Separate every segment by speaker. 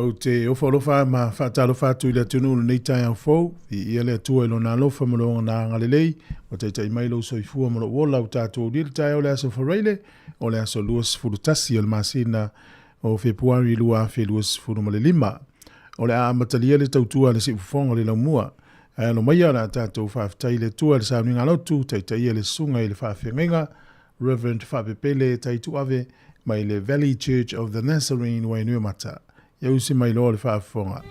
Speaker 1: o te ofalofa ma whaatalofa atu i le tunu nei tai au fau, i ele atua ilo nā lofa maro ngā ngalelei, o te tai mailo soifua maro wola u tātou li le tai o le aso whareile, o le aso luas furutasi o le masina o Februari lua fe luas furu male lima. O le a matalia le tautua le sifufonga le laumua, ai alo mai ana tātou whaafitai le tua le sauni ngā lotu, tai tai le sunga i le whaafengenga, Reverend Whaapepele tai tuave, mai le Valley Church of the Nazarene Wainua Mata. Ia usi mai loa le whaafonga.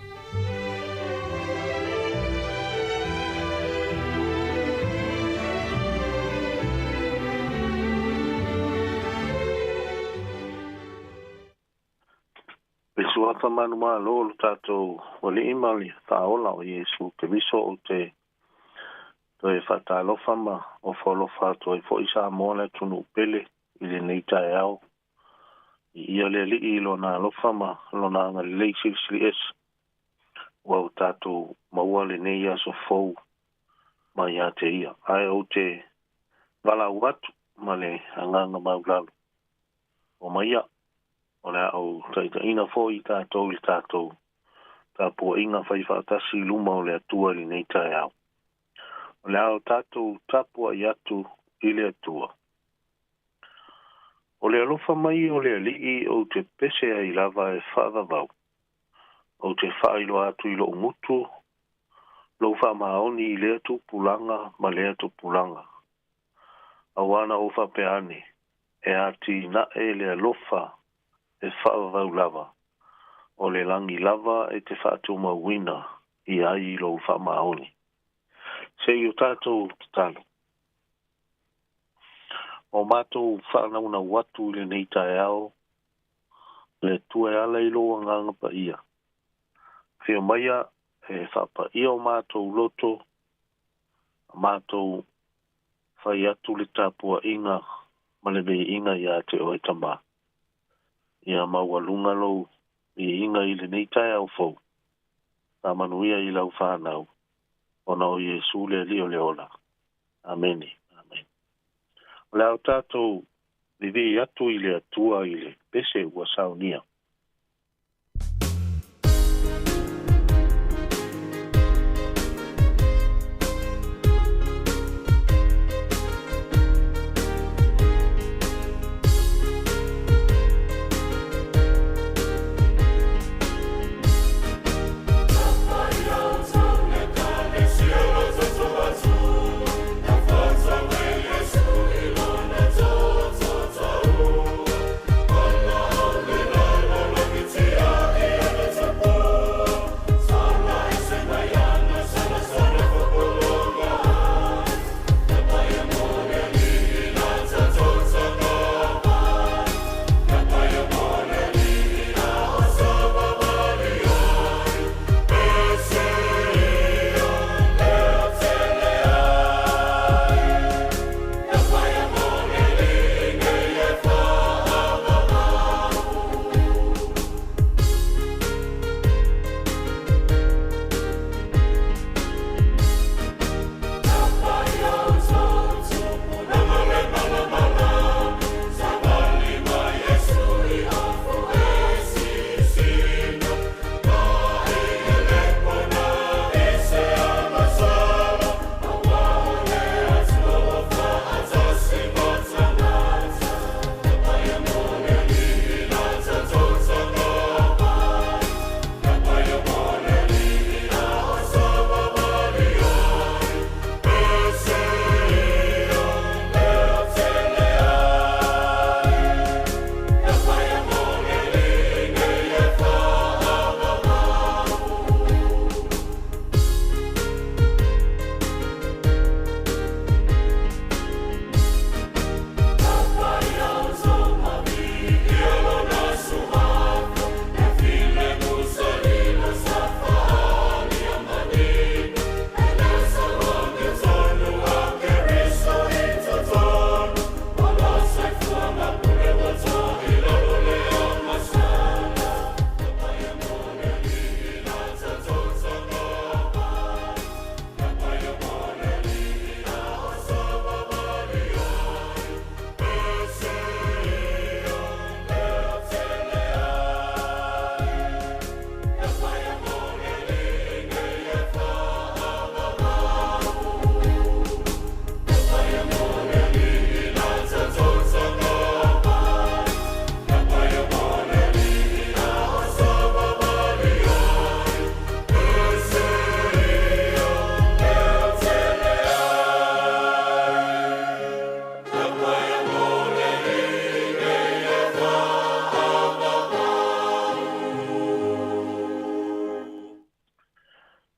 Speaker 2: Pesua whamanu maa lolo tātou wale imali tāola o Yesu ke viso o te e whatalofa ma o wholofa to e fo i Sāmoa le tunu pele i le nei tae au. I ia le li i lona alofa ma lona anga le sili es. Wa o tātou maua le nei aso fou ma ia te ia. Ai o te wala watu ma le anganga maulalu. O maia, o le au taita ina fo i tātou il tātou. Tā pua inga whai whaatasi luma o le atua li nei tae au. O le au tātou tāpua i atu i le atua. O le alofa mai o le alii o te pese ai lava e whaavavau. O te whailo atu i lo umutu, lo whaamaoni i lea tu pulanga ma lea tu pulanga. Awana o whapeane, e ati na e le alofa e whaavavau lava. O le langi lava e te whaatu mawina i ai lo whaamaoni. Se i o tātou talo. O mātou whanauna watu i le nei tae ao, le tue ala i loa nganga pa ia. Whio maia e whapa ia o mātou loto, mātou whai atu le tāpua inga, ma le mei inga ia te oe tama. Ia maua lunga lou i inga i le nei tae au fau. Tā manuia i lau whanau, ona o Iesu le lio le ola. Ameni. Amen. O le au tātou vivi atu i le atua i le pese ua saunia.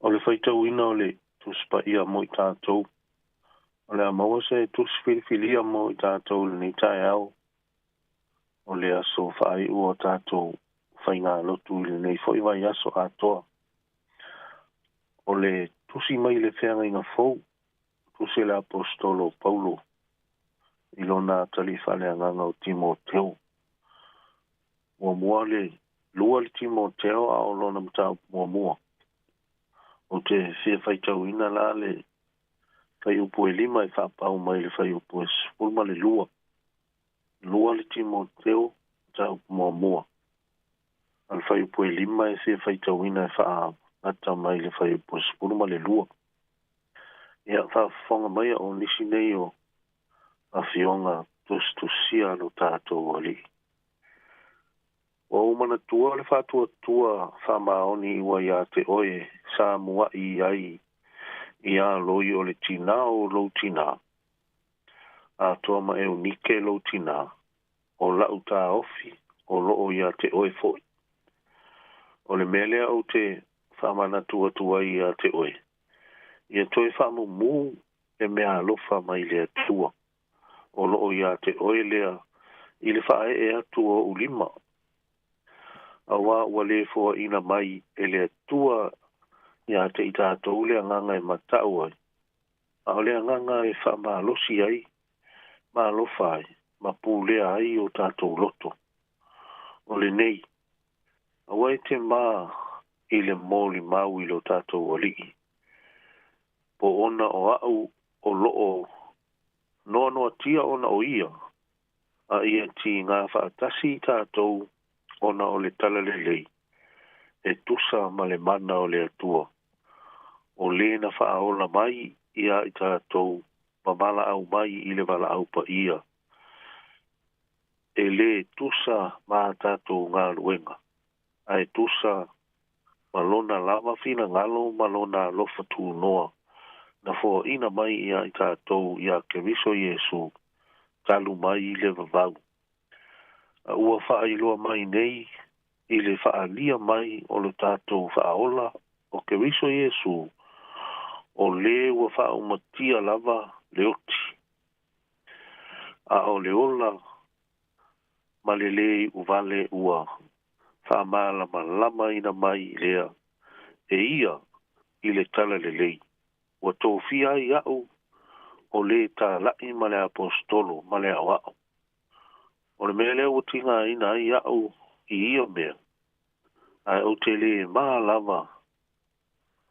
Speaker 2: O le whaitau ina o le tuspa ia mo I tātou. O le amaua se tuswhiriwhiria mo I tātou le ni tae au. O le aso whaai ua tātou whainga lotu le nei fo iwai aso atoa. O le tusi mai le whenga inga fau. tusi le apostolo Paulo ilona tali fale nganga o Timoteo mua le lua le Timoteo a olona mta mua o te fia fai tauina la le fai upu e lima e whapau mai le fai upu e spulma le lua le Timoteo tau mua al fai upu e lima e fia fai tauina e wha ata mai le fai upu e spulma le lua ia whaafonga mai o nisi nei o a fionga tustusia no tātou ali. O umana tua le whātua tua whamaoni iwa ia te oe Sāmoa i ai i a loi o le tina o lo tina. A toa ma eo nike lo tina o lau tā ofi o loo ia te oe foi. O le melea o te whamana tua tua i a te oe. Ia toi whamu mu e mea alofa mai lea tua. O loo ia te oe lea i le whae e atu o ulima. Awa ua le fua ina mai e lea tua ia te i tātou lea nganga e matau ai. A o lea nganga e wha maa losi ai, maa lofa ai, ma pū lea ai o tātou loto. O le nei, awa e te maa i le mōli mau i lo tātou alii. Po ona o au o loo noa tia ona o ia. A ia ti ngā whaatasi tātou ona o le tala le lei. E tusa ma le mana o le atua. O le na whaaola mai ia i tātou mamala au mai i le wala au pa ia. E le tusa ma tātou ngā luenga. A e tusa malona lava fina ngalo malona lofa tū noa. Na fo ina mai ia i tātou ia ke viso Yesu talu mai i le vavau. A ua wha iloa mai nei i le wha lia mai o le tātou wha ola o ke viso Yesu o le ua wha umatia lava le oti. A o le ola ma le lei uvale ua wha maala malama ina mai lea e ia i le tala le lei. Ua tōwhia i au o le tā lai ma le apostolo ma le awao. O le mea leo o tinga ina i au i ia mea. Ai o te le maa lava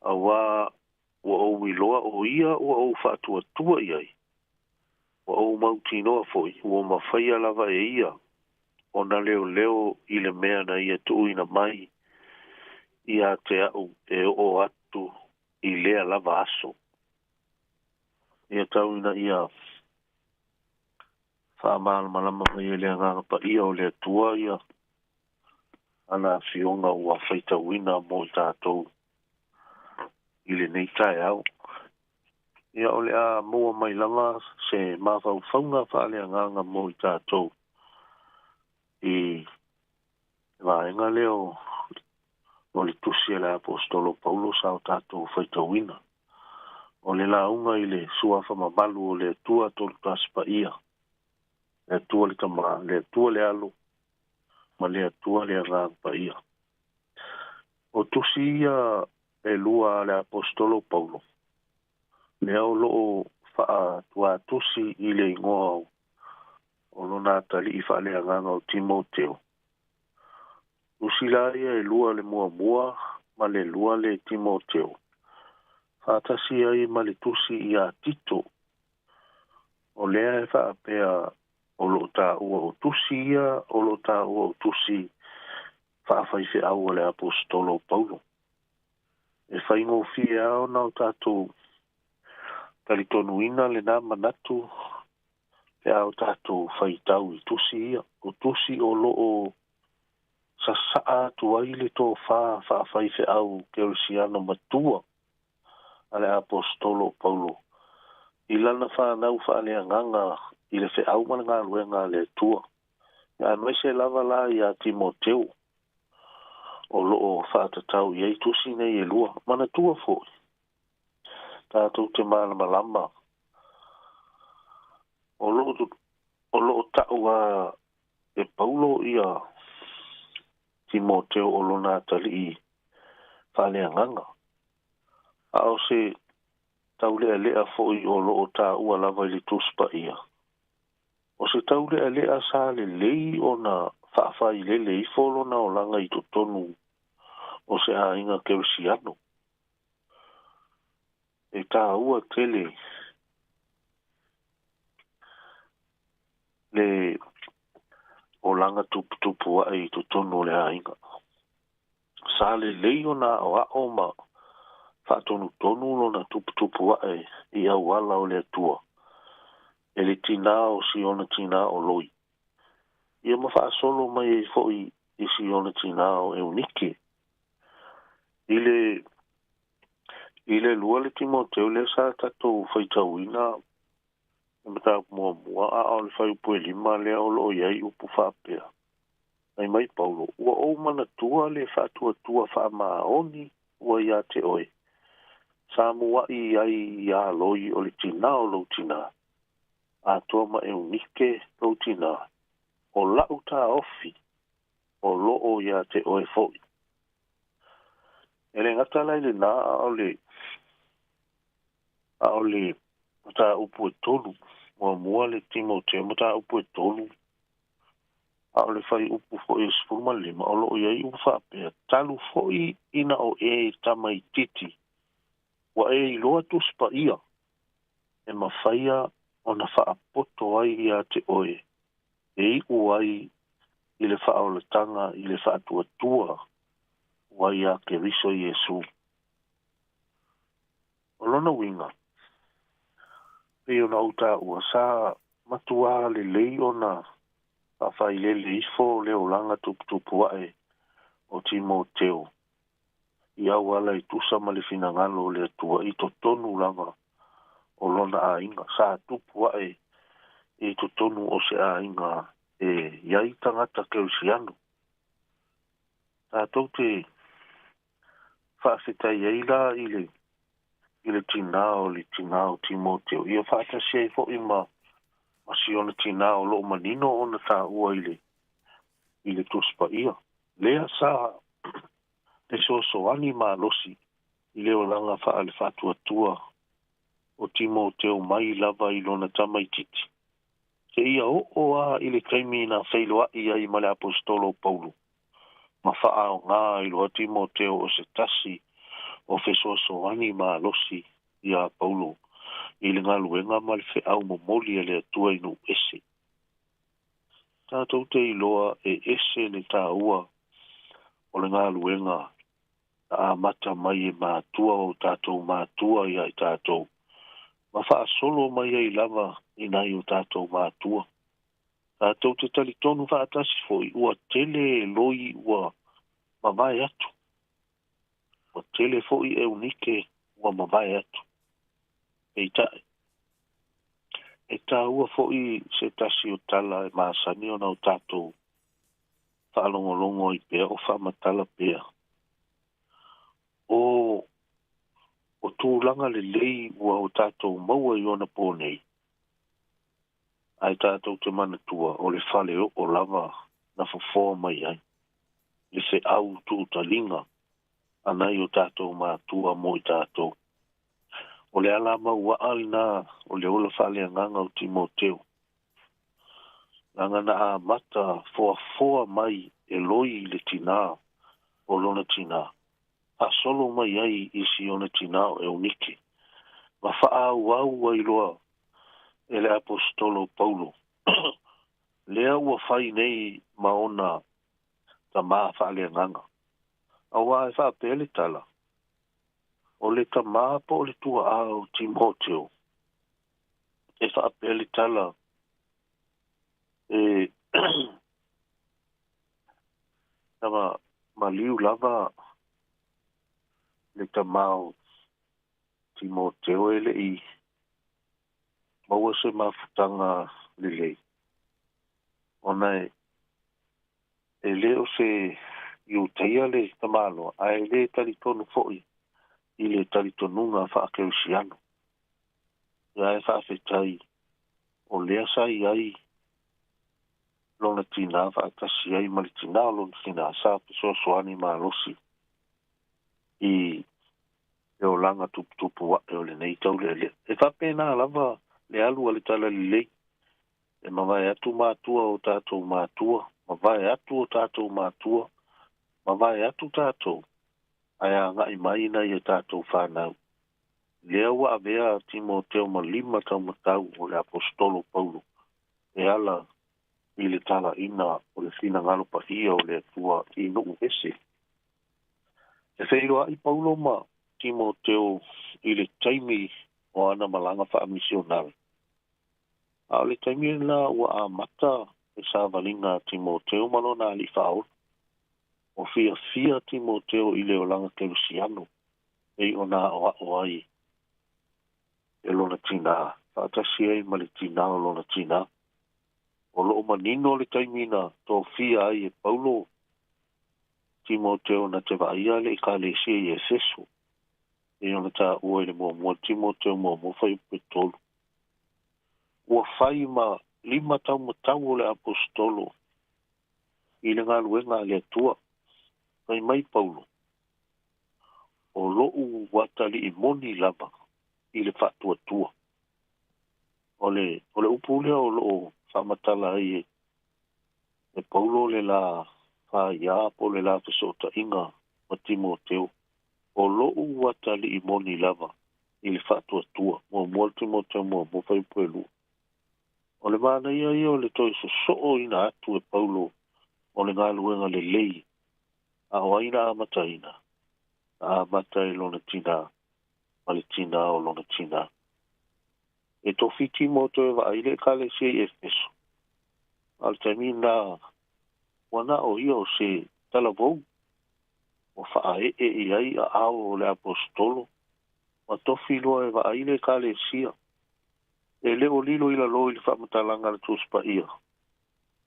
Speaker 2: a wā ua au iloa o ia ua au whaatua tua i ai. Ua au mautinoa foi, ua mawhaia lava e ia. O na leo i le mea na ia tuuina mai i a te au e o atu i lea lava aso. Ia tauina ia whaamala malama mai e lea nganga pa ia o lea tua ia. Ana fionga ua whaita wina mo i tātou i le nei tae au. Ia o lea mua mai lama se mawhau whaunga wha lea nganga mo i tātou. I vaenga leo o le tusia le apostolo Paulo sao tātou whaita wina. O le launga i le suafa mamalu o le tua tolu taspa ia. Le tua le tama, le tua le alu, ma le tua le rangpa ia. O tusi ia e lua le apostolo Paulo. Le au loo faa tua tusi i le ingoa o lona tali i faa le anganga o Timoteo. Tusi la ia e lua le mua, ma le lua le Timoteo. Fatasi ai ma le tusi ia Tito. O lea e wha apea o lo ta ua o tusi ia, o lo ta ua o tusi wha awhaife au le apostolo Paulo. E whaingo fia au nao tātou talitonuina le nā manatu pe au tātou whaitau i tusi ia. O tusi o lo o sasaa tuai le tō wha awhaife au kerusiano matua. Ale apostolo Paulo. I lana whanau whaanea nganga i le whaau mana ngā luenga le tua. Ia anwai se lava la i a Timoteo. O loo whaatatau i ei tusi nei e lua. Mana tua fōi. Tātou te mana malama. O loo tau a e Paulo i a Timoteo o lona tali i whaanea nganga. A o se tau lea fo'i o loo tā ua lava i le tuspa ia. O se tau lea sa le lei o na whaafai lele i folo na o langa i tonu o se a inga keresiano. E tā ua tele le o langa tupu ai tonu le a inga. Sa le lei o na o ma whaatonu tonu lo na tupu ai i au ala o le atua. E le tina o si ona tina o loi. Ia ma wha solo mai e fo'i i si ona tina o e unike. Ile lua le Timoteo le sa tatou whaitau ina. E mata mua a o le whai upu e lima lea o loo iai upu whaapea. Ai mai Paulo, ua o mana tua le whaatua wha maoni ua ia te oe. Sāmoa i ai ia loi o le tina o lo tina. A toa ma e unike lo tina. O lau tā ofi, o loo ia te oe fo'i. E le ngata lai le nā a o le mata upu e tolu, mua le Timoteo mata upu e tolu, a o le whai upu fo'i e spurma lima, o loo iai upu whaapea, talu fo'i ina o e tamai titi, wa e iloa tuspa ia, e mawhaia o na whaapoto ai ia te oe, e i uai i le whaoletanga, i le whaatua wai a ke riso Iesu. O lona winga, e o na uta ua sa matua le lei o na whawhai le leifo le o langa tupu ae o Timoteo. I au ala i tusa ma le finangalo le atua i to tonu langa o lona a inga. Sa tupu ae i to tonu o se a inga e iai tangata keresiano. Sa tau te whaafetai eila i le tinao le tinao Timoteo. Ia whaata sei fo ima masi ona tinao lo manino ona ta ua i le tuspa ia. Lea sa te soani ma losi i leo langa wha le whatua o Timoteo mai lava i lona tamaititi. Te ia o a i le kaimi na whailoa ia i male apostolo Paulu. Ma wha o ngā i loa Timoteo o se tasi o fesoani ma losi ia Paulu. I le ngā luenga ma le whi au momoli e le atua inu ese. Tātou te iloa e ese le tā ua o le ngā luenga a mata mai e mātua o tātou mātua ia i tātou. Ma wha solo mai e lava i nai o tātou mātua. Tātou te talitonu wha atasi foi ua tele loi ua mamae atu. Ua tele foi e unike ua mamae atu. E tae. E tā ua foi se tasi o tala e maasani o nau tātou. Whaalongolongo i pēr o whamatala pēr. O tūlanga le lei ua o tātou maua i ona pōnei. Ai tātou te manatua o le whale o lava na whafoa mai ai. Le se au tūtalinga anai o tātou mātua mo i tātou. O le ala maua alina o le ola whale anganga o Timoteo. Nanga na a mata foa mai e loi le tina o lona tina. A solo mai ai isi ona tina o e unike. Ma wha au ai loa e le apostolo Paulo. Lea ua whai nei maona ta maa whaale nganga. Awa e wha pele tala. O le ta maa po le tua au Timoteo. E wha pele tala. E tama maliu lava le ta mao Timoteo ele i maua se mafutanga lelei. Ona e leo se iu teia le tamalo, a e le taritonu foi, i le taritonunga whaakeusiano. Ia e whaafetai, o lea sai ai, lona tina whaatasi ai mali tina lona tina sa piso soani ma losi. I e o langa tupu wa e o le nei tau le. E whapena lava le alu le tala le lei. E mawai atu mātua o tātou mātua. Mawai atu o tātou mātua. Mawai atu tātou. Aia ngai mai na i tātou whanau. Lea wa avea Timoteo ma 5 tau matau o le apostolo Paulo. E ala i le tala ina o le fina ngalo pahia o le tua i nuu ese. E whairoa i Paulo ma Timoteo i le taimi o ana malanga wha misional. A le taimi la ua a mata e sa valinga Timoteo malona ali whao. O fia Timoteo i le olanga kelusiano. E ona o ai. E lona tina. Whaatasi ei ma le tina o lona tina. O loo manino le taimina tō fia ai e Paulo. Timoteo na te vaia le ka le se i Efeso. E ona ta ua le mua Timoteo mua fai pe tolu. Ua fai ma 5 tau matau o le apostolo. I le ngā luenga le atua. Kai mai Paulo. O loo watali i moni lava. I le whatua tua. O le upulea o loo whamatala ai e Paulo le la whaia po le la fesota inga ma Timoteo. O loo watali i moni lava. I le whatua tua. Mua Timoteo mua fai puelu. O le mana ia o le toi so ina atu e Paulo. O le ngā luenga le lei. A o aina amataina. A amatai lona tina. Ma le tina o lona tina. E tofi Timoteo wa aile kale se e Efeso. Al tamina wana o ia o se talavou. O faa i ai a ao o le apostolo. Ma tofi loa e wa aile kale sia. E leo lilo ila lo ili whamatalanga le tuspa ia.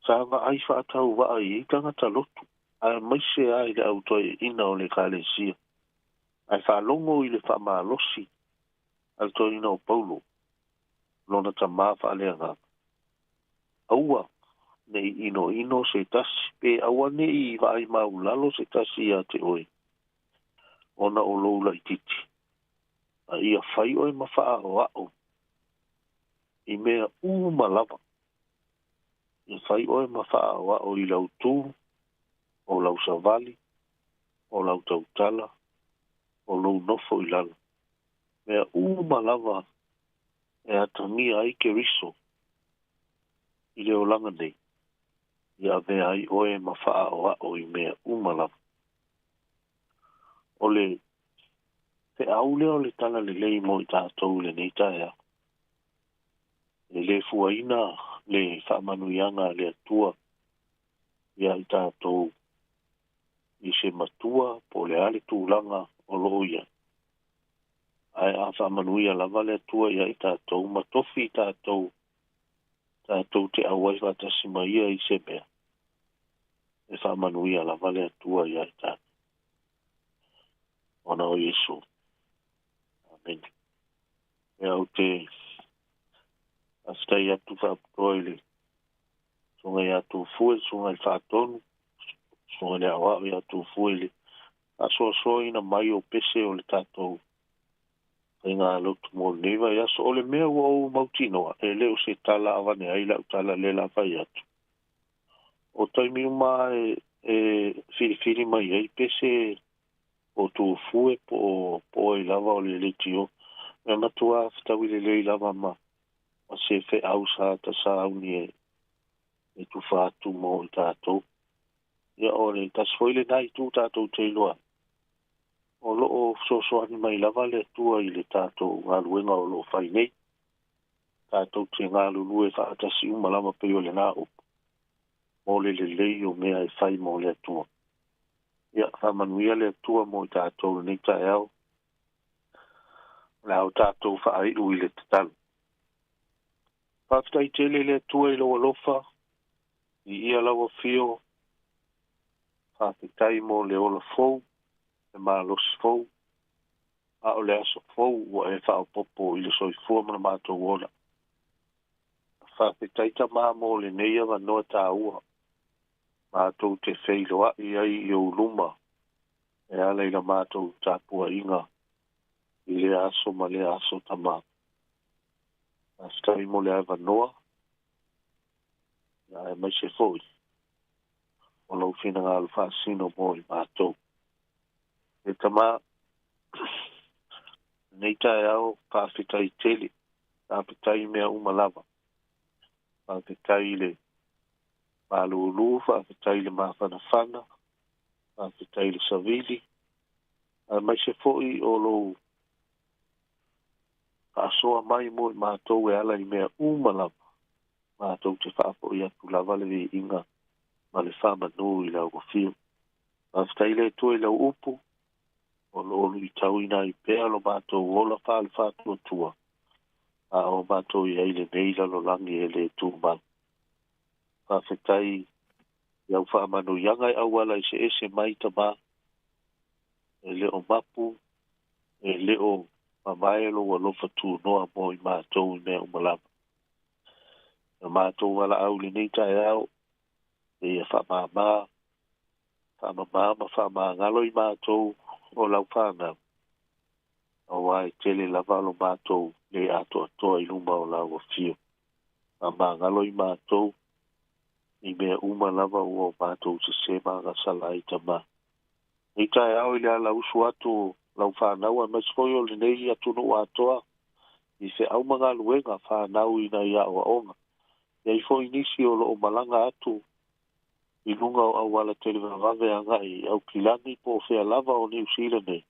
Speaker 2: Sa nga ai whaatau wa ai tangata lotu. Ai maise ai le autoi ina o le kale sia. Ai whalongo i le whamalosi. Al toi ina o Paulo. Lona ta mafa alea ngā. Aua, nei ino se tasi. Pe aua nei vai maulalo se tasi a te oi. Ona o loula i titi. A ia whai oi mawha o ao. I mea malava. I whai oi mawha o ao i lau tū, o lau savali, o lau tautala, o lau nofo i lala. Mea malava e atangia ai ke riso. I leo langa nei. Ia vea ai oe mawha o ao i mea malava. O le te au leo le tala le lei mo i tātou le nei taea. Le fuaina le whamanuianga le atua. Ia i tātou i se matua po le ale tūlanga o loia. Ai a whamanuia lava le atua ia i tātou matofi i tātou. Tātou te awai whatasima ia i se mea. E whamanuia lava le atua ia i tātou. Ona o Yesu. Amen. E au te astai atu whaputoile. Sunga i atu fue, sunga i whatonu. Sunga le awa i atu fuele. Aso ina mai o pese o le tātou. Kai ngā lotu mō neiva i aso o le mea ua o mautinoa. E leo se tala awane aila u tala le la whai atu. O taimi uma e whiri mai ei pese o tū fue po i lava o le letio. Me matua whitawi le lava ma. Ma se whe au sa ta sa au ni e tu whātu mō i tātou. Ia ore, tas foile nai tu tātou te iloa. O loo soani mai lava le tua i le tātou ngā luenga o loo whai nei. Tātou te ngā lulu e whaatasi umalama pe o le nā upu. Mō le lei o mea e whai mō le tua. Ia, whamanuia le tua mō i tātou nei tae au. Le au tātou whaai ui le tatalu. Whaftai tele le tua i loa lofa. I ia lawa fio. Whawhitai mō le ola fou. E mālos fou. A o le aso fou. Ua e whao popo i le soi fua mana mātou ola. Whawhitai ta mā mō le neia wa noa tā ua. Mātou te wheiloa i ai i o luma. E ala i la mātou tāpua inga. I le aso ma le aso tama. A stai mo le aiva noa. Ia e mai se foi. O lau fina ngā alfa sino mo I mātou. E tama, nei tae au pāwhitai tele. Pāwhitai mea umalava. Pāwhitai le mālulu, pāwhitai le māwhanawhana. Pāwhitai le savili. A mai se foi o lau asoa mai mo I mātou e ala I mea umalava. Mātou te whaapo I atu lava le vi inga ma le whamanu I lau o whio. Pāwhitai le toi lau upu. O lolu I tau ina I pēa lo mātou ola whaale whātua tua. A o mātou I eile neila lo langi e le tūman. Pāwhitai iau whaamanu iangai awala I se ese mai tama. E leo mapu. E leo mamaelo wa lofa tū noa mo I mātou I mea umalama. E mātou wala au li nei tae au. E ia whamama. Whamama whamangalo I mātou. O lau whānau. O wai tele lava lo mātou le ato atoa I luma o lau o fio. A māngalo I mātou I mea uma lava ua o mātou se sema ngā sala I tama. Ni tae au I lea lau usu atu lau whānau a mesfoi o le nei atu no atoa. I se au mga luenga whānau I na ia o aonga. Iai foi nisi o lo o malanga atu. I lunga o awala telewa vave angai au kilani po fea lava o New Zealand e.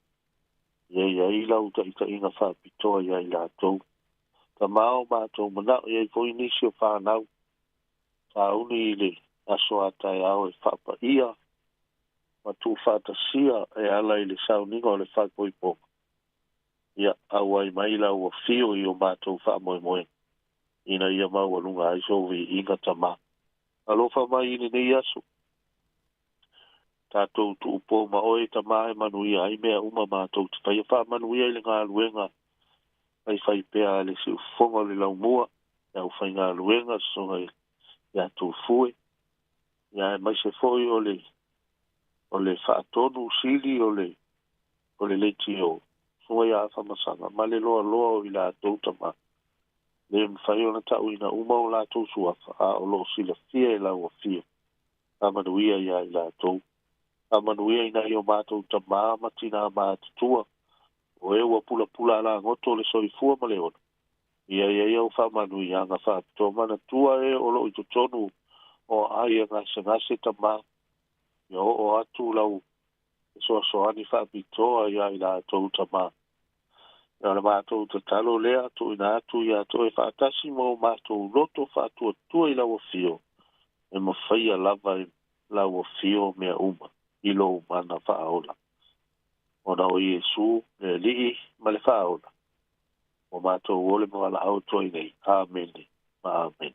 Speaker 2: Iai lau ta ita inga whapitoa iai la tau. Ta mao mātou manao iai foi nisi o whanau. Ta uni le aso atai au e whapa ia. Ma tu whatasia e ala I le sauninga o le whapoipo. Ia au ai mai lau o fio I o mātou whamoe. Ina ia mau alunga aiso vi inga tama. Alofa mai ini nei aso. Tātou tu upo ma oe ta mae manuia ai mea uma mātou te whai wha manuia I le ngā luenga. Ai whai pēa le si ufonga le lau mua. Ia u whai ngā luenga so ngai ia tū fue. Ia e mai se foi o le whaatonu sili o le leiti o. So ia whamasanga. Ma le loa o I la tauta ma. Le mwhai ona tau ina uma o la tau suafa. A o lo sila fia e lau a fia. A manuia ia I la tau. A manuia ina I o mātou ta māmatina mātutua. O e ua pula la ngoto le soifua ma le ona. Ia o wha manuia ngā whapito mana tua e o lo I tonu o ai ngase ta mā. Ia o atu lau so ani whapitoa ia I la tau ta mā. Ia le mātou ta talo lea tu ina atu ia to e whaatasi mo mātou loto whaatua tua I lau o fio. E mawhaia lava I lau o fio mea uma. I lo mana whaaola. Ona o Iesu le lii ma le whaaola. O mātou ole mo ala au toi nei. Amen. Amen.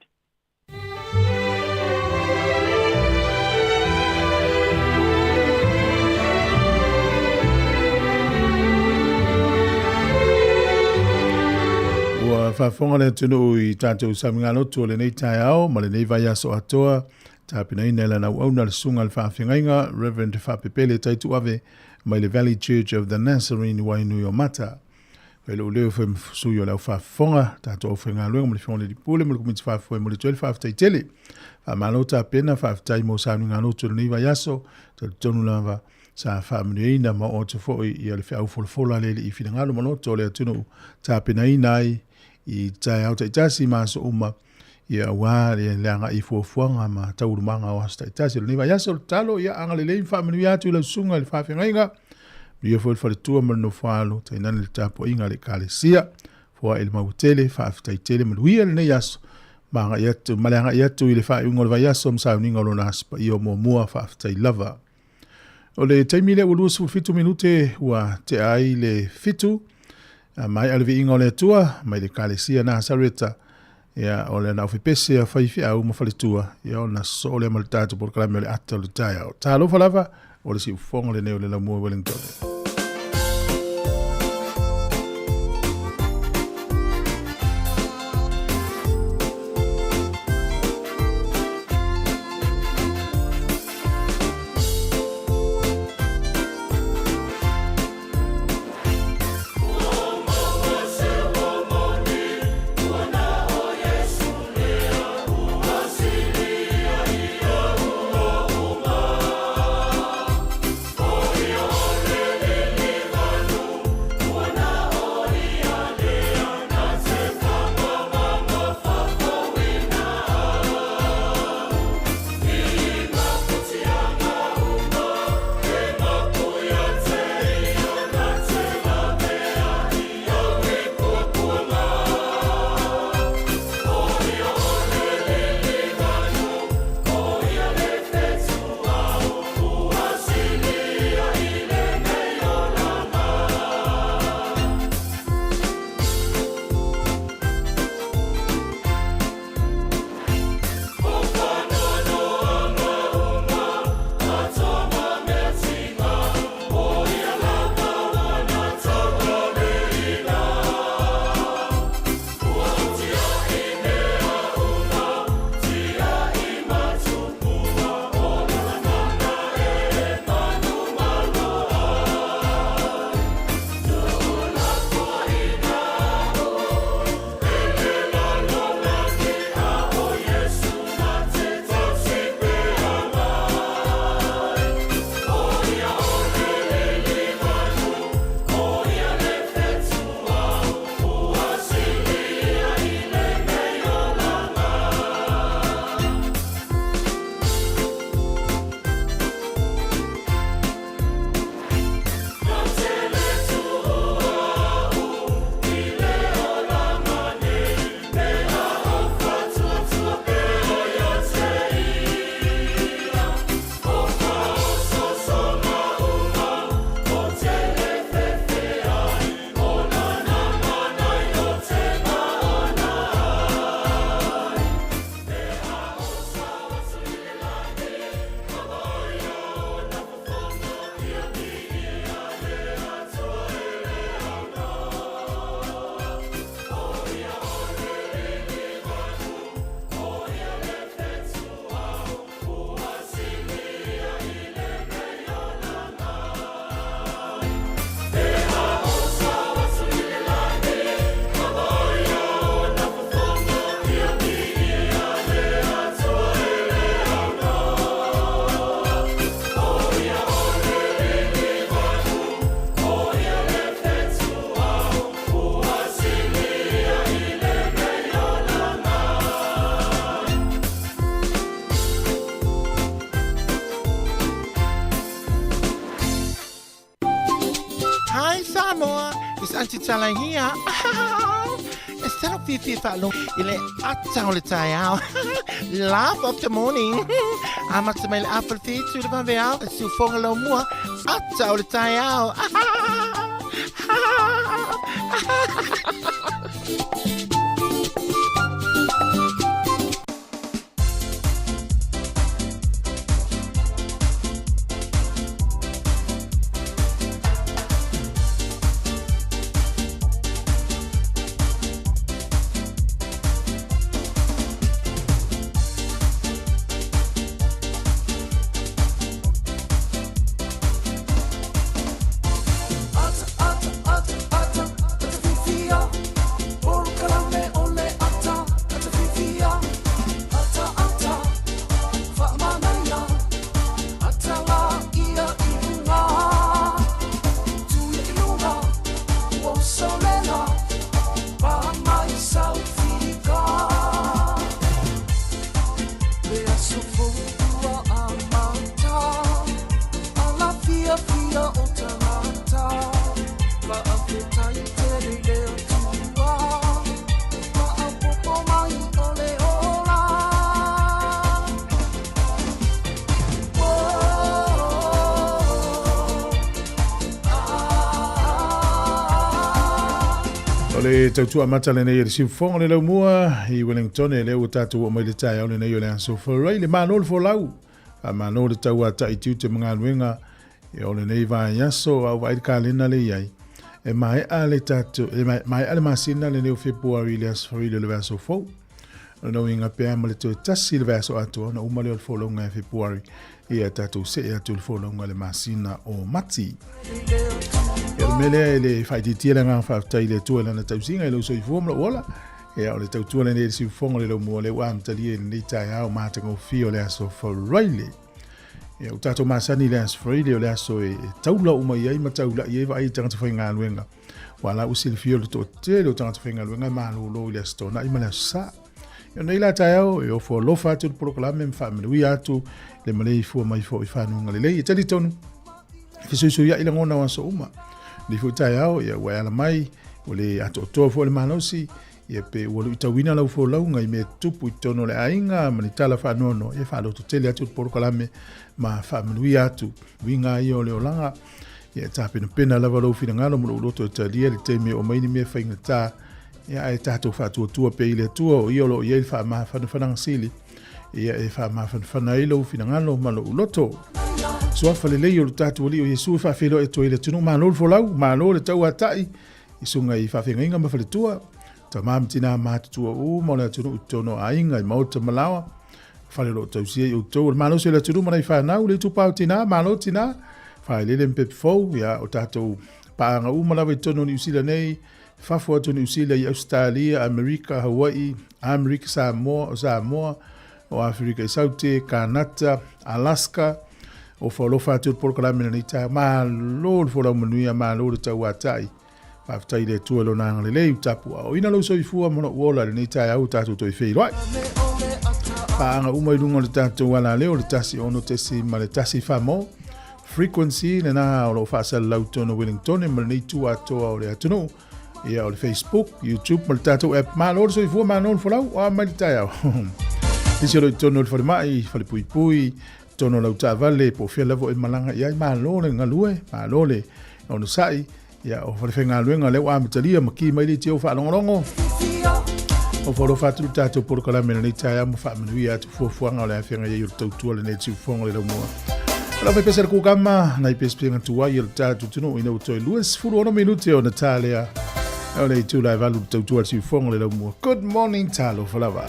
Speaker 1: Ua whaafonga le tunu I tātou samingalo tō le nei tai au, ma le nei vai aso atoa, tāpina ina la nau au na le sunga le whaawhingainga, Reverend Whapepele taitu ave, mai le Valley Church of the Nazarene Wainui o Mata. Kai lo leo whaim sui o lau whaafonga, tātou au whainga luenga, mo le whionga le pule, mo le kumiti whaafoi, mo le tuele whaaftai tele. Whaamalo tā pena, whaaftai mo sānu ngā lotu le nei vai aso, tonu lava, sa whaaminuina ma o te foi I ale whiau wholofola lele I whingalo manoto le atunu tāpina inai, I tai au taitasi maso uma ia wā le leanga I fuafuanga ma taurumanga o hasta taitasi le niwa yaso talo ia anga le lein whamanu atu le sunga le whawhingainga ria fwel whaletua mano whalo tainana le tapo inga le kalesia fua ele mautele whawhitaitele manuia le ne yaso manga iatu maleanga iatu I le whaunga le vayaso msauninga lo naspa I o mua whawhitai lava o le taimile ulusu fitu minute wa te ai le fitu mai alvi inga o le atua, mai le kalesia na sareta, ia o le na uwhipese a whaifi au mawhalitua, ia o na so le maltatu por kalame o le ata o le tai au. Tā alofa lava, o le si ufonga le neo le la mua Wellington.
Speaker 3: Sāmoa, is Auntie Tala here. Instead of Fifi Falo, ile ata ole tayao. Laugh of the morning. Ama tsamail apple feet to the bavel, su fongalo mua, ata ole tayao.
Speaker 1: Le tautua mata le nei si fonga le mua I Wellington e le o tatu o mai le tai ole nei ole so for rai le manol fo lau a manol tau ata I tu te mga wenga e ole nei va yaso au vai kalena le ai e mai ale tatu e mai ale masina le nei February le as for le verso fo no inga pe amale to tasi le verso ato na umale o fo longa February e tatu se e atu fo longa le masina o mati mele le fai di tira nga fa tai le tu na tausinga le so I fo mla wala e ole tau tu le si fonga le mo le wa mtali ni tai au mata go fio le so for really e o tato masani le as for le aso e taula o mai ai mataula e vai tanga te fainga luenga wala o sil fio le to te le tanga te fainga luenga ma lo le sto na I mala sa e nei la tai au e o fo lo fa tu proclame family we atu le male fo mai fo I fa no le e tali tonu fisu ya ila ngona wa so uma ni futai au ia wala mai ole ato to fo le manosi ia pe wolu itawina lau fo lau ngai me tupu tono le ainga mani tala fa nono e fa lo tele atu por kalame ma family atu winga io le olanga ia tape no pena lava lo fina ngalo mo lo to talia le teme o mai ni me fa ingata ia e tato fa tu pe ile tu o io lo ia fa ma fa na sili ia e fa ma fa na ilo fina ngalo ma lo loto so fa le yo tatu li o Yesu fa felo e toile tunu ma no fo lau ma no le tau atai isunga I fa fenga inga ma fa le tua ta mam tina ma tu o mo le tunu tono ainga ma o te malawa fa le lo tau si o to ma no se le tunu ma fa na le tu pa tina ma no tina fa le le pep fo ya o tatu pa nga u ma la tono ni usila nei fa fo tono usila I Australia America Hawaii America Sāmoa o Afrika Saute Kanata Alaska o folo fatu por kala mena ita ma lo fo la manuia ma lo tau atai pa tai le tu lo na le tapu o ina lo so ifu mo wola le ita au tatu to ife right pa nga uma lungo le tatu wala le o le tasi ono tesi ma le tasi famo frequency le na o fa sa lauto no Wellington me le tu ato o le atu ia o le Facebook YouTube ma le tatu app ma lo so ifu ma no fo la o ma le ita isi lo tono fo mai fa le pui tono lau vale po fia lavo e malanga ia ma lole ngalue ma lole ono sai ia o fenga luenga le wa mtalia maki mai le tio fa longo o folo fatu tato por kala mena ni taia mo fa menu ia tu fo nga le fenga ia tu tu le ne tu fonga le mo la vai pesar ku kama na ipespinga tu wa ia tato tu no ina o toi lues fu 1 minuti o Natalia ole tu la valu tu tu fonga le mo good morning talo falava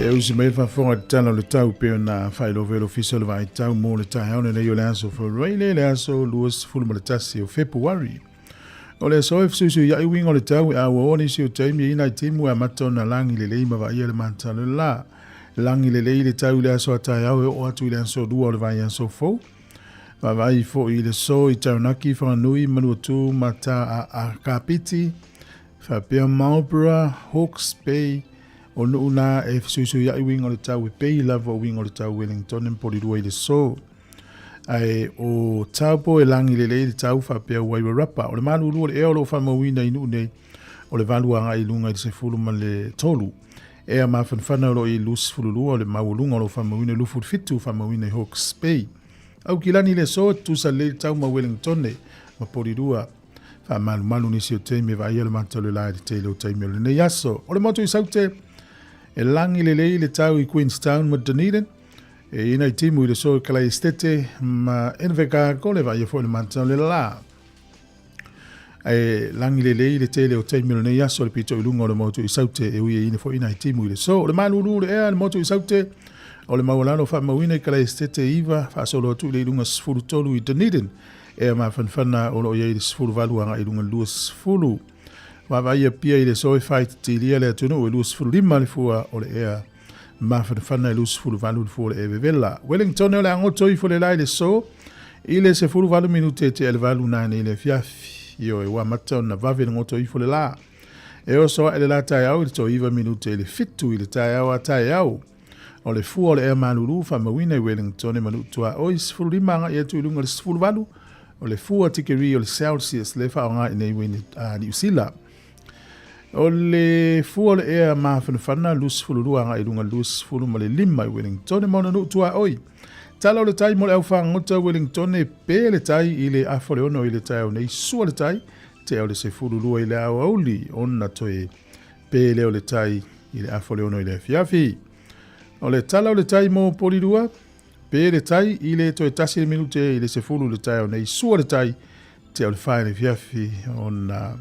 Speaker 1: E usi mai whafonga te tala le tau peo na whailowe lo fisa le vai tau mō le tai haone nei o le aso whaureile le aso luas fulu maletasi o Februari. O le aso e fsusu ia i wingo le tau e awa o nisi o taimi ina i timu a matona langi le leima wa ia le mantana la. Langi le lei le tau le aso a tai au e o atu i le aso dua o le vai aso fau. Vai fo i le so i taunaki whanganui manuatu mata a kapiti. Whapea Marlborough, Hawke's Bay, o no una e fsuisu ia i wingo le tau e pei lava o wingo le tau Wellington en polirua i le so. Ai o taupo e langi le le tau whapea Wairarapa. O le malu ulu o le eo lo whamawina inu nei o le valuanga i lunga i se fulu ma le tolu. E a mawhanwhana o i lus fululua o le maulunga o lo whamawina lufu fitu whamawina i Hawke's Bay. Au kilani le so tusa le tau ma Wellington e ma polirua. Fa malu nisi o teime va ia le matalo la de te lo teime le nei aso. O le moto i saute e langi le lei le tau i Queenstown ma Dunedin. E ina i timu i le so kala estete ma enveka ko le va ia fo le matalo le la. E langi le lei le te le o teime le nei aso le pito i lunga o le moto i saute e ui e ina fo ina i timu i le so. O le malu le ea le moto i saute o le maulano fa mawina i kala estete iwa fa solo atu le lunga sfuru tolu i Dunedin. E ma fanfana o lo ia i sfulu valuanga i lunga lua sfulu. Wa vai pia i le soe fight tilia le atunu o lua sfulu lima le fua o le ea. Ma fanfana i lua sfulu valu le fua le e vevela. Wellington o le angoto i fule lai le so. I le se fulu valu minute te ele valu nane i le fiafi. Io e wa mata na vave ngoto i fule la. E o soa ele la tai au i le to iwa minute i le fitu i le tai au a tai au. O le fua o le ea malulu fa mawina i Wellington e manutua o i sfulu lima anga i atu i lunga le sfulu valu. O le fua tikeri o le Celsius le whaonga i nei wini New Zealand. O le fua o le ea mawhanawhana lus fulu luanga i lunga lus fulu ma le lima i Wellington e mauna nutua oi. Tala o le tai mo le au whangota Wellington e pe le tai i le afo le ono i le tai o nei sua le tai te au le se fulu lua i le au auli onna toe pe le o le tai i le afo le ono i le fiafi. O le tala o le tai mo polirua pe le tai i le toe tasi le minute i le se fulu le tai o nei sua le tai te au le whae le fiafi o na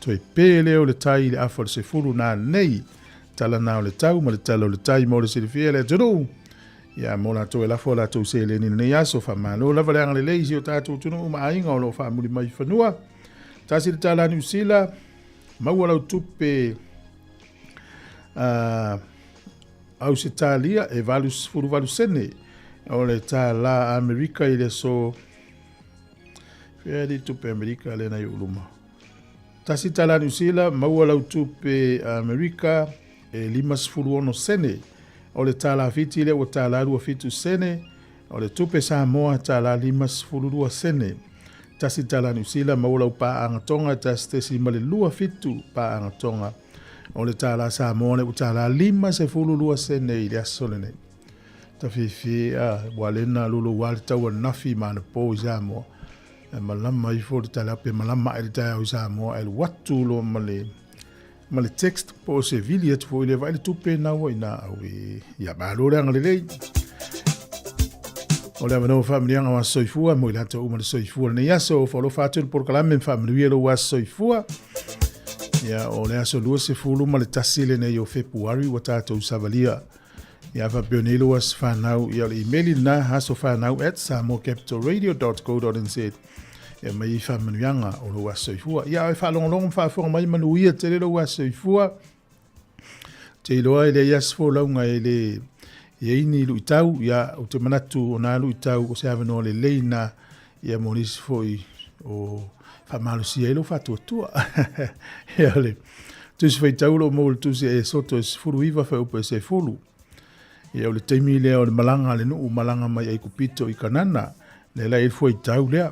Speaker 1: toe pe le o le tai i le afo le se fulu na nei tala na o le tau, ma le tala o le tai, mo le silifia le tunu. Ia mo la to e la fo la to se le ni ne yaso fa malo la vale ngale le isi o tatu tunu ma ainga o lo fa muli mai fanua. Tasi le tala New Zealand, maua lau tupe au se talia e furu valu sene o le tala Amerika i le so Feri tupe Amerika le na yuluma. Tasi tala New Zealand, maua lau tupe Amerika e 5 sene o le tala fiti le o tala 2 sene o le tupe Sāmoa tala 5 sene. Tasi tala New Zealand, maua lau pa angatonga tasi tesi male 2 pa angatonga o le tala Sāmoa le o tala 5 sene i le asolene. Ta fifi walena lulu wale taua nafi mana po i Sāmoa. Malama i fo le tala pe malama i le tala o Sāmoa el watu lo male text po se vili et fo i le vai le tupe na wa ina awi ya malo le ngalelei. O le avano familianga wa soifua mo i lata uma le soifua ne yaso fo lo fatu por kalame familia lo wa soifua. Ya o le aso lua se fulu ma le tasile ne yo Februari wa tatou savalia. Ya fa pionelo was fanau ya le email na haso fanau @samocapitalradio.co.nz. Ya mai fa manuanga o lo was soifua. Ya fa long fa fo mai manuia te lo was soifua. Te lo ai le yas fo longa ele ye ini lu tau ya o te manatu o na lu tau o se aveno le leina ya monis foi o fa malo sielo fa tua. Ya le. Tu se fai tau lo mo tu se soto es furu iva fa upe se fulu. Ya o le teimi le o le malanga le no malanga mai ai kupito i kanana le la il foi tau le.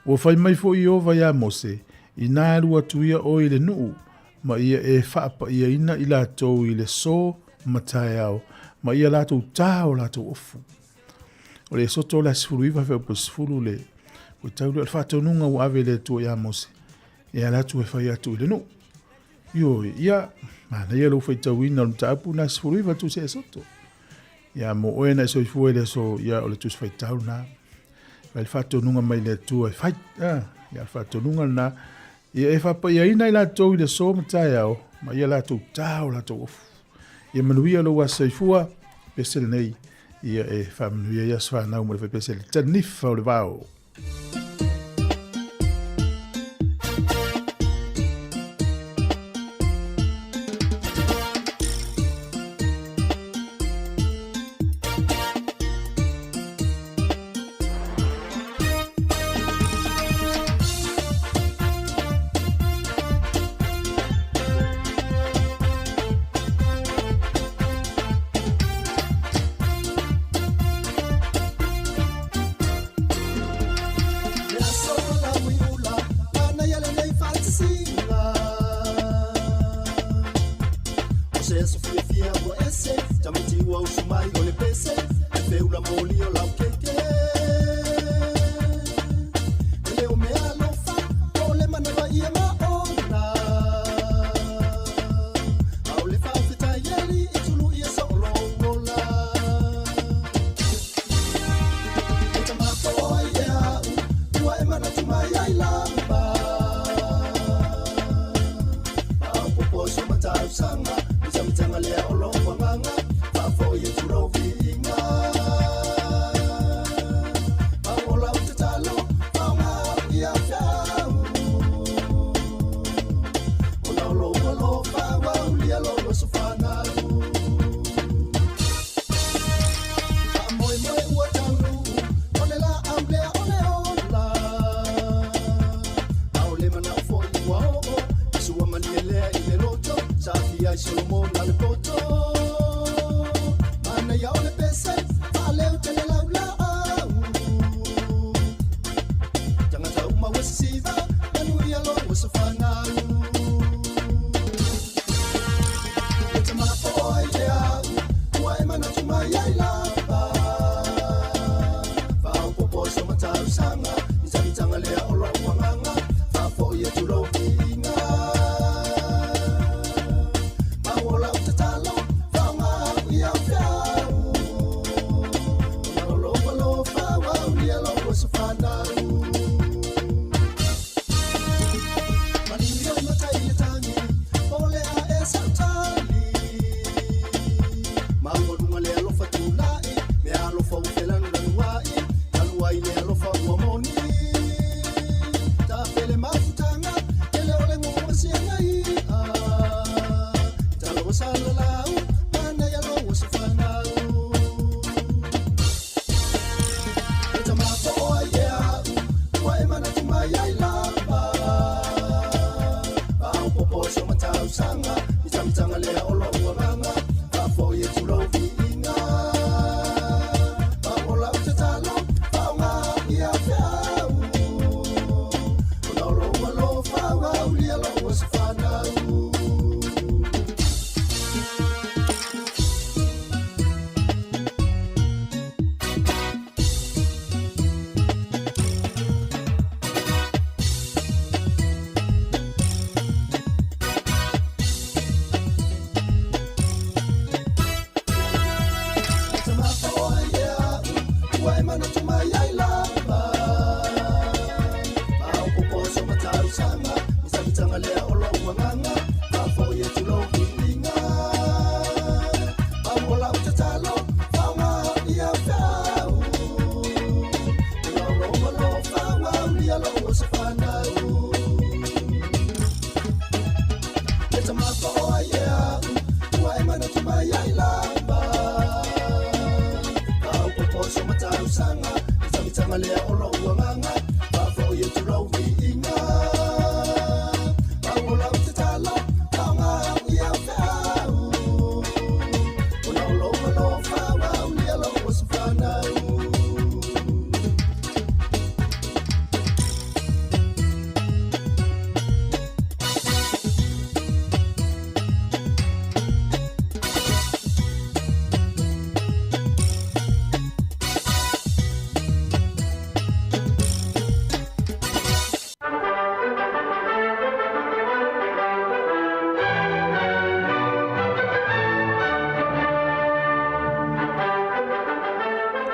Speaker 1: O fai mai foi ova ya mose ina lu atuia o ile no ma ia e fa pa ia ina ila to ile so mataiao ma ia la to tau la to ofu. O le soto la furu iva fa upe fulu le. O tau le fa to nunga o ave le to ya mose. Ya la tu e fai atu le no. Yo ia ma na ia lo fai tau ina le tapu na furu iva tu se soto. Ya mo oena so fuele so ya o le tus fai tau na. Vai fatto nunga mai le tu fai ya fatto nunga na ia e fa pa ia ina ila to le so mtaiao ma ia la tu tau la to. Ia manuia lo wa so fua pesel nei ia e famnuia ya sfa na mo le pesel tanif o le vao.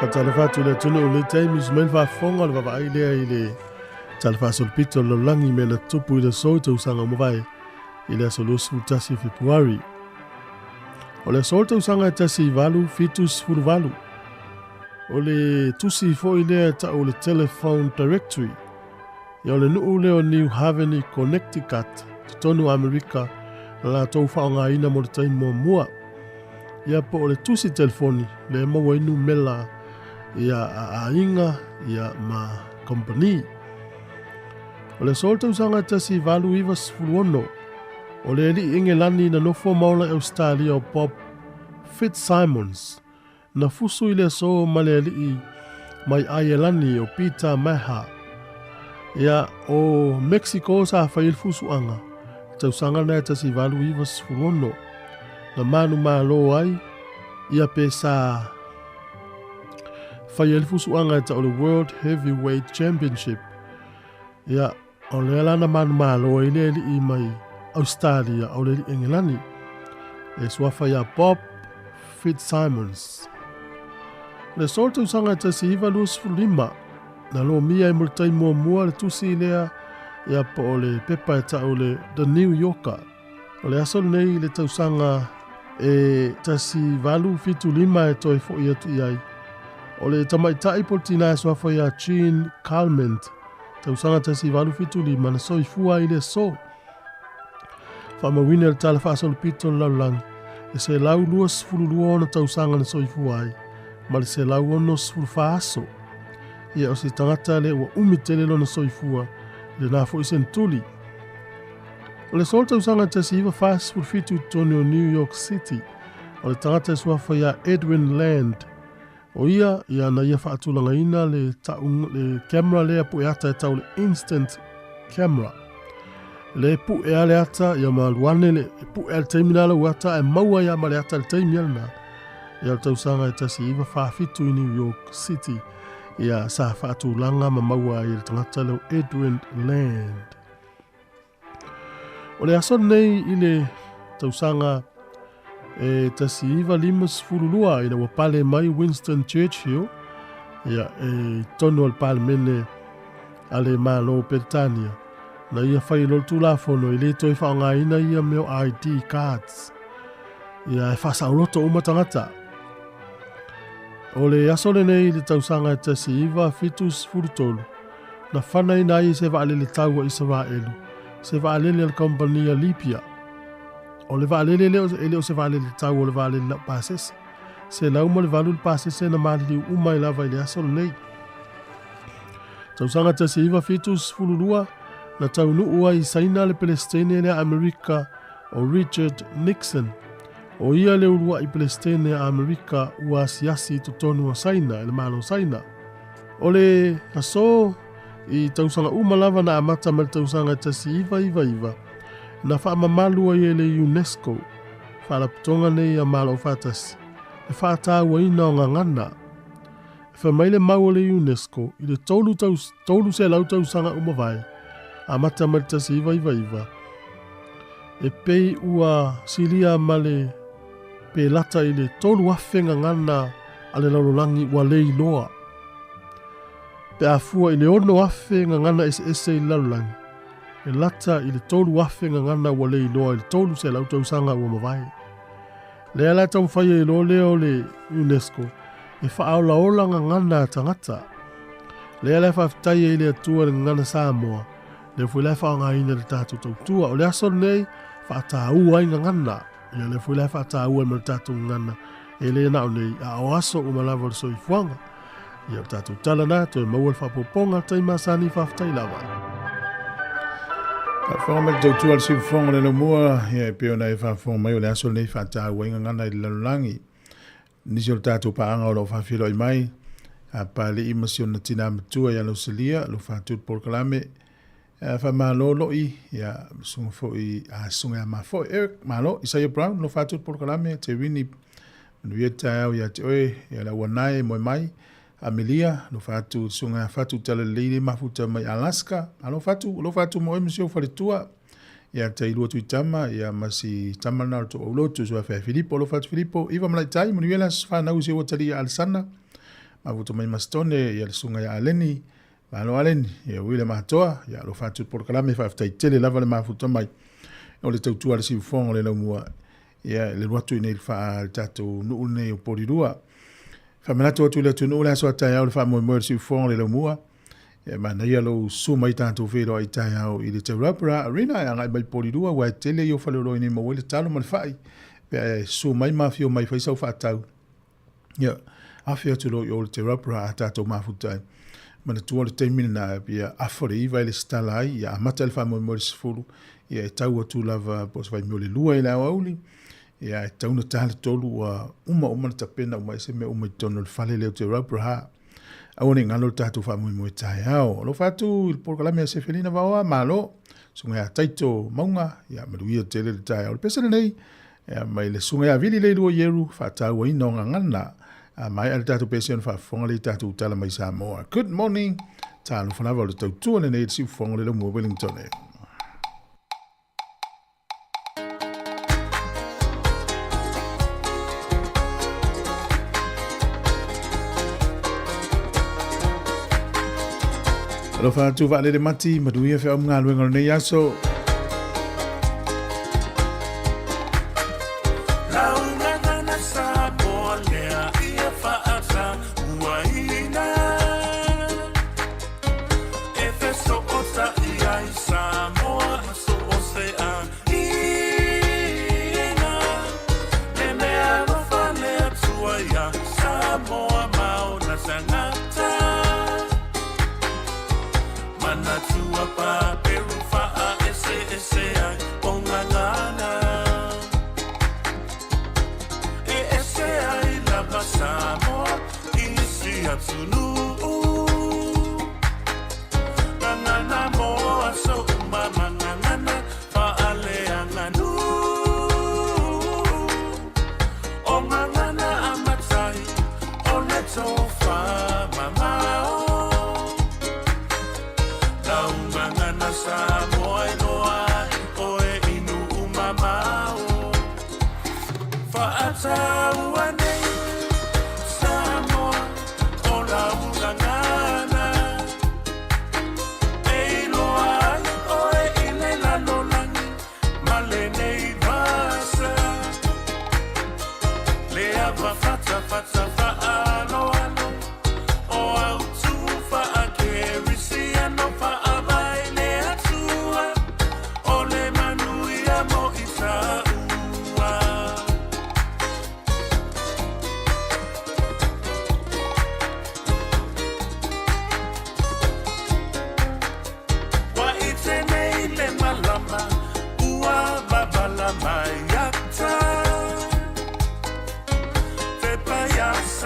Speaker 1: Talafatu le tunu le taimi smel fa fonga le baba ile ile talafa sol pito lo langi me le tupu ile soto usanga mbai ile solo tasi Februari ole soto usanga tasi valu fitus furu valu ole tusi fo ile ta ole telephone directory ya ole nu ule o New Haven Connecticut tonu Amerika la to fa nga ina mo taimi mo mua ya po ole tusi telefoni le mo wainu mela ia ainga ia ma company ole solta usanga tasi valu ivas fuluono ole li ingelani na nofo maula Australia o Bob Fitzsimons na fusu ile so maleli mai ayelani o Peter Maha ia o Mexico sa fail fusu anga tausanga na tasi valu ivas fuluono na manu malo ai ia pesa Fai fusu anga ta o le World Heavyweight Championship. Ia o le alana manu malo ile li I mai Australia o le Engelani. E sua fai a Bob Fitzsimons. Le solta usanga ta si iwa lus fulima. Na lo mia I multai mua le tusi lea ia po o le pepa ta o le The New Yorker. O le asol nei le tausanga e ta si valu fitu lima e toi fo ia tu iai. O le tamaitai poltina e soa ia Jean Calment. Tausanga tasi valu fitu lima na soi fua I le so. Whamawine le tala whaasolo pito laulang. E se lau luas fululua ona tausanga na soi fua ai. Ma le se lau ono sfulu whaaso. Ia o se tangata le ua umitele lo na soi fua. Le na fo isen tuli. O le sol tausanga tasi iwa fast fulu fitu toni o New York City. O le tangata e soa ia Edwin Land. O ia na ia whaatulanga ina le camera lea pu e ata e tau le instant camera. Le pu e ale ata ia maluane le pu e ale teiminala uata e maua ia ma le ata le teimialna. Ia le tausanga e tasi iwa whaafitu I New York City. Ia sa whaatulanga ma maua I le tangata leo Edwin Land. O le aso nei I le tausanga e tasi iwa limas furulua ina wapale mai Winston Churchill ia e tono al palmene ale malo Britania na ia fai lol tulafono I le toi whaonga ina ia meo ID cards ia e whasa uloto umatangata o le asole nei le tausanga tasi iwa fitus furutolu na whana ina I se waalele taua I Savaelu se waalele al kompania Lipia o le vaalele leo se vaalele tau o le vaalele lau pasese. Se lau mo le valu le pasese na maali umai lava I le asolo nei. Tausanga tasi iwa fitus fululua na tau nuua I saina le Palestine le Amerika o Richard Nixon. O ia le urua I Palestine Amerika ua siasi tutonu o saina, le malo saina. O le aso I tausanga umalava na amata mal tausanga tasi iwa. Na whaamamalu ai le UNESCO. Whaalaputonga nei a malo whaatasi. E whaataua ina o ngangana. E whamaile mau le UNESCO. I le tolu se lau tausanga umawai. A mata maritasi iwa. E pei ua silia male pe lata I le tolu whawhenga ngana ale laurolangi ua le iloa. pe a fua i le ono afe ngangana ese i lalulangi. E lata i le tolu afe ngangana wa le iloa i le tolu se lau tau sanga ua mawai. Le ala tau whaia i lo leo le UNESCO e whaaola ola ngangana tangata. Le ala whaftai i le atua le ngangana Sāmoa. Le fui lai whaanga ina le tātou tau tua. O le aso nei whaata ua i ngangana. Ia le fui lai whaata ua i le tātou ngangana. E le nao nei a o aso umalawa le soi fuanga. Ia tātou tala nā to e maua le whapoponga tai masani whaftai lawa. Whanga tau tua le sifu whanga le no mua. Ia e peo nei whafonga mai o le aso nei whaata ua i ngangana i le lalulangi. Nisi o le tātou paanga o lo whawhiro i mai. A pale i masio na tina matua ia lo salia, lo whaatut porkalame. Whamalo i, ia sunga fo i a sunga ma fo Eric Malo, Isaiah Brown, lo whaatut porkalame, te wini manuieta au ia te oe, ia la wanae moe mai, Amelia, lo whaatu sunga whaatu tala leile mafuta mai Alaska, lo whaatu moe masio wharitua, ia te ilua tui tama, ia masi tamana to olotu, so a Filipo, lo whaatu Filipo, iwa malai tai, manuela whanau se watali Alisana, mafuta mai mastone, ia sunga ia Aleni, Malo alen, ia wile mahatoa, ia lo whaatu porkalame whaftai tele lava le mafuta mai. O le tautua le siu fonga le laumua, ia le ruatu i nei le wha tatou nuu nei o porirua. Whamanatu atu le tunu le aso atai au le wha moe moe le siu fonga le laumua. Ia mana ia lo suma i tatou whero ai tai au i le Taurapura Arena, ia ngai mai porirua, wa tele i o whalero i nei maua le talo ma le whai. Pea suma i mafio mai whaisau whaatau. Ia, awhi atu lo i o le Taurapura a tatou mafutai. Mana tua le teimina na ia afore i vai le stala ai, ia amata le whamoe mo le sifuru, ia e tau atu lava pos vai mio le lua i lau auli, ia e tau na tahale tolu a uma na tapena uma ese me uma i tono le whale leo te Taurapura ha. Awane ngalo le tatu whamoe mo e tae ao. Lo whatu il porkalame a Sefelina vaoa, malo, sunga ia taito maunga, ia maruia tele le tae ao. Le pesana nei, ia mai le sunga ia vili le lua yeru, whatau a ino ngangana, mai al tatu pesion fa fonga le tatu tala mai Sāmoa. Good morning. Talo whanava le tau tua nei si fonga le mo Wellington e. Alo fa tu va le mati maduia fa ngā luenga nei aso.
Speaker 4: Mayata, te payas.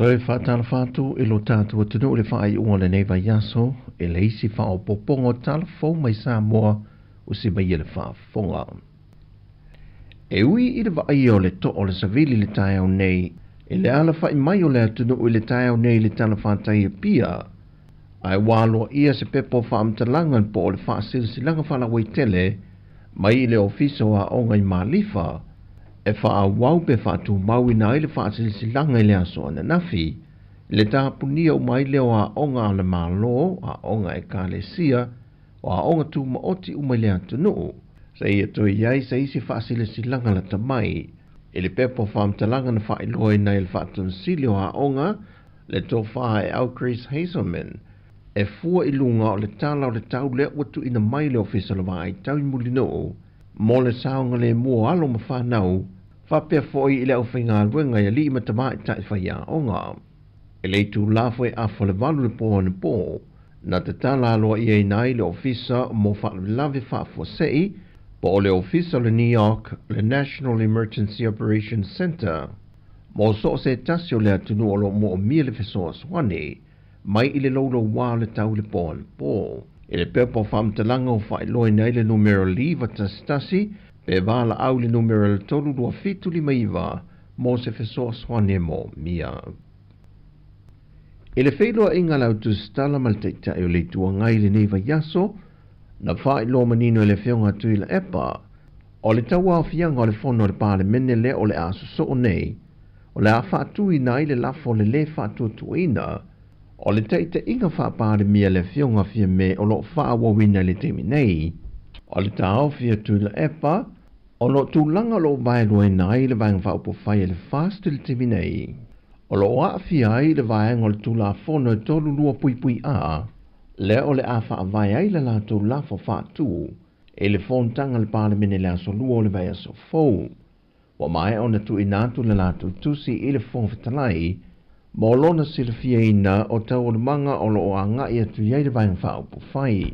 Speaker 4: Toi whātala whātu e lo tātua tunu le whaai ua le nei vai aso e le isi whao popongo tala fau mai Sāmoa o se mai le whaafonga. E ui i le vai o le to o le savili le tai au nei e le ala whai mai o le atunu o le tai au nei le tala whātai e pia. Ai wāloa ia se pepo whaamtalangan po o le whaasilsilanga whalawai tele mai i le ofiso a ongai malifa e wha wau pe whaatu maui na ile whaasilsilanga i le aso ana nafi, le tāpunia o mai leo a onga ale mālo, a onga e kālesia, o a onga tū maoti umai le atunu. Sa ia toi iai sa isi whaasilsilanga la tamai, e le pepo whaamtalanga na whailoi na il whaatunsili o a onga, le tō wha e au Chris Hazelman, e fua i lunga o le tala o le tau lea watu ina mai le ofisa la vai tau i mulino, mo le saonga le mua alo ma whanau, whapea foi i le au whainga alwenga i li matama i tai whaia onga. E le tu lafo e afo le valu le po na po, na te tala aloa i e nai le ofisa mo whaalave whaafo sei, po le ofisa le New York, le National Emergency Operations Center, mo so se tasio le atunu o lo mo o mia le fesoa swane, mai i le lolo wā le tau le po na po. E le pepo whaamtalanga o whailoi nei le numero liva tastasi, pe wala au le numero le tolu lua fitu li maiva, mo se fesoa swane mo mia. E le whailua inga lau tu stala malteita e o le tua ngai le neiva yaso, na whailo manino e le whionga tui la epa, o le taua o fianga o le fono le pāle mene le o le aso so o nei, o le a whaatui nai le lafo le whaatua tuina, o le teita inga whaapare mia le whionga fia me o lo whaawawina le temi nei. O le tau fia tui la epa, o lo tūlanga lo vaelua nai le vaenga whaupo whai le fast le temi nei. O lo a fia ai le vaenga o le tūla fono e tolu lua pui pui a, le o le a whaavai ai le la tū lafo whaatu, e le fontanga le pāle mene le aso lua o le vai aso fau. Wa mai o na tu inatu le la tū tusi i le fonfatalai, mo lona silafia ina o tau o le manga o lo o a ngai atu iai le vaenga whaupo whai.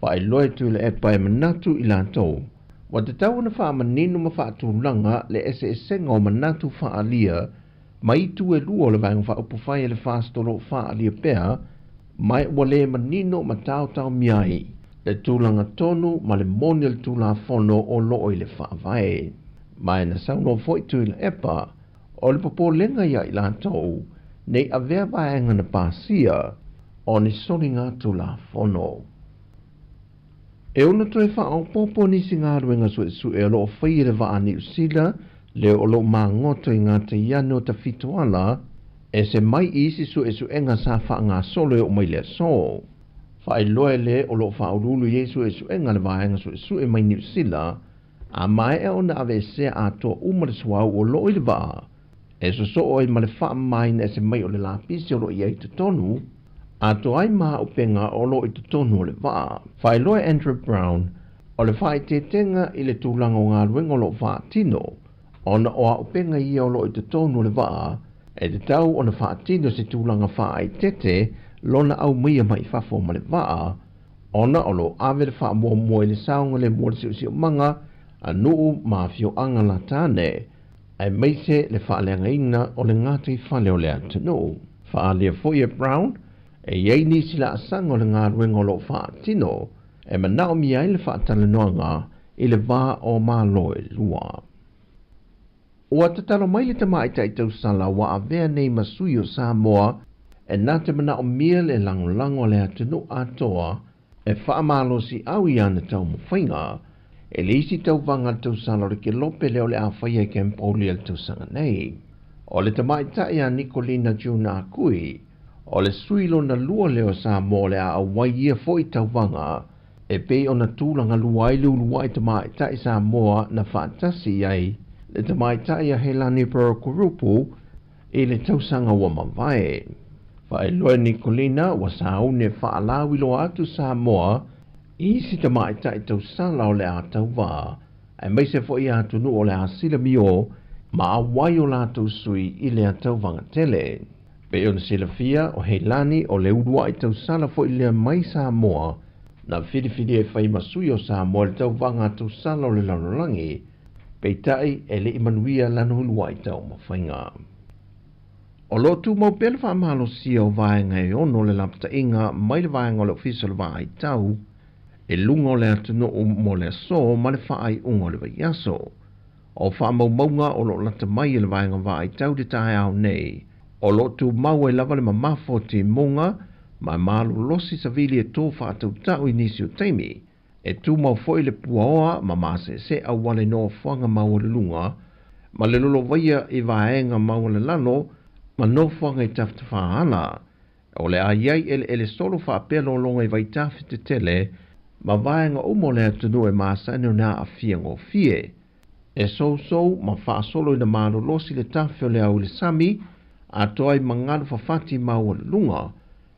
Speaker 4: Whai loe tu le epa e manatu i la tau. Wa te tau na wha manino ma wha tūlanga le ese esenga o manatu wha alia, mai tu e lua o le vaenga wha upawhai e le whaastolo wha alia pea, mai ua le manino ma tau tau miai, le tūlanga tonu ma le moni le tūla fono o loo i le wha vai. Mai na sauno foi tu i le epa, o le popo lenga ia i la tau, nei a vea vaenga na pāsia, o ni solinga tūla fono. E ona toi wha au popo nisi ngā ruenga su e lo o whai le waa ni usila, le o lo mā ngoto i ngā te iano ta fitoala, e se mai isi su enga sa wha ngā solo e o mai le so. Wha loe le o lo wha urulu Jesu enga le vaenga su e mai ni usila, a mai e ona ave se a toa umare suau o lo i le waa, e so o i ma le wha mai na se mai o le lapisi o lo i te tonu, a to ai maha upenga o lo i te tonu o le waa. Whai loe Andrew Brown, o le whai te tenga i le tūlanga o ngā ruenga o lo wha tino, ona o a upenga i o lo i te tonu o le waa, e te tau o na wha tino se tūlanga wha ai tete, lona au mia mai whafo ma le waa, ona o lo ave le wha mua mua i le saunga le mua le siu manga, a nuu maa fio anga la tāne, ai meise le wha leanga ina o le ngāti whale o le atanu. Wha lea Foye Brown, e iei ni sila asanga o le ngā ruenga o lo wha tino, e manao mi ai le wha talanoanga i le wā o mālo e lua. Ua te talo mai le tamai tai tau sala wa a vea nei masui o Sāmoa, e nā te manao mia le langolango le atanu atoa, e wha mālo si au i ana tau mwhainga, e le isi tau vanga tau sala o ke lope leo le a whaia ke mpauli al tau sanga nei. O le tamai tai a Nicolina Juna Akui, o le suilo na lua leo Sāmoa le a awai ia foi tau vanga, e pe o na tūlanga luai luai tamai tai Sāmoa na whaatasi ai, le tamai tai a Helani Kurupu, e le tau sanga wa mawai. Whai loe Nicolina wa saune whaalawi lo atu Sāmoa, isi tamai tai tau sala o le a tau wā, e meise foi atu nu o le a sila mio, ma awai o la tau sui i le a tau vanga tele. Pe ona silafia o Helani o le urua i tau sala foi le mai Sāmoa, na whiriwhiri e whai masui o Sāmoa le tau vanga tau sala o le lanolangi, pe tai e le imanuia lano hulua i tau mawhainga. O lotu mau pele wha amalo sia o vaenga e ono le lapta inga mai le vaenga o le ofisa le vai tau, e lungo le atunu o mo le so ma le whaai ungo le vaiaso. O wha mau maunga o lo lata mai le vaenga vai tau te tae au nei, o lotu mau e lava le mamafo te monga, ma malu losi sa vili e tō wha atau tau inisi o teimi, e tu mau foi le puaoa ma mase se au wale no whanga mau le lunga, ma le lolo vaia i vaenga mau le lalo, ma no whanga i tafta whaana. O le aiai ele solo wha apelo longa i vaitafi te tele, ma vaenga umo le atunu e maasa ene o nā a fia ngō fie. E so ma wha solo i na mālo losi le tafi o le au le sami, a toai mangalu whawhati mau le lunga,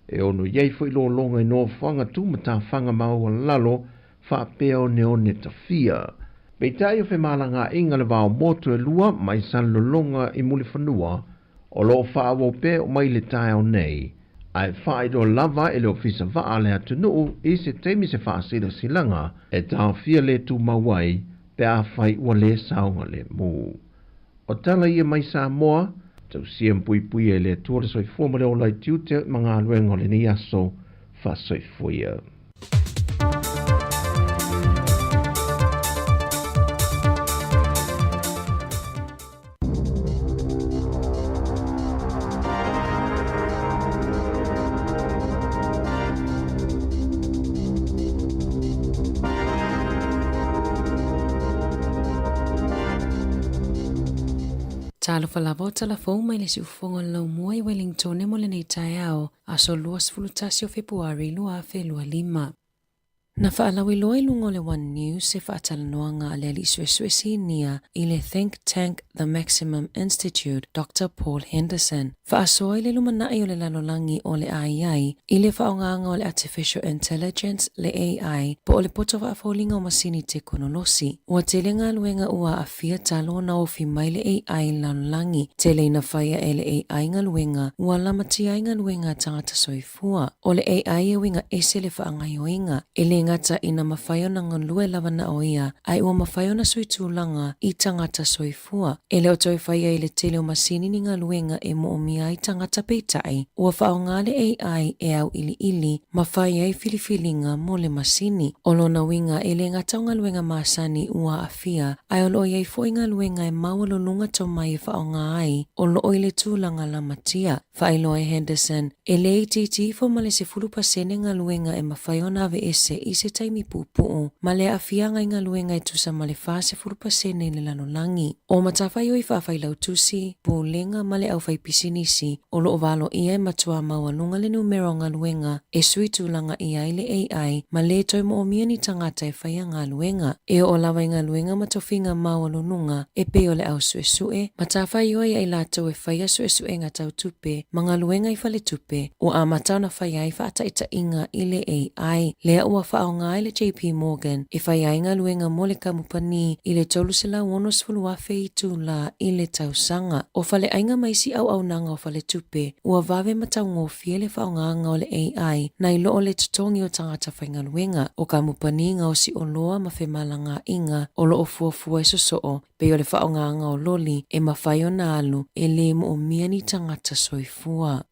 Speaker 4: e ono iei fwoi lo longa i no whanga tu ma tā whanga mau le lalo, wha apeo ne o ne tafia. Peitai o whi malanga inga le vao moto e lua, mai san lo longa i muli whanua, o lo whaawo pe o mai le tae o nei, ai whaedo lava e le ofisa vaa le atunu i se teimi se whaasila silanga e tau fia le tu mawai pe a whai ua le saunga le mu. O tala ia mai Sāmoa, tau siam pui e le tuare soi fuamare o lai tiute mga luengo le ni aso wha soi fuia.
Speaker 5: Talo falavo talafou mai le si ufonga lau mua i Wellington e mo le nei tae ao aso luas fulutasi o Februari lua fe lua lima. Na whaalawi loa i lungo le One News se whaatalanoanga a le ali suesuesi nia i le think tank The Maximum Institute Dr. Paul Henderson. Whaasoa i le lumanai o le lalolangi o le AI i le whaonganga o le Artificial Intelligence le AI po o le poto whaafolinga o masini te konolosi. Ua tele ngā luenga ua a fia talo na ofi mai le AI lalolangi tele ina whaia e le AI ngā luenga ua lamatia i ngā luenga tangata soifua. O le AI e winga ese le whaangaioinga e le ngata ina mawhaio na ngalue lava na o ia ai ua mawhaio na suitulanga i tangata soifua. E leo toi whaia i le tele o masini ni ngā luenga e mo o mia i tangata peitai ua whaonga le AI e au ili mawhaia i filifilinga mo le masini. O lona winga e le ngata o ngā luenga maasani ua afia ai o lo iai fwoi ngā luenga e maua lo lunga to mai e whaonga ai o lo o le tūlanga la matia. Whailo e Henderson e le ititi fo male se fulu pasene ngā luenga e mawhaio na ave ese i se taimi pupuu, ma le afianga i ngā luenga e tusa ma le whase fulu pasene i le lanolangi. O matawhai o i whawhai lau tusi, pūlenga ma le au whai pisinisi, o lo ovalo ia e matua maua lunga le numero ngā luenga e suitulanga ia i le AI, ma le toi mo o mia ni tangata e whaia ngā luenga. E o lawa i ngā luenga matofinga maua lunga e pe o le au suesue, matawhai o i lato e whaia suesue ngā tau tupe, ma ngā luenga i whale tupe, o a matau na whaia i whaata ita inga i le AI, lea ua whaonga i le JP Morgan, e whaia i ngā luenga mo le kamupani i le tolu se la wono sfulu wafe i tūla i le tausanga. O whale ainga maisi au nanga o whale tupe, ua vave matau ngō fie le whaonganga o le AI, na i loo le tutongi o tangata whainga luenga, o kamupani ngā o si o loa ma whemalanga inga, o loo fuafua e sosoo, pe o le whaonganga o loli, e mawhaio na alu, e le mo o miani tangata soifua.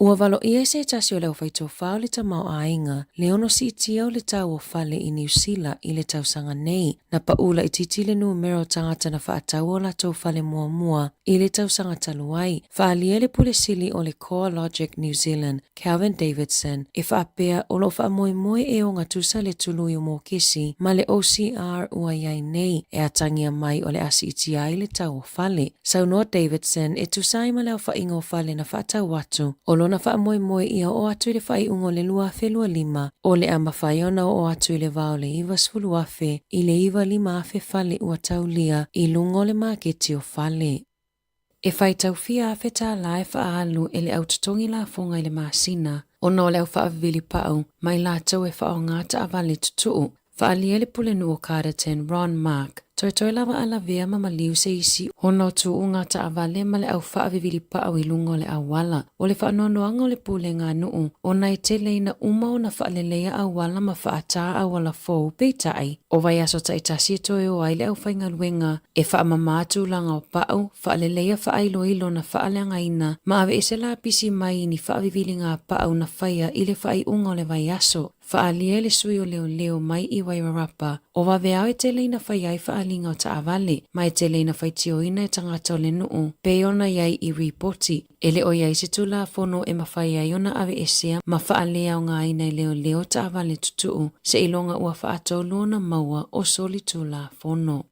Speaker 5: Ua valo ia se tasi o leo whaito whao le tamau a inga, le ono si tia o le tau o whale i New Zealand i le tausanga nei, na paula i titi le numero tangata na whaatau o la tau whale mua i le tausanga taluai. Whaalia le pule sili o le Core Logic New Zealand, Calvin Davidson, e whaapea o lo whaamoe e o ngā tusa le tului o mō kesi, ma le OCR ua iai nei, e atangia mai o le asi itia i le tau o whale. Saunoa Davidson e tusai ma leo whainga o whale na whaatau watu, o lona wha moe ia o atu i le whai ungo le lua fe lua lima, o le ama whaiona o atu i le vao le iwa sfulu afe, i le iwa lima afe whale ua taulia, i lungo le maketi o whale. E whai taufia afe tā lae wha alu e le autotongi la fonga i le maasina, o no leo wha avili pau, mai la tau e wha o ngāta avale tutuu. Whaalia le pule nuo Carterton Ron Mark, Toi lava ala vea ma maliu se isi hono tu unga ta avale ma le au faa vivili pa au ilungo le awala. O le faa nonoanga o le pule ngā nuu. O nai te leina uma o na faa lelea awala ma faa taa awala fau peitai. O vai aso ta itasi toi o ai le au whainga luenga. E faa mamatu langa o pau, faa lelea faa ilo ilo na faa leanga ina. Ma ave ese la pisi mai ni faa vivili ngā pau na whaia ile faa i unga o le vai aso. Faalia le sui o leo mai i Wairarapa. O waweao e te leina whai ai faalinga o ta avale, mai te leina whai tio ina e tangata o le nuu, pe ona iai i ripoti. Ele o iai se tula fono e mawhai ai ona ave esea, ma faalea o ngā ina i leo ta avale tutuu, se ilonga ua faatolu ona maua o soli tula fono.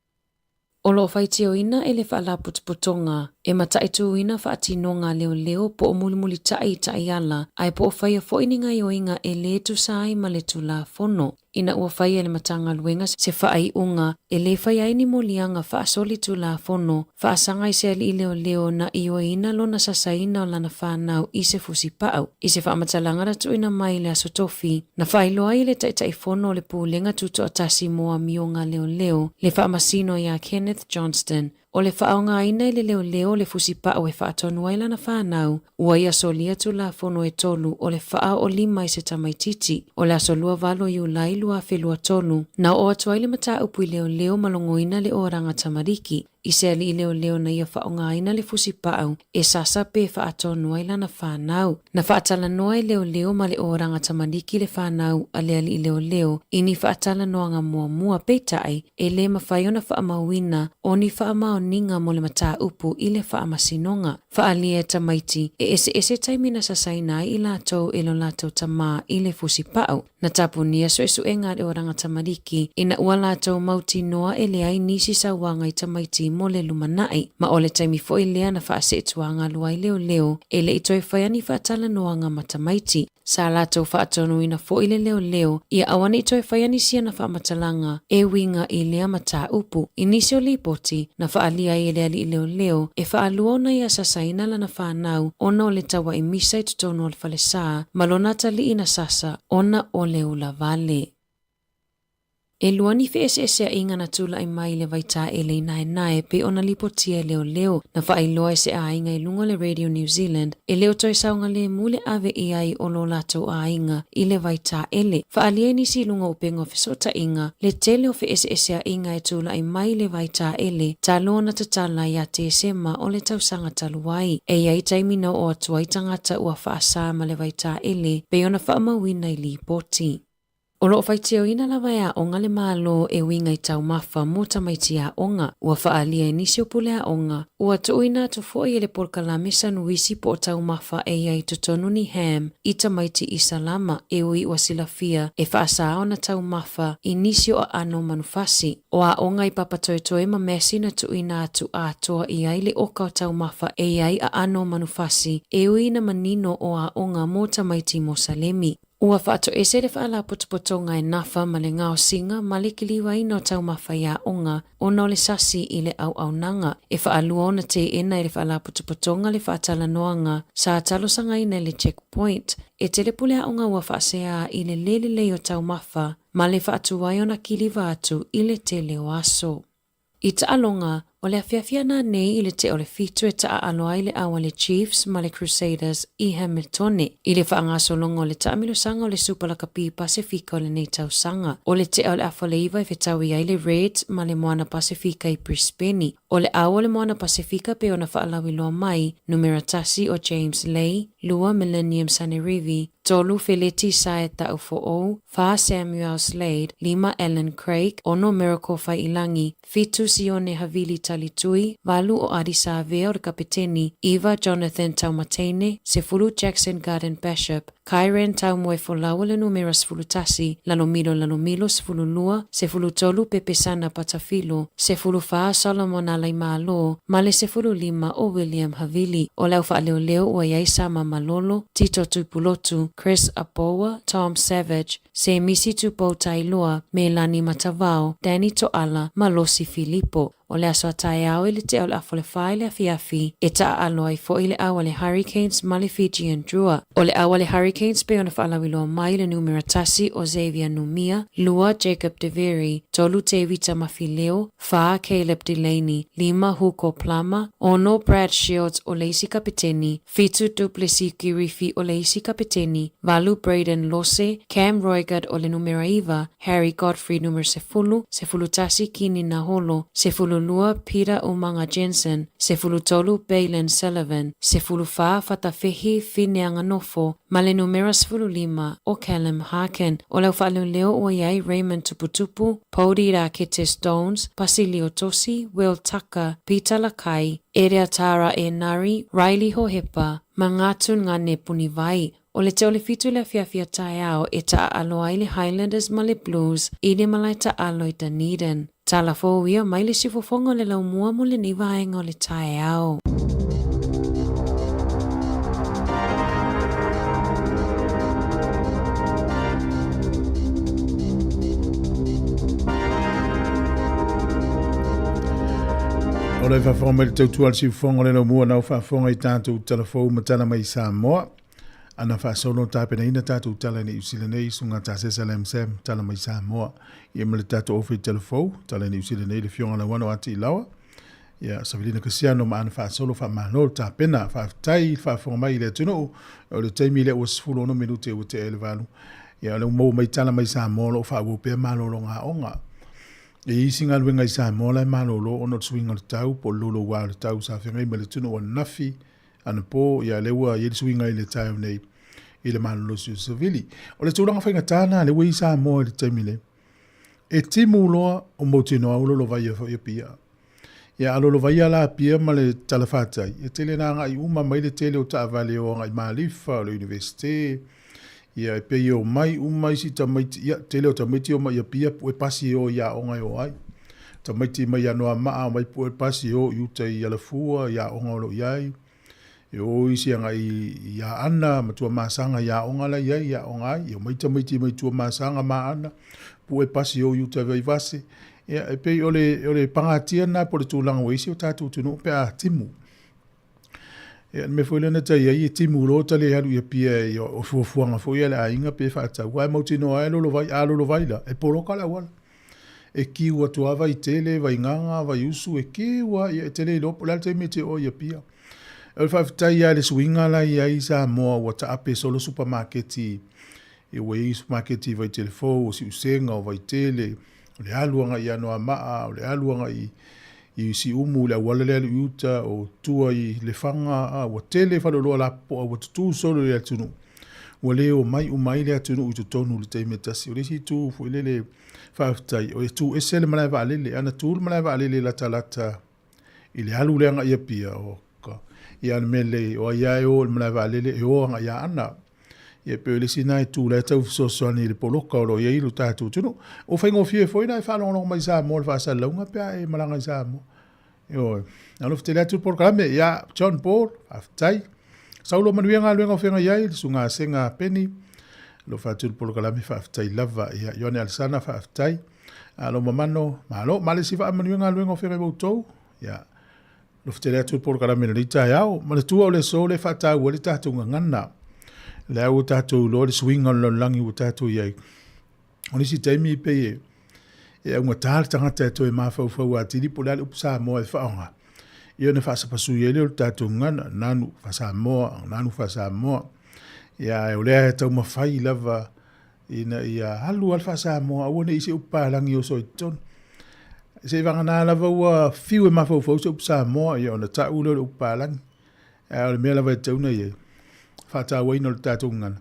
Speaker 5: O lo whaitio ina e le whaala putuputonga, e mataitu ina whaatinonga leo po o mulimuli tai ala, ai po o whaia foininga i oinga e le tu sai ma le tu la fono. Ina ua whaia le matanga luenga se whaai unga, e le whaia ni molianga whaasoli tu la fono, whaasanga i se ali leo na i oina lo na sasaina o lana whanau i se fusi pau. I se whaamatalanga ratu ina mai le asotofi, na whailoa i le taitai fono le pūlenga tuto atasi moa mionga leo, le whaamasino ia Kenneth Johnston, o le whaonga ina i le leo le fusi pao e whaatonu aila na whanau, ua ia solia tu la fono e tolu o le whaa o lima i se tamaititi, o le aso lua valo i ulai lua whelua tolu, na o atuai le mata upu i leo malongo ina le oranga tamariki, i se ali i leo na ia whaonga ina le fusi pao, e sasa pe whaatonu aila na whanau, na whaatala noa i leo ma le oranga tamariki le whanau a le ali i leo, ini whaatala noa ngā mua peitai, e le mawhai ona whaamauina, o ni whaamau ninga mo le mata upu i le whaamasinonga. Whaalia e tamaiti e ese taimina sasaina i lātou e lo lātou tamā i le fusi pau. Na tapu nia so enga e oranga tamariki ina ua lātou mauti noa e le ai nisi sa wanga i tamaiti mo le lumanai. Ma ole taimi fo i lea na whaase e tuanga lua i leo e le itoi whaiani whaatala noanga matamaiti. Sa lātou whaatonu ina fo i le leo ia awana itoi whaiani sia na whaamatalanga e winga i lea mata upu. Inisio lipoti na whaalia i le ali i leo e whaaluona ia sasaina lana whanau ona o le tawa i misa i tutono o le whalesa malonata li ina sasa ona o le ula vale. E luani ese inga na tula i mai le vaita e le nae pe ona lipotia leo na whaailoa se a inga i lunga le Radio New Zealand e leo toi saunga le mule ave i ai o lo lato a inga i le vaita ele. Whaalia nisi lunga upenga fesota inga le tele o ese a inga e tula i mai le vaita ele talo na tatala ia te sema o le tausanga taluai. E iai taimina o atuai tangata ua whaasa ma le vaita ele pe ona whaamawina i li poti. O loo whaiteo ina lawa ea onga le malo e winga i tau mafa mo tamaiti a onga. Ua whaalia e nisi o pule a onga. Ua tuuina atu fōi e le porkala mesa nuisi po o tau mafa e iai tutonu ni ham i tamaiti i salama e ui ua silafia e whaasa ona tau mafa i nisi o ano manufasi. O a onga i papatoetoe ma mesi na tuuina atu a toa i ai le oka o tau mafa e iai a ano manufasi e ui na manino o a onga mo tamaiti mo salemi. Ua whaato ese le whaala potopotonga e nafa ma le ngao singa ma le kiliwa ino tau mawha ia onga ona o le sasi i le au nanga. E whaalua ona te ena i le whaala potopotonga le whaatala noanga sa talo sanga ina le checkpoint e te le pule a onga ua whaasea i le lelelei o tau mawha ma le whaatuwai ona kiliwa atu i le tele o aso. I ta alonga, o le awhiawhiana nei i le te o le fitu e ta aloa i le awa le Chiefs ma le Crusaders i Hamiltone. I le whaangasolonga o le taamilosanga o le Supalakapi Pasifika o le nei tausanga. O le te o le afaleiva i whetawi ai le Reds ma le Moana Pasifika i Brisbane. O le awa le Moana Pasifika pe ona whaalawi loa mai, numera tasi o James Lay, lua Millennium Sanerivi, tolu Feleti Saeta Ufo'ou, 4 Samuel Slade, 5 Ellen Craig, ono Miracle Failangi, fitu Sione Havili Talitui, valu o Adisa Avea o le kapiteni, Eva Jonathan Taumatene, Sefulu Jackson Garden Bishop, Kyren Taumoe Folawa le numera Sefulu Tasi, Lalomilo Sefulu Lua, Sefulu Tolu Pepesana Patafilo, Sefulu Faa Solomon Alaimalo, Male Sefulu 5 o William Havili, o lau Fa'aleoleo o Yaisama Malolo, Tito Tupulotu, Chris Apoa, Tom Savage, Se Misi Tupo Tailua, Melani Matavao, Danny Toala, Malosi Filippo. o le aso atai au le te o le afo le whai le afi e ta aloa I fo I le awa le hurricanes ma le Fijian drua. O le awa le hurricanes pe ona whaalawiloa mai le numera tasi o Xavier Numia, lua Jacob DeVere, tolu Tevita Mafileo, fa Caleb Delaney, lima Hugo Plama, ono Brad Shields o leisi kapiteni, fitu Duplessis Girifi o leisi kapiteni, valu Braden Lose, Cam Roygard o le numera iva, Harry Godfrey numero sefulu tasi kini naholo, sefulu lua Peter Umanga Jensen, sefulu tolu Baylen Sullivan, sefulu fa fatafehi fineanga nofo, male numera sefulu lima o Callum Harkin, o lau whaaluleo o iai Raymond Tuputupu, Pody Rakete Stones, Basilio Tosi, Will Tucker, Peter Lakai, Erea Tara e Nari, Riley Hohepa, mangatun ngā nepuni vai, o le te o le fitu le fiafia tae ao e ta aloa I le Highlanders ma le Blues, I le malai ta alo I Dunedin. Tala fo ia mai le sifofonga le lau mua mo le nivaenga o le tae ao.
Speaker 1: O le whawhonga le tautua le sifofonga le lau mua nau whawhonga I tātou telefou matana mai Sāmoa. Ana whaasono tāpena ina tātou tala ni usila nei sunga tā sesa le msem tala mai Sāmoa. Ia mele tātou ofi telefou tala ni usila nei le fionga la wano ati lawa. Ia sawilina kasiano ma ana whaasolo whamano tāpena whaatai whaafonga mai le tunu o le teimi le wasfulu ono minute o te elevalu. Ia le umou mai tala mai Sāmoa lo whaagopea malolo ngā onga. E isi ngā luenga I Sāmoa lai malolo ono swinga le tau po lolo wā le tau sa whengai ma le tunu o nafi ana po ia lewa ia le swinga I le tau nei I le malolo si savili. O le tūranga whainga tāna le wei Sāmoa I le taimile. E timu loa o motino au lolo vai a pia. Ia alolo vai ala pia ma le talawhatai. E tele nā ngai uma mai le tele o taavale o ngai Malifa o le universite. Ia e pei o mai umai si tamaiti. Ia tele o tamaiti o mai a pia pu e pasi o ia o ngai o ai. Tamaiti mai anoa maa mai pu e pasi o iuta I alafua ia o ngai o lo iai. E o isi anga ia ana matua masanga ia o ngala iai ia o ngai. Ia mai tamaiti mai tua masanga maa ana. Pu e pasi o iuta vei vase. Ia e pei o le pangatia na po le tūlanga o isi o tātou tunu pe a timu. Ia me foi lena tai ai timu lo tale halu ia pia o fuafuanga foi ala inga pe fata. Wai mautino ai lo vai alo lo vai la. E polo kala wala. E kiwa tua vai tele vai nganga vai usu e kiwa ia tele lo pola te mete o ia pia. E fa tai ia le swinga la ia Sāmoa wa ta ape solo supermarketi. E wei supermarketi vai telefo o si usenga o vai tele. O le aluanga ia noa maa o le aluanga I si umu le wala le uta o tua I le fanga o tele whaloloa lapo o tutu solo le atunu. O le o mai umai le atunu I tonu le teimetasi. O le si tu fu le whaftai. O le tu ese le malai wa alele. Ana tu le malai wa alele lata I le alu leanga ia pia o ka. Ia mele o ia o le malai wa alele e o anga ia ana. Ia pe le sinai tu le tau sosoani le poloka o lo ia ilu tātou tunu. O whaingo fie foi nai whanongo mai Sāmoa le whaasa launga pia e malanga I Sāmoa. Io, alo te le atu porkalame, ia John Paul, aftai. Saulo manuia ngā luenga o whenga iai, sunga senga peni. Lo whatu porkalame whaaftai lava, ia Ione Alsana whaaftai. Alo mamano, malo, male si wha manuia ngā luenga o whenga i wautou. Ia, lo te le atu porkalame le rita iau. Male tua o le so le whaatau o le tātou ngana. Le au tātou lo le swinga lo langi o tātou iai. O nisi taimi I peye. E unga tāle tangata e toi mawhauwhau a tiri po lale upu Sāmoa e whaonga. Ia ne whaasapasu i ele o tātou ngana, nanu wha Sāmoa. Ia e o lea e tau mawhai lava ia halu al wha Sāmoa, ua ne isi upalangi o soi tonu. Se vanga nā lava ua fiu e mawhauwhau se upu Sāmoa, ia o na tā ule o upalangi. Ia o le mea lava e tauna ia. Whata waina o le tātou ngana.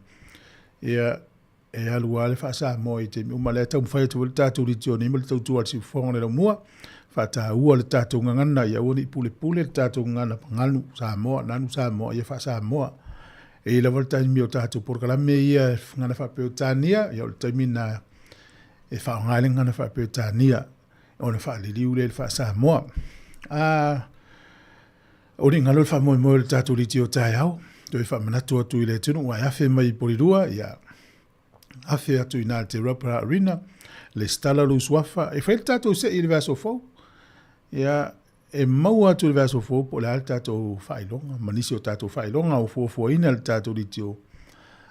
Speaker 1: Ia e alu ale fa Sāmoa I te uma le tau mwhai tu le tātou li tio ni le tau tua si whonga le mua whata ua le tātou ngana ia ua ni pule le tātou ngana nganu Sāmoa nanu Sāmoa ia fa Sāmoa e la volta mi o tātou porkalame ia ngana fa pe o tānia ia o le taimi na e fa ngale ngana fa pe o tānia o na fa li le fa Sāmoa o ni ngalo fa mo le tātou li tio tai au to fa manatu atu I le tunu wa afe mai polirua ia afe atu ina te Rapara Arena, le stala lu swafa, e whaile tātou se I le vaso fau. Ia, e mau atu le vaso fo po le al tatou whailonga, manisi o tatou whailonga o fo ina le tatou ritio.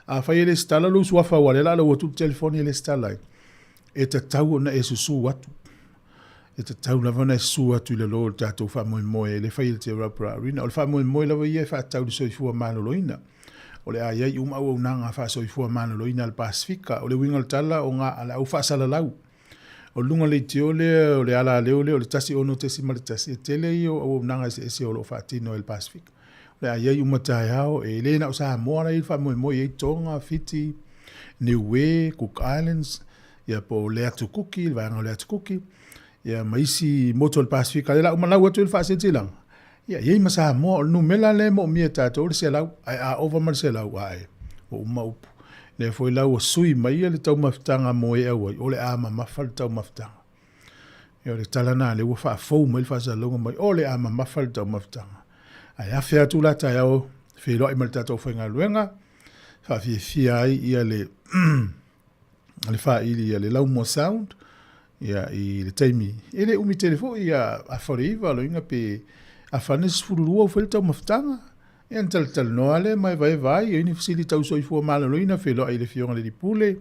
Speaker 1: A whai ele stala lo suafa wale la lo tu telefoni ele stala. E ta tau na e susu atu. E ta tau lava na e susu atu le lo tatou wha moe le whai ele te rapura arina. O le wha moe lava ia wha tau le soifua maloloina. O le aiai au nanga wha soifua maloloina le Pasifika. O le wingal tala o ngā ala au wha salalau. O lunga le tio o le ala leo o le tasi ono tesi ma le tasi e tele i o nanga ese o lo whaatino el Pasifika. Le aiai umatai hao e le na o Sāmoa na i wha moe e Tonga, Fiti, Niue, Cook Islands, ia po le atu kuki, le vanga le atu kuki, ia maisi moto el Pasifika, le la umalau atu el whaasetilang. Ia iei ma Sāmoa o numela le mo mia tato o le selau, ai a over ma le selau ai, o umaupu. Le foi lau sui mai le tau maftanga moe au ai, o le ama mafal tau maftanga. Ia le talana le ua wha fau mai le whasalonga mai, o le ama mafal tau maftanga. Ai a whea tū la tai au, wheloi mai le tatou whainga luenga, wha fia ai ia le wha ili ia le Laumo Sound, ia i le taimi. E le umi telefo ia a whareiva lo inga pe a whanes fururua u whele tau maftanga. Ian tal noa le mai vai, ini fasili tau soifua malaloina wheloi le fionga le dipule,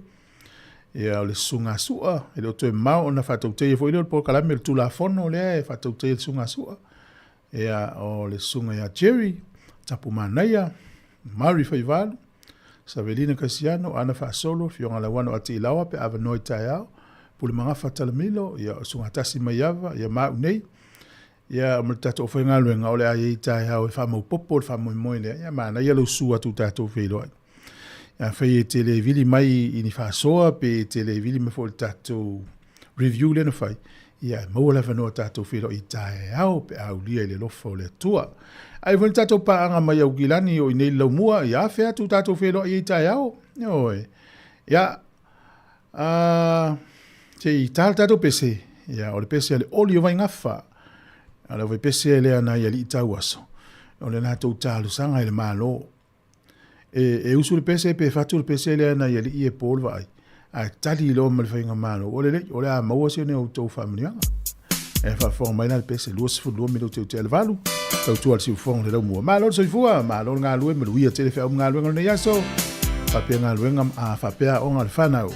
Speaker 1: ia o le sunga sua, e le o toe mau o na whatau teia fo ile o le po kalame le tula fono lea e whatau teia le sunga sua. Ia o le sunga ia Jerry, tapu manaia, Mauri Whaivalu, Savelina Kasiano, Ana Whaasolo, fionga la wano ati ilawa pe ava noi tai au, pule mga whatalamilo, ia o sunga tasi maiava, ia mau nei, ia mo tato o whainga luenga o le ai tai hao e whamau popo, le whamau moe lea, ia mana, ia lau sua tu tato whailoi. Ia whai e tele vili mai ini whaasoa, pe tele vili me fo le tato review le na whai, ia maua la whanua tato whailoi i tai hao, pe au lia i le lofa o le tua. Ai whani tato paanga mai au gilani o inei lau mua, ia whea tu tato whailoi i tai hao, oi. Ia, te i tāl tato pese, ia o le pese ale oli o vai ngawha, ala vai pese ele ana ia li tau aso. O le nātou tālu sanga ele mālo. E usu le pese pe fatu le pese ele ana ia li i e polva ai. A tali lo ma le whainga mālo. O le a maua se ne o tau whamanianga. E whawhonga mai na le pese lua sifu lua milo te le valu. Tau tua le sifu whonga le lau mua. Mālo le soifua, mālo ngā lue, me luia te le whea ngā luenga le yaso. Whapea ngā luenga a whapea o ngā le whanau.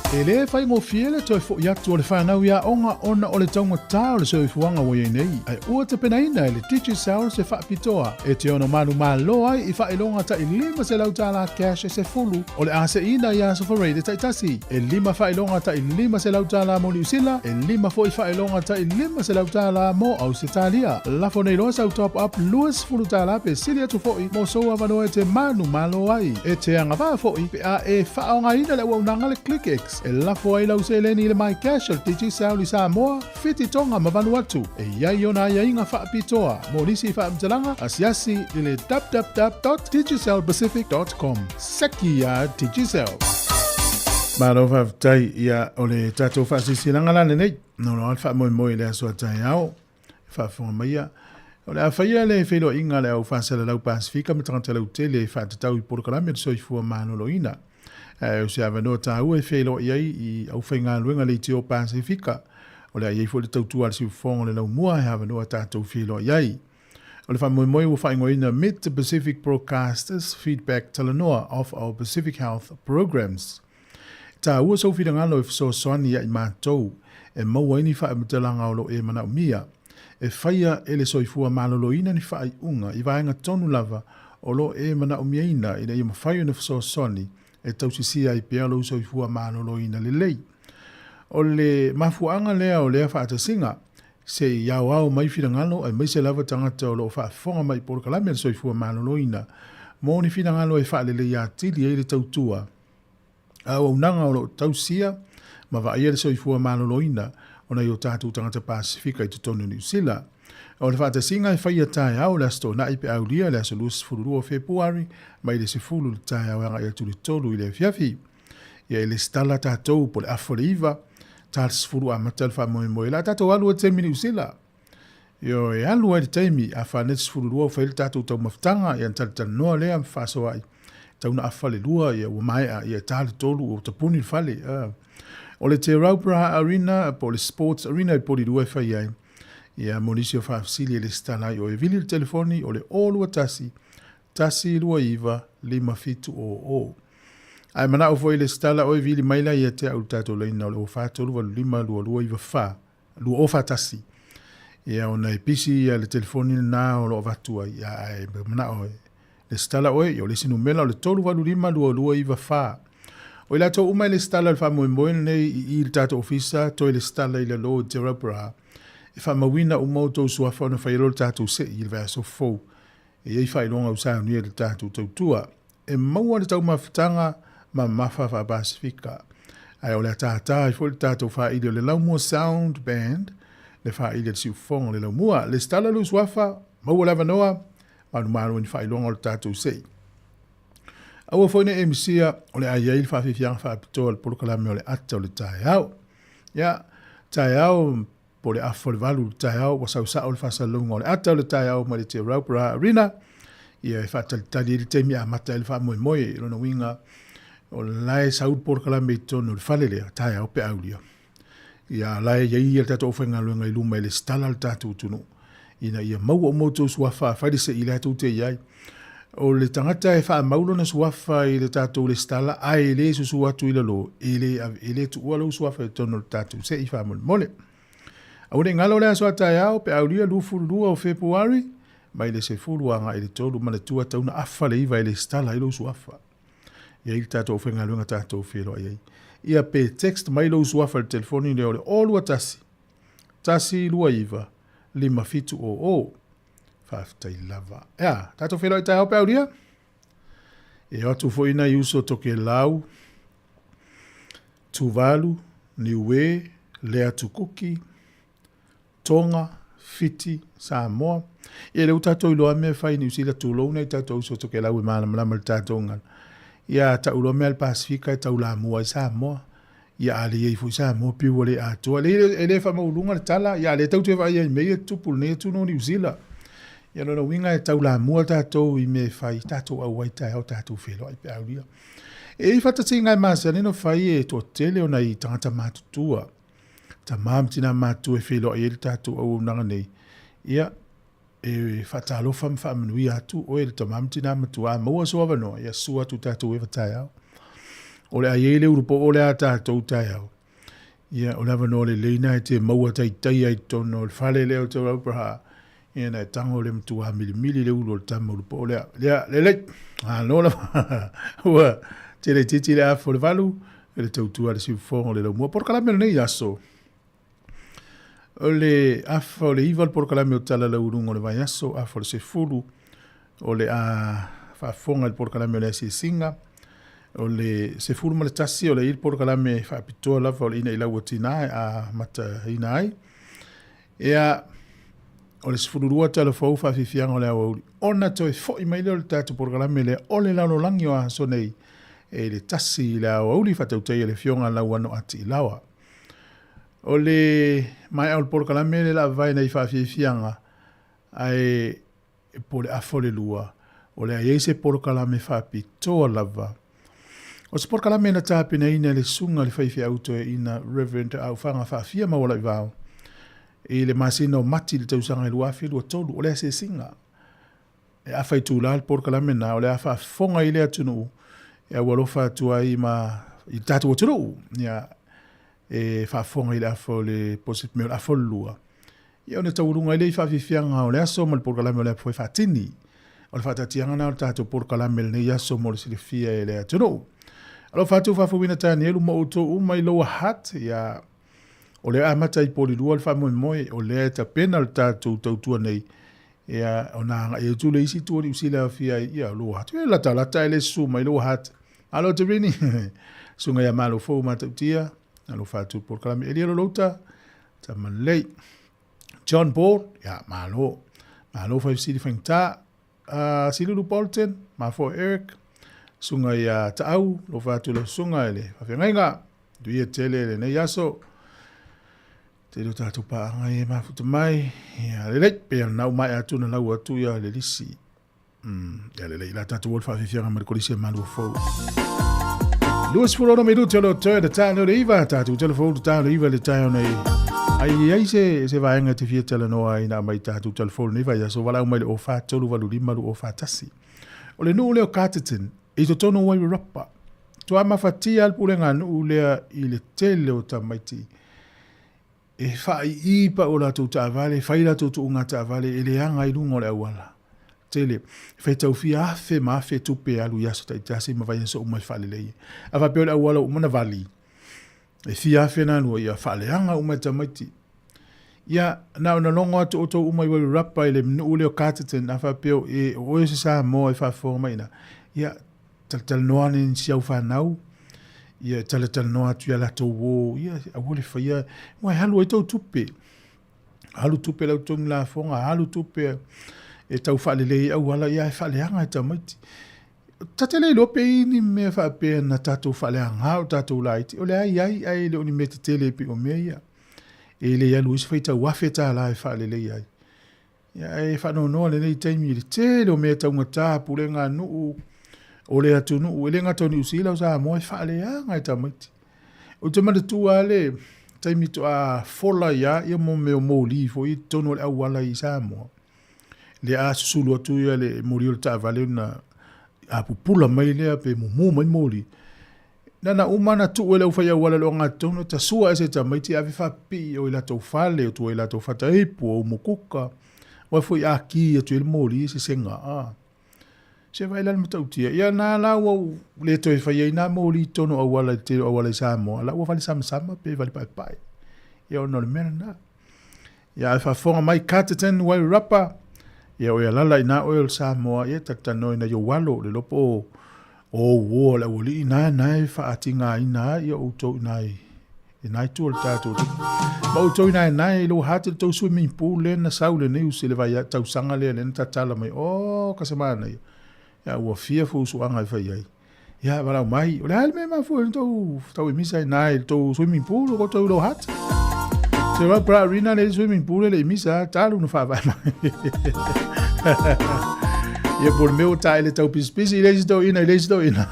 Speaker 1: E le fai ngō fiele toi fo iatu o le whanau ia onga ona o le taunga tā o le soifuanga o nei. Ai ua te penaina e le Teachers Hour se whaapitoa. E te ono manu malo ai I whaelonga ta I lima se lautala cash e se fulu. O le ase ina ia so farede taitasi. E lima whaelonga ta I lima se lautala mo New Zealand. E lima fo I whaelonga ta I lima se lautala mo Ausitalia. Lafo nei loa sau top up luas fulu tala pe silia tu fo I mo soa vano e te manu malo ai. E te anga wha fo I pe a e whaonga ina le waunanga le ClickX. E lafo ai lau se leni le mai cash al tiji sauli Sāmoa, fiti tonga ma vanuatu. E iai ona ia inga whaapitoa, mo nisi whaamtalanga, asiasi le www.digicelpacific.com. Seki a Digicel. Maro whaftai ia o le tatou whaasisilanga lane nei, no no alfa moi le asua tai au, whaafonga maia. O le awhaia le whelo inga le au whaasala lau Pasifika, me tangata lau tele whaatatau I porokarame te soifua manolo ina. O se avanoa tāua e whelo iai I au whainga luenga le te o Pasifika. O le iai fo le tautua le siufonga le lau mua e avanoa tātou whelo iai. O le whamoimoe ua whaingoina Meet the Pacific Broadcasters Feedback Talanoa of our Pacific Health Programs. Tāua sau whirangalo e whasoasoani iai mātou e maua ini whaamatalanga o lo e mana umia. E whaia e le soifua maloloina ni whai unga I vaenga tonu lava o lo e mana umia ina ina I mawhaio na whasoasoani e tausisia I pea lo soifua maloloina le lei. O le mafuanga lea o lea whaatasinga, se iau au mai whirangalo ai mai se lava tangata o lo whaafonga mai porokalame le soifua maloloina. Mo ni whirangalo e whaalele ia tili e le tautua. Au unanga o lo tausia, ma va ia le soifua maloloina, ona I o tātou tangata Pasifika I tutonu New Zealand. O le whaatasinga e whaia tae au le asto na ipe au lia le aso luas fururua Februari, mai le se fulu le tae au anga ia tuli tolu I le fiafi. Ia le stala tātou po le afo le iwa, tātas furu a matal wha moe la tātou alu a teimi New Zealand. Io e alu a le teimi a whanetis fururua o whaile tātou tau maftanga ia ntalitana noa lea mwhaso ai. Tau na afa le lua ia ua mai a ia tāle tolu o tapuni le whale. O le te Rauparaha Arena, po le Sports Arena I poli lua e whai ai. Ia monisi o whaafsili le stana I o e vili le telefoni o le olua tasi lua iwa 5 Ai mana o foi le stala o e vili maila ia te au tato leina o le o whaatolu walu 5 lua iwa wha, lua o whaatasi. Ia ona e pisi ia le telefoni na o lo vatua ia e mana o le stala o e o le sinu mela o le tolu walu 5 lua iwa wha. O ila to umai le stala le whamoe nei I le tato ofisa to le stala I le lo te Rauparaha. E whamawina umautou suafa na whairol tātou se I le vea so fau. E ei whailonga usao nia le tātou tautua. E maua le tau mawhitanga ma mawha wha Pasifika. Ai o le tātā I fo le tātou whaile le laumua sound band, le whaile le siufonga le laumua, le stala lu suafa, maua lava noa, manu maru ni whailonga le tātou se. Aua fwone e misia o le aiai le whawhiwhianga whaapitoa le polokalame o le ata o le tae au. Ia, tae au po le afo le valu le tae au, wasau sao le whasalunga o le ata o le tae au ma le te Rauparaha Arena. Ia e whaatalitali le teimi a mata e le whaamoemoe I lona winga o le lae saud polokalame I tonu le whalelea tae au pe aulia. Ia lae iai le tato whainga luenga I luma I le stala le tato tunu. Ina ia maua o moto suafa whaide se I le atu te iai. O le tangata e wha maulo na suafa I le tatou le stala, ai le susu atu I lo, ele tu ualo suafa I tono le tatou se I wha mole. Aune ngalo le aso atai au pe aulia lufu lua o Februari, mai le se fulu anga I le tolu ma le tua tauna afa le iwa I le stala I lo suafa. Ia I le tatou whenga luenga tatou whiro ai. Ia pe text mai lo suafa le telefoni le ole olua tasi lua iwa, 5 Whaftai lava. Ea, tato whiro I tai au pe aulia? E atu fo ina iuso toke lau, Tuvalu, Niue, Lea Tukuki, Tonga, Fiti, Sāmoa. E leu tato iloa mea whai New Zealand tūlou nei tato uso toke lau I malama le tato ngan. Ia ta uloa mea le Pasifika e tau la mua I Sāmoa. Ia ale ei fui Sāmoa piu le atua. Le wha maulunga le tala. Ia le tau te whai ai mea tupul ne tuno New Zealand. Ia lona winga e tau la mua tatou I me whai tatou au ai tai au tatou whelo ai pe aulia. E I whatati ngai maasa nino whai e tō tele o nei tangata mātutua. Ta māmtina mātu e whelo ai e tatou au nanga nei. Ia e whatalofa mwhamanui atu o e ta māmtina mātua maua soa wanoa. Ia sua tu tatou e watai au. O le aie le urupo o le a tātou tai au. Ia, o lava no le leina e te maua tai tai ai tono, le whale leo te raupraha. Ia nei tango le mtua milimili le ulu o le tama urupo o lea. Le. No la. Ua, te le titi le afo le valu, e le tautua le siufongo le lau mua. Porkalame le nei aso. O le afo le iwa le porkalame o tala la urungo le vai aso, afo le se furu. O le a whaafonga le porkalame o le asi singa. O le se furu ma le tasi o le il porkalame whaapitoa lava o le ina ilau o tinae a mata ina ai. Ea, o le se furu rua tala fau whaafifianga o le awauri. Ona toi fo i maile o le tatu porkalame le o le lano langi o a sonei. E le tasi le awauri whatautei le fionga lau ano ati ilawa. O le mai au le porkalame le la vai nei whaafifianga. Ai po le afo le lua. O le aiei se porkalame whaapitoa lava. O se porkalame na tāpina ina le sunga le whaifi auto e ina Reverend au whanga whaafia mawala i vau. E le masina o mati le tausanga i luafi lua tolu o le ase singa. E a whai tūla le porkalame na o le a whaafonga i le atunu. E a walofa atua i ma i tātu o turu. Ia e whaafonga i le afo le posit meo le afo lua. Ia o ne taurunga i le i whaafifianga o le aso ma le porkalame o le apoi whaatini. O le whaatatianga na o le tātu porkalame le nei aso mo le silifia e le atunu. Alo fatu fafuina tani elu mo uto umai loa hat ya o le amata i polilua le famoe moe o le ta pena le tatu tautua nei ya ona e tu le isi tu usila fia ya loa hat la tala ele suma loa hat alo te rini sunga ya malo fo matutia alo fatu por kalame eli lo lota ta malei John Paul ya malo fa sili fenta silu Bolton ma for Eric sunga ya taau lo fatu lo sunga ele whawhengainga duia tele le nei aso te lo tatu pa ngai mafuta mai ya le leit pe nau mai atu na lau atu ya le lisi ya le la tatu wol whawhiwhianga marikolisi malu fau Luas fulano me luto lo toe de tano de iwa tatu telefon de tano iwa le tano nei ai se vaenga te fia tele noa ina mai tatu telefon ni vai so wala mai o fa tolu valu lima o fa tasi o le no le o katatin e to tono wai rapa. To ama fatia al pulenga nu lea i le tele o tamaiti. E fai ipa o la tau taavale, fai la tau unga taavale, e le anga i lungo le awala. Tele, fai tau fi afe ma afe tupe alu yaso ta itasi ma vai nso umai fale lei. Afa peo le awala umana vali. E fi afe na nua ia fale anga umai tamaiti. Ia, na longo atu oto umai wai rapa i le mnu leo kataten, afa peo e oe se Sāmoa e fa forma ina. Ia, tal noa ni siau whanau. Ia tal noa tu ia lato wo. Ia awole whaia. Wai halu e tau tupe. Halu tupe lau tongi la fonga. Halu tupe e tau whalelei au wala. Ia e whaleanga e tamaiti. Tatele lope ini mea whaapea na tatou whaleanga o tatou laiti. O le ai le oni me te tele pi o mea ia. E le alu isi whaita wafe ta la e whalelei ai. Ia e whanonoa le nei taimi le tele o mea taunga tā purenga nuu. O le atunu, o le ngatoni usila o Sāmoa e whaaleanga e tamaiti. O te manatua le, taimito a fola ia mo meo mōli fo i tono le awala i Sāmoa. Le a susulu atu ia le mori o le taavale na a pupula mai lea pe mumu mai mōli. Nana umana tu ele ufai awala lo ngatono, ta sua ese tamaiti ave whapi o ila tau whale o tu ila tau whataipu o mokuka. Wa foi aki atu ele mōli se senga se vai la matautia ia na la o le toi fai ina mo li tono awala te awala Sāmoa la o vale sama pe vale pai ia no le mena ia fa fonga mai kataten wai rapa ia o la ina o Sāmoa ia tatano ina yo walo le lopo o wo la o li ina nai fa atinga ina ia o to nai ina tu o tato ma o to nai lo hatel to swimming pool le na saule ne usile vai tau sanga le tatala mai o kasemana ia ua fia fusuanga i whai ai. Ia, warau mai. O le haele mea mafu e tau emisa nai tau swimming pool o tau lo hat. Te wā pra arena le swimming pool le emisa talu no whawai mai. Ia por meo tae le tau pispisi i leisi tau ina.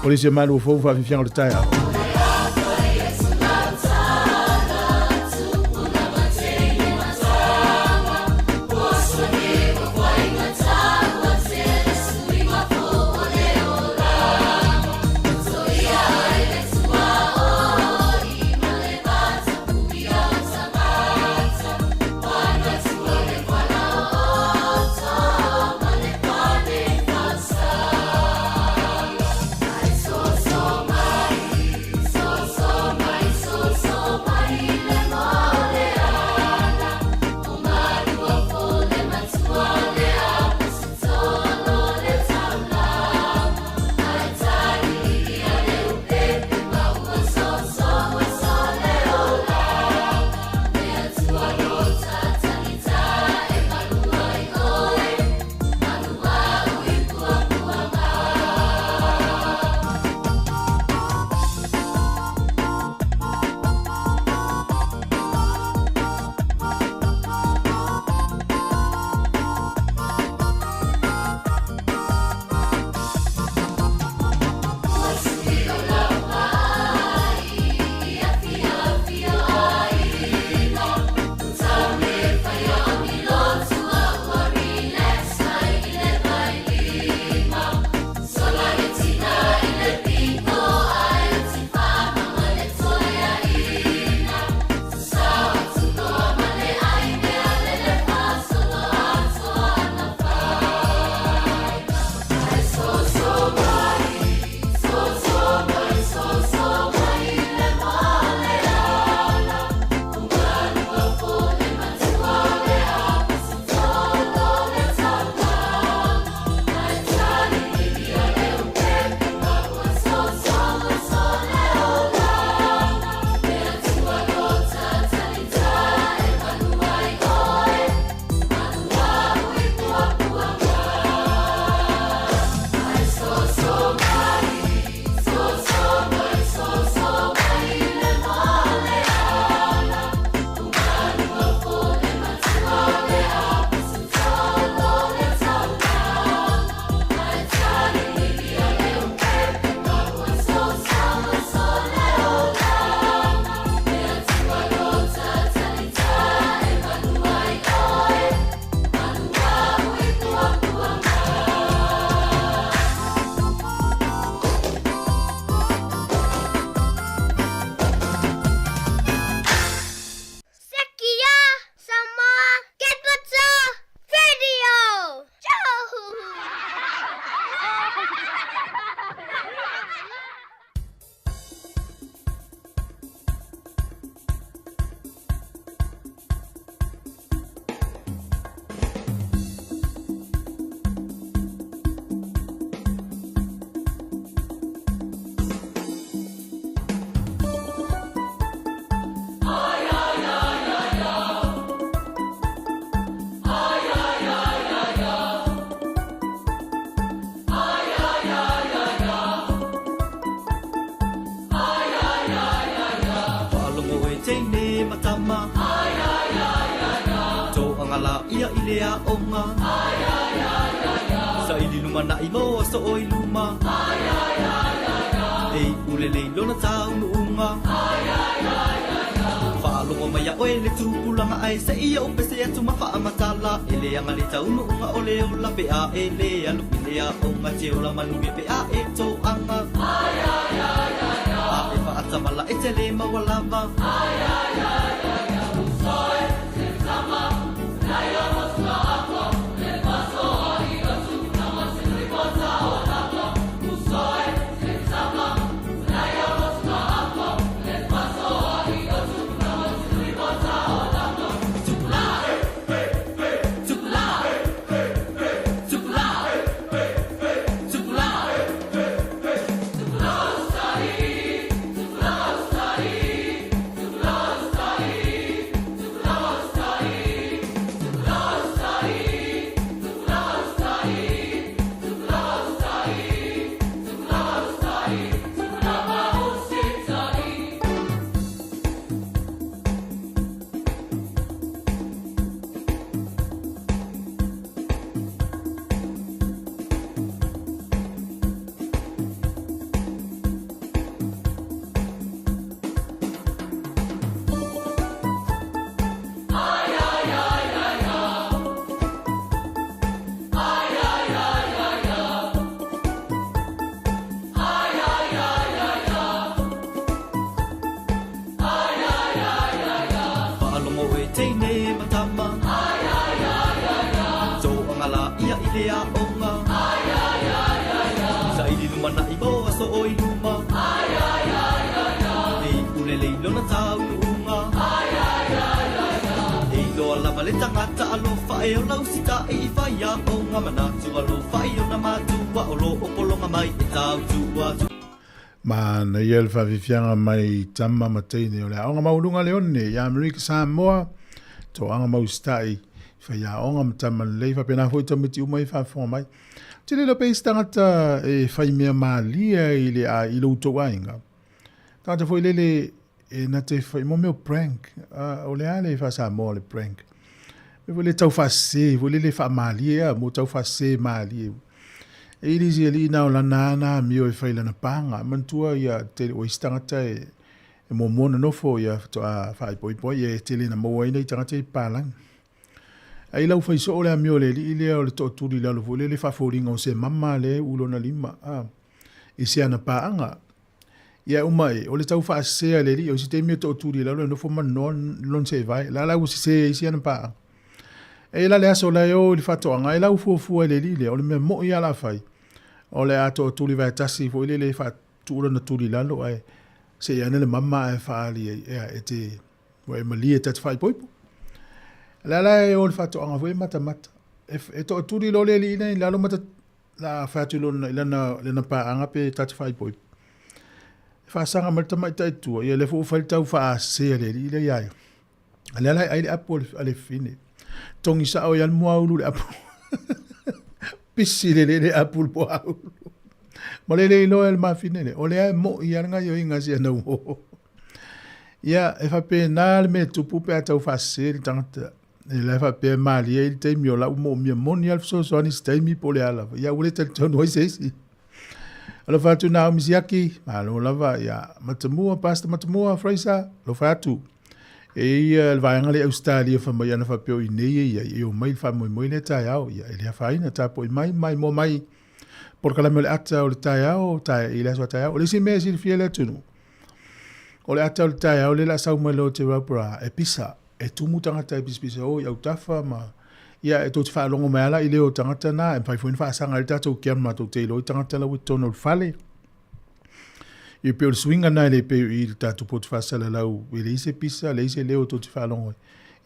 Speaker 1: O le se malu o fau whawhiwhianga o le tae au.
Speaker 6: teine matama ai ai ai ai to angala ia ilea onga ai ai ai ai sa ili luma na imo so oi luma ai ai ai ai ei ulele lona tau unga ai ai ai ai fa longo maya oe le tupulanga ai sa ia upese atu mafa amatala ele anga le tau unga ole ola pe a ele alu ilea onga te ola manu pe a e to anga ai ai ai ai fa atamala etele mawalava ai ai ai ai soe se sama na yo mosna ako le paso ai atu na masri cosa ona ko soe se sama na yo mosna ako le paso ai atu na masri cosa ona ko tupla tupla tupla tupla tupla sai Ilea onga ai ai ai ai sa ili luma na ibo so oi luma ai ai ai ai ei ulele lona tau unga ai ai ai ai ei lo la maleta ngata alo fa e ona usita e fa ya onga mana tu alo fa e ona matu wa olo opolonga mai e tau tua
Speaker 1: ma na yel fa vifianga mai tama matene ole anga maulunga leone ya Amerika Sāmoa to anga maustai fa ya onga mtama leifa pena foi tamiti umai fa fo mai tele lo pe stangata e fa me malia ile a ilo to wainga tata foi lele e na te fa mo meu prank ole ale fa sa mo le prank me vole tau fa se vole le fa malia mo tau fa se malia e ili zeli na la nana mi o fa na panga mantua ya te o stangata e mo mo no fo ya to a fa poi e tele na mo ina tangata i palang ai lau fai so ole a miole ile ole to turi la lo vole le fa foringa o se mama le ulo na lima e se ana pa anga ia umai ole tau fa se le li o se te mi to turi la lo no fo man non lon se vai la la se se ana pa e la le aso la yo le fa to anga e la fu le li le ole me mo ia la fai ole a to turi vai tasi fo le fa tu na turi la lo ai se ana le mama e fa ali e te wa malia tat fai poi la e on fatto anga voi mata e to turi lo le lina la lo mata la fatu lo na pa anga pe tat fai poi fa sanga malta mai tai tu e le fu falta fa se le ile ya la ai apple ale fine tongi sa o yan mo ulu le apple pisi le apple po mo le no el ma fine le o le mo yanga yo inga si no ya e fa pe na me tu pu pe ta fa se tanta e la fa pe mali e te mi ola mo mi moni al so so ni stai mi pole ala ya ule te tono ise si ala fa tu na mi siaki ma lo lava ya matamua pasta matamua fraisa lo fa tu e el va ngale australia fa mai na fa pe o nei ya e o mai fa mo le ta ya ya ele fa ina ta po mai mo mai por kala me ata o ta ya o ta ile so ta ya o le si me si fiele tu no o le ata o ta ya o le la sa mo lo te va pra e pisa e tumu tangata e pispisa o iau tafa ma ia e tō te wha longo mai ala i leo tangata nā e pai fuin wha asanga i tātou kia ma tō te ilo i tangata lau i tono whale i peo le swinga nai le peo i tātou po te wha sala lau i le ise pisa le ise leo tō te wha longo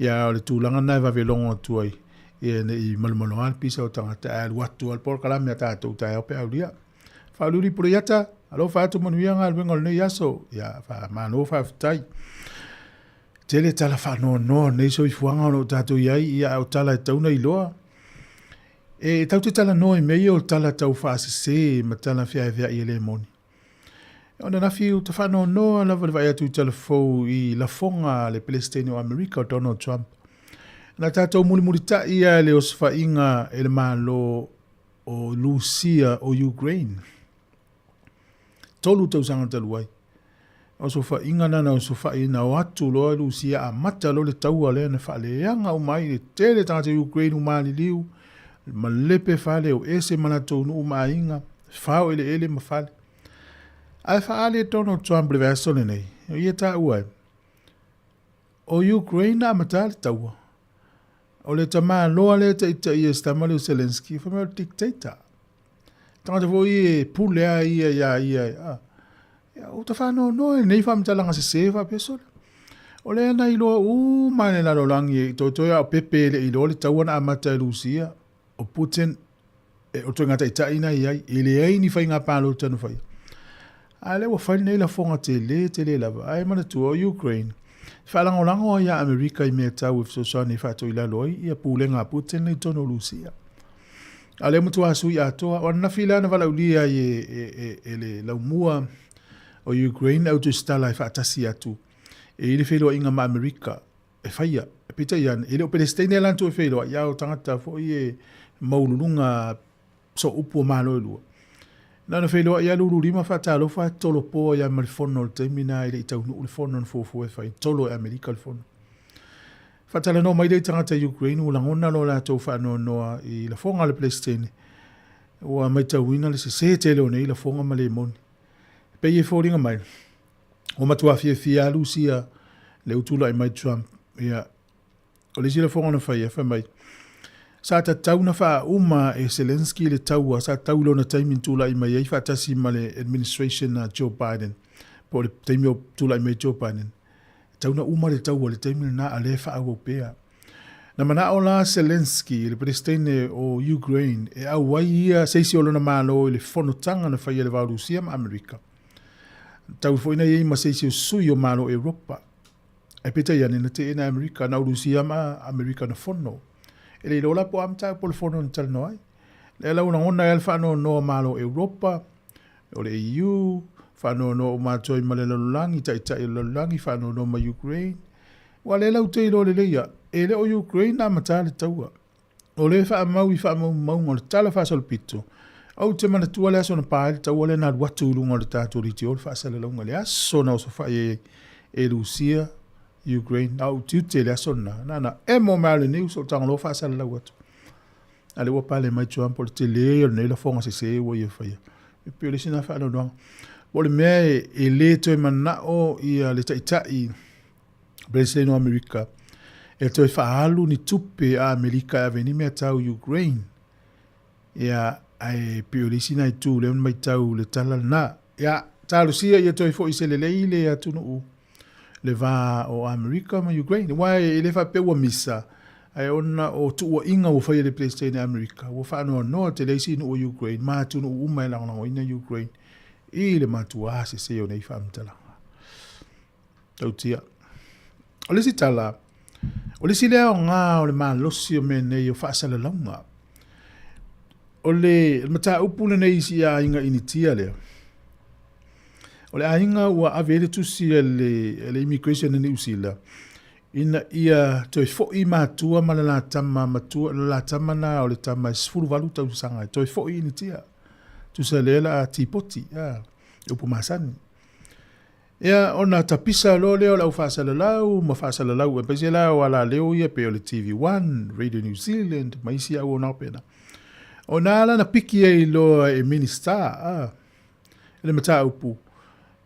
Speaker 1: ia o le tūlanga nai wa velongo tuai i malumalo al pisa o tangata e watu al por kalame a tātou tai au pe au lia wha luri pura iata alo wha atu manuianga al wenga le nei aso ia wha mano wha fitai tele tala no nei so i fuanga no tato iai ia o tala e tauna i loa. E tau te tala no e mei o tala tau whaase se ma tala whia i le moni. Ona na fiu te whanau noa lava le vai atu i telefou i la fonga le Palestine o Amerika o Donald Trump. Na tātou muli ta ia le os whainga e le malo o Lucia o Ukraine. Tolu tau sanga taluai. O so whainga nana o so whaina o atu loa Lucia a mata lo le taua le na whaaleanga o mai le tele tangata Ukraine o maali liu. Ma lepe whale o ese manatou nu umainga. Whao ele ma whale. Ai whaale Donald Trump le vasole nei. O ia ta uai. O Ukraine a mata le taua. O le tama loa le ta ita ia stamale o Zelensky. Whamea o dictator. Tangata vo ie pulea ia. O ta whanau noe, nei whamtalanga se sewa pesora. O le ana iloa mane la rolangi e totoia o pepe le ilo le tauana amata e Lucia. O Putin, o toi ngata ita ina iai, ele ei ni whai ngā pālo tanu whai. A le wa whai nei la fonga te le lava, ai mana tua o Ukraine. Whalangolango ia Amerika i mea tau if so ni whato i la loi, ia pūle ngā Putin nei tono Lucia. A le mutu asui atoa, o na whila na walaulia e le laumua, o Ukraine au tu stala e whaatasi atu. E ili wheloa inga ma Amerika, e whaia, e pita ian, ili o Palestine e lantu e wheloa, iau tangata fo i e maulunga so upu o malo e lua. Nana wheloa ia lulu lima whaatalo wha tolo poa ia marifono le taimina ili i taunu ule fono na fufu e whai, tolo e Amerika le fono. Whaatala no maile i tangata Ukraine, ula ngona lo la tau whaano noa i la fonga le Palestine. Ua mai tauina le se tele o nei la fonga ma le moni. Pe ye fōringa mai. O matua fia Lucia le utula i mai Trump. Ia, o le sila fonga na whai mai. Sa ta tau na wha uma e Zelensky le taua, sa tau lo na taimin tula i mai ei whaatasi ma le administration na Joe Biden. Po le taimi o tula i mai Joe Biden. Tau na uma le taua le taimin na ale wha au pea. Na mana o la Zelensky, le presidente o Ukraine, e au wai ia seisi o lona malo i le whanotanga na whai le vau Rusia ma Amerika. Tau fo ina yei ma seisi o sui o malo Europa. E peta iane na te ina Amerika, na Rusia ma Amerika na whono. E le lola po amta po le whono na tala noai. Le lau na ngona el whano no malo Europa, o le EU, whano no o matoi ma le lalulangi, tai lalulangi, whano no ma Ukraine. Wa le lau te ilo le leia, e le o Ukraine na mata le taua. O le wha mau i wha mau le tala wha solpito. Au te mana tua le aso na pāle, taua le nā watu ulunga le tātou riti o le wha asale launga le aso na oso wha e Rusia, Ukraine, au tiute le aso na. Nana, e mo mea le neus o tangalo wha asale lau atu. Ale wa pāle mai tuan po le te le o nei la fonga se wa ia whaia. E pio le sina wha anu doang. Po le mea e le toi mana o i le taitai Presidente o Amerika. E toi wha alu ni tupe a Amerika a veni mea tau Ukraine. Ia ai piolisina i tū le mai tau le tala na. Ia tālu sia ia toi fo i se le leile a tunu u. Le va o Amerika ma Ukraine. Wai e le fa peua misa. Ai ona o tuua inga o whaia le Presidente Amerika. Wa whanua noa te leisi inu o Ukraine. Maa tunu u mai langango ina Ukraine. I le matua se o nei whamtalanga. Tau tia. O le si tala. O le si lea o ngā o le maa losi o mene i o whaasala launga. O le mata upule nei si a inga initia lea. O le a inga ua avele tusi le immigration na New Zealand. Ina ia toi fo i matua ma la tama matua la tama na o le tama sfuru valu tau sanga. Toi fo i initia. Tusa lela a tipoti. Upu masani. Ia ona tapisa lo leo lau whaasala lau, ma whaasala lau e pese lau ala leo ia pe o le TV1, Radio New Zealand, ma isi au o nao pena. O nala na piki e loa e minister, ele mata upu.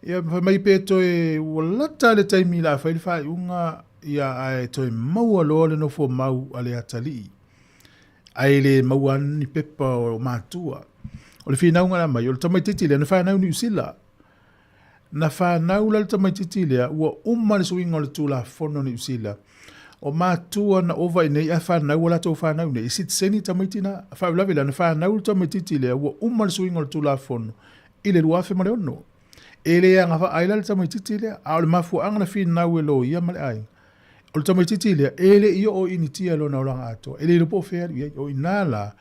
Speaker 1: Ia mai pe toi walata le taimi la whaile whai unga, ia ai toi maua loa le nofo mau ale atali. Ai le mauan ni pepa o mātua. O le whinaunga na mai, o le tamaititi le na whanau New Zealand. Na whanau la le tamaititi lea, ua umare suinga le tūla whono New Zealand. O mātua na ova i nei a whanau la tau whanau nei. Isit seni tamaitina, whaulawe la na whanau le tamaititi lea, ua umare suinga le tūla whono. I le ruafe mare ono. E le anga wha aila le tamaititi lea, a o le mafua anga na whinau e lo ia male ai. O le tamaititi lea, e le ia o initia lo na olanga atoa. E le lupo whea o inala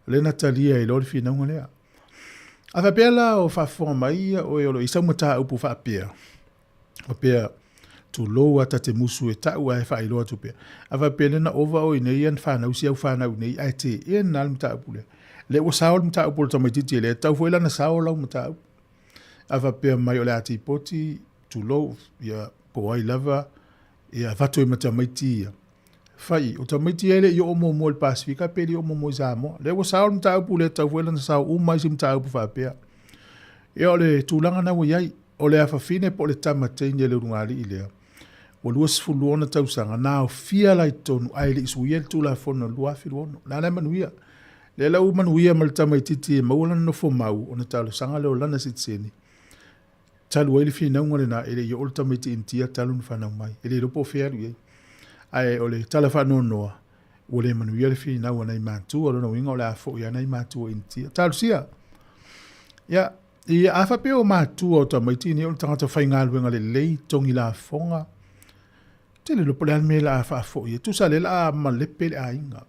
Speaker 1: le natalia i lo le whinau lea. A fa pela o fa fonga mai o e o isa mata upu fa pia. O pia tu loa ta te musu e ta ua e fa iloa tu pia. A fa pela na ova o ine ian fa na usi au fa na unei ai te ian nal mata upu le. Le o saol mata upu le tamaititi le tau fuela na saol au mata upu. A fa pia mai o le ati poti tu lo ia po ai lava ia fatu e mata maiti ia. Fai, o tamaiti ele i o mo le Pasifika peli o mo Sāmoa. Le o saol mta upu le tau fuela na sao umai si mta upu fa pia. Ia o le tūlanga na waiai, o le awhawhine po le tamatei ni le rungali i lea. O lua sifuluona tausanga, nā o fia lai tonu, ai le isu ia le tūla whono lua filuono. Nā nei manuia. Le lau manuia ma le tamaititi e maulana no fo mau, o na talo sanga leo lana sitseni. Talu ele fina unga le na, ele i o le tamaiti intia talu ni whanau mai. Ele i ropo fearu iei. Ai o le tala whanau noa, o le manuia le fina ua nei mātua, o le winga o le afo ia nei mātua intia. Talu sia. Ia, i afa pe o mātua o tamaiti ni o le tangata whaingaluenga le lei tongi la fonga. Tele lopo le alme la afa afo ia, tu sa le la ma lepe le a inga.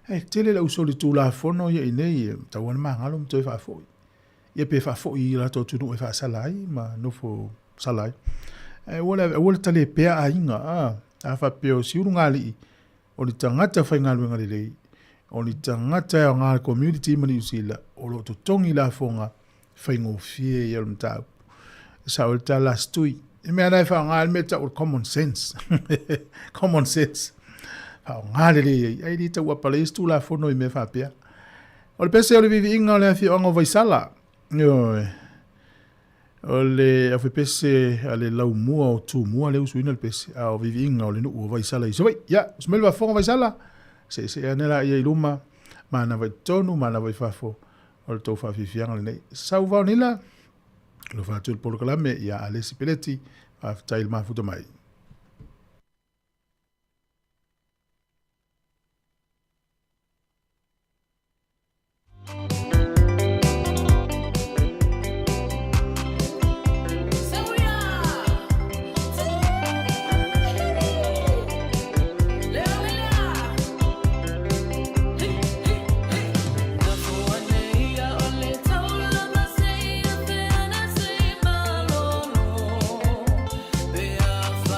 Speaker 1: Hei, tele la usoli tu la fono ia inei, tawana maa ngalo mtoi fa afo ia. Ia pe fa afo ia la tonu e fa salai, ma nofo salai. Wole tale pea a inga, afa pe o siuru ngali, o ni tangata whaingaluenga le lei, o ni tangata o ngā community mani usila, o lo to tongi la fonga, whaingo fie ia mtau. Sa o le ta lastui. I mea nai wha ngā me ta o common sense. Common sense. Wha ngā le ai li ta wapale istu la fono I me wha pia. O le pese o le vivi inga o le afi o ngā vaisala. O le afi pese a le lau mua o tū mua le usuina le pese. A o vivi inga o le nuu o vaisala I sawai. Ya, smele wa fonga vaisala. Se anela ia iluma. Mana vai tonu, mana vai fafo. O le tau whafifianga le nei. Sau vau nila. Lo fatu il polokalame ia Alesi Peleti a tail mafuta mai.
Speaker 7: Fly.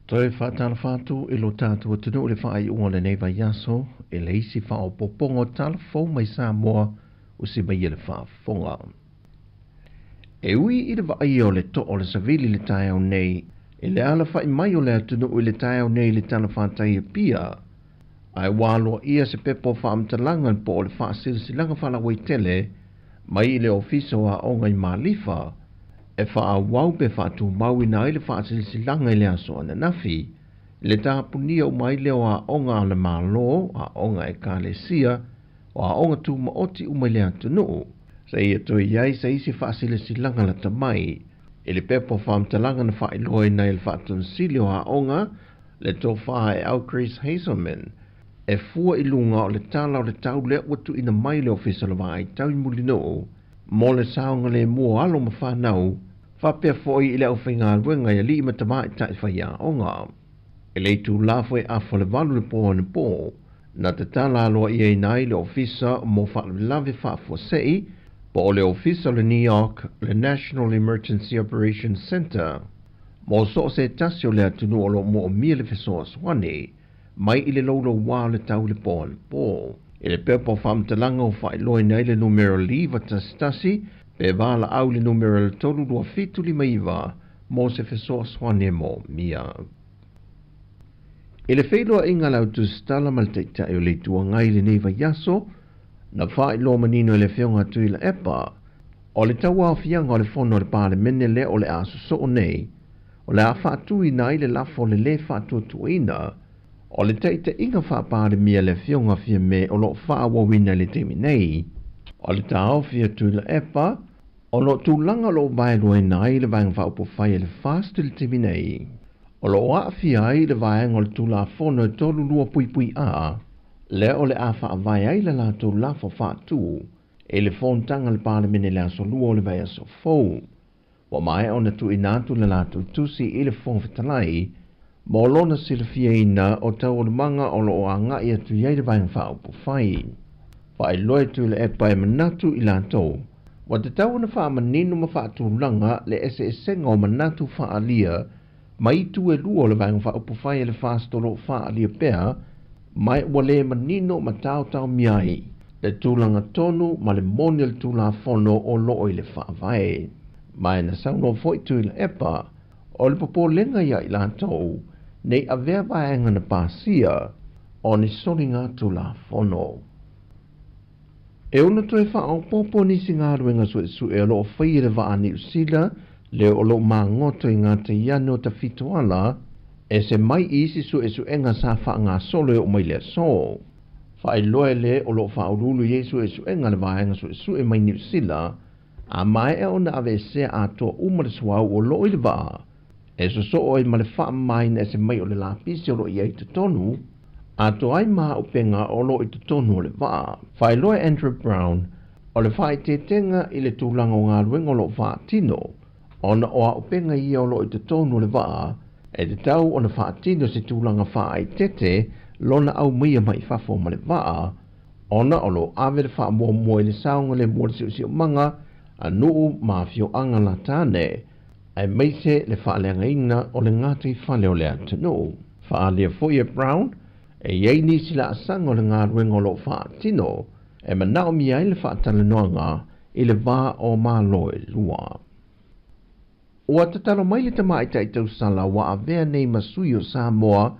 Speaker 4: Toi whātala whātu e lo tātua tunu le whaai unga le neiva yaso e le isi whao popongo tala fau mai Sāmoa o si mai le whaafonga. E ui i le waai o le to o le savili le tai au nei e le ala whai mai o le atunu i le tai au nei le tala whātai e pia. Ai wālo ia se pepo whaamtalangan po o le whaasilsilanga whalawai tele mai i le ofiso a onga i Malifa e wha wau pe whaatu mau ina i le whaasilsilanga i le aso ana nafi le tāpunia o mai leo a onga le malo a onga e kālesia o a onga tu maoti umai le atunu. Sa ia toi iai sa isi whaasilsilanga la tamai e le pepo whaamtalanga na whailoi na i le whaatunsili o a onga le tō whae au Chris Hazelman e fua i lunga o le tala o le tau le watu ina mai le ofisa la wai tau i mulino mo le saonga le mua alo ma whanau whapea foi i le au whainga ruenga i li ima tamai tai whaia onga. E le tu lafo e afo le walu le po ane po na te tala aloa i e nai le ofisa mo whaalave whaafua sei po o le ofisa le New York le National Emergency Operations Center mo so se tasio le atunu o lo mo o mia le fesoa swane mai i le lolo wā le tau le po ane po. E le pepo whaamtalanga o whaeloi nei le numero liva tasitasi pe wala au le numero le tolu lua fitu li maiva mo se fesoa swane mo mia. E le whaeloa inga lau tu stala malteita e o le tua ngai le neiva yaso na whaelo manino e le whionga tui la epa o le tau au fianga o le whono le pāle mene le o le aso so o nei o le a whaatui nai le lafo le whaatua tuina o le teita inga whaapāre mia le whionga fia me o lo whaawawina le temi nei o le tau fia tui la epa o lo tūlanga lo baelo e nai le vang whaupo whai le fast le temi nei o lo a fia ai le vang o le tūla whono e tolu lua pui pui a le o le a whaavai ai le la tū lafo whaatu e le whontanga le pāle mene le aso lua o le vai aso fau wa mai o na tu inatu le la tū tusi i le whongwhitalai mo lona silfia ina o tau o le manga o lo o anga i atu iai le vang whaupo whai whai loe tu le epa e manatu i la tau wa te tau na wha manino ma whaatu langa le ese esenga o manatu whaalia mai tu e lua o le vang whaupo whai e le whaastolo whaalia pea mai wale manino ma tau miai le tūlanga tonu ma le moni le tūla whono o loo i le whaavai. Mai na sauno foi tu i le epa o le popo lenga ia i la tau nei a vea vaenga na pāsia o ni soringa tūla whono. E ona toi whao popo nisi ngā ruenga su e lo whai le waa ni usila le o lo maa ngoto i ngā te iano ta fitoala e se mai isi su enga sa wha ngā solo e o mai le so. Whai loe le o lo wha urulu Yesu enga le vaenga su e mai ni usila a mai e ona ave se a toa umare suau o lo i le waa. E so o i ma le wha mai na se mai o le lapisi o lo i ei te tonu a to ai maa upenga o lo i te tonu o le waa. Whai loe Andrew Brown o le whai te tenga i le tūlanga o ngā ruenga o lo wha tino ona o a upenga i o lo i te tonu o le waa e te tau o na whaatino se tūlanga wha ai tete lona au mia mai whafo ma le waa ona o lo ave le wha mua i le saunga le mua le si o manga a nuu ma fio anga la tāne ai meise le wha leanga ina o le ngātai whale o le atanu. Wha lea Foya Brown e iei nisi la asanga o le ngā ruenga o lo whaatino e manao mi ai le whaatale noanga i le wā o mālo e lua. Ua tatalo mai le tamai tai tau sala wa avea nei masui o Sāmoa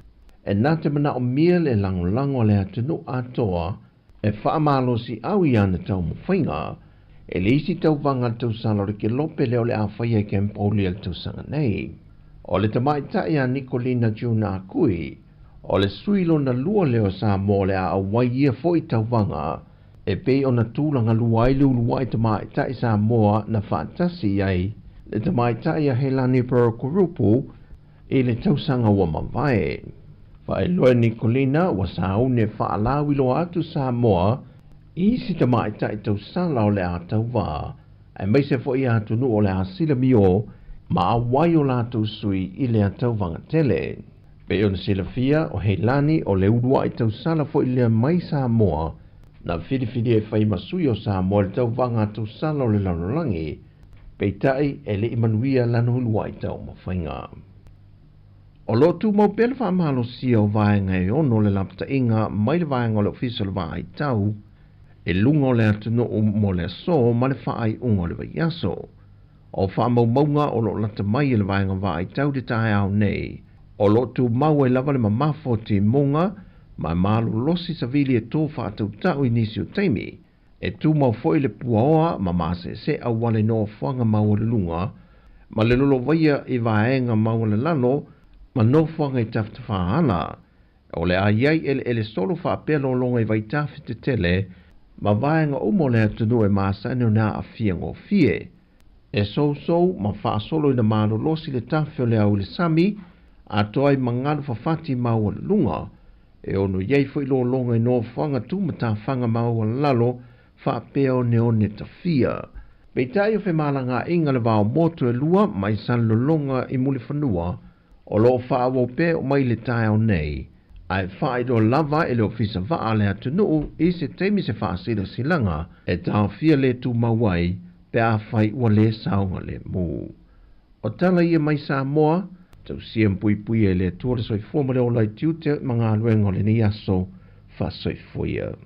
Speaker 4: e nā te manao mia le lango le atanu atoa e whaamalo si au i ana tau mo whainga e le isi tau vanga tau sala o ke lope leo le awhaia ke mpauli al tau sanga nei. O le tamai tai a Nicolina Juna Akui o le suilo na lua leo Sāmoa le a awai ia foi tau vanga e pei o na tūlanga luai luai tamai tai Sāmoa na whaatasi ai le tamai tai a Helani Parakurupu e le tausanga wa mawai. Whae loe Nicolina wa saune whaalawi lo atu Sāmoa isi tamai tai tausala o le a tau wā e meise fo i atu nu o le a sila mio ma a wai o lātou sui i le a tau vanga tele. Pe on sila fia o Helani o le urua i tausala fo i le mai Sāmoa na whiriwhiri e whai masui o Sāmoa le tau vanga tausala o le lanolangi peitai e le imanuia lano hulua i tau mawhainga. O lo tu mau pele wha mahalo sia o vaenga e ono le lapta inga mai le vaenga o le ofisa le vai tau, e lungo le atunu o mo le so ma le whaai ungo le vai aso. O wha mau maunga o lo lata mai le vaenga vai tau te tae au nei, o lo tu mau e lava le mamafo te munga, ma malu losi sa vili e tō wha atau tau inisi o teimi, e tu mau foi le puaoa ma mase se au wale no whanga mau le lunga, ma le lolo vaia e vaenga mau le lalo, ma no whanga i tafta whaala. O le aiai ele solo wha apelo longa i vai tafi te tele, ma vaenga umo le atunu e maasa ane o nā a fia ngō fie. E so ma wha solo i na mālo losi le tafi o le au le sami, a toai mangalu whawhati mau le lunga, e ono iei fo ilo longa i no whanga tu ma tā whanga mau le lalo, wha apeo ne o ne tafia. Pei tai o whi malanga inga le wao moto e lua, mai san lo longa i muli whanua, o lo wha awo pe o mai le tai au nei, ai wha do lava e le ofisa vaa le atunu i se teimi se wha sila silanga e tau fia le tu mawai pe a whai ua le saunga le mu. O tala ia mai Sāmoa, tau siam pui e le tuare soi fuama le o lai tiute mga aluengo le ni aso wha soi fuia.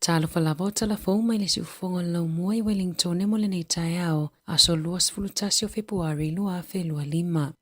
Speaker 5: Talo falava o talafou mai le siufonga lau mua i Wellington e mole nei tae ao aso 2 Februari 2025.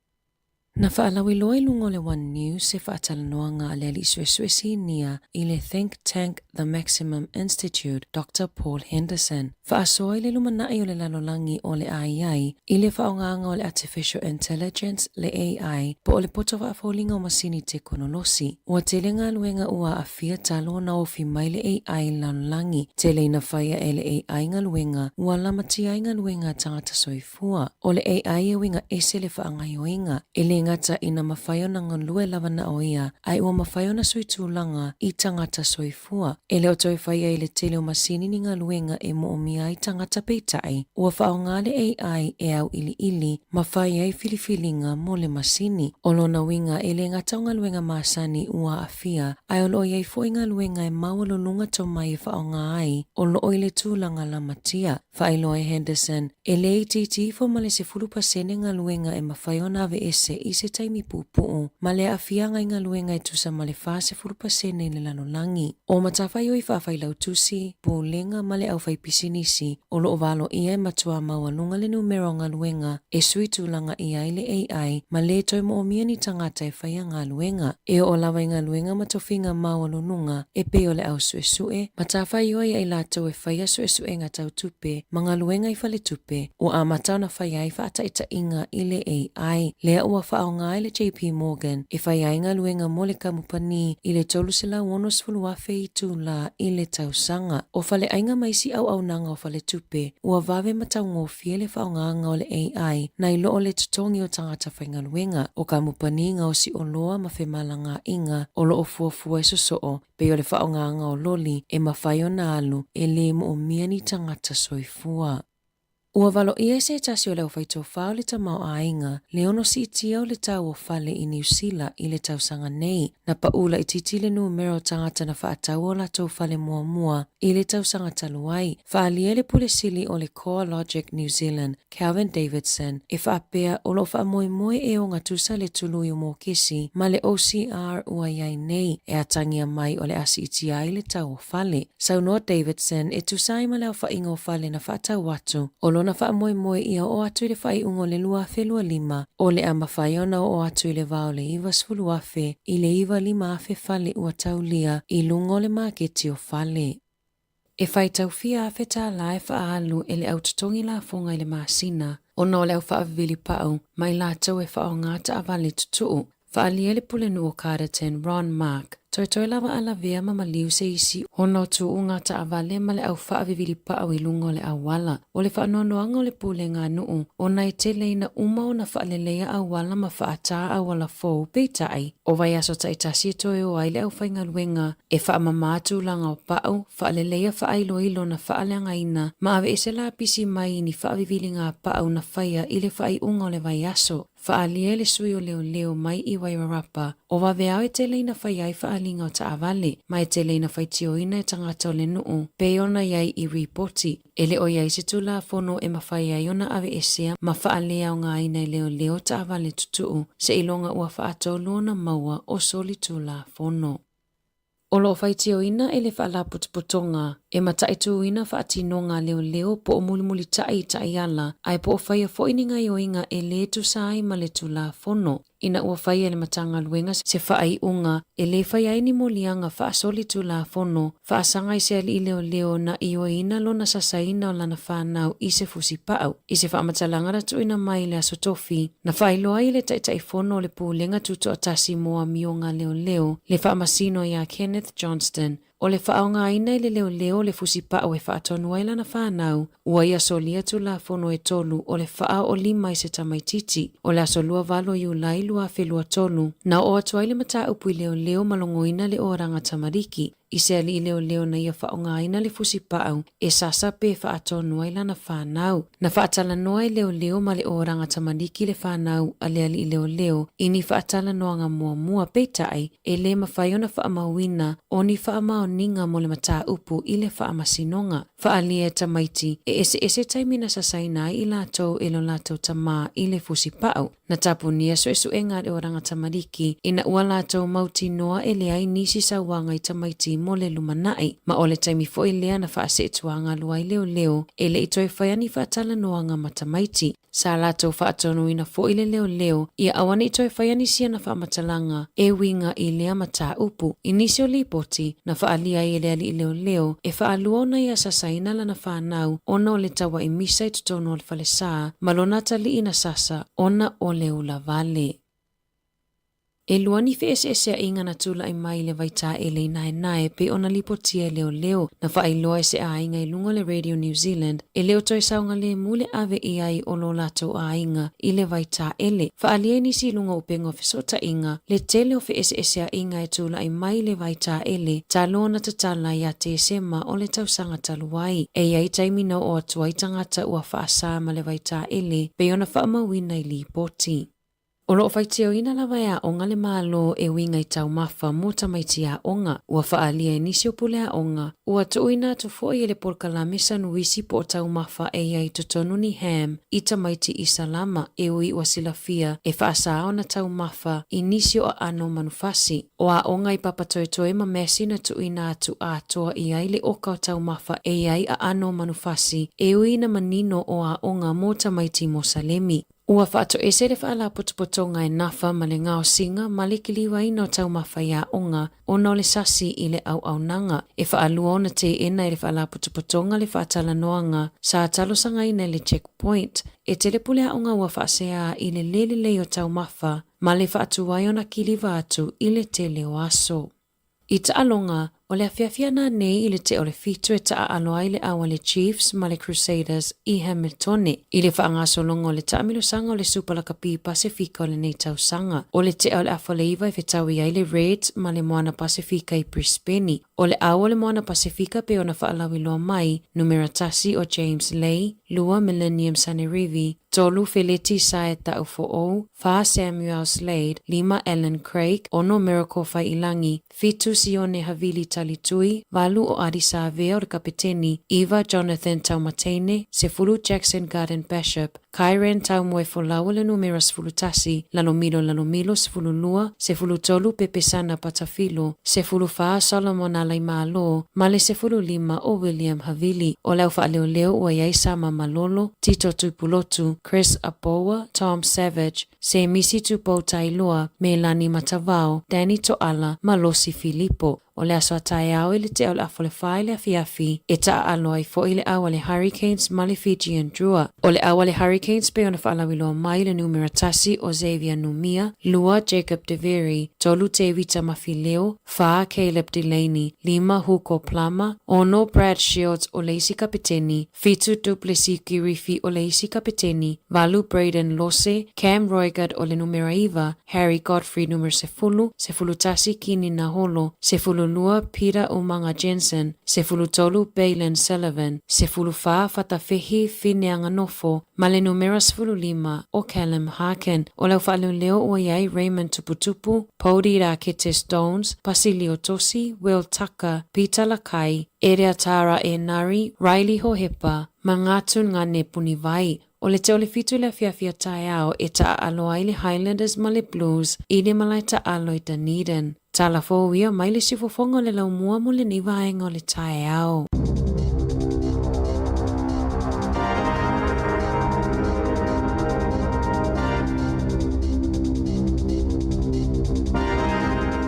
Speaker 5: Na whaalawi loa lungo le One News se whaatalanoanga a le ali suesuesi nia i le think tank The Maximum Institute Dr. Paul Henderson. Whaasoa i le lumanai o le lalolangi o le AI i le whaonganga o le Artificial Intelligence le AI po o le poto whaafolinga o masini te konolosi. Ua tele ngā luenga ua a fia talo na ofi mai le AI lalolangi tele ina whaia e le AI ngā luenga ua lamatia ngā luenga tangata soifua. O le AI e winga ese le whaangaioinga e le ngata ina mawhaio na ngalue lava na o ia ai ua mawhaio na suitulanga i tangata soifua. E le o toi whaia i le tele o masini ni ngā luenga e mo o mia i tangata peitai ua whao ngā le AI e au ili mawhaia i filifilinga mo le masini. O lona winga e le ngata o ngā luenga masani ua a fia ai o lo iai fo i ngā luenga e maua lo lunga to mai e whao ngā ai o lo oile tūlanga la matia. Whailo e Henderson e le ititi fo male se 10% ngā luenga e mawhaio na ave ese i se taimi pupuu, ma le awhianga i ngā luenga e tusa ma le whase 10% i le lanolangi. O matawhai o i whawhailau tusi, pōlenga ma le au whai pisinisi, o lo ovalo ia e matua maua lunga le numero ngā luenga e suitulanga ia i le AI, ma le toi mo o mia ni tangata e whaia ngā luenga. E o lawa i ngā luenga matofinga maua lununga e pe o le au suesue, matawhai o i ai lato e whaia suesue ngā tau tupe, ma ngā luenga i whale tupe, o a matau na whaia i whaata ita inga i le AI, lea ua whao ngā i le JP Morgan, e whaia inga luenga mo le kamupani i le tolu sila wonos fuluafe i tū la i le tausanga. O whale ainga maisi au nanga o whale tupe, ua vave matau ngō fie le whao ngā o le AI, na i loo le tutongi o tangata whainga luenga, o kamupani ngā o si o loa ma whemala ngā inga, o loo fuafua e sosoo, pe o le whao ngā o loli, e mawhaio na alu, e le mo o mia ni tangata soifua. Ua valo ia se tasi o leo whaito whao le tamau a inga, le ono si itia o le tau o whale i New Zealand i le tausanga nei, na paula i titi le numero tangata na whaatau o la tau whale mua i le tausanga taluai. Whaalia le pule sili o le Core Logic New Zealand, Calvin Davidson, e whaapea o lo whaamoe e o ngatusa le tului o mō kesi, ma le OCR ua iai nei, e atangia mai o le asi itia i le tau o whale. Saunoa Davidson e tusai ma leo whainga o whale na whaatau watu, o lo na wha moe ia o atu i le whai ungo le 2.5 o le ama whaiona o atu i le vao le 2.5 i le 2.5 whale ua taulia i lungo le maketi o whale. E whai tau fia awhe tā lai wha alu e le autotongi la fonga i le masina o no leo wha avili pau mai la tau e wha o ngāta avale tutuu. Whaalia le pule nu o Carterton Ron Mark Toi lava ala vea ma maliu se isi hono tu unga ta avale ma le au faa vivili pa au ilungo le awala. O le faa nonoanga o le pule ngā nuu. O nai te leina uma o na faa lelea awala ma faa taa awala fau peitai. O vai aso ta itasi toi o aile au whainga luenga. E faa mamatu langa o pau, faa lelea faa ilo na faa leanga ina. Ma ave ese la pisi mai ni faa vivili ngā pau na whaia ile faa i unga o le vai aso. Faalia le sui o leo mai i Wairarapa. O waweao e te leina whaiai faalinga o ta avale, mai te leina whaitioina e tangata o le nuu, pe ona iai i ripoti. Ele o iai se tula fono e mawhaiai ona ave esea, ma faalea o ngā ina i leo ta avale tutuu, se ilonga ua faatolu na maua o soli tula fono. O lo whaitioina e le whaala putuputonga, e mataituina whaatinonga leo po o mulimuli tai ala, ai po o whaia foininga ioinga e le tusai ma le tula fono. Ina ua whaia le matanga luenga se whaai unga, e le whaia ni molianga whaasoli tula fono, whaasanga i se ali leo na ioina lo na sasaina o lana whanau i se fusi pau. I se whaamatalanga ratuina mai le aso tofi, na whailoa i le tai fono le pūlenga tuto atasi moa mionga leo, le whaamasino ia Kenneth Johnston. O le whaonga aina i le leo le fusi pao e whaatonua i lana whanau, ua ia solia tu la fono e tolu o le whaa o lima i se tamaititi, o le aso lua valo i ulai lua whelua tolu, na o atua i le mata upu i leo malongoina le oranga tamariki, i se ali i leo na ia whaonga aina le fusi pao, e sasa pe whaatonua i lana whanau. Na whaatala noa i leo ma le oranga tamariki le whanau a le ali i leo, ini whaatala noa ngā mua peitai, e le mawhaiona whaamauina, o ni whaamaoninga mo le mata upu i le whaamasinonga. Whaalia tamaiti, e ese taimina sasainai i lātou e lo lātou tamā i le fusi pao. Na tapunia so e ngā oranga tamariki, ina ua lātou mauti noa e le ai nisi sa wanga i tamaiti mo le lumanai, ma o le taimi fo i lea na whaase tuanga lua i leo, e le itoe whaiani whaatala noa ngā matamaiti. Sa lātou whaatonu ina fo i le leo, ia awane itoe whaiani sia na whaamatalanga, e winga i lea mata upu. Inisio lipoti, na whaalia i le ali i leo, e whaalua na ia sasaina lana whanau, ona o le tawa i misa i tutono o le whale saa, malona tali ina sasa, ona o le ula vale. E luani fe ese inga na tula i mai le vaita e le nae pe ona lipotia leo na whaailoa ese a inga i lunga le Radio New Zealand e leo toi saunga le mule ave i ai o lo lato a inga i le vaita ele. Whaalia nisi lunga upenga fesota inga le tele o fe ese a inga e tula i mai le vaita ele ta lona tatala ia te sema o le tausanga taluai. E iai taimina o atua i tangata ua whaasa ma le vaita ele pe ona whaamawina i li poti. O loo whaiteo ina lawa ea onga le malo e winga i tau mafa mo tamaiti a onga. Ua whaalia nisi o pule a onga. Ua tuina tu foi e le porkala mesa nuisi po o tau mafa e ia i tutonu ni ham i tamaiti i salama e ui ua silafia e whaasa ona tau mafa i nisi o ano manufasi. O a onga i papatoetoe ma mesi na tuina atu a toa i ai le oka o tau mafa e iai a ano manufasi e ui na manino o a onga mo tamaiti mo salemi. Ua whaato ese le whaala putupotonga e nafa ma le ngao singa ma le kiliwa ina o tau mawhaia onga o na le sasi i le au nanga. E whaalua ona te ena i le whaala putupotonga le whaatala noanga sa talosanga ina le checkpoint. E telepule a onga ua whaasea i le lelelei o tau mafa ma le whaatuwai ona kiliwa atu i le tele o aso. I ta alonga, o le awhiawhia nā nei i le te o le fitu e ta aloa i le awa le Chiefs ma le Crusaders i Hamiltone. I le whaangasolonga o le taamilosanga o le Supalakapi Pasifika o le nei tausanga. O le te o le awhaleiva i whetawi ai le Reds ma le Moana Pasifika i Brisbane. O le awa le Moana Pasifika pe ona whaalawi loa mai, numera tasi o James Lay, lua Millennium Sanerivi, tolu Feleti Saeta Ufo, fa Samuel Slade, lima Ellen Craig, ono Miracle Failangi, fitu Sione Havili Talitui, valu o Adisa Avea o le kapiteni, Eva Jonathan Taumatene, Sefulu Jackson Garden Bishop, Kyren Taumwe Folawa le numera Sefulu Tasi, Lalomilo Sefulu Lua, Sefulu Tolu Pepesana Patafilo, Sefulu Fa Solomon Alai Malo, Male Sefulu Lima o William Havili, o lau Fa'aleo o Yaisa Malolo, Tito Tupulotu, Chris Apoa, Tom Savage, Se Misi Tupo Tailua, Melani Matavao, Danny Toala, Malosi Filippo. o le aso atai au le te o le afo le whai le afi e ta aloi fo i le awa le hurricanes ma le Fijian Drua. O le awa le hurricanes pe ona whaalawiloa mai le numera tasi o Xavier Numia, lua Jacob De Veri, tolu Tevita Mafileo, fa Caleb Delaney, lima Hugo Plama, ono Brad Shields o le isi kapiteni, fitu Duplessis Kirifi o le isi kapiteni, valu Braden Lose, Cam Roygard o le numera iva, Harry Godfrey numero sefulu tasi Kini Naholo, sefulu lua Peter Umanga Jensen, sefulu tolu Baylen Sullivan, sefulu fa Fatafehi Fineanga Nofo, male numero sefulu lima o Callum Harkin, o lau whaaluleo o iai Raymond Tuputupu, Pody Rakete Stones, Basilio Tosi, Will Tucker, Peter Lakai, Erea Tara e Nari, Riley Hohepa, Mangatun ngane punivai, o le te o le fitu le fiafia tae ao e ta aloa i le Highlanders ma le Blues i le malai ta alo i Dunedin. Ta la fōwia mai le sifofonga le lau mua mo le nivaenga o le tae ao.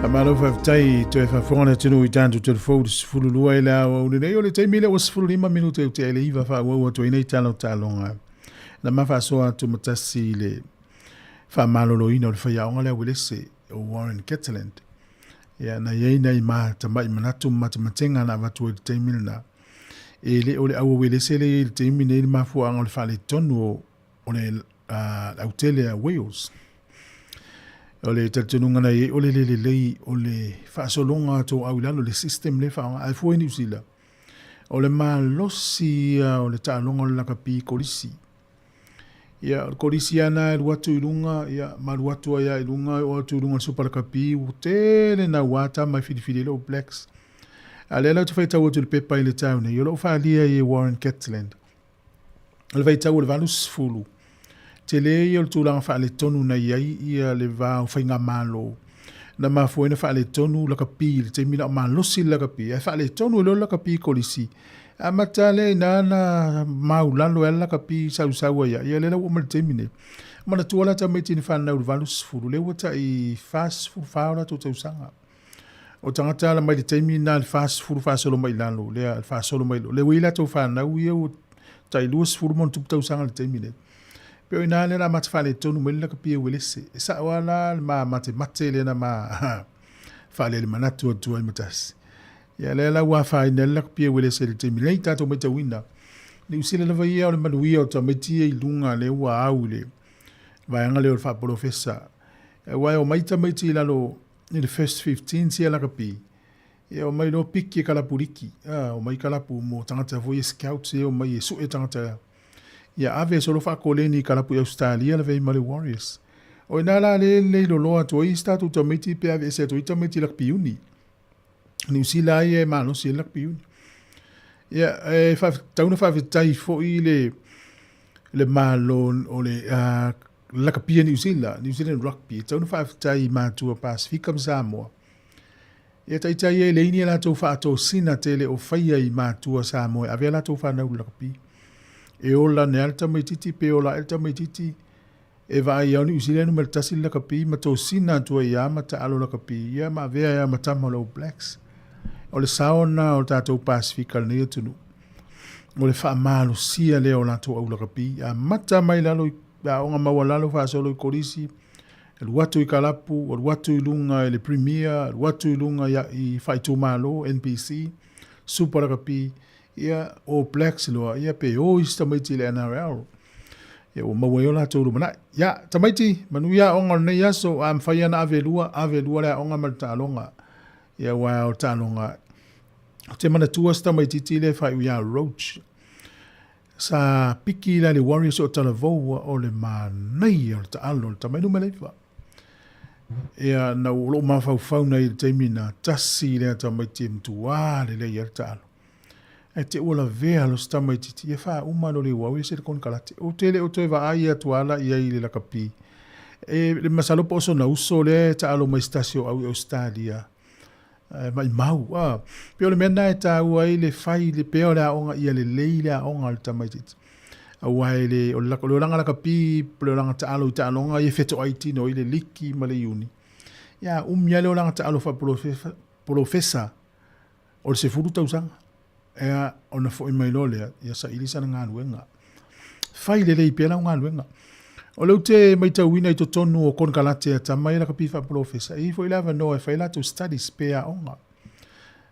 Speaker 1: Amalo faftai to fafona tino i tantu te fōus fululua i la o le le te mile o 5 minuto e te ele iva fa o to ina talo talonga. Na mafa soa tu matasi le fa malolo ina le fa yaonga le welese o Warren Catalan. Ya na ye na ma tamai manatu matematenga na watu te mile na. Ele o le au welese le te mile ma fu ang le fa le tonu o le Australia Wales. O le tatununga na ye o le o le fa solonga to au lalo le system le fa ai fu ni usila. O le ma losi o le talonga la kapi kolisi. Ya korisiana watu ilunga ya maruatu ya ilunga watu ilunga super kapi utele na wata mai fidi lo blacks alela tu faita watu le pepa ile town yo lo fa lia ye Warren Catalan le faita o le valus fulu tele yo tu la fa le tonu na ya le va fainga malo na ma foi na fa le tonu la kapi te mina ma losi la kapi fa le tonu lo la kapi kolisi amatale nana maulalo ela kapi sausaua ya le o maltemine mana tuala ta meti ni fana valus fulu le wata i fast food faula to tausanga o tangata la mai temi na fast food fasolo mai lalo le fasolo mai le wila to fana u ye tai lus fulu mon tu tausanga le temine pe ina le na matfale tonu mele kapi welese sa wala ma mate le na ma fale le manatu tu ai matas ya le wa fa ina la pia wele se te milei tato meta wina ni usile la vai o le manuia o tameti i lunga le wa aule vai anga le fa professor e wa o maita meti la lo ni the first 15 sia la kapi e o mai no piki kala puriki o mai kala pu mo tangata foi scout se o mai su e tangata ya ave solo fa koleni kala pu Australia le vai male Warriors o ina la le lo to i statu tameti pe ave se to tameti la piuni ni usila ye malo si la piu ya fa tauna fa vitai fo ile le malo o le la kapia ni usila rugby tauna fa vitai ma tu Pacific am Sāmoa ya tai ye le ni la to fa to sina tele o faia i ma tu Sāmoa ave la to fa na la kapi e o la ne alta metiti pe o la alta metiti e vai ya ni usila no mertasi la kapi ma to sina tu ya ma ta alo la kapi ya ma ve ya ma ta lo blacks o le saona o tātou Pasifika le nea tunu. O le wha maalo sia leo la tō au lakapi. A mata mai lalo a onga maua lalo wha solo i korisi. E luatu i kalapu, o luatu i lunga i le premier, luatu i lunga i whaitō malo, NPC, super lakapi. Ia o Blacks loa, ia pe o ista maiti le NRL. Ia o maua i o la tō rumana. Ia, tamaiti, manu ia onga nei aso, am whaia na ave lua le onga malta alonga. Ia wa o talonga. Te mana tuasta mai titile fai uia roach. Sa piki la le Warriors o talavoa o le manai o ta alo ta mai numele fa. Ia na lo ma fau na i te mina tasi le ta mai te mtua le ia ta alo. E te ola vea lo sta mai titi e fa uma lo le Warriors e kon kalate. O tele o te va ai atuala ia i le kapi. E le masalo po so na uso le ta alo mai stasio au Australia. Mai mau pe ole mena e tau ai le fai le pe ole onga ia le leile onga le tamaitit awai le o la langa la kapi pe langa ta alo ta longa e feto IT no ile liki ma le uni ya umia le langa ta alo fa profesa o le se furu tausanga ea ona fo i mailo lea ia sa ilisa na ngā luenga fai le pia ngā luenga o leu te mai tauina i to tonu o kon kalate a tamai la kapifa profesa i fo i lava no e fai la to studies pea onga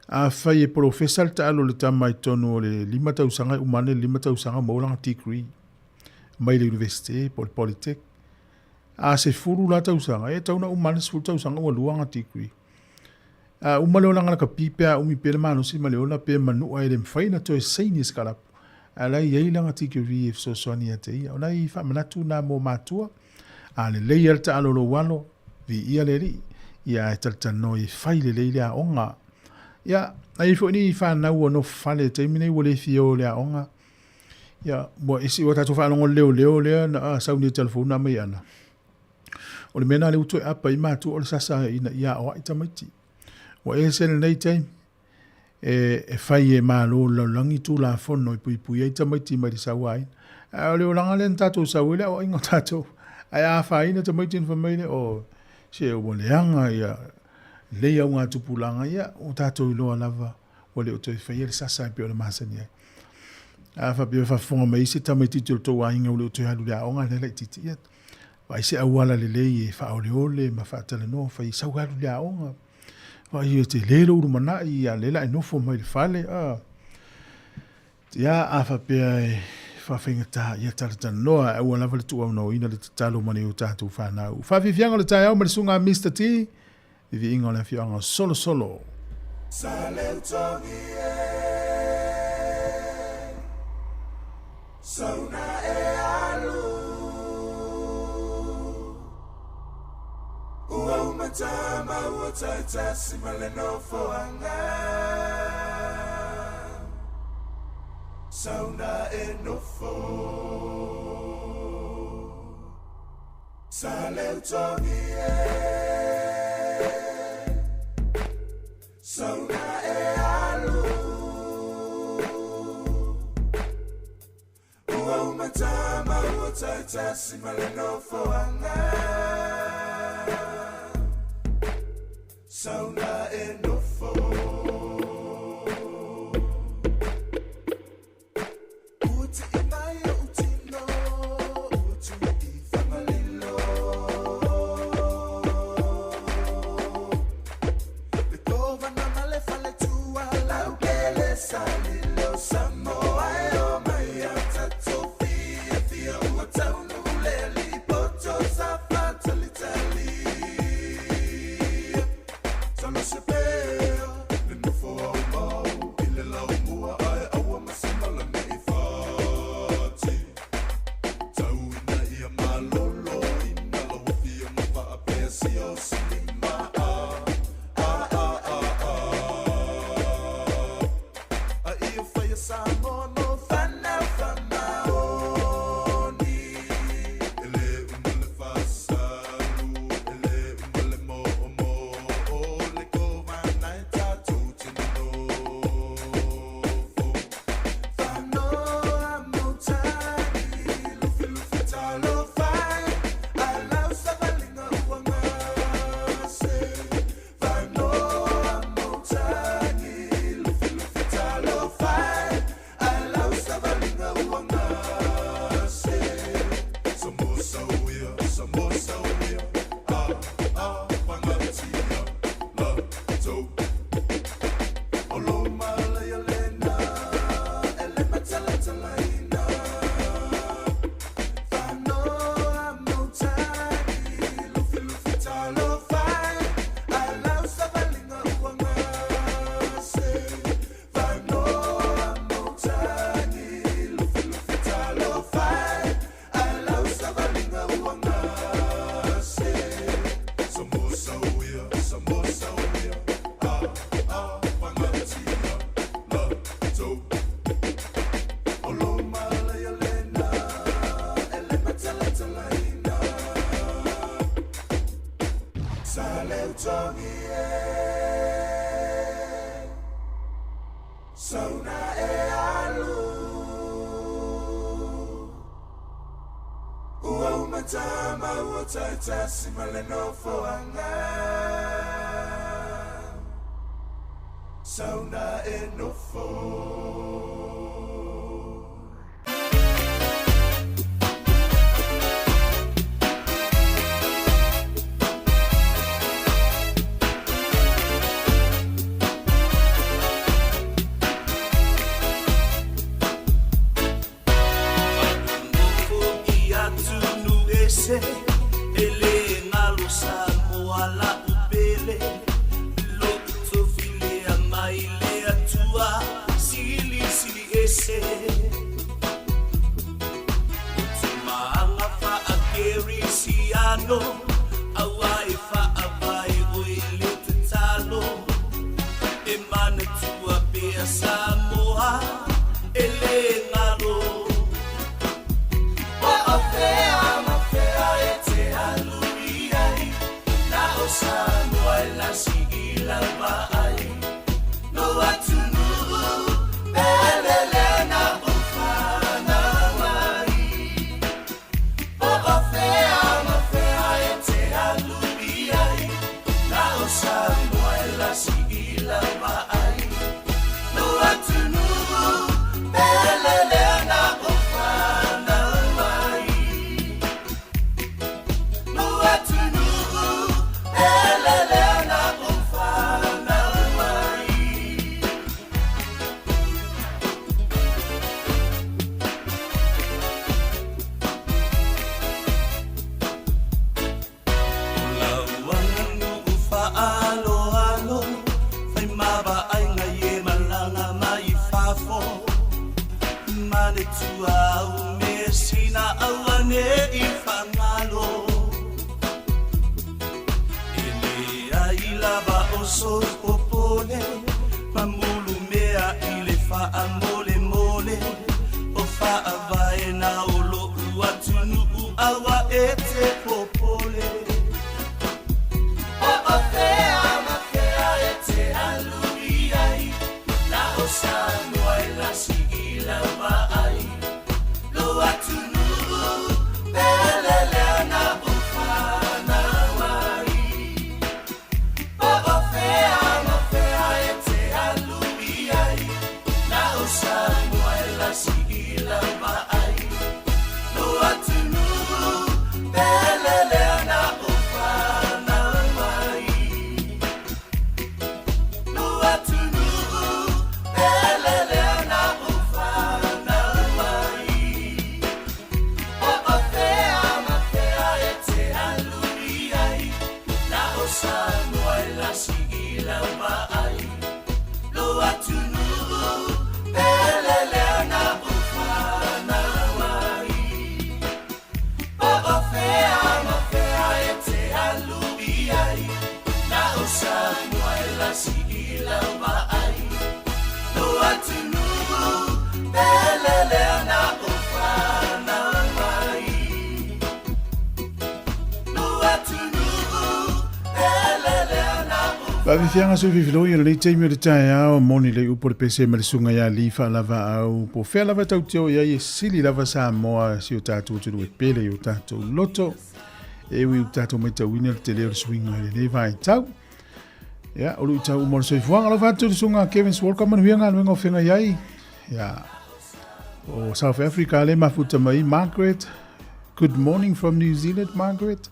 Speaker 1: a fai e profesa ta alo le tamai tonu o le 5 tausanga umane 5 tausanga maulanga degree mai le university Polytech a se furu la tausanga e tauna umane se furu tausanga ua luanga degree umale ona ngana kapipe a umi pele mano si male ona pe manu ai le mfaina to e seini skala ala ye langa degree if so so ni ate ona I fa manatu na mo matua a le leia ta alo lo walo vi ia le ri ia talta no I fai le leia onga ia ai fo ni fa na wo no fale te mine wo le fio le onga ia mo isi wata to fa no leo na sa ni telefone na mai ana o le mena le uto apa I matu o le sasa ina ia o itamati wa esel nei time e fai e malo lo langi tu la fono I pui ai tamati mai sa wai o le langa len tato sa wile o ingo tato ai a fai na tamati famile o se o le anga ia le ia unga tupulanga ia o tato I loa lava o le o te fai le sasa pe o le masani ai a fa pe fa fonga mai se tamati to wa inga o le o te halu la onga le titi ia wa se awala le le fa o le ma fa tele no fa I sa halu la onga wa ia te lelo uru mana ia lela inofo mai le fale ia a fa pe fa finga ta ia tata noa ua lava le tu au no ina le talo mani o tatu fa na fa vivianga le tai au ma le sunga Mr. T vivi inga le fianga solo
Speaker 7: Sale utongi sauna e alu ua umatama ua taitasi maleno foanga sauna e nofo sale utongi sauna e alu ua umatama ua taitasi maleno foanga sauna e nofo uti inaia utino utu I famalilo le kova na male fale tua laukele salilo Sāmoa e o mai atato fia ua taunu leli poto sa fatalitali Solo se peo, le nufo au mau, ile lau mua ai aua masima la mei fati. Tau ina ia malolo, ina lau fia mapa a pesi o sinima a ia whaia Sāmoa no whanau whamaoni. Ele umale whasaru, ele umale mo'omo. Le kova nai tatou tino nofo Whanoa mautani lufi talo whai Alau savalinga ua ngase Whanoa mautani lufi talo whai Alau savalinga ua ngase Samoa sauia pangatia Lato Olo malaya lena ele matalatalaina Whanoa mautani lufi talo whai Alau savalinga ua ngase Whanoa mautani lufi talo whai Alau savalinga ua ngase Samoa sauia pangatia Lato Olo malaya lena ele matalatalaina Sale utongi sauna e alu ua umatama ua taitasi maleno foanga sauna e nofo.
Speaker 8: Ele ngalo Sāmoa la upele lo tofile amaile atua sili ese Tumanga fa akeri siano awai fa abai oile talo emana tua pea Sāmoa ele ngalo wa afea Sāmoa la sigila vai no atunu belelena ufana mai o afea ete alubiai na Sāmoa la sigila vai no atunu belelena ufana mai no atunu Tua umesina awane ifangalo Ele ailaba oso popole Mamulu mea ile fa amole mole Ofa avae na olo uatunu awa ete popole O afea mafea ete aluiai Na Sāmoa la sigila vai Atunu belelena ufana mai o afea ete alubiai na Sāmoa la sigila vai no atunu belelena ufana mai no atunu belelena ufana mai Sāmoa la sigila vai no atunu belelena ufana mai o afea ete alubiai na Sāmoa la sigila vai no atunu belelena ufana mai no atunu
Speaker 1: Ba vi fianga so vi vilo le teimi le tai ao moni le upo le pese ma le sunga ya lifa lava au po fe lava tau teo ya ye sili lava Sāmoa si o tātou tu e pele o tātou loto e wi o tātou mai tau wina te leo le swinga le vai tau ya o lu tau mo so fuanga lava tu le sunga Kevin's welcome and wianga no fenga yai ya o South Africa le mafuta mai Margaret good morning from New Zealand Margaret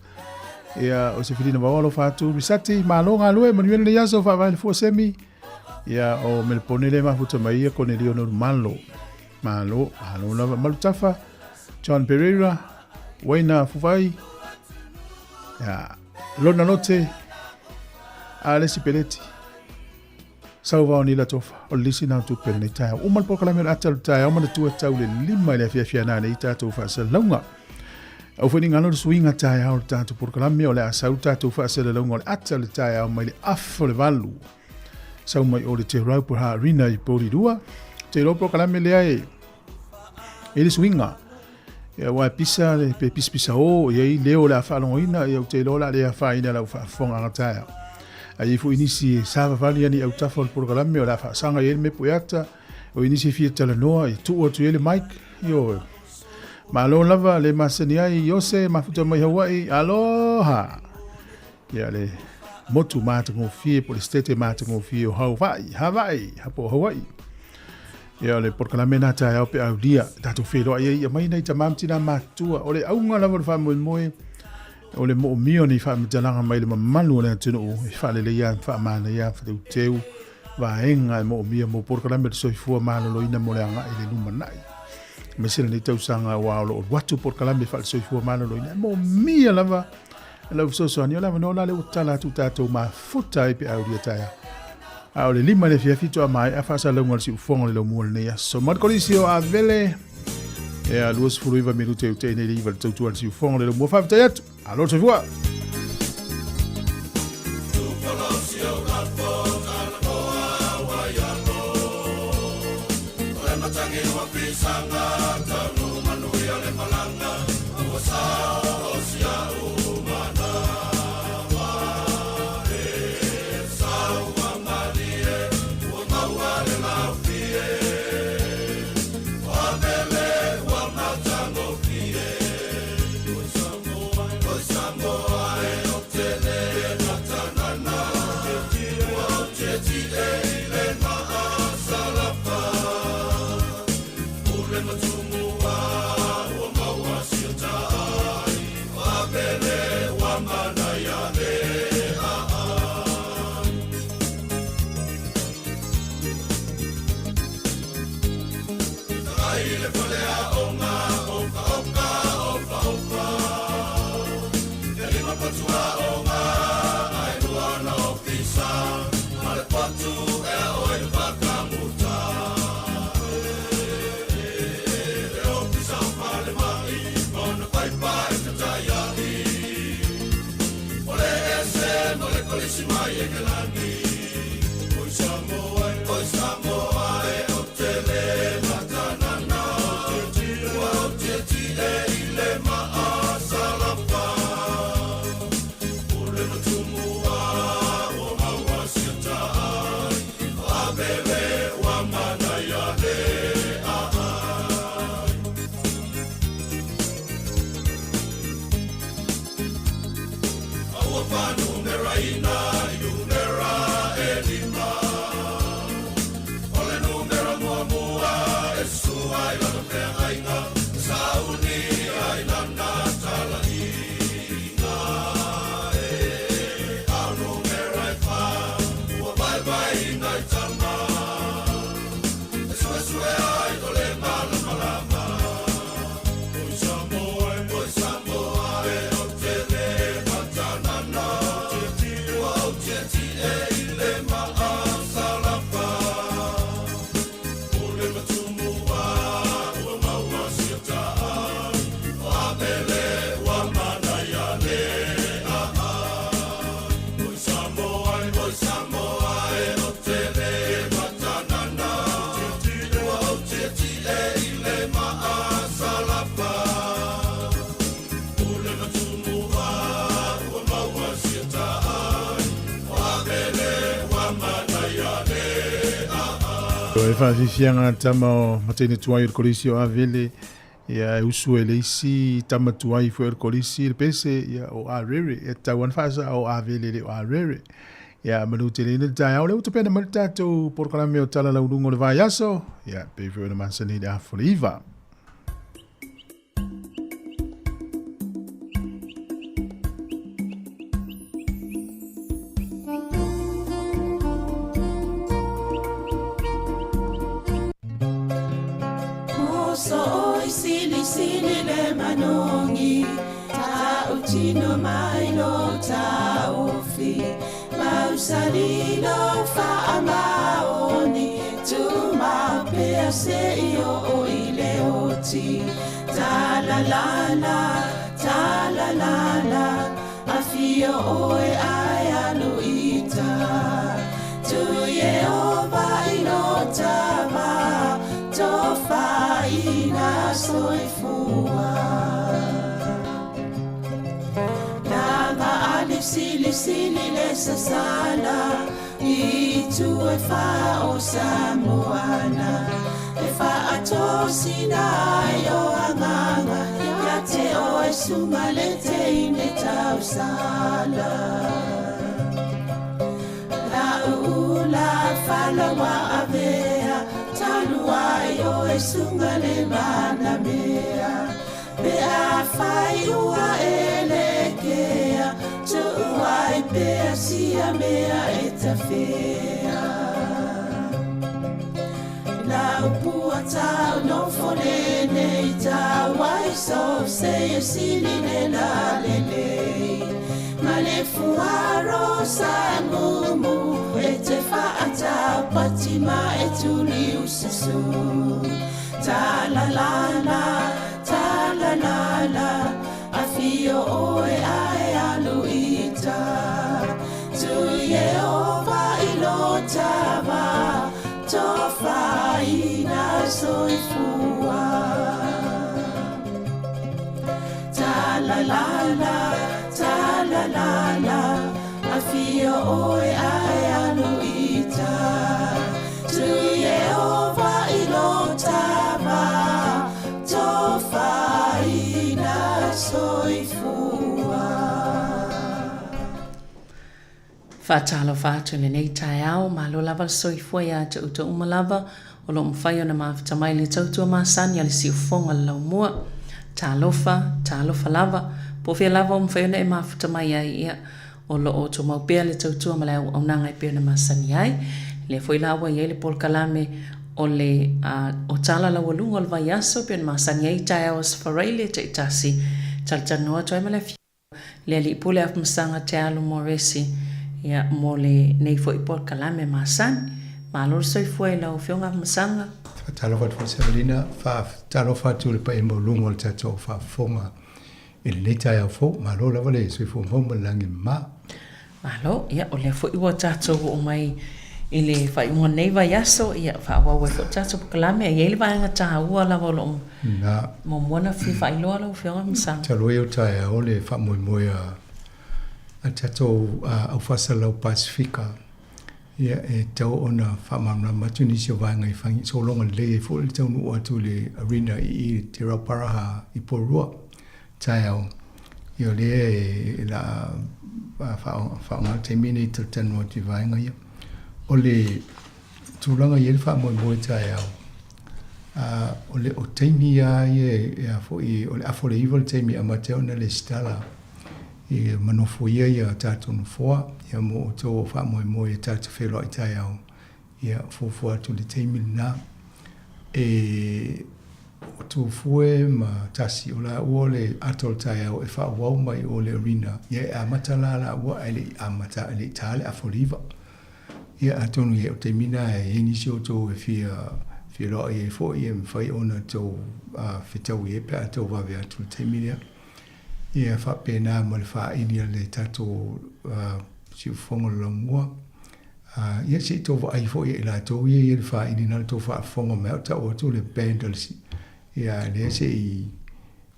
Speaker 1: ia o se filina wawalo fatu risati malonga lue manuel le yaso fa vai fo semi ia o melponele ma futa mai ko ne leo no malo na malutafa John Pereira Waina Fufai ia lona note Alessi Pelletti salva ni la tofa o lisina tu peneta o mal pokola me atal ta o man tu tau le lima le fia na ne ta tu fa salonga au fini ngano swinga tai au tatu por kalame o le asau tatu fa se le longo atal tai au mai afo le valu sau mai o le te rau por ha rina I pori dua te ro por kalame le ai ele swinga e wa pisa le pe pisa o e leo la fa longoina e o te lo la le fa ina la fa fonga tai ai fu inisi sava vali ani au tafo por kalame o la fa sanga ele me puata o inisi fi tala noa e tu o tu ele mike yo malo lava le masani ai yose mafuta mai Hawaii aloha ya le motu matangofie po le stete matangofie o Hawaii hapo Hawaii ia le porkalame na tai au pe au dia tatu whero ia mai nei tamamtina matua o le aunga lava le whamoe o le mo mio ni whaamitananga mai le mamalu o le atunu o e whalele ia whaamana ia whateu teu vaenga mo mio mo porkalame le soifua maloloina mo le anga i le lumanai mesina ni tausanga wa o watu porkalame whale soifua maloloina mo mia lava lau soso ani o lava no la le utala tu tatou mafuta i pe au dia tai au le lima le fiafito a mai a fasa launga le si ufonga le laumua le neia so marcolisi o a vele e a luas furuiva minute u te nei liva le tautua le si ufonga le laumua whawhitai atu alo te fua e whawhiwhianga tama o matene tuai o kolisi o avele ia e usu e leisi tama tuai fo o kolisi le pese ia o arere e tauan whasa o avele le o arere ia manu te le tai au le utapena manu tatou porkalame o tala laurungo le vai aso ia pefo na masani le afoliva
Speaker 8: Sili le manongi ta utino mailo ta ofi mausalilo fa amaoni tu ma pese io o ile oti ta la la afio o e ayalu ita tu ye o bailo tama tofa ina soifua Nanga alipsili le sasala Itu e fa o Sāmoana E fa atosina yo anganga Ya te o e sunga le te ine tausala ula falawa avea talua yo esunga le mana mea pe a fai ua elekea tu ai pe sia mea etafea na upua tau no forene tau ai so se sili le la le male fuaro sangumu ete faata patima etuli usisu ta la la afio oe ai aluita tu Yehova ilotava tofa ina soifua ta la la afio oe ai aluita tu Yehova ilotava tofa ina soifua
Speaker 5: Whātalo whātu le nei tai au, ma lo lava soifua ia te uta umalava, o lo mwhai o na mawhita mai le tautua māsani a le si ufonga lau mua. Tālofa lava, po whia lava o mwhai o na e mawhita mai ai ia, o lo o to maupea le tautua ma le au nanga i peo na māsani ai. Le fwoi lawa i le pol kalame o le o tala la walunga o le vai aso peo na māsani ai tai au as wharai le te itasi, taltanua toi ma le fia. Le ali pule af masanga te alu moresi, ia mo le nei fo ipol kalame masan ma lo soi foi la ofionga masanga
Speaker 9: talo fa Severina fa talo fa tu le pa mo lungo le tato fa fonga il nei tai fo ma lo la vale soi fo mo langi ma
Speaker 5: lo ia o le fo i tato o mai ile fa mo nei va yaso ia fa wa fo tato kalame ia le va nga ta ua la volo
Speaker 9: na
Speaker 5: mo mona fi fa ilo la ofionga masanga
Speaker 9: talo yo tai o le fa mo a tato au fasala o Pasifika ia e tau ona whamamna matunisi o vanga i whangi so longa le e fo le tau nua atu le arena i te rauparaha i Porua tai au i o le e la whaonga te mine i te tanua te vanga ia o le tūlanga i e whamoe tai au o le o teimi a i e fo i o le afo le iwa le teimi a mateo na le stala i manofoia ia tātou nofoa, ia mo o tō wha moe tātou whelo i tai au, ia fōfua tu le teimi nā. E o tō fue ma tasi o la ua le atol tai au e wha wau mai o le arena, ia e amata la ua ele amata ele tāle a foliva. Ia atonu ia o te mina e enisi o tō e whia i e fo i e mwhai ona tō whetau i e pe a tō wawe atu le teimi lea. Ia fa pena mo le fa inia le tato si fongo la mua ia si to va ai fo ia la to ia le fa inia to fa fongo me ta o to le pendels ia le se i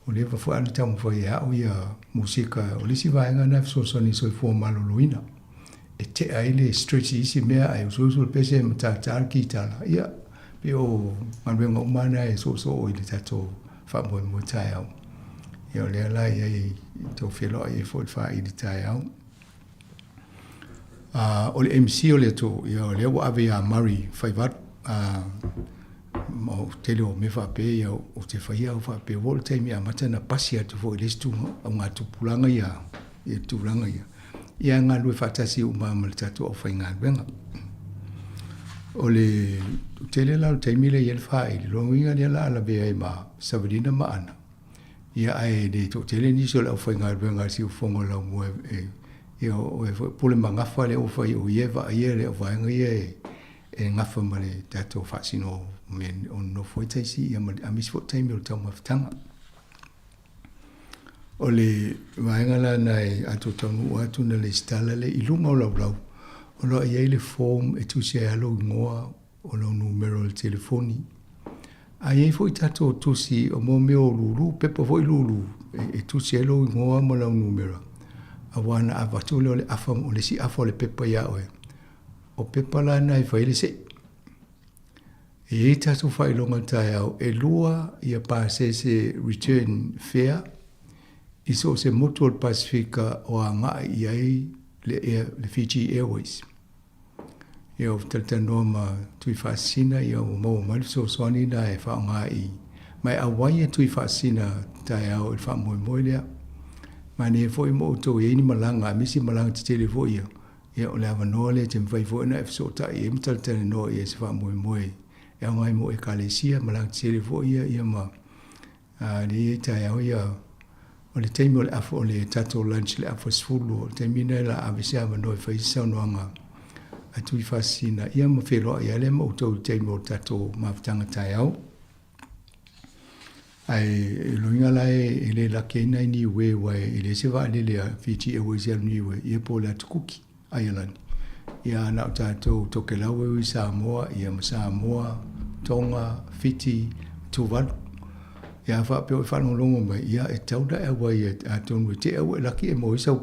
Speaker 9: o le va fo ana tam fo ia o ia musika o le si va nga na so so ni so fo malo luina e te ai le stretch isi me ai so so pese mata kitala ia pe o manwenga umana e so o le tato fa mo tai au ia le ala ia i tō whelo i fo wha i tai au. O le MC o le tō, ia o le wa ave a Murray whaivat, o tele o me whape ia o te whaia o whape wol teimi a matana pasi atu fo i lestu o ngā tupulanga ia, i tūlanga ia. Ia ngā lue whatasi o mā tatu o whai ngā wenga. O le tele lau teimi le iel whai, le ronginga le ala ala bea i mā Saverina maana. Ia ai de to tele ni so la foi ngal benga si fongo la mo e o pole mangafa le o foi o yeva ia le o vai ngai e ngafa male tato fasino men on no foi tai si ia a mis fo tai mi o tau maftanga o le vai ngala nai atu tonu atu na le stala le ilunga o lau o lo ia le form e tu se alo ngoa o lo numero le telefoni ai foi tato tusi o mo me o lulu pepo foi lulu e tusi elo ngoa mo la numero awana avatule le afam o le si afo le pepo ya o pepa la nai foi le se e tato fai longa tai au e lua ia pa se return fare iso se motor Pasifika o anga iai le Fiji Airways ia o taltanoa ma tui whaasina ia o mau mali so soani na e wha ngā i mai a wai e tui whaasina tai au e wha moe moe lea ma ne fo i mo to e ni malanga a misi malanga te tele fo ia o le avanoa le te mwhai fo ina e fso ta i e mtaltanoa i e se wha moe moe e au ngai mo e kalesia malanga te tele fo ia ma le tai au ia o le teimi o le afo o le tato lunch le afo sfulu o le teimi nei la avise avanoa i whaisa noanga a tui whaasina ia ma wheroa ia le mo tau teimi o tato mawhtanga tai au ai loinga lai e le lake nai ni we wai e le se wa le le fiti e we zel ni we ia po la tukuki aialani ia na tato toke la we Sāmoa ia ma Sāmoa Tonga Fiti Tuvalu ia fa pe o fa no longo mai ia e tau da e wai a tonu te e we laki e mo isa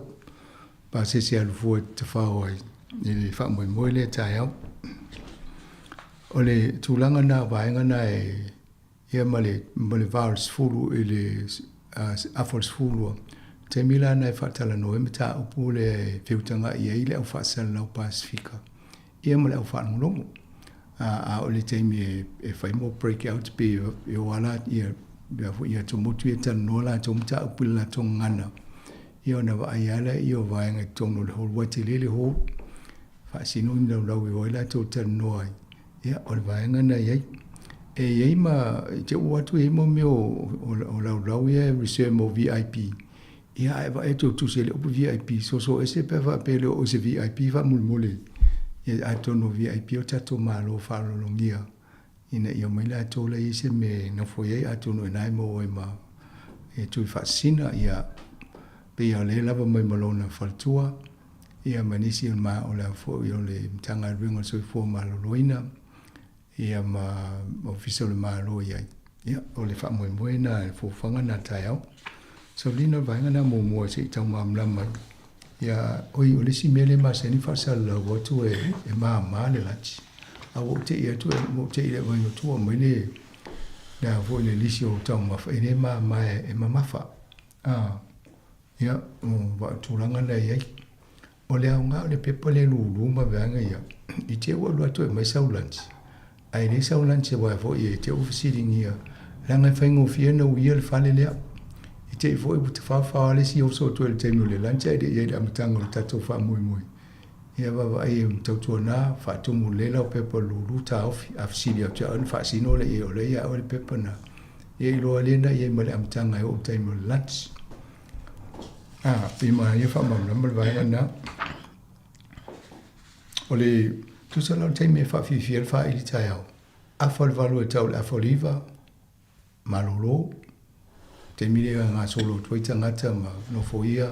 Speaker 9: pa se se alu fu te fa wai ni fa mo mo le tai au ole tulanga na vaenga na e ia male vars fulu ele afors fulu te mila na fatala no meta upule feutanga ia ile au fasal no Pasifika ia male au fa longo a ole te mi e fai mo break out be e wala ia to motu e tan no la to mta upule la to ngana ia na va ia ia vaenga tono le hol wati lele ho fa sino ina la we la to tan no ia ole vaenga na ia e ia ma te watu e mo meo o lau ia reserve mo VIP ia e va e tu se le VIP so ese pe va pe le o se VIP va mule ia a tono VIP o tato malo fa lo longia ina ia mai la to le ese me no foi a tono nai mo e ma e tu fa sina ia pe ia le lava mai malona faltua ia manisi ma o la fo yo le tanga ringo so fo malo loina ia ma official ma lo ia o le fa mo na fo fanga na tai au so lino va nga na mo se tau ma mlama ia oi o le si mele ma se ni fa sa la wo tu e ma le lati a wo te ia tu mo te ile va tu mo le na vo le lisi o tau ma fa ene ma e ma fa ia va tu langa na ia o le nga le pepo le lu ma va nga ia i te wo lo tu e mai sa ulanti ai le sa ulanti wa vo i te ofisiri ia langa fa ngo fie no ia le fale le i te vo i te fa le si o so tu le te no le lancha de ia am tango tato fa moi ia va ai to na fa tu mu le la pepo lu ta ofisiri o cha fa sino le ia o le ia o le pepo na ia lo le na ia mo le am tanga o te mo lunch pima ia fa mam na va na ole tu sa la te me fa fi fa i tai au a fol valu e tau a foliva malolo te mire nga solo twitter ngata ma no foia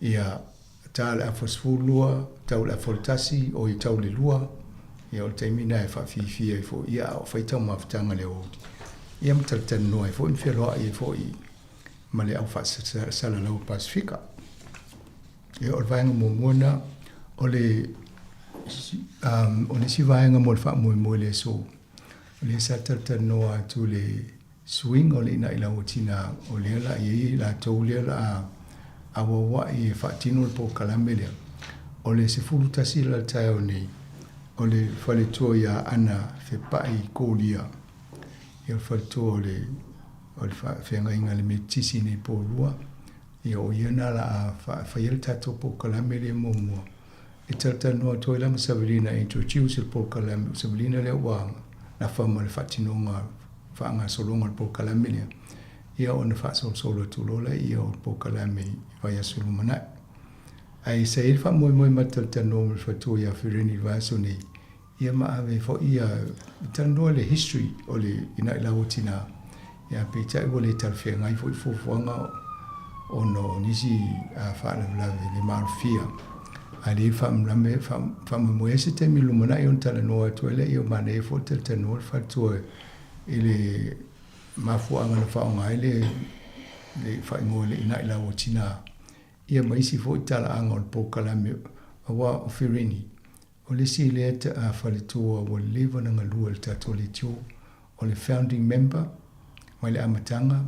Speaker 9: ia tal a fosfulua tau a foltasi o i tau le lua ia o te mina e fa fi e fo ia o fai tau maftanga le o ia mtaltan no e fo in felo e fo i ma le au fa sala lau Pasifika ia o vaenga mo mona o le si vaenga mo fa mo le so le satata no tu le swing o le na ila utina o le la i la to le la a wa i fa tino po kalamele o le se fulu tasi la tayo ni o le fale to ya ana fe pai kolia ia fa to le o le fa nga inga le metisi ni po lua ia o yana la fa yel tato po kalamele mo e tata no to la Sabrina introduce il po kalamele Sabrina le wa na fama le fatinonga fa nga solonga po kalamele ia ona fa solo tulola ia o po kalame vai asulu mana ai sei fa mo matata no fa to ya fireni vaso ni ia ma ave fo ia tando le history o le ina la utina ia pita o le tal fe ngai fo nga ono nisi fa la le marfia ali fam rame fam mo ese te mi lumana yon tala no to ele yo mane fo tel tenor fa to ele ma fu anga fa nga ele le fa ngole ina ila wotina ia mai si fo tala anga po kala me wa ofirini o le si le ta fa le to o le vona nga lu el ta to le tio o le founding member mai le amatanga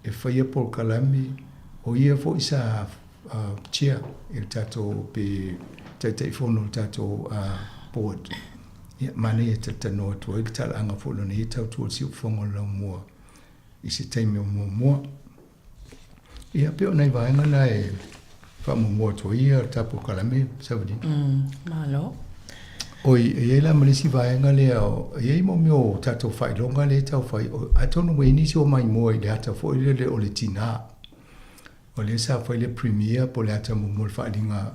Speaker 9: e fa ia po kala me o ia fo isa chia il tato pe te fono tato board. Ia mane e tatano atua, i tala anga folo ni i tau tua si ufongo lau mua. I se taimi o mua. Ia peo nei vaenga na e whamumua tua ia tapu kalame, savadi.
Speaker 10: Malo.
Speaker 9: Oi, e la malisi vaenga le au, e mo mio tato whai longa le tau whai, a tonu me inisi o mai mua i le ata fo i le o le tina. O le sa whai le premier po le ata mo mua whai linga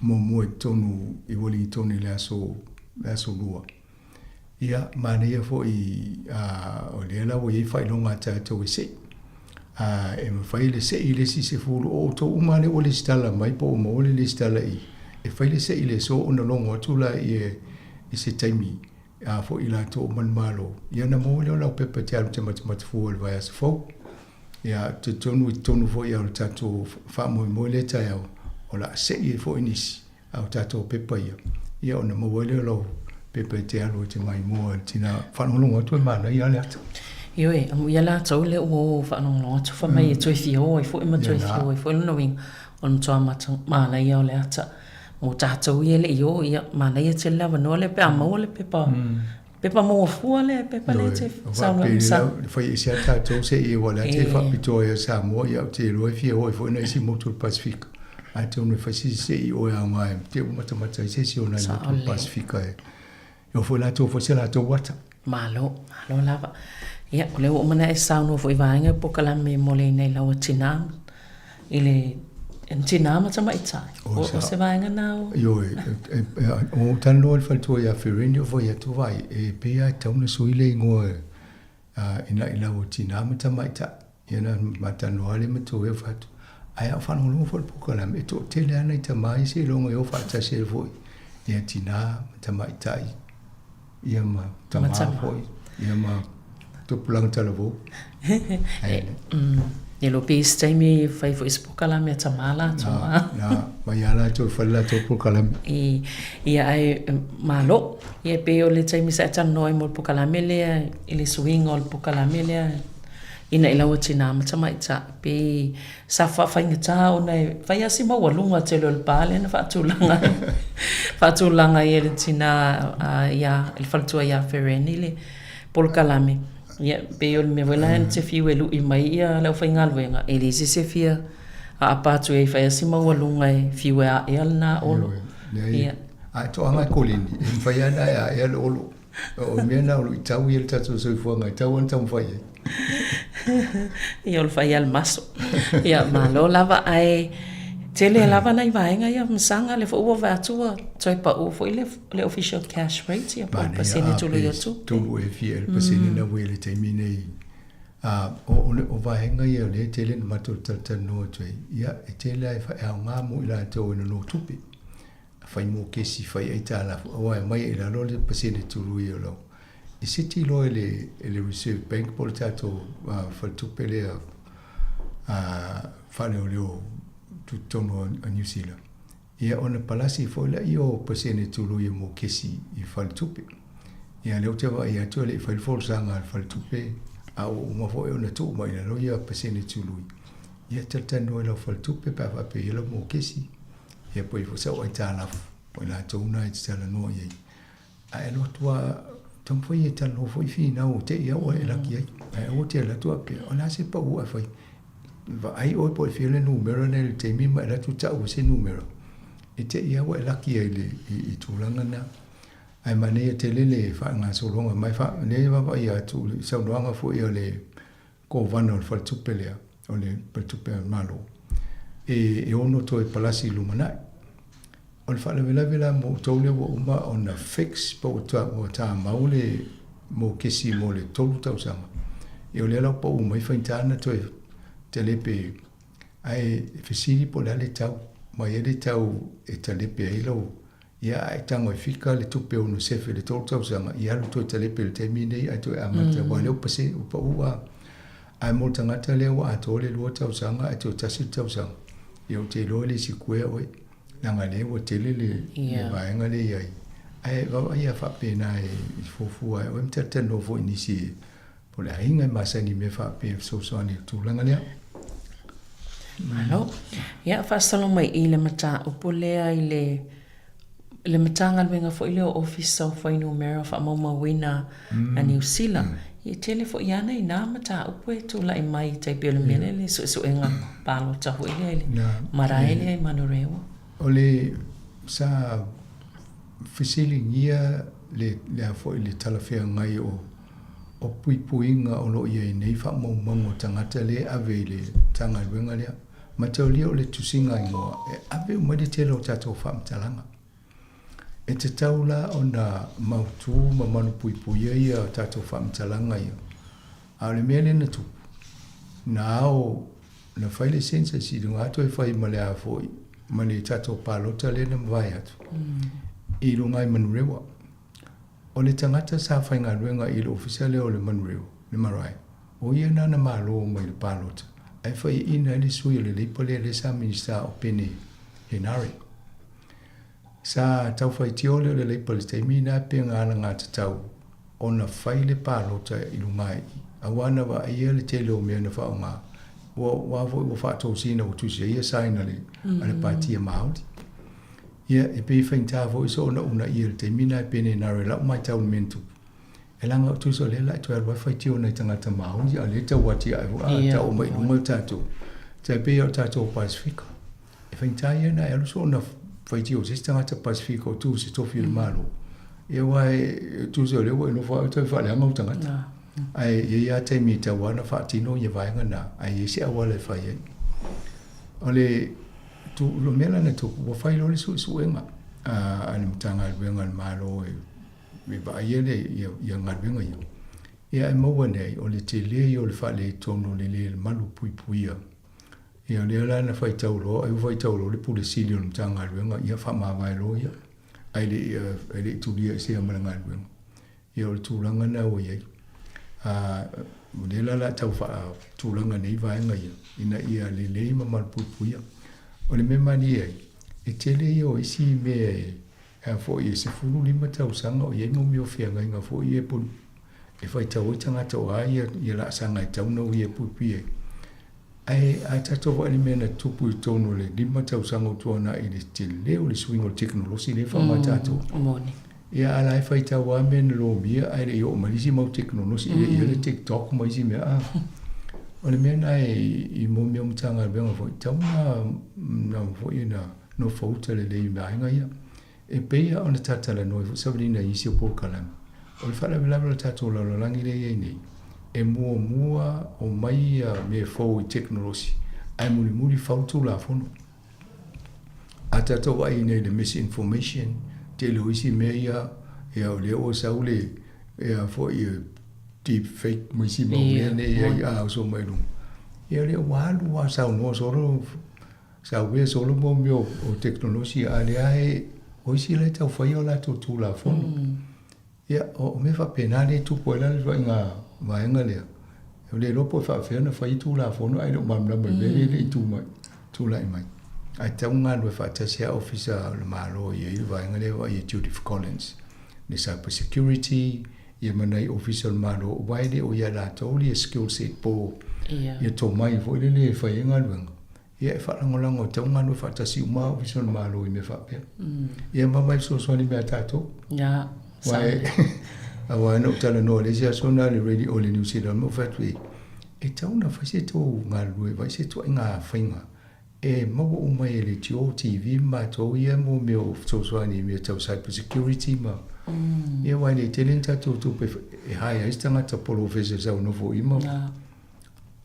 Speaker 9: mo mua i tonu, i wali i tonu le aso lua. Ia, mane ia fo i, o le la wo i whai longa tato i se. E ma whai le se i le si se fulu o to umane o le stala mai po o mo le stala i. E whai le se i le so ona longo atula i se taimi a fo i la to man malo. Ia na mo le o lau pepa te alu te matamata fua le vai asa fau. Ia te tonu i tonu fo i au tato wha mo le tai au. O la se i fo i nisi au tato pepa ia. Ia ona mo le o lau pepa te alu te mai mua tina whanongonga atu e mana i ale atu.
Speaker 10: Io e, ia la tau le o whanongonga atu wha mai e toi fio e fo i ma toi fio e fo i luna wing o na toa mana ia o le ata. Mo tātou ia le io ia mana ia te lawa no le pe amau le pepa. Pepa mo fua le pepa le te saunga sa.
Speaker 9: Fai isi a tātou se i wala te whapitoa ia Sāmoa ia te roe fia hoi fo ina isi motul Pasifika. A te ono whasi se i oe a ngai te umatamata i se si ona i motul Pasifika e. Io fo la tō fo se la tō wata.
Speaker 10: Malo lava. Ia, o le o mana e saunga fo i vaenga pokalame mo le nei lawa tinam. Ile tina matama itai. O se vaenga nao.
Speaker 9: Io o tano le faltua ia Ferenio fo ia tu vai e pe ai tauna suile ingoa ina o tina matama itai. Ia na matano ale matu e fatu. Ai au whanau longa fo le pokalame e to tele ana i tamai se longa e o fata se foi. Ia tina matama itai. Ia ma tama foi. Ia ma tupulang talavo.
Speaker 10: Ia lo pēs taimi whai fo ispokalame a tamala.
Speaker 9: Na, mai ala to whala to pokalame.
Speaker 10: Ia ai malo. Ia pe o le taimi sa atano ai mo le pokalame lea, i le suinga o le pokalame lea. Ina i lawa tina matama ita. Pe sa whainga tā o nei, whai asi mawalunga te lo le pāle na whaatulanga. Whaatulanga ia le tina, ia, il whaltua ia Fereni le pokalame. Ia, pe o le me wela te fiu e lui mai ia lau whainga luenga. E le se fia a apatu e whai asi mawalunga e fiu e a ea na olo.
Speaker 9: Ia. A to anga kolini, e whai ana e a ea le olo. O mea na olo i tau i el tatu soifuanga, i tau anta mwhai e.
Speaker 10: Ia o le whai al maso. Ia, malo lava ai tele lava nai vaenga ia msanga le fo vai atua toi pa o foi le official cash rate ia pa pasene tulu ia tu.
Speaker 9: Tu e fiel pasene na wele te mine o vaenga ia le tele na mato tatano toi. Ia e tele ai fa au nga mo ila to no tupi. Fai mo kesi fai ai tala o mai ila lo le pasene tulu ia lo. I siti lo le Reserve Bank po le tato faltupe le fale o leo tu tono a New Zealand. Ia ona palasi fo la io pasene tulu ia mo kesi i faltupe. Ia leo te wa ia tu le falfol sanga faltupe au uma fo ona tu mai la lo ia pasene tulu. Ia tatano la faltupe pa pa pe lo mo kesi. Ia poi fo sa o tala po la tona i tala no ia. Ai lo tua tom foi e talo foi fina o te ia o ela ki ai o te la tua pe ona se pa o foi va ai o po file numero nel te mi ma la tu ta o se numero e te ia o ela ki ele i tu langa na ai mane te le fa nga so longa mai fa ne va ia tu sa longa foi le ko vano fa tu pelea o le per tu pe malo e ono to e palasi lumana on fa le vela mo tole wo uma on a fix po ta maule mo kesi mo le tolu tau sama e o le la po mai fa intana to telepe ai fesiri po le tau mai ele tau e telepe ai lo ia ai tango fika le tupe ono sefe le tolu tau sama ia lo to telepe le termine ai to amata wa le pase po wa ai mo tangata le wa to le lo tau sama ai to tasi tau sama io te lo le sikue oi nanga le o tele le vaenga le ai ai va ia fa pena e fofu ai o mtata no fo inisi po le hinga masani me fa pe so ni tu langa le
Speaker 10: malo ia fa salo mai ile mata o polea ile le matanga wenga fo ile office of Whainu Mera fa mama wina a New Zealand i tele fo yana i nā mata upe tu la i mai tai pio le mele le so enga palo tahu ile maraele i manurewa
Speaker 9: ole sa fisili ngia le fo ile talafea ngai o puipuinga o lo ia nei fa mo mango tangata le ave le tanga wenga le mataulia o le tusinga ingoa ave o made tele o tatou fa mtalanga e te taula o na mautu ma manu puipuia ia o tatou fa mtalanga ia a le mele na tu na ao na faile sensa si dunga ato e fai male a foi male tatou palota le na mwai atu i rungai manurewa o le tangata sa fai ngā ruenga i le ofisiale o le manurewa le marai o ia nana malo mai le palota ai fai ina le sui le leipole le sa minista o pene henari sa tau fai tiole le leipole te mina pe ngana ngā tatau o na fai le palota i rungai a wana wa ia le tele o mea na whao ngā wa whātou sina o tusi ia saina le ale pātia maoti ia e pe fai tā fo iso ona una ia le te mina pene henari lau mai tau mentu e langa o tuso le la tu wa fai tio nei tangata mau ia le tau wati ai a tau mai lunga tatu te pe o tatu Pacifica e fai tā ia na e so na fai tio se tangata Pacifica o tu se tofi le malo e wai tuso le wa no fa te fa le ngau tangata ai ia te mi te wa na fa tino ia vai ngana ai se awa le fai ai ole tu lo mela na tu wa fai lo le su enga ani mtanga wenga malo e me ba yele ya ngadwenga yo ya mo wone o le tele yo le fa le tono le malu pui ya le la na fai taulo ai fai taulo le pu silio mtanga wenga ya fa ma vai lo ya ai le tu dia se ma ngadwenga yo le tu langa na o ye le la tau fa tu langa nei vai nga ya ina ia le ma mal pui o le mema ni e tele yo isi me e fo i se fulu lima tau sanga o yengo mi o fianga inga fo i e pulu e fai tau tanga tau a i la sanga i tau no i e pupi e ai a tato wa mena tupu i tono le lima tau sanga o tuana i le tele o le swing o teknolosi le wha matato ia ala e fai tau a mena lo mia ai le i o malisi mau teknolosi i le TikTok ma isi mea o le mena i mo mea mtanga benga fo i tau na fo i na no fauta le i mea inga ia e peia ona tatala noi fo sabrina isi o pokalam o le fala vela tato la langi le nei e mua o mai me fo i teknolosi ai muri fautu la fono a tato wa nei le misinformation te lo isi meia e o le o saule e fo i deep fake mo isi mo ne a so mai lu e le walu wa sa no solo sa we solo mo mio o teknolosi ale ai o isi le tau fai o la tu la fono ia o me fa penale tu po la nga vaenga le o le lopo fa fe na fai tu la fono ai no mam na me le tu la mai ai tau nga le fa ta sia officer le malo ye vaenga le wa ye Judith Collins le cyber security ye manai official malo wai le o ya la toli skill set po ye to mai vo le fai nga le ia e whalangolango tau nganu whatasi uma o vision malo i me whapea. Ia mamai so ni mea tato.
Speaker 10: Ia,
Speaker 9: Wai, awa no tala no le sia sona le radio o le New Zealand mo whatui. E tau na whaise tō ngā lue, vai se tō ngā whainga. E mawa umai e le tio TV ma tō ia mo meo so ni mea tau cyber security ma. Ia wai le telen tato tupe e hai aistanga ta polo vese sau novo ima.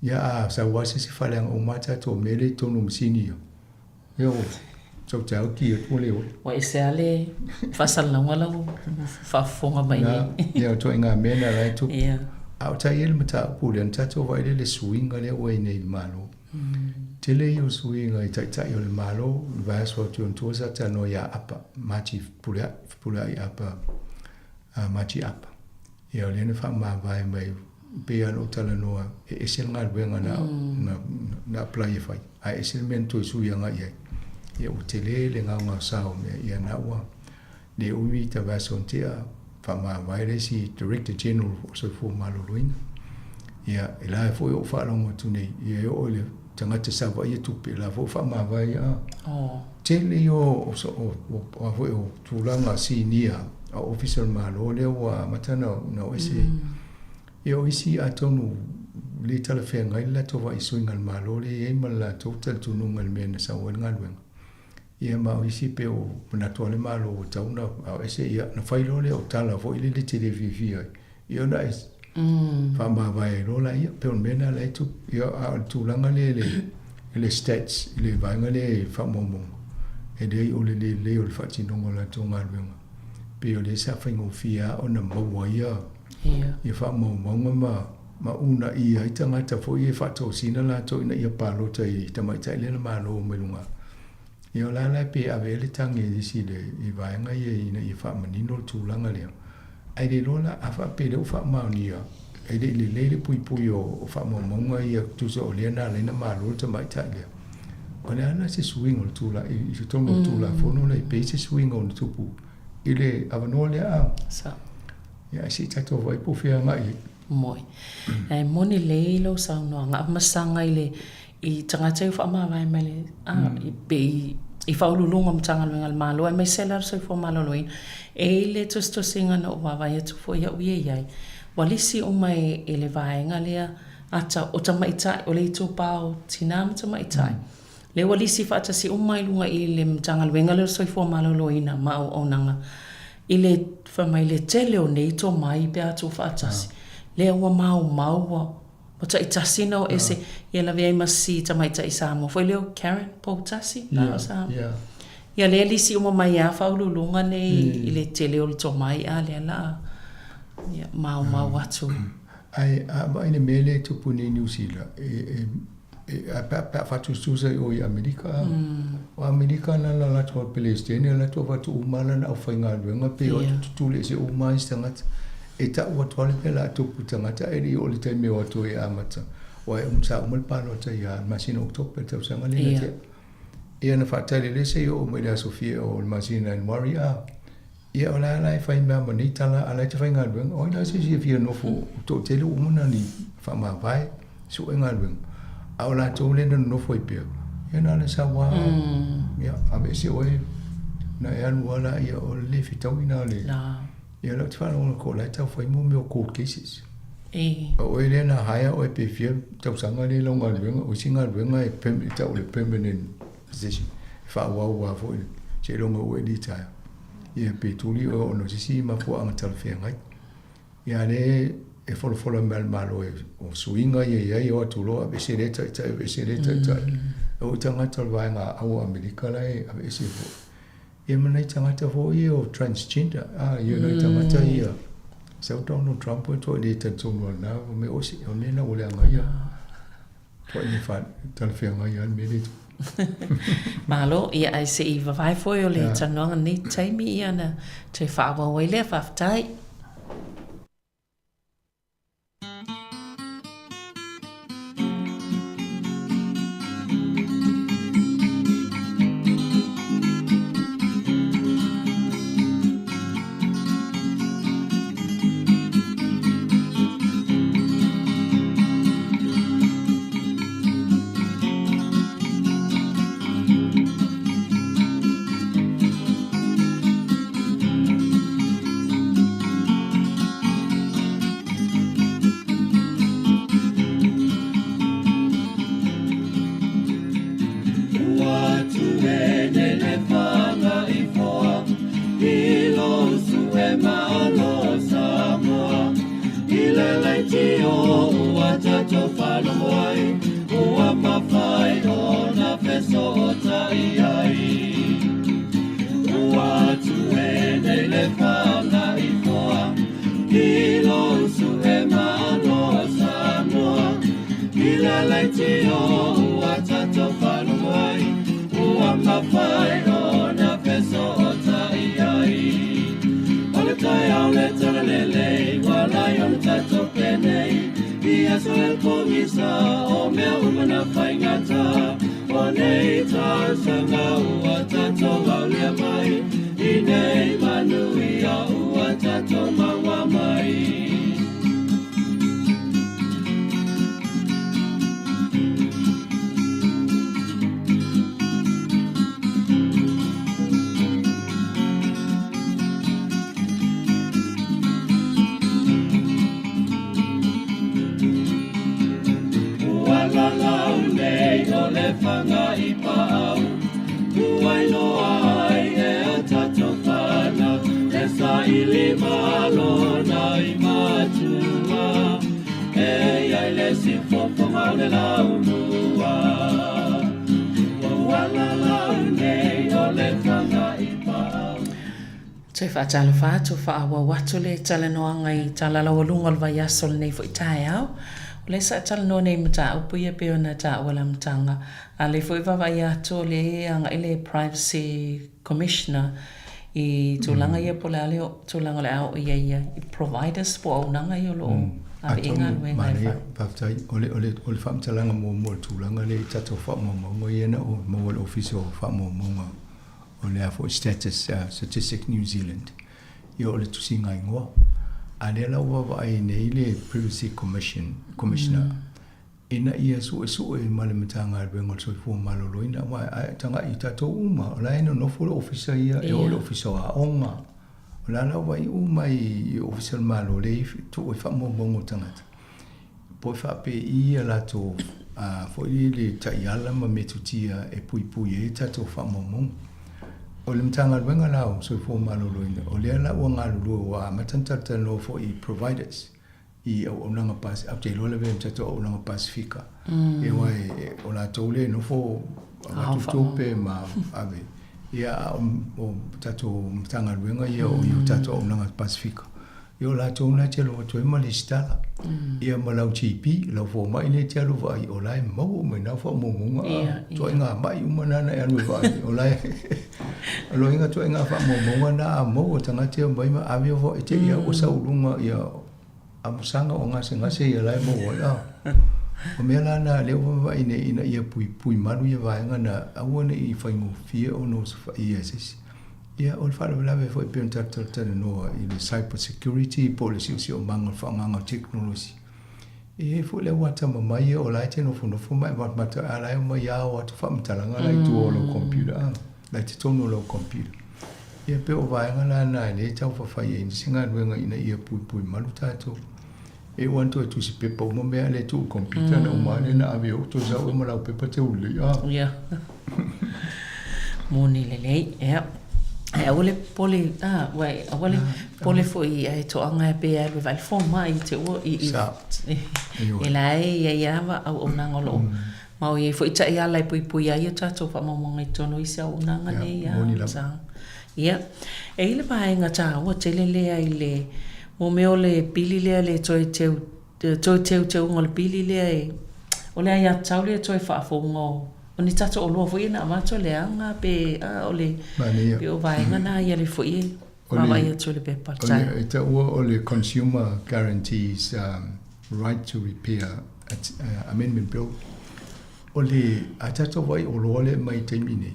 Speaker 9: Ya sa wasi si falang o mata to mele to no msini yo so tau ki to le
Speaker 10: wa isale fasal na wala fa fonga mai
Speaker 9: ya to nga mena lai to au ta yel mata pulen tato vai le swinga le wai nei malo tele yo swinga i ta yo le malo va so to sa ta no ya apa machi pula ya apa machi apa ya le ne fa ma vai mai pe ano tala noa e sel ngal benga na play fai a eselmento su yanga ye ye utele le nga sao me ye na wa le umi ta va sontia fa ma vai si director general so fu malo luin ya ela fo yo fa longo tu nei ye o le tangata sa wa ia tupe la fo fa ma vai a
Speaker 10: Oh.
Speaker 9: tele o tulanga sinia a officer malo le wa matana no ese yo isi atonu le tala fe ngai la to wa isuinga malo le e mala total tunu ngal mena sa wen ngal wen ia ma isi pe o na to le malo tauna a ese ia na failo le o tala fo ile le tele vivi ia na es fa ma vai lo la ia pe on mena le tu ia a tulanga le stats le vanga le fa momo e dei o le o fa tinongo la to ngal wen pe o le sa fa ngofia o na mo ia ia fa momo ma una ia i tangata fo i fa to sina la to ina ia palo tai tamai tai le ma lo melunga ia la pe avele tangi di si le i vai nga ia ina i fa manino tulanga le ai de lola afa pe le fa ma nia ai de le pui o fa mo nga ia tu so le na le na ma lo tamai tai le ona na se swing o tula i to no tula fo no le pe se swing on tupu ile avanole a
Speaker 10: Sa.
Speaker 9: ia si tato vai pu fia nga i
Speaker 10: Moi. Moni leilo sa no nga masanga ile I tangata fa ma vai mele I be I fa ulunga mtanga ngal malo mai seller so fo malo loin e le to singa no wa vai tu fo ya uye yai walisi o mai ele vai ngalia ata o tama ita o le tu pao tinam tama ita le walisi fa ata si o mai lunga ile mtanga ngalo so fo malo loina ma o onanga ile fa mai le tele o nei to mai pe atu fa ata le wa mau o ta itasina o ese ia la vei masi tamai ta Sāmoa foi leo Karen po tasi na sa ia le lisi o mai a fa ulunga nei ile tele o to mai a le la ia mau atu
Speaker 9: ai a ine mele tu puni New Zealand a pa fa tu susa o Amerika o Amerika na la to Palestine la to va tu umala na fa nga nga pe o tu le se umai stangat e ta o tole pela tu putangata e o le teme o to e amata o e umsa umul palo ta ya masina o to pe ta sanga le te e na fa tele le se o me la Sofia o masina en Maria e o la fa ma monita la ala te fa nga ben o la se si fia no fo to tele o mona ni fa ma vai su nga ben a la to le no fo pe e na le sa wa ya a be se o na ya wala ya o le fitawina le ia la te whanau ko lai tau whai mo cold cases. O e na haia o e pe fia tau sanga le longa luenga o singa luenga e tau le permanent position. Whaua fo i che longa o e li taia. Ia pe tuli o no sisi ma fo anga tala whea ngai. Ia le e wholo malo e o suinga ia o atulo a bese le tai. O tangata wainga au Amerika lai a bese fo. Ia mana I tangata fo ia o transgender. Ia na I tangata ia. Sau Donald Trump to le tantonga na me osi o nena o le anga ia. Po ni fa tala whea ngai an me le tu.
Speaker 10: Malo ia ai se I vai foi o le tanonga ni taimi ia na te whaawa wai le whaftai.
Speaker 11: tanga I pau Uai loa ai e o tato whana E sa ili malo na I matua E ai le si fofonga le lau mua Wala lau nei o le tanga I pau
Speaker 10: Te whaatalo whātu whaawa watu le tala noanga I tala lawa lunga le vai aso le nei fo I tae au. O le sa tala noa nei mata upu ia peo na ta wala mtanga. A le fo I vai ato le anga ile Privacy Commissioner I tūlanga ia po le aleo, tūlanga le au ia I providers po au nanga I o lo. A inga lue ngai wha.
Speaker 9: Paftai, ole whamtalanga mo tūlanga le tato whamonga iena o mawal office o whamonga. O le afo status Statistic New Zealand I o le tusi ngai ngoa a le lau wawa ai nei le Privacy Commissioner ina ia su e male matanga al bengal so fu malo loina wa tanga I tato uma o la ino no fu officer ia e o le officer a onga o la lau wai uma I officer malo le to e fa mo bongo tangata po fa pe ia la to fo I le taiala ma metutia e pui e tato fa mo o le mtanga wenga lao so fo malo loina o le la o ngalu wa matantata no for I providers I o nanga pas up te lo le vem tato o nanga Pacifica e wai o la tole no fo tu tope ma ave ia o tato mtanga wenga ia o tato o nanga Pacifica io la tona te lo to ma listala ia ma lau chipi lo fo mai le te lo vai o lai mo me na fo mo mo to nga mai uma na e anu vai o lai lo inga to nga fa mo na mo tanga te mai ma avio vo te ia o sa ulunga ia amusanga o nga se ia lai mo la o me la na le o vai ne ina ia pui malu ia vai nga na awone I fa ngo fie o no fa ia sis ia o fa la ve foi pen tata no I le cyber security policy o manga fa nga technology e fo le wata mai o la te no fo mai wat mata ala mai ya o fa mtalanga la tu o lo computer la te tono lo computer ia pe o vai nga na le tau fa ia singa wenga ina ia pui malu tato e wanto tu si pepo mo me le tu computer na umane na avio to za o mala pepa te uli
Speaker 10: ia moni le ia e ole poli wai ole poli foi ai to anga pe ai vai fo mai te o I lai ia va o nanga lo ma o foi ta ia lai pui ai ta to fa mo ngai tono I sa o nanga nei ia e ile vai nga ta o te le ai le mo me ole pili le toi teu ngol pili le ole ai ta le toi fa fo ngo o ni tato o loa foi na mato le anga pe ole pe o vai ngana ia le foi ma ia to le pe partai
Speaker 9: o ole consumer guarantees right to repair amendment bill ole atato vai o loa le mai temine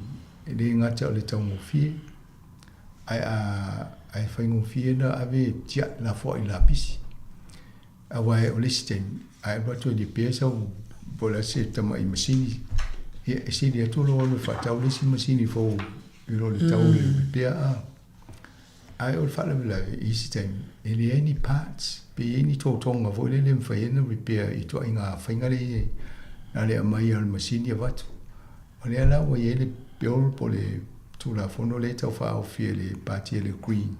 Speaker 9: le ngata ole tau mo fie ai fai mo fie na ave tia la foi la pisi awai ole system ai ba to di pesa bola se tama I masini e si dia tu lo fa tau le si masini fo I lo le tau le pea ai o fa le I system e le any parts pe any to tonga vo le fa ina repair I to inga fainga le na le mai al masini vatu o le la o ye le bill po le tu la fono le tau fa o fie le party le green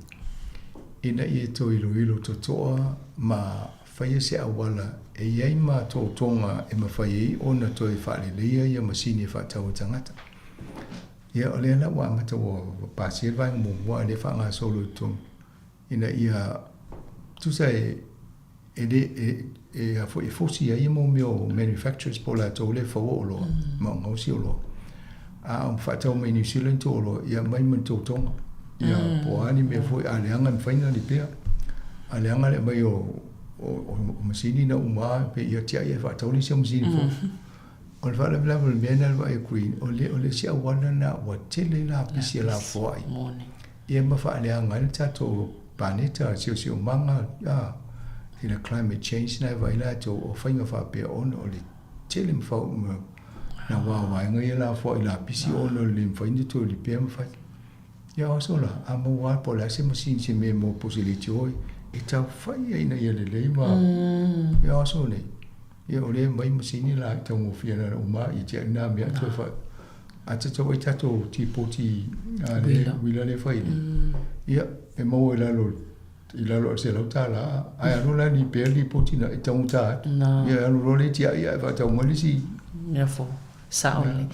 Speaker 9: ina I to ilo to ma fai se awala e iai ma tō tonga e mawhai ona to e whaare leia ia masini e whaatau tangata. Ia o lea la wa mata o pāsi e vai mō mua le whaanga solo tōng. Ina ia tusa e a fosi ia mō meo manufacturers po la tō le whaua o loa, ma ngausi o loa. A o whaatau mai New Zealand tō loa, ia mai man tō tonga. Ia po ani mea fwoi a leanga mwhaina li pēr. A leanga le mai o masini na uma pe ia tia ia whaatau ni sia masini fo. O le whaala bila le mea na e queen, o le sia wana na wa tele la pisi la fwai. Ia ma wha leanga le tato planeta sio manga, ina climate change na vai la to o whainga wha pe ono o le tele mwhau na wawaenga ia la fwai la pisi ono le mwhaini to li pēr mwhai. Ia oso la, a mo wa po la se masini se me mo posiliti oi, e tau whai aina ia le leima. Ia oso nei. Ia o le mai masini la tau mo fia na uma i tia na mea tu a tatou ai tatou tipoti wila le fai ia e mau i lalo se lau tala ai anu la ni pe li poti na i tau ta ia anu lo le tia ia va tau malisi
Speaker 10: ia fo saole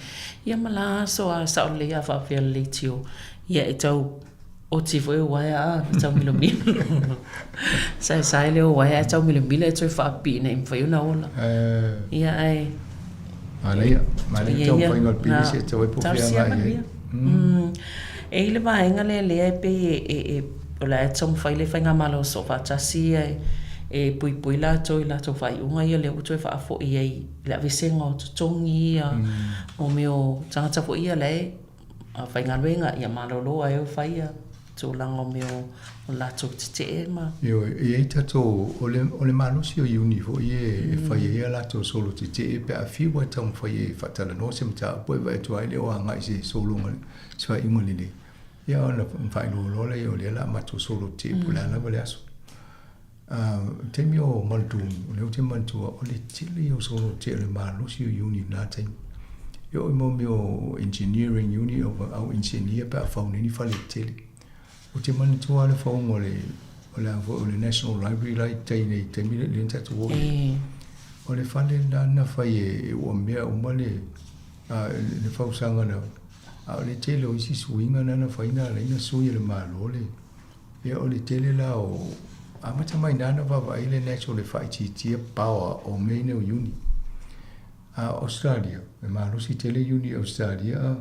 Speaker 10: ia mala so a saole ia fa fe le tio ia e tau o ti foi wa a tau milomilo sai le wa a tau milomilo e tau fa pi na im foi na ola ia ai
Speaker 9: ale tau foi ngol pi se tau e po fia mai
Speaker 10: e le va enga le pe e ola e tau fai le whainga malo so fa tasi e pui la toi la to fai unga ia le uto e fa afo ia i le avisenga o tutongi o meo tangata fo ia le a whainga ruenga ia malo loa e o fai a to lango meo o la to te e ma
Speaker 9: io e tato o le malo si o uni fo ie e fai ia la to solo te e pe a fiwa tau fai e fatala no se mta poi vai tu ai le o anga i se solo ngali se fai ingo lili ia ona fai lo le o le la ma to solo te pula na vale aso te mio maltu le o te mantu o le tili o solo te le malo si o uni na te io mo mio engineering uni o au engineer pa fauni ni fale tili o te mantu ale fa o le National Library lai te nei te mi le tatu o le fale na fai o mea o male le fa usanga na a le tele o isi suinga na faina le ina sui le malo le e o le tele la o a mata mai nana va le natural le fai ti power o mene o uni a Australia e malo si tele uni Australia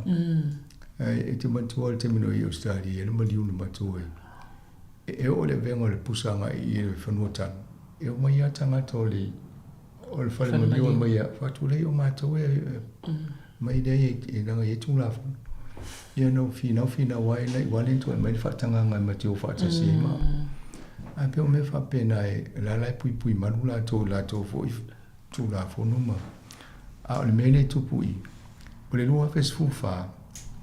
Speaker 9: e te mantua le temino i Australia le mali uni matua e o le vengo le pusanga i le whanuatan e o mai atanga to le o le fale mami o mai a fatu le o matua mai dei e nanga e tulafu ia no fina wai nei walinto e mai fatanga ngai matio fata sima a pe o me fa pena e la pui manula to foi tu la fo numa a le mele tu pui o le lua fes fufa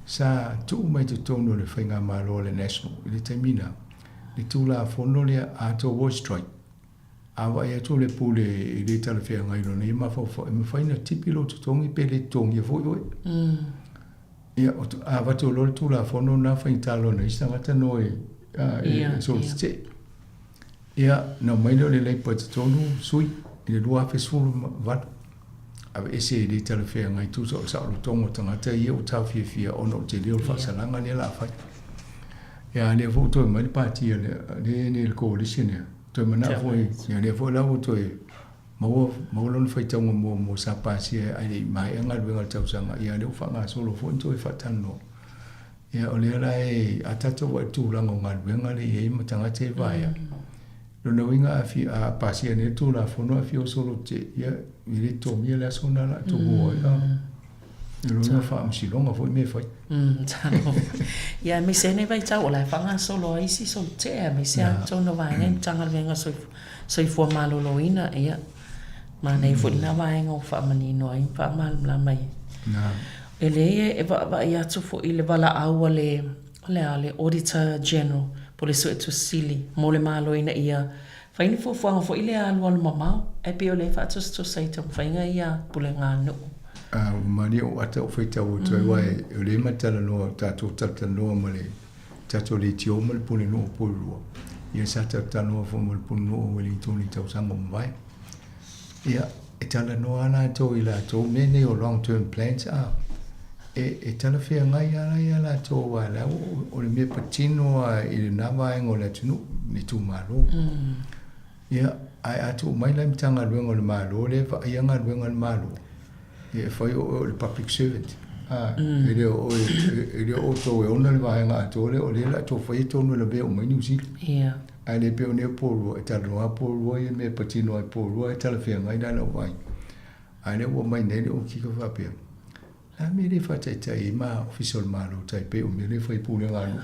Speaker 9: sa tu mai tu tono le fainga malo le national le termina le tu la fo no le a to watch strike a vai tu le pule le tala fe ngai no ne ma fo me faina tipilo tu tongi pe le tongi foi ia a watu lor tu la fono na fa italo na isa ngata no so te ia no mai le le pot tonu sui le lua fe sul vat a ese de telefone ngai tu so sa lo tongo tanga te ia o ta fia ono te le fa salanga le la fa ia le voto mai parti le coalition to mana foi ia le vo la voto mau lon fai tau mo sa pasi ai mai anga luenga tau sanga ia le fanga solo fo into e fatano ia o le lai atato wa tu lango ngal luenga le e matanga te vai lo no winga a pasi ne tu la fo no afio solo te ia ile to mi la sona la to bo ia lo no fa msi longa fo me fai
Speaker 10: tano ia mi se ne vai tau la fanga solo ai si so te mi se to no vai ne tanga luenga so fo malo lo ina ia ma nei fo na vai ngo fa mani no ai fa mal la mai ele e va ia tu fo ile bala au le auditor general police to sili mo le malo ina ia fa ini fo ile alu al mama e pe ole fa to sai to fa ia pulenga no
Speaker 9: mani o ata o feita o toi wai le matala no tato tata no male tato le tio mal pule no pulu ia sa tata no fo mal pulu no weli toni tau sango mai ia e tala no ana to ila to mene o long term plans e tala fia ngai ala la to wala o le me patino i na vai ngola tunu ni tu malo ia ai atu mai la mtanga luengo le malo le fa ia nga luengo le malo e foi o le public servant ele o to e ona le vai nga to le o le la to foi to no le be o mai ni usi
Speaker 10: ia
Speaker 9: ai le pe o ne polo e tala no polo e me patino e polo e tala fia ngai la vai ai le o mai ne o ki ko fa pe la mi le fa tai ma official malo tai pe o me le foi polo ngalo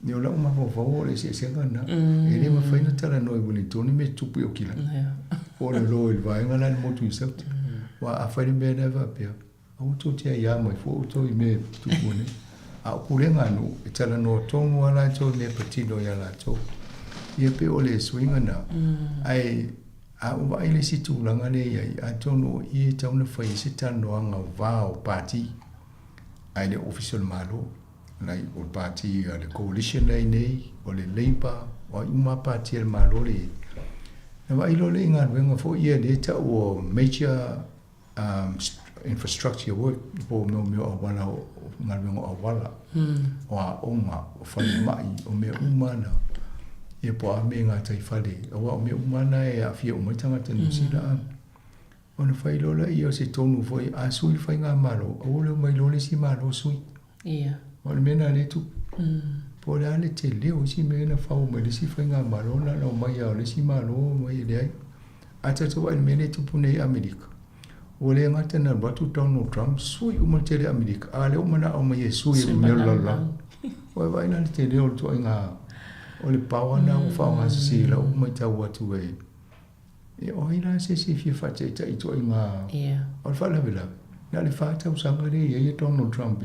Speaker 9: ni ola uma fo le se ngana e le ma fa ina tala no e boni to ni me tupu o kila o le lo il vai ngala mo tu sa wa a fa ni me na va pe o to tia ya mo fo to i me tupu ni a polo ngano e tala no tongo ala to le patino ya la to ia pe o le swinga na ai a o vai le situ langa le ia a tono i tauna fai se tano anga vao pati ai le official malo nai o party le coalition nei o le Labour o uma party le malo le na vai lo le nga wenga fo ia le ta o major infrastructure work po me o wala o nga wenga o wala o a onga o fa mai o me umana e po a me nga tai fale o me umana e a fia o mai tanga tanu sila ona fai lola ia se tonu foi a sui fai nga malo o le mai lo le si malo sui
Speaker 10: ia
Speaker 9: o le mena le tu po le ale te leo si mena fa o mai le si fai nga malo na no mai o le si malo mai le ai a ta to ai mena tu pune Amerika o le ngata na batu Donald Trump sui o mai te le Amerika a le o mana o mai sui o me la o vai na te leo to nga o le pawa na o fa nga si la o mai ta watu e e o ina se fi fa te ta i to nga o fa la vela na le fa ta usanga le ye Donald Trump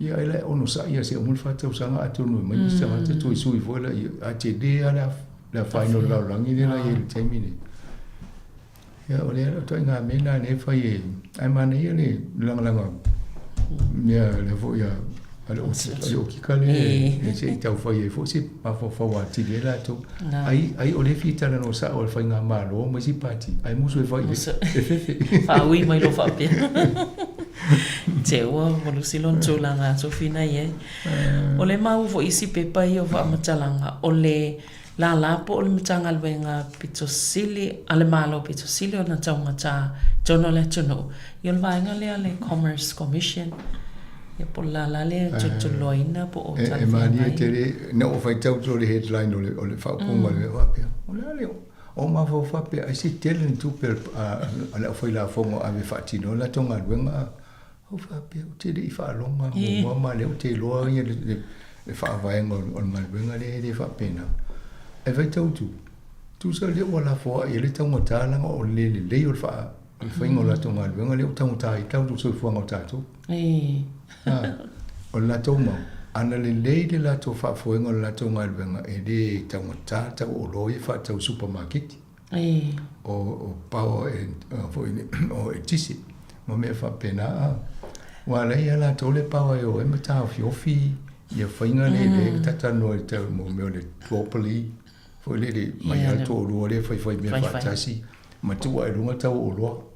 Speaker 9: ia ele ono sa ia se o fa ta usanga atu no mai se ma te to sui vola a te de la final la rangi de la ye te mini ia o le to nga me na ne fa ye ai ma ne le langa mia le vo ia ale o ki kale e se tau fa ye fo se pa fo wa ti de la to ai o le fita no sa o fa nga malo mo si pati ai mo so fa
Speaker 10: fa wi mai lo fa pe te o mo silon tolanga so fina ye o le mau fo isi pe pa yo fa matalanga o le la po o le matanga lwenga pitosili ale malo pitosili o na taunga ta jono le jono yo le vainga le Commerce Commission e po la le tutuloina po o
Speaker 9: e mani te no o fai tau le headline o le fa punga le wa pe o le o ma fo fa pe ai si tele tu per ala foi la fongo ave fatino la tonga lwenga o fa pe o te i fa longa mo ma le o te lo ia le fa vai on ma lwenga le fa pena e vai tau tu sa le wala fo e le tonga tala o le o fa foi ngola tonga lwenga le o tonga tai tau tu so fo ngota tu o la toma ana le leile la to fa foenga la tonga venga e de tanga tata o lo e fa tau supermarket o pao e o e tisi mo me fa pena wala ia la to le pao e o e mata fiofi ia fainga le tata no e tau mo me le properly fo le mai alto lo le fai me fa tasi ma tu ai lunga tau o lo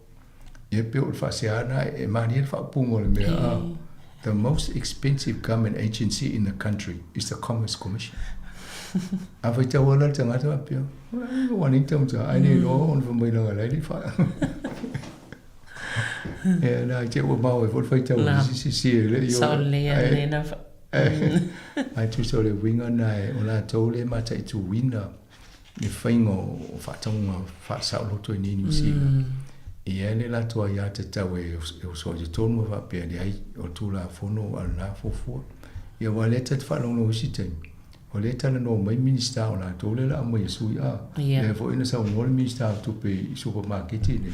Speaker 9: e pe o fa se ana e mani fa pungo le me the most expensive government agency in the country is the Commerce Commission. Ava te wala te ngata apia. Wani te mta ai lo on fa mai langa lai fa. E na te o mau e fo fa te o si le yo.
Speaker 10: Sa le na.
Speaker 9: Ai tu so le winga na e ona to le mata i tu winna. Le faingo fa tonga fa sa lo to ni New Zealand. E ele la tua ia te tau e o so te tonu wa pe ai o tu la fono al na fofo ia wale te whalongo usi te o le tana no mai minista o la tole la mai sui a e fo ina sa o ngol minista tu pe i supermarket ni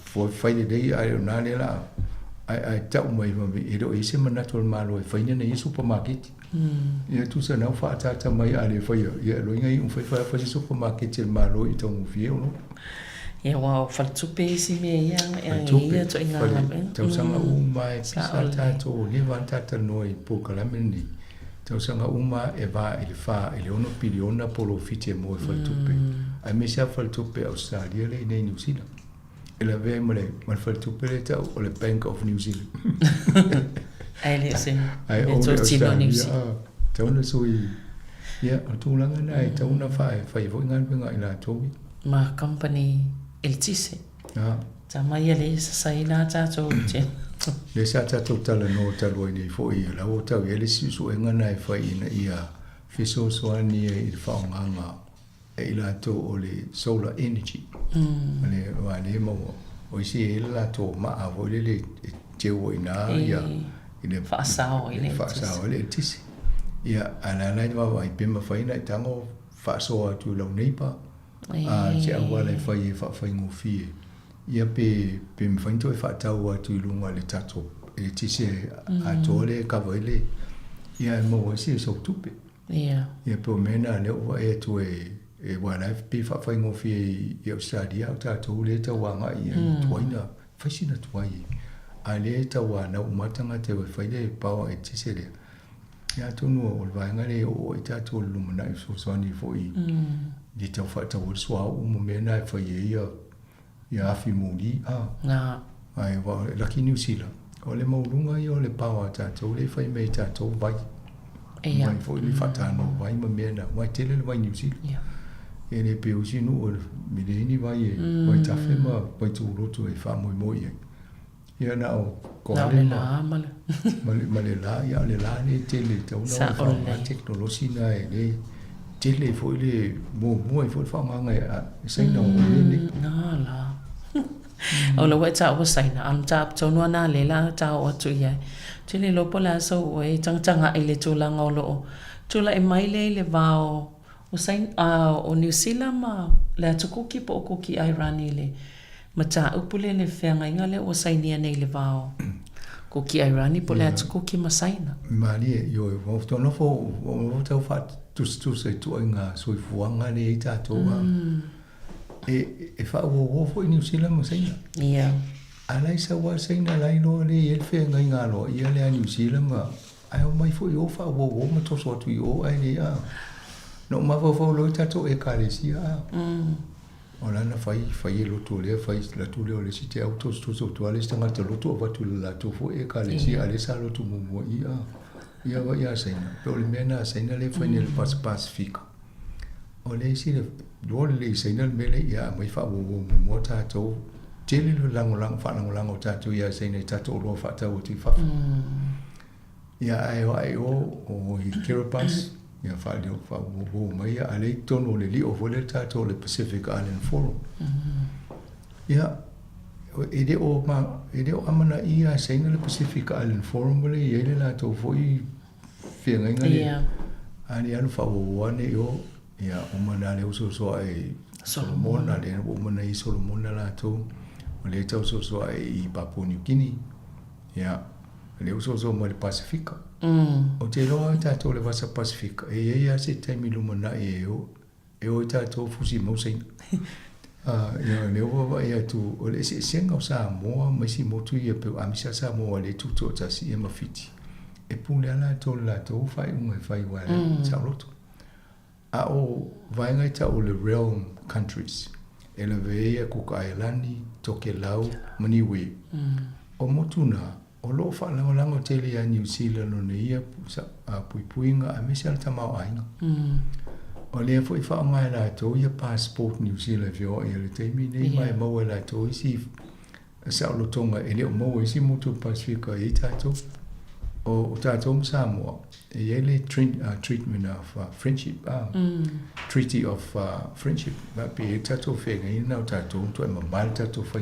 Speaker 9: fo fai de dei ai o na le la ai tau mai mai e do i se mana tol malo e fai nei supermarket ia tu sa na fa ta mai ale fai ia lo ngai un fai fa supermarket el malo i tong fie no
Speaker 10: e wa faltupe si me yang ia to inga
Speaker 9: tau sanga uma sa ta to ni van ta noi po kala meni tau sanga uma e va il fa il ono piliona polo fite mo faltupe ai me sa faltupe Australia le nei New Zealand e la ve mo le mal faltupe le tau o le Bank of New Zealand
Speaker 10: ai le se
Speaker 9: ai o Australia tau na sui ia tu langa nai tau na fa vo ngai la to
Speaker 10: ma company el tise ta mai le sa ina ta to che
Speaker 9: le sa ta to tala no ta lo ni fo i la o ta ele si su enga nai fa ina ia fiso so ani i fa nganga e la to o le solar energy le wa le mo o si la to ma a vo le che wo ina ia ile
Speaker 10: fa sa o
Speaker 9: le tise ia ana nai wa i pe ma fa ina tango fa so tu lo nei pa che awala fai ngofie ia pe mfainto e fatau atu ilunga le tato e tise atole kavele ia mo si so tupe ia pe mena le o e tu e wala pe fai ngofie i Australia tato le ta wanga ia tuaina fascina tuai ale tawa na umatanga te whai pawa e tisere. Ia tonu o le vaenga le o i tātou lumana i sosani fo i di tau whata o swa umu mena e whai ia afi muli ai wa laki New Zealand o le maurunga i o le pawa tātou le whai mei tātou vai mai fo i whata no vai ma mena mai tele le vai New Zealand e le pe usinu o mileni vai e vai tafe ma vai tu roto e wha moi moi e ia na o
Speaker 10: kore la
Speaker 9: male la ia le la le tele tau na teknolosi na e le tele foi le mo foi fa manga e sai na o le
Speaker 10: na la o lo wa ta o sai na am ta to no na le la ta o tu ia tele lo pola so o e changa ile tu la ngolo tu la e mai le vao o sai o New Zealand ma le tukuki po kuki Irani le mata upule le fenga ngale o sai ni nei le vao ko ki Irani po le ko ki masaina
Speaker 9: mali yo vo to no fo vo to fa tu se tu nga so fuanga le ta to e fa wo fo New Zealand masaina ala isa wa saina lai no le el fenga ngalo ia le New Zealand ma ai o mai fo yo fa wo ma to so tu yo ai le no ma fo lo ta to e kalesia ona na fai lo to le fai la to le le site auto to ale stanga to lo to va tu la to fo e ka le si ale sa lo to mo ia va ia saina pe le mena saina le fai nel pacific o le si le do le saina le mele ia mai fa mo ta to tele lo lang fa ta to ia saina ta to lo fa ta o ti fa ia ai o i Kiribati ia whaeleo whaomo mai a le tono le li o vole tātou le Pacific Island Forum. Ia, e reo amana ia seina le Pacific Island Forum wale i ele la tau foi whiangainga le. Ani anu whaoane o, ia umana le uso soa e Solomon, ale umana i Solomon la tau, o le tau soa e i Papua New Guinea. Ia, le uso soa mo le Pacifica. O te loa tātou le vasa Pacifica e ia se taimi lumana e o tātou fusi mausaina ia le oa ia tu o le se senga o Sāmoa mai si motu ia pe amisa Sāmoa le tutu o tasi e mawhiti e pule ala tō la tō whai unga e whai wale sa roto a o vaenga i o le realm countries e le veia Cook Islandi, Tokelau, Maniwe o motu na o lo fa la lango tele ya New Zealand no ia puipuinga a mesa tamau ainga o le foi fa ngai la to ia passport New Zealand vio e le temi nei mai mo la to isi sa lo tonga e le mo isi moto Pacifica e tato o tato Sāmoa e ele treatment of friendship treaty of friendship va pe tato fenga ina tato to ma mal tato fa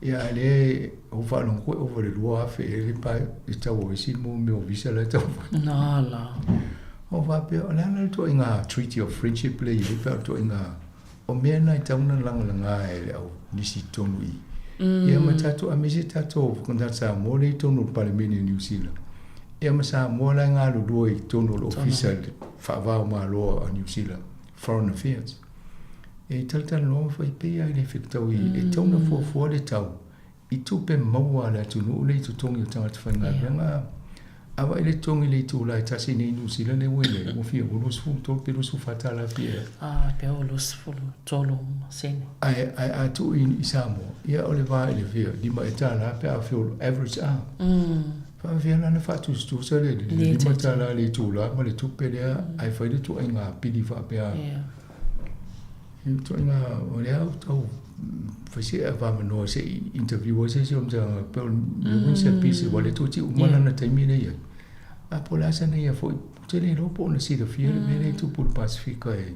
Speaker 9: ia le o falon ko over le loi fe le pa sta o isi mo me o visa la to
Speaker 10: na la
Speaker 9: o va pe la to inga treaty of friendship le i pe to inga o me na ta una langa e o nisi tonu i ia ma tato a mesi tato konda sa mo le tonu parliament New Zealand ia ma sa mo la nga lo do i tonu official fa va ma lo a New Zealand foreign affairs e talta no foi pe ai le fictau e tona fo le tau i tupe maua la tunu le tutongi o tanga tawhanga nga awa ele tongi le tu la tasi nei New Zealand e wele mo fia o los fu tol pe los fatala fia
Speaker 10: pe o los fu tolo sene
Speaker 9: ai tu in Sāmoa ia ole va ele fia di ma etala pe a fio average fa via na fa tu sa le di ma tala le tu la ma le tupe le ai fa le tu nga pili fa pe to inga o le au fasi ava mano se interview se se pe un se pise wale to ti umana na taimi ne ia a pola sa ne ia foi te le lo po na si de fiel me le tu por Pacifica e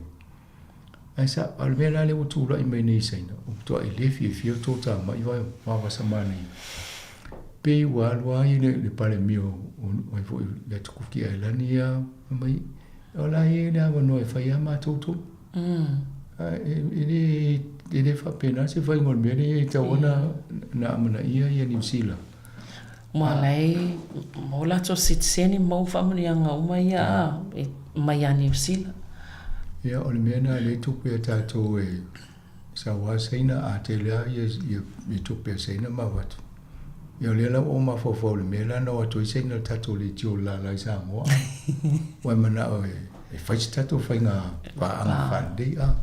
Speaker 9: asa alvela le tu la me ne saina o to e le fi to ta ma i va sa mani pe wa le pale mio o foi le tu ki ala nia mai ola e na no e fa ia ma to ele fa pena se vai ngol mene e taona na mana ia New Zealand
Speaker 10: malai mola to sitseni mo family anga uma ia mai New Zealand
Speaker 9: ia o le mena le tupe tato e sa wa saina a te lea ia tupe saina ma watu Ia le la o ma fo le mela no to se no tato le tio la Sāmoa. Wa mana o e fai tato fai nga pa ang fandi a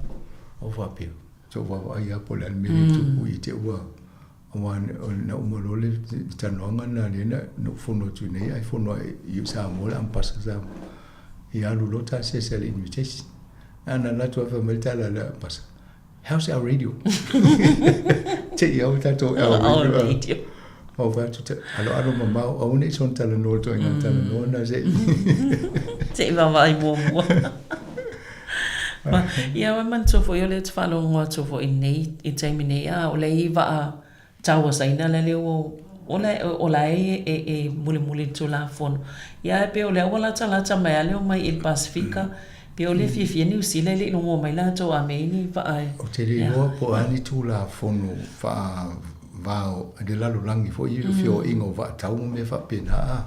Speaker 9: o fa pio. So wa ia po le mele tu i te ua. Wan na umolole tanonga na le na no fono tu nei ai fono i Sāmoa am pasa sa. Ia lulota se invitation. Ana la tu fa melta la pasa. How's our radio? Te ia tato our radio. O va tu alo mama o ne son tala no to ina tala no na se
Speaker 10: se va vai mo ia man so fo yo let's follow what so for in nei it time nei o le va tawa sa ina le o la e muli to la fon ia pe o le wala tala mai le mai il Pacifica pe o le fi ni usi le no mai la to a me ni va
Speaker 9: o te ro po ani tu la fon fa vao de la lulangi fo i fio ingo va tau me fa pena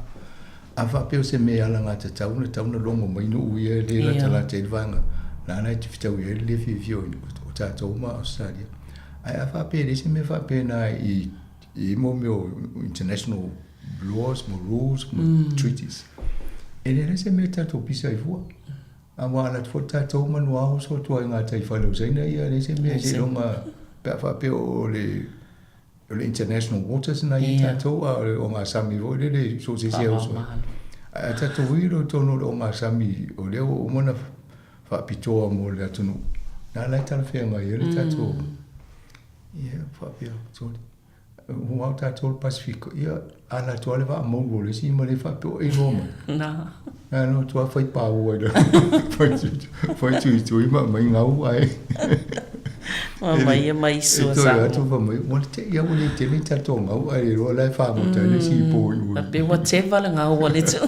Speaker 9: a fa pe se me ala nga tau na longo mai no ie le la tala te vanga na na te fitau ie le fio o ta tau ma Australia a fa pe de se me fa pena i mo meu international laws mo rules mo treaties e le se me ta to pisa i fo a wa la fo ta tau ma no so to nga tai fa lo se na ia le se me se longa pa fa pe o le international waters na i tatou o ngā sami o le so se se o so a tatou iro tono o ngā sami o leo o mona whapitoa mo le atunu nā lai tala whea ngai ele tatou ia whapia sori o tatou Pacifico ia ala toa le wha mongo le si ma le whapio e roma nā no toa whai pāua whai tui ma mai ngau ai
Speaker 10: mai so sa
Speaker 9: tu va mai mo te ia o le te mi tato ngau ai ro la fa mo te le si po i
Speaker 10: ma pe whatever la ngau le tu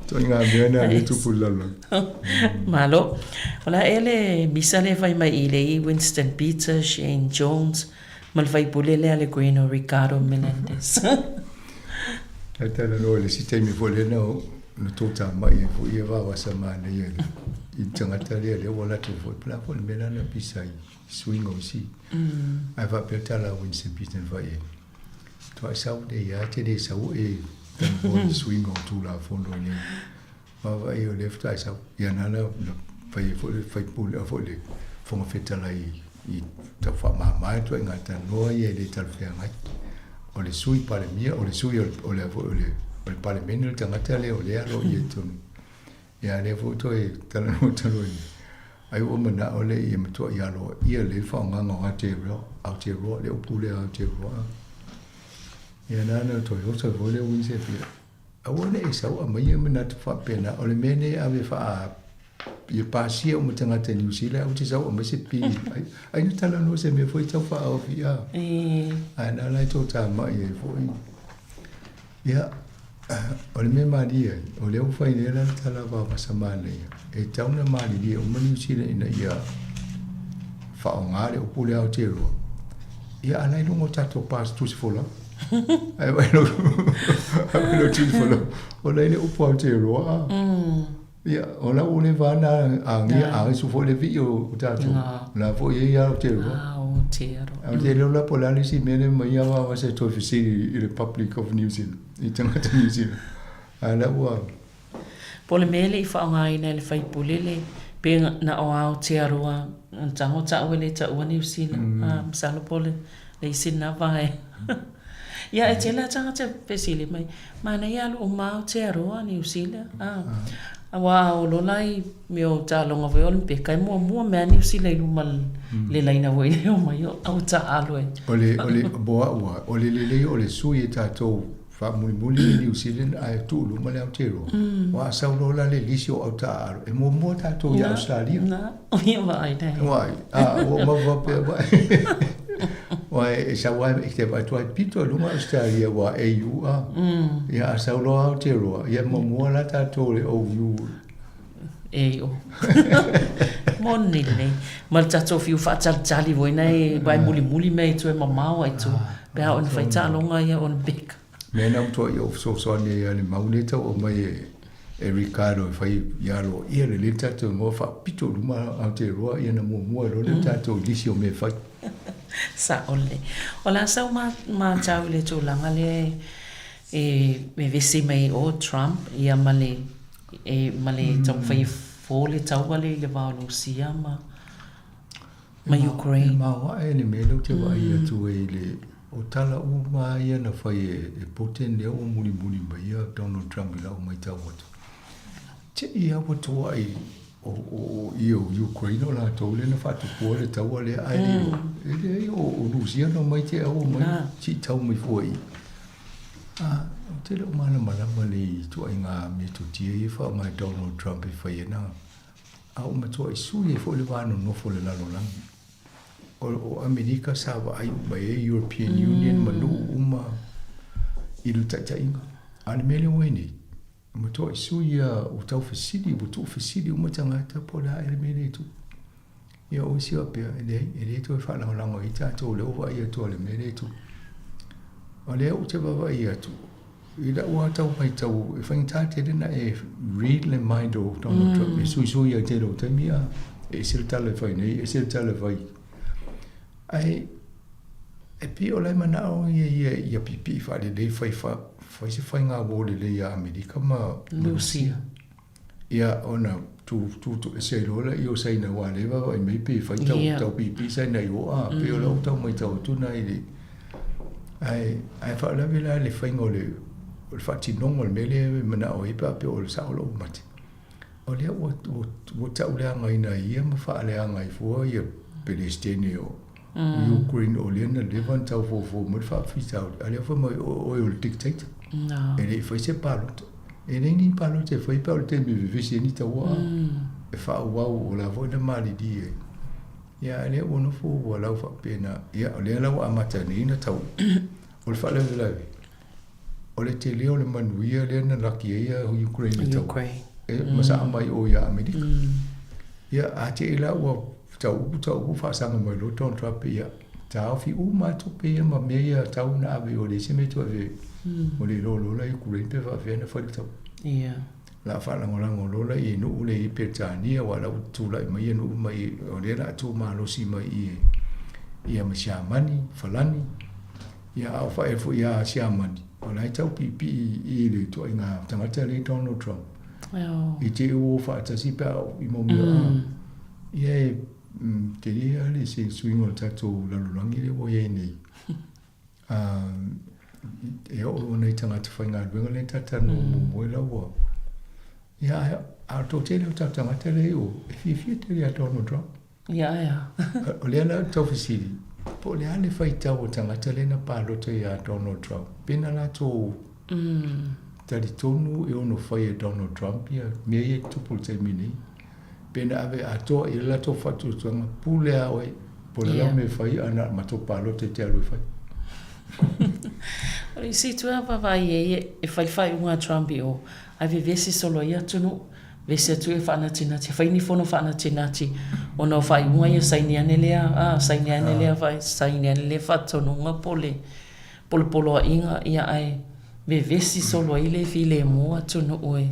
Speaker 9: to nga mena le tu pulala
Speaker 10: malo ola ele bisale vai mai ile Winston Peter Shane Jones mal vai pulele ale Greno Ricardo Menendez
Speaker 9: ata no le si te mi vole no tota mai fo ia va sa mana ia i tangata le wala tu fo pla fo mena na pisai swing o si ai va per tala Winston Peter vai to sa de ya te de sa e tan fo swing o tu la fo no ni va va io left ai sa ya na na vai fo pul fo le fo ma fetala i ta fa ma to ngata no ye le tal fe ngai o le sui pale mia o le sui o le pale mena tangata le o le alo i tonu ia le foto e tala no talo ai o mana o le i mato ia lo ia le fa nga nga te ro au te ro le opule au te ro ia na no to yo so le win se pia a o le sa o mai mana te fa pena o le mene ave fa ia pasia o matanga te New Zealand o te sa o mai se pi ai no tala no se me foi tau fa au fia ai na lai to ta mai e foi ia o le me maria o le o fai le la tala va pasa male e tau na mali dia o mani usile ina ia fa o ngare o pule au te ro ia ana i lungo tato pas tu se fola ai vai no tu se fola o le upo au te ro ia o la o le vana a ngia a su fo le video tato la fo ia au te ro au te ro la polani si mene mai va se to fisiri i Republic of New Zealand i tangata New Zealand ala ua
Speaker 10: pole mele i whaonga ina le whai pulele pe na o au te aroa tango ta wele ta ua New Zealand msalo pole le isi na vai ia e tela tanga te pesile mai mana ia lo o mau te aroa New Zealand awa o lo lai me o ta longa voi olimpe kai mua mea New Zealand lumal le laina voi o mai au ta aloe
Speaker 9: ole boa ua ole ole sui tatou fa muli New Zealand ai tu lu ma le tero wa sa lo la le lisio au ta e mo tatou ia Australia
Speaker 10: na o ia vai dai
Speaker 9: wai o ma va pe vai wai sa wai e te vai tu ai pito lu ma Australia wa EU ia sa lo au tero ia mo la tatou le o you
Speaker 10: e o moni nei mal tatou fiu fa tali voi nei vai muli mai tu e mamau ai tu pe on fai ta longa ia on big
Speaker 9: mena to yo so ni ale mauleta o mai e Ricardo fai yalo ia le leta to mo fa pito luma au te roa ia na mo ro le tato lisio me fai
Speaker 10: Sa ole. Ola sa ma tau le tūlanga le me vesi mai o Trump ia male tau whai fōle tau wale le Lucia ma Ukraine.
Speaker 9: Ma wae ni me lau te wai atu le o tala o ma ia na whai poten leo o muni mai ia Donald Trump i lau mai tau watu. Te ia watu wai o Ukraine o la tau le na whatu kua le tau le ai le o Lucia no mai te au mai si tau mai fuai. Te leo mana le tua inga me tu tia i wha mai Donald Trump i whai na au matua i sui e fo le wano no fo le lalo langi. O Amerika sa wa ai mai European Union manu uma i lu taita inga. Ane mele wene. Matua i sui o tau fasidi, o tu fasidi uma tangata po la ele mele tu. Ia o si apea ele tu e wha lango i tato leo wa ia tu ale mele tu. O leo o te wawa ia tu. I da ua tau mai tau e whaintate dina e read le mind o Donald Trump e sui a te ro te mia e siltale whai nei, e siltale whai. Ai, e pi o lai mana o ia pipi whare lei whai se whai ngā wole lei a Amerika ma
Speaker 10: Lucia.
Speaker 9: Ia ona tu e sei lola i o sei na walewa ai mei pi whai tau pipi sei nei o a pe o lau tau mai tau tuna i le. Ai wha la vila le whai ngole o le whati nongo le mele mana o ipa pe o le saolo o mate. O lea o tau lea ngai na ia ma wha lea ngai fua ia Palestine o Ukraine o lea na levan tau fo mo le wha fitau. A lea wha mai o le dictator. E le whai se paloto. E le ni paloto e whai pa o le temi vivisi ni tau a. E wha wau o la voi na mali di e. Ia lea o no fo o lau wha pena. Ia o lea lau amata ni na tau. O le wha lewe lewe. O le te leo le manuia le na laki ia o Ukraine tau. Masa mai o ia Amerika. Ia a te ila ua tau whaasanga mai lo Donald Trump ia. Tau fi mato pe ia ma mea tau na awe o le se me tu ave. O le lo la Ukraine pe whawhena whare tau.
Speaker 10: Ia.
Speaker 9: La whalangolango lo la i nuu le i Petania wa lau tūlai mai ia nuu mai o le la atu malosi mai ia ma siamani, falani. Ia au whaefu ia siamani. O lai tau pipi i le tua i ngā tangata le Donald Trump. I te uo whaatasi pēo i momia. Ia e te rea le se suingo le tatou lalurangi le o e nei. E o nei tangata whai ngā ruenga le tatano moe lau. Ia a tō te leo tangata le o e whiwhia te rea Donald Trump.
Speaker 10: Ia.
Speaker 9: O lea la tau whisiri. Po le ale whai tau o tangata le na pālota i a Donald Trump. Pena la tō tari tonu e ono whai e Donald Trump ia mea e tupu te mini. Pena ave a toa i la tō whatu tuanga pule a oe. Po le lau me whai ana mato pālota te alu whai.
Speaker 10: I si tua wawai e whai unga Trump i o. Ai vesi solo ia tunu. Vesi atu e whaanatinati. Whai ni whono whaanatinati. O no whai unga ia saini ane lea. Saini ane lea whai. Saini ane lea whatonunga polo a inga ia ai. Vesi solo i le file mua tunu ue.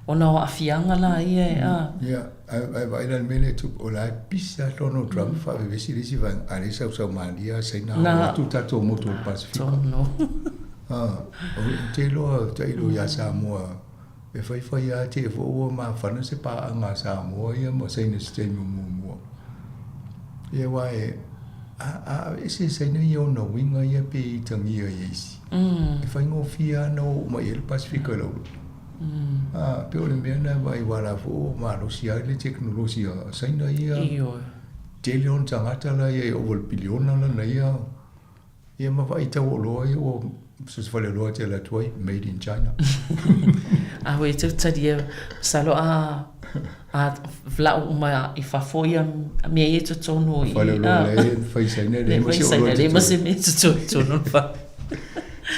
Speaker 10: O na o afianga la ia e.
Speaker 9: Ia. Ai wailan mele tu o la pisa Donald Trump wha vesi resi vang. Are sau malia saina. Na. Tu tato moto Pasifika.
Speaker 10: Tono.
Speaker 9: O te loa te ilo ia Sāmoa. E whai a te e fōua ma whana se pā a ngā Sāmoa ia ma saina se teimi mua. Ia wae, e se saina ia o na winga ia pe i tangi a isi. E whai ngō fia no ma i le Pasifika lauru. Pe o le mea na wai wala fō ma rosi ai le teknolosia saina ia. Te leon tangata la ia o wal biliona la na ia. Ia ma wai tau o loa ia o sus wale loa te la tuai, made in China.
Speaker 10: Awe te tadia salo a vlau uma I whafoia mea e to tonu I
Speaker 9: wale loa le whaisaina le masi o loa te
Speaker 10: masi me to tonu wha.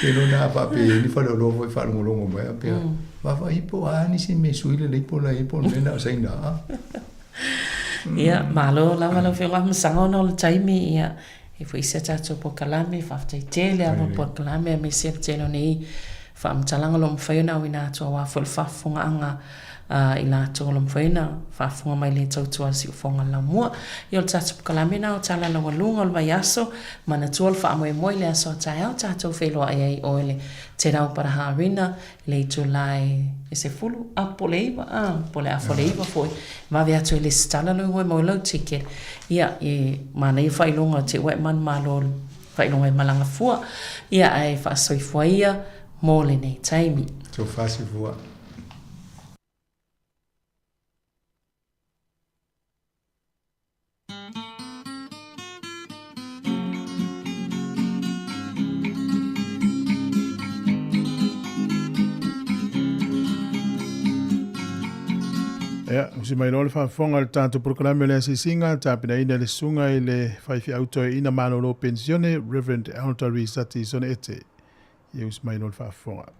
Speaker 9: Se no na pape ni wale loa foi whalongolongo mai a pia. Wawa hipo a ni se me suile le hipo la hipo nena saina.
Speaker 10: Ia, malo lama lo whiunga msanga no le taimi ia. E foi se tato po kalame, whaftai tele a po kalame a me se telo nei whaamtalanga lo mwhaina o ina atua wafo le whafunga anga i la atua lo mwhaina whafunga mai le tautua si ufonga la mua i o le tatu pukalamena o tala la walunga o le mai aso mana tua le whaamoe moe le aso tai au tatou wheloa ai o ele te rau para harina le i Julai e se fulu a pole iwa pole a fole iwa foi ma vea tu le stala lo ngoi mo lo ticket ia i mana i whailunga te wet man malo whailunga i malanga fua ia ai whaasoifua ia mo le nei taimi.
Speaker 9: So fasi fua.
Speaker 1: Ja, usi mai lole whaafonga le tātou proklame le asisinga, tāpina ina le sunga i le whaifi auto ina manolo pensione, Reverend Altari Sati Sone Ete. Ia usi mai lole whaafonga.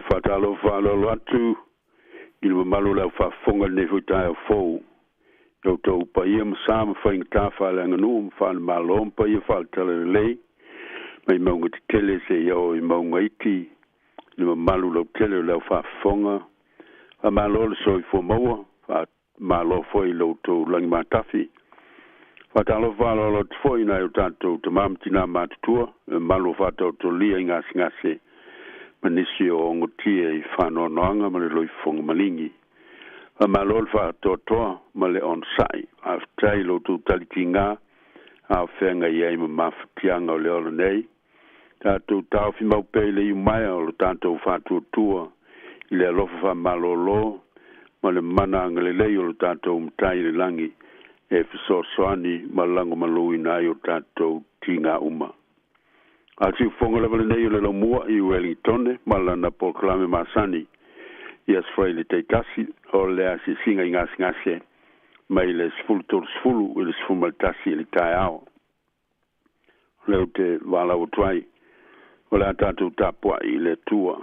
Speaker 12: Fatalo falo atu il malu la fa fonga ne futa fo yo to pa yem sam fa in ta fa la ngunu fa malom pa ye fa tele le mai mo ngi tele se yo i mo ngi le malu lo tele la fa fonga a malo so fo mo fa malo fo i lo to lang ma tafi fatalo falo lo fo ina yo tanto to mam tina mat tu malo fa to li ngas ngase manisi o ngotia i whanoanga ma le loifonga malingi. A malol wha totoa ma le onsai. A whtai lo tu talitinga a whenga iei ma mawhatianga o le olo nei. Tātou tau fi mau peile i mai o lo tātou whātua tua i le alofa wha malolo ma le mana anga le lei o lo tātou mtai le langi e fisosoani ma lango malui nai o tātou tinga uma. Asi fonga le nei le mua i Wellington malana proclame masani ia sfraile te tasi o le asi singa ngase mai le sfulu le sfuma tasi le taiao le te wala o trai o le tatu tapua i le tua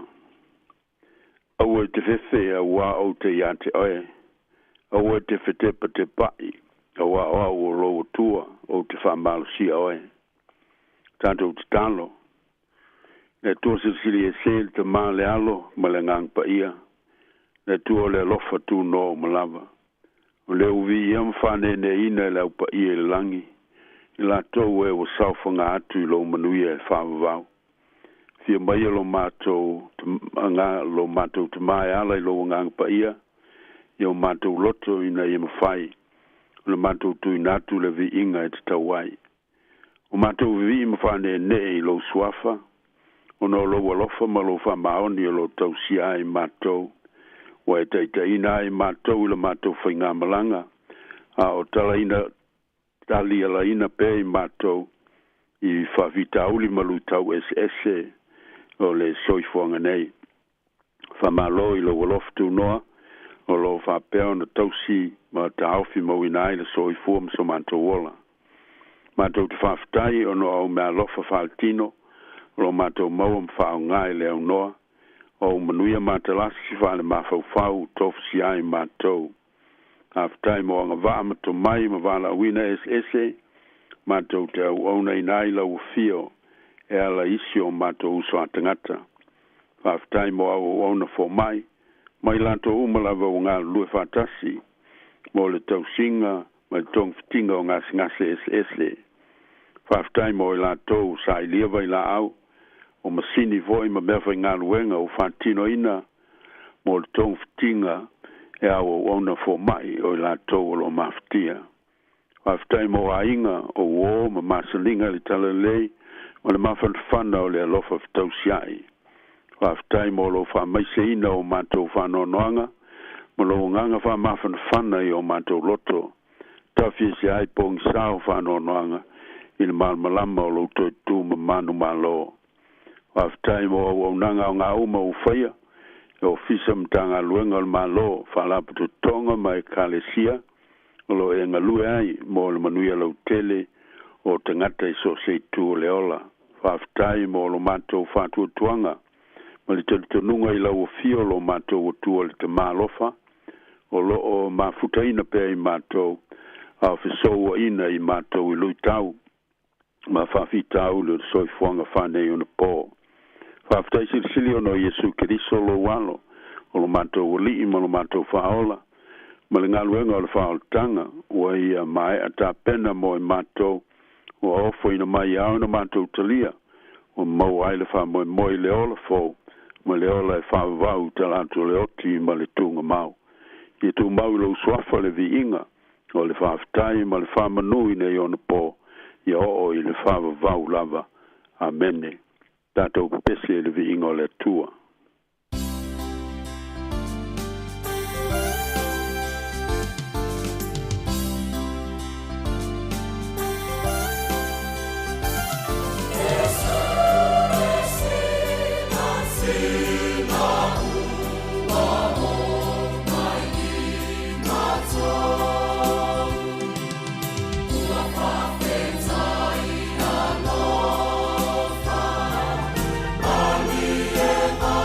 Speaker 12: au te fefe wa o te yate oe au te fete te pai au o lo tua o te famalo si oe tanto talo le tu sili e sel te male alo malengang pa ia le tu le lofa tu no malava o le uvi yam fane ne ina le pa ia langi la to we o saufonga atu lo manuia fa va fi mai lo mato anga lo mato te mai ala lo ngang pa ia yo mato loto ina yem fai lo mato tu inatu le vi inga et tawai o mato vi mfane ne lo swafa ono lo walofa malo fa maoni lo tausia i mato wa te ina i mato le mato finga malanga a o tala ina tali ala ina pe i mato i fa vitauli malu tau ss o le soifonga nei fa malo i lo walofa tu noa o lo fa pe ona tausi ma taufi mo ina le soifom so manto wola mato te whaftai ono au mea lofa whaltino, lo mato mau mwhao ngai leo noa, o manuia matalasi whale mawhau tofu si ai mato. Whaftai mo anga waa mato mai ma wala wina ese, mato te au auna inai lau fio, e ala isi o mātou uso a tangata. Whaftai mo au auna fo mai lanto umalawa o ngā lue whatasi, mo le tausinga, mai tong fitinga o ngase ese. Whaftai mo lanto sa iliawa ila au, o masini voi ma mewa ngā luenga o whantino ina, mo le tong fitinga, e au o auna fo mai o lanto o lo maftia. Whaftai mo ainga o o ma masalinga li talalei, o le mawhanwhana o le alofa fitausiai. Whaftai mo lo wha maiseina o mātou whanoanoanga, mo lo nganga wha mawhanwhana i o mātou loto. Tawhia si ai pōngi sao whanoanoanga, i le malmalama o lo toi tū ma manu malo. Whaftai mo au nanga o ngā uma o whaia, e o fisa mtanga luenga o malo, whalaputu tonga mai kalesia, o lo e ngalue ai mo le manuia lau tele, o tangata i so se tū o le ola. Whaftai mo lo mātou whātua tuanga, ma le tonunga i lau o fio lo mātou o tua le te mālofa, o lo o mafutaina pēr i mātou, a whisoua ina i mātou i lui tau, ma whawhitau le soifuanga whanei o na pō. Whaftai sili o no Yesu Kiriso lo walo, o lo mātou o li ma lo mātou whaola, ma le ngaluenga o le whaoltanga, ua ia mai a tā pena mo i mātou, o ofo ina mai au na mātou talia, o mau aile wha moi le ola fōu, ma le ola e whawau talato le oti ma le tunga mau. I tu mau lo swafa le vi inga, o le whawhtai ma le whamanui nei o na pō, i o i le whawau lava. Amene. Tātou pese le vi inga o le tua.
Speaker 7: Oh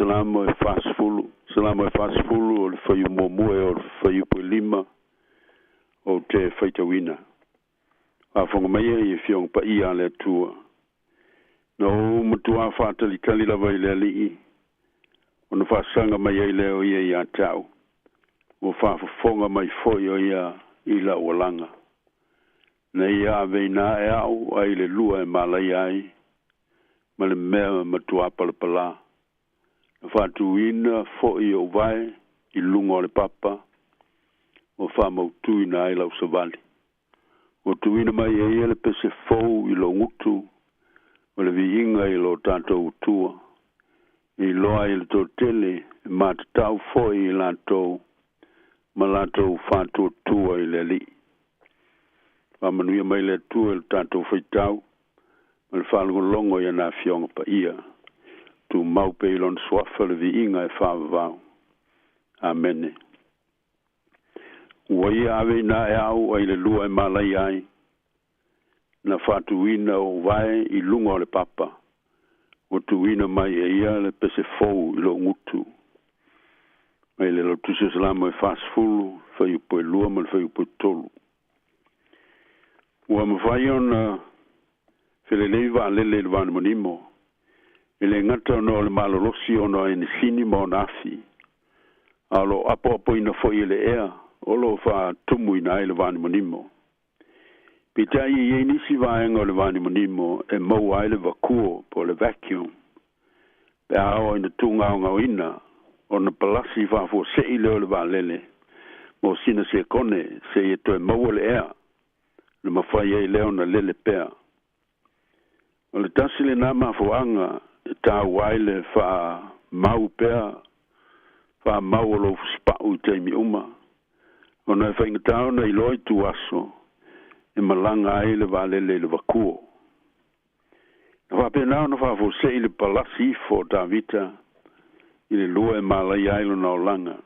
Speaker 12: salama e fasfulu. Salama e fasfulu o le whai umomue o le whai upo lima o te whaitawina. A whanga mai e whiong pa ia le tua. No matua whātali tali lawa i le alii. O na whasanga mai e leo ia i a tau. O whaafonga mai foi o ia i la walanga. Na ia ave na e au ai le lua e malai ai. Ma le mea matua palapala. Na whātuina foi o vai i lunga o le papa. O whamautui na ai lau savali. O tuina mai e ia le pese fou i lo ngutu. O le viinga i lo tātou utua. I loa i le tō tele ma te tau foi i lātou. Ma lātou whātua tua i le li. Whamanuia mai le tua i le tātou whaitau. Ma le whalongolongo i ana whionga pa ia. Tu mau pe ilon swafa le viinga e whāwavau. Amene. Ua ia ave na e au ai le lua e malai ai. Na whātuina o vai i lunga o le papa. O tuina mai e ia le pese fou i lo ngutu. Mai le lotusi salama e whasfulu, whai upo e lua ma le whai upo e tolu. Ua mawhai ona whelelei wa lele le vana manimo. Ele ngata ono le malolosi ono e nisini mo nafi. Alo apo ina foi ele ea. Olo wha tumu ina e le vana manimo. Pitai i nisi vaenga o le vana manimo e mau ai le vakuo po le vacuum. Pe ao ina tunga o ngau ina. O na palasi whafo se i leo le valele. Mo sina se kone se i toe mau le ea. Le mawhai e leo na lele pea. O le tasi le nama fuanga ta waile fa mau pea fa mau lo spau te mi uma ona fa ingtao na iloi tu aso e malanga ai le vale le vakuo fa pena no fa fo se le palasi fo Davita ile lua e malai ai lo na langa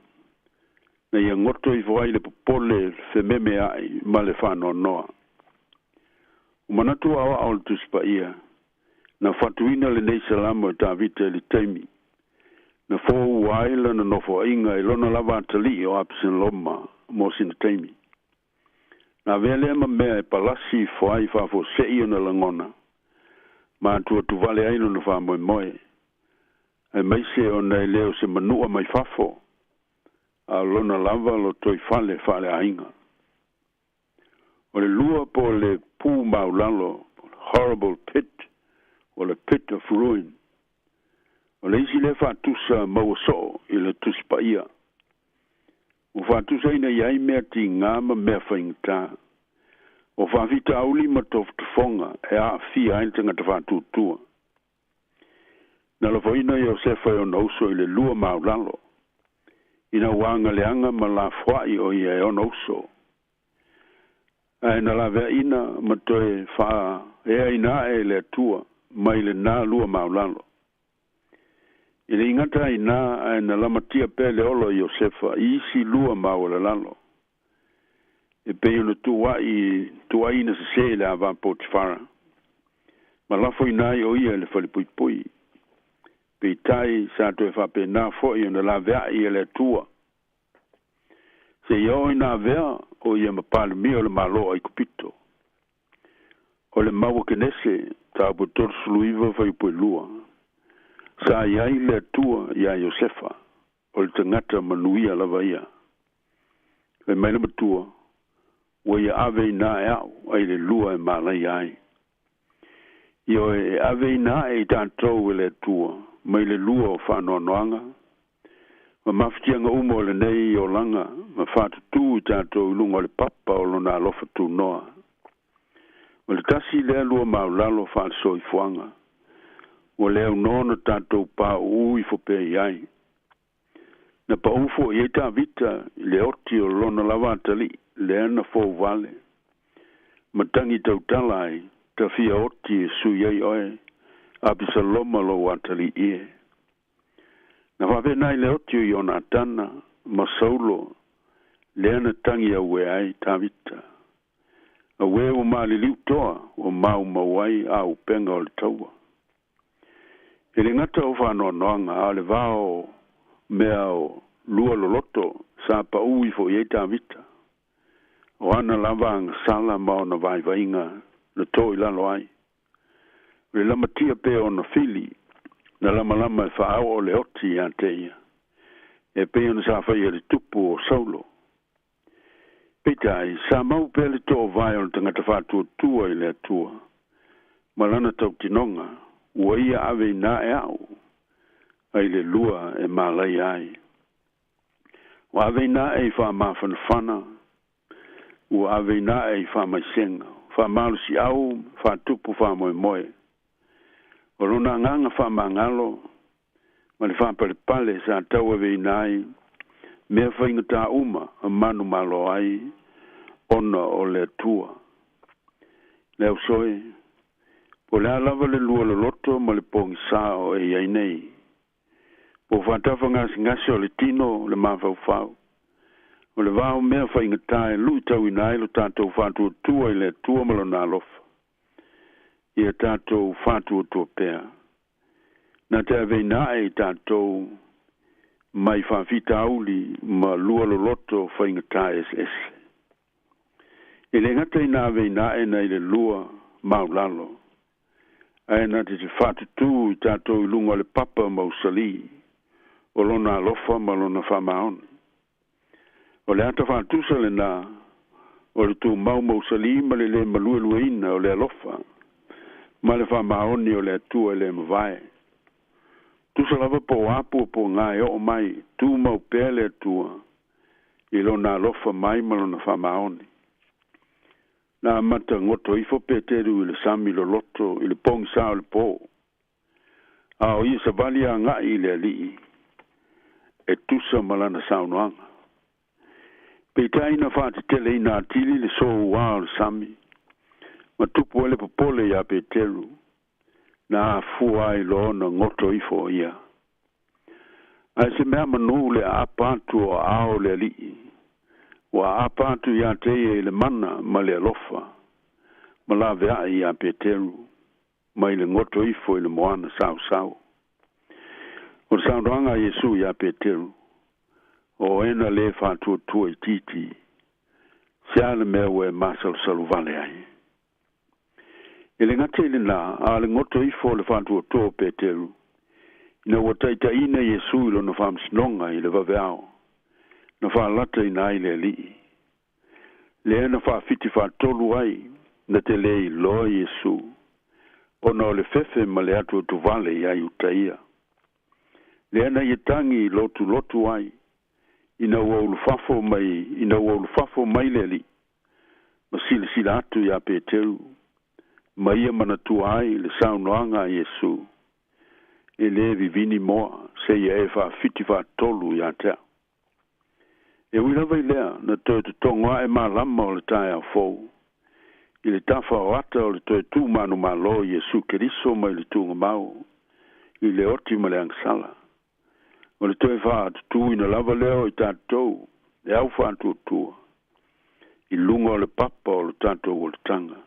Speaker 12: na ia ngoto I voi le popole fe meme ai male fa no noa manatu awa al tu spaia na fatuina le nei salama Davita le taimi. Na fo waila na nofo inga I lona lava atali o apisen loma mo sina taimi. Na vele ma mea e palasi foai fafo sei o na langona. Ma tua tu vale aino na fa moe moe. E maise o na leo se manua mai fafo. A lona lava lo toi fale ainga. O le lua po le pu maulalo, horrible pit. O le pit of ruin. O le isi le whātusa mauaso I le tuspaia. O whātusa ina iai mea ti ngāma mea whaingata. O whāwhita auli ma tofu tufonga e a fia aintanga te whātutua. Na la whaina I o sefa o nauso I le lua maulalo. Ina wanga leanga ma la whai o ia o nauso. Ai na la vea ina ma toe wha ea ina e le tua. Mai le nā lua maulalo. I le ingata I nā ai na lamatia pele olo Iosefa isi lua maula lalo. E peo na tua ina se se le awa Potifara. Ma lafo I nā I o ia le whalipui pui. Pe tai sa to e whape nā fo I na la vea I le tua. Se iau I nā vea o ia mapale mi o le malo ai kupito. O le maua kenese ta putor suluiva fai po lua sa iai le tua ia Iosefa o le tangata manuia lava ia le mai le matua o ia ave na au ai le lua e malai ai io e ave na e tantou le tua mai le lua o whanoanoanga ma maftianga umo le nei o langa ma whatu tu tantou lunga le papa o lona alofa tu noa o le tasi lea lua maulalo whaasoi fuanga. O lea unono tātou pā ui fope iai. Na pa ufo I eta vita le oti o lona lava atali le ana fō vale. Matangi tau talai ta fia oti sui ai oe abisa loma lo atali ie. Na whapenai le oti o iona atana ma saulo le ana tangi au e ai tā vita. A we o mali liutoa o mau mawai au penga o le taua. E le ngata o whanoanoanga a le vao mea o lua loloto sa pa ui fo i eita vita. O ana lava ang sala mao na vai vainga na tō i lalo ai. Le lama tia pe o na fili na lama e whaao o le oti a teia. E pe ona sa whai le tupu o saulo. Petai, sa mau pe le tō vai o na tangata whātua tua i le atua. Malana tau tinonga, ua ia ave na e au. Ai le lua e malai ai. Ua ave na e wha mawhanawhana. Ua ave na e wha maisenga. Wha malu si au, wha tupu wha moe moe. O lona nganga wha mangalo. Ma le wha pale pale sa tau ave nai. Mea whainga tā uma a manu malo ai. Ona o le tua. Leo soe. Po le alava le lua le loto ma le pongi sa o e ai nei. Po whantafa ngasi o le tino le mawhau whau. O le vau mea whainga tae lui tau inai lo tātou whantua tua i le tua malo nā lofa. Ia tātou whantua tua pēr. Nā te ave nae tātou mai whawhita auli ma lua lo loto whainga tae es. E le ngata i nā ave nae nei le lua maulalo. Ai nā te whatutu i tātou i lunga le papa mausali. O lona alofa ma lona whamaon. O le ata whatusa le nā. O le tū mausali ma le maluelueina o le alofa. Ma le whamaoni o le atua le mawai. Tusa lava po apu po ngai o mai. Tū mau pēr le atua. I lona alofa mai ma lona whamaoni. Nā mata ngoto ifo peteru i le sami lo loto i le pongi sao le po. A o ia savali a ngai i le alii. E tusa malana sao noanga. Peitai na whaati tele ina atili le so ua le sami. Ma tupu ele popole ia peteru. Nā fua i lo na ngoto ifo ia. Ai se mea manu le apatu o ao le alii. Wa apatu ia teie le mana ma le alofa. Ma la vea ia peteru. Ma i le ngoto ifo i le moana sao sao. O sao roanga Yesu ia peteru. O ena le whatua tua i titi. Sia le mea we masal salu vale ai. E le ngate le na, a le ngoto ifo le whatua tua peteru. Ina wataita ina Yesu ilo na whamsinonga i le vaveao. Na whaalata i nai le li. Le ena whaafiti whaatolu ai, na te le i loa Yesu. Ona o le fefe ma le atu tu vale i ai utaia. Le ena i tangi lotu ai, ina ua ulufafo mai le li. Ma sila atu ia peteru. Ma ia manatua ai le saunoanga Yesu. E le vivini moa, se ia e whaafiti whaatolu ia tea. E wila vai lea, na toi te tonga e malama o le tae au fou. I le tafa o ata o le toi tū manu malo Yesu Keriso mai le tūnga mau. I le oti ma le angsala. O le toi wha atu ina lava leo i tātou, e au wha atu tua. I lunga o le papa o le tātou o le tanga.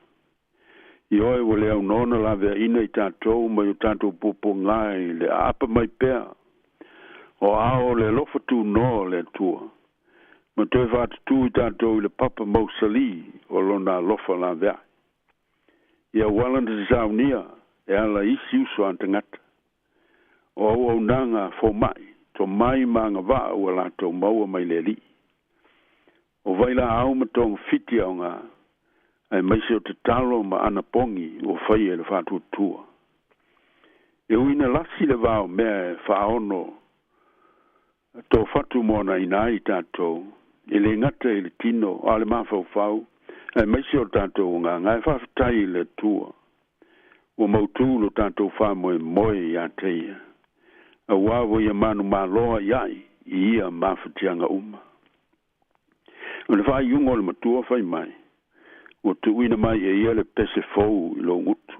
Speaker 12: I oe o le au nona lavea ina i tātou mai o tātou popo ngai le apa mai pea. O ao le lofa tū no le tua. Ma toi whaatutu i tātou i le papa mausali o lona lofa la vea. Ia walanda te saunia e ala isi uso antangata. O au nanga fo mai, to mai maanga waa ua la tau maua mai le li. O vaila au ma tonga fiti au ngā, ai maise o te talo ma ana pongi o whai e le whaatutua. E uina lasi le vao mea e whaono tō whatu mona ina i tātou. E le ngata i le tino, a le mawhau, e maise o tātou ngā, ngai whawhitai le tua. O mautūlo tātou whamoe moe i a teia. A wawo i a manu maloa iai, i ia mawhatianga uma. O le whai ungo le matua whai mai. O tu uina mai e ia le pese fau i lo ngutu.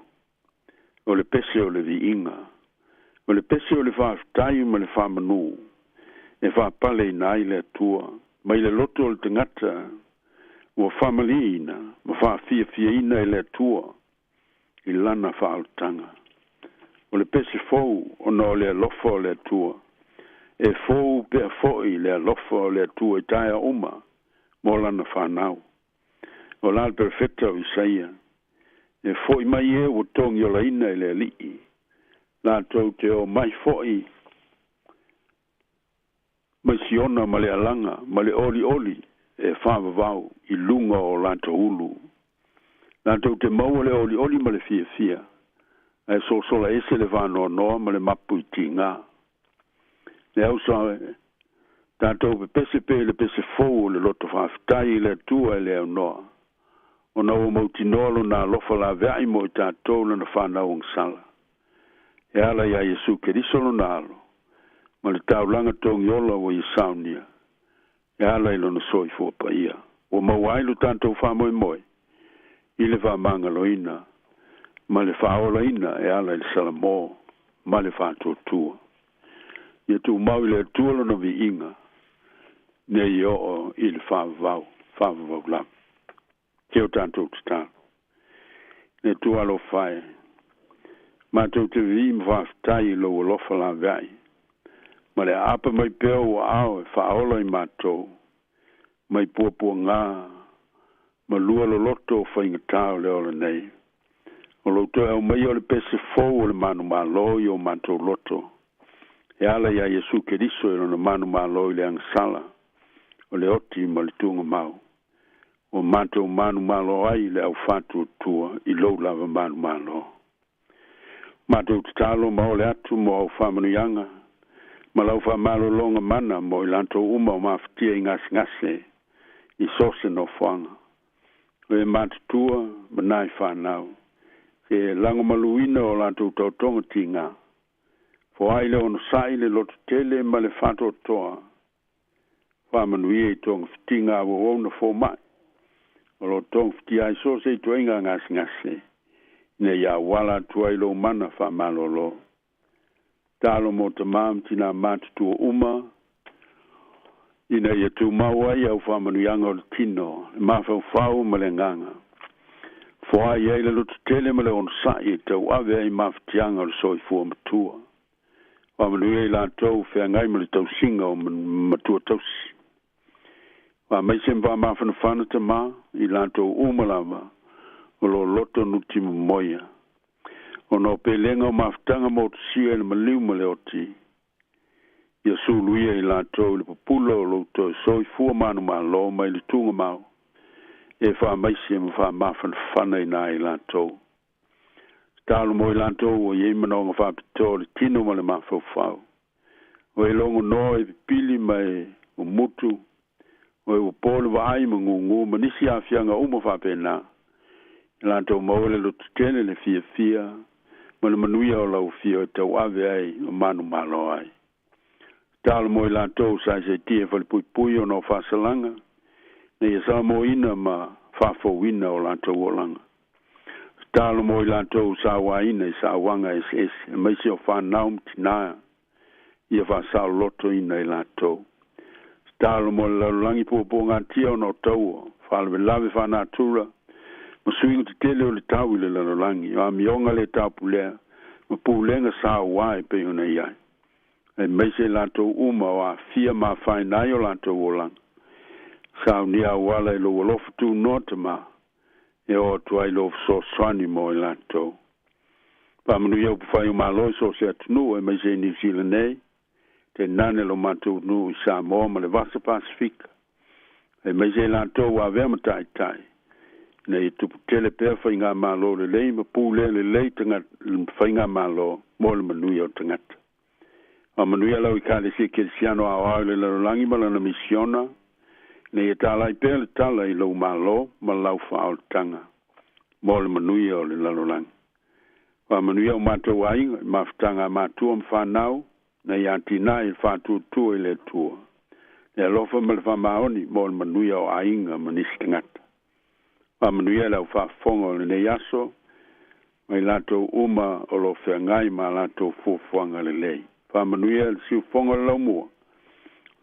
Speaker 12: O le pese o le vi inga. O le pese o le whawhitai ma le whamanu. E whapale i nai le tua. Mai le loto o le tangata, ua whamaliina, ma whaafia ina i le tua, i lana whaalutanga. o le pese fou ona o le alofa o le atua. E fou pe foi le alofa o le atua I taia uma mo lana whanau. O la perfecta o Isaia. E foi mai e o tongi o laina I le alii. La tau te o mai foi mai siona ma le alanga, ma le oli e whāwawau I lunga o lanto ulu. La tau te mau le oli ma le fia. E so sola ese le whānoa noa ma le mapu I tinga. Le au sa tātou pe pese pe le pese fou le loto whawhitai le tua le au noa. O na o mauti noalo na lofa la vea mo I tātou na whanau ang sala. E ala ia Yesu Keriso lo nalo. Ma le taulanga tongi ola o I saunia. E ala ilo na soi fua pa ia. O mawailu tātou whamoe moe. I le whamangaloina. Ma le whaolaina e ala I Salamo. Ma le whātotua. Ia tu mau I le tuolo na vi inga. Ne I o I le whawavau lam. Keo tātou tata. Ne tu alo whae. Ma tau te vi mwhaftai lo o lofa la vei. Ma le apa mai peo o ao e whaola I mātou. Mai puapua ngā. Ma lua lo loto o whainga tāo le ola nei. O loto e o mai o le pese fōu o le manu māloi o mātou loto. E ala ia Yesu Keriso e lona manu māloi le angsala. O le oti ma le tunga mau. O mātou manu māloi le au whātua tua I lou lava manu māloi. Mātou tatalo ma o le atu mo au whamanuianga. Ma lau whamalolonga mana mo I lanto uma o mawhitia I ngase I sose no whanga. O e mātutua ma nai whanau. Ke lango maluina o lanto tautonga ti ngā. Fo aile ono saile loto tele ma le whato toa. Whamanuia I tonga whitinga o ona fo mai. O lo tonga whitia I sose I toinga ngase. Ne ia wala tua ilo mana whamalolo. Talo mo te mam tina mātutua uma. Ina ia tu maua ia au whamanuianga o le tino. E mawhau ma le nganga. Fua ia ila lutu tele ma le on sai tau ave ai mawhitianga o le soifua matua. Whamanuia ila tau whea ngai ma le tau singa o matua tausi. Wa maisem wa mawhanawhana te ma ila tau umalama. O lo loto nuti moia. O no pelenga o mawhtanga mo te sia ina maliu ma le oti. Ia suluia I lātou le papula o lo to soi fua manu malo mai le tunga mau. E wha maisi e mwha mawhanawhana I nā I lātou. Tālo mo I lātou o ie manonga wha pito le tino ma le mawhawhau. O e longo no e pili mai o mutu. O e upole wa ai mangungu manisi a fianga uma wha pena. Lanto maole lo tutene le fia ma le manuia o lau fia o tau ave ai o manu malo ai. Talo mo I lanto sa se tia fale pui o no whasalanga ne ia Sāmoa ma whafauina o lanto o langa. Talo mo I lanto sa waina I sa wanga SS e maisi o whanau mtina ia whasao loto ina I lanto. Talo mo le langi puapo ngantia o no tau whalwe lave whanatura. Ma suinga te tele o le tau I le lalolangi. O a mionga le tau pulea. Ma pulenga sa wai pe una iai. E meise lanto uma o a fia ma whainai o lanto o lang. Sa unia wala I lo walofu tu nota ma. E o tuai lo so swani mo I lanto. Pa manu iau pufai o maloi so se atunu e meise New Zealand nei. Te nane lo mantu nu I Sāmoa ma le vasa Pasifika. E meise lanto wa vema tai tai. Nei tupu tele pea whainga malo le lei, ma pūle le lei tanga whainga malo mo le manui o tangata. A manui alau I kāle se kerisiano a wau le larolangi ma na misiona, nei e tālai pea le tala I lau malo ma lau whao le tanga, mo le manui o le larolangi. A manui au mātou ainga, ma whatanga mātua mwhanau, nei antina I whātua tua I le tua. Nei alofa ma le whamaoni mo le manui o ainga ma nisi tangata. Pa manuia lau whafonga o le nei aso, mai lato uma o lo whengai ma lato fuafuanga le lei. Pa manuia le siu fonga le lau mua.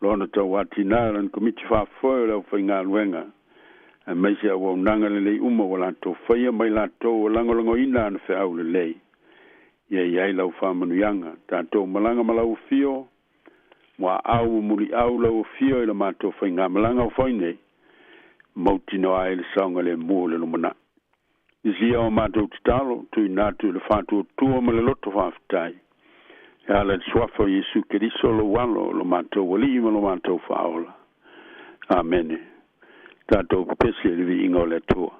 Speaker 12: Lona tau watina lan komiti whafoe lau whainga luenga. A meise a waunanga le lei uma o lato whaia mai lato o langolango ina ana wheau le lei. Ia lau whamanuianga. Tātou malanga malau fio. Mua au muri au lau fio ila mātou whainga malanga whaine. Mautino ai le saunga le mua le lumana. Isia o mātou titalo, tui nātu le whātua tua ma le loto whāwhitai. Ia le swafa Yesu Keriso lo walo lo mātou wali ma lo mātou whaola. Amen. Tātou pese le vi ingo le tua.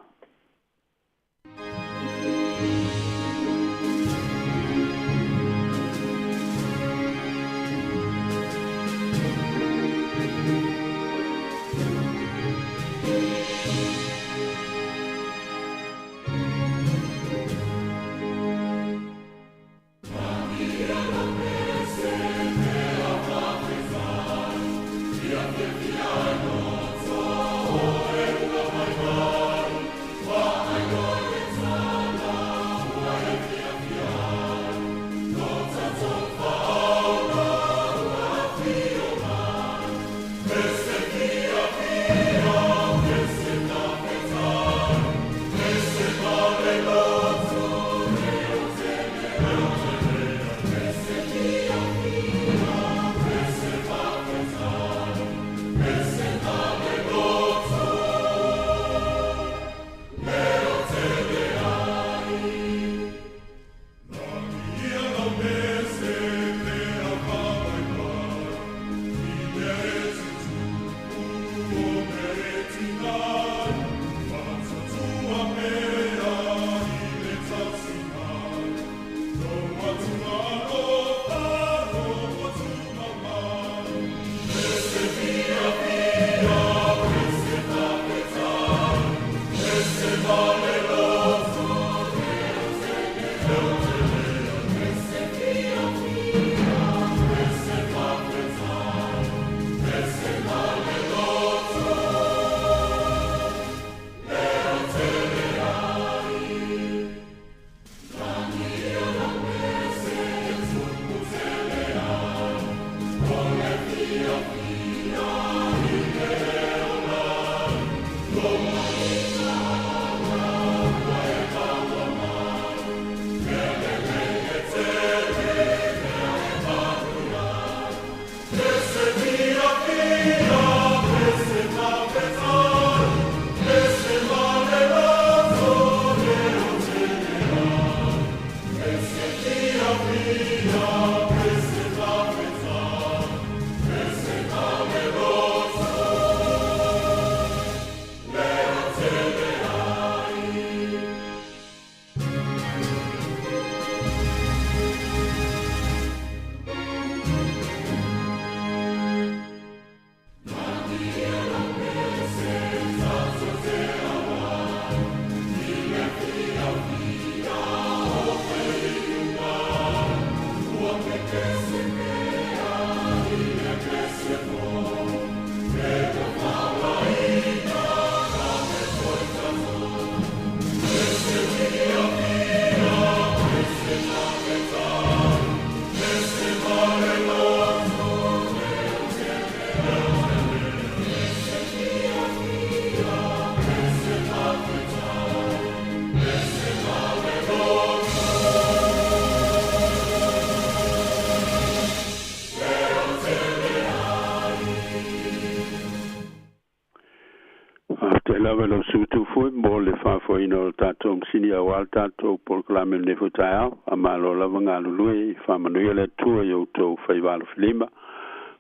Speaker 12: Velo sutu fu mole fa fo ino tato msini ya wal tato proclame ne futaya amalo la vanga lui fa manuele tu yo to fa ival filima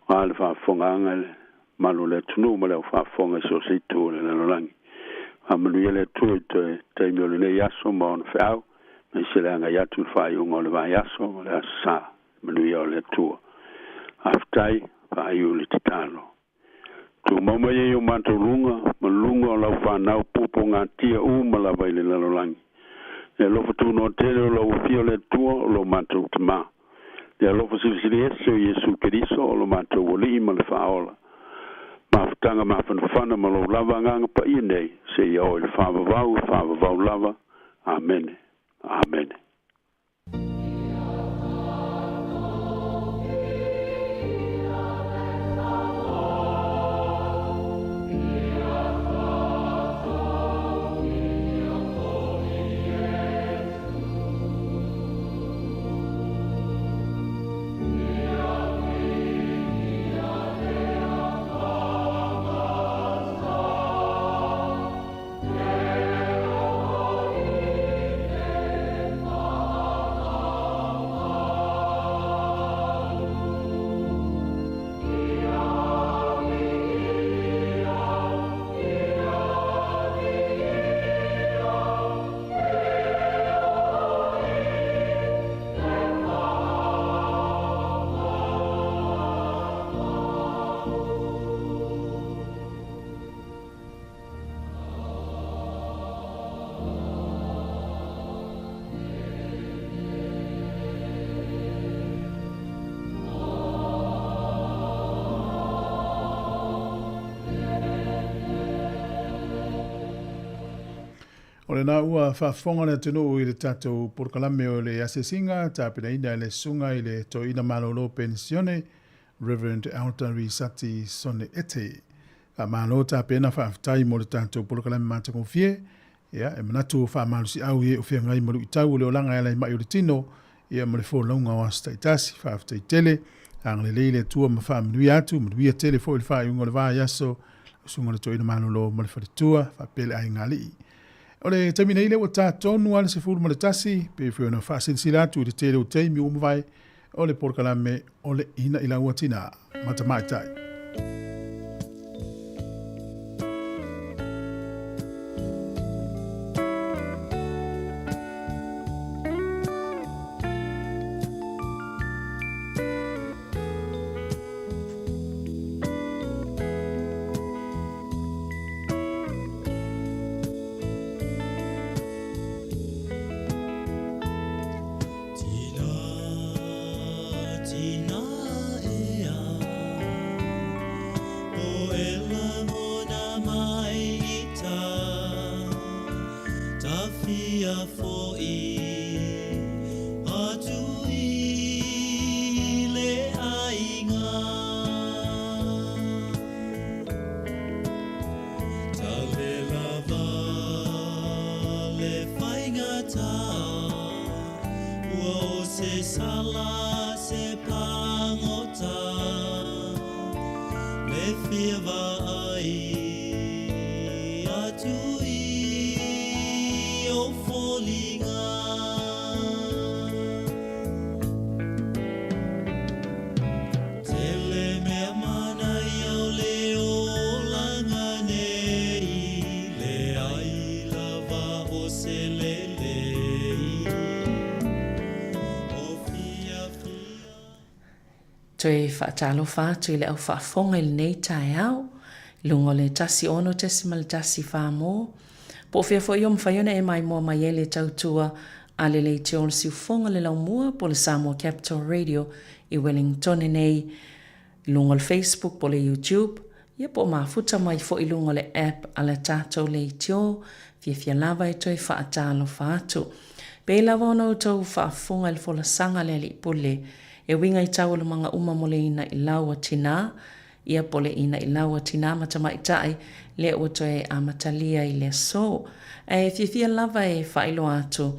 Speaker 12: al fa fonga malu le tunu mala fa fonga so situ le lang amanuele tu te te mole ne yaso mon fa me silanga ya tu fa yo ngol va yaso la sa manuele tu aftai fa yo le titano tu mama ye yo mantulunga malunga la fana pupo ngatia mala baile la langi e lo tu no tele lo fiole tu lo mantu tma e lo fosili Yesu Keriso lo mantu woli mal faola ma ftanga ma fana malo lava nganga pa ine se yo il fa vau lava amen amen.
Speaker 1: O le nā ua whaafonga le tunu i le tātou porkalame o le asesinga, tāpina ina le sunga i le toina malolo pensione, Reverend Eltari Sati Sone Ete. Ka malo tāpina whaafitai mo le tātou porkalame mātango fie, ia, e manatu whaamalusi au e o whia ngai maru i tau le olanga e lai mai o le tino, ia mo le wholaunga o asta i tasi, whaafitai tele, ang le leile tua ma whaamanui atu, manui a tele fo il wha iunga le vā yaso, sunga le toina malolo mo le wharitua, whaapele ai ngali. O le tamina ile o tātonu ale se furu ma le tasi, pe whiona whaasilsila atu i le tele o teimi o mwai, o le porkalame o le ina ila ua tina, matamaitai.
Speaker 10: Toe whaatalo whātu i le au whaafonga i nei tae au, lungo le tasi ono tesima le tasi whāmō. Po whia fo iom whaiona e mai mua mai e le tautua a le lei te ono si ufonga le lau mua po le Sāmoa Capital Radio i Wellington e nei, lungo le Facebook po le YouTube, ia po mafuta mai fo i lungo le app a le tātou le tio, fia lava e toe whaatalo whātu. Pe lava ono tau whaafonga le fola sanga le li pule, e winga i tau le mga uma mo le ina i laua tina, ia po le ina i laua tina matamai tai, le o toe a matalia i le so. E fia lava e whailo atu,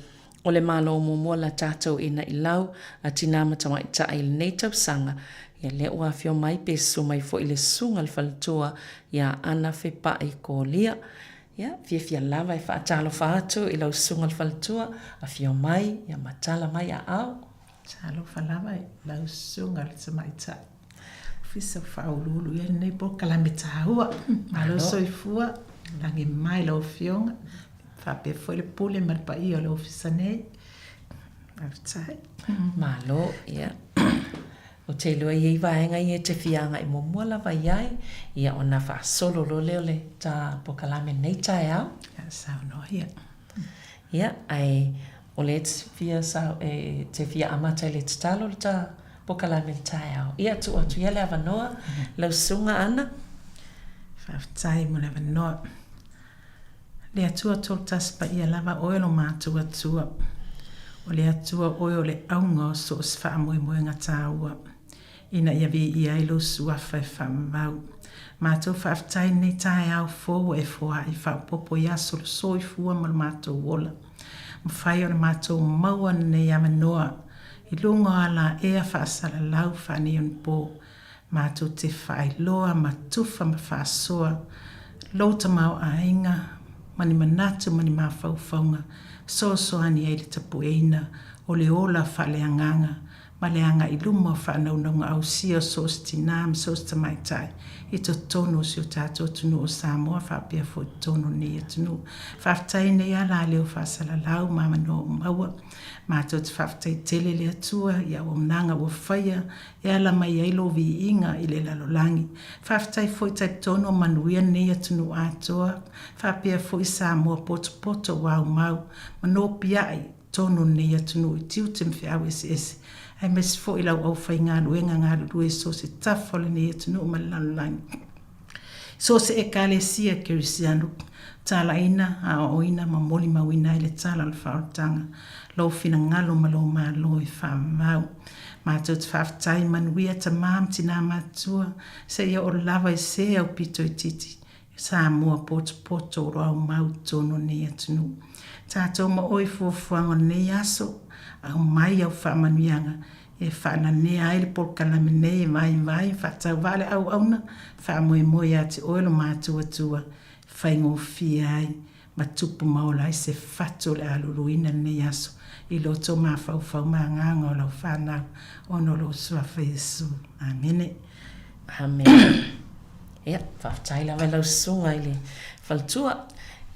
Speaker 10: o le malo mua la tātou ina i lau, a tina matamai tai le neitau sanga, ia le o a fio mai pesu mai fo i le sunga le falatua, ia ana FEB i ko lia. Ia, fia lava e whaatalo whaatu i lau sunga le falatua, a fio mai, ia matala mai a au.
Speaker 13: Talo falava lau sunga le tamaita. Fisa faululu ia nei po kalame tahua. Malo soifua langi mai lau fionga. Fa pe foi le pule mal pa io lau fisa nei. Aftai.
Speaker 10: Malo ia. O te loa iei vaenga i e te fianga i momua lava iai. Ia ona fa solo lo leo le ta po kalame nei tae au.
Speaker 13: Ia sao no ia.
Speaker 10: Ia ai o le te fia amata le talo le ta pokalame le tae au. Ia tu atu ia le avanoa, lau sunga ana.
Speaker 13: Whaftai mo le avanoa. Le atua tol taspa ia lava oe lo mātua atua. O le atua oe o le aunga o so os wha moe moe ngata aua. Ina ia vi ia ilo suafa e whamau. Mātua whaftai nei tae au fōu e fōa i whaupopo ia solo soi fua mo le mātua wola. Mwhai o le mātou maua nei amanoa, i lunga ala ea whaasala lau whani on pō, mātou te whai loa matufa ma whaasoa, lauta mau a inga, mani manatu mani mawhauwhaunga, soani e le tapu eina, o le ola whaleanganga, ma leanga i luma whanaunanga au sia sos tinam, sos tamaitai, i to tono si o tātou tunu o Sāmoa, whapea fo tono ni e tunu. Whaftai nei ala leo whaasala lau, mama no maua, mātou te whaftai tele le atua, ia o mnanga o whaia, e ala mai eilo vi inga i le lalolangi. Whaftai fo i tai tono manuia nei a tunu atoa, whapea fo i Sāmoa poto wau mau, mano piai tono nei a tunu i tiu te mwhiau esi. Ai mes fo i lau au whai ngā luenga ngā lue so se tafole nei e tunu o malalolangi. So se ekalesia Kirisiano tala ina a oina ma moli mawina ile tala le whaotanga lo fina ngalo ma lo malo I whamau. Mātou te whawhtai manuia ta mam tina mātua se ia o lava I se au pito I titi. Sāmoa poto roa au mau tono ne atunu. Tātou ma oi fuafuanga ne aso au mai au whamanuianga. E whana ne aile por kalamene e vai whatau vale au auna whamoe moe ati oilo mātua tua whaingo fia ai ma tupu maola I se whato le aluruina ne aso I loto ma whau ma nganga o lau whanau ono lo sua Jesu. Amene.
Speaker 10: Amen. Ia, whawhtai lawa lau sunga ili whaltua.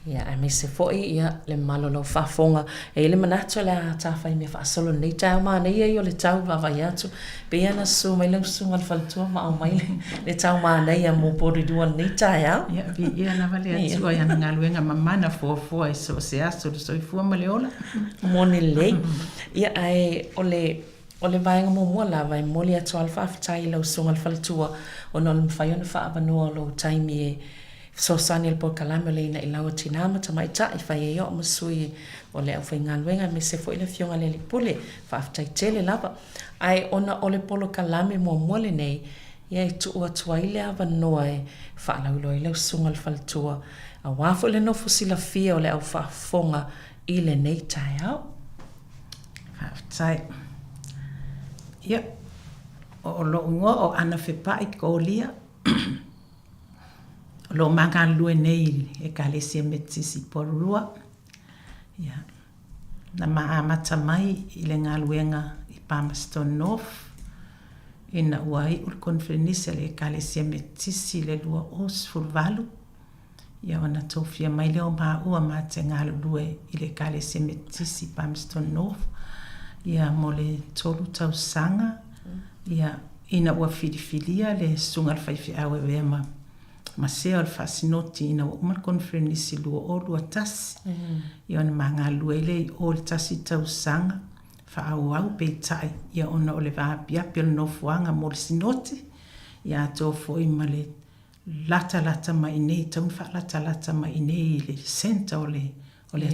Speaker 10: Ia, a me se foi ia le malo lau whafonga. E le manatua le a tawhai mea whaasolo nei tau maa nei ai o le tau wawai atu. Pe ana su mai lau sunga le whaltua ma au mai le tau maa nei a mo poridua nei tai au.
Speaker 13: Ia, vi ia na vale atua ia nga luenga mamana fua I so se aso le soi fua maleola.
Speaker 10: Mone lei. Ia, ai o le vaenga mo mua la vai moli atu al whawhtai lau sunga le whaltua o no le mwhaiona whaavanua lo taimi e so sani po kalame le ina ilawa tinama ta mai ta I whai e o masui o le au whai ngaluenga me se fo ila fionga le li pule whaafitai tele lava ai ona o le polo kalame mo mole nei ia I tu ua tua ile ava noa e whaalau lo ilau sunga le whalatua a wafo le no fusila fia o le au whaafonga I le nei tai au
Speaker 13: whaafitai ia o lo ungo o ana whepa I kōlia lo manga lue nei e kalesia metisi porua ia na maamata mai I le ngaluenga I Palmerston North ina uai ul konferenisia le kalesia metisi le lua os fulvalu ia wana tofia mai leo maa ua maa te ngalu lue I le kalesia metisi Palmerston North ia mo le tolu tau sanga ia ina ua filifilia le sunga le whaifi awe wema ma se al fasinoti ina uma konferenisi lua o lua tasi ia ona manga luele o le tasi tau sanga fa au pe tai ia ona o le vapia pe no fuanga mo le sinoti ia to foi male lata mai nei tau fa lata mai nei le senta o le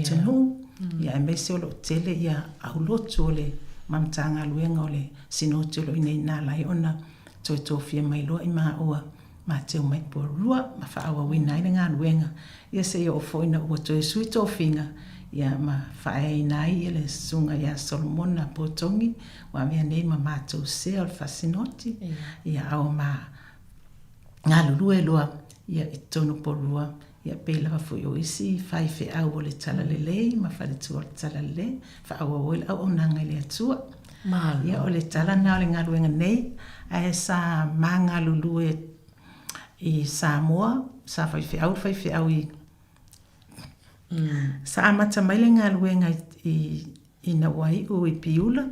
Speaker 13: tonu ia mese o lo tele ia au lotu o le mamtanga luenga o le sinoti lo nei na lai ona to fia mai lo I ma oa ma te mai porua ma fa awa wina I ngā luenga ia se o foina ua to sui to finga ia ma fa ai nai le sunga ia Solomona potongi wa mea nei ma mātou se al fasinoti ia au ma ngā lulue loa ia I tono porua ia pela wa fui o isi fai fe au o le tala lelei ma fa le tua le tala lelei fa awa o le au nanga le atua ia o le tala na o le ngā luenga nei a sa manga lulue I Sāmoa, sa fai fe au I sa amata mai le ngā luenga I na wai o I piula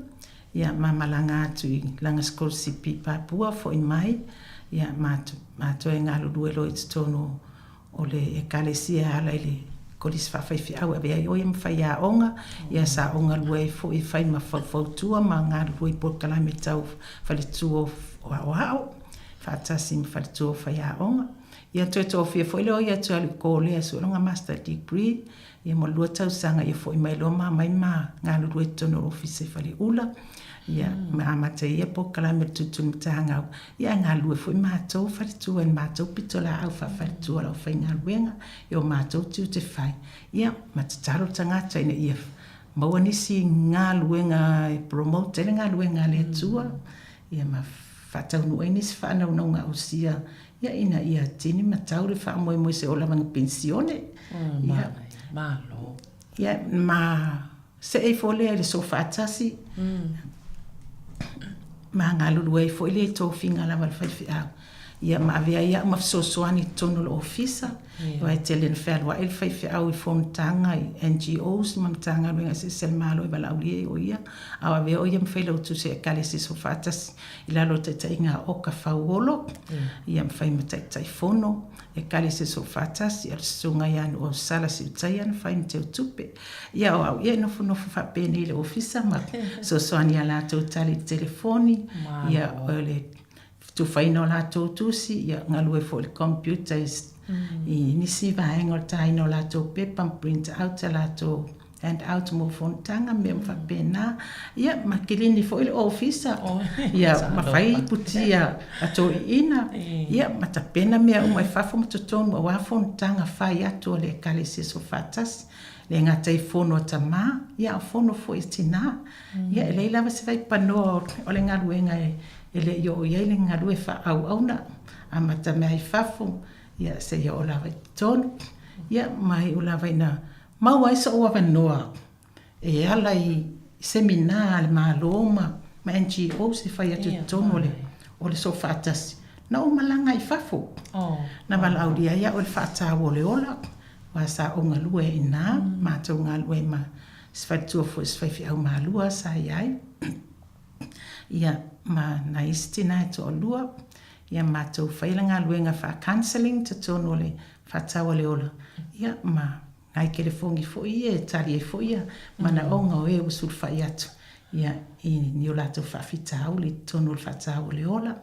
Speaker 13: ia mamalanga atu I langa skolsipi Papua fo I mai ia mātua e ngā lulue lo I tono o le e kalesia ala I le kolis fai fe au avea I oia mwhai a onga ia sa onga lue fo I fai ma fautua ma ngā lue por kalame tau fale tuo o hao fatasi mfalito fa ya onga ia to fia foi lo ia to ko le so longa master degree ia mo lo tau sanga ia foi mai lo ma nga lo to no office fa le ula ia ma mate ia po kala me tutu mtanga ia nga lo foi ma to fa tu en ma to pitola au fa tu la fa nga wenga io ma to tu te fai ia ma talo tanga tsaina ia mo ni si nga wenga promote nga wenga le tua ia ma fatau no enis fa na nga usia ia ina ia tini matau le fa mo se ola vang pensione ia
Speaker 10: malo
Speaker 13: ia ma se e fole le so fatasi ma nga lu e fo le to finga la val fa ia ma avea ia ma so soani tono lo officer vai telen fer wa el fa au I form tanga NGOs mam tanga lo se sel malo va la o ia a avea o ia me felo tu se kale se so fatas ila lo te inga o ka faolo ia me fa me tai fono e kale se so fatas ia sunga ia no sala se taian fa me te tupe ia o ia no fa pene le officer ma so soani ala to tali telefoni ia o le tu whaino la tō tusi, ia ngalue fo le computers, I nisi vaenga o taino la tō paper print out la tō hand out mo fontanga me whapena, ia makilini fo ile officer, ia mawhai putia a tō ina, ia matapena mea umai whafo matotonu wa fontanga whai ato le kalesi so fatas, le ngatai fono tama, ia fono fo itina, ia ele lava se vai pano o le ngaruenga ele yo ia le ngarue fa au na, amata mea whafo, ia se ia o lava tonu, ia mai o lava ina, mau ai sa o avanoa, e ala I seminar le maloma, ma NGO se fai atu tonu o le so fatas, na o malanga I whafo, na malauria ia o le fata o le ola, wa sa o ngalue ina, ma tau ngalue ma sfatua fo sfaifi au malua sa iai, ia ma na istina e to lua, ia ma tau whaila ngalue nga wha counseling te tonu le fata o le ola, ia ma ngai ke le fongi fo ia, tari e fo ia, mana onga o e usul whai atu, ia I ni o lato whawhitau li tonu le fata o le ola,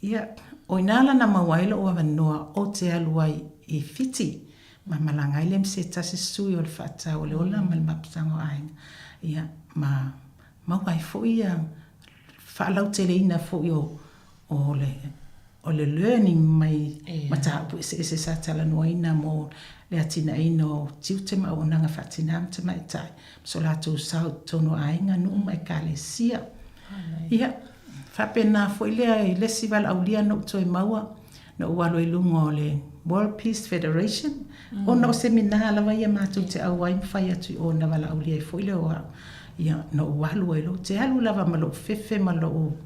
Speaker 13: ia o inala na mawaila o avanoa o te aluai I fiti, ma malangai le mse tasi sui o le fata o le ola ma le maputango ainga, ia ma mawai fo ia, whaalau te le ina fo i o le learning mai matapu ese sa tala noa ina mo le atina ina o tiutema o nanga whatina te mai tai, so la tu sau tono ainga nu mai kale sia. Ia, whapena fo I le sival au lia no toi maua, no walo I lungo le World Peace Federation, o no seminar lawa ia matu te au ai mwhai atu o na wala au lia fo I le oa, ia no walo e lo, te alu lava malo fefe malo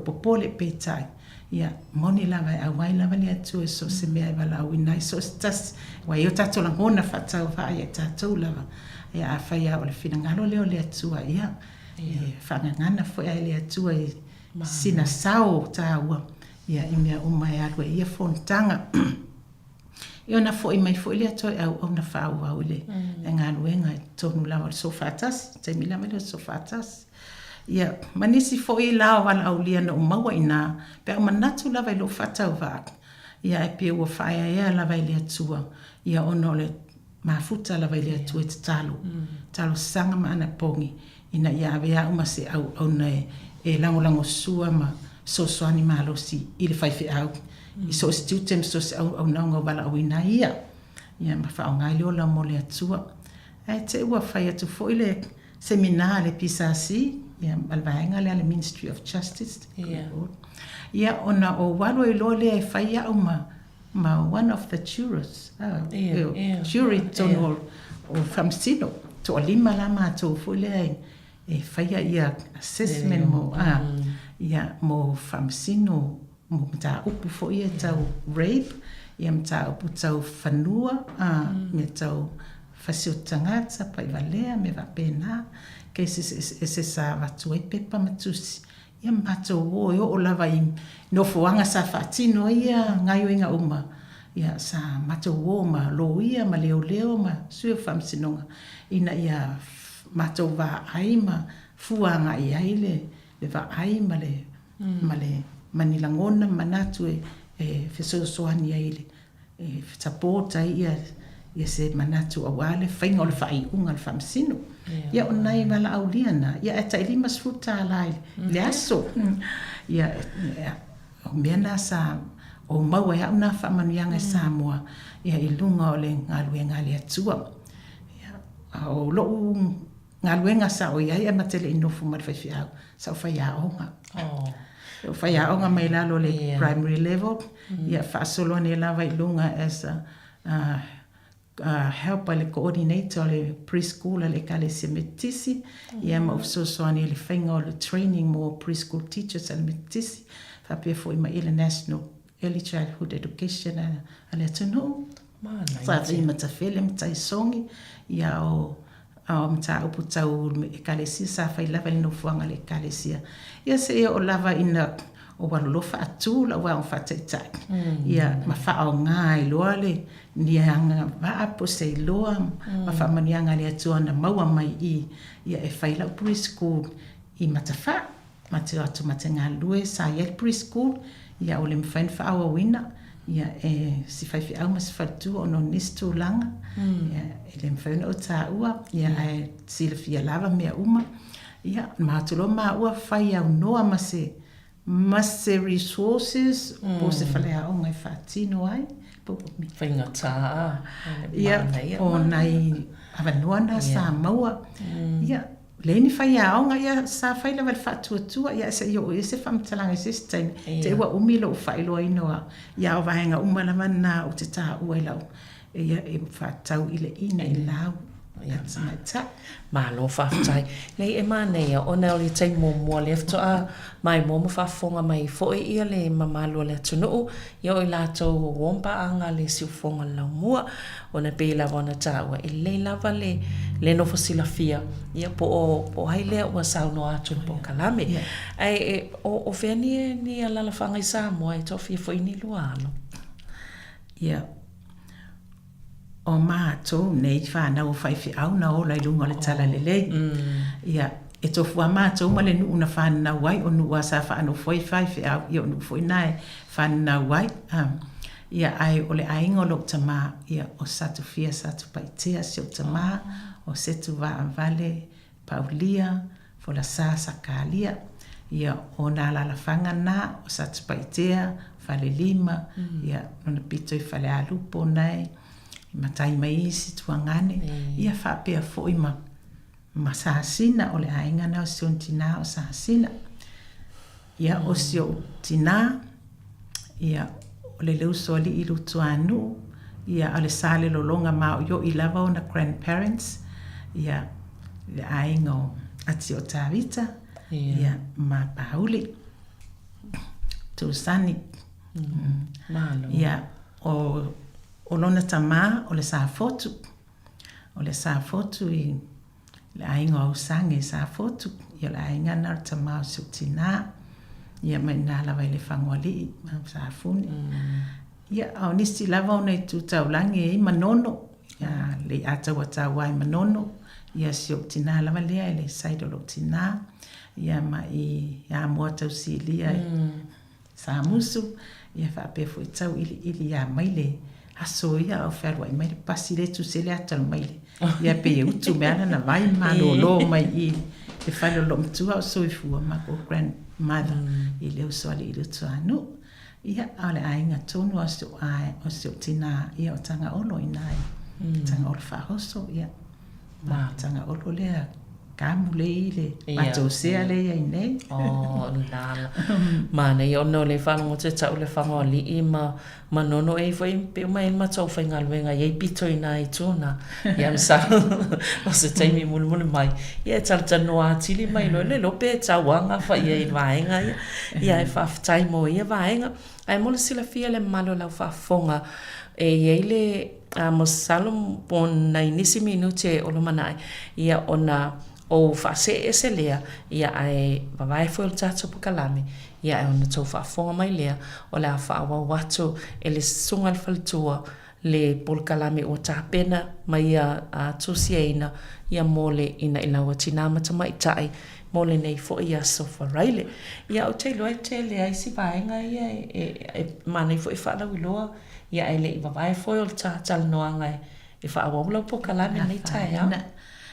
Speaker 13: popole pe tai, ia moni lava au ai lava lia tu e so se mea e wala au inai so stas, wa I o tato langona whatau whaai e tatou lava, ia a whai au le whina ngalo leo lia tua ia, whangangana fo ai lia tua I sina sao ta ua, ia I mea umai alua ia fontanga, Io na fo I mai fo lia toi au na whau au le, e ngā luenga tonu lawa so fatas, te mila mele so fatas, ia manisi fo I lao wala au lia na umawa ina, pe au manatu lawa I lo whatau wak, ia e pe ua whaia ia lawa I lia tua, ia ono le mafuta lawa I lia tua te talo sanga ma ana pongi, ina ia avea uma se au na e lango sua ma so soani malo si I le whaife au, I so se tiutem so se au naunga wala au ina ia ma whao ngai leo la mo le atua. E te ua whai atu fo I le seminar le pisasi, ia alvaenga le Ministry of Justice. Ia ona o walo I lo le e whai au ma one of the jurors, jury tono o Famsino, to o lima lama to fo le e whai ia assessment mo, ia mo Famsino, mo mta upu fo ia tau rape, ia mta upu tau whanua, me tau whasio tangata, pa I valea, me vapena, ke se sa watu ai pepa matusi. Ia mato o lava I nofoanga sa whatino ia ngai o inga uma. Ia sa mato o ma lo ia, ma leo ma sui whamsinonga. Ina ia mato wa ai ma fuanga I aile, le wa ai ma le manilangona manatu e fesosoani aile e sapota ia se manatu awale fainga o le fai unga le famsino ia onai wala auliana ia e tai lima sfuta alai le aso ia o mena sa o maua ia una whamanuianga Sāmoa ia I lunga o le ngaluenga le atua ia o loo ngaluenga sa o ia ia matele inofu marwhaifi au sa o whai aonga o whai aonga mai lalo le primary level, ia whaasolo ne lawa I lunga as a helper le coordinator le preschool le kalesia metisi, ia ma usoso ane le whainga o le training mo preschool teachers le metisi, whapea fo I ma ile national early childhood education ale atunu, sa I matawhele mtai songi, ia o mta upu tau e kalesia sa whai lava le nofuanga le kalesia. Ia se o lava ina o walolofa atu la wa o whataitai. Ia ma whao ngai loa le nianga waa po se loa ma whamanianga le atua na maua mai I ia e whai lau preschool I matawha. mate atu mate ngā lue sa ia preschool ia o le mwhain whaawa wina ia si whaifi au mas whatu o no nistu langa ia le mwhain o tā ua ia sila fia lava mea uma ia mātulo mā ua whai au noa mase resources po se whalea o ngai whatino ai
Speaker 10: whainga tā
Speaker 13: ia o nei awanoa na Sāmoa ia leni whai aonga ia sa whai lewa whatuatua ia seio se whamtalanga system te ua umilo whailo inoa ia o vahenga umalawa na o te tā ua ilau ia whatau ile ina i lau
Speaker 10: Malo whawhtai. Nei e mānei o nea o le tei mōmua le ftoa mai mōma whawhonga mai fo ia le mamalo le tunuu ia o i lātou wompa anga le siufonga lau mua o na pēla wana tāua i le lava le no fosila fia ia po hailea ua sauno atu po kalame. Ai o whea ni alala whanga i Sāmoa i tōwhia fo ini lualo.
Speaker 13: Ia o mātou nei whānau whaiwhi au na o lai lunga le tala lelei. Ia, e tofua mātou ma le nuu na whānau wai o nuu a sa whānau whaiwhi au i o nuu whoi nai whānau wai. Ia ai o le aingo lo tamā ia o satu fia satu paitea si o tamā o setu waa vale paulia fo la sa sakalia. Ia o nā lalawhanga nā o satu paitea whale lima. Ia nona pito i whale alupo nei. Matai mai isi tuangane ia whapea fōi ma sāsina o le ainga na o sio tina o sāsina ia o sio tina ia o le leu soli i lutu anu ia ale sale lolonga ma o yo i lava o na grandparents ia le ainga o ati o tāwita ia ma pauli tu sani ia o lona tamā o le sāfotu. O le sāfotu i le ainga au sange sāfotu. Ia le ainga na tamā o siutina. Ia mai nā lawa i le whanguali i sāfuni. Ia au nisi lava o nei tūtaulangi i manono. Ia le atau atau ai manono. Ia siutina lava lea i le saidolo tina. Ia mai ia mua tau silia i sāmusu. Ia whapea fui tau ili ia mai le aso ia o wherua i mai le pasi le tu se le atalu mai le. Ia pe e utu meana na vai malo lo mai i le whailo lo mtua o soifua ma ko grandmother i le usoli i lutu anu. Ia au le ainga tonu o sio tina ia o tanga olo i nai. Tanga olo whahoso ia. Ma tanga olo lea kamu le i le mato sea le ia i nei.
Speaker 10: O lala. Ma nei ono le whanongo te tau le whangoa li i ma nono e fwoi pe mai ma tau whainga luenga iei pito i nai tūna. Ia msa o se taimi mulu mai. Ia e tala tanoa atili mai no le lope e tau anga wha ia i vaenga ia. Ia e whaftai mo ia vaenga. Ai mole sila fia le malo lau whafonga e iei le mo salom pon nai nisi minute o lo manai. Ia ona o whase e se lea, ia ai wawai fwoi o tātou pukalame, ia ai ona tau whaafonga mai lea, o lea whaawa watu e le sungal whalitua le pukalame o tāpena mai a tūsiaina, ia mole ina ilaua tinamata mai tai, mole nei fwoi a sofa raile. Ia o te loa te lea isi vaenga ia e manai fwoi whaalau iloa, ia ai le i wawai fwoi o tātal noanga e whaawa ulau pukalame nei tai au.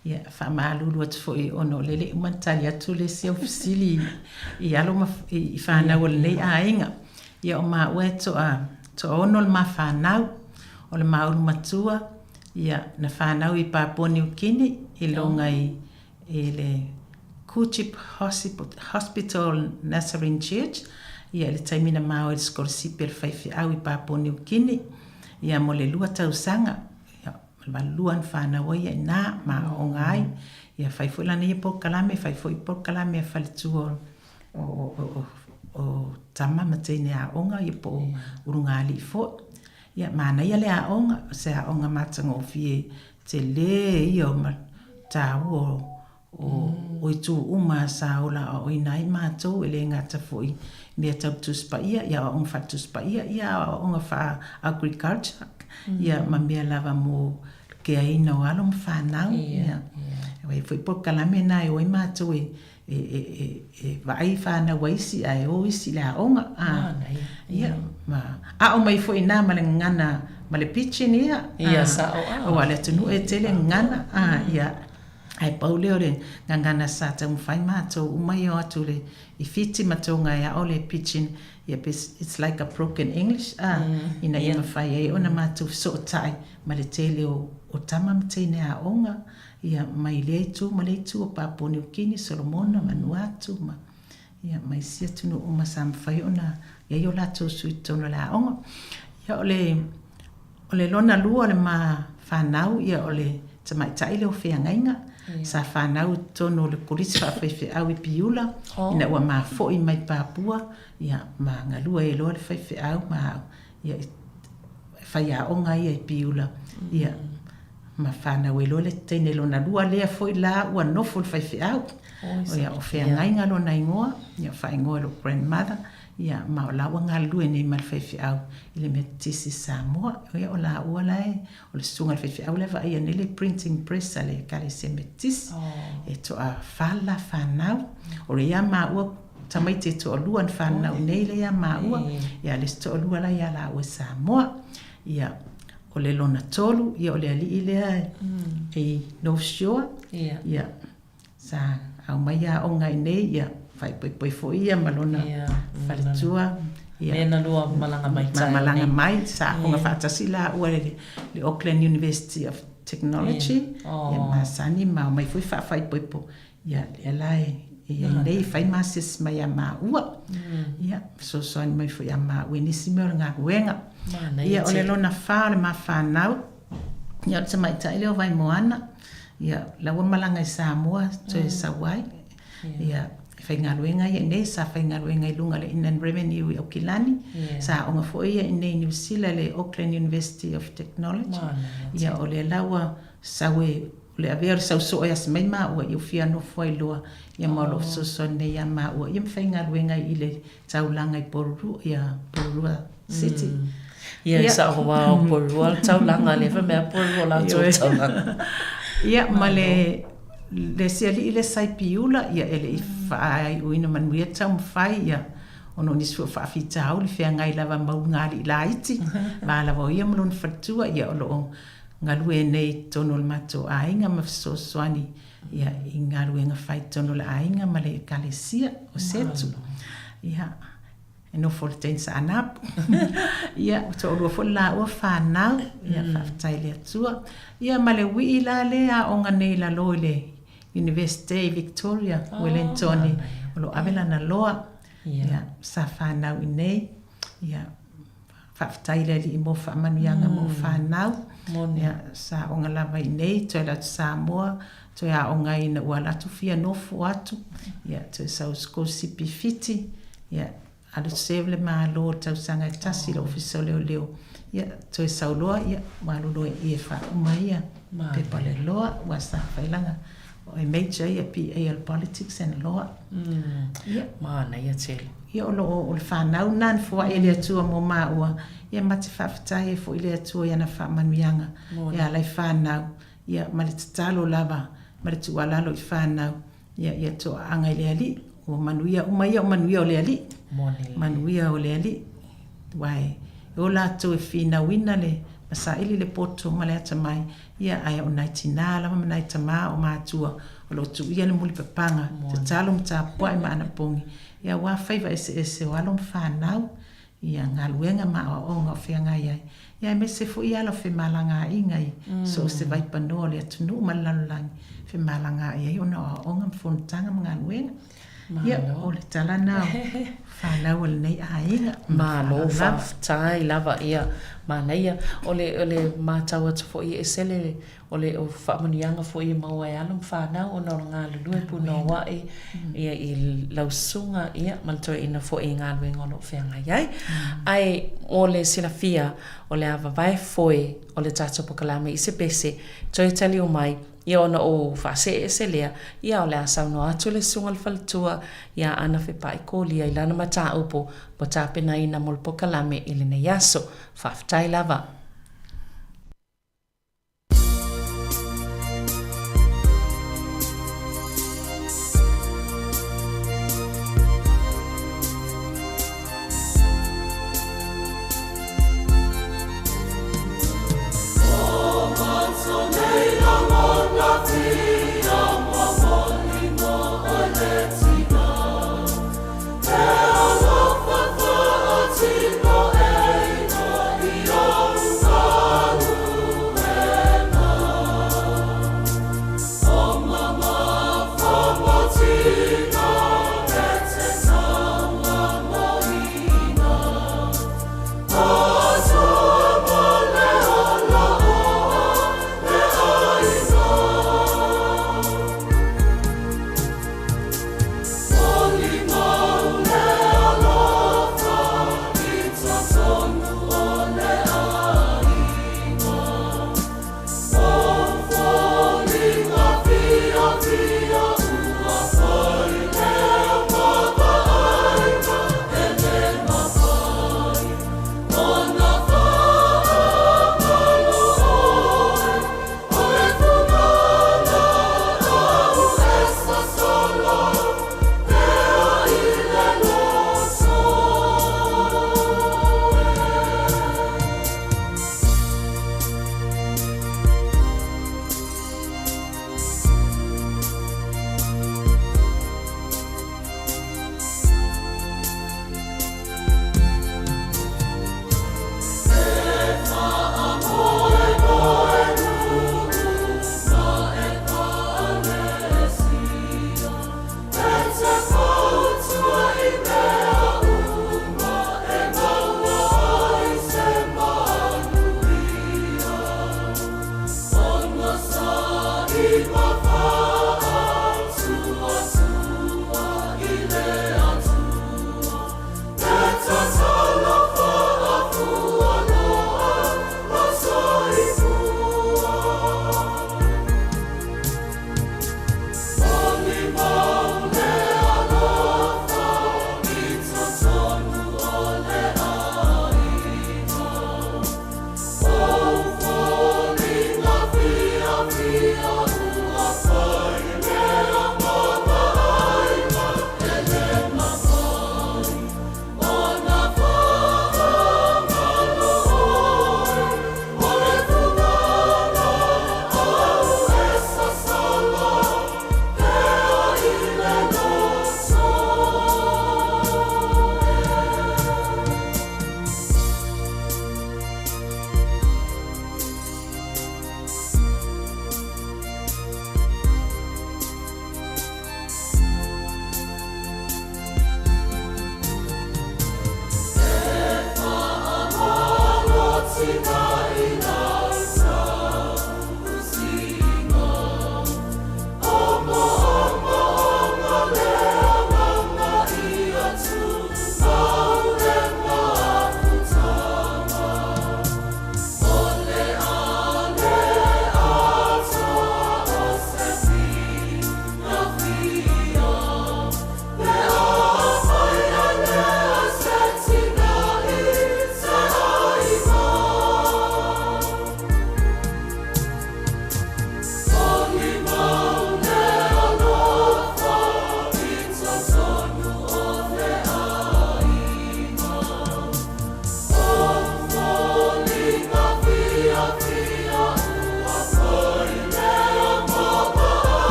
Speaker 13: Ia whamalulu atu fwoi ono lele umantari atu le sia ufisili i alo i whanau le nei a inga. Ia o maa ue to ono le maa whanau o le maa uru matua. Ia na whanau i Papua New Guinea i longa i le Kuchip Hospital Nazarene Church. Ia le taimina maa o le skorisipi le whaifi au i Papua New Guinea. Ia mo le lua tausanga. Luan whanau ia nā ma o ngai. Ia whaifulana ia pokalame, whaifoi pokalame a whalitua o tama matene a onga ia po urungali fo. Ia mana ia le a onga, se a onga matanga o fie te le ia o tāu o i tū uma sa ola o inai mātou ele ngata foi mea tau tuspa ia o onga whatuspa ia o onga wha agriculture. Ia ma mea lava mo ke aina o alo mwhanau. Ia foi po kalame na e oi mātou vai whāna waisi ai o isi la onga. Ia, o mai foi nā male ngana male pitchin ia.
Speaker 10: Ia sa
Speaker 13: o ale tunu e tele ngana. Ia, ai paule ore ngana sa tau mwhai mātou umai o atu le I fiti matonga ia ole pitchin. It's like a broken English. Ina ia mawhai e ona mātou so tai male tele o tama mteine a onga. Ia mai leitu o Papua New Guinea, Solomona, Vanuatu, ia mai sia tunu o masam fai ona ia yo lato sui tonu la onga. Ia ole lona lua le ma whanau ia ole tamai taile o whea ngainga. Sa whanau tonu le kulisi whawhai au I piula. Ina ua ma fo I mai Papua. Ia ma ngalua e loa le whai au ma ia whai a onga ia I piula. Ia ma whanau e loa le teine lona lua lea foi la ua nofo le whai au. Ia o whea ngainga lona ingoa. Ia whai ingoa lo grandmother. Ia ma o lawa ngā lue nei ma le whai au. Ile me tisi Sāmoa. Ia o la ua lai. O le sunga le whai au lewa ia nele printing press ale kare se me tisi. E to a whala whanau. O le ia ma ua tamai te to o lua na whanau nei le ia ma ua. Ia le to o lua lai ia la ua Sāmoa. Ia o le lona tolu. Ia o le ali I lea e North Shore. Ia sa au mai a o ngai nei ia. Fai poi fo ia malona falitua
Speaker 10: ia na lua malanga mai tai
Speaker 13: malanga mai sa o nga fatasi la o le Auckland University of Technology ia masani ma mai foi fai poi po ia le lai ia nei fai masis mai ma ua ia so mai foi ma weni simel nga wenga ia o le lona fa le ma fa nau ia te mai tai le vai moana ia la wa malanga I Sāmoa to Sawai ia whaingaruenga ia nei sa whaingaruenga I lunga le Inland Revenue I Okilani sa onga fo ia I nei New Zealand le Auckland University of Technology ia o le lawa sawe le avea sau so ia smai ma ua I ufia no foi loa ia malo so so nei ia ma ua ia whaingaruenga I le taulanga I Poruru ia Porurua City
Speaker 10: ia sa hoa o Porurua taulanga le fa mea Porurua la taulanga
Speaker 13: ia ma le siali I le saipiula ia ele I whaai uina manuia tau mwhai ia ono nisua whaafitau le whea ngai lava maungari la iti ma lava o ia malona whatua ia o loo ngalue nei tono le mato ainga ma soani ia I ngalue nga whai tono le ainga ma le kalesia o setu ia e no foltein sa anapu ia to o fo la o whanau ia whaftai le atua ia ma le wii la lea o nga nei la loile University Victoria Wellington lo avela na loa ia sa whanau I nei ia whaftai le li mo whamanuianga mo whanau ia sa o nga lava I nei to la Sāmoa to ia o nga ina ua latu fia nofu atu ia to sa usko sipi fiti ia alu sevle ma lo tau sanga I tasi lo ofisa leo ia to sa loa ia ma lo I fa umai ia pe pale loa wa sa whailanga I major ia PA politics and law.
Speaker 10: Ia mana ia tele.
Speaker 13: Ia o lo whanau nan fua ele atua mo maua. Ia mati whaftai fo ele atua ia na whamanuianga. Ia lai whanau. Ia mali tatalo lava. Mali tualalo I whanau. Ia to anga ele ali. O manuia, umaia o manuia o le ali. Manuia o le ali. Wai. O la to e fina wina le. Masa ili le poto male ata mai ia ai o naitina la mama naitama o matua o lo tu ia le muli papanga te talo mta poi mana pongi ia wa faiva ese o alo mfanau ia ngaluenga ma o nga fianga ia me se fu ia lo fe malanga ingai so se vai panole atunu malalang fe malanga ia ona o nga mfontanga ngaluenga ia o le talana whanau le nei ainga
Speaker 10: ma lo whaftai lava ia mana ia o le mātau atu fo I esele o le o whaamanuianga fo I maua e alum whanau o nora ngā lulue puna o wae ia I lausunga ia maltoe ina fo I ngā lue ngolo whianga iai ai o le silafia o le awa vai foe o le tātou pokalame I se pese toi tali o mai ia ona o whase eselea ia o le asau no atu le sunga le whalitua ia ana whepa I kōlia I lana mata upo po tāpena ina molpo kalame I le nei aso whaftai lava.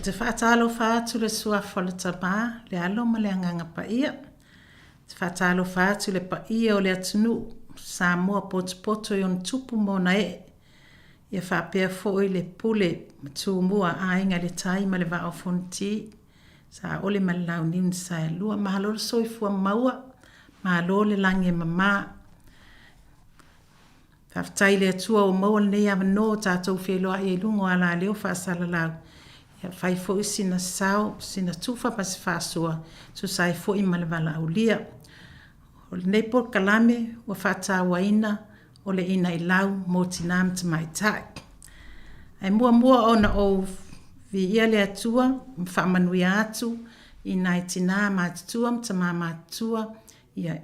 Speaker 13: Te whaatalo whaatu le suafa le tama, le alo ma le anganga pa ia. Te whaatalo whaatu le pa ia o le atunu, Sāmoa poto yon tupu mona e. Ia whapea foi le pule, tūmua ainga le taima le wao fonti. Sa ole ma le lau nin sa e lua, mahalo le soifua maua, mahalo le langi mama. Whaftai le atua o maua le nei avano, tātou wheloa e lungo ala leo whaasala lau. Fai fo sina sao sina tufa pas fasua so sai fo i malvala aulia o le nei por kalame o fata waina o le ina i lau mo tinam te mai tak ai mua ona o vi ia le atua mfa manui atu i nai tina matuam te mama tua ia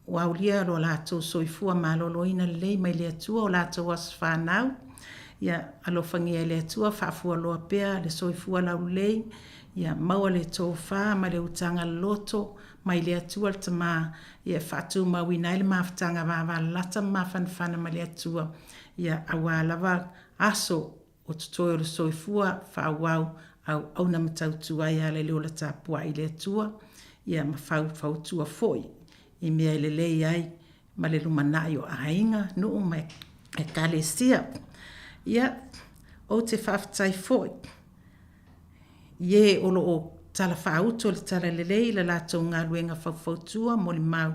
Speaker 13: o aulia lo lato soifua malolo ina le mai le atua o lato was fanau ia alofangia le atua whaafua loa pea le soifua laulei ia maua le tofa ma le utanga loto mai le atua le tama ia whaatu mawina le mawhatanga wawa lata mawhanwhana ma le atua ia awa lava aso o tutoe o le soifua whaawau au na matautua ia le leo la tapua i le atua ia mawhautua foi i mea le lei ai ma le lumanai o ainga nuu mai e kalesia ia o te whaftai foi. Ie olo o tala whaauto le tala lelei la lato ngā luenga whautua mo le mau.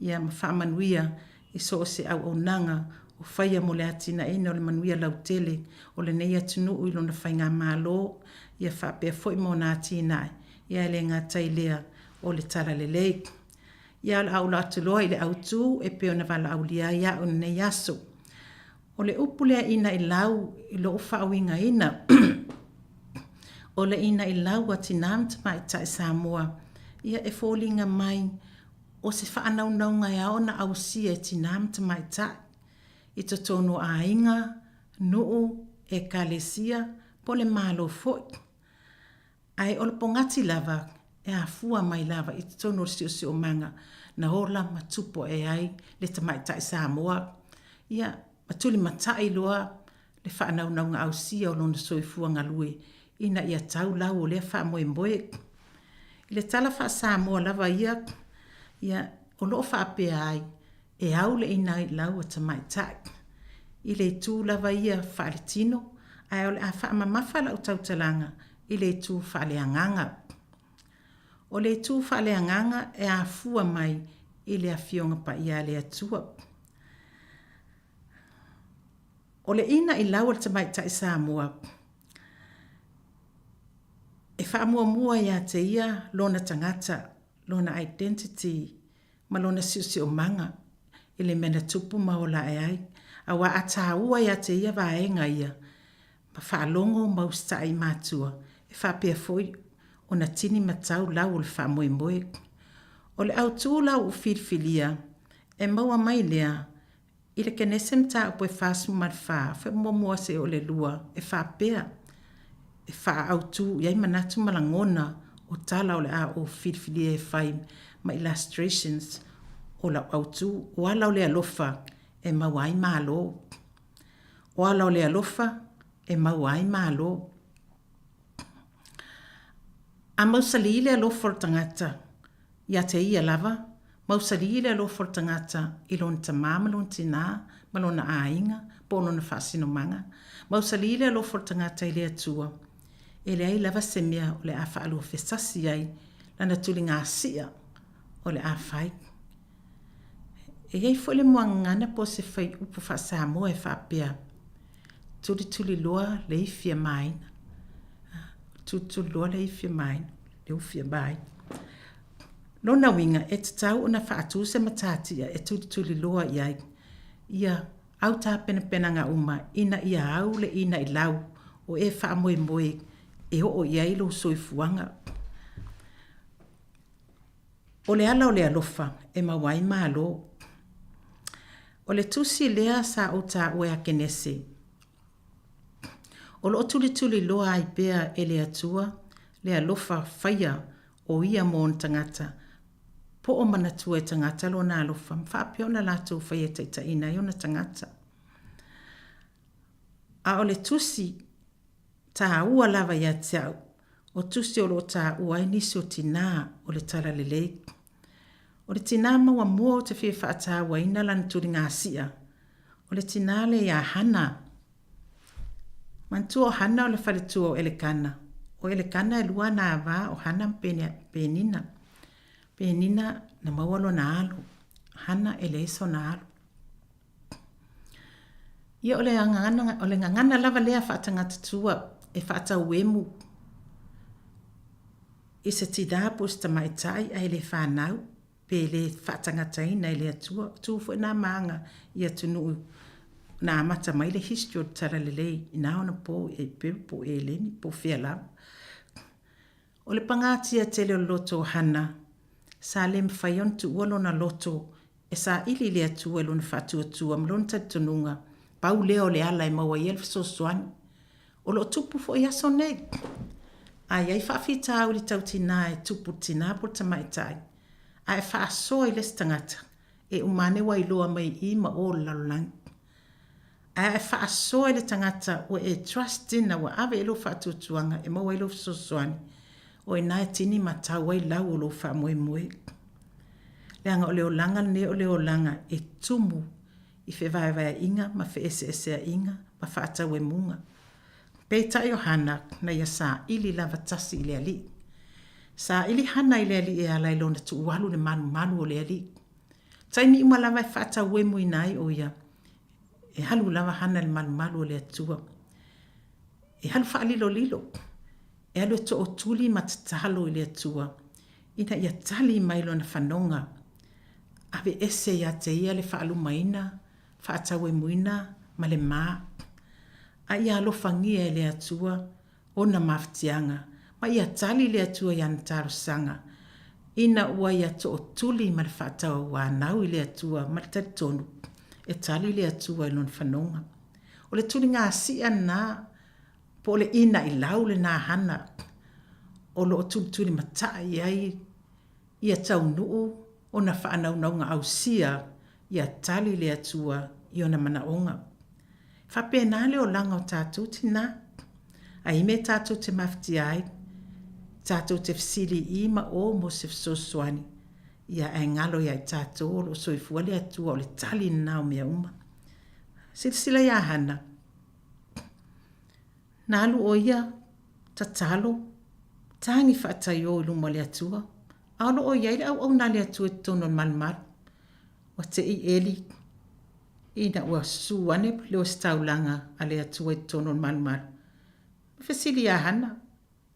Speaker 13: Ia ma whamanuia i so se au o nanga o whaia mo le atina ina o le manuia lautele o le nei atunu uilo na whainga malo. Ia whapea foi mo nā tina ia le ngā tailea o le tala lelei. Ia la au la atuloa i le autu e peo na wala aulia ia o nei aso. O le upulea ina i lau i lo whaawinga ina. O le ina i lau a tinam te mai tai Sāmoa. Ia e fōlinga mai o se whaanau ngai ao na au sia e tinam te mai tai. I to tono a inga, nuu e kalesia po le malo foi. Ai o le pongati lava e a fua mai lava i to tono si o manga na hola matupo e ai le te mai tai Sāmoa. Ia matuli matai loa le whaanau ngā au sia o lona soifua ngalui ina ia tau lau o le wha moe moe. I le tala wha Sāmoa lava ia o loo wha apea ai e au le ina i lau a tamai tak. I le tū lava ia wha le tino ai o le a wha mamawha lau tautalanga i le tū whaaleanganga. O le tū whaaleanganga e a fua mai i le awhionga pa ia le atua. O le ina i lau al tamai ta i Sāmoa. E whaamua ia te ia lona tangata, lona identity, ma lona siusi o manga, i le mena tupu maola e ai. A wa ata ua ia te ia vaenga ia, ma whaalongo mausta i mātua, e whapea foi o na tini matau lau o le whaamoemoe. O le au tū lau u whirwhilia, e maua mai lea, i le kenesem ta upo e whaasmu mar wha, wha mua se o le lua, e whapea, e wha au tū, iai manatu malangona, o tala o le a o whirwhilia e whai, ma illustrations, o la au tū, o ala o le alofa, e mauai malo. O ala o le alofa, e mauai malo. A mausali le alofa o tangata, ia te ia lava, mausali le alofa o tangata, i lona tamā malona tina, malona ainga, po lona whaasino manga. Mausali le alofa o tangata i le atua, e le ai lava se mea o le a whaalua fesasi ai, lana tuli ngā sia o le a whai. E iei fo le moangana po se whai upu wha Sāmoa e whapea. Tuli loa le ifia maina. Tuli loa le ifia maina. Le ufia maina. Lona winga e te tau o na whaatu se matatia e tuli loa iai. Ia au tā pena ngā uma ina ia au le ina i lau o e wha moe e o iai lo soifuanga. O le ala o le alofa e mawai malo. O le tusi lea sa o tā ue a kenese. O lo tuli loa ai pea e le atua, le alofa whaia o ia mon tangata. Po o manatua e tangata lo na alofa, mwhapio na lātou whaia teita ina i o na tangata. A o le tusi tā ua lava ia tiau, o tusi o lo tā ua i nisi o tina o le tala le leik. O le tina maua mua o te whia whaata waina lana turi ngā sia. O le tina le ia hana. Mantua o hana o le whaletua o elekana. O elekana e lua nā wā o hana penina. Penina na maualo na alu. Hana e le iso na alu. Ia o le ngangana lava lea whaatangata tua e whaata uemu. I se tidapu sta maitai ai le whanau. Pe le whaatangata ina i le atua, tūwhu e nā maanga i atunu nā mata mai le history o tara le lei, i nā ona po e peu po e leni, po whea lau. O le pangatia tele o loto hana, sa le mwhaion tu ualona loto, e sa ili le atua e lona whatuatua, mlona tatununga, pau leo le ala e maua i elfa sosuani, o lo tupu fo i aso nei. Ai ai whawhita au li tautina e tupu tina po tamaitai. A e whaasoa i les tangata, e umane wa iloa mai i ma o lalang. A e whaasoa i le tangata o e trust ina wa ave ilo whaatutuanga e maua ilo sosoani, o e nae tini matau wai lau o lo wha moe. Leanga o leo langa ne o leo langa e tumu i whewaiwai inga ma wheese a inga ma whaatau e munga. Peita i o hana na ia sa ili lava tasi i le ali. Sa ili hana i le ali e ala i lona tu ualu le manu o le ali. Taimi ima lava e whaata uemu i nai o ia. E halu lava hana le manu o le atua. E halu wha lilo. E halu e to o tuli matatalo i le atua. Ina ia tali mai lona whanonga. Ave ese ia te ia le whaalu maina, whaata uemu ina, ma le maa. A ia alo whangia e le atua o na maftianga. Ma ia tali le atua i ana taro sanga. Ina ua ia to o tuli ma le whaatau wānau i le atua ma le taritonu. E tali le atua i lona whanonga. O le tuli ngā sia nā, po le ina i lau le nā hana. O lo o tuli matai ai, ia tau nuu, o na whaanaunga au sia, ia tali le atua i ona manaonga. Whapea nā leo langa o tātou tina. A ime tātou te mafti ai, tātou te fsili i ma o mo se fsosoani. Ia e ngalo ia i tātou o lo soifua le atua o le tali nao mea uma. Sila ia hana. Nālu o ia, tatalo, tangi whaatai o iluma le atua. Aolo o iai le au na le atua tono malmar. Wa te I eli. Ina ua suane leo staulanga a le atua tono malmar. Fesili a hana.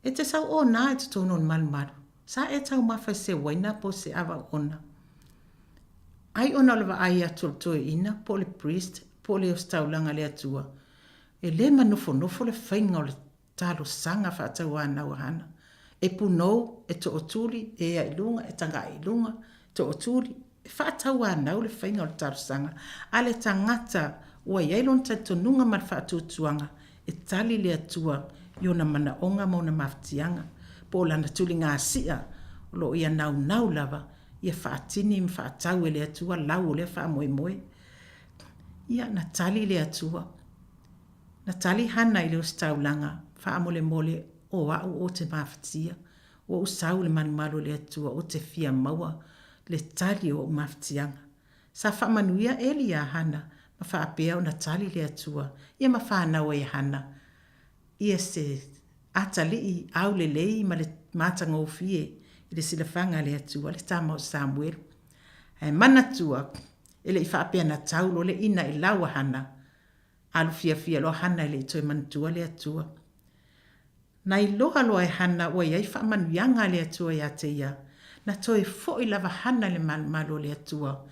Speaker 13: E te sau o na e te tono malmar. Sa e tau mawhai se waina po se awa ona. Ai ona lewa ai atul toe ina po le priest po le staulanga le atua. E le manufo le whainga o le talo sanga whaatau ana o hana. E punou, e to otuli, e a ilunga, e tanga a ilunga, to otuli, e whaatau ana o le whainga o le talo sanga. A le tangata ua iailon tai tonunga man whaatutuanga, e tali le atua iona mana onga mo na maftianga. Po lana tuli ngā sia, lo ia nau lava, ia whaatini mi whaatau e le atua, lau o le wha moe. Ia na tali le atua. Na tali hana I leo staulanga, wha mole o au o te mawhatia, o usau le manumalo le atua, o te fia maua, le tali o mawhatianga. Sa wha manuia eli a hana, ma wha apea o na tali le atua, ia ma wha anau e hana. Ia se atali au le lei ma le matanga o fie, I le silafanga le atua, le tama o Samuel. E manatua, ele I wha apea na taulo le ina I laua hana, alu fia lo hana le toi manatua le atua. Na I loha loa e hana ua iai wha manuianga le atua ia te ia. Na toi fo I lava hana le malo le atua.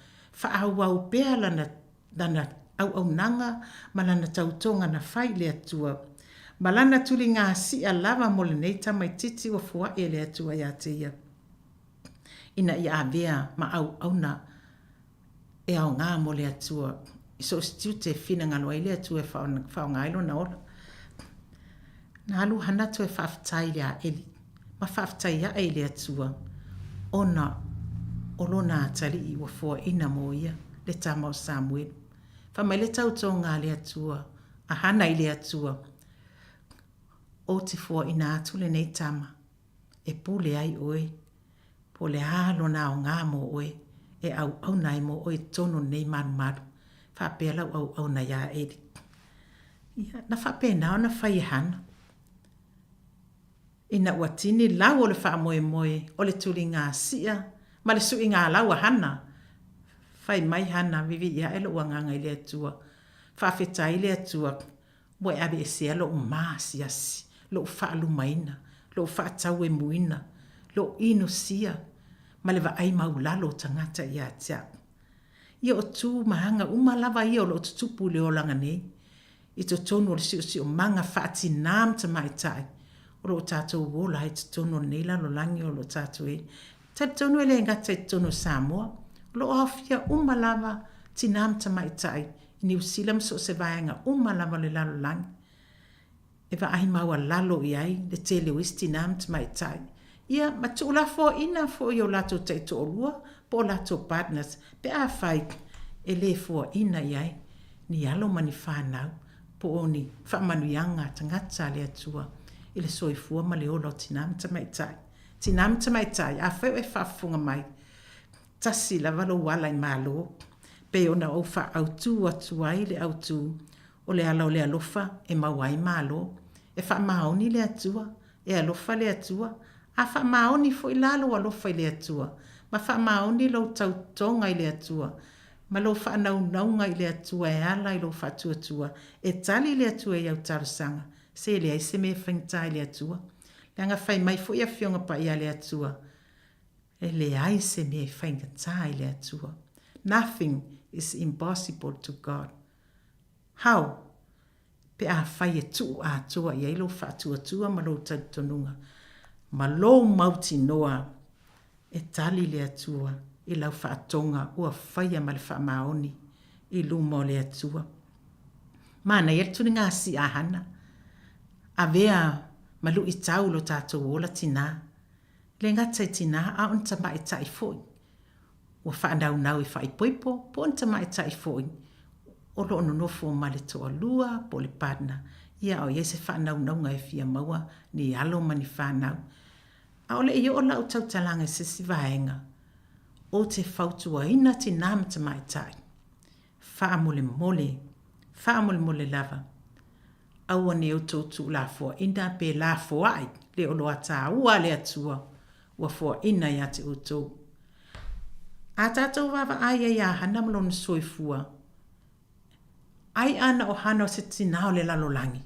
Speaker 13: Wha au pea lana au nanga ma lana tautonga na whai le atua. Ma lana tuli ngā si a lava mo le neita mai titi wa fua e le atua ia te ia. Ina ia avea ma au na e au ngā mo le atua. So stiu te fina ngalo ai le atua e whao ngailo na ora. Na alu hana to e whaftai lea eli. Ma whaftai ia e le atua. Ona olona atali I wafua ina mo ia. Le tama o Samuel. Whamai le tautonga le atua. A hana I le atua. O te fua ina atu le nei tama. E pule ai oe. Po le halo na o ngā mo oe. E au nai mo oe tono nei maru. Whapea lau au na ia eli. Ia, na whapea nao na whai hana. Ina ua tini lau o le wha moe, o le tuli ngā sia, ma le sui ngā lau a hana. Whai mai hana, vivi ia e lo ua nganga I le atua. Whawheta I le atua, mo e abe e sea lo maasi asi, lo wha alumaina, lo wha tau e muina, lo ino sia, ma le wa ai maulalo tangata ia tia. Ia o tū mahanga umalawa ia o lo tutupu le o langa nei. I to tonu o le si o manga whaati nām ta mai tai. O lo tātou wola i te tono neila lo langi o lo tātou e. Tai tono ele ngata i tono Sāmoa. O lo awhia umalawa ti nām ta mai tai. I New Zealand so se vaenga umalawa le lalo langi. E va ai maua lalo I ai le tele wisti nām ta mai tai. Ia matu la fo ina fo I o lato te to olua po lato partners. Pe a whai e le fo ina I ai. Ni alo mani whanau po oni whamanuianga tangata le atua. I le soifua ma le olo tinam tamaitai. Tinam tamaitai, a whau e whafunga mai. Tasi la walo wala I malo. Pe ona o wha autu atu ai le autu. O le ala o le alofa e mawai malo. E wha maoni le atua. E alofa le atua. A wha maoni fo I lalo alofa I le atua. Ma wha maoni lo tautonga I le atua. Ma lo wha naunga I le atua e ala I lo wha tuatua. E tali le atua I au tarasanga. Se le ai se me whaintai le atua. Le anga whai mai fo ia whionga pa ia le atua. E le ai se me whaintai le atua. Nothing is impossible to God. How? Pe a whai e tu a tua ia ilo wha tua ma lo tautonunga. Ma lo mauti noa e tali le atua. I lau wha atonga ua whaia ma le wha maoni. I lumo le atua. Mana i ertu ngā si a hana. A vea malu I tau lo tātou ola tina. Le ngatai tina a on tama I tai foi. Ua whaanau nau I whai poipo, po on tama I tai foi. O lo ono nofo ma le toa lua, po le partner. Ia o iese whaanau nau ngai fia maua, ni alo mani whaanau. A ole I o lau tau talanga se si vaenga. O te whautua ina tina ma tama I tai. Whaamole mole lava. au ne o tōtu la fua ina pe la fua ai le o loa tā ua le atua ua fua ina ia te o tō. A tātou wawa aia ia hana malona soifua. Ai ana o hana o se tinao le lalolangi.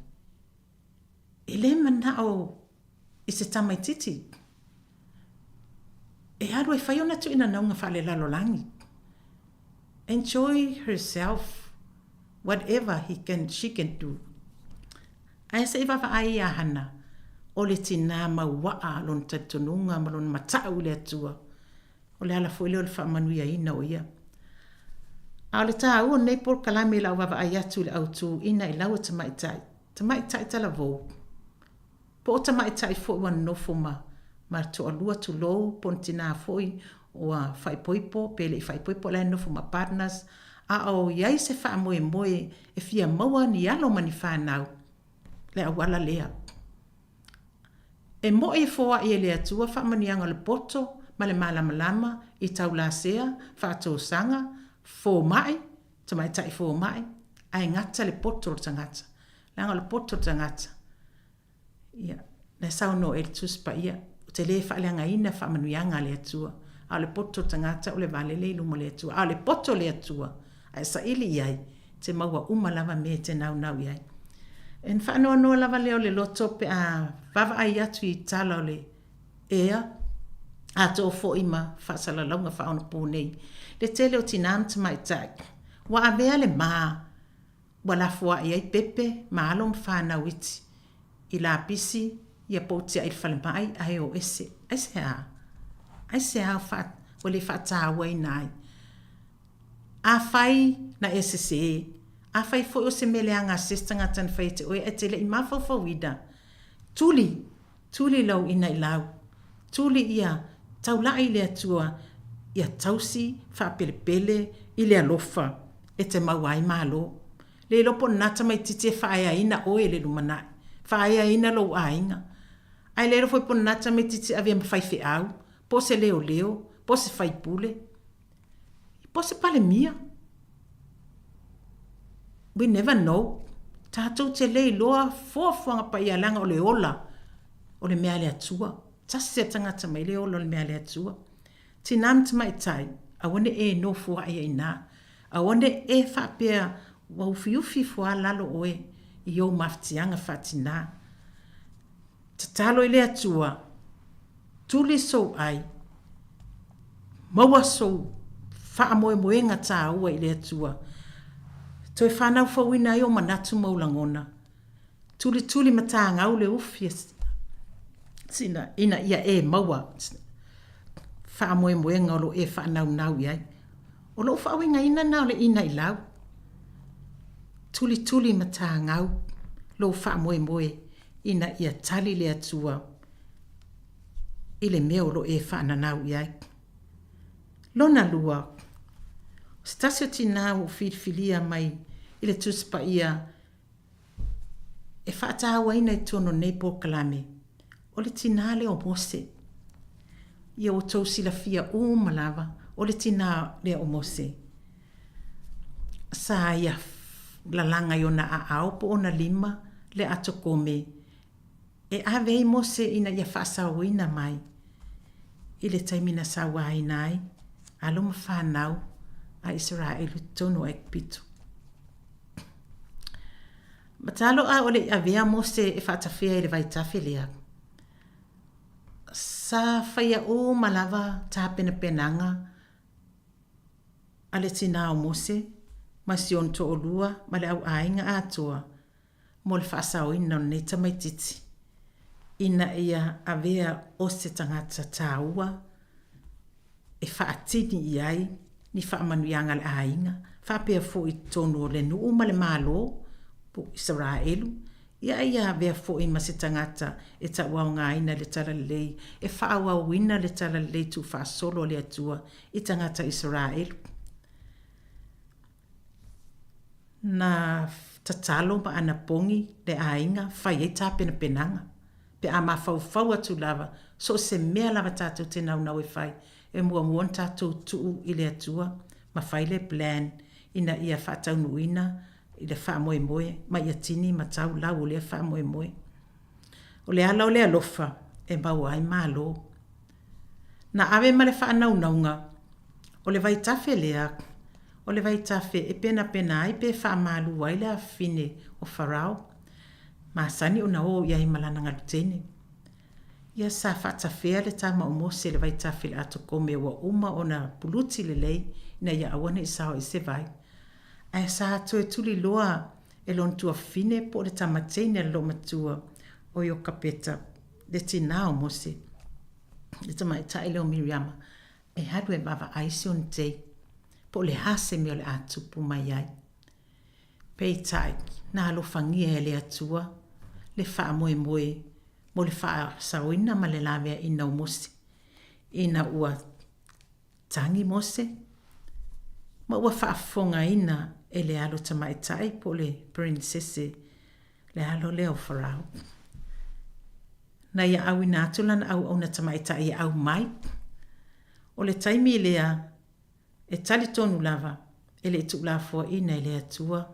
Speaker 13: E le mana o i se tamai titi. E haru e whai ona tu ina naunga wha le lalolangi. Enjoy herself, whatever she can do. Ai se iwa ai ia hana, o le tina mauaa lon tatununga ma lon matau le atua. O le ala fo le wha manuia ina o ia. A le tā ua nei por kalame la wawa ai atu le autu ina i laua tamaitai. Tamaitai tala vou. Po o tamaitai fo ua nofo ma to alua tu lou pontina foi o a whaipoipo, pele i whaipoipo le nofo ma partners, a o iai se wha moe moe e fia maua ni alo mani whanau. Le awala lea. E mo e foa i le atua wha manianga le poto, ma le malama i tau la sea, wha tō sanga, fō mai, tamaitai fō mai, ai ngata le poto o tangata. Langa le poto o tangata. Ia, le sao no e tuspa ia, te le wha leanga ina wha manuianga le atua, a le poto o tangata o le vale le ilumo le atua, a le poto le atua, ai sa ili iai, te maua umalava me te nau iai. En whanua noa lava leo le loto pe a vava ai atu i tala o le ea, a tō fo ima whaasala launga whaona pōnei. Le tele o tinam tamai tak. Wa avea le maa, wa la fua i ai pepe, ma alom whanau iti. I la pisi, ia pōti ai whale mai, ai o ese. Ese a. Ese a wale whaatawa i nai. A whai na ese se. A whai fo o se meleanga sistanga tan whaite oe e tele i mawhawhawida. Tuli lau ina i lau. Tuli ia taulai le atua ia tausi whapelepele i le alofa e te mauai malo. Le lopo nata mai titi e whaia ina oe le lumanai. Whaia ina lo ainga. Ai le rofo po nata mai titi avea mawhaife au. Po se leo, po se whaipule. Po se pale mia. We never know. Tātou te lei loa fuafuanga pa ia langa o le ola. O le mea le atua. Tasi se tangata mai le ola o le mea le atua. Tinam tamai tai. Awane e no fua ia ina. Awane e whapea waufiufi fua lalo oe. I o maftianga whatina. Tatalo i le atua. Tuli so ai. Maua so. Wha moe moenga tā ua i le atua. Toi whanau whawina i o manatu maulangona. Tuli mata ngau le ufi. Sina ina ia e maua. Wha moe moenga o lo e whanau iai. O lo whawinga ina nao le ina i lau. Tuli mata ngau. Lo wha moe ina ia tali le atua. Ile meo lo e whanau iai. Lona lua. Stasio tina o whirwhiria mai ile tuspa ia e whaatawa ina i tono nei po kalame. O le tina le o mose. Ia o tau sila fia o malava o le tina le o mose. Sa ia lalanga i ona a ao po ona lima le ato kome. E avei mose ina ia whaasau ina mai. Ile taimina sawa inai. Aloma whanau. A Israelu tono ek pitu. Matalo a ole avea mose e whaatawhia e le vai tawhelea. Sa whaia o malava tā penanga a le tina o mose ma sion to o lua ma le au ainga atoa mo le whaasao ina ne tamaititi. Ina ia avea o se tangata tā ua e whaatini iai ni whaamanuianga le ainga, whapea fo i tono le nuu ma le malo, po Israelu, ia vea fo i masitangata e ta waunga ina le tala lei, e whaawa wina le tala lei tu whaasolo le atua i tangata Israelu. Na tatalo ma ana pongi le ainga, whai e ta penanga, pe a ma whau atu lava, so se mea lava tātou te nau e whai, e mua tātou tuu i le atua, ma whai le plan ina ia whataunu ina i le wha moe moe, mai a tini ma tau lau o le wha moe moe. O le ala o le alofa e mau ai malo. Na awe ma le wha nau naunga, o le vai tafe lea, o le vai tafe e pena ai pe wha malu ai le a fine o Farao. Ma sani o na o ia i malana ngalutene. Ia sa whaatawhea le tama o mose le vai tafe le ato kome wa uma o na puluti le lei na ia awana i sao i se vai. Ai sa ato e tuli loa e lon tua fine po le tamatene lo matua o yo kapeta le tina o mose. Le tamaita i leo Miriama e hadu e bava aisi on tei po le hase mi o le atupu mai ai. Pei tai na alofangia e le atua le wha moe moe mo le wha sauina ma le lavea ina o mose. Ina ua tangi mose. Ma ua wha fonga ina e le alo tamaitai po le princesse le alo leo Farao. Na ia au ina atulan au na tamaitai ia au mai. O le taimi lea e tali tonu lava e le tu lafua ina e le atua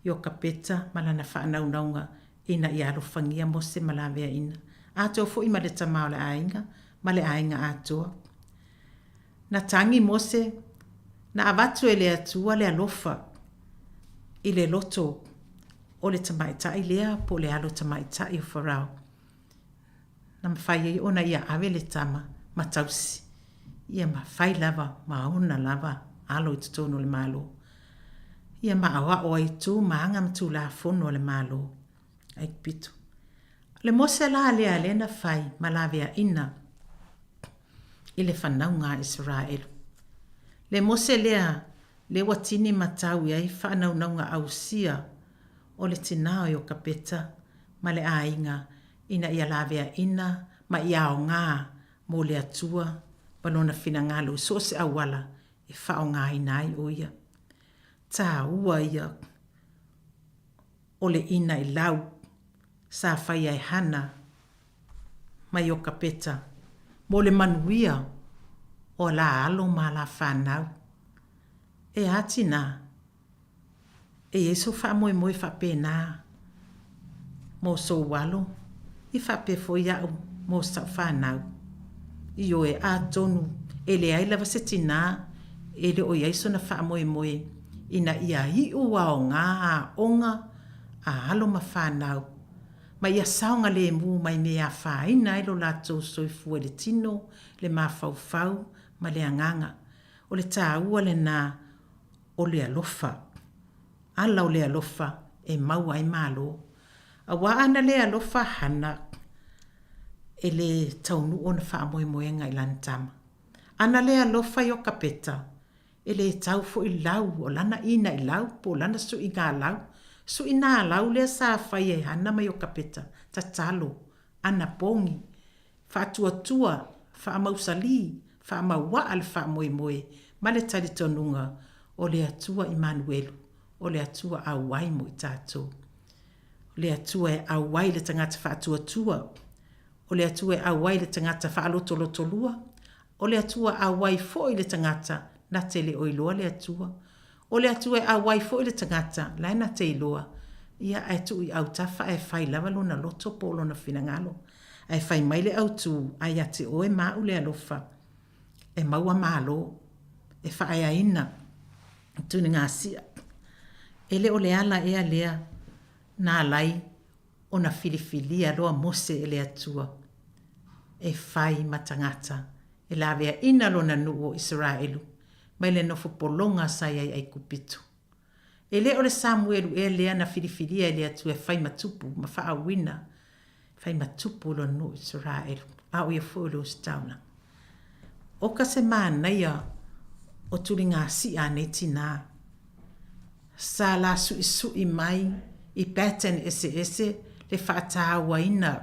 Speaker 13: yo kapeta malana wha naunga ina i alo fangia mose malavea ina. Ato fo ima le tamao le ainga, ma le ainga atoa. Na tangi mose, na avatu e le atua le alofa i le loto o le tamaitai lea po le alo tamaitai o Farao. Na mawhai e ona ia awe le tama matausi. Ia mawhai lava, mauna lava, alo i tutono le malo. Ia maawa o ai tu maanga mtu la fono le malo. Ai pito. Le mose la lea lena fai malavea ina i le whanaunga Israel. Le mose lea le watini matau iai whanaunaunga au sia o le tinao i o kapeta ma le ainga ina ia lavea ina ma ia o ngā mo le atua balona fina ngalo so se awala e whao ngā inai o ia. Tā ua ia o le ina i lau sa fai ai hana mai o kapeta mo le manuia o la alo ma la whanau. E atina e Yesu wha moe moe wha pēnā mo so walo i wha pe fo iau mo sa whanau. I o e a tonu e le ai lava se tina e le o Yesu na wha moe moe ina ia hi ua o ngā a onga a alo ma whanau. Ma ia saunga le mu mai mea whaina ilo la tō soifua le tino, le mawhauwhau, ma le anganga. O le tā ua le nā o le alofa. Ala o le alofa e mau ai malo. A wa ana le alofa hana e le taunu o na wha moe moe ngai lantama. Ana le alofa i o kapeta e le tau fo i lau o lana ina i lau po lana su i ngā lau. Su ina lau le sa fai e hana mai o kapeta, ta talo, ana pongi, wha tua tua, wha mausali, wha maua al wha moe moe, ma le tari tonunga o le atua Immanuelu, o le atua awai mo i tātou. Le atua e awai le tangata wha tua tua, o le atua e awai le tangata wha alotolotolua, o le atua awai fo i le tangata na tele o iloa le atua, o le atu e a waifo i le tangata, lai na te iloa, ia e tu i au tafa e whai lava lona loto po lona finangalo, e whai mai le au tu, ai a te oe maa ule alofa, e maua malo, e whai a ina, tuni ngā sia, e le o le ala e a lea, nā lai, o na filifilia loa mose e le atua, e whai matangata, e la vea ina lona nuo Israelu, mai le nofo polonga sai ai kupitu. E le o le Samuelu e lea na filifilia e le atu e whai matupu, ma wha wina, whai matupu lo no Israel, a o ia fōlo stauna. O ka se mānaia o turi ngā si a nei tina. Sa la sui mai i pattern ese le whaatawa ina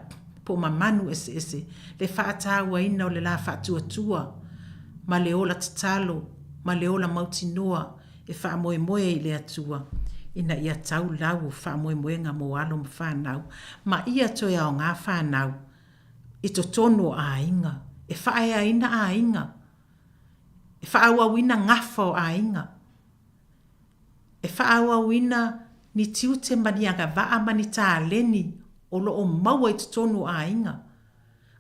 Speaker 13: po mamanu ese, le whaatawa ina o le la whaatuatua, ma le ola tatalo, ma le ola mautinoa e wha moe moe i le atua. Ina ia tau lau wha moe moe ngā moalo ma whanau. Ma ia toi au ngā whanau i to tono a inga. E wha ea ina a inga. E wha aua wina ngafo a inga. E wha aua wina ni tiu te manianga vaa mani tā leni o lo o maua i tonu a inga.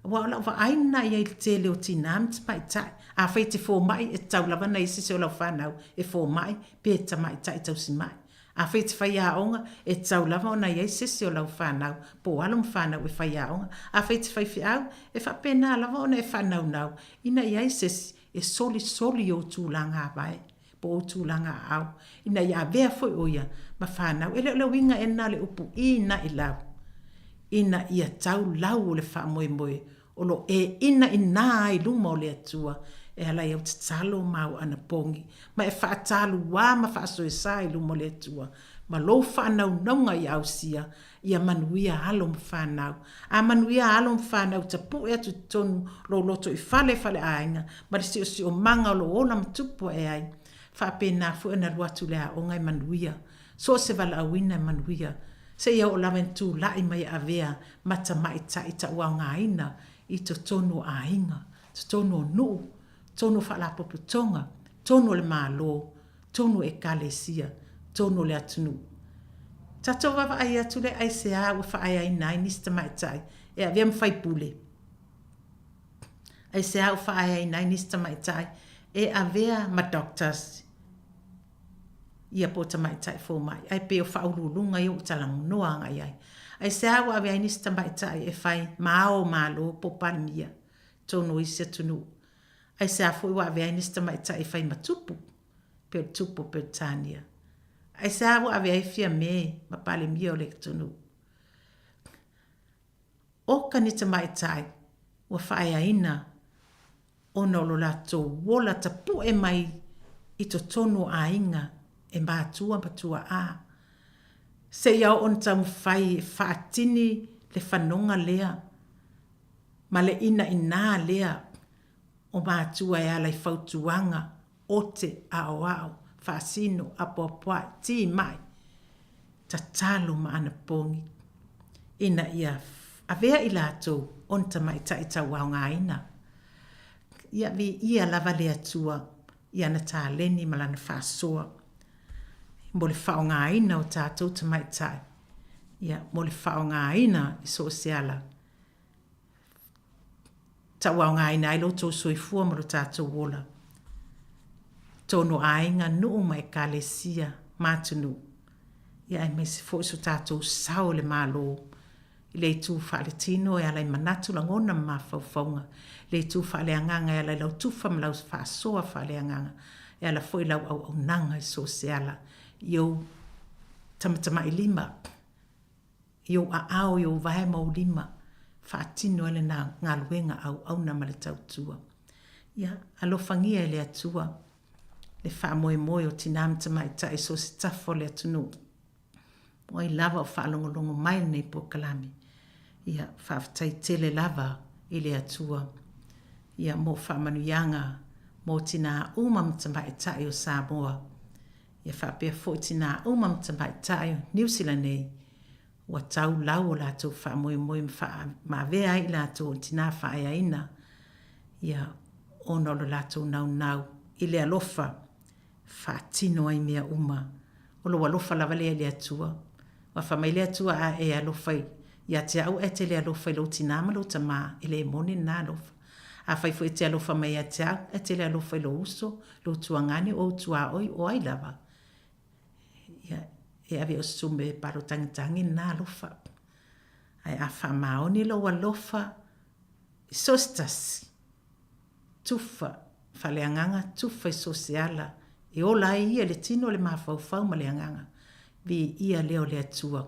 Speaker 13: Wa la va aina ia il te leo tinam te mai tai. A fai te fō mai e tau lava na isi se o lau whanau e fō mai pe ta mai tai tau si mai. A fai te whai aonga e tau lava o na ia isi se o lau whanau po alum whanau e whai aonga. A fai te whai whiau e wha pena lava o na e whanau nau. Ina ia isi e soli o tūlanga vai. Po o tūlanga au. Ina ia vea foi o ia ma whanau. E leo winga e na le upu ina i lau. Ina ia tau lau o le wha moe moe. O lo e ina ai luma o le atua. E ala iau te talo mau ana pongi. Ma e wha talu wā ma wha so e sai luma o le atua. Ma lo whanau naunga i au sia. Ia manuia halo ma whanau. A manuia halo ma whanau ta pu e atu tonu lo loto i fale ainga. Ma le si o manga o lo ola ma tupu e ai. Wha pena fu ena ruatu lea o ngai manuia. So se vala awina manuia. Se ia o lawen tu lai mai a vea mata mai ta ita ua ngā ina i to tonu a inga, to tonu o nuu, tonu whala poputonga, tonu le mālo, tonu e kalesia, tonu le atunu. Tato wawa ai atu le ai se a ua wha ai ai nai nista mai tai, e a vea mwhai pule. Ai se a ua wha ai ai nai nista mai tai, e a vea ma doctors, ia pota mai tai fō mai. Ai peo whaurulunga i o talangu noa ngai ai. Ai se awa awe ai nista mai tai e whai mao malo po palmia. Tono isi atunu. Ai se afu iwa awe ai nista mai tai e whai matupu. Peo tupu peo tania. Ai se awa awe ai fia me ma palmia o le tunu. O kanita mai tai wa whai aina ono lo lato wola tapu e mai i to tono a inga e mātua patua a. Se iau on tau whai whaatini le whanonga lea. Ma le ina lea o mātua e alai whautuanga o te ao ao, whaasino, apoapoa, ti mai. Ta talo ma ana pongi. Ina ia avea i lātou on ta mai ta i tau au ngā ina. Ia vi ia lava lea tua, ia na tā leni malana whaasoa. Mo le whao ngā ina o tātou ta mai tai. Ia, mo le whao ngā ina i so se ala. Ta wao ngā ina i loto soifua mo lo tātou wola. Tono ainga nuu mai kalesia mātunu. Ia e mesi fo iso tātou sao le mālo. I le tū whaale tino e alai manatu langona ma whauwhaunga. Le tū whaale anganga e alai lau tuwha ma lau whaasoa whaale anganga. E ala foi lau au nanga i so se ala. Yo tamatama i lima. Yo a ao yo vae mau lima. Whaatino ele na ngā luenga au na male tautua. Ia, alofangia ele atua. Le wha moe moe o tinamtama i ta so se tafo le atunu. Mo i lava o whaalongolongo mai nei po kalami. Ia, whaafatai tele lava i le atua. Ia, mo whaamanuianga mo tina umamtama i ta o Sāmoa. Ia whapea fo tina umamtama i ta o New Zealand nei. Wa tau lau o lātou wha moe moe ma vea i lātou tina whaea ina. Ia, ono lo lātou nau. I le alofa, whaatino ai mea uma. O lo alofa lava lea le atua. Wa whamai le atua a e alofa i. Ia te au e te le alofa i lo tina ma lo tama i le moni na alofa. A whai fu e te alofa mai a te au e te le alofa i lo uso, lo tuangani o tua oi o ai lava. Ia, e avi o sume paro tangitangi na alofa. Ai a wha maoni lo alofa i sostasi. Tufa. Whaleanganga tuwhai sosiala. E ola ia le tino le mawhauwhau ma leanganga. Vi ia leo le atua.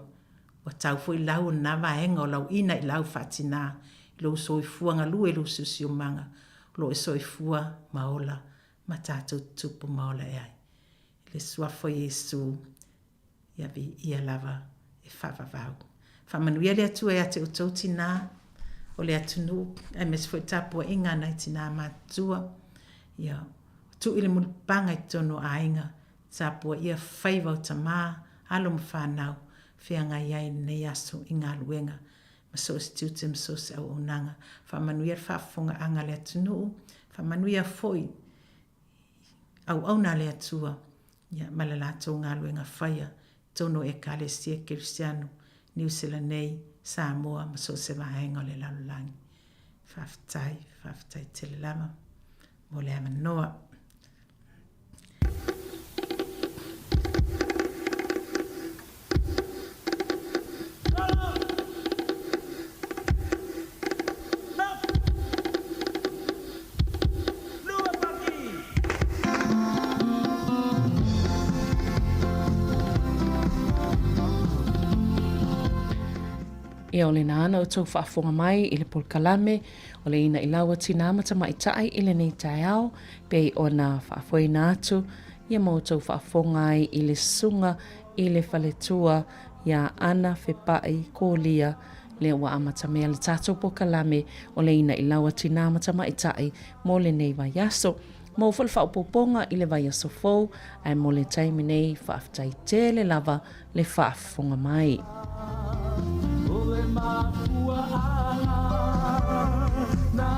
Speaker 13: Wa tau fui lau na vaenga o lau ina i lau whatina. Lo soifua nga lue lo susio manga. Lo e soifua maola. Ma tātou tupu maola e ai. Le suafo Yesu. Ia vi ia lava e whavavau. Whamanuia le atua e ate o tautina. O le atunu. E mes fui tapua inga nai tina matua. Ia, tu ili mulipanga i tono ainga, tāpua ia whaiva o tamā, alo mwhanau, whianga iai nei aso i ngā luenga, ma so si tiute ma so si au onanga, whamanuia whafonga anga le atunu, whamanuia foi, au na le atua, ia malalato ngā luenga whaia, tono ekalesia Kristiano New Zealand nei Sāmoa ma so se vaenga o le lalulangi. Whaftai te le lama. Mo le amanoa.
Speaker 10: Ia o le nāna o tau whaafonga mai i le polkalame, o le ina i laua tina mata mai tai i le nei tai au, pei o na whaafoi nātu, ia mo tau whaafonga ai i le sunga i le whaletua, ia ana whepai kōlia, le wa amata mea le tātou polkalame, o le ina i laua tina mata mai tai, mo le nei vai aso, mo whal whaupoponga i le vai aso fau, ai mo le taimi nei whaaftai te le lava le whaafonga mai.
Speaker 11: Mafua ala, na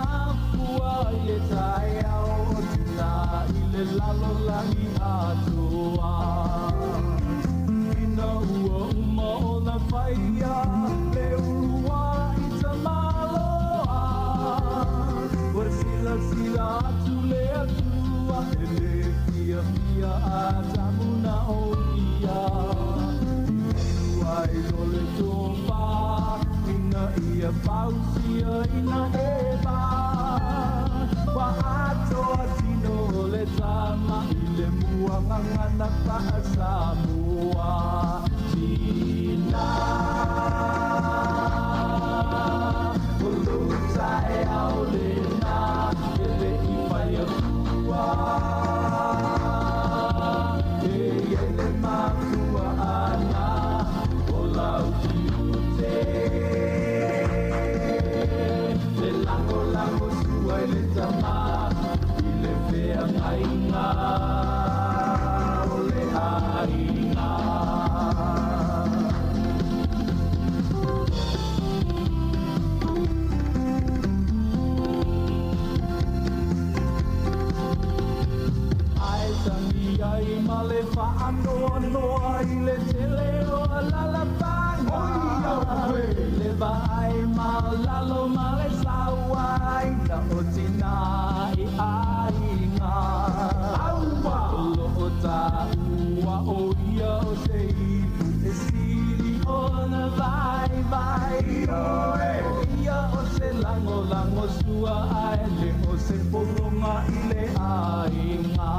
Speaker 11: fua ile tai au tina ile lalo langi atua. Ina ua uma o na whaia, le urua i ta maloa. Wa sila atu le atua, ele fia a tamuna o ia. Ai lole tofa. Ia pausia ina eba wa atoa tino le tama ile muangangana pa Sāmoa tina ulutai au le na ele ipaya tua ele makua ana olau noa i le tele o lalapanga le vai malalo male sawai na otina I ainga aua lo ta ua o ia o sei e siri o na vai ia o se lango sua ai le o se polonga I le ainga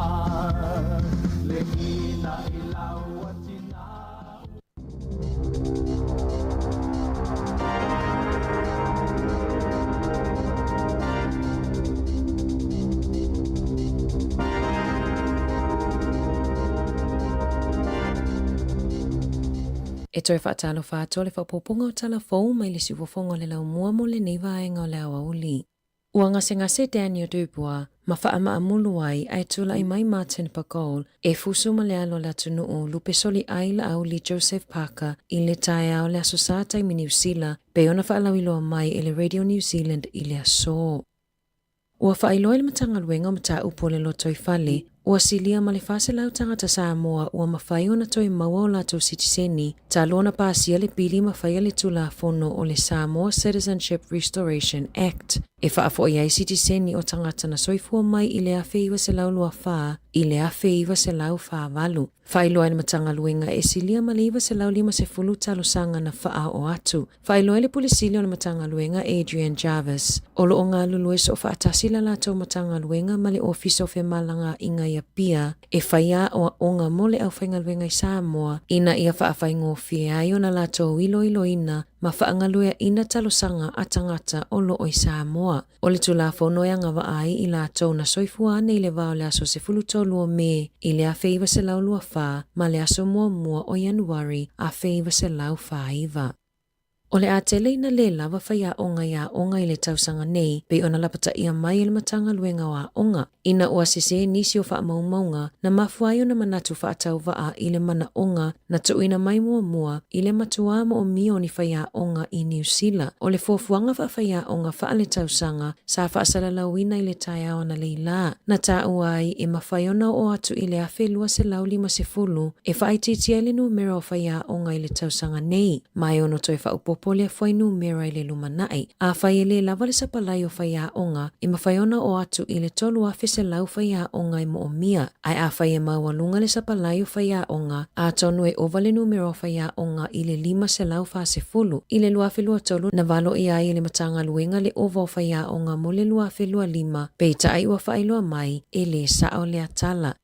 Speaker 11: le ina I laua tina.
Speaker 5: E toi whaatalo whātua le whapopunga o tala fōu mai le siwafonga le lau mua mo le neiva e ngā leo auli. Ua ngase Daniel Dupua, ma wha mulu ai ai tula I mai Martin Pacol, e fusu ma le alo la tunuu lupe soli ai la auli Joseph Parker I le tae au le asosata I New Zealand, pe ona wha alawiloa mai I le Radio New Zealand I le aso. Ua wha iloa le matanga luenga ma ta upo le loto I whale, ua silia ma le whase lau tangata Sāmoa ua mawhai ona toi maua o lato sitiseni, ta lona pāsia le pili mawhai le tula fono o le Sāmoa Citizenship Restoration Act. E whaafo iai sitiseni o tangata na soifua mai I le awhi iwa se lau lua whaa, I le awhi iwa se lau whaa walu. Whailoa le matanga luenga e silia ma le iwa se lau 5 talo sanga na whaa o atu. Whailoa le pulisili o le matanga luenga Adrian Jarvis. Olo o ngā lulues o whaatasi la lato matanga luenga ma le office of malanga inga ia pia, e whaia o ngā mole au whainga luenga I Sāmoa, ina ia whaafai ngofi ai o na lato ilo ina, ma whaangaluea ina talosanga a tangata o loo I Sāmoa. O le tulafo noia ngawa ai I lato na soifua nei le vao le aso se fuluto lua me, I le a feiva se lau lua wha, ma le aso mua o Januari a feiva se lau wha iwa. O le a tele ina le lava whaia onga ia onga i le tausanga nei, pe ona lapata ia mai i le matanga luenga wa onga. Ina ua sese nisi o wha maunga na mafuai o na manatu wha atau waa i le mana onga na tuina mai mua i le matua mo o mio ni whaia onga i New Zealand. O le fofuanga whaia onga wha le tausanga sa wha asalalawina i le taia o na leila. Na ta uai e mawhaiona o atu i le afe lua se lau 50 e whaititia le numero o whaia onga i le tausanga nei. Mai ono toi wha upopo le whai numero i le lumanai. A whai le lava le sapalai o whaia onga e mawhaiona o atu i le tolu afe se lau whaia onga i mo o mia. Ai a whai e maualunga le sapalai o whaia onga a tonu e ova le numero o whaia onga i le 5 se lau wha se fulu. I le lua afe lua tolu na valo i ai le matanga luenga le ova o whaia onga mo le lua afe lua 5 peita ai ua whai lua mai e le sao le atala.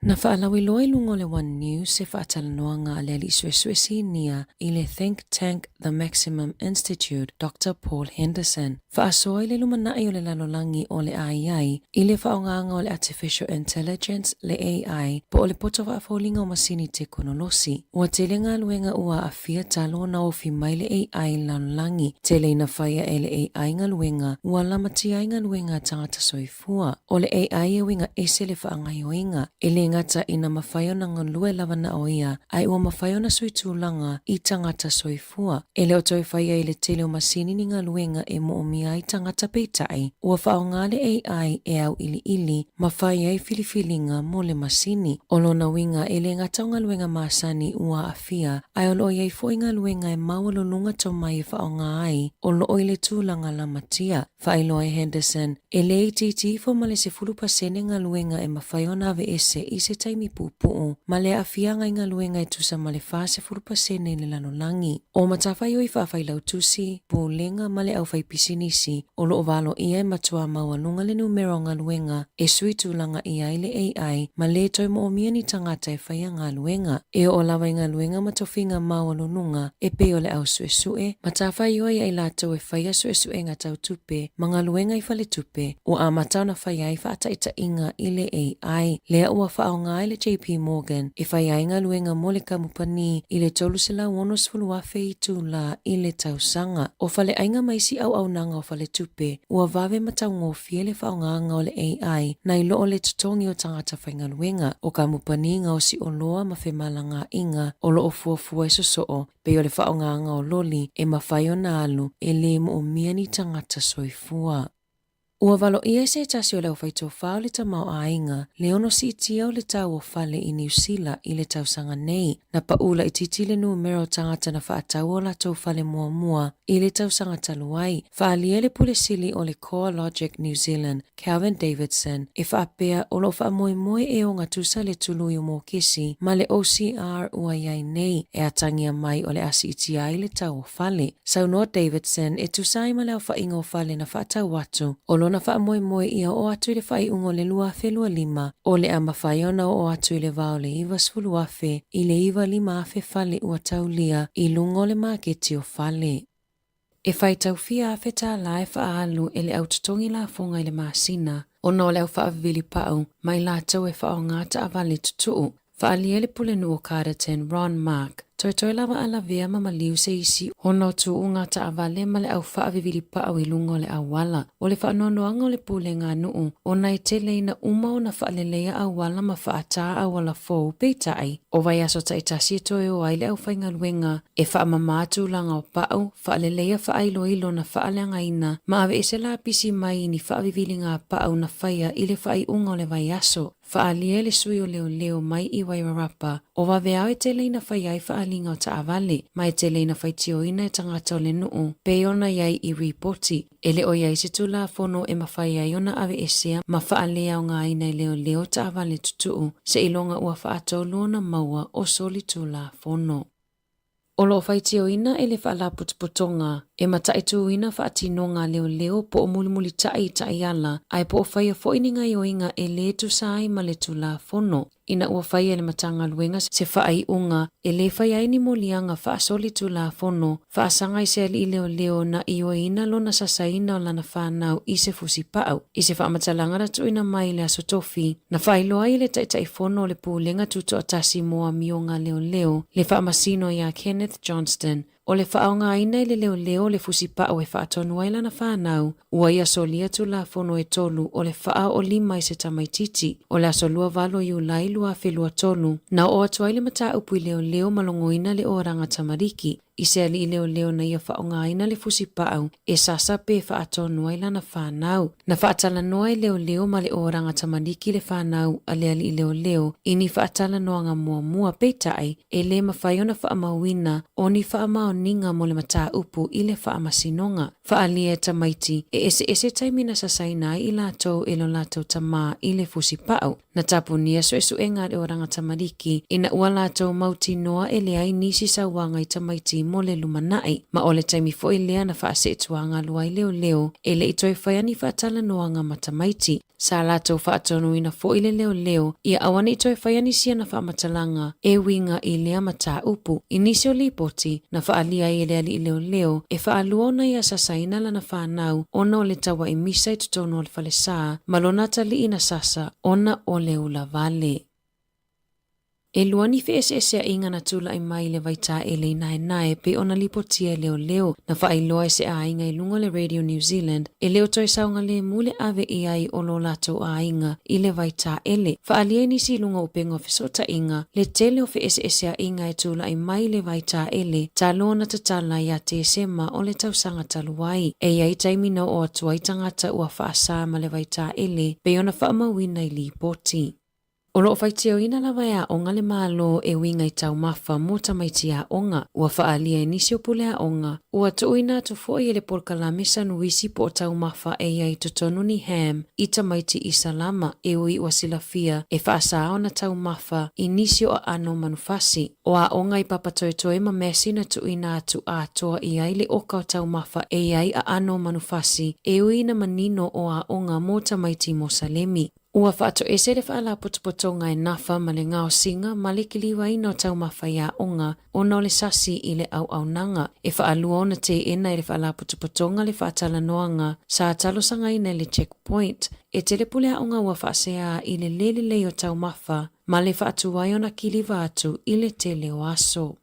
Speaker 5: Na whaalawi loa lungo le One News se whaatalanoanga le ali suesuesi nia i le think tank The Maximum Institute Dr. Paul Henderson. Whaasoa i le lumanai o le lalolangi o le AI i le whaonganga o le Artificial Intelligence le AI po o le poto whaafolinga o masini teknolosi. Ua tele ngā luenga ua a fia talo na ofi mai le AI lalolangi. Tele ina whaia e le AI ngā luenga ua lamatia i ngā luenga tangata soifua. O le AI e winga ese le whaangaioinga e le ngata ina mawhaiona ngalue lava na oia ai ua mawhaiona suitulanga i tangata soifua. E leo toi whaia i le tele o masini ni ngaluenga e mo o mia i tangata peitai. Ua whaonga le AI e au ili mawhaia i filifilinga mo le masini. Olo na winga e le ngata o ngaluenga maasani ua afia ai olo ia i fo ngaluenga e mawalo lunga to mai e whaonga ai olo o le tūlanga la matia. Whailoa e Henderson e le ititi fo male se 10% ngaluenga e mawhaiona ave ese i se taimi pupuu, ma le afianga i ngaluenga i tusa ma le whase 10% i le lanolangi. O matawhai o i whawhailau tusi, pūlenga ma le au whai pisinisi, o lo ovalo ia e matua maualunga le numero ngaluenga e suitulanga ia i le AI, ma le toi mo o mia ni tangata e whaia ngaluenga. E o lawa i ngaluenga matofinga maualununga e pe o le au suesue, matawhai o ia i lato e whaia suesue nga tau tupe, ma ngaluenga i whale tupe, o a matau na whaia i whaataita inga i le AI, lea ua whaonga i le JP Morgan e whaia inga luenga mo le kamupani i le tolu se la wono sfulu afe i tūla i le tausanga. O whale ainga maisi au nanga o whale tupe, ua vave matau ngofie le whaonganga o le AI na i loo le tutongi o tangata whainga luenga. O kamupani nga o si o loa ma whemalanga inga o loo fuafua e sosoo, pe o le whaonganga o loli e mawhaio na alu e le mo o miani tangata soifua. Ua valo ia se tasi o leo whaito whao le tamau a inga, le ono si tia o le tau o whale i New Zealand i le tausanga nei, na paula i titi le numero tangata na whaatau o la tau whale mua i le tausanga taluai. Whaalia le pule sili o le Core Logic New Zealand, Calvin Davidson, e whaapea o lo whaamoe e o ngā tusa le tulu i o mō kesi, ma le OCR ua iai nei, e atangia mai o le asi i tia i le tau o whale. Saunoa Davidson e tusai ma leo whainga o whale na whaatau watu, o na wha moe ia o atu i le whai ungo le lua afe lua 5 o le ama whaiona o atu i le vao le iwa sfulu afe i le iwa 5 afe whale ua taulia i lungo le maketi o whale. E whai taufia afe tā lai wha alu e le autotongi la fonga i le maasina o no leo wha avili pau mai la tau e wha o ngata avale tutuu. Wha alia le pule nuo Carterton Ron Mark toi lava ala vea ma maliu se isi hono tu unga ta avale ma le au wha avivili pa au ilunga o le awala. O le wha nonoanga o le pule ngā nuu o nai te leina uma o na wha lelea awala ma wha ata awala fōu peitai. O vai aso ta itasi toi o ai le au whainga luenga e wha mamatu langa o pau wha lelea wha ailo ilo na wha aleanga ina ma ave ese la pisi mai ni wha avivili ngā pau na whaia i le wha i unga o le vai aso. Whaalia le sui o leo mai i Wairarapa. O waweao e te leina whaiai whaalinga o ta avale, mai te leina whaitio ina e tangata o le nuu, pe ona iai i ripoti. Ele o iai se tula fono e mawhaiai ona ave esea, ma whaalea o ngā ina i leo ta avale tutuu, se ilonga ua whaatou luona maua o soli tula fono. O lo whaitio ina e le whaala putuputonga, e mataitu ina whaatinonga leo po o mulimuli tai ala, ai po o whaia fōininga i oinga e le tu sai ma le tu la fono. Ina ua whaia le matanga luenga se whaai unga, e le whaiai ni molianga whaasoli tu la fono, whaasanga i se ali leo na i oina lona sasaina o lana whanau i se fusi pau. I se whaamatalanga ratu ina mai le asotofi, na whailoa i le taitai fono o le pūlenga tuto atasi moa mionga leo, le whaamasino ia Kenneth Johnston, O le whaaongaina i le leo le fusipa o e whaatonu ai lana whanau, ua ia solia tu la fono e tolu o le whaa o 5 i se tamaititi, o le aso lua valo i ulai lua whelua tolu, na o atuai le mata upu i leo malongoina le oranga tamariki, i se ali i leo na ia whaongaina le fusipau e sasa pe whaatonu ai lana whanau. Na whaatala noa i leo ma le oranga tamariki le whanau a le ali i leo, ini whaatala noa mua peitai e le mawhaiona whaamawina o ni whaamaoninga mo le mata upu i le whaamasinonga. Whaalia e tamaiti e ese taimina sasaina i latou e lo latou tama i le fusipau. Na tapu nia so enga le oranga tamariki ina ua latou mauti noa e le ai nisi sawanga i tamaiti mo le lumanai, ma ole taimi fo i lea na whaasetuanga lua i leo e le itoi whaiani whaatala noanga matamaiti. Sa latou whaatonu ina fo i le leo ia awana itoi whaiani sia na whaamatalanga e winga i lea mata upu. Inisi o lipoti na whaalia i le ali i leo e whaaluona ia sasaina lana whanau ona o le tawa i misa i tutono o le whalesa malona tali ina sasa ona o le ula vale. E luani ese a inga na tula i mai le vaita e le nae pe ona lipotia leo na whaailoa se a inga i lunga le Radio New Zealand e leo toi saunga le mule ave i ai o lo lato a inga i le vaita ele. Whaalia nisi lunga upenga fisota inga le tele o ese a inga e tula i mai le vaita ele talo na tatala ia te sema o le tausanga taluai. E ia i taimina o atua i tangata ua whaasa ma le vaita ele pe ona whaamawina i lipoti. O loo whaiteo ina lawa ea onga le malo e winga i tau mafa mo tamaiti a onga. Ua whaalia e nisi o pule a onga. Ua tuuina atu fo i le polkala mesa nuisi po o tau mafa e ia i tutonu ni ham i tamaiti i salama e ui ua silafia e whaasa ona tau mafa i nisi o ano manufasi. O a onga i papatoetoe ma mesi na tuuina atu a toa i ai le oka o tau mafa e ia i a ano manufasi e ui na manino o a onga mo tamaiti mo salemi. Ua whaato ese le whaala potopotonga e nafa ma le ngao singa ma le kiliwa ino tau mawhaia onga ona o le sasi i le au nanga. E whaalua ona te ena i le whaala potopotonga le whaatala noanga sa talo sanga ina le checkpoint. E te le pulea onga ua whaasea i le lelele o tau mafa ma le whaatuwai ona kiliwa atu i le tele o aso.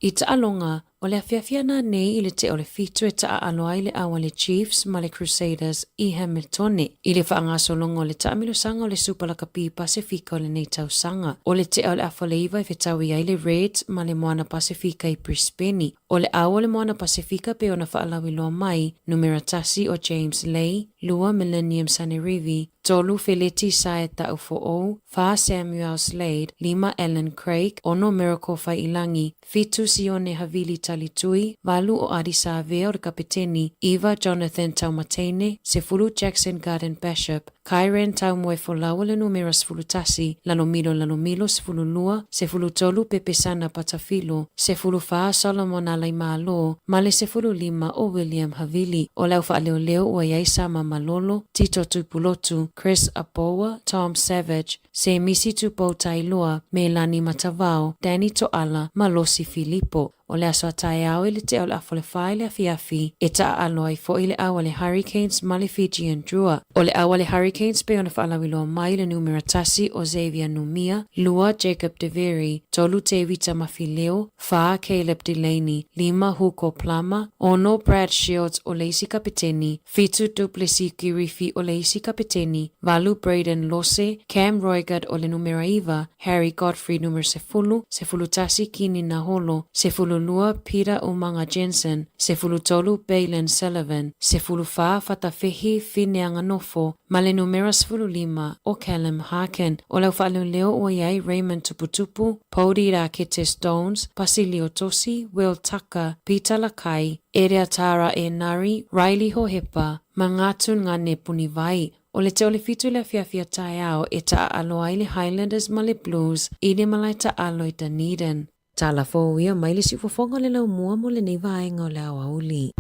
Speaker 5: I ta alonga, o le awhiawhiana nei i le te o le fitu e ta aloa i le awa le Chiefs ma le Crusaders i Hamiltone. I le whaangasolonga o le taamilosanga o le Supalakapi Pasifika o le nei tausanga. O le te o le afaleiva i whetawi ai le Reds ma le Moana Pasifika i Brisbane. O le awa le Moana Pasifika pe ona whaalawi loa mai, numera tasi o James Lay, lua Millennium Sanerivi, tolu Feleti Saeta Ufo'ou, 4 Samuel Slade, 5 Ellen Craig, ono Miracle Failangi, fitu Sione Havili Talitui, valu o Adisa Avea o le kapiteni, Eva Jonathan Taumatene, sefulu Jackson Garden Bishop, Kyren Taumwe Folawa le numera sefulu tasi, lanomilo sefulu lua, sefulu tolu Pepesana Patafilo, sefulu faa Solomon Alaimalo, male sefulu 5 o William Havili, o lau fa'aleoleo ua iai Sama Malolo, Tito Tupulotu, Chris Apoa, Tom Savage, se misi tupo Tailua, Melani Matavao, Danny Toala, Malosi Filippo. O le aso atae au i le te o le afo le whae le afiafi e taa aloa i fo i le awa le Hurricanes ma le Fijian Drua. O le awa le Hurricanes pe ona whaalawiloa mai le numera tasi o Xavier Numia, lua Jacob De Veri, tolu Tevita Mafileo, 4 Caleb Delaney, 5 Hugo Plama, ono Brad Shields o leisi kapiteni, fitu Duplessis Girifi o leisi kapiteni, valu Braden Lose, Cam Roygard o le numera iva, Harry Godfrey numero sefulu tasi Kini Naholo, sefulu lua Peter Umanga Jensen, sefulu tolu Baylen Sullivan, sefulu faa Fatafehi Fineanga Nofo, male numera sefulu 5 o Callum Harkin, o lau whaaleo o iai Raymond Tuputupu, Pody Rakete Stones, Pasilio Tosi, Will Tucker, Peter Lakai, Erea Tara e Nari, Riley Hohepa, mangatun ngā nepuni vai. O le te o le fitu le fiafia tae ao e ta aloa i le Highlanders ma le Blues i le malai ta alo i Dunedin. Ta la fo ia mai le si fofonga le lau mua mo le nei vaenga o le awa uli.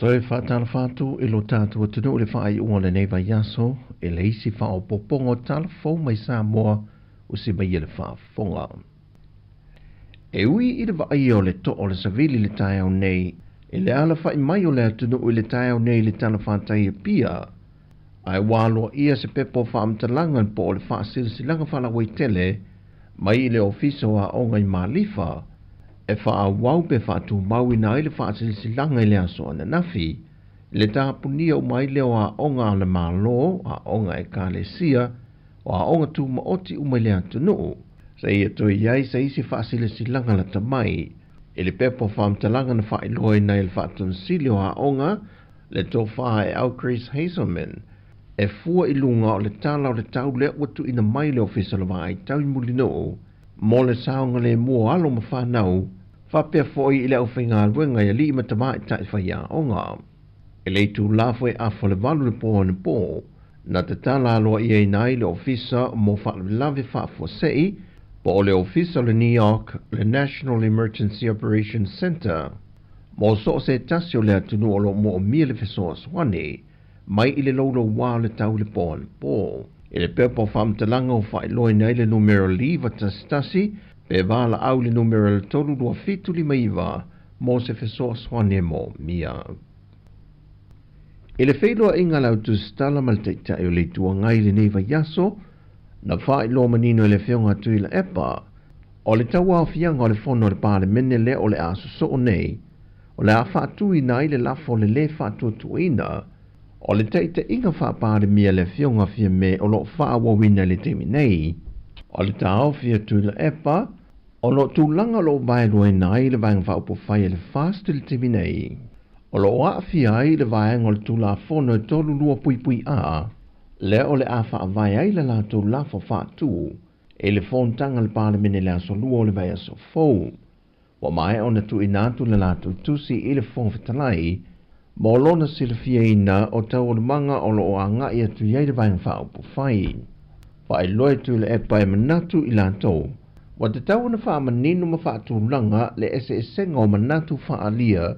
Speaker 4: toi whātala whātu e lo tātua tunu le whaai ua le nei vai aso e le isi whao popongo tala fau mai Sāmoa o se mai le whaafonga. E ui i le vai o le to o le savili le tai au nei e le ala whai mai o le atunu o le tai au nei le tala whātai e pia ai wāloa ia se pepo whaamtalanga po o le whaasilsilanga whalawai tele mai i le ofiso a o ngai malifa e wha wau pe whaatu maui na ile whaasilsilanga i le aso ana nafi le tāpunia o mai leo a onga le malo a onga e kālesia o a onga tu maoti umai le atunu sa ia toi iai sa isi whaasilsilanga la tamai e le pepo whaamtalanga na whailoi na il whaatunsili o a onga le tō wha e au Chris Hazelman e fua i lunga o le tala o le tau le watu ina mai le ofisa la vai tau i mulino mo le saonga le mua alo ma whanau whapea foi i le au whainga ruenga i li matama i tai whaia onga. E le tu lafwe a le valu le po na po na te tala aloa i ei nai le ofisa mo whaalave whaafua sei po o le ofisa le New York le National Emergency Operations Center mo so se tasio le atunu o lo mo o mia le fesoa swane mai i le lolo wā le tau le po na po. E le pepo whaamtalanga o whaeloi nei le numero liva tasitasi pe wala au le numero le tolu lua fitu li maiva mo se fesoa swane mo mia. E le whailoa inga lau tu stala malteita e o le tua ngai le neiva yaso na whaeloa manino e le whionga tui la epa o le tau au fianga o le whono le pāle mene le o le aso so o nei o le a whaatui nai le lafo le whaatua tuina o le teita inga whaapāre mia le whionga fia me o lo whaawawina le temi nei. O le tau fia tui la epa, o lo tūlanga lo vaelua nai le vaenga whaupo whai le fast le temi nei. O lo a fia ai le vaenga o le tūla whono e tolu lua pui a, le o le a whaavai ai le la tūla whaatu, e le whontanga le pāle mene le aso lua o le vai aso fau. Wa mai o na tu inatu le la tusi i le whongwhitalai, mo lona silafia ina o tau o le manga o lo o a ngai atu iei le vaenga whaupo whai. Whae loe tu le epa e manatu i lantou. Wa te tau na wha manino ma wha tūlanga le ese esenga o manatu wha alia,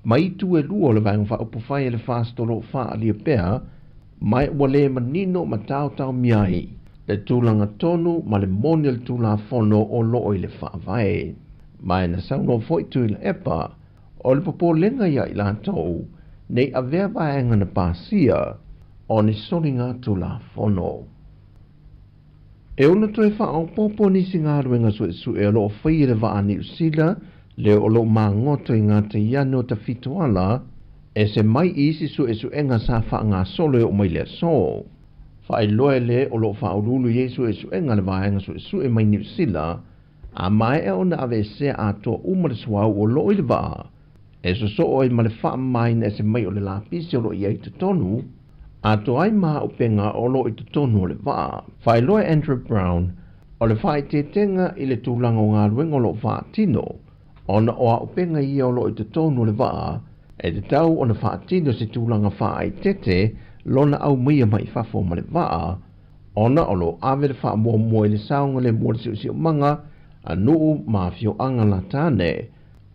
Speaker 4: mai tu e lua le vaenga wha upawhai e le whaastolo wha alia pea, mai wa le manino ma tau miai, le tūlanga tonu ma le moni le tūla whono o loo i le wha vai. Mai na sauno foi tu i le epa, o le popo lenga ia i lantou, nei a vea vaenga na pāsia, o ni solinga tūla whono. E ona toi wha popo nisi ngā ruenga su e lo whai le waa ni usila, le o lo maa ngoto i ngā te iano ta fitoala, e se mai isi su enga sa wha ngā solo e o mai le so. Wha loe le o lo wha urulu Yesu enga le vaenga su e mai ni usila, a mai e ona ave se a to umare suau o lo i le waa, e so o i ma le wha mai na se mai o le lapisi o lo i te tonu, a to ai maha upenga o lo i te tonu o le waa. Whai loe Andrew Brown, o le whai te tenga i le tūlanga o ngā ruenga o lo wha tino, o na o a upenga i o lo i te tonu o le waa, e te tau o na wha tino se tūlanga wha ai tete, lona au mia mai whafo ma le waa, o na o lo ave le wha mua i le saunga le mua le si o manga, a nuu maa fio anga la tāne,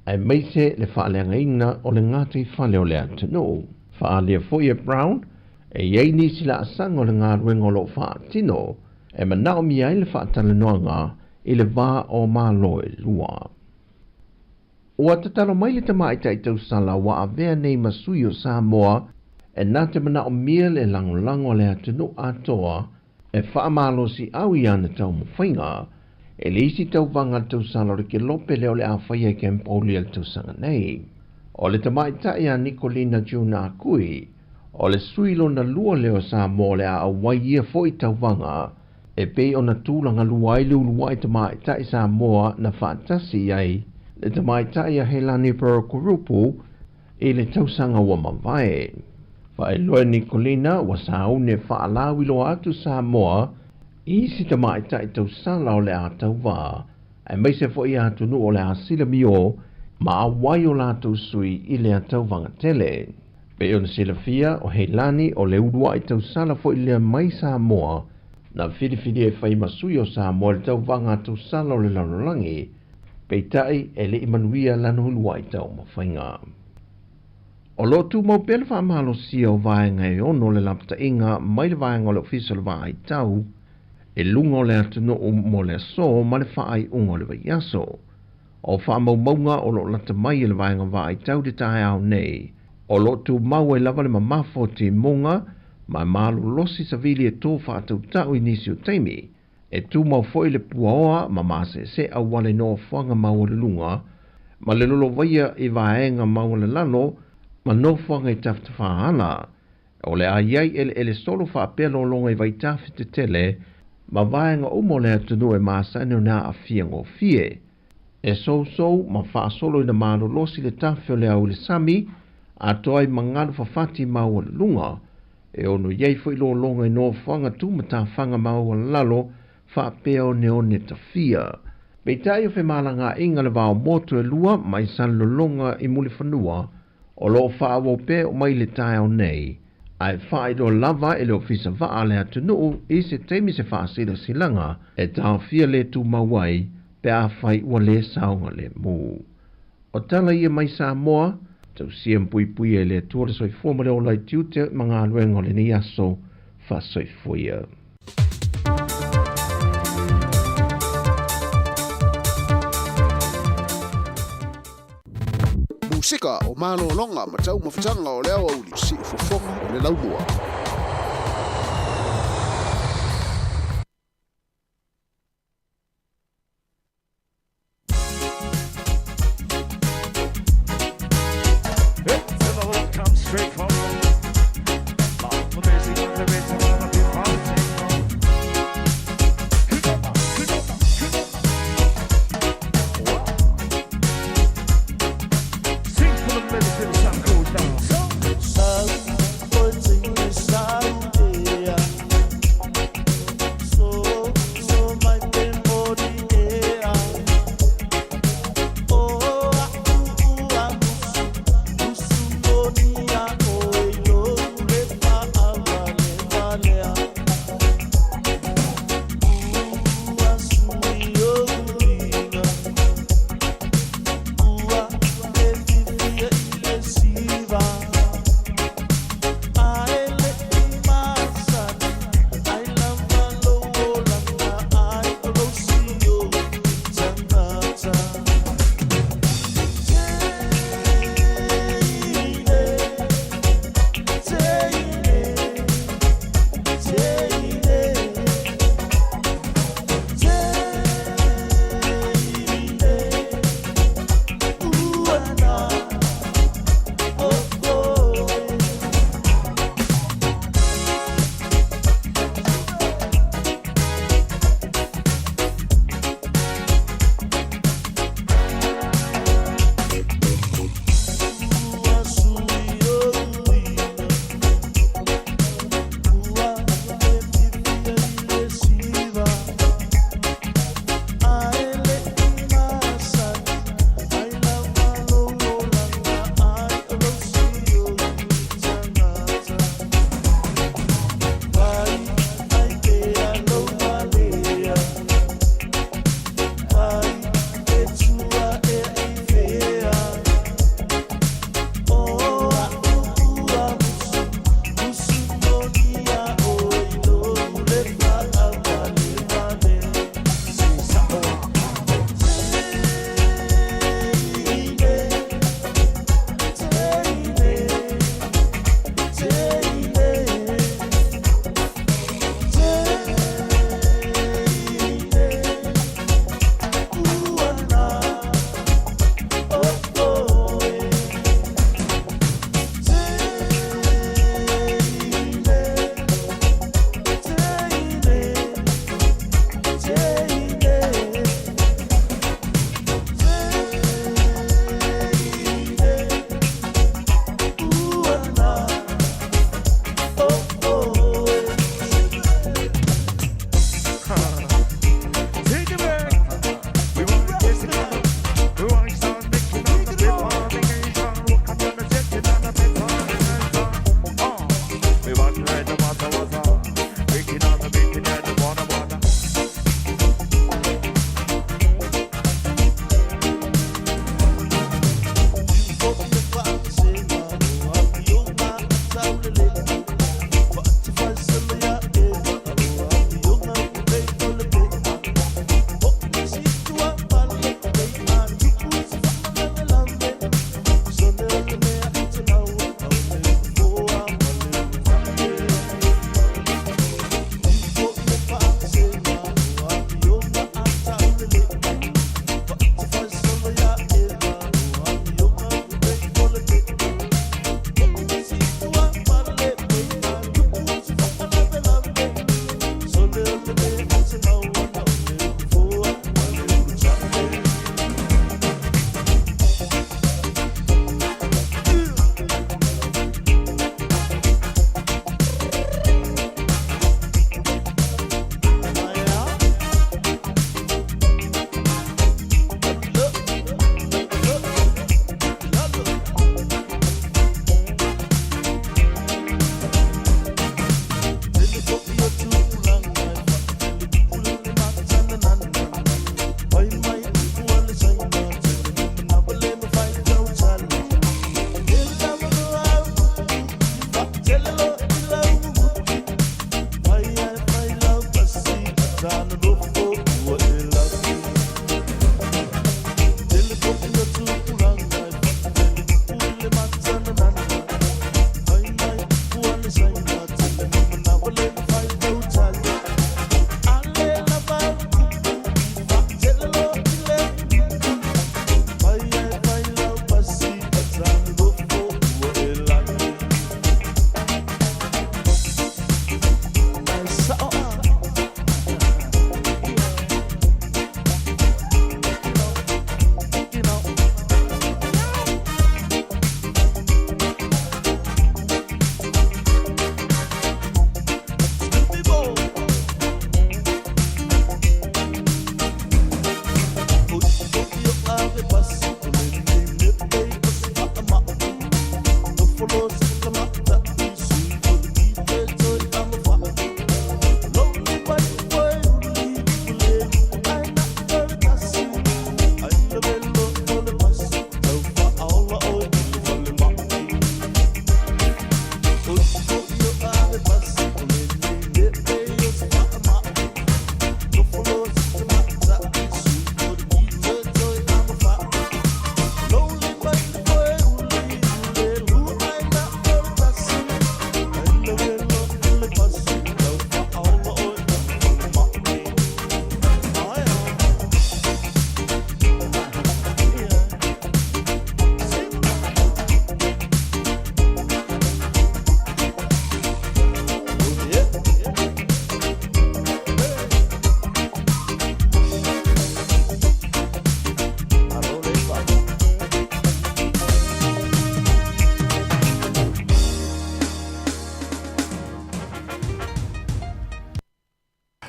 Speaker 4: ai meise le wha leanga ina o le ngāti whale o le atanu. Wha lea Foya Brown, e iei nisi la asanga o le ngā ruenga o lo wha tino, e manao mi ai le wha talanoanga i le wā o māloe lua. Ua tatalo mai le tamaita i tau sala wa a vea nei masui o Sāmoa, e nā te manao mia le langolango le atanu atoa, e wha malo si au i ana tau mwhainga, e le isi tau vanga tau sala o ke lope leo le a whaia ke mpoli al tau sanga nei. O le tamaita i a Nicolina Juna Akui, o le suilo na lua leo Sāmoa le a awai ia fo i tau vanga, e pei o na tūlanga luai luai tamaita i Sāmoa na whaatasi ai, le tamaita i a Helani Kurupu, e le tausanga wa mawai. Whae loe Nicolina wa saune whaalawi lo atu Sāmoa, isi tamaita i tau sala o le a tau wā, e meise fo i atu nu o le a sila mio, ma a wai o la tau sui i le a tau vanga tele. Pe o na sila fia o Helani o le urua i tau sala fo i le mai Sāmoa, na whiriwhiri e whai masui o Sāmoa le tau vanga tau sala o le lanolangi, pe tai e le imanuia lano hulua i tau mawhainga. O lo tu mau pele wha mahalo sia o vaenga e ono le lapta inga mai le vaenga o le ofisa le vai tau e lunga o le atunu o mo le so ma le wha ai unga le vai aso. O wha mau maunga o lo lata mai le vaenga vai tau de tae au nei. O lo tu mau e lava le mamafo te monga ma malu losi sa vili e tō wha atau tau inisi o teimi e tu mau foi le puaoa ma mase se au wale no whanga mau le lunga ma le lolo vaia e vaenga mau le lalo ma no whanga i tafta whahala. O le aiai ele solo wha apelo longa i vai tafi te tele, ma vaenga umo le atunu e maasa ane o nā a fia ngō fie. E so ma wha solo i na mālo losi le tafi o le au le sami, a toai mangadu whawhati mau le lunga, e ono iei fo ilo longa i no whanga tu ma ta whanga mau le lalo, wha apeo ne o ne ta fia. Pei tai o whi malanga inga le vao motu e lua, mai san lolonga i muli whanua, o lo whaawo pe o mai le tae o nei, ai whaedo lava e le ofisa vaa le atunu i se teimi se whaasida silanga e tau fia le tu mawai pe a whai ua le saunga le mu. O tala ia mai Sāmoa, tau siam pui e le tuare soi fomare o lai tiute mga luengo le ni aso wha soi fuia.
Speaker 14: Sika o malo longa ma tau mafutanga o leo au li si fofonga o le launua.
Speaker 7: Sun,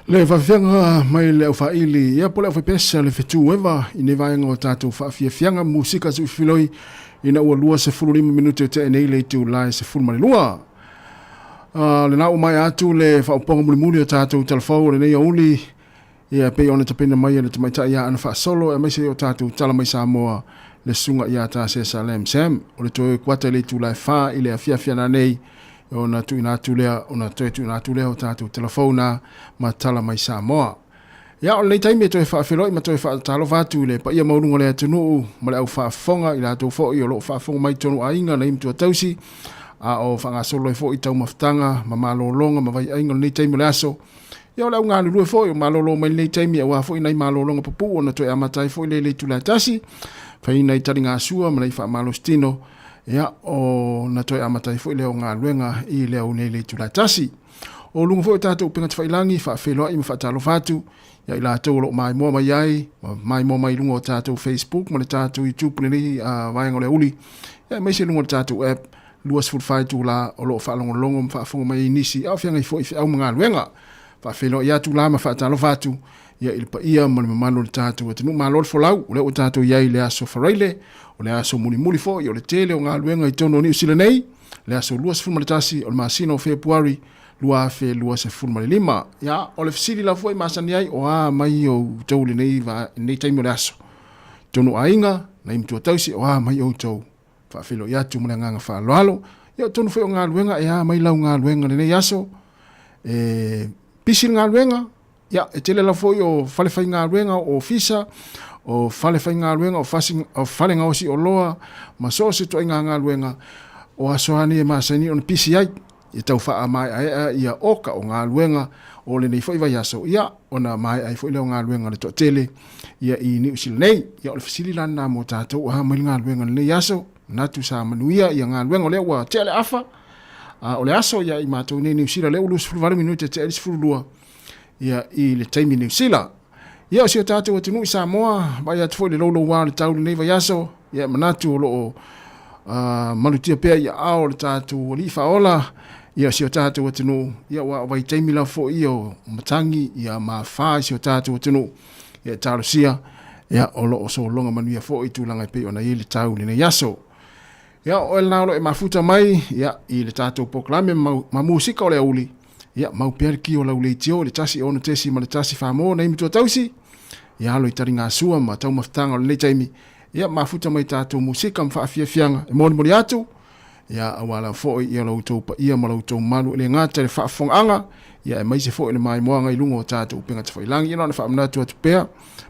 Speaker 1: Le whawhianga mai le au whaili, ia pole au whapesa le whetu ewa, i ne vaenga o tātou whawhianga musika su whiloi, ina ua lua se 45 minute o te enei le tu lai se fulmane lua. Le nao mai atu le whauponga mulimuli o tātou telefau le nei auli, ia pei ona tapena mai le tamaita ia ana whaasolo, e mai se o tātou tala mai Sāmoa le sunga ia tā se Salem Sam, o le toi kuata le tu lai wha i le awhiawhiana nei, ona tu ina tu lea o tātou telefona ma tala mai Sāmoa. Ia o nei taimi e toi whaawhiroi ma toi whaatalo vātu le pa ia maurunga le atunuu ma le au whaafonga i la tau fo i o lo whaafonga mai tonu a inga na imtua tausi a o whangasolo i fo i tau maftanga ma malolonga ma vai ainga nei taimi le aso. Ia o le au ngā lulue fo i o malolo mai nei taimi a wafo i nei malolonga papu o na toi amatai fo i le tu la tasi whai nei tari ngā sua ma nei wha malostino. Ia o na toi amatai fo i leo ngā luenga i leo nei le tu la tasi. O lunga fo i tātou pinga te whailangi, whaafeloa i ma whaatalo whātu. Ia i la tau lo mai mua mai ai, mai mua mai lunga o tātou Facebook, ma le tātou YouTube ni vaenga o le uli. Ia mai se lunga o tātou app, luas fulfai tu la o lo whaalongolongo ma whaafonga mai nisi. Au whianga i fo i au mga luenga. Whaafeloa i atu la ma whaatalo whātu. Ia i pa ia ma le mamalo le tātou. Tenu malol folau, o le o tātou iai le aso whareile, o le aso muli fo, i o le tele o ngā luenga i tono ni usila nei, le aso luas fulmaletasi o le masino o Februari, lua fe lua se fulmale lima. Ia, o le fisili la fo i masani ai, o mai o tau le nei taimo le aso. Tono a inga, na imtua tausi, o mai o tau. Whaafelo i atu mule nganga whaaloalo. Ia, tono fo i o ngā luenga, mai lau ngā luenga le nei aso. Pisil ngā luenga, ia, e tele la fo i o falefai ngā luenga o fisa, o falefai ngā luenga, o fale ngā osi o loa, ma so se to i ngā luenga, o asoani e masani o na pisi ai, i tau wha mai ai ia oka o ngā luenga o le nei fo i vai aso. Ia, o na mai ai fo i leo ngā luenga le to tele, ia i ni usila nei, ia o le fasili lana mo tātou, mai ngā luenga le nei aso, natu sa manuia, ia ngā luenga o lea ua te ale afa, o le aso, ia i mātou nei ni usila, leo ulus fulvaru minute te elis fululua, ia i le taimi ni usila. Ia o si o tātou atunu i Sāmoa, vai atu fo i le lolo wā le tau le nei vai aso, ia manatu o loo malutia pea ia ao le tātou o li faola, ia si o tātou atunu, ia wai taimi la fo i o matangi, ia mawha si o tātou atunu, ia tārosia, ia o loo so longa manuia fo i tūlanga pe o na i le tau le nei aso. Ia o el naulo e mafuta mai, ia i le tātou poklame ma musika o le auli, ia mau perki o lau leitio, le tasi o na tesi ma le tasi whamo na imi tua tausi, ia alo i tari ngā sua ma tau maftanga o le taimi, ia mafuta mai tātou musika mwhaafia fianga, e moni atu, ia awala foi ia lau tau pa ia ma lau tau malu le ngata le whaafonganga, ia e maise foi le mai moanga i lungo o tātou pinga te whailangi, ia na whaamnatu atu pea,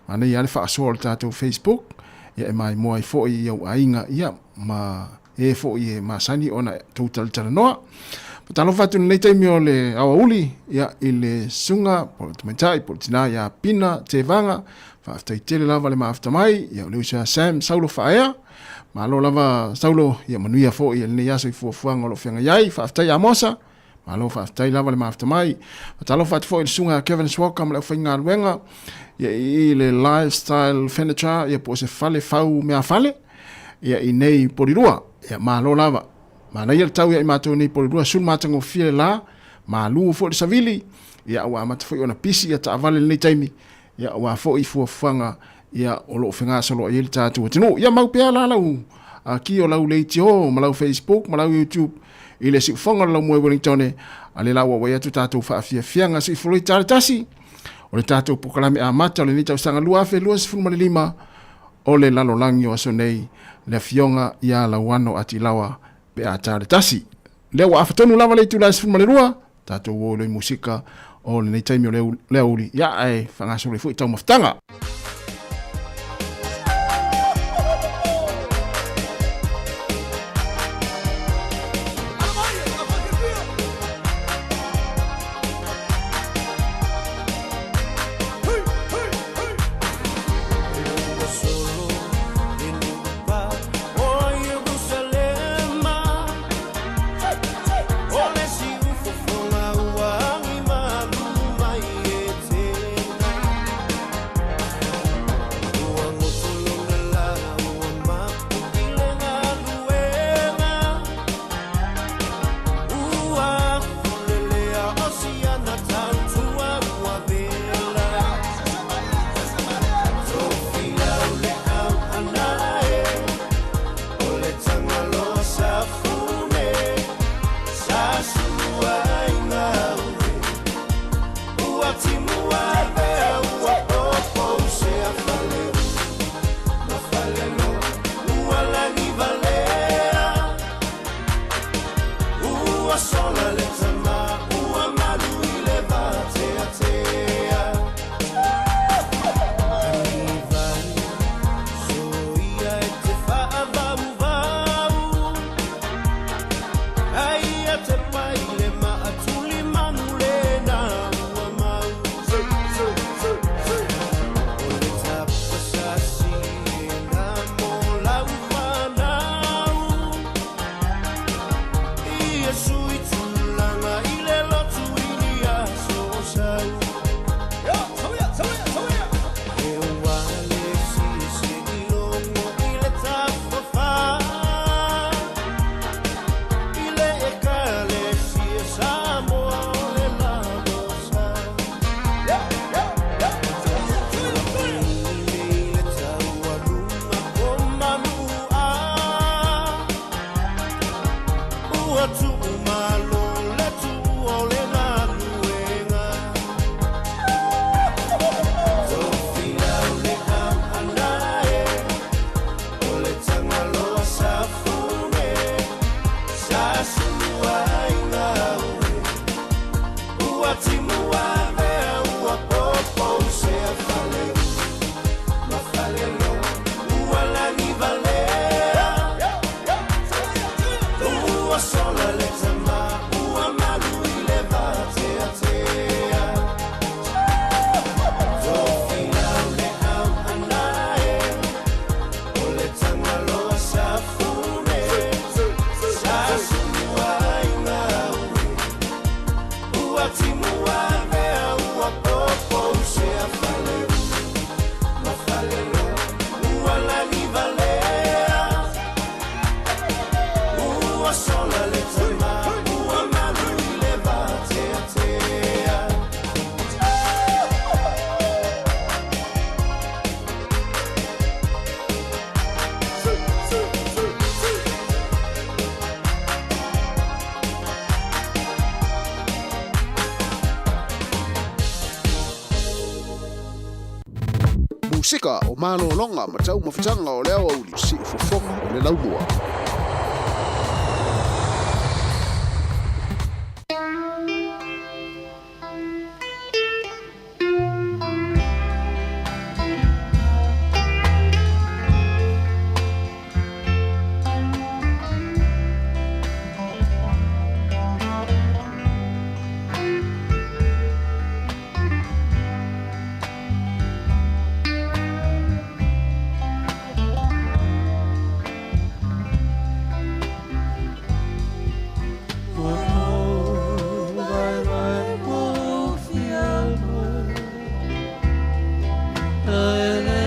Speaker 1: mana ia le whaasoa le tātou Facebook, ia e mai moa i foi ia ainga, ia ma e foi e masani ona tau talitala noa. Patalo fatu nei taimi o le awa uli, ia i le sunga, po le tumentai, po le tina, ia pina, te vanga, whaaftai tele lava le maafta mai, ia le usia Sam, saulo whaea, malo lava saulo, ia manuia fo, ia le aso i fuafuanga o lo whianga iai, whaaftai amosa, malo whaaftai lava le maafta mai, patalo fatu fo i le sunga Kevin Swalka, ma le whainga luenga, ia i le lifestyle furniture, ia po se fale fau mea fale, ia i nei porirua, ia malo lava, mana ia tau ia i mātou nei porirua sul mātango fia la, ma luu fo le savili, ia ua mata fo i ona pisi ia taavale nei taimi, ia ua fo i fuafuanga, ia o loo whenga salo a ieli tātou atinu. Ia mau pia la lau, ki o lau leiti ho, ma lau Facebook, ma lau YouTube, i le si ufonga lau moe Wellingtone, a le lau awai atu tātou whaafia fianga si fuloi tāre tasi, o le tātou pokalame a mata o le nitau sanga lua fe lua sifunu male lima, o le lalo langi o aso nei, le fionga ia lau wano ati lawa, pe a tāre tasi. Lea wa awhatonu lava leitu la sifunu male lua, tātou o le musika, o le nei taimi o lea uli, ia ai, whangaso le fu i tau maftanga.
Speaker 14: Musika o malolonga ma tau mawhitanga o leo au li si fofonga o le laumua.
Speaker 8: Forever,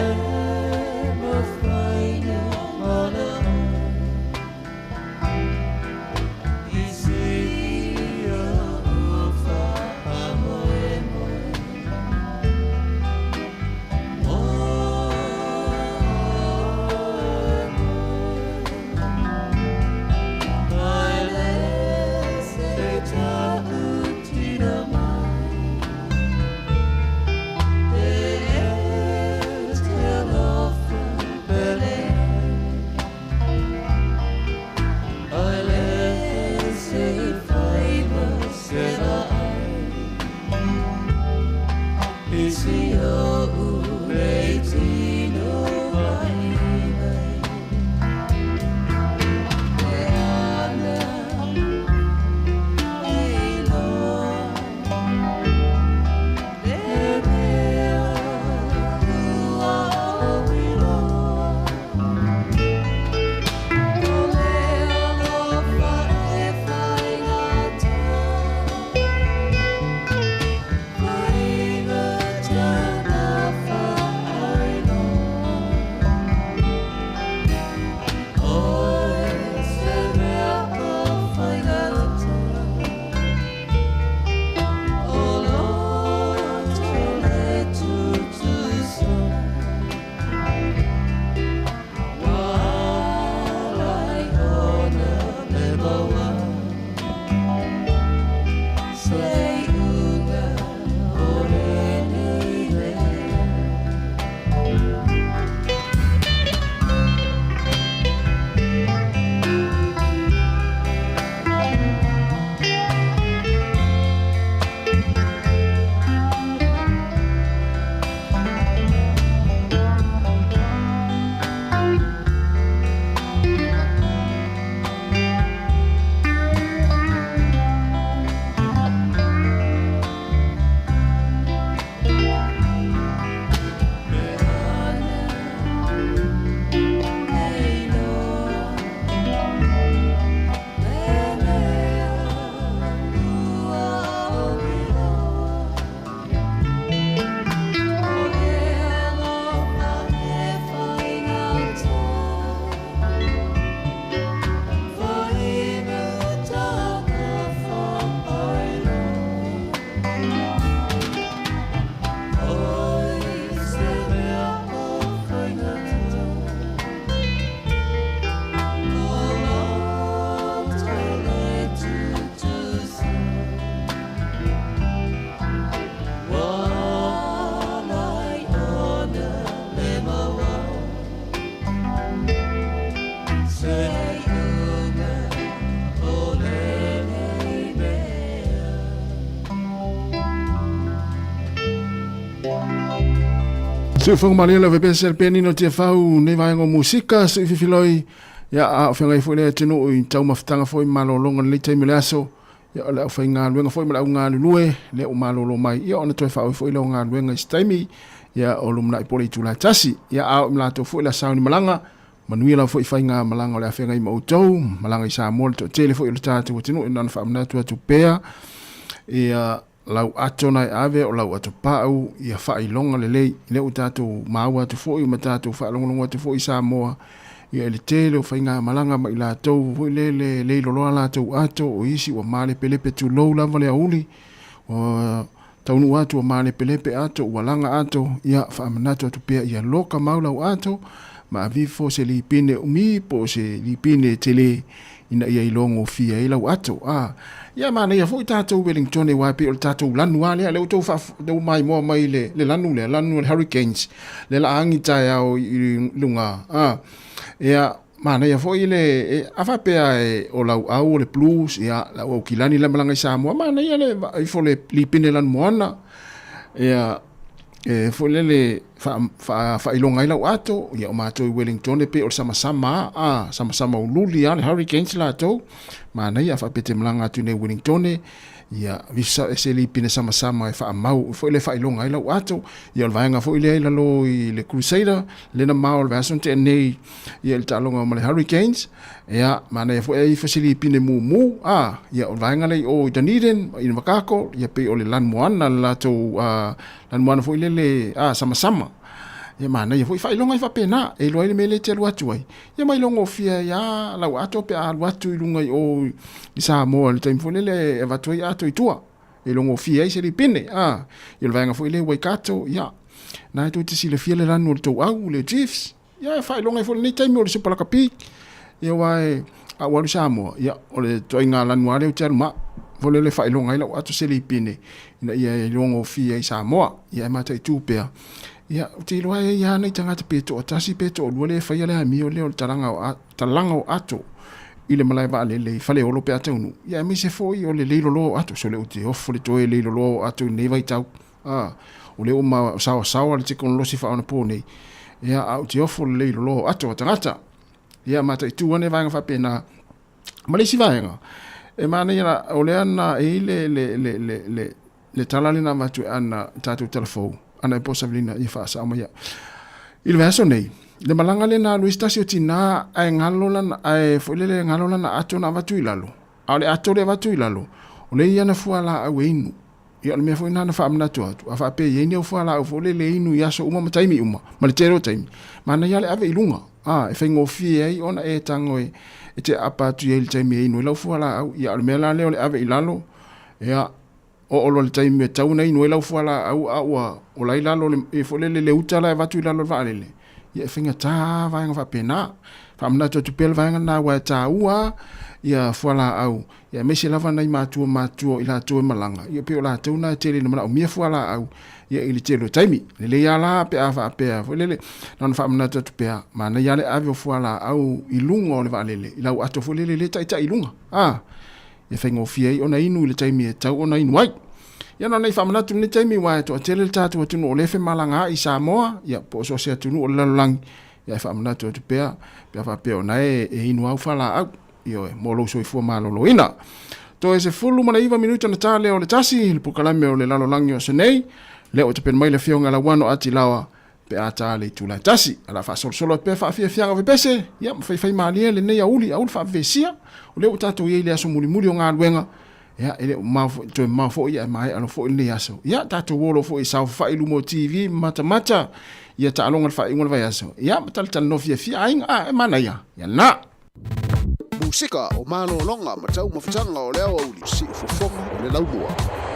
Speaker 1: Se fong mali la vebe ser penino te fau ne vai ngo musika se fifiloi ya a fenga foi le tenu i tau maftanga foi malolonga le te milaso ya la foi nga luenga foi mala nga lue le o malolo mai ya ona toi fau foi le nga luenga staimi ya olumna ipole tula tasi ya a mlato foi la sauni malanga manui la foi fai nga malanga le fenga i mautou malanga i Sāmoa to tele foi le tatu tenu ina fa mna tu pea ya lau ato nai ave o lau ato pau ia whai longa le u tātou maua tu fo i ma tātou whaalonga tu fo i Sāmoa ia le tele o whai ngā malanga ma i lātou hui le loloa lātou ato o isi o male pelepe tu lou lava le auli o taunu ato o male pelepe ato o walanga ato ia whaamanato atu pia ia loka maulau ato ma avifo se li pine umi po se li pine tele ina ia ilongo fia i lau ato ia mana ia foi tātou Wellington e wapi o tātou lanu ale le utou fa do mai mo mai le lanu le hurricanes le la angi tai au i lunga ia mana ia foi le afa pea o lau au le blues ia la o kilani le malanga i Sāmoa mana ia le i fo le lipine lan moana ia fo le fa ilonga i lau ato ia o mātou i Wellington e pe o sama ululi le hurricanes la tau mana ia fa pete malanga tu ne Wellington ia visa se li pine sama e fa mau fo le fa ilonga i lau ato ia o vaenga fo ile la lo i le Crusader le na mau le vason te nei ia le talonga ma le hurricanes ia mana ia fo e fa se li pine mu ia o vaenga le o Dunedin i Makako ia pe o le lan moana la to lan moana fo ile le sama ia mana ia foi failonga i fapena e loile mele te lua tuai ia mai longo fia ia lau ato pe a lua tu lunga i o i Sāmoa le taim folele e vatoi ato i tua e longo fia i se li pene ia le vaenga foi le Waikato ia na e tu te si le fia le lanu le tau au le Chiefs ia failonga i fole nei taimi o le Supalakapi ia wae a walu Sāmoa ia o le toi ngā lanu ale o te aruma fole le failonga i lau ato se li pene ina ia longo fia i Sāmoa ia e mata i tūpea ia te loa ia nei tangata peto o tasi peto o luale fai ale ami o leo talanga o ato i le malai ba le fale olo pe ataunu ia mi se foi o le leilo lo ato so le uti ofo le toe leilo lo ato nei vai tau o le uma sawa le tikon losi fa ona pone ia au ti ofo le leilo lo ato tangata ia mata i tu ane vanga fa pena malesi vanga e mana ia o le ana e le talali na matu ana tatu telefon ana e posablina i fa sa ia il verso nei le malanga le na Luis Tasio tina ai ngalola ai folele ngalola na ato na vatu ilalo ale ato le vatu ilalo o le ia na fuala au inu ia le me foi na fa amna tu atu afa pe ye ni fuala au folele inu ia so uma mataimi uma malitero taimi mana ia le ave ilunga e fengo fie ai ona e tango e te apa tu ye le taimi inu la fuala au ia le mela le ave ilalo ia o lo le taimi tau nei no lau fuala au o lai lalo e folele le utala e vatu lalo valele ia finga ta vaenga fa pena fa amna tu pel vaenga na wa ta ua ia fuala au ia mesi lava nei matu ila tu malanga ia pe la tu na tele no mala o mia fuala au ia ili telo taimi le ya la pe afa pe folele non fa amna tu pe mana ia le ave fuala au ilunga le valele ila ato folele le ta ilunga ia fengo fie ona inu le taimi e tau ona inu ai ia na nei famanatu ni taimi wa to tele tatu atu no le fe malanga i Sāmoa ia po so se atu no le lang ia famanatu tu pe fa pe ona e inu au fala au io mo lo so i fu malo lo ina to ese fulu mana iva minuto na tale o le tasi le pukalame o le lalo langi o senei le o te pen mai le fionga la wano ati lawa pe ata le tu la tasi ala fa solo pe fa fia ve pese ia fai mali le nei auli fa vesia o le o tatu ye le aso muli o ngā luenga ia ele ma fo ia mai alo fo le aso ia tatu wolo fo i sa fa ilu mo TV mata ia ta alonga fa ingol vai aso ia tal no fia ainga e mana ia na
Speaker 14: musika o malo longa matau mafutanga o leo uli si fofo le laumua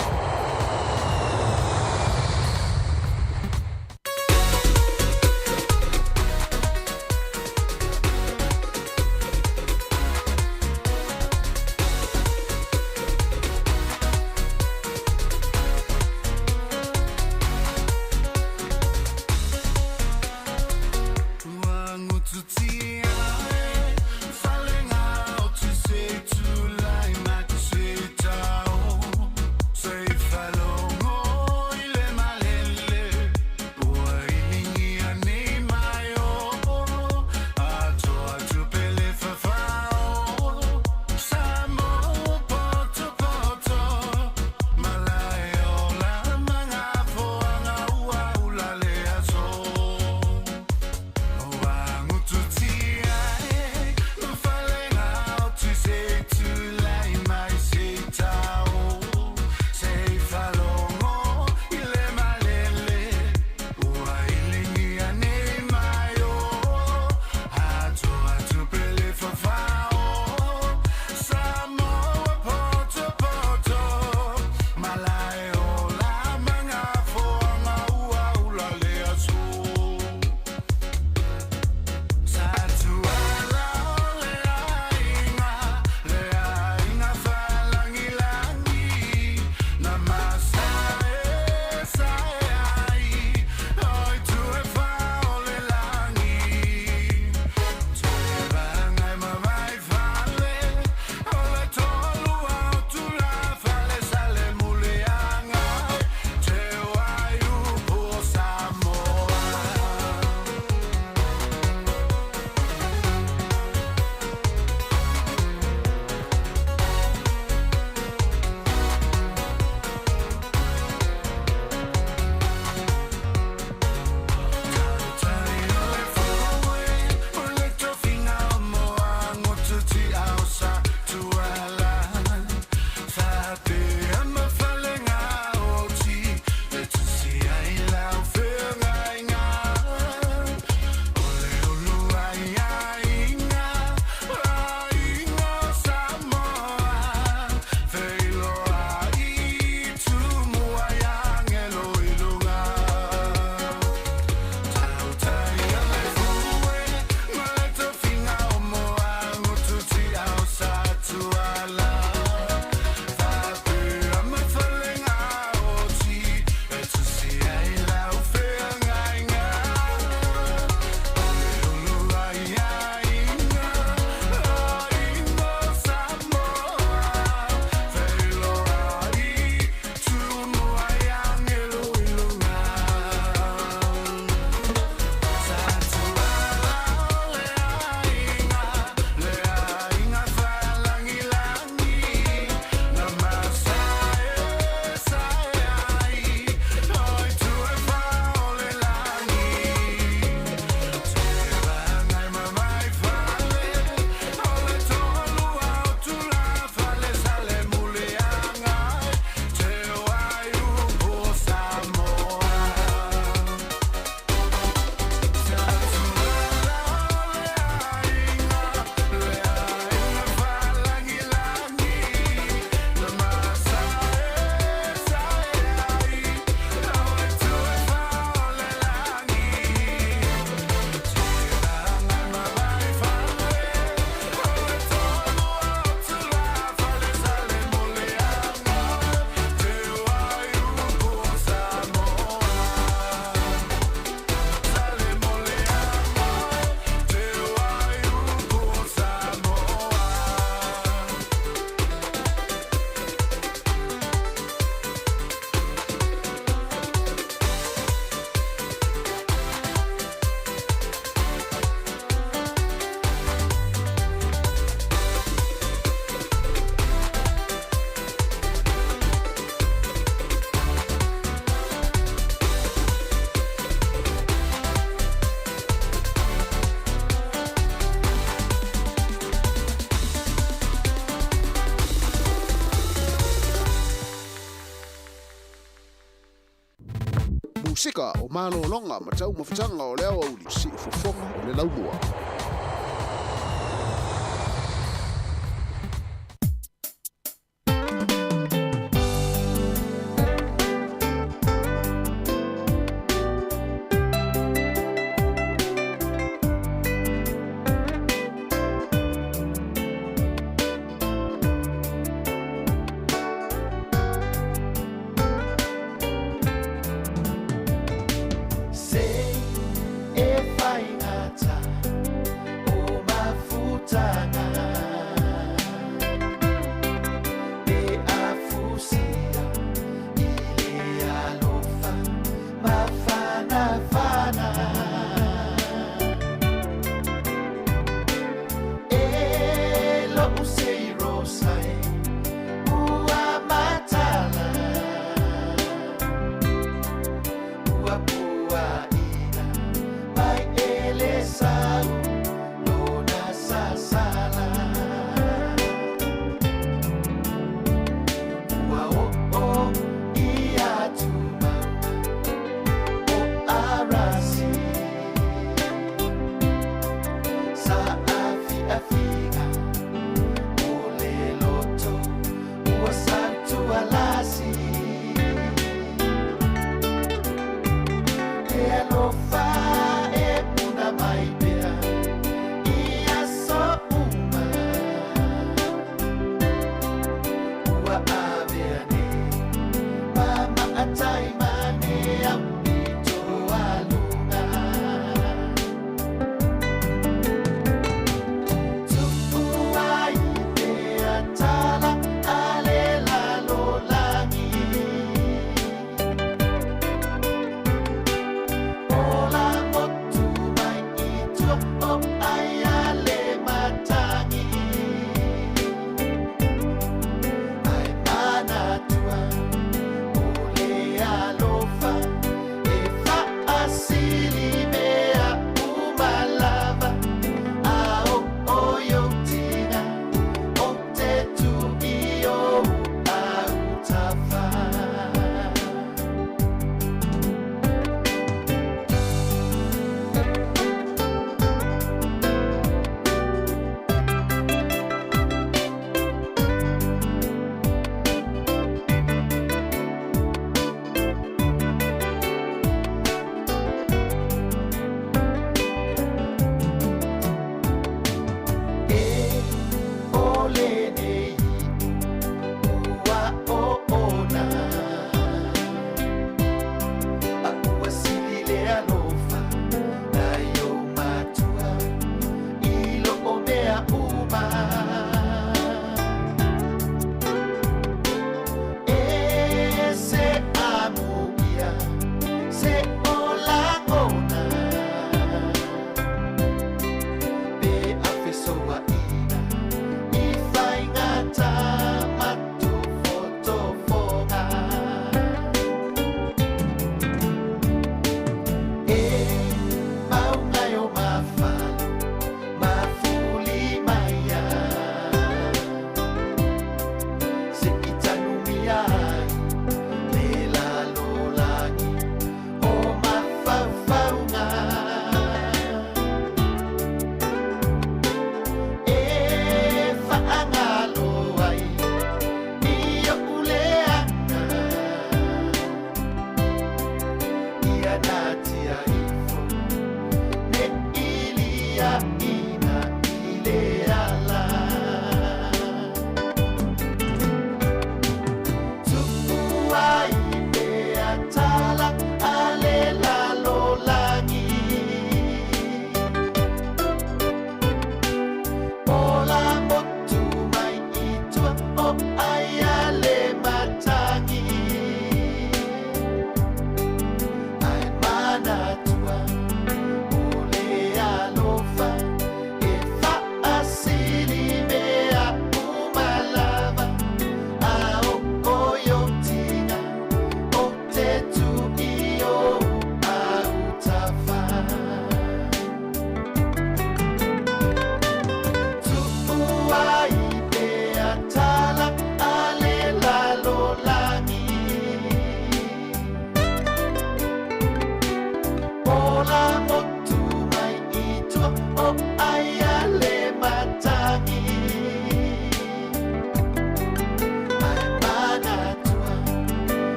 Speaker 7: Say
Speaker 14: Musika o malolonga ma tau mawhitanga o leo au li si ufofonga o le laumua.
Speaker 15: Hola.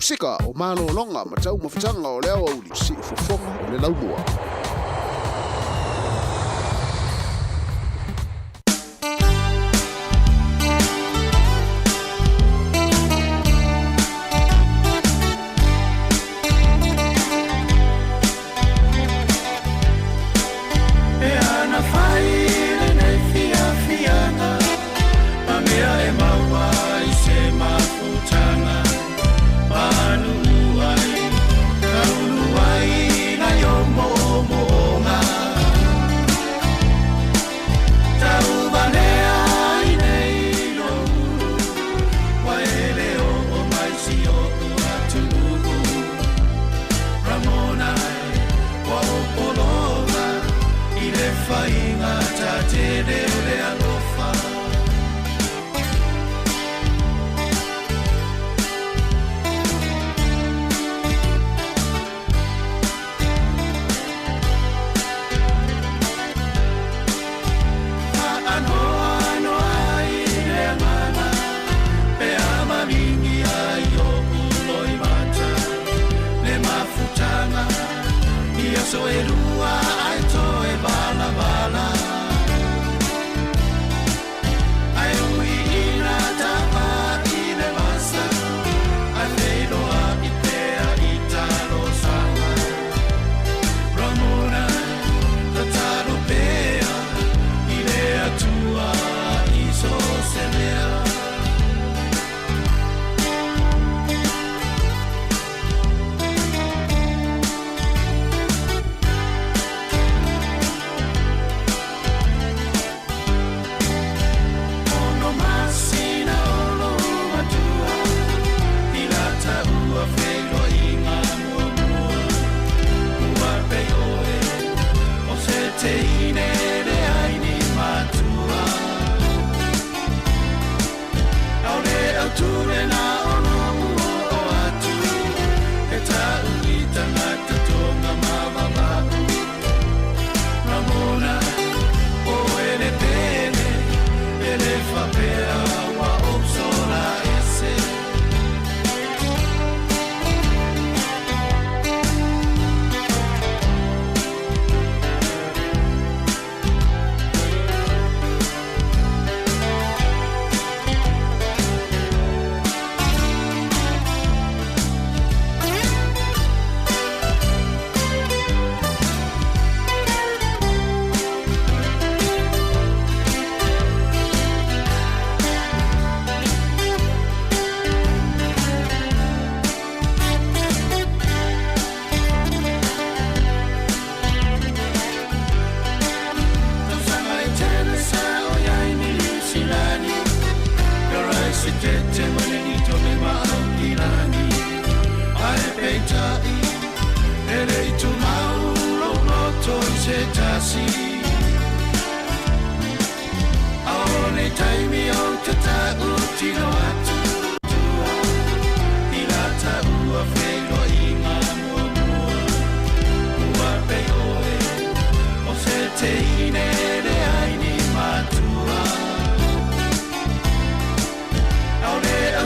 Speaker 14: Musika o malolonga ma tau mawhitanga o leo au li si fofonga o le laumua.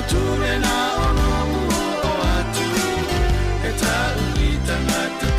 Speaker 7: Ture na ono o atu, e tau I tangata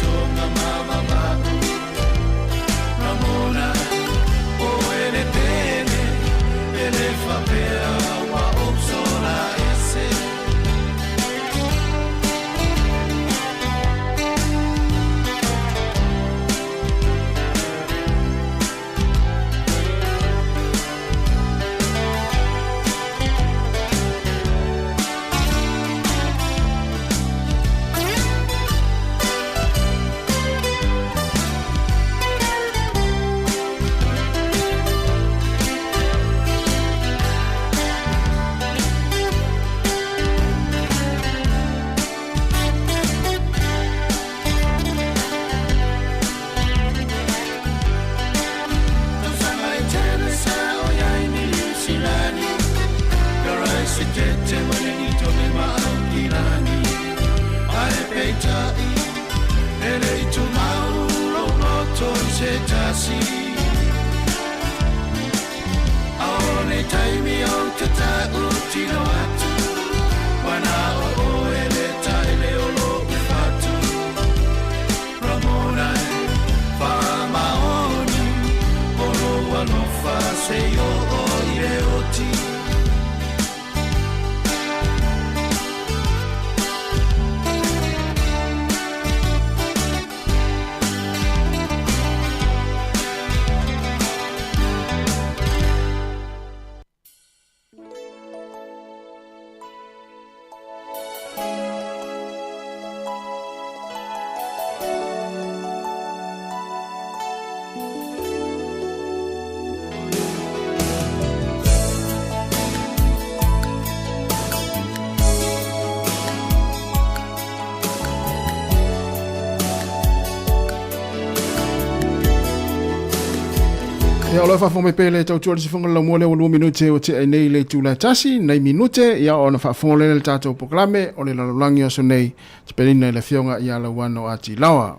Speaker 1: Ia ola fa fome pele tau tuari se fonga la mo le 2 minute o te ai nei le tula tasi nei minute ia ona fa fonga le tatou proklame o le lalangi o so nei te pelina le fionga ia la wano ati lawa.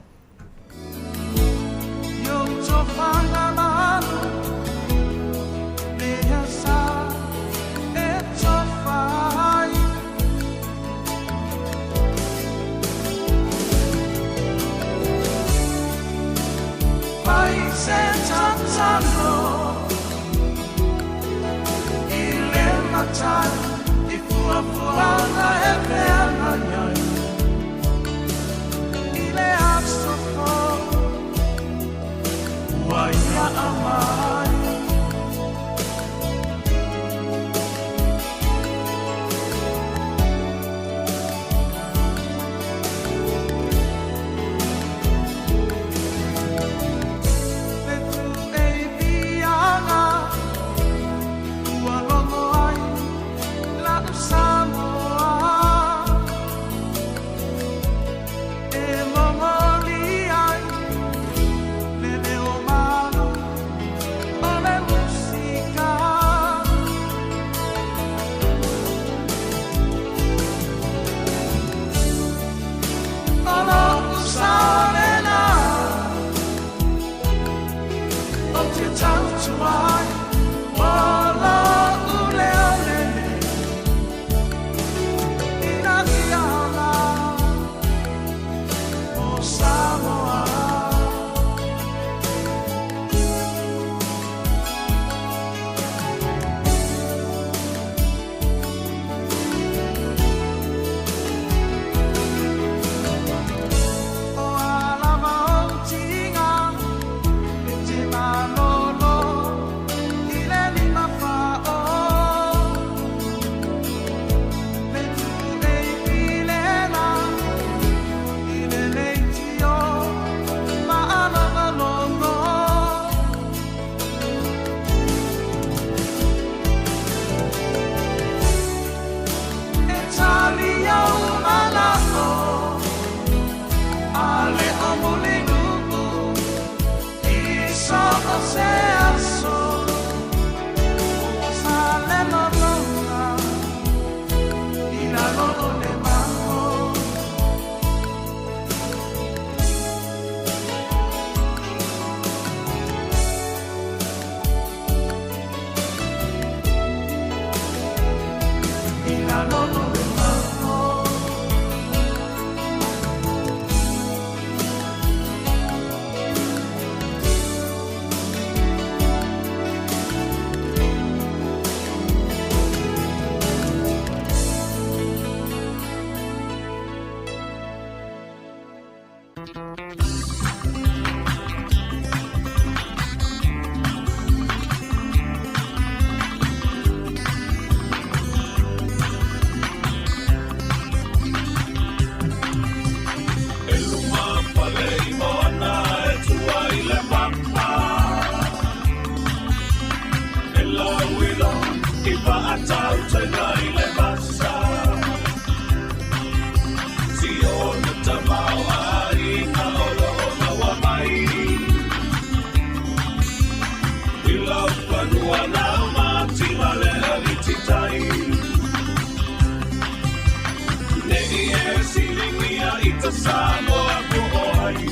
Speaker 11: Sāmoa ko ai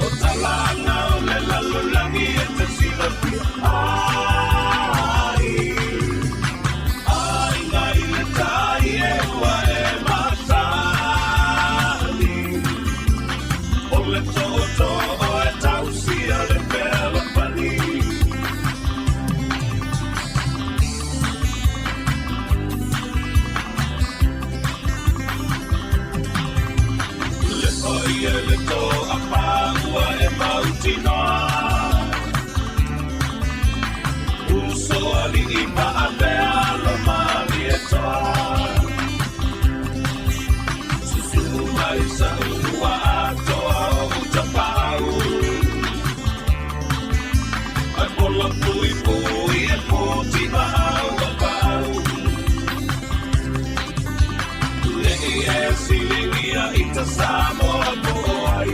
Speaker 11: o talanga o le lalulangi e te sila ai ngai le tai e ua e matali o le toto o e tausia le pela pani le to a paua e mautinoa uso ali I pa a pea lo mali e toa susu mai sa ua a toa o utapau ai pola pui pui e puti mau a pau le e silingia I ta Sāmoa ko ai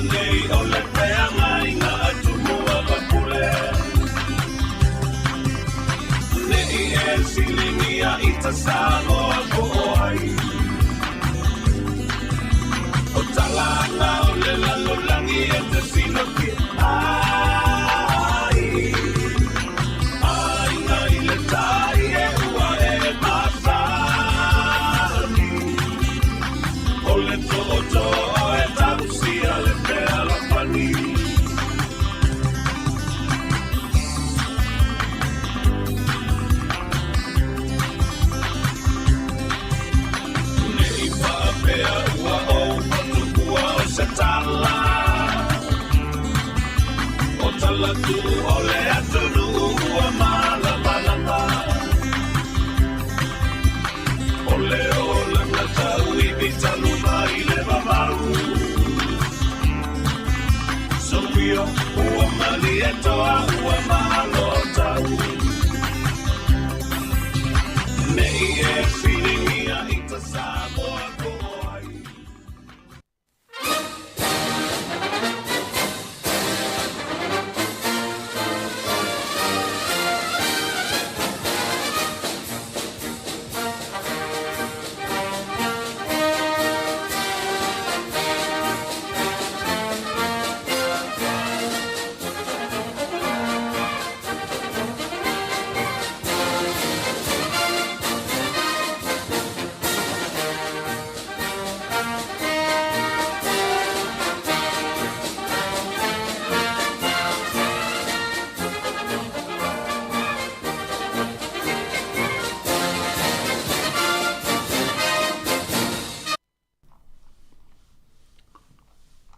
Speaker 11: nei o le pea mai ngā atu mua ka pule. Nei e silingia i ta Sāmoa ko ai. O talanga o le lalolangi e te sino ki ai. Ai ngā i le tai e ua e masani. O le toto e tamusia le pea la pani. Nei pa pea ua o patukua o se tala. O tala tu o le atunu ua malama. O le o langa tau i bitanu mai le vavaru. So wio ua mali e toa ua malo tau. Nei e whiringia i ta Sāmoa ko ai.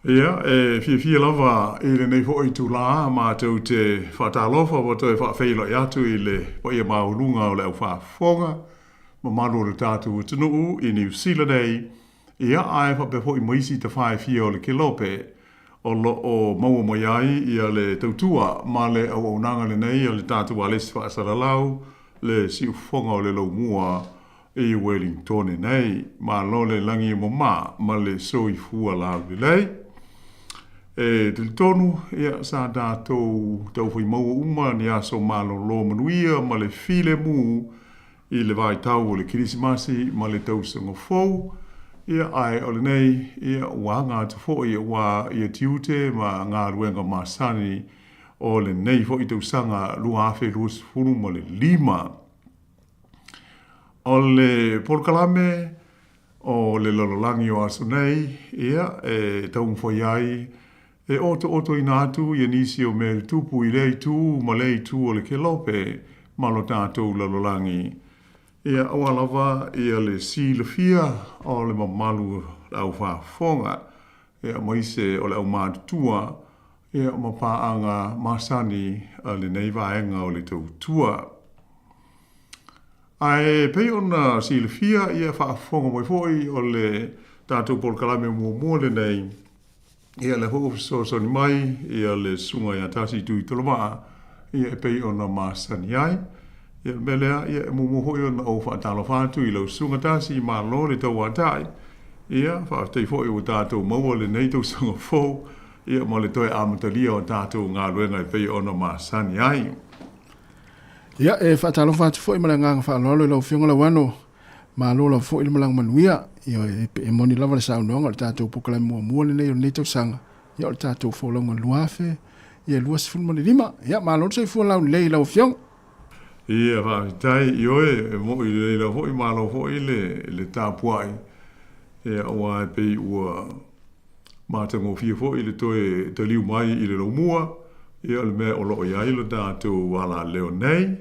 Speaker 1: Ia, fia lava i le nei fo i tu la ma tau te whatalofa wa toi whawhailo i atu i le po ia maulunga o le au whafonga ma maro le tātu tunu i New Zealand ei. Ia ai whape fo i maisi te whae fia o le kilope o lo o maua mai ai i a le tautua ma le au au nanga le nei o le tātu a lesi whaasaralau le si ufonga o le lau mua i Wellington nei ma lo le langi mo ma le soi fua lau le lei. E te tonu, ia sa tātou tau whai maua uma ni aso malo lo manuia ma le file mu i le vai tau o le kirisimasi ma le tau sanga fau. Ia ai o le nei, ia ua ngā te fo ia ua ia tiute ma ngā ruenga masani o le nei fo i tau sanga lua afe luas funu ma le lima. O le porkalame o le lololangi o aso nei, ia tau mwhai ai e oto i nātu i nisi o me tupu i rei tū ma lei tū o le kelope ma lo tātou lalolangi. Ia awalava ia le si le fia o le mamalu au whafonga. Ia maise o le au mātua. Ia mapaanga masani le nei vaenga o le tautua. Ai pei ona si le fia ia whafonga mai foi o le tātou polkalame mua le nei. Ia le ho so ni mai, ia le sunga ia tasi tui tolomaa, ia pei ona masani ai. Ia melea, ia mumu hoi ona o whaatalo whātu i lau sunga tasi ma lo le tau atai. Ia, whaatei hoi o tātou maua le nei tau sanga fō, ia ma le toi amatalia o tātou ngā luenga i pei ona masani ai.
Speaker 15: Ia, whaatalo whātu hoi ma le nganga whaalolo i lau whionga lau ano, ma lo lau hoi le malang manuia, ia e moni lava le saunoanga le tātou pukalai mua le nei o nei tau sanga. Ia o le tātou wholonga luafe, ia lua sifun moni lima. Ia malo sei fua lau lei lau fiong.
Speaker 1: Ia whaatai i oe, mo i lei lau hoi malo hoi le tāpuai. Ia oa e pei ua mātango fia hoi le toe te liu mai i le lau mua. Ia le mea o loo iai le tātou wala leo nei.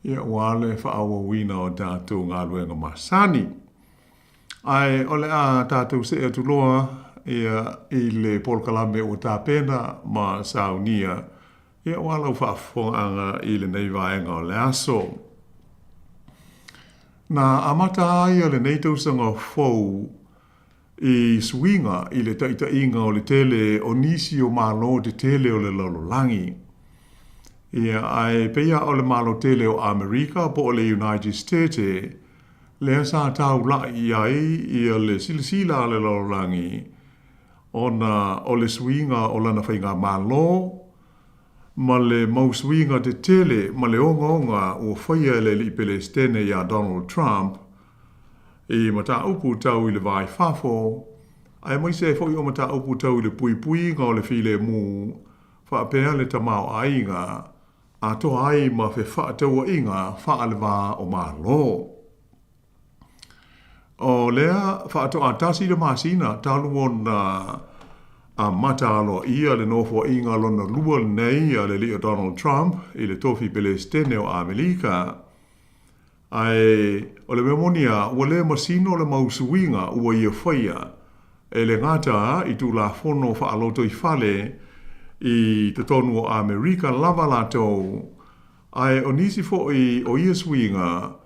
Speaker 1: Ia oa le whaawa wina o tātou ngā luenga masani. Ai ole a tātou se e tuloa ia i le polkalame o tāpena ma saunia. Ia walau whaafonga i le nei vaenga o le aso. Nā amata ai le nei tausanga fau i swinga i le taita inga o le tele o nisi o malo te tele o le lololangi. Ia ai peia o le malo tele o Amerika po o le United States le sa tau la i ai i le silasila le lololangi
Speaker 16: o le swinga o lana whainga malo, ma le mau swinga te tele, ma le onga o whaia le li Palestine ia Donald Trump, e mata upu tau i le vai fafo, ai mai se fo o mata upu tau i le pui ngā o le file mu, whaapea le tamau ainga, a to ai ma fe whaataua inga whaalwa o malo. O lea whaato a tasi le masina talu ona a matalo ia le nofo inga lona lua nei a le lio Donald Trump i le tofi Palestine o Amerika. Ai o le memonia ua le masino le mausuinga ua ia whaia e le ngata i tu la fono whaaloto i fale i te tonu o Amerika lava lato ai o nisi fo i o ia swinga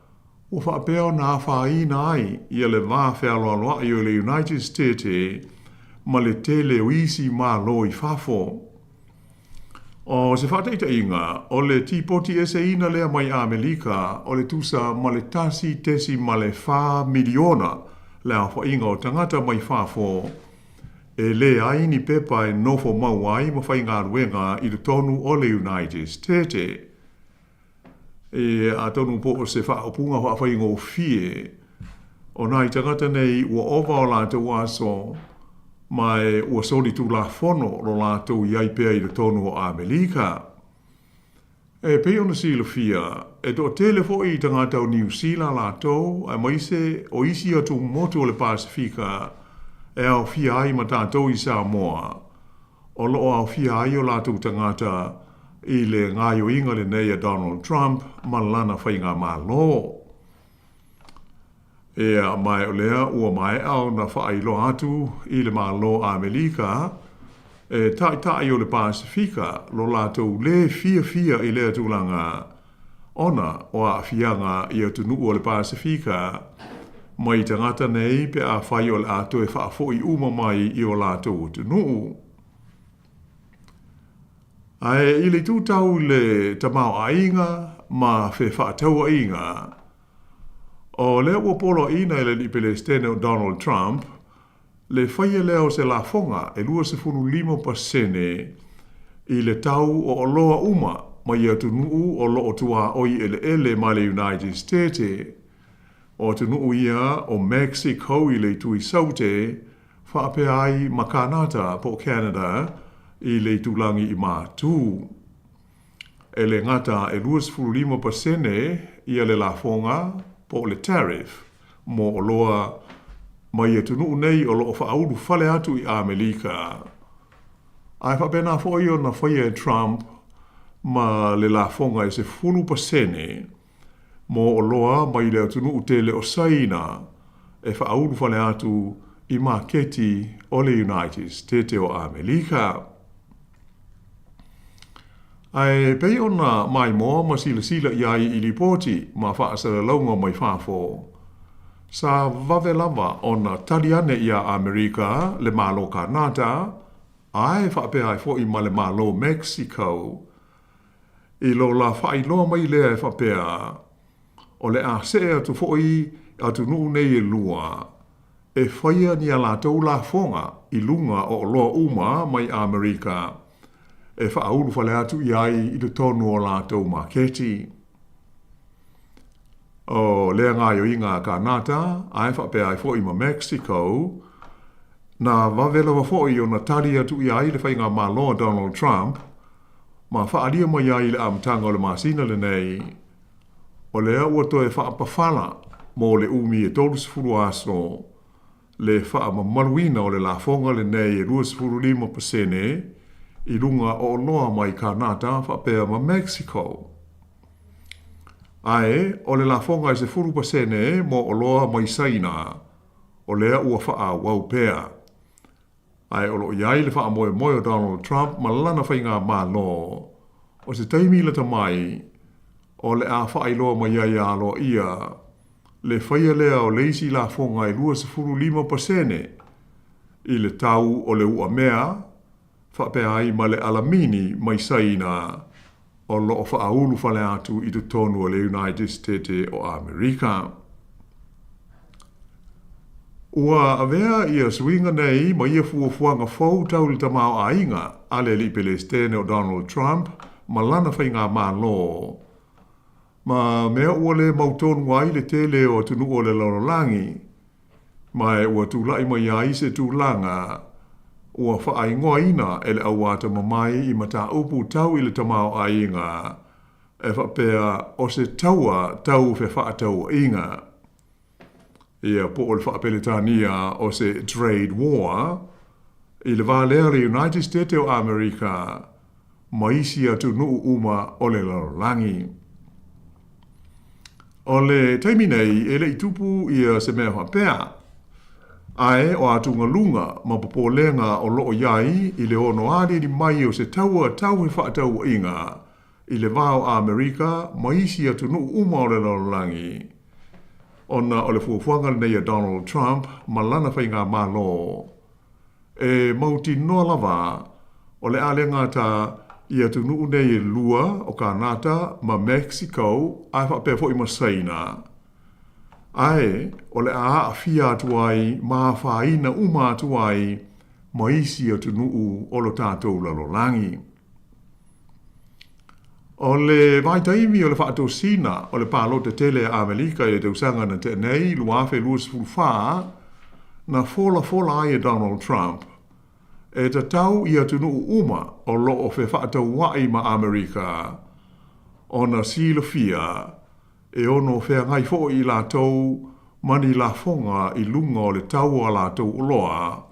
Speaker 16: o whaapeo nā whaina ai i le vā whealoaloa i o le United States ma le tele o isi mā lo i whafo. O se whateita inga, o le tipoti ese ina lea mai Amerika, o le tusa ma le tasi tesi ma le wha miliona lea wha inga o tangata mai whafo, e le aini pepa e nofo mauai ma whainga ruenga i le tonu o le United States. E a tonu po o se whaopunga wha whainga o fie, o nai tangata nei ua ova o la te waso, mai ua soli tu la fono lo la tu iai pea i le tonu o Amerika. E pei ona si le fia, e do telefo i tangata o New Zealand la tau, a maise o isi atu motu o le Pasifika, e au fia ai ma tātou i Sāmoa, o loo au fia ai o la tu tangata i le ngaio inga le neia Donald Trump, ma lana whainga mā lo. E mai o lea ua mai au na whailo atu i le malo Amerika, e tai o le Pasifika, lo latou le fia i lea tūlanga, ona o a fianga i atunu o le Pasifika, mai tangata nei pe a whai o le ato e whaafo i uma mai i o latou atunu. Ai i le tūtau le tamau ainga, ma fe whaataua inga, o lea ua polo ina ele li Palestine o Donald Trump, le whaia leo se la fonga e 25% i le tau o loa uma mai atu nuu o loo tua oi ele mai le United States, o tu nuu ia o Mexico i le tui saute, whaapea ai makanata po Canada i le tulangi i mātū. E le ngata e 25% i le la fonga, po le tariff, mo o loa mai e tunu nei o loo whaauru whale atu i Amerika. Ai whapena fwoi o na whaia Trump ma le la fonga e se 10%, mo o loa mai le tunu tele o saina e whaauru whale atu i maketi o le United States o Amerika. Ai pei ona mai moa ma sila iai i lipoti ma whaasara launga mai whafo. Sa vave lava ona taliane ia Amerika le malo Kanata, ai whaapea ai fo i ma le malo Mexico. I lo la whailoa mai lea e whaapea, o le a se atu fo i atu nuu nei e lua, e whaia ni a la tau la fonga i lunga o loa uma mai Amerika. E whaauru whale atu iai i te tonu o lātou maketi. O lea ngāio i ngā Kanata, ai whapea ai fo i ma Mexico, na wawelawa fo i o na tari atu iai le whainga māloa Donald Trump, ma whaaria mai iai le amtanga o le masina le nei, o lea ua toe whaapawhala mo le umi e tolu sifuru aso, le whaamamaruina o le la fonga le nei e 25%, i runga o loa mai Kanata whapea ma Mexico. Ai, o le la fonga i se 10% mo o loa mai Saina, o lea ua wha wau pea. Ai, o lo iai le wha moe o Donald Trump ma lana whainga mā lo. O se taimi lata mai, o le a wha loa mai iai a lo ia, le whaia lea o leisi la fonga i 25% i le tau o le ua mea, whapea ai ma le alamini mai Saina o lo o whaaulu whale atu i te tonu o le United States o Amerika. Ua avea ia swinga nei ma ia fuafuanga fau tau li tamau ainga ale li Palestine o Donald Trump ma lana whai ngā mālo. Ma mea ua le mautonu wai le tele o tunu o le lorolangi. Mai ua tūlai mai ai se tūlanga. Ua whaai ngoa ina ele awata mamai I mata upu tau I le tamau ainga. E whapea o se taua tau fe whaatau inga. Ia po o le whaapelitania o se trade war. I le vālea le United States o Amerika. Maisia tu nuu uma o le lorolangi. O le taimi nei ele I tupu ia se mea whapea. Ae o atunga lunga ma popolenga o loo iai I le ono ade di mai o se taua tau he whaatau inga. I le vāo Amerika maisia tu nuu uma o le lorolangi. Ona o le fuafuanga nei a Donald Trump ma lana whai ngā mālo. E mauti noa lava o le alenga ta ia tunu nei e lua o Kanata ma Mexico ai whapea fo I Masaina. Ai o le a fia atuai ma whaina uma atuai ma isi a tunu o lo tātou lalolangi. O le vaitaimi o le whaatou sina o le pālo te tele a Amerika I le tausanga na te nei luafe luas fulfaa na fola ai e Donald Trump. E ta tau ia tunu uma o lo o fe whaatau wai ma Amerika. O na sila fia e ono fe ngai fo I la tau mani la fonga I lunga o le tau a la tau uloa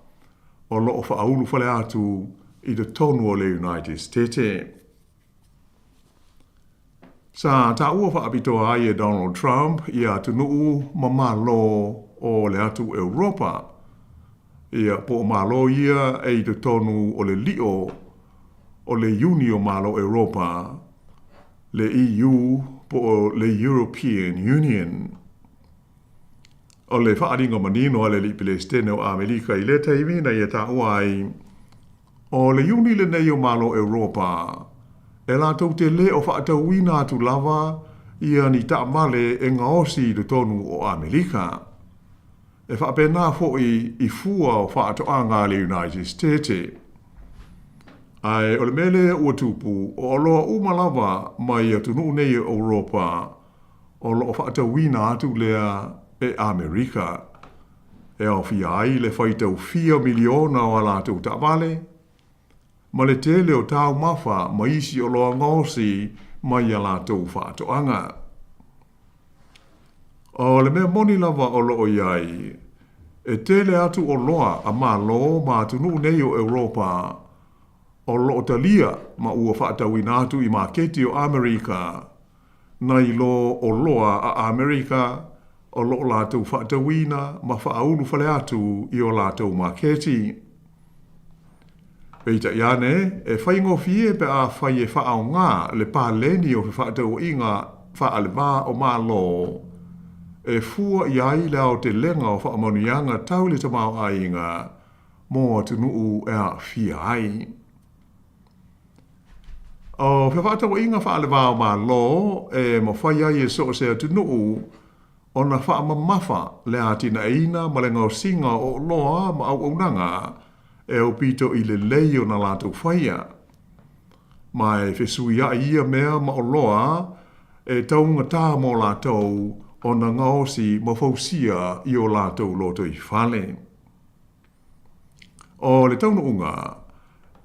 Speaker 16: o lo o whaaulu whale atu I te tonu o le United States. Sa ta ua whaapito ai e Donald Trump ia tunu mamalo o le atu Europa. Ia po malo ia e te tonu o le lio o le Unio malo Europa, le EU po le European Union. O le whaaringa manino ale li Palestine o Amerika I le taimina ia ta uai. O le uni le nei o malo Europa. E la tau te le o whaatau wina atu lava ia ni ta male e ngaosi le tonu o Amerika. E whaapena I fua o whaatoanga le United States. Ai o le mele ua tupu o loa umalava mai atu nuu nei Europa o lo whaatau wina atu lea e Amerika. E au fia ai le whaitau 4 miliona o ala tau ta vale. Ma le tele o tau mafa ma isi o loa ngosi mai ala tau whaatoanga. O le mea moni lava o loo iai. E tele atu o loa a ma lo ma atu nuu nei o Europa. O loo talia ma ua whaatawina atu I maketi o Amerika. Nai lo o loa a Amerika o loo lātou whaatawina ma whaaulu whale atu I o lātou maketi. Peita iane, e whaingo fie pe a whai e whaau ngā le pāleni o whaatau inga whaalewa o mā lo. E fua iai leo te lenga o whaamonianga tau le tamau a inga mo tunuu e a fia ai. O whawhātau inga whaalewa o mā lo e mo whai ai e so se tunuu o na whaamamafa le atina eina ma le ngau singa o loa ma au aunanga e o pito I le lei o na lātou whaia. Mai whesui a ia mea ma o loa e taunga tā mō lātou o na ngaosi ma fausia I o lātou loto I whale. O le tauna unga,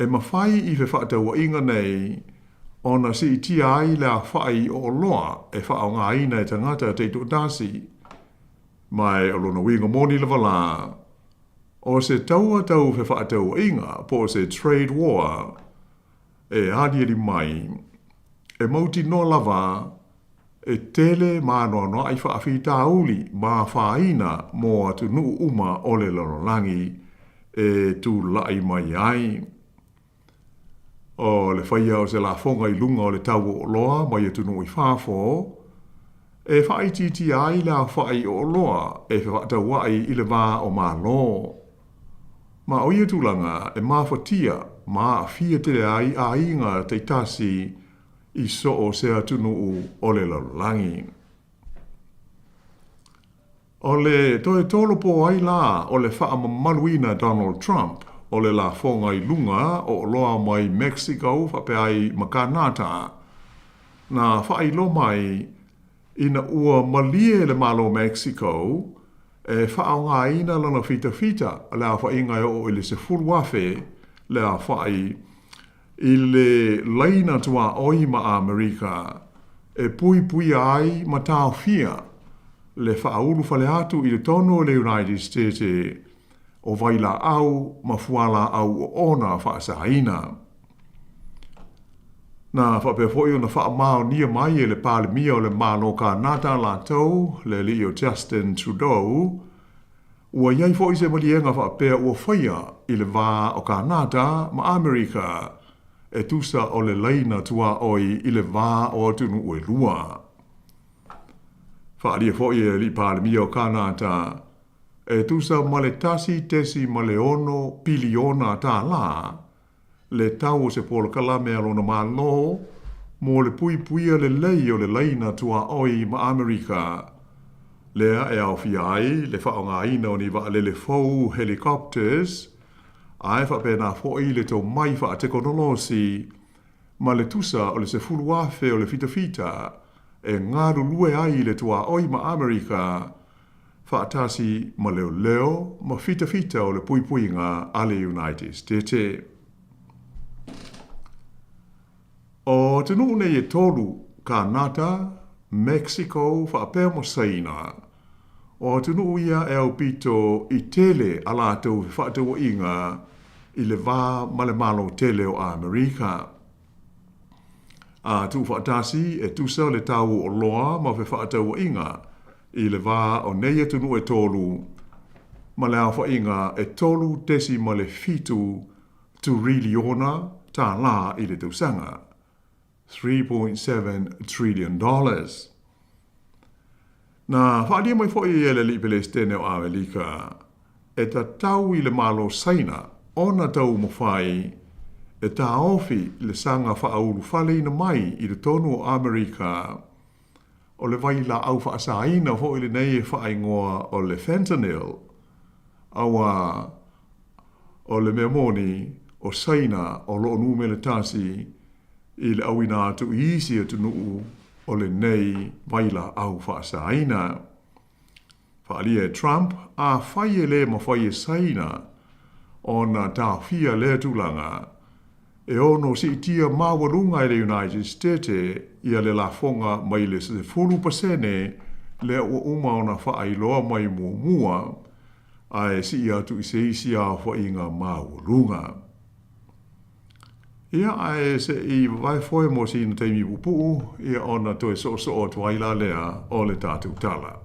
Speaker 16: e mawhai I whawhataua inga nei o na si iti ai la whai o loa e whao ngā ina e tangata te to dasi. Mai o lona winga moni lewa la. O se taua tau whawhataua inga po se trade war e hadieri mai. E mauti no lava e tele mano no ai whaafi tauli ma whaina mo atu nuu uma o le lorolangi e tu lai mai ai. O le whaia o se la fonga I lunga o le tau o loa mai atu nuu I whafo. E whaititi ai la whai o loa e whaatau ai I le wā o mā lo. Ma o ia tūlanga e mawhatia ma fia te ai a inga te tasi I so o se atunu o le lalolangi. O le toe tolo po ai la o le wha maluina Donald Trump o le la fonga I lunga o loa mai Mexico wha pe ai makanata. Na wha I lo mai ina ua malie le malo Mexico e wha o ngā ina lana fita le a wha inga o ili se fulwafe le a wha I le leina tua oi ma Amerika e pui ai ma tau fia le whaulu whale atu I le tono le United States o vaila au ma fuala au o ona whaasaina. Na whapefoi o na whaamao nia mai e le pāle mia o le mālo ka nata la tau le li o Justin Trudeau ua iai fo se malienga whapea ua whaia I le vā o ka nata ma Amerika e tusa o le leina tua oi I le vā o tunu ue lua. Whaalia fo e li pāle mia o kanata e tusa ma le tesi ma le ono piliona tā la le tau se polo kalame alona mālo mo le puia le lei o le leina tua oi ma Amerika. Lea e au fiai le whaonga ina o ni wa le fau helicopters ai whapena fo I le tau mai wha teknolosi ma le tusa o le se fuluafe o le fita e ngaru lue ai le tua oi ma Amerika whaatasi ma leo ma fita o le puipuinga ale United States. O tenu nei e tolu Kanata, Mexico whaapea mo saina. O tenu ia e au pito I tele ala tau whaatau inga I le vā ma le malo tele o Amerika. A tu whaatasi e tusa le tau o loa ma whaatau inga I le vā o nei tunu e tolu ma le awha inga e tolu tesi ma le fitu tu riliona tā la I le tausanga. $3.7 trillion. Na whaalia mai fo I ele li Palestine o Amerika e ta tau I le malo saina ona tau mo whai e ta ofi le sanga whaaulu whale ina mai I le tonu o Amerika o le vaila au whaasaina fo I le nei e whaingoa o le fentanyl awa o le memoni o saina o lo nu me le tasi I le awina atu isi atu nuu o le nei vaila au whaasaina. Whaalia e Trump a whaie le ma whaie saina o na tā fia le tūlanga e ono si tia mawalunga I le United States ia le la fonga mai le se 40% le ua uma o na whaailoa mai mua a e si atu I se isi a whainga mawalunga. Ia ai se I vai foi mo si na teimi upu ia ona toe so o tuaila lea o le tātou tala.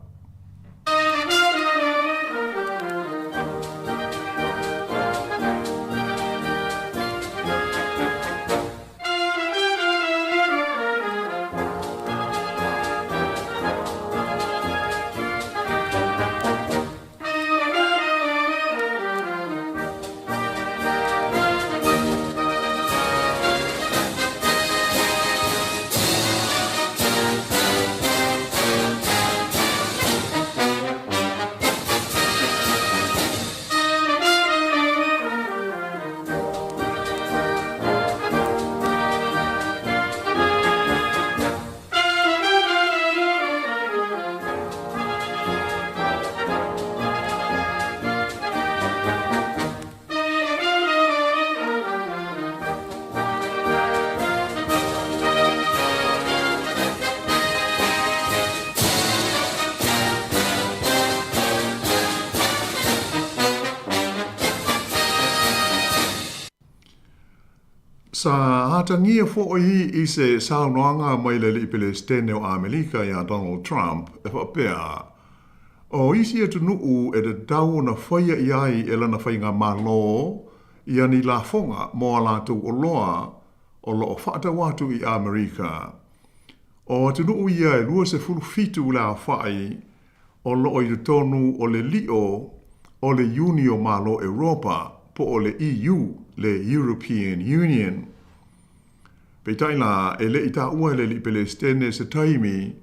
Speaker 16: Sa hatangia fo'i I se saunoanga mai le li Palestine o Amerika ia Donald Trump e whapea. O isi atu nuu e te tau na whaia iai e lana whainga malo ia ni la fonga mo alatu o loa o lo whaata watu I Amerika. O atu nuu ia e lua se fulu fitu la whai o lo I tonu o le lio o le Unio malo Europa po o le EU, le European Union. Peitai la e le ita ua le li Palestine se taimi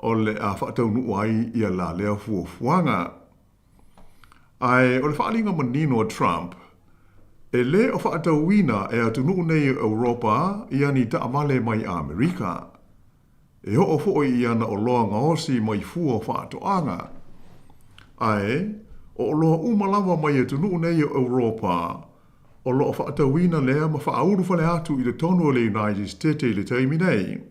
Speaker 16: o le a whaatau nu ai ia la lea fuafuanga. Ai, o le whaalinga manino a Trump, e le o whaatau wina e atu nu nei Europa ia ni ta amale mai Amerika. E ho o fo i ana o loa ngaosi mai fua whaatoanga. Ai, o loa umalawa mai atu nu nei Europa, o loa whaatawina lea ma whaauru whale atu i le tonu o le United States i le taimi nei.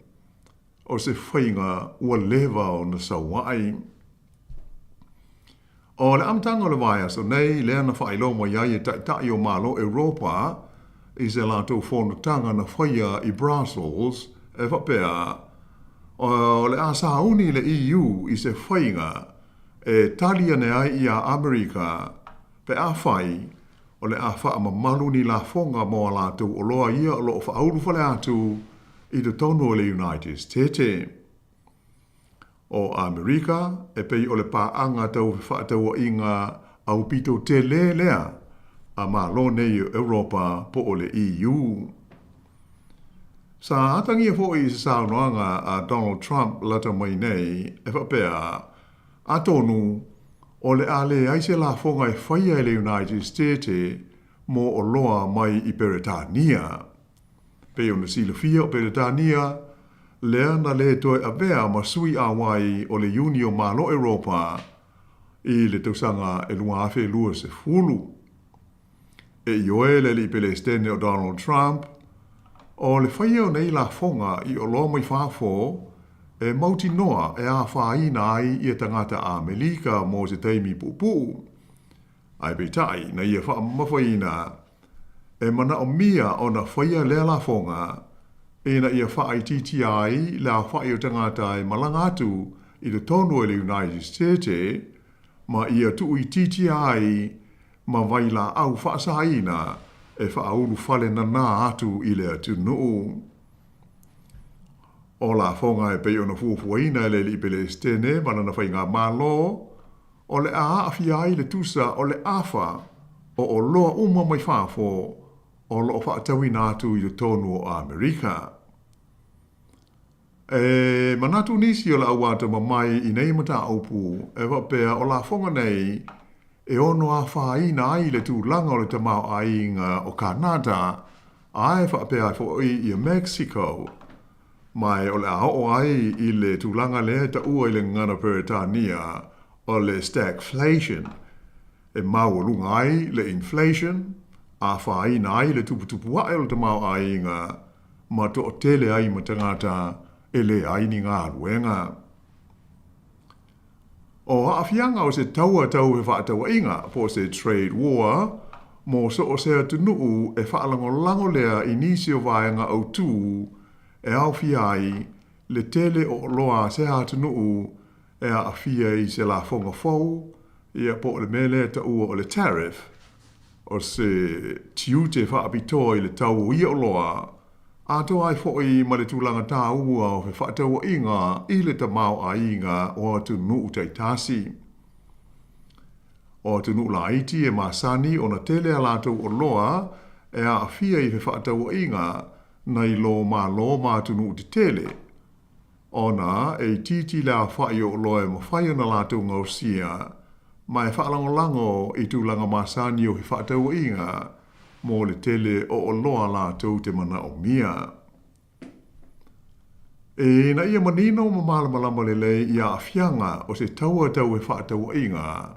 Speaker 16: O se whainga ua lewa o na sawai. O le amtanga o le vaia so nei lea na whailo mo iai e tai o malo Europa i se lato whonutanga na whaia i Brussels e whapea. O le asa uni le EU i se whainga e talia ne ai i a Amerika pe a whai o le a wha ma malu ni la fonga mo a lato o loa ia o lo whauru whale atu i te tonu o le United States. O Amerika e pei o le pāanga tau whaatau inga au pito te lea a malo nei Europa po o le EU. Sa atangia fo i se saunoanga a Donald Trump lata mai nei e whapea a tonu o le ale aise la fonga e whaia le United States mo o loa mai i Peretania. Pei o na silafia o Peretania lea na le toe a vea ma sui a wai o le Unio malo Europa i le tausanga e lunga afe lua se fulu. E ioe le li Palestine o Donald Trump o le whaia o nei la fonga i o loa mai whafo e mauti noa e a whaina ai i a tangata a Melika mo se teimi pupu. Ai peitai na ia wha mawhaina e mana o mia o na whaia lea la fonga e na ia wha ai titi ai la whai o tangata e malanga atu i le tonu e le United States ma ia tu i titi ai ma vai la au wha saina e wha aulu whale na nā atu i le atu nuu. O la fonga e pei o na fuafuaina le li Palestine mana na whai ngā malo, o le a awhia ai le tusa o le awha o loa uma mai whafo o lo whaatawina atu i le tonu o Amerika. E manatu nisi o la awata mamai i nei mata aupu e wapea o la fonga nei e ono a whaina ai le tūlanga o le tamau ainga o Kanada ai whapea fo i Mexico. Mai o le ao ai i le tūlanga le ta ua i le ngana Peretania o le stagflation. E mau lunga ai le inflation a whaina ai le tuputupu ai o le tamau ainga ma to o tele ai matangata e le aini ngā ruenga. O haafianga o se taua tau he whaataua inga po se trade war, mo so o se atunuu e whaalango lea i nisi o vaenga au tū e au fiai le tele o loa se atunuu e a afia i se la fonga fau i a po le mele ta ua o le tariff o se tiute whaapitoa i le tau i o loa a to ai foi ma le tūlanga tā ua o he whaataua inga i le tamau a inga o atu nuu taitasi. O atu nuu la iti e masani o na tele a lātou o loa e a awhia i he whaataua inga nei lo ma atu nuu te tele. Ona e titi la whai o loa e mawhai na lātou ngausia ma e whaalangolango i tūlanga masani o he whaataua inga mo le tele o loa lātou te mana o mia. E na ia manino ma malamalama lei i a awhianga o se taua tau e whaataua inga.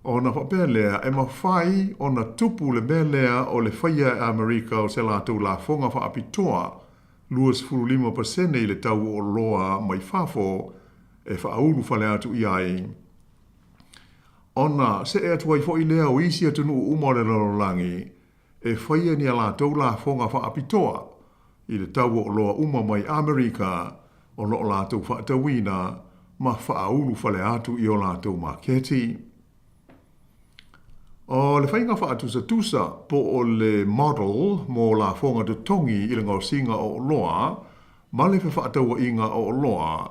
Speaker 16: O na whapelea e mawhai o na tupu le melea o le whaia e Amerika o se lātou la fonga whaapitoa 25% i le tau o loa mai whafo e whauru whale atu i ai. Ona se e atuai fo i lea o isi atunu umore lalolangi e whaia ni a lātou la fonga whaapitoa i le tau o loa uma mai Amerika o lo lātou whaatawina ma whaaulu whale atu i o lātou maketi. O le whainga whaatusa po o le model mo la fonga te tongi i le ngau singa o loa ma le whaataua inga o loa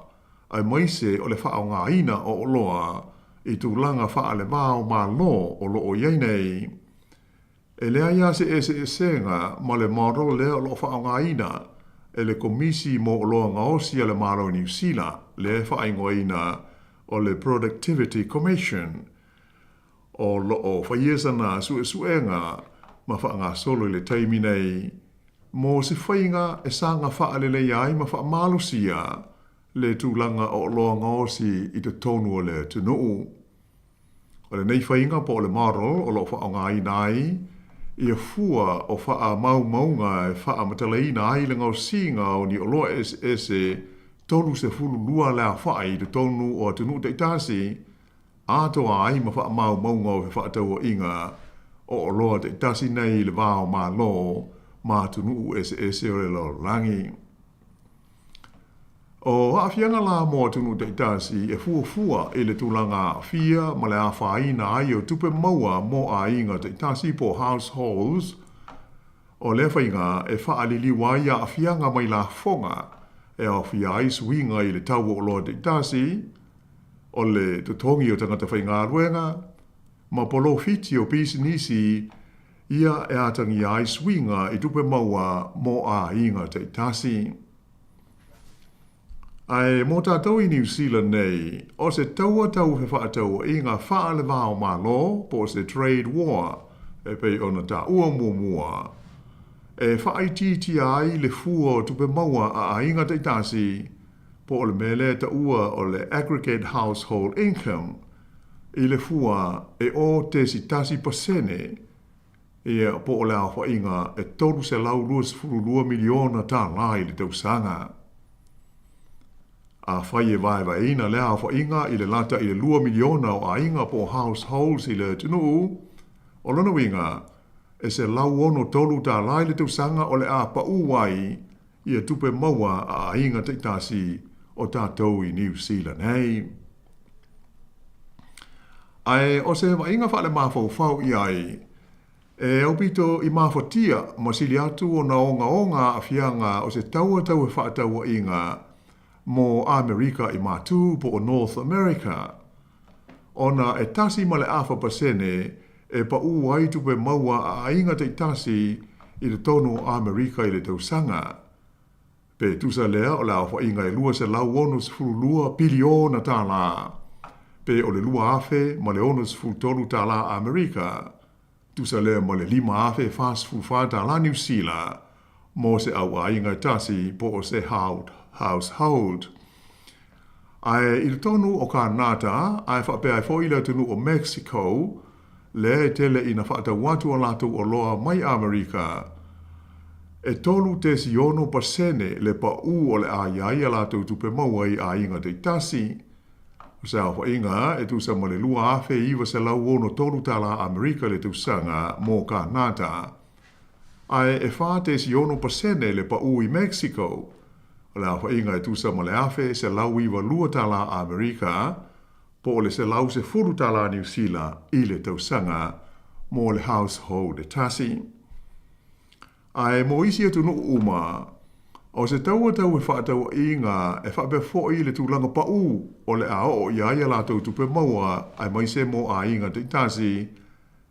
Speaker 16: ai maise o le whaau ngā ina o loa i tūlanga whaale māo mā lo o lo o ieinei. E lea ia se senga ma le model lea o lo whaau ngā ina e le komisi mo o loa ngaosi a le mālo New Zealand le whaingoina o le Productivity Commission o lo o whaiesana suenga ma whaanga solo le taimi nei mo se whainga e sanga whaalele ai ma wha malusia le tūlanga o loa ngaosi i te tonu o le tunuu. O le nei whainga po le model o lo whaonga i nai ia fua o wha maunga e wha matalai nai le ngausinga o ni o loa ese tolu se fulu lua lea whai te tonu o tunuu te itasi atoa ai ma wha maunga o wha ataua inga o loa te itasi nei le vāo ma lo ma tunuu ese o le lo langi. O haafianga la mo tunu te itasi e fua e le tūlanga fia ma le awhaina ai o tupe maua mo a inga te itasi po households o le whainga e whaalili wai a awhianga mai la fonga e a whia ai swinga i le tau o loa te itasi o le tutongi o tangata whainga ruenga ma polo fiti o pisinisi ia e atangi ai swinga i tupe maua mo a inga te itasi. Ai mo tātou i New Zealand nei, o se taua tau he whaatau i ngā whaale wāo mā lo, po se trade war, e pei ona tā ua mua. E whaaititi ai le fua o tupe maua a inga te itasi, po o le mele ta ua o le aggregate household income, i le fua e o te si tasi pasene, ia po o le au whainga e toru se lau 2 miliona tā lai le tausanga. A whai e vai ina lea a whainga i le lata i le 2 miliona o a inga po households i le tunuu, o lona winga e se lau ono tolu tā lai le tausanga o le a pa uwai i a tupe maua a inga te itasi o tātou i New Zealand hei. Ai o se wainga wha le mawhau i ai, e au pito i mawhatia ma sili atu o na onga a fianga o se taua e whaataua inga mo Amerika i mātū po o North America. Ona e tasi ma le awha pasene e pa uai tupe maua a inga te tasi i le tonu Amerika i le tausanga. Pe tusa lea o le awha inga e lua se lau onus fulu lua biliona tā la. Pe o le lua afe ma le onus fulu tolu tā la Amerika. Tusa lea ma le 5 afe fast fulu wha tā la New Zealand. Mo se au a inga tasi po o se household. Ai i le tonu o Kanata, ai whapea ai fōila tunu o Mexico, le tele ina whaata watu o lato o loa mai Amerika. E tolu te siono pasene le pa u o le a iai a lato tupe mawai a inga te tasi. O se au inga e tu sa male lua afe iwa se lau ono tolu tala Amerika le tu sanga mo Kanata. Ai e wha te siono pasene le pa u i Mexico. O le awha inga e tusa ma le afe se lau iwa lua tala Amerika, po le se lau se furu tala New Zealand i le tausanga mo le household e tasi. Ai mo isi atu no uma, o se taua e whaataua inga e whape fo i le tūlanga pa u o le ao o iaia la tau tupe maua ai mai se mo a inga te tasi,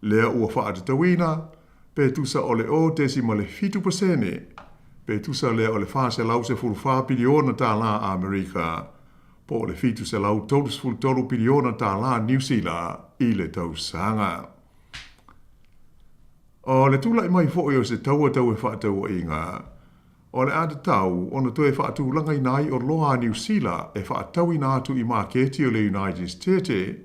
Speaker 16: lea ua whaatatawina, pe tusa o le o tesi ma le 5%, pe tusa lea o le wha se lau se furu 4 biliona tā la Amerika, po le fitu se lau tolus furu 3 biliona tā la New Zealand i le tausanga. O le tula i mai fo o se taua e whaataua inga, o le ata tau, ona toe whaatulanga i nai o loa New Zealand e whaatau i nātu i māketi o le United States,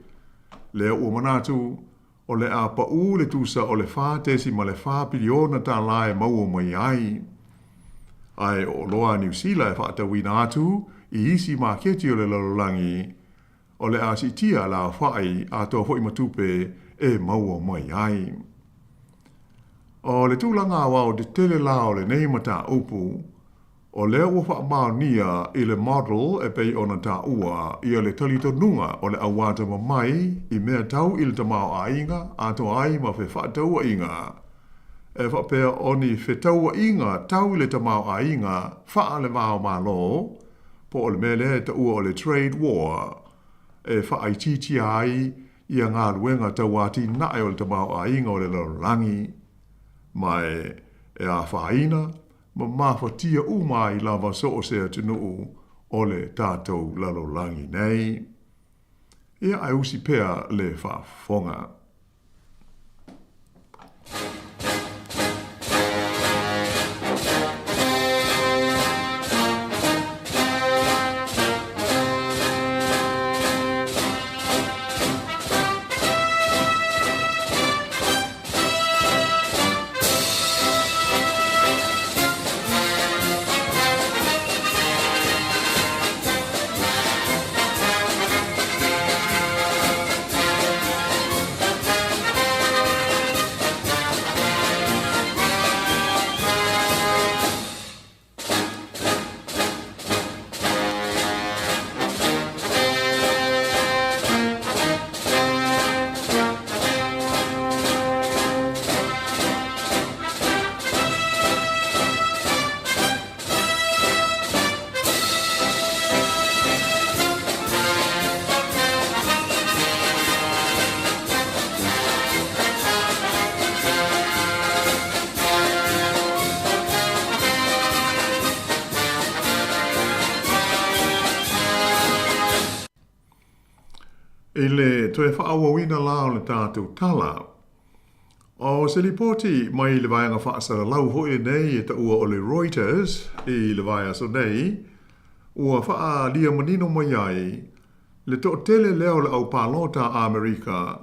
Speaker 16: lea ua manatu, o le a pa u le tusa o le wha tesi ma le 4 biliona tā la e maua mai ai. Ai o loa New Zealand e whaatau i nātu i isi māketi o le lalolangi, o le asitia la whai a toa hoi matupe e maua mai ai. O le tūlanga awa o te tele lao le nei mata upu, o lea ua wha mao nia i le model e pei ona tā ua i le talito nunga o le awata mai i mea tau i le tamao a inga, a toa ai ma fe whaataua inga. E whapea oni whetaua inga tau i le tamao a inga wha le mao ma lo, po o le mele ta ua o le trade war, e whaaititi ai i a ngā ruenga tauati nae o le tamao a inga o le larangi. Mai e a whaina, ma mawhatia umai lava so o se atunuu o le tātou lalolangi nei. Ia ai usi pea le whaafonga. E le toe whaawawina la o le tātou tala. O se lipoti mai le vaianga whaasara lau hoi nei e ta ua o le Reuters i le vai aso nei, ua whaa lia manino mai ai, le to tele leo le au palota a Amerika,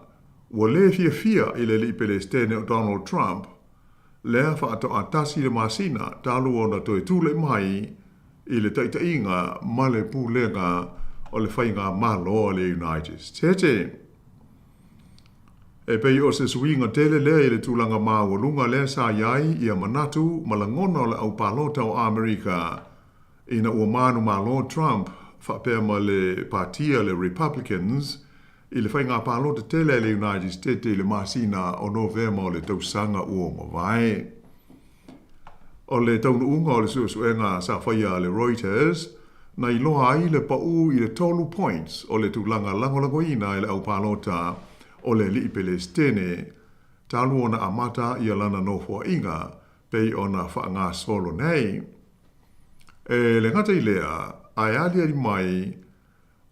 Speaker 16: ua le fia i le lipele stene o Donald Trump, lea whaa to atasi le masina talu o na toe tule mai i le taitainga ma le pūlenga o le whainga malo o le United States. E pei o se suinga tele le le tūlanga māwalunga le sa iai ia manatu malangona le au palota o Amerika ina ua manu malo Trump whapea ma le partia le Republicans i le whainga palota tele le United States i le masina o Novema o le tausanga ua mawai. O le taunu unga o le suenga sa whaia le Reuters na iloa ai le pau i le tolu points o le tūlanga langolangoina i le au palota o le liipele stene, talu ona amata i alana nofua inga, pei ona whaanga solo nei. E le ngata i lea, ai alia i mai,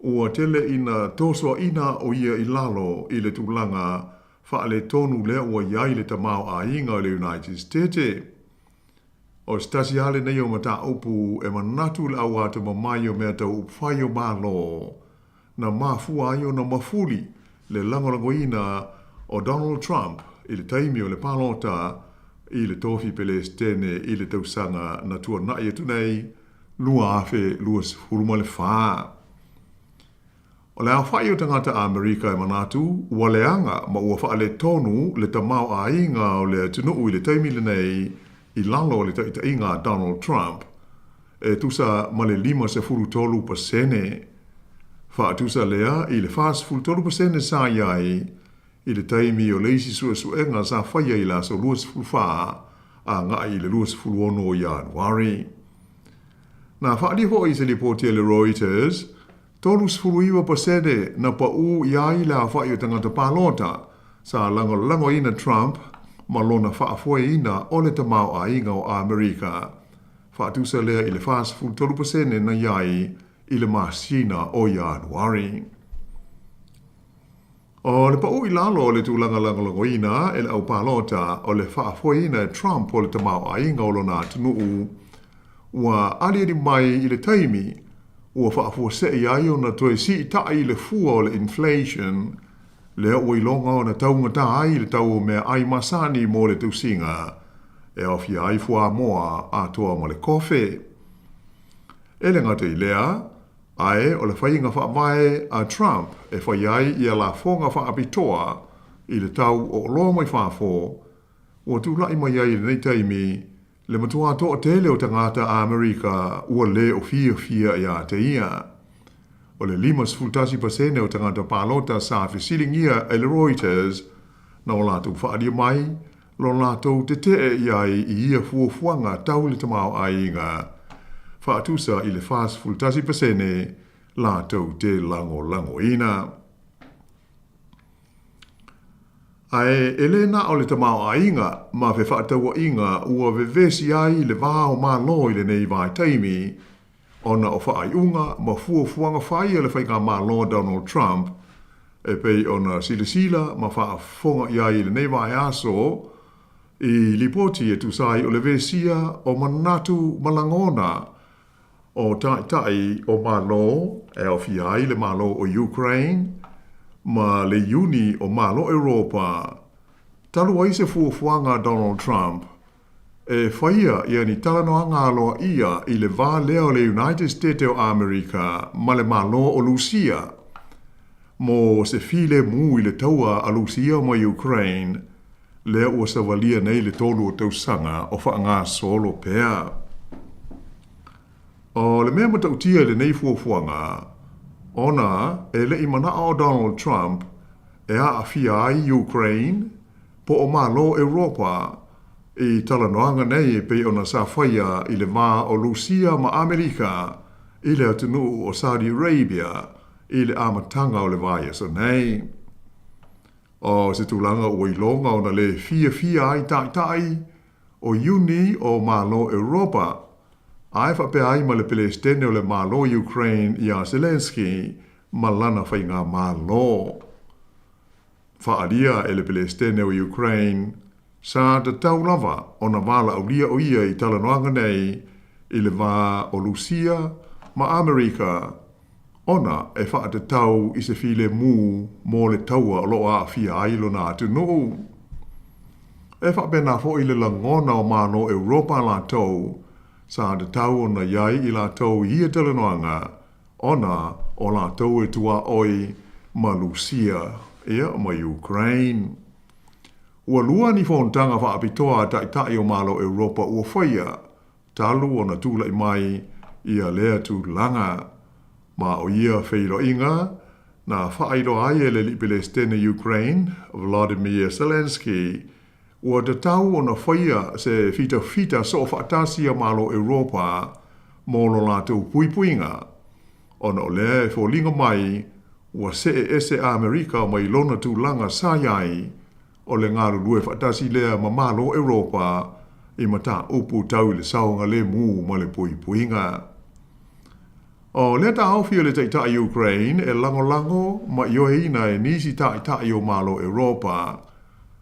Speaker 16: ua tele ina tosua ina o ia i lalo i le tūlanga wha le tonu lea ua iai le tamau a inga o le United States. O stasi ale nei o mata upu e manatu le au ata mamai o mea tau upwhai o malo, na mafua ai o na mafuli, le langolangoina o Donald Trump i le taimi o le palota i le tofi Palestine i le tausanga na tua nai atu nei lua afe lua sifuruma le whaa. O le awhai o tangata Amerika e manatu, ua leanga ma ua wha le tonu le tamau a inga o le tunuu i le taimi le nei i lalo le taitainga Donald Trump e tusa ma le 5.3%. Whaatusa lea i le fast full 30% sa iai i le taimi o leisi suenga sa whaia i la so luas fulwha a ngā i le luas fulwono o Januari. Na whaadi ho i se li poti le Reuters, tolus fuluiwa pasede na pa u iai la whaia tangata palota sa lango ina Trump ma lona whaafoi ina o le tamau a inga o Amerika. Whaatusa lea i le fast full 30% na iai i le masina o Januari. O le pau i lalo o le tūlanga langolangoina e le au palota o le whaafoina e Trump o le tamau a inga o lona tunuu, ua aliari mai i le taimi, ua whaafua se i ai o na toe si tai le fua o le inflation, le ua i longa o na taungata ai le tau mea ai masani mo le tausinga, e ofi ai fua moa a toa ma le kofe. E le ngata i lea, ai o le whainga whaamae a Trump e whaiai i a la whonga whaapitoa i le tau o loa mai whaafo, ua tūlai mai ai nei taimi le matua toa tele o tangata a Amerika ua le o fia i a te ia. O le 5.3% o tangata palota sa fisilingia e le Reuters na o lātou whaadia mai, lo lātou te te i ai i ia fuafuanga tau le tamau a inga. Whaatusa i le fast full 30% lātou te lango ina. Ai elena o le tamau a inga, ma fe whaataua inga ua vevesi ai le vāo mā loi le nei vai taimi, ona o whaaiunga ma fuafuanga whai le whai ngā mālo Donald Trump e pei ona silasila ma whaafonga ia i le nei vai aso i lipoti e tusai o le vesia o manatu malangona o tai o mālo e o fiai le mālo o Ukraine ma le uni o mālo Europa talu ai se fuafuanga Donald Trump e whaia ia ni talanoa ngāloa ia i le vā leo le United States o Amerika ma le mālo o Lucia mo se file mu i le taua a Lucia ma Ukraine lea ua savalia nei le tolu o tausanga o whaanga solo pea. O le mea matautia le nei fuafuanga ona e le imana o Donald Trump e a fia ai Ukraine po o mālo Europa i talanoanga nei e pe ona sa whaia i le mā o Lucia ma Amerika i le atunu o Saudi Arabia i le amatanga o le vaia so nei. O se tūlanga o ilonga o na le fia ai tai o uni o mālo Europa ai whape ai ma le Palestine o le mālo Ukraine i a Zelensky ma lana whai ngā mālo. Whaalia e le Palestine o Ukraine sa te tau lava o na wala au lia o ia i talanoanga nei i le wā o Lucia ma Amerika ona e wha te tau i se file mu mō le taua o loa a fia ailo nā atu nuu. E wha bena fo i le langona o māno Europa la tau sa te tau o na iai i la tau i e talanoanga ona o la tau e tua oi ma Lucia ia ma Ukraine. Ua lua ni whontanga wha apitoa tai o mālo Europa ua whaia talu o na tūla i mai ia lea tū langa. Ma o ia whairo inga na whairo ai e le li Palestine Ukraine Vladimir Zelensky ua te tau o na whaia se fita so whaatasia mālo Europa mōlo la tū puipuinga. Ona o lea e wholinga mai ua se e ese Amerika mai lona tū langa saiai o le ngāru lue whaatasi lea ma mālo Europa i mata upu tau le saunga le mū ma le puipuinga. O le ta awhia le taitai Ukraine e lango ma ioeina e nisi taitai o mālo Europa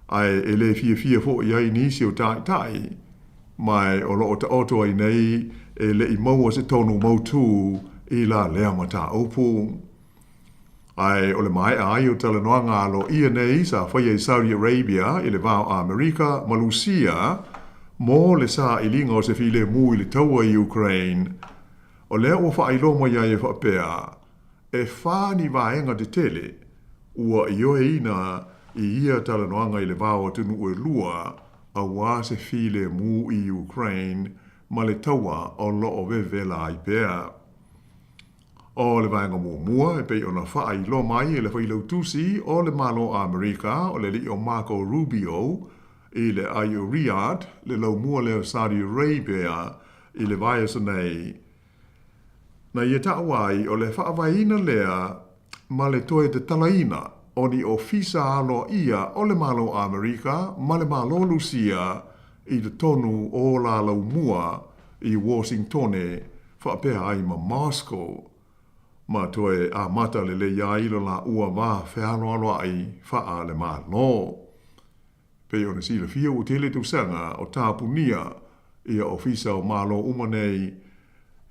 Speaker 16: ai e le fia fo iai nisi o taitai mai o loo ta oto ai nei e le i maua se tonu mautu i la lea mata upu. Ai o le mai ai o talanoanga alo ia nei sa whaia i Saudi Arabia i le vāo Amerika ma Lucia mō le sa i linga o se file mu i le taua i Ukraine. O lea ua whailo mai ai e whapea e whāni vaenga te tele ua i oe ina i ia talanoanga i le vāo tunu ue lua a wā se file mu i Ukraine ma le taua o loo vevela i pea. O le vaenga mua e pei ona whailo mai e le whailau tusi o le malo Amerika o le li o Marco Rubio i le ai o Riyadh le lau mua leo Saudi Arabia i le vaia nei. Na ia ta'wai o le whaavaina lea ma le toe te talaina o ni ofisa alo ia o le malo Amerika ma le malo Lucia i le tonu o la lau mua i Washingtone whaapea ai ma Moscow. Ma toe a mata le iai lo la ua wā wheano alo ai whaa le malo. Pei o na sila fia o tele tu sanga o tāpunia ia ofisa o malo umanei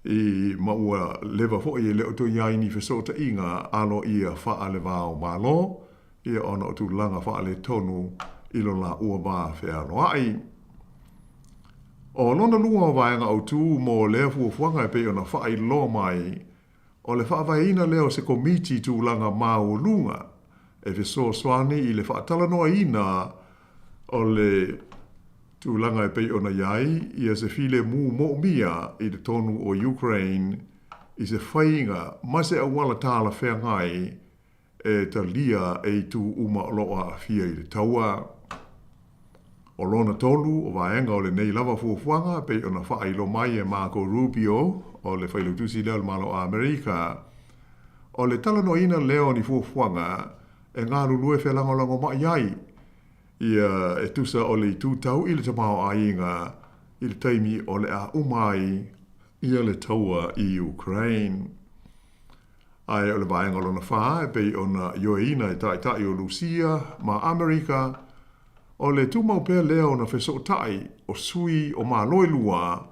Speaker 16: i maua lewa fo i leo to iai ni fesota inga alo ia wha le vāo malo ia ona o tu langa wha le tonu ilo la ua wā wheano ai. O lona lua vaenga au tu mo lea fuafuanga e pe ona wha i lo mai o le whaavaina leo se komiti tu langa mao lunga e feso swani i le whaatalanoa ina o le tūlanga e pei ona iai ia se file mu mo'mia i le tonu o Ukraine i se whainga ma se awala tāla whengai e ta lia e tu uma loa a fia i le taua. O lona tolu o vaenga o le nei lava fuafuanga pei ona whailo mai e Marco Rubio o le whailutusi leo le malo a Amerika. O le talanoina leo ni fuafuanga e ngā lulue whelangolango mai iai ia e tusa o le tūtau i le tamao a inga i le taimi o le a umai ia le taua i Ukraine. Ai o le vaenga lona wha, e pei ona ioeina e tai o Lucia, ma Amerika, o le tūmau pēr lea ona wheso tai o sui o mā loe lua,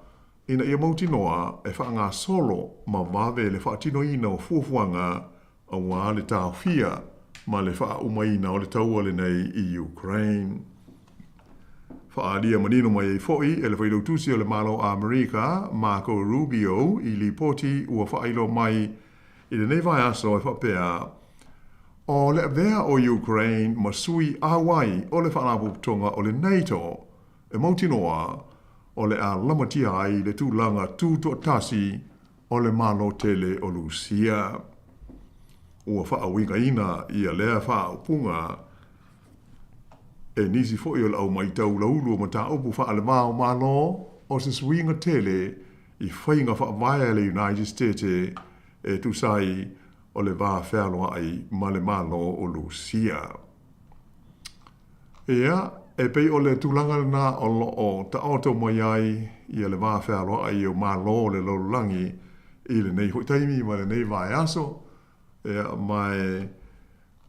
Speaker 16: ina ia mautinoa e wha ngā solo ma wawe le wha tino ina o fuafuanga a wā le tāo fia, ma le wha umaina o le taua le nei i Ukraine. Wha alia manino mai e foi, e le whailau tusi o le malo a Amerika, Marco Rubio, i li poti ua whailo mai i le nei vai aso e whapea, o le vea o Ukraine ma sui Hawaii o le whanaputonga o le NATO, e mautinoa o le a lamatia ai le tūlanga tūto tasi o le malo tele o Lucia. Ua whaawinga ina ia lea whaupunga e nisi fo i o lau mai tau laulu ma ta upu wha ale mao malo o se swinga tele i whainga whaavaya le United States e tu sai o le vā whēloa ai ma le malo o Lucia. Ea, e pei o le tūlanga na o lo o ta auto mai ai i le vā whēloa ai o malo le lolulangi i le nei hoitaimi ma le nei vai aso. Ea, mai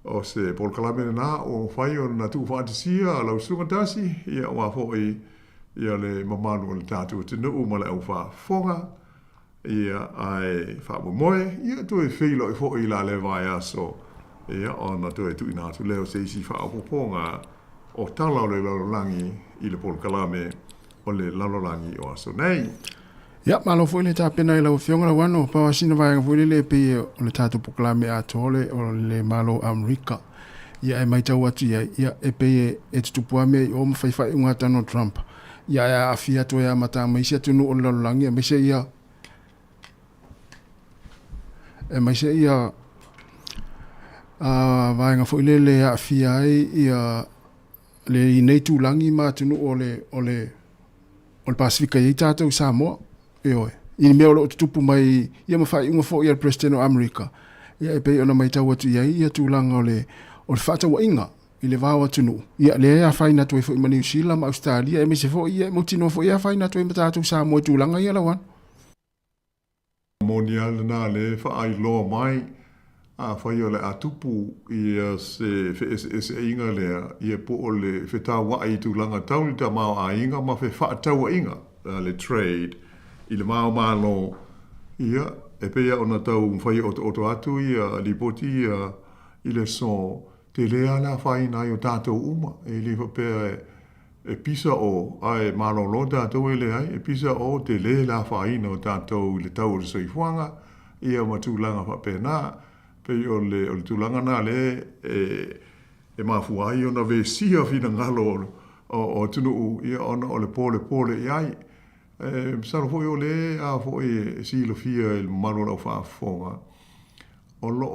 Speaker 16: o se polkalamene na o whai o na tū whaatisia lau sungatasi ia o a fōi ia le mamalu o le tātua tinu ma le au whāwhonga. Ia ai whaamu moe, ia tu e whilo e fo i la le vai aso. Ia ona tu e tu ina tu leo se isi whaapoponga o talau le lalolangi i le polkalame o le lalolangi o aso nei.
Speaker 15: Ia, malo fo i le tāpena i lau whionga la wano, pawa sina vai fo i le pe o le tātu polkalame a tole o le malo Amerika. Ia e mai tau atu ia e pe e tutupuame i o mawhaiwhai unga tano Trump. Ia e a fia to ia mata maisia tunu o le lalolangi, a maisia ia e mai se ia vaenga fo ile a fia ai ia le nei tūlangi ma tunu o le Pasifika i tātou Sāmoa e oe i mea o lo tutupu mai ia mawhai unga fo ia le president o Amerika ia e pei ona mai tau atu ia tūlanga o le whātaua inga i le vāua tunu ia le ea whaina tu e fo i ma New Zealand ma Australia e me se fo ia mutino fo ia whaina tu e ma tātou Sāmoa tūlanga ia lawan
Speaker 16: monial na le whaai loa mai a whai o le atupu i se inga lea i e po o le whetā wai tūlanga tauli ta mao a inga ma whe whaataua inga le trade i le mao malo ia e pea ona tau whai oto atu i li poti i le so te lea la whai nai o tātou uma e li whapea e pisa o ai malo lo tātou e le ai e pisa o te le la whai no tātou le tau o le soifuanga ia ma tūlanga whapena pei o le tūlanga nā le e mafuai ona ve sia fina ngalo o tunu ia ona o le pole i ai saro foi o le a foi silo fia il mano la fa fonga o lo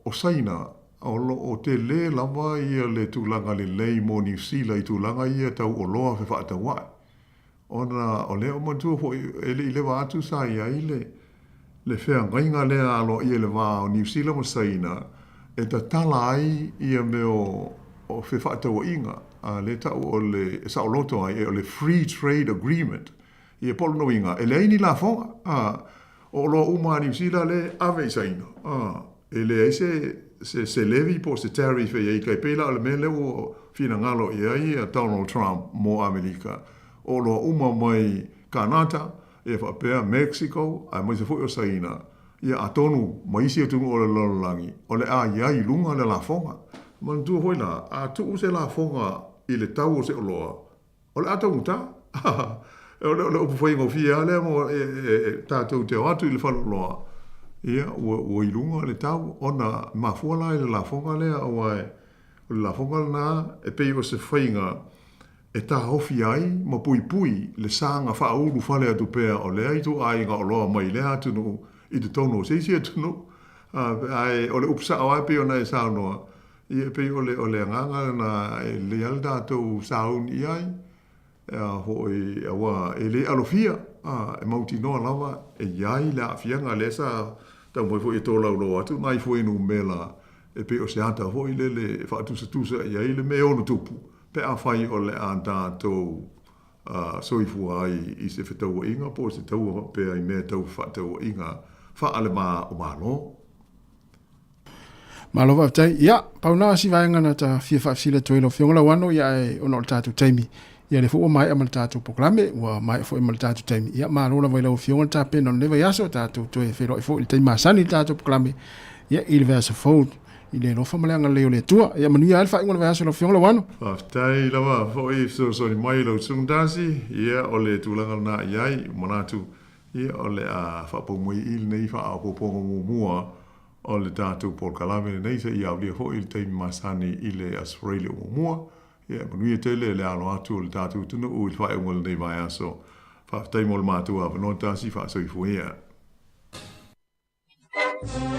Speaker 16: o saina o lo o te le lava ia le tūlanga le lei mo New Zealand i tūlanga ia tau o loa fe whaata wai ona o le o mantua foi i le wātu sa ia i le whea ngainga lea alo ia le wā o New Zealand mo saina e ta tala ai ia me o fe whaata wa inga le tau o le sa o loto ai o le Free Trade Agreement ia polo no inga e le ni la fonga o lo uma New Zealand le ave saina e le se levi po se tariff e i kai pela le mele o fina ngalo ia Donald Trump mo Amerika o lo uma mai Kanata e fa pe Mexico ai mo se foi o saina ia atonu mai se tu o le langi o le ia i lunga le la fonga man tu foi na a tu se la fonga i le tau se o loa o le atonu ta o le foi ngo fia le mo tātou te atu i le whalo loa ia o i lunga le tau ona mafuala i le la fonga lea o ai o le la fonga na e pei o se whainga e tā hofi ai ma pui le sanga whauru whale atu pēr o le aitu ai ngā o loa mai le atunu i te tono seisi atunu ai o le upsa o ai pei o nei saunoa ia pei o le nganga na le alda tau saun i ai hoi awa e le alofia e mauti noa lava e iai la fianga le sa tau mai foi e tō lau atu nai foi nu mela e pe o se ata foi le whaatusa tusa iai le me ono tupu pe a whai o le a tātou so i fua i se whetau inga, po se tau pēa i mea tau whatau inga, whaale mā o mālo.
Speaker 15: Malova tai ia pauna si vaenga na ta fia fa sila toilo fionga wano ia e ono tatu taimi ia le fu mai amal tatu proklame wa mai fu amal tatu taimi ia malola vai lo fionga ta pe non leva yaso tatu to e fero fu il taimi masani tatu proklame ia il verse fold ile no famalanga le le tua ia manu ia alfa ingol verse lo fionga wano
Speaker 16: tai lava fo i so mai lo sundasi ia ole tulanga na iai manatu ia ole a fa po moi il nei fa a po mua o le tātou por kalame nei se ia ulia ho il teimi masani i le Australia o mua. Ia, manuia tele le alo atu o le tātou tunu o il whae umol nei vai aso. Whaftai mol mātua a vanotasi wha so i fuia.
Speaker 11: Why?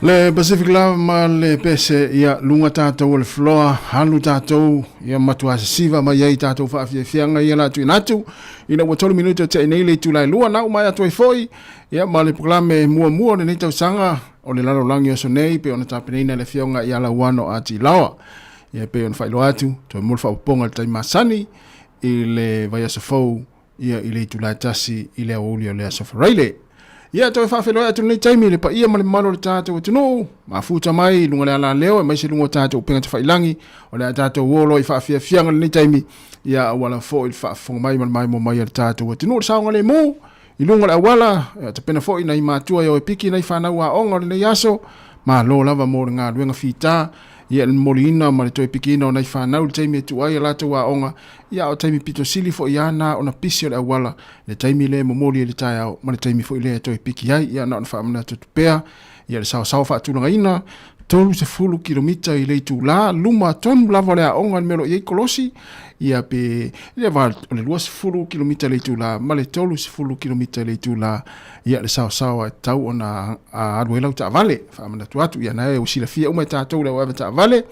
Speaker 15: Le Pacific Lava ma le pese ia lunga tātou le floa, halu tātou ia matua siva ma iei tātou whaafiafianga ia latu inatu. Ina ua 3 minuta te nei le tulai lua na umai atu e foi. Ia ma le proklame mua le neitau sanga o le lalo langi oso nei pe ona tapeneina le fionga ia la wano ati lawa. Ia pe ona whailo atu, to mulfa uponga le taimasani i le vai asofou ia i le tulai tasi i le auli o le asofareile. Ia toi whawhelo atu nei taimi le pa ia ma le malo le tātou e tunu. Ma futa mai lunga le ala leo e mai se lunga tātou penga te whailangi. O le tātou wolo i whawhiafianga le nei taimi. Ia awala fo i whaafonga mai mai mo mai le tātou e tunu. Saonga le mo i lunga le awala. Te pena fo i nei mātua i o e piki nei whanau a onga le nei aso. Ma lo lava mo le ngā ruenga whita. Ia le moliina ma le toi pikina o nei whanau le taimi e tuai a lātou a onga. Ia o taimi pito sili fo i ana o na pisi o le awala. Le taimi le momoli le tai au. Ma le taimi fo i le toi piki ai. Ia na whaamana tutupea. Ia le sao whaatulanga ina. 30 kilomita i le tu la. Luma tonu lava le a onga melo i kolosi. Ia pe le va le 20 kilomita le tu la. Ma le 30 kilomita le tu la. Ia le sao e tau ona a aduelau ta vale. Whaamana tuatu. Ia na e o sila fia umai tātou le wawe ta vale.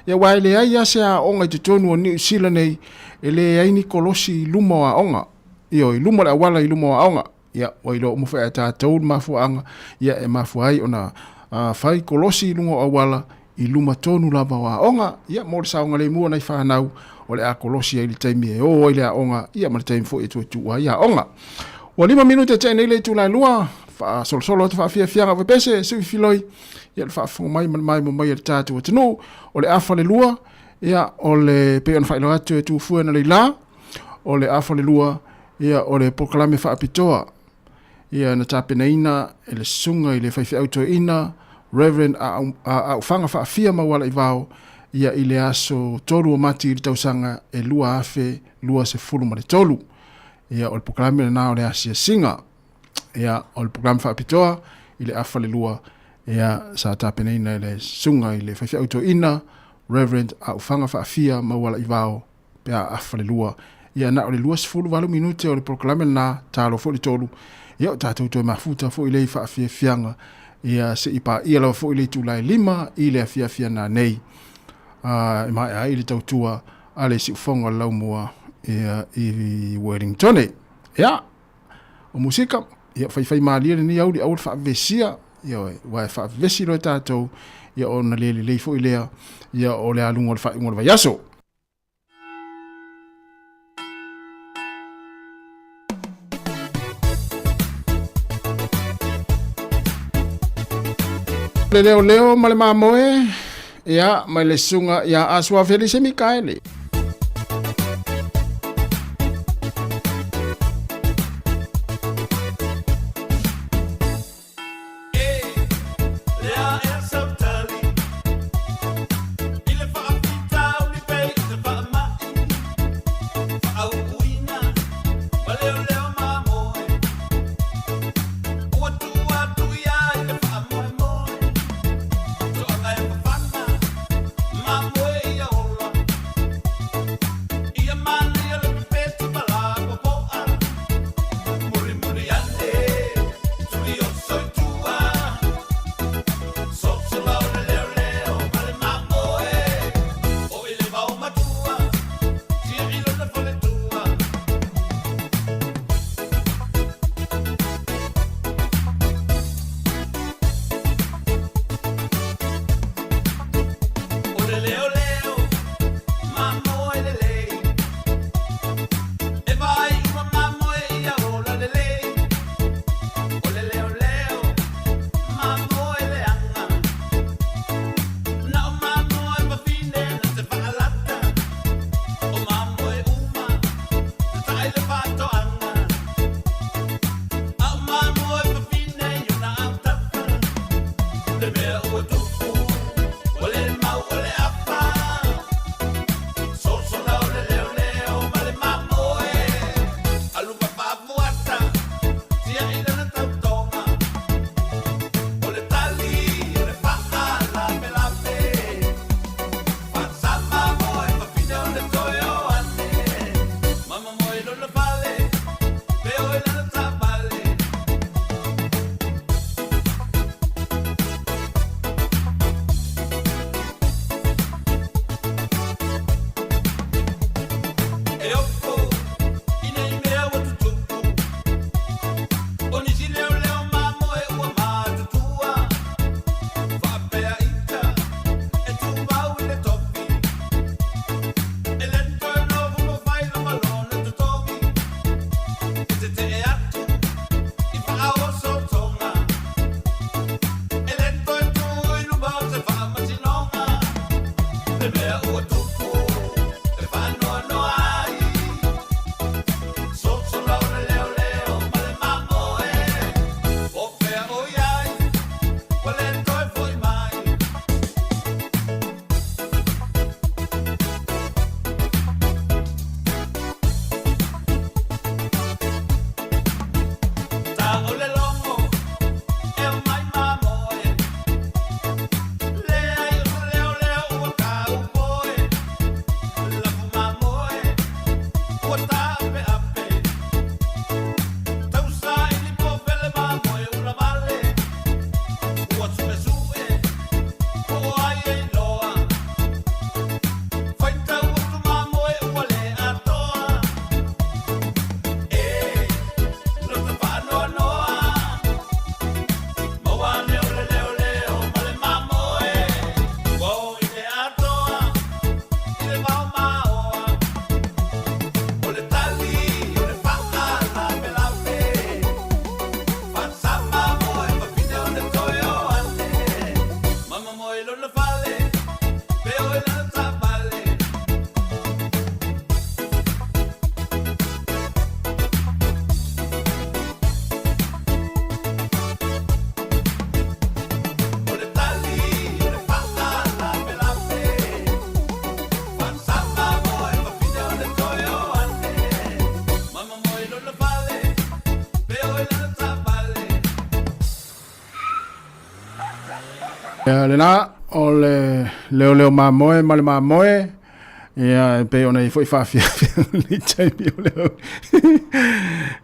Speaker 15: Ia wai le ai ase a onga i te tonu o ni sila nei. E le aini kolosi luma wa onga. Ia i luma le awala i luma wa onga. Ia o ilo umufa e tātou mafua anga. Ia e mafua ai ona fai kolosi lunga awala i luma tonu lava wa onga. Ia mo le saonga le mua nei whanau o le a kolosi ai le taimi e o le a onga. Ia ma le taimi fo e tuatua ia onga. O 5 minuta te nei le tulai lua. Fa solo te whaafiafianga wa pese siwi filoi. Ia le whaafonga mai mo mai le tātou o tenu. O le afa le lua. Ia o le peon whailo atu e tufua na le la. O le afa le lua. Ia o le pokalame whaapitoa. Ia na tapenaina e le sunga i le whaifi auto ina. Reverend a ufanga whaafia mawala i vao. ia i le aso tolu o mati i le tausanga e lua afe, lua se fulu ma le tolu. Ia o le pokalame le nao le asia singa. Ia o le pokalame whaapitoa i le afa le lua. Ia sa tapeneina i le sunga i le whaiwhia auto ina, Reverend a ufanga whaafia mawala i vao pe a afa le lua. Ia na o le lua se fulu walu minute o le pokalame le na talo fo le tolu. Ia o tātou toi mafuta fo i le whaafia fianga. Ia se ipa ia lawa fo i le tūlai 5 i le afia na nei. I mai ai le tautua a le si ufonga laumua i Wellington. Ia, o musika, ia whai maalia ni auri au whaavesia, ia wai whaavesi roi tātou, ia o na le leifo i lea, ia o le alunga le whainga le vaiaso. Le leo ma le mamoe, ia mai le sunga ia asua Felice Mikaele. Le na o leo mamoe ma le mamoe ia pe ona I foi fafia ni tai o leo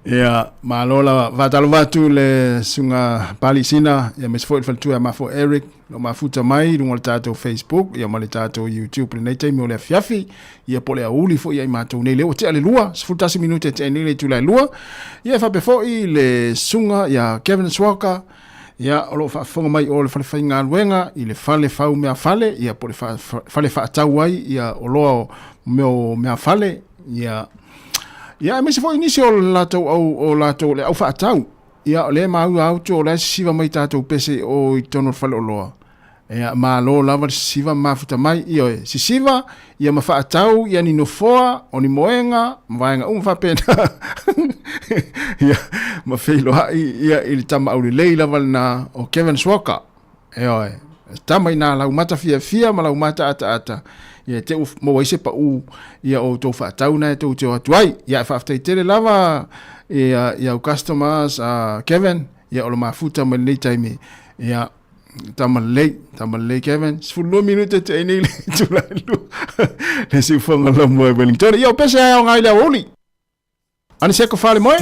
Speaker 15: ia malola vatalo vatu le sunga palisina ia mes foi faltu ma fo Eric lo mafuta mai lungo tato Facebook ia male tato YouTube nei tai mo le fiafi ia pole a uli fo ia mato nei leo te ale lua 10 minute te nei le tula lua ia fa pe fo I le sunga ia Kevin Swaka ia o lo fa fonga mai o le fale fainga luenga I le fale fau mea fale ia po le fale fa tau ai ia o lo mea fale ia me se foi inicio lato o lato le au fa tau ia le mau auto le siva mai tato pese o I tono fale o loa ia ma lo lava siva mafuta mai ia si siva ia ma fa tau ia ni no foa o ni moenga vaenga fa pena ia ma feilo ia I tama au le lava na o Kevin Swaka ia tama ina lau mata fia ma lau mata ata ia te mo waise pa u ia o to fa tau na to te atuai ia fa after tele lava ia o customers Kevin ia o lo mafuta ma le time ia Tamalei Kevin. 10 minute te ini tu lalu. Nasi fonga la moe Wellington. Ia pese ai ngai la oli. Ani se ko fale moe.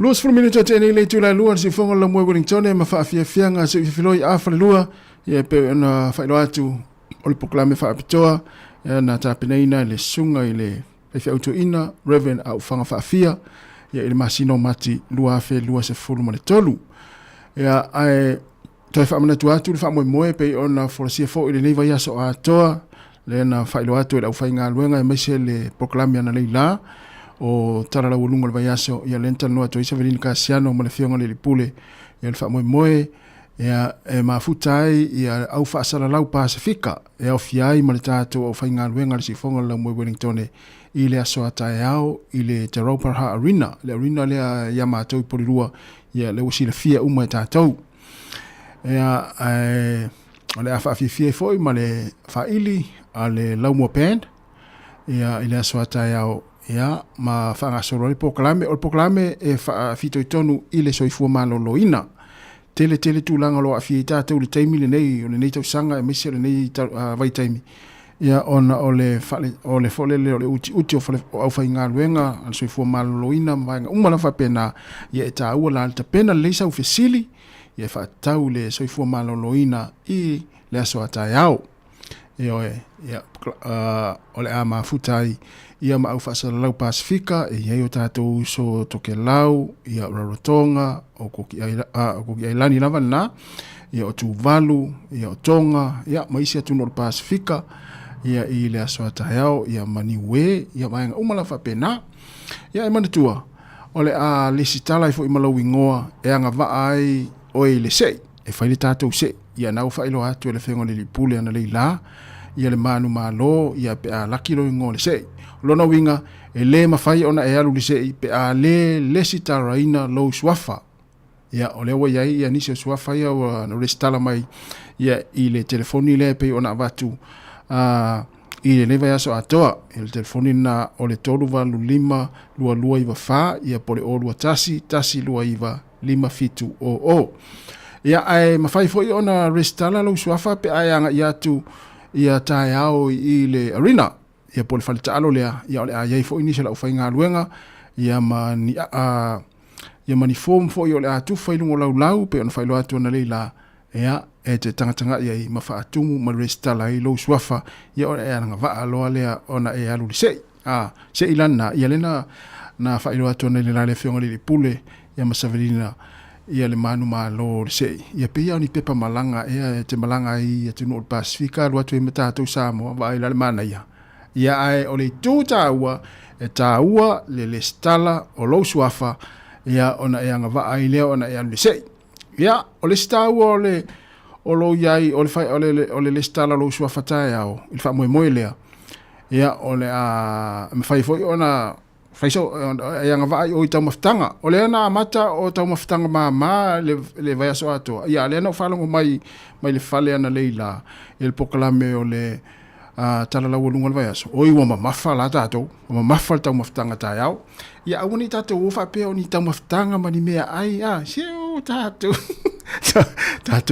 Speaker 15: Luas 4 minuto tene le tu la lua si fonga la mo Wellington ma fa fianga se filoi a fa lua ye pe na fa lo atu o le proclame fa pitoa na tapeneina le sunga ile e fe auto ina Reverend au fanga fa fia ye ile masino mati lua fe lua se fulu ma le tolu ya ai toi fa mana tu atu fa mo pe ona for CFO ile nei vai aso a toa le na fa lo atu le au fa inga luenga e mese le proclame na leila o tara la ulunga le vai aso ia lenta no atu isa velin kasiano ma le fionga le pule ia le fa mo ia e mafutai ia au fa sala lau Pasifika e au fiai ma le tato o fa inga luenga le sifonga la mo Wellington ile aso ataiao ile Te Raupaha Arena le arena le ia matou polirua ia le usi le fia uma tatou ia ole afa fie foi ma le faili ale laumo band ia ile aso ataiao ia ma fa ngasoro le proclame e fa fito tonu ile soifua maloloina tele tu langa lo afi tatou le taimi le nei tau sanga e mese le nei vai taimi ia ona ole fole le uti o fa inga luenga al soifua maloloina ma uma la fa pena ia ta ua la ta pena le sa ufesili ia fa tau le soifua maloloina I le aso ataiao ia ole ama futai ia ma ufa sa lau Pasifika e ia o tatou so toke lau ia Rarotonga o koki ailani lava na ia o Tuvalu ia o Tonga ia maisi atu no Pasifika ia I le aso ataiao ia maniwe ia mainga umala fa pena ia e manatua ole a lesitala ifo imalau ingoa e anga vaai o le sei e faile tatou sei ia nau failo atu le fengo le pule ana leila ia le manu malo ia pe a lakilo ingo le sei lona winga e le mafai ona e alu le sei pe a le lesitaraina lo swafa ia ole wa ia ia nisi swafa ia wa no restala mai ia I le telefoni le pe ona vatu I le leva yaso atoa il telefoni na ole tolu valu lima lua iva fa ia pole o lua tasi lua iva lima fitu o ia ai mafai foi ona restala lo swafa pe ai anga ia tu ia taiao I le arena ia pole falta alo lea ia ole ai foi initial au fainga luenga ia mani form foi ole atu foi lungo lau pe ona failo atu na leila ia e te tanga ia I mafa atumu ma restala I lo swafa ia ole anga va alo lea ona e alu sei se ilana ia lena na failo atu na leila le fionga le pule ia masavelina ia le manu malo sei ia pe ia ni pepa malanga ia te malanga I te no Pasifika lo atu meta to Sāmoa va ile mana ia ai ole tu taua e taua le stala o lo swafa ia ona e anga va ai le ona e anu sei ia ole staua ole o lo iai ole fai ole le stala lo swafa taiao il fa mo lea ia ole me fai foi ona fai so e anga va ai o tau maftanga ole na mata o tau maftanga ma le vai so ato ia le no falango mai le fale ana leila il proclame ole tala la wolunga vai aso oi wa mafa la tato wa mafa tau maftanga taiao ia awuni tato o fa pe oni tau maftanga mani mea ai sio tato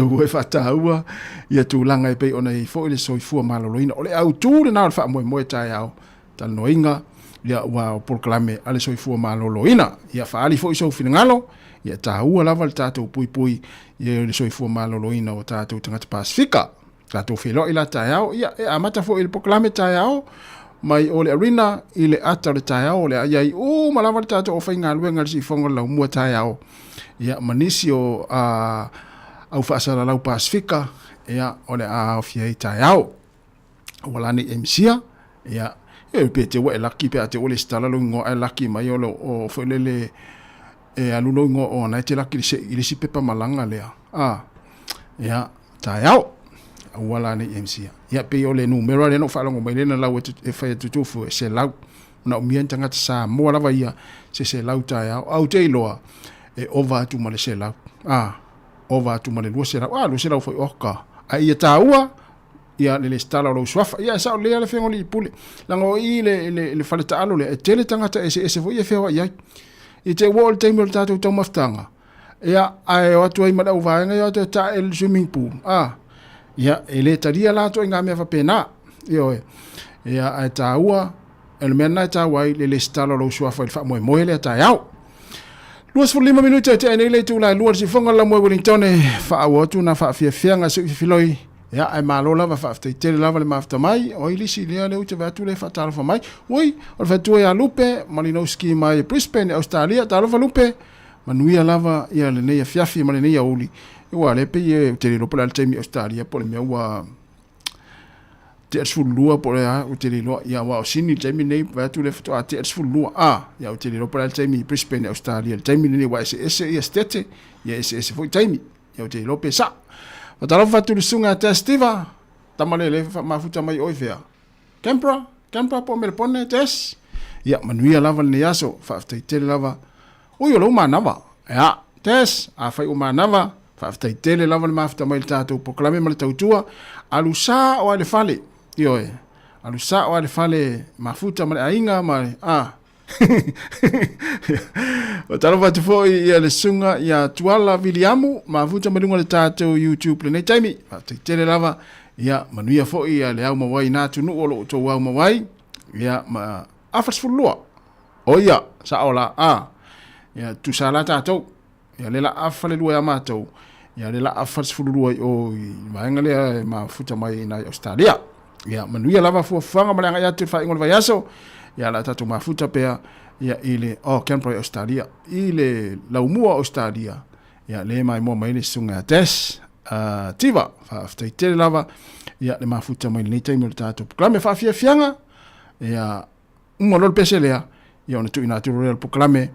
Speaker 15: o fa taua ia tu langa e pe ona I fo ile soifua maloloina ole au tu le na fa mo taiao tal noinga ia wa proclame ale soifua maloloina ia fa ali fo so finangalo ia taua lava le tato pui ia le soifua maloloina o tato tangata Pasifika tato felo ila taiao ia e amata fo il proclame taiao mai ole arena ile ata le taiao le ai malava le tato o fainga luenga si fonga la mua taiao ia manisio au fa sala lau Pasifika ia ole a fia taiao wala ni MCA ia e pe te wa laki pe te ole stala lo ngo ai laki mai o felele e alulo ngo ona te laki ile si pepa malanga lea ia taiao wala ni MCA ia pe ole numero le no fa longo mai le lau e fa tu fu se lau na mien tanga Sāmoa lava ia se lau taiao au te loa e ova tu male se lau ova tu male lo se lau foi oka ai ia taua ia le stala lo swafa ia sa le fengo li pule lango I le faleta alo le tele tangata ese foi e fewa ia I te wall table tatu tau maftanga ia ai o tu ai mala uvaenga ia te ta el swimming pool ia ele taria la to inga me fa pena ia ai taua el mena taua le stala lo swafa fa mo le taiao 25 minuta te nei le tu la lua si fonga la mo Wellington fa awotu na fa fianga su filoi ya ai malola va fa te lava le mafta mai o ili si le u te va tu le fa talo fa mai oi o fa tu ya Lupe Malinowski mai Brisbane Australia talo fa Lupe manuia lava ia le nei fiafi ma le nei uli ua le pe e te lo pola te mi Australia po le me ua te sulua po le a te lo ia wa sini te mi nei va tu le fa te sulua ia te lo pola te mi Brisbane Australia te mi nei wa ese ia stete ia ese foi te mi ia te lo pe sa o talo fa tu sunga te stiva tamalele fa mafuta mai oifea Canberra po Melbourne tes ia manuia lava le aso fa te lava oi o lo manava ia tes a fai o manava fa te lava le mafuta mai tato proklame mal tautua alusa o ale fale io alusa o ale fale mafuta mal ainga mai o talo fa fo ia le sunga ia tuala Williamu mafuta malunga le tato YouTube le taimi fa te lava ia manuia fo ia le au mawai na tunu o lo to au mawai ia ma afas fulua o ia sa ola ia tu sala tato ia le la afale lua mato ia le la afas fulua o vaenga le mafuta mai na Australia ia manuia lava fo fanga malanga ia te fa ingol vaiaso ia la tato mafuta pea ia ile Canberra Australia ile laumua Australia ia le mai mo mai le sunga tes tiva fa te lava ia le mafuta mai le taimi le tato proklame fa fianga ia lol peselea ia ona tu ina tu real proklame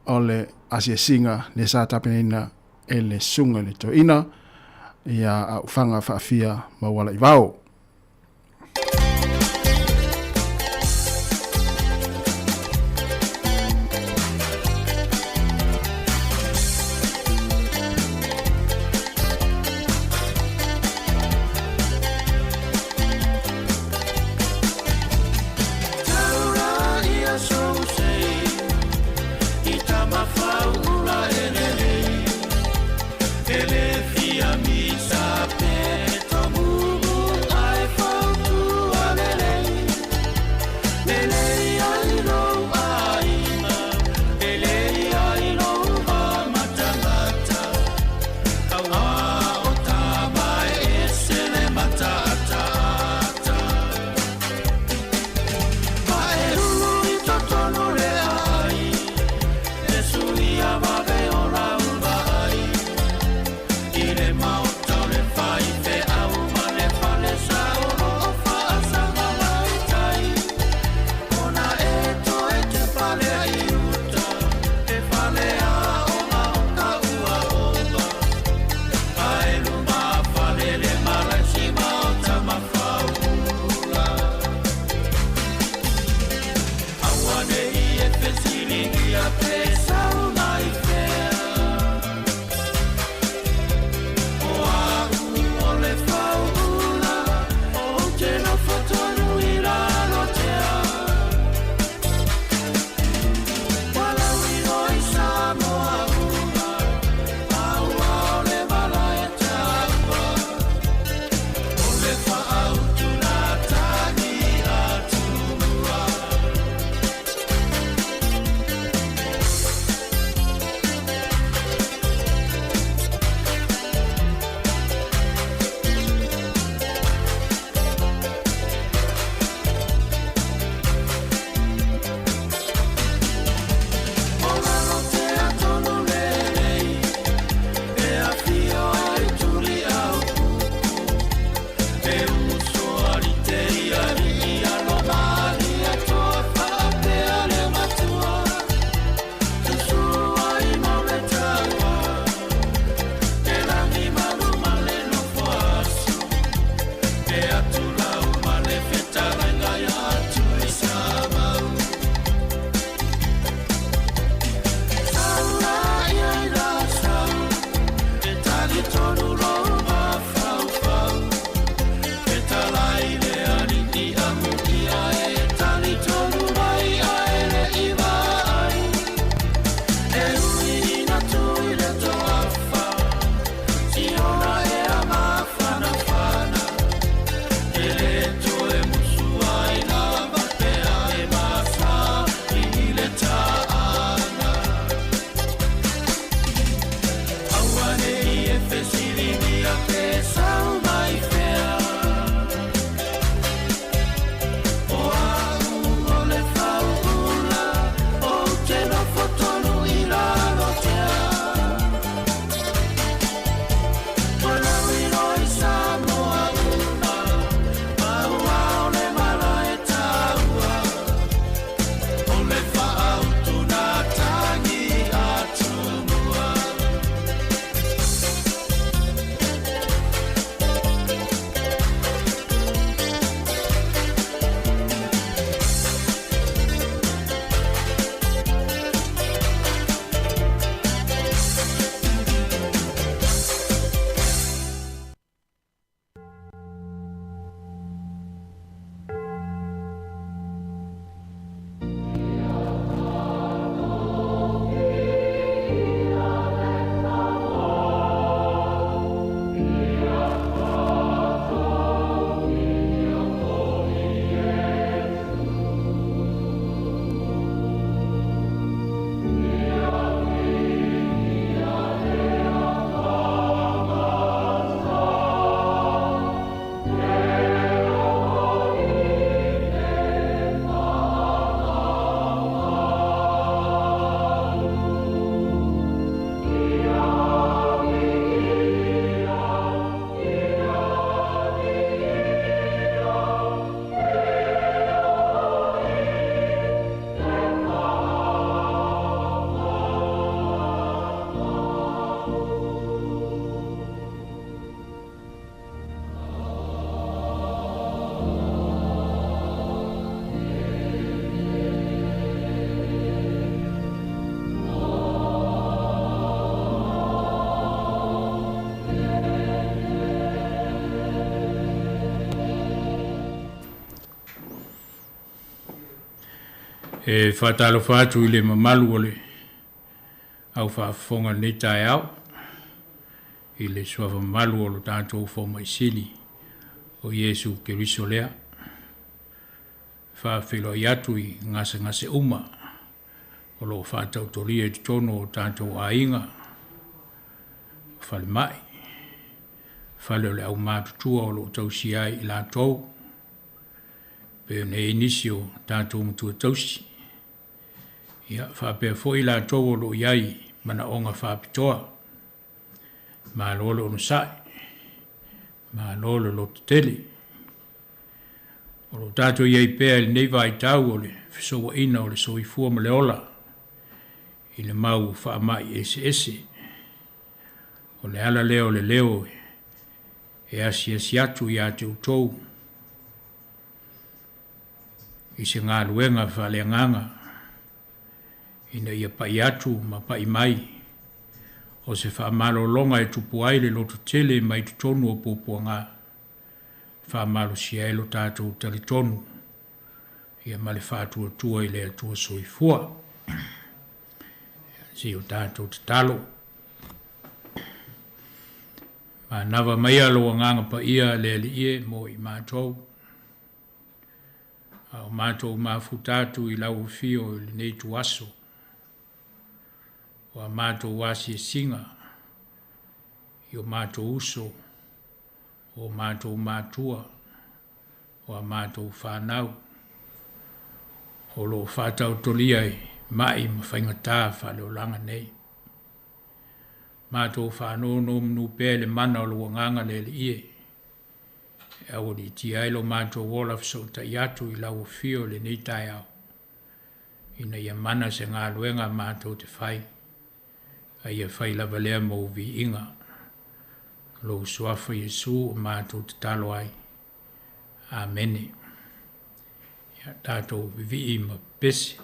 Speaker 15: ole asia singa le sa tapenina ele sunga le to ina ia ufanga fa fia mawala ivao
Speaker 17: E whatalo whātu i le mamalu o le au whaafonga nei tai au i le suawa malu o lo tātou whoma i sili o Iesu Keriso lea. Whaawhilo i atu i ngase uma o lo whātau toria i tono o tātou ainga whale mai. Whale o le au mātutua o lo tausi ai i lātou pe ne inisio tātou mutua tausi. Ia whapea fo i lātou o lo iai mana onga whapitoa. Ma lolo no sai. Ma lolo lo tele. O lo tātou iai pēr i nei vai tau o le fisoa ina o le soifua ma le ola. I le mau whaamai ese. O le ala leo le leo e asi atu i ate utou. I se ngā luenga whale nganga. Ina ia pai atu ma pai mai. O se whaamalo longa e tupu ai le loto tele mai tutonu o pōpua ngā. Whaamalo si aelo tātou talitonu. Ia male whātua tua i le atua soifua. Si o tātou te talo. Ma nawa mai alo nganga pa ia le ie mo i mātou. O mātou mafutatu i lau fio i le nei tu aso. O mātou wasi e singa. I o mātou uso. O mātou mātua. O mātou whanau. O lo whatau tolia i mai ma whaingatā whale o langa nei. Mātou whanono mnu pēle mana o lo nganga le ie. E au di ti ailo mātou wolaf so ta iatu i lau fio le nei tai au. Ina ia mana se ngā luenga mātou te whai. A ia whai lava lea mou vi inga. Lo suafa Yesu o mātou te talo ai. Amene. Ia tātou vivi i ma pese.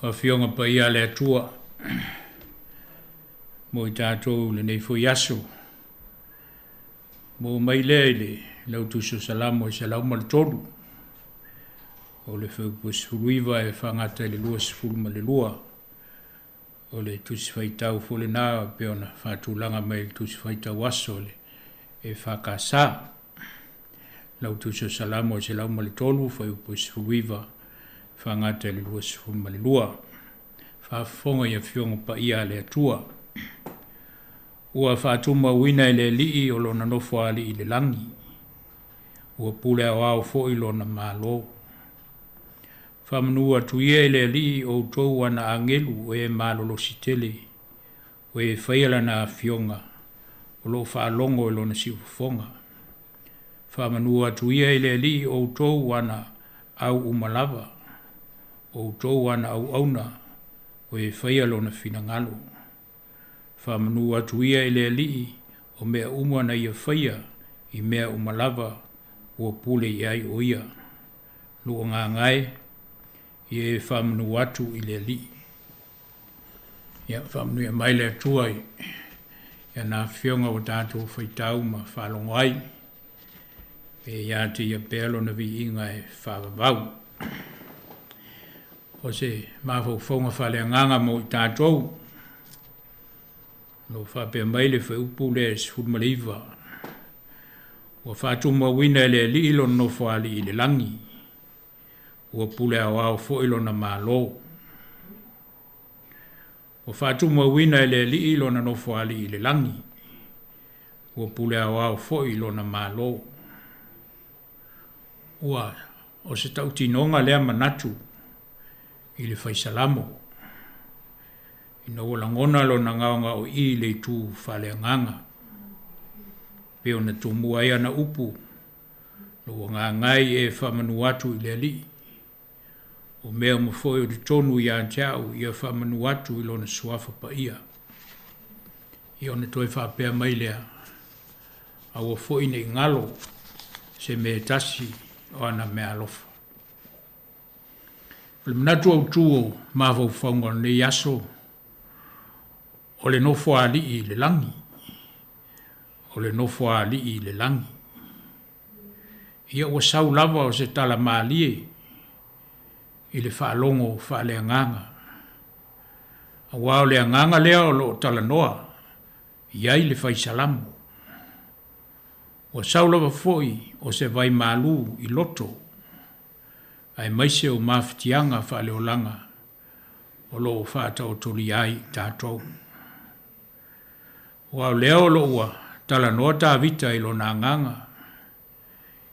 Speaker 17: Wa fionga pa ia le atua. Mo I tātou le nei fo yaso. Mo mai le lau tuso salamo I salau ma le tolu. O le fuluiva e whangata le lua sifuru ma le lua. O le tusi whaitau fule nā peona whātulanga mai le tusi whaitau aso le e whakasā. Lau tuso salamo e salau ma le tolu whaiupo sifuluiva whangata le lua sifuru ma le lua. Whafonga ia fionga pa ia le atua. Ua whātuma wina I le lii o lona nofo ali I le langi. Ua pule au fo I lona mālo. Whamanua tuia I le lii o tau ana angelu o e mālolo sitele. O e whaiala na fionga. O lo whaalongo I lona siufonga. Whamanua tuia I le lii o tau ana au umalava. O tau ana au auna. O e whaiala lona finangalo. Whamanua tuia I le lii o mea umana ia whaia I mea umalava ua pule I ai o ia. Lua ngā ngai I e whamanua atu I le lii. Ia whamanua mai le atua ia nā whionga o tātou whaitau ma whalongo ai. E ia te ia pēlo na vi inga e whawavau. O se mawhau whaunga whalea nganga mo I tātou. No whapea mai le whaupu le sfurmaliva. Ua whātuma wina le li ilo no whaali I le langi. Ua pule au fo ilo na mālo. Ua whātuma wina le li ilo na no whaali I le langi. Ua pule au fo ilo na mālo. Ua o se tau tinonga lea manatu I le whaisalamo. Ina wala ngona lo na ngaonga o I le tu whale nganga. Peo na tumua ia na upu. Lo ngā ngai e whamanu atu I le li. O mea mawhoi o di tonu I a tiau ia whamanu atu I lo na suafa pa ia. I ona toi whapea mai lea. Awa foi nei ngalo se me tasi o ana mea alofa. Le manatu au tuo mawhau whaunga ne yaso. O le nofo ali I le langi. O le nofo ali I le langi. Ia ua sau lava o se tala maalie I le whaalongo whaale anganga. A wao le anganga lea o lo tala noa. Iai le whaisalamu. Ua sau lava foi o se vai malu I loto. Ai maise o mawhitianga whaale o langa. O lo whaata o toli ai tātou. Wao leo lo ua tala noa tā vita I lo nā nganga.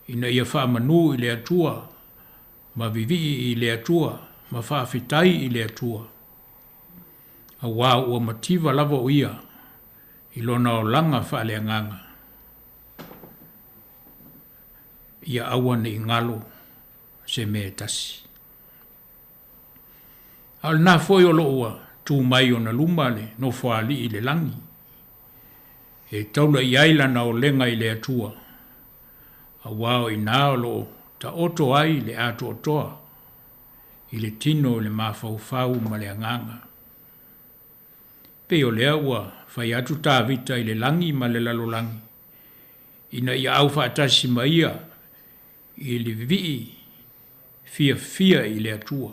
Speaker 17: Ina ia whaamanu I le atua, ma vivi I le atua, ma whaafitai I le atua. A wao ua mativa lava o ia, I lo na o langa whaale nganga. Ia awane I ngalo, se me tasi. Al nā foi o lo ua, tū mai o na lumale, no whaali I le langi. E taula I aila na o lenga I le atua. A wao I nā lo ta oto ai le ato otoa. I le tino le mawhauwhau ma le anganga. Pe o lea ua whai atu tā vita I le langi ma le lalo langi. Ina ia au whaatasi ma ia I le vii fia I le atua.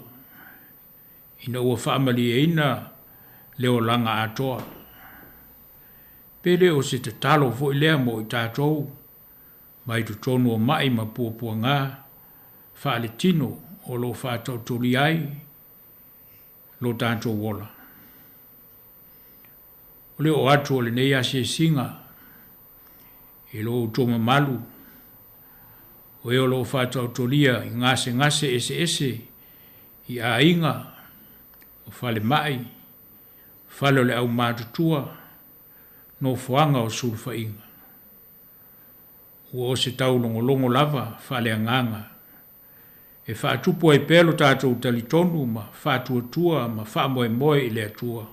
Speaker 17: Ina ua whaamali e ina leo langa atoa. Pele o se te talo fo I lea mo I tātou, mai tu tonu o mai ma puapua ngā, whaale tino o lo whātau turi ai, lo tātou wola. O leo atu o le nei ase singa, e lo utoma malu, o eo lo whātau turia I ngase ese, I a inga, o whale mai, whale le au mātutua, no fuanga o sulfa inga. Ua o se tau longo lava, whale anganga. E whaatupo e pelo tātou talitonu ma whaatuatua ma whaamoe I le atua.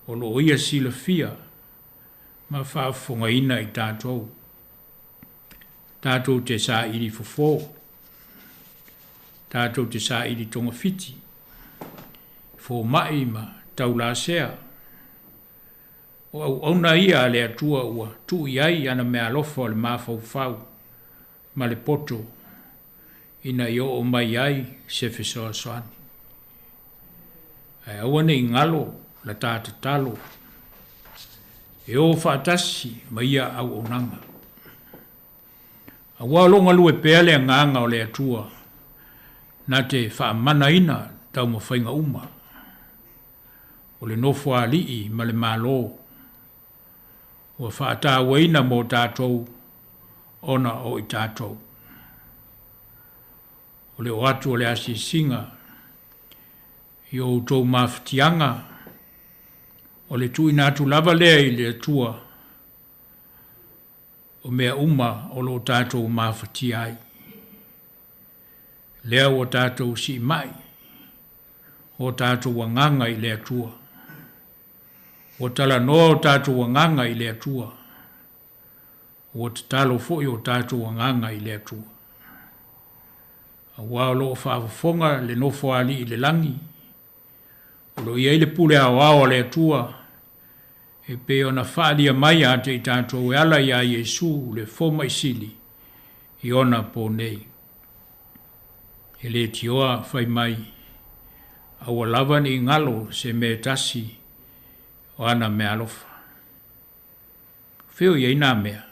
Speaker 17: O lo ia sila fia, ma whaafonga ina I tātou. Tātou te sā iri fofo. Tātou te sā iri tonga fiti. fō mai ma tau la sea. O au ona ia le atua ua tu iai ana mea alofa o le mafau fau ma le poto ina i o mai ai se fesoa soani. Ai awane i ngalo la tāta talo e o whaatasi ma ia au onanga. A walonga lue peale nganga o le atua na te whaamana ina tau ma whainga uma o le nofo alii ma le malo o whaata waina mo tātou ona o i tātou. O le o atu o le asi singa i o tau mawhitianga o le tui nātu lava lea i le atua o mea uma o lo tātou mawhiti ai. Lea o tātou si mai o tātou wanganga i le atua. O tala no o tātou wanganga i le atua. O te talo foi o tātou wanganga i le atua. A wao lo whaafonga le nofo ali i le langi. O lo iei le pule a wao le atua. E pe ona whaalia mai a te i tātou e ala i a Yesu le foma i sili. I ona po nei. E le tioa whai mai. A walawan i ngalo se me tasi o ana me alofa. Whio iei nā mea.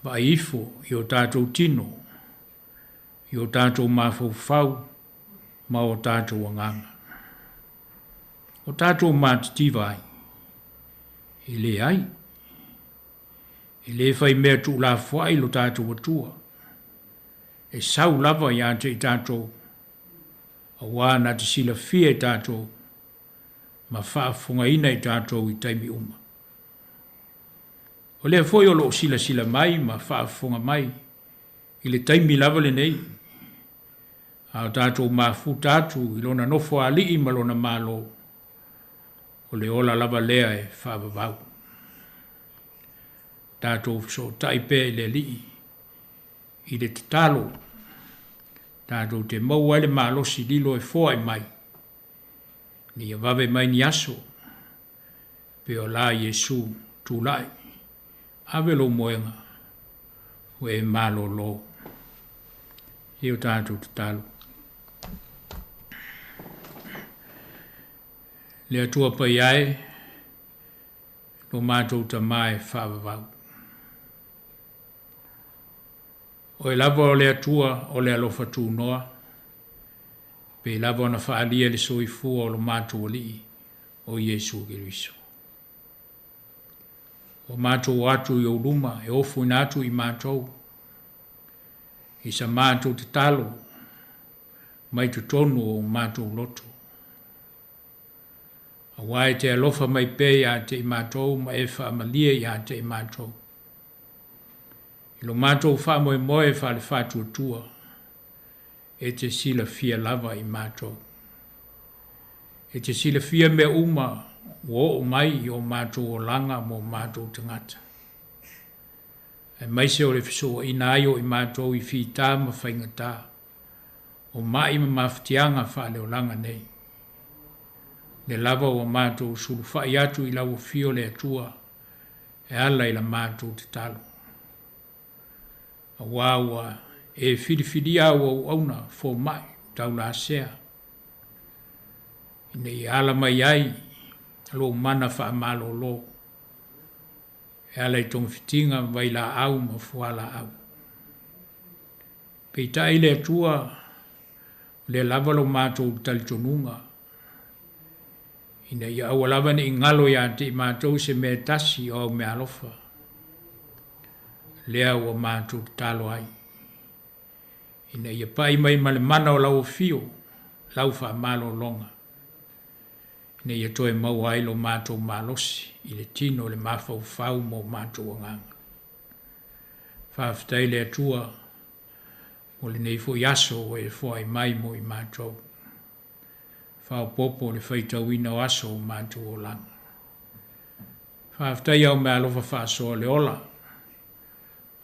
Speaker 17: Wa ifo i o tātou tino. I o tātou mafau fau. Ma o tātou wanganga. O tātou mātitiva ai. I le ai. I le whai mea tu la whai lo tātou atua. E sau lava i ante i tātou. A wāna te sila fia i tātou. Ma whaafunga ina i tātou i taimi uma. O lea foi o lo sila mai ma whaafunga mai. I le taimi lava le nei. A tātou mafu tātou i lona nofo ali i malona malo. O le ola lava lea e whaavavau. Tātou so taipe le li. I le tatalo. Tātou te maua le malosi lilo e foa i mai. Ni a vave mai ni aso. Pe o la Yesu tūlai. Ave lo moenga. O e malo lo. Io tātou tatalo. Le atua pa iai. Lo mātou ta mai whaavavau. O e lava o le atua o le alofa tū noa. Pe lava ona whaalia le soifua o lo mātou li o Yesu Kiriso. O mātou atu i o luma e ofu inatu i mātou. I sa mātou te talo. Mai tu tonu o mātou loto. A wae te alofa mai pe a te i mātou ma e wha amalia i a te i mātou. I lo mātou wha moe moe wha le whātua tua. E te sila fia lava i mātou. E te sila fia me uma o mai i o mātou o langa mo mātou tangata. E mai se o le fiso i nāio i mātou i fi tā ma whaingata. O mai ma mawhitianga wha le o langa nei. Le lava o mātou sulu whai atu i lau fio le atua. E ala i la mātou te talo. A wāua e whiriwhiri au au auna fō mai tau la sea. Ine i ala mai ai, alo mana wha malo lo. E ala i tong fitinga vai la au ma fuala au. Peita i le atua, le lava lo mātou talitonunga. Ine i au alava ni ngalo ya te i mātou se me tasi o me alofa. Lea ua mātou talo ai. Ina ia pai mai male mana o lau fio, lau wha malo longa. Ina ia toe mau ai lo mātou malosi, i le tino le mawhau whau mo mātou anganga. Whaafitai le atua, o le nei fo yaso o e fo ai mai mo i mātou. Whao popo le whaitau ina o aso o mātou o langa. Whaafitai au me alofa whaasoa le ola,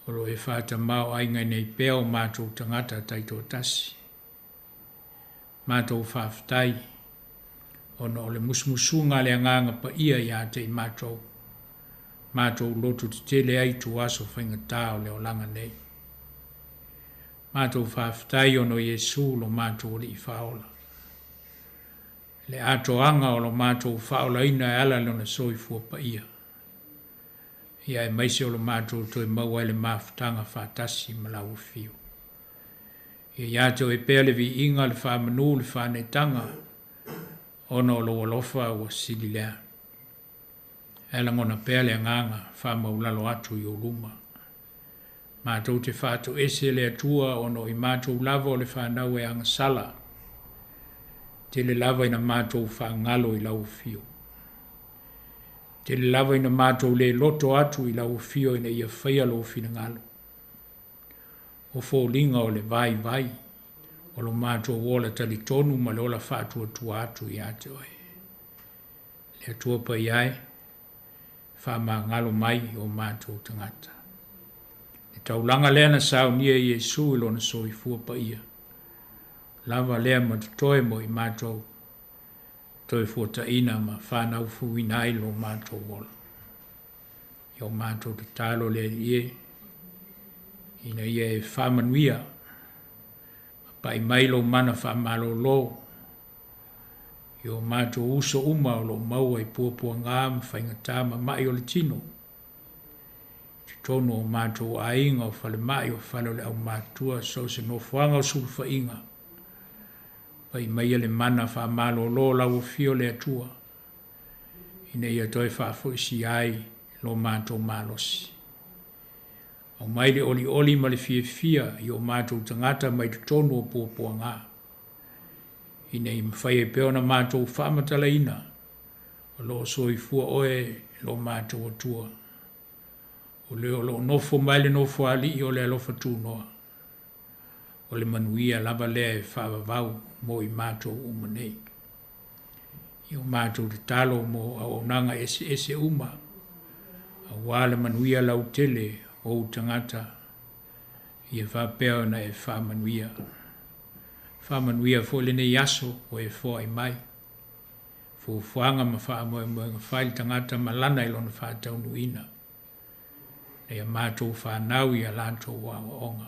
Speaker 17: Olo e whāta mau ai ngai nei pēo mātou tangata taito tasi. mātou whawhtai, ono o le musmusunga le anganga pa ia ia te mātou. Mātou lotu te tele ai tu aso whaingatā o le o langa nei. Mātou whawhtai ono Yesu lo mātou li whaola. Le ato anga o lo mātou whaola ina e ala lona soifua pa ia. Ia e maise o lo mātou toi maua le mawhtanga whatasi malau fiu. Ia iato e pēr le vi inga le whamanu le whanetanga ono lo walofa o sili lea. Ela ngona pēr le nganga whamaulalo atu i o luma. Mātou te whātou ese le atua ono i mātou lava o le whanau e angasala. Te le lava ina mātou whangalo i lau fio. Te le lava ina mātou le loto atu i lau fio ina ia whaia lo fina ngalo. O fōlinga o le vai vai, o lo mātou wola tali tonu ma le ola whātua tua atu i ate oe. Le atua pa iai, whama ngalo mai o mātou tangata. E taulanga lea na sao nia Yesu ilo na soifua pa ia. Lava lea matutoe mo i mātou. Toi fuata ina ma whanau fuina ilo mātou wola. Io mātou te talo lea ie. Ina ia e whamanuia. Pa i mailo mana whamalo lo. Io mātou uso uma o lo maua i puapua ngām whaingatā ma mai o le tino. Tono o mātou a inga o whale mai o whale le au mātua so se no whanga o sulfa inga. Pai mai le mana wha malo lo lau o fio le atua. Ina ia toi whafo isi ai lo mātou malosi. O mai le oli oli ma le fia fia i o mātou tangata mai tu tono o pōpua ngā. Ina i mwhai e peona mātou whamatala ina. O lo soi fua oe lo mātou atua. O leo lo nofo mai le nofo ali i o le alofa tūnoa. O le manuia lava lea e whaavavau mo i mātou umanei. I o mātou te talo mo au nanga ese uma. A wale manuia lau tele o tangata. I e whapea na e whamanuia. Whamanuia fo le nei aso o e fo ai mai. Fo whaanga ma whaamoe whaile tangata malana ilona whaatau nuina. Ia mātou whanau i a lantou wāwa onga.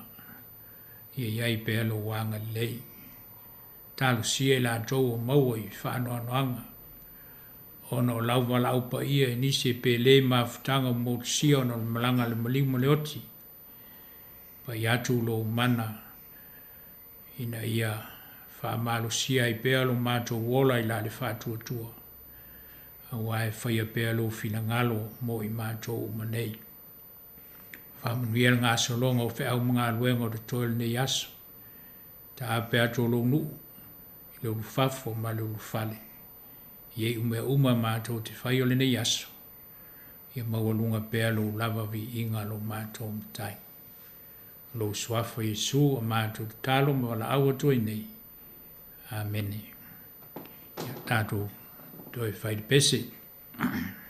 Speaker 17: Ia iai pēlo wanga lei. Tālu sie lantou o maua i whanoanoanga. Ono lau walau pa ia e nise pēle mawhtanga mo sia ono malanga le malimu le oti. Pa iatu lo mana. Ina ia whamalo sia i pēlo mātou wola i la le whātua tua. Awa e whaia pēlo finangalo mo i mātou manei. Whamanuia ngā solonga o whea mga luenga o te toil nei aso. Ta ape ato lo nu, i le ulufafo ma le ulufale. Ie uma mātou te whai o le nei aso. Ia mawalunga pēa lo lava vi inga lo mātou mtai. Lo suafa Yesu a mātou te talo ma wala awa toi nei. Amene. Ia tātou toi whai de pese.
Speaker 11: Bye.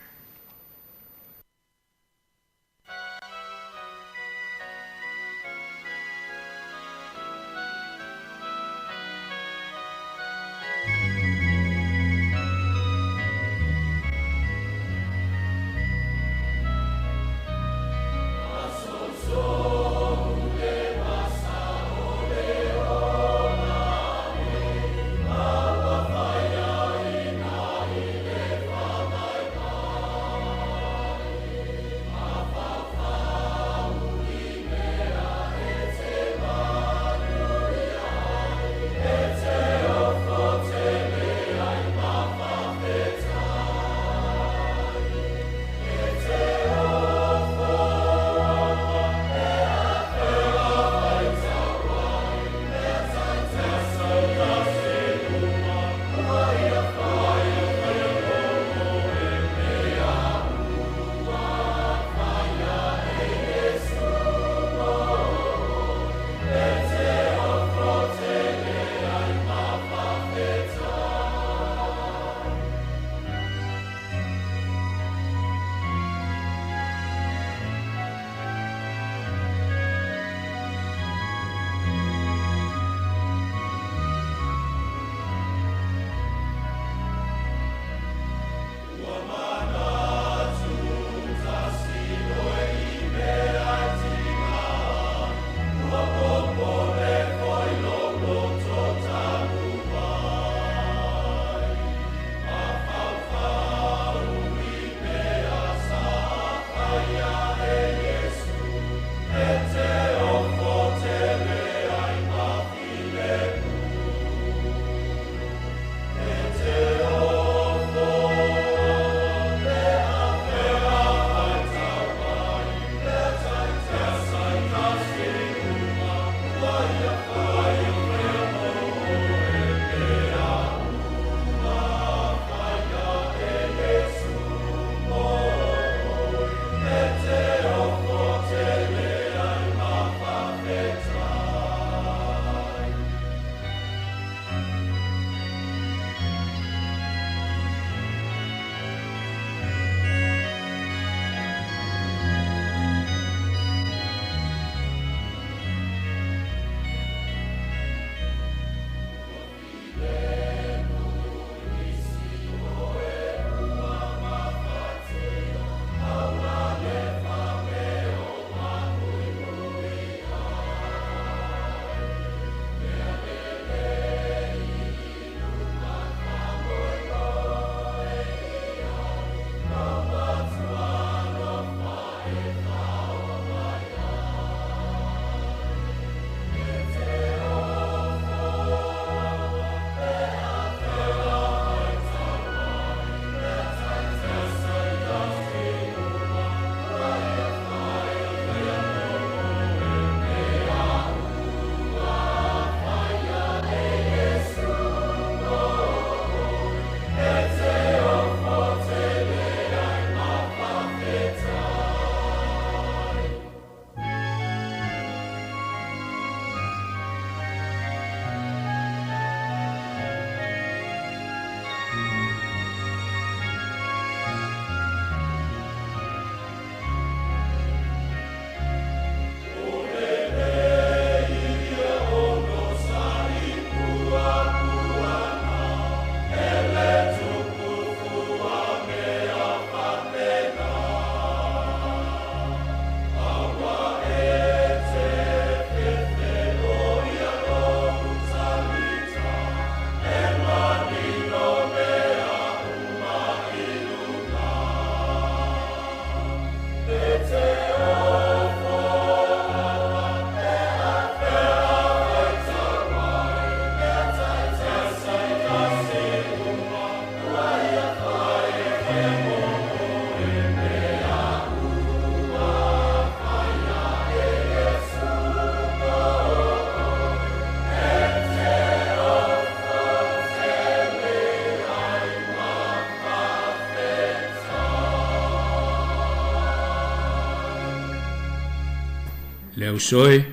Speaker 17: Leo soe,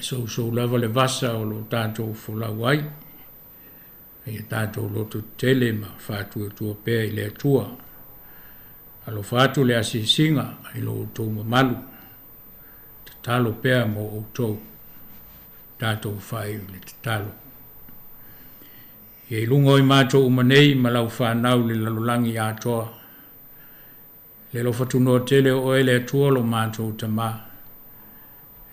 Speaker 17: so lava le vasa o lo tātou wholawai, e tātou loto tele ma whātua tua pēr I lea tua, alo whātu le asisinga I lo tō mamalu, te talo pēr mo o tō, tātou whai le te talo. E lungo I mātou umanei ma lau whanau le lalolangi atoa, le lo whatunoa tele o e lea tua lo mātou tamaa,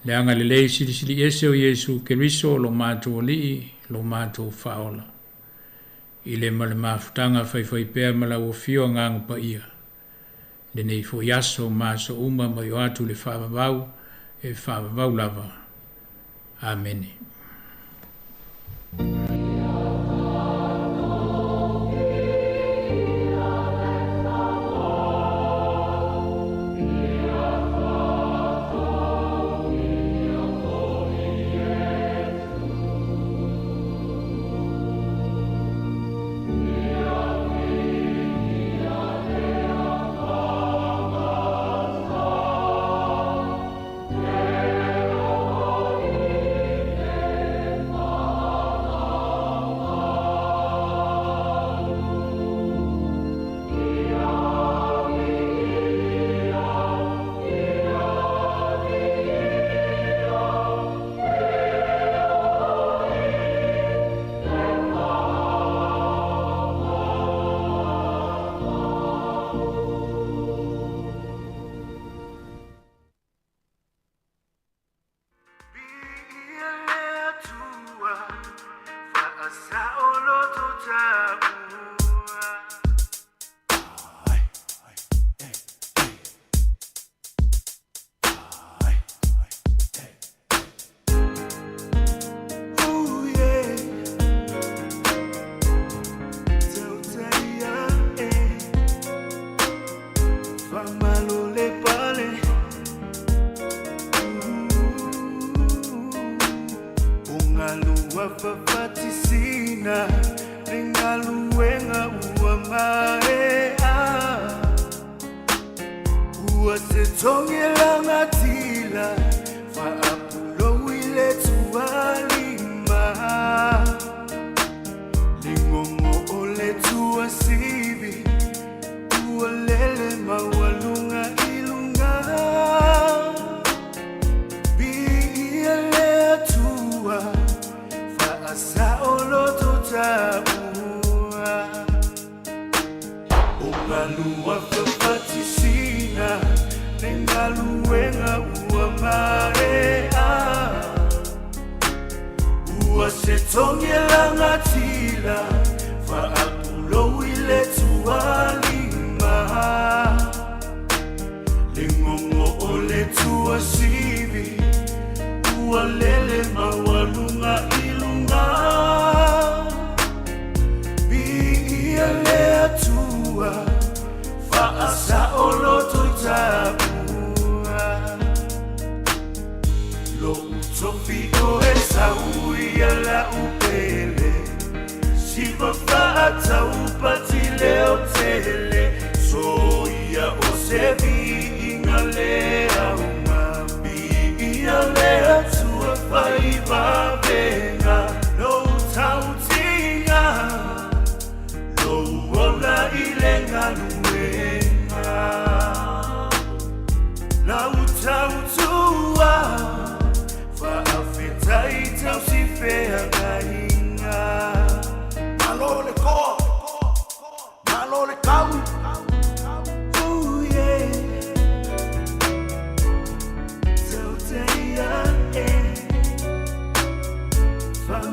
Speaker 17: le anga le lei sili sili ese o Yesu Keriso lo mātou li, lo mātou whaola. I le male mafutanga whai pēr mala o fio ngang pa ia. Le nei fo yaso māso uma mai o atu le whawawau e whawawau lava. Amen.
Speaker 18: tongela tila fa apulo ile tualima lingongo ole tua sibi uolele mawalunga ilunga bi ile tua fa asa olo totabua ungalua fafatisina nengaluenga uamarea uasetongela ngatila fa apulo ile tualima lingongo ole tua sibi ualele mawalunga ilunga bi ile tua fa asa olo totabua lo utofi o esaui ala upele siva fata upati leo tele soia o sevi ingalea umabi ialea tua faiva venga lo tautinga lo ola ilenga luenga la utautua fa afetai tausifea gainga malole ko malole kau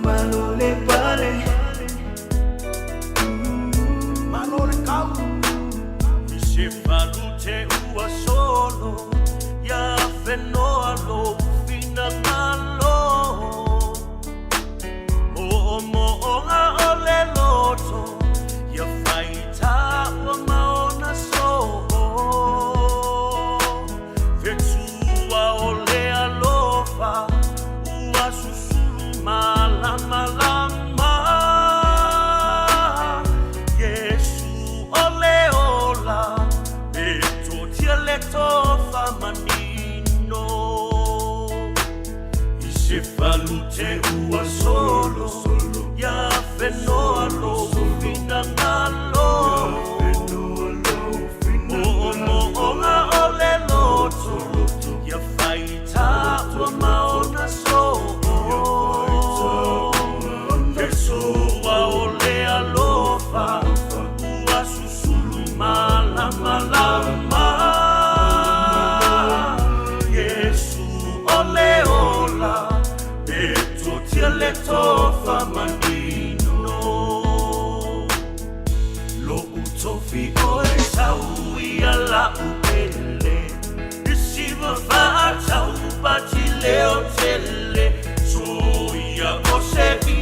Speaker 18: malole pale malole kau Sifalute ua solo ya fenoa lo fina malo mo onga ole loto ya faita wa maona so vetua ole alofa ua susulu malama lama Yesu ole ola eto tialeto famanino Isifalute ua solo ya fenoa lo fina ngalo onga ole loto ya faita wa maona so Yesua ole alofa ua susulu malama lama Yesu ole ola beto tialeto famanino lo utofi oe saui ala upele isiva fata upati leo tele soia osebi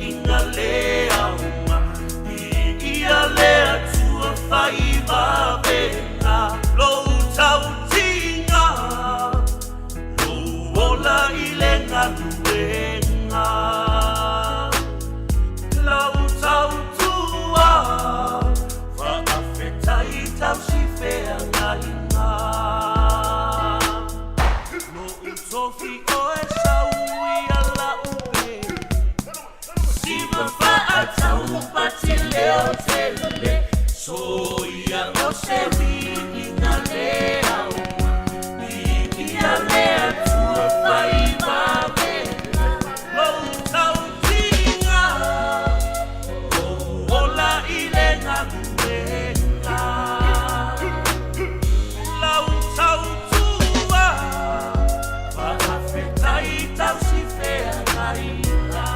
Speaker 18: ingalea uma ialea tua faiva venga lo tautinga lo ola ilenga luenga la utautua fa afetai tausifea ngainga lo utofi oe saui ala upe siva faata upati leo tele soia osevi ingalea uma ialea tua faiva venga lo tautinga lo ola ilenga luenga la utautua fa afetai tausifea ngainga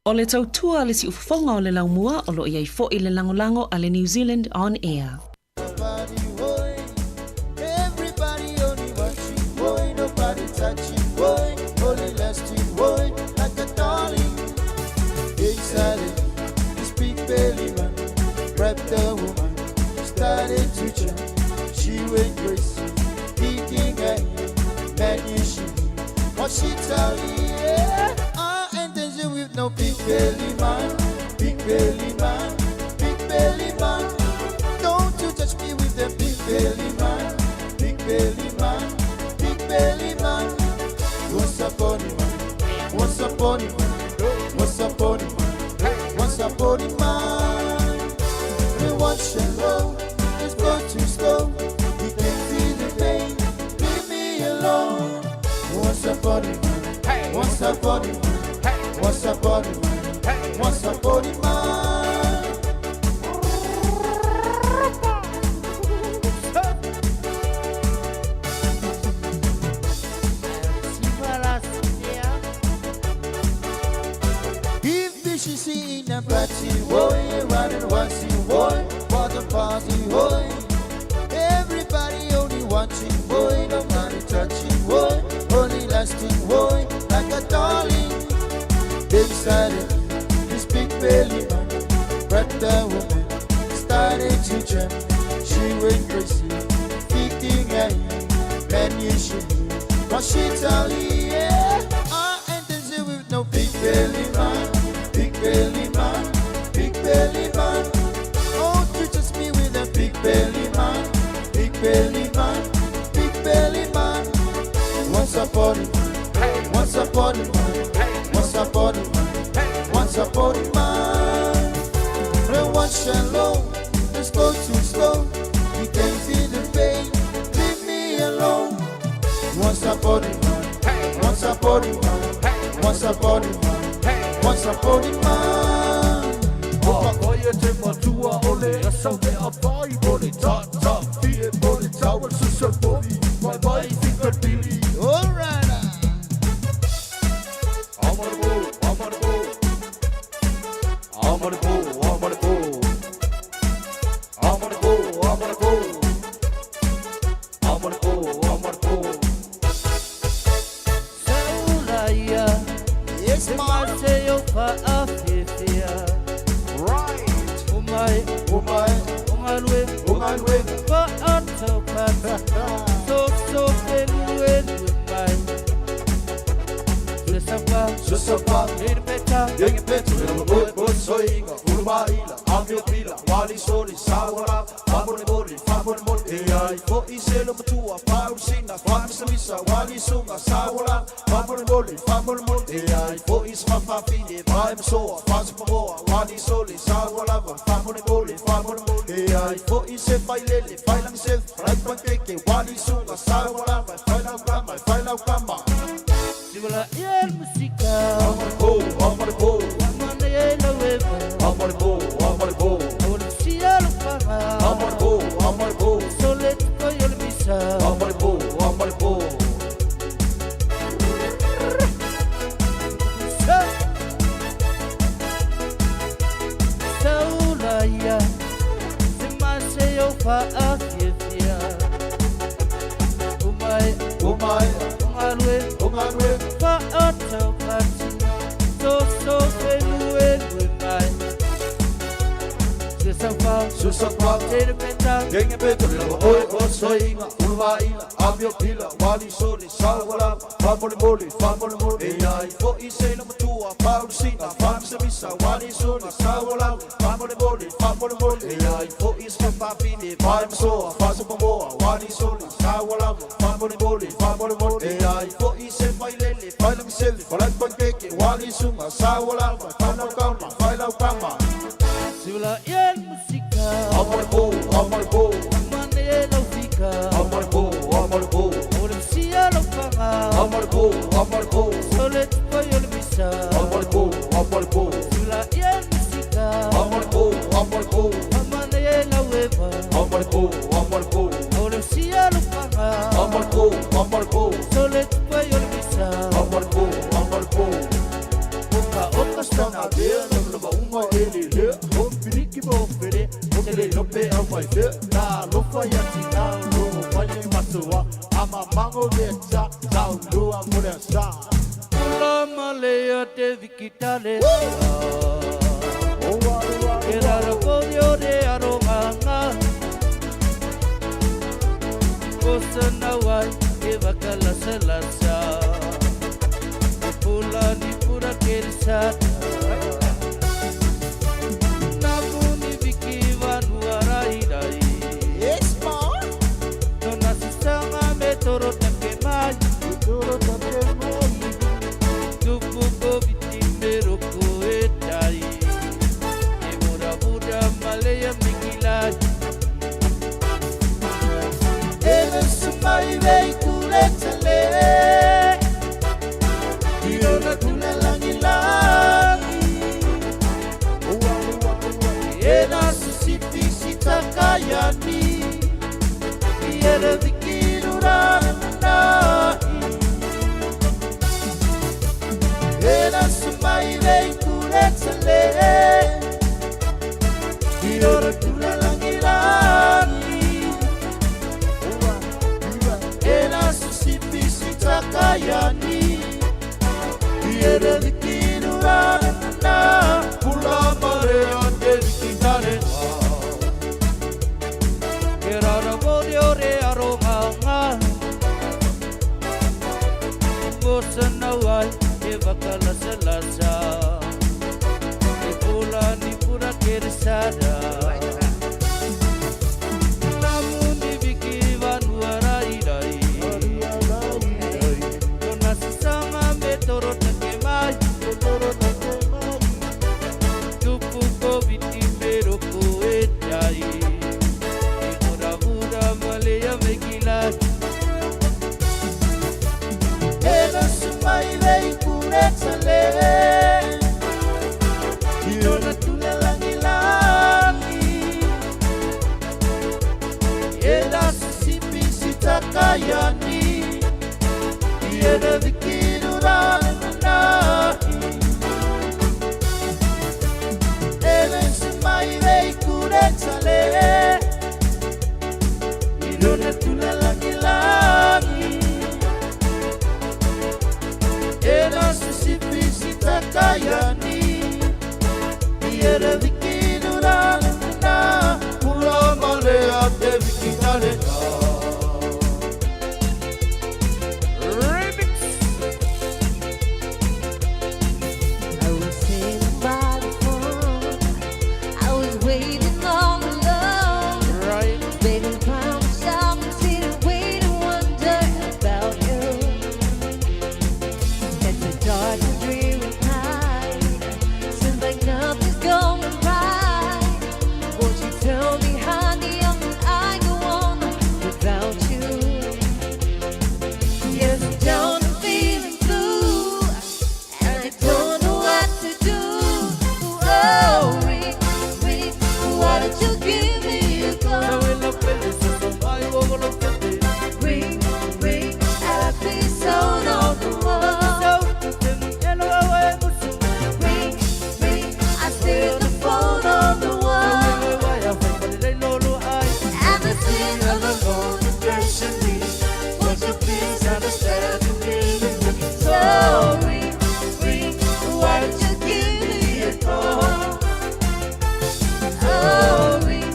Speaker 10: O le tautua le si ufonga o le laumua o lo iai fo i le langolango a le New Zealand On Air.
Speaker 19: Everybody only watching, boy, nobody touching, boy, only lasting, boy, like a darling. Excited, this big belly man, wrapped the woman, started to jump, she went crazy, thinking at you, man, you should. What she tell me, yeah, with no big belly man, big belly man, big belly man. Don't you touch me with the big belly man, big belly man, big belly man. Once upon a man, once upon a man, once upon a man, once upon a man. We watch and roll, let's go too slow. We can feel the pain, leave me alone. Once upon a man, once upon a man. What's up, buddy? What's up, buddy, man? If this is in a party, boy, running once in boy, what a party, boy. Everybody only watching, boy, nobody touching, boy, only lasting, boy, like a darling. Decided this big belly man, wrapped the woman, started to jump, she went crazy, thinking at you, man, you should. What she tell you, yeah, I ain't dancing with no big belly man, big belly man, big belly man. Oh, you just me with a big belly man, big belly man, big belly man. Once upon a man, once upon a man, once upon a man, once upon a man. When once alone, let's go too slow. You can feel the pain, leave me alone. Once upon a man, once upon a man, once upon a man, once upon a man.
Speaker 18: Oye te matua ole asau te apai boli ta ta fie boli tawal susal boli my body finger dilly.
Speaker 19: All right.
Speaker 18: whai ati ngā rungu whai matua. Ama mango le ta, tau lua mure sa.
Speaker 11: Ula malea te vikitale. E rara podio re aronganga. Kosa na wai e wakalasa lasa. E pula ni pura kerisata. Namuni viki vanua rai rai. Yes, ma. Nona sisanga me toro take mai. Toro take mai. Tupu ko viti me roko e tai. E mura mura malaya mikilai.
Speaker 19: Ele sumai vei kuletale. Iona tula langi langi. Ena susipi sitakayani. Iere vikirurana. Ena sumai vei kuletale. Iona tula langi langi. Ena susipi sitakayani. Iere vikirurana.
Speaker 11: Pula marea te vikitare. E rara morio re aronganga. Kosa na wai e wakalasa lasa. E pula ni pura kerisada. Namuni viki vanua rai rai. Nona sisanga me toro take mai. Tupu ko viti me roko e tai. E mura mura malea me kilai.
Speaker 19: Ena sumai vei kuletale. Iona tula langi langi. Ena susipi sitakayani. Iena vikirurana. Ena sumai vei kuletale. Iona tula langi langi. Ena susipi sitakayani. Iere vikirurana.
Speaker 18: Pula malea te vikitale.
Speaker 20: I was sitting by the phone. I was waiting all alone.
Speaker 11: Right.
Speaker 20: Begging by myself and sitting, waiting, wonder about you. It's a dark and dreary night. Seems like nothing's going right. Won't you tell me, honey, how can I go on without you? Yes, I'm down and feeling blue, and I don't know what to do. Oh, ring, ring, why don't you give me a call? Ring, ring, happy sound on the wall. Ring, ring, I stare at the phone on the wall. And the thing of the phone is pressing me. Won't you please understand me? So ring, ring, why don't you give me a call? Oh, ring,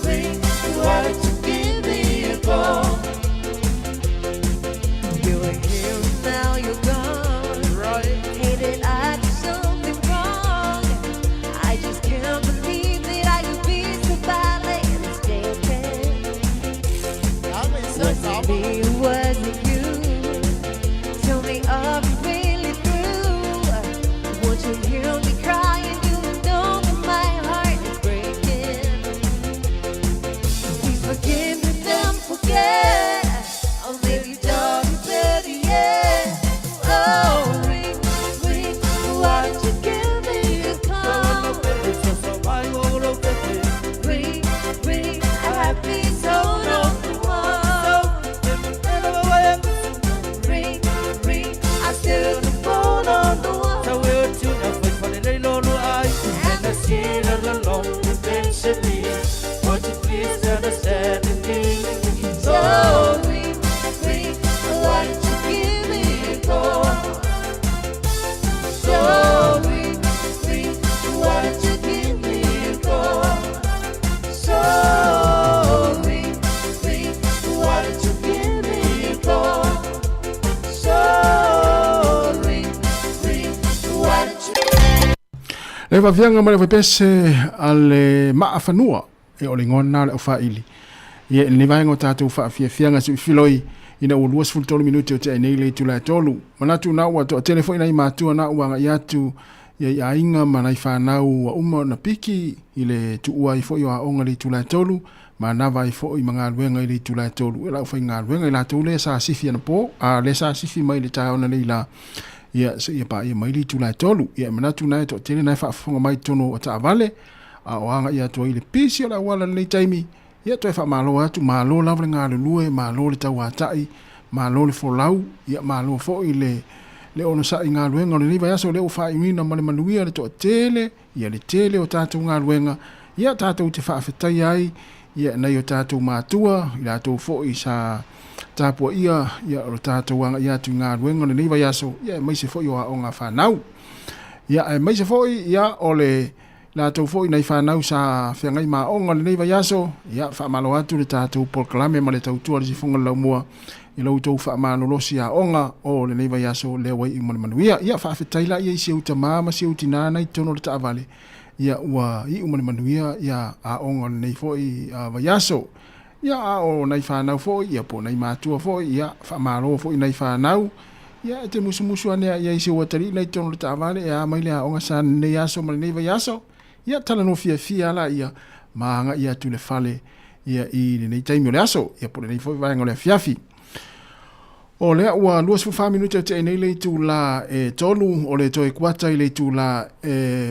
Speaker 20: ring, why don't you give me a call? You were here and now you're gone.
Speaker 11: Right.
Speaker 20: Hated I did something wrong. I just can't believe that I could be so badly mistaken. Was it me or was it you? Tell me, are we really through? Won't you hear me crying? You know that my heart is breaking. Please forgive me, then forget. Or maybe don't you better yet. Oh, ring, ring, why don't you give me a call? Ring, ring, happy sound on the wall.
Speaker 15: Le va vianga ma le pese ale maafanua e o le ngona le faili. Ia le vai ngota tu fa fianga su filoi ina o luas fultolo minuti o te nei le tula tolu. Manatu na wa to telefoni na matu na wa ya tu ya inga mana fa na wa uma na piki ile tu wa ifo yo onga le tula tolu ma na vai fo i manga luenga le tula tolu. Ela fa nga luenga la tole sa sifi na po a le sa sifi mai le ta ona le la ia se ia pa ia mai le tula tolu. Ia manatu na to tele na fa fonga mai tono o ta vale a wanga ia to ile pisi la wala le taimi. Ia toi fa malo atu malo la vlenga le lue malo le tau atai malo le folau ia malo fo ile le ono sa inga luenga le liva yaso le o fa imina male manuia le to tele ia le tele o tatu nga luenga ia tatu te fa fetai ai ia na yo tatu matua ila to fo isa tapo ia o tatu wanga ia tu nga luenga le liva yaso ia mai se fo yo o nga fa nau ia mai se fo ia ole la tau fo ina whanau sa whiangai ma onga le neiva yaso ia whamalo atu le tātou polkalame ma le tautua le sifunga lau mua i lau tau whamalo losi a onga o le neiva yaso le wai i mani manuia ia whawhetaila ia i siuta mama siuti nana i tono le taavale ia ua i umani manuia ia a onga le neifo i wa yaso ia a o nei whanau fo ia po nei mātua fo ia whamalo fo i nei whanau ia te musu anea ia i siua tari nei tono le taavale ia mai le a onga sa nei yaso ma le neiva yaso ia tala no fia la ia maanga ia tu le fale ia i nei taimi o le aso ia po le nei foi vai ngole fiafi o le ua luas fu 5 minuta te nei le tu la tolu o le toi kwata i le tu la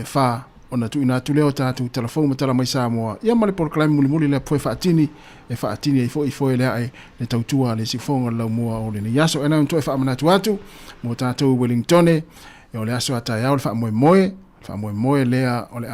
Speaker 15: fa ona tu ina tu le o tatu telefon ma tala mai Sāmoa ia male por klaim muli le foi faatini faatini i foi le ai le tautua le sifonga la mua o le nei aso ena toi fa amana tu atu mo tatu Wellington e o le aso ata ia o fa moe lea o le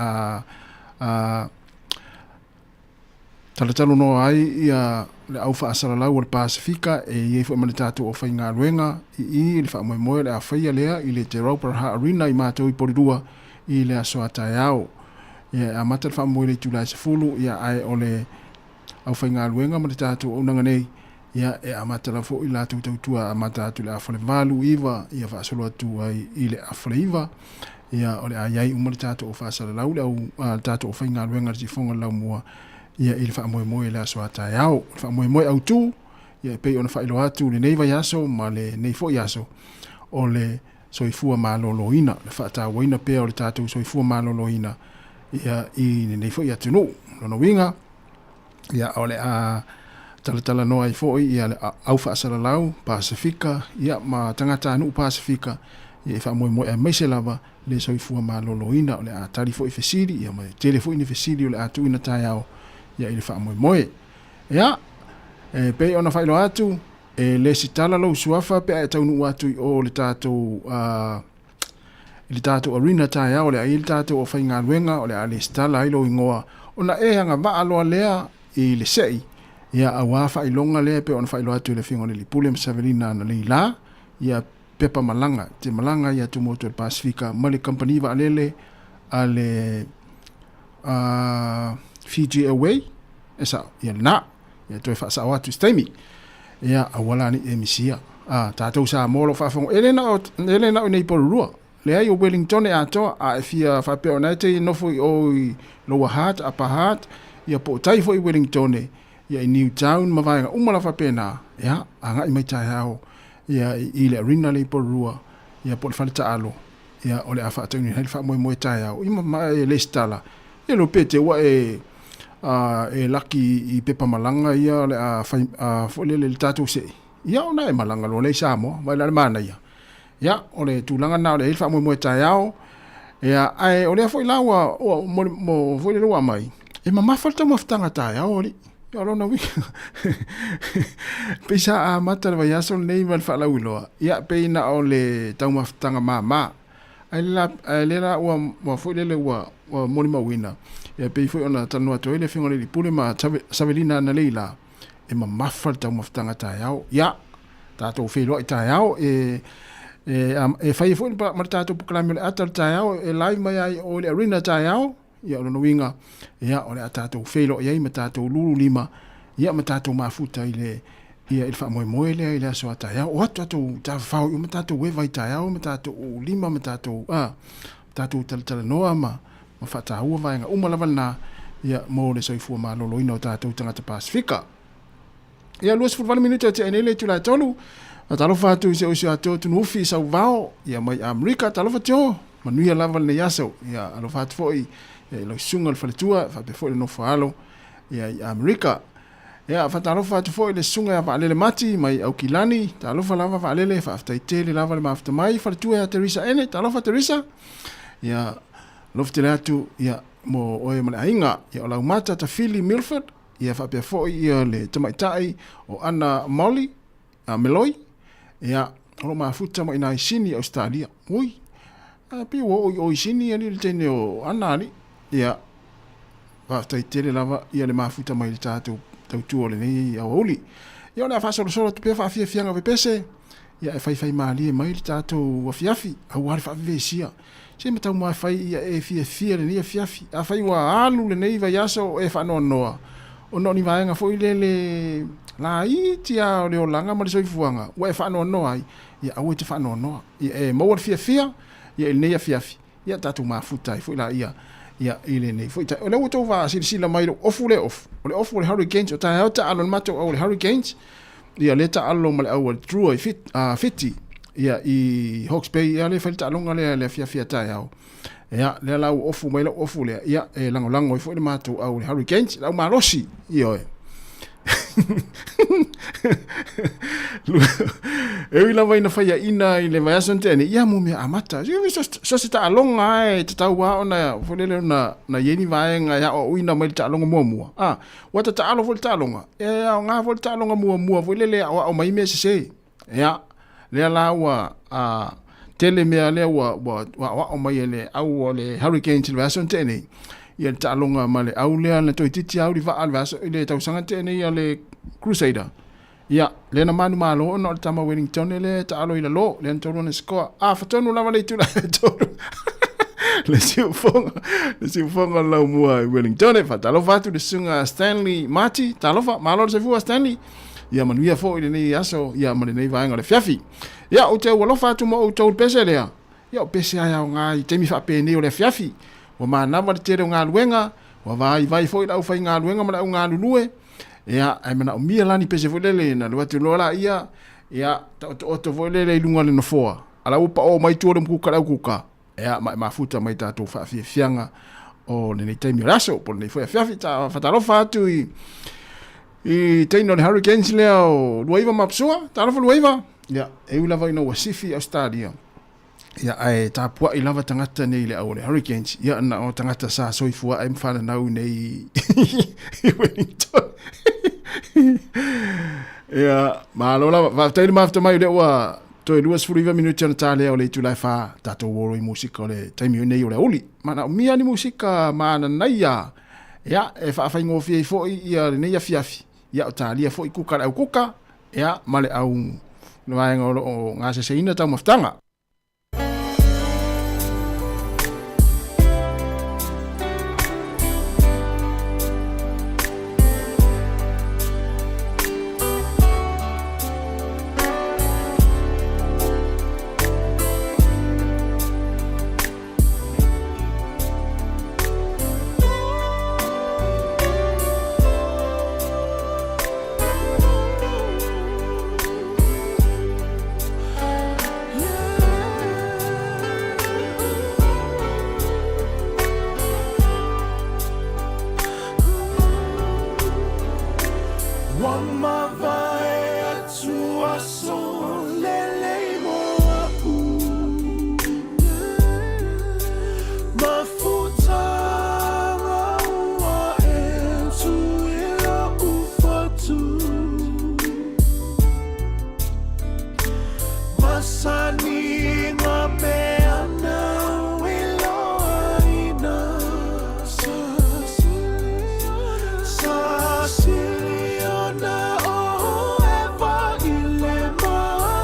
Speaker 15: talatalo no ai ia le au fa asala lau o le Pasifika e iei fo mani tatu o whai ngā luenga i le wha moe le a whaia lea i le Te Rauparaha Arena i mātou i porirua i le aso atai au ia a mata le wha moe le tūlai se fulu ia ai o le au whai ngā luenga mani tatu o unanga nei ia e a mata la fo i la tautua a mata atu le a whale valu iwa ia wha asolo atu ai i le a whale iwa ia ole ai umari tato o fasala lau le au tato o whainga luenga si fonga lau mua ia ili wha moe le aso atai au wha moe au tu ia pei ona wha ilo atu le neiva yaso ma le neifo yaso o le soifua ma loloina le wha ta waina pea o le tato soifua ma loloina ia i le neifo ia tunu lono winga ia ole a talatala noa i foi ia le au wha asala lau Pasifika ia ma tangata anu Pasifika ia wha moe e meise lava le soifua ma loloina o le a tari fo i fesiri ia mai telefo i fesiri o le atu ina tai au ia i le wha moe ia pe ona whailo atu le sitala lo suafa pe a taunu atu i o le tato arena tai au le a il tato o whainga luenga o le a le sitala ilo ingoa ona e hanga wa aloa lea i le sei ia a wafa ilonga lea pe ona whailo atu i le fingo le lipule msavelina na le la ia pepa malanga te malanga ia tu moto Pasifika mali company va alele ale Fiji away esa ia na ia to fa sa watu stemi ia awala ni emisia tatou sa molo fa fon elena nei porua le ai o Wellington e ato a fia fa pe onate no foi o lower heart upper heart ia po tai foi Wellington ia New Town mavanga umala fa pena ia anga i mai tai hao ia i le arena le porua ia po le falta alo ia ole afa tau ni fa moe tai au ima le stala ia lo pete wa e laki i pepa malanga ia le a fole le tatu se ia ona e malanga lo le Sāmoa mai la mana ia ole tulanga na le fa moe tai au ia ai ole foi lawa o mo foi le wa mai e mama falta mo ftanga tai au oli ia lona wi pesa a mata va ya son nei mal fa la ulo ia peina o le tau maftanga mama ai la wa foi le wa moni mawina ia pe foi ona tanu ato ile fingo le pule ma savelina na leila e mama falta mo ftanga tai au ia tato felo tai au e fai foi ma tato proclame atal tai au e live mai ai o le arena tai au ia ona winga ia ole atato felo ia matato lulu lima ia matato mafuta ile ia il fa moe le ile so ata ia o tato ta fa o matato we vai ta ia o matato lima matato tato tal noa ma whatahua vaenga umalava na ia mo le soifua malolo ina o tātou tangata Pasifika. Ia luas fulvani minuta te enele tula tolu, a talofa atu se osi ato tunu ufi sau vao, ia mai Amerika talofa teo, manuia lava le yaso, ia alofa atu foi, ia ilo sunga le faletua, fape foi le no faalo, ia Amerika. Ia fatalofa atu foi le sunga ya vaalele mati, mai au kilani, talofa lava vaalele, faaftaitele lava le maafta mai, faletua ya Teresa ene, talofa Teresa, ia loftele atu, ia mo oe male ainga, ia olau mata ta Philly Milford, ia fape foi ia le tamaitai o Ana Molly, Meloi, ia olo mafuta mo ina isini Australia. Ui, pi o isini ali le tene o Ana ali, ia faaftaitele lava ia le mafuta mai le tātou tautua le nei au auli. Ia ona whaasolo tupe whaafiafianga vepese, ia e whai maali mai le tātou wafiafi, au wale whaafesia. Se matau mai whai ia e fia le nei a fiafi, a whai wa alu le nei vai aso e whanoa noa. O no ni vaenga fo le la iti a le olanga ma le soifuanga, wa e whanoa noa ai, ia au e te whanoa noa. Ia e maua le fia, ia le nei a fiafi, ia tātou mafuta i fo ila ia ile nei foi ta o le uto va sila mai ofu le hurricanes o ta hota alon mato o le hurricanes ia le ta allo mal au true fiti ia i Hawke's Bay ia le falta longa le fia ta ia ia le la ofu mai le ofu le ia e lango foi le mato au le hurricanes la marosi ia e la vai na fai ina i le vai asantene ia mo me amata so se ta longa e te taua ona folele na yeni vai nga ya o ina mai ta longa mo wata ta alo volta longa e nga volta longa mo folele o mai me se ia le la wa tele me le wa o mai le au le hurricane le asantene ia ta longa male au le na toititi au li va alvaso ile tau sanga tene ia le Crusader. Ia, le na manu malo no tama Wellington le ta alo ila lo le ntoro ne score. Fatonu lava le tula toro. Le siufonga la mua Wellington e fatalo fatu le sunga Stanley Mati, talofa malo se fu Stanley. Ia manuia fo ile nei aso, ia male nei vaenga le fiafi. Ia o te walo fatu mo o tau pese lea. Ia o pese aya o ngai temi fa pe nei o le fiafi. Wa mana va te ngā luenga, wa vai fo ila u fai ngā luenga ma ngā lulue. Ia ai mana o mia lani pese volele na lo atu lola ia to volele lunga le no foa ala upa o mai tuo le kuka ia mafuta mai tatu fa fianga o le nei taimi raso po nei foi fiafita fatalofa atu i taino le hurricanes leo luaiva mapsua talofa luaiva ia e ula vai no wasifi Australia ia ai tapua i lava tangata nei le au le hurricanes ia na o tangata sa soifua ai mfana nau nei i Wellington ia malola va taile mafta mai le wa to duas furiva minuti na tale o le tulai fa tato woro i musika le taimi nei o le oli mana mia ni musika mana naia ia e fa fa ngofi e fo ia nei fiafi ia o talia fo i kuka ia male au no vai ngo ngase seina ta maftanga.
Speaker 18: Siciliana, oh, ever ilema.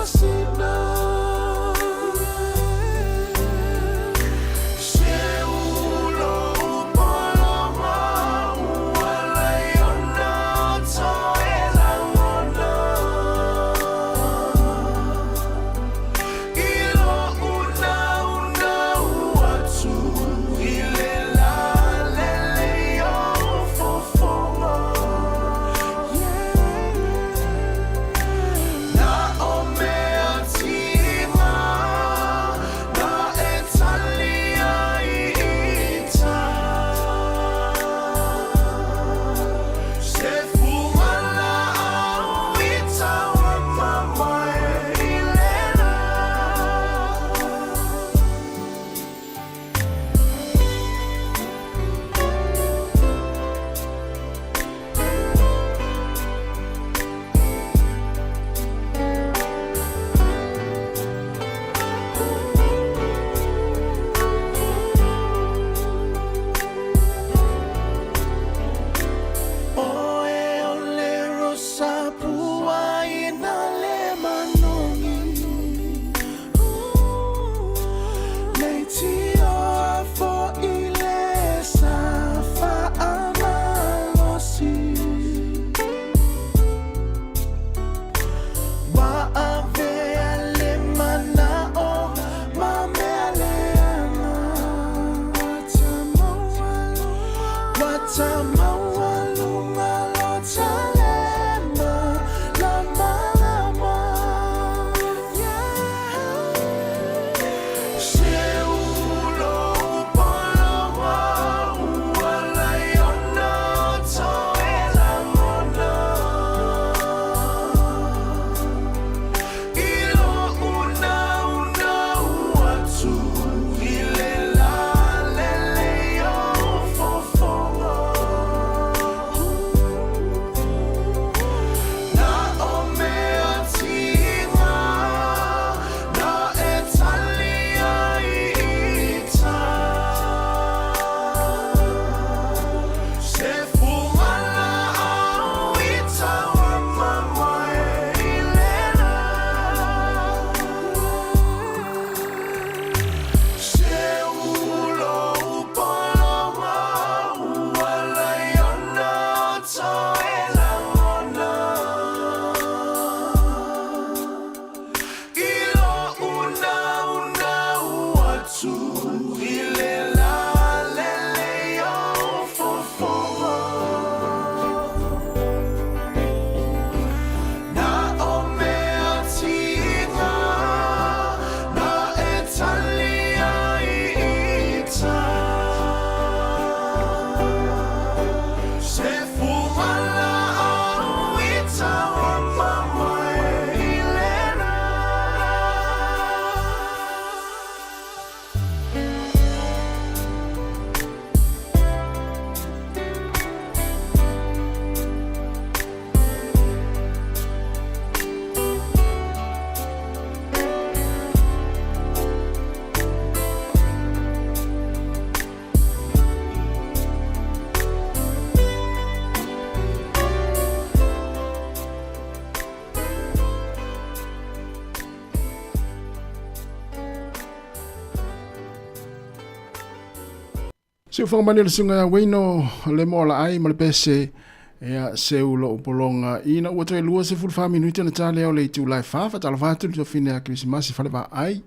Speaker 15: Se o whangamani le sunga weino le mola ai ma le pese ea se ulo upolonga ina ua toi lua se fulfa minuti na tale au le tu lai fafa tala fatu to fine a Christmas fale ba ai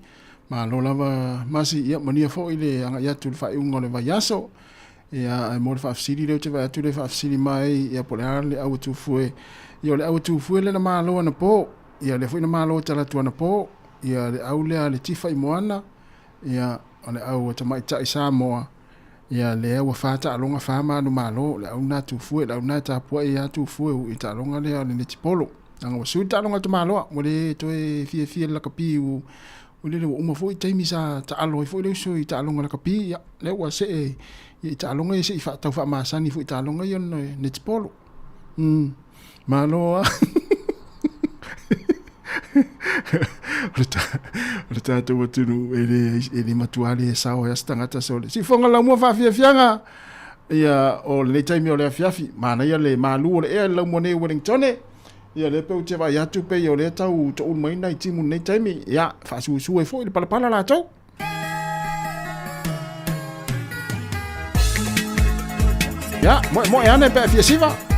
Speaker 15: ma lo lava masi ia mania fo ile anga ia tu fa unga le va yaso ia mo le fa afsiri le te va tu le fa afsiri mai ia pole le au tu fue ia le au tu fue le na malo na po ia le foi na malo tala tu na po ia le au le tifa i moana ia ole au te mai tai Sāmoa ia le au fata alonga fama no malo le au na tu fue le au na ta po ia tu fue i ta longa le le tipolo anga wa su ta longa tu malo mo le to e fie la kapi u le uma foi te misa ta alo foi le so i ta longa la kapi ia le wa se i ta longa se i fa ta fa ma sani foi ta longa yon ne tipolo malo Rita tu watunu ele matuale sao ya stangata so si fonga la mo fa fianga ia o le taimi o le fiafi mana ia le malu le la mo ne Wellington ia le pe te va ya tu pe o le tau to mai nai timu nei taimi ia fa su e fo le pala la to ya mo ya ne pe fiesiva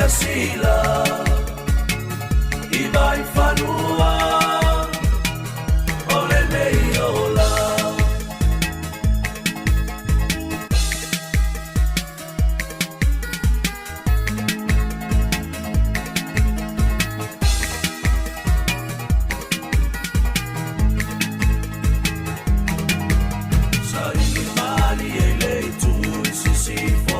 Speaker 11: Sila iba ifanua ole meiola sai mali ele tu sisi fo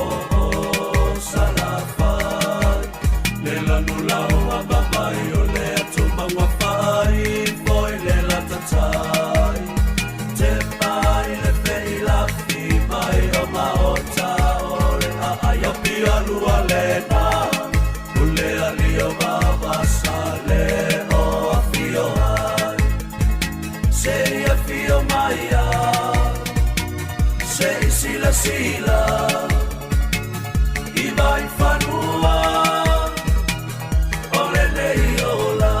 Speaker 11: Sila iba ifanua ole leiola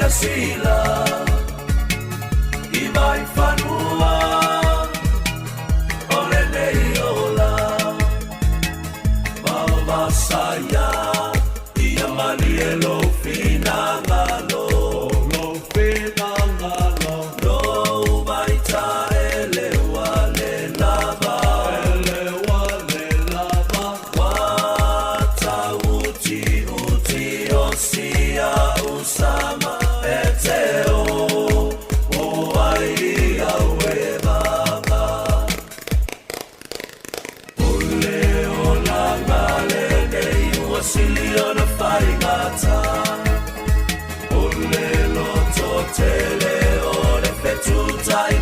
Speaker 11: Sila iba ifanua ole leiola baba saya ia mali elo finangalo lo finangalo lo baita ele wale lava wata uti osia usama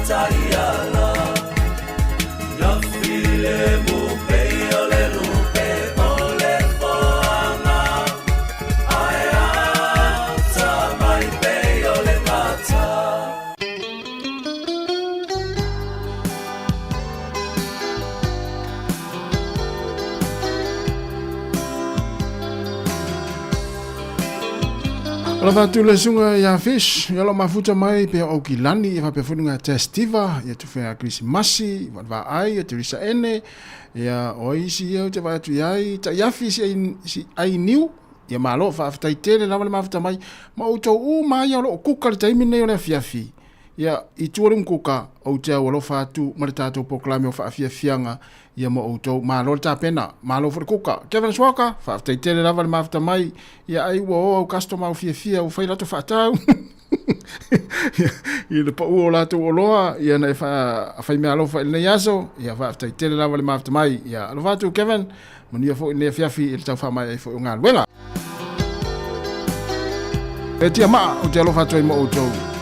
Speaker 11: Italiana, ya file mu pe ole lupe ole foana, aya ta mai pe ole mata.
Speaker 15: Ala vatu le sunga ya fish, ya lo mafuta mai pe o kilani ya pe funga testiva ya tu fa Krismasi, va ai ya terisa ene ya oisi ya te va tu yai ta ya fish si ai niu ya malo fa fa tele la mafuta mai ma o to u mai ya lo kuka le taimi nei ole fiafi ya i tuarum kuka o te o lo fa tu ma tato proclame o fa fianga ia mo auto malo ta pena malo for kuka Kevin Swaka fa tele la mafuta mai ia ai wo customer o fia o fai la to fa tau ia le pa o la to loa ia na fa fai me alo fa le yaso ia fa tele la mafuta mai ia lo va tu Kevin mo ia fo ne fia fi il ta fa mai fo ngal wela e tia ma o te lo fa to mo auto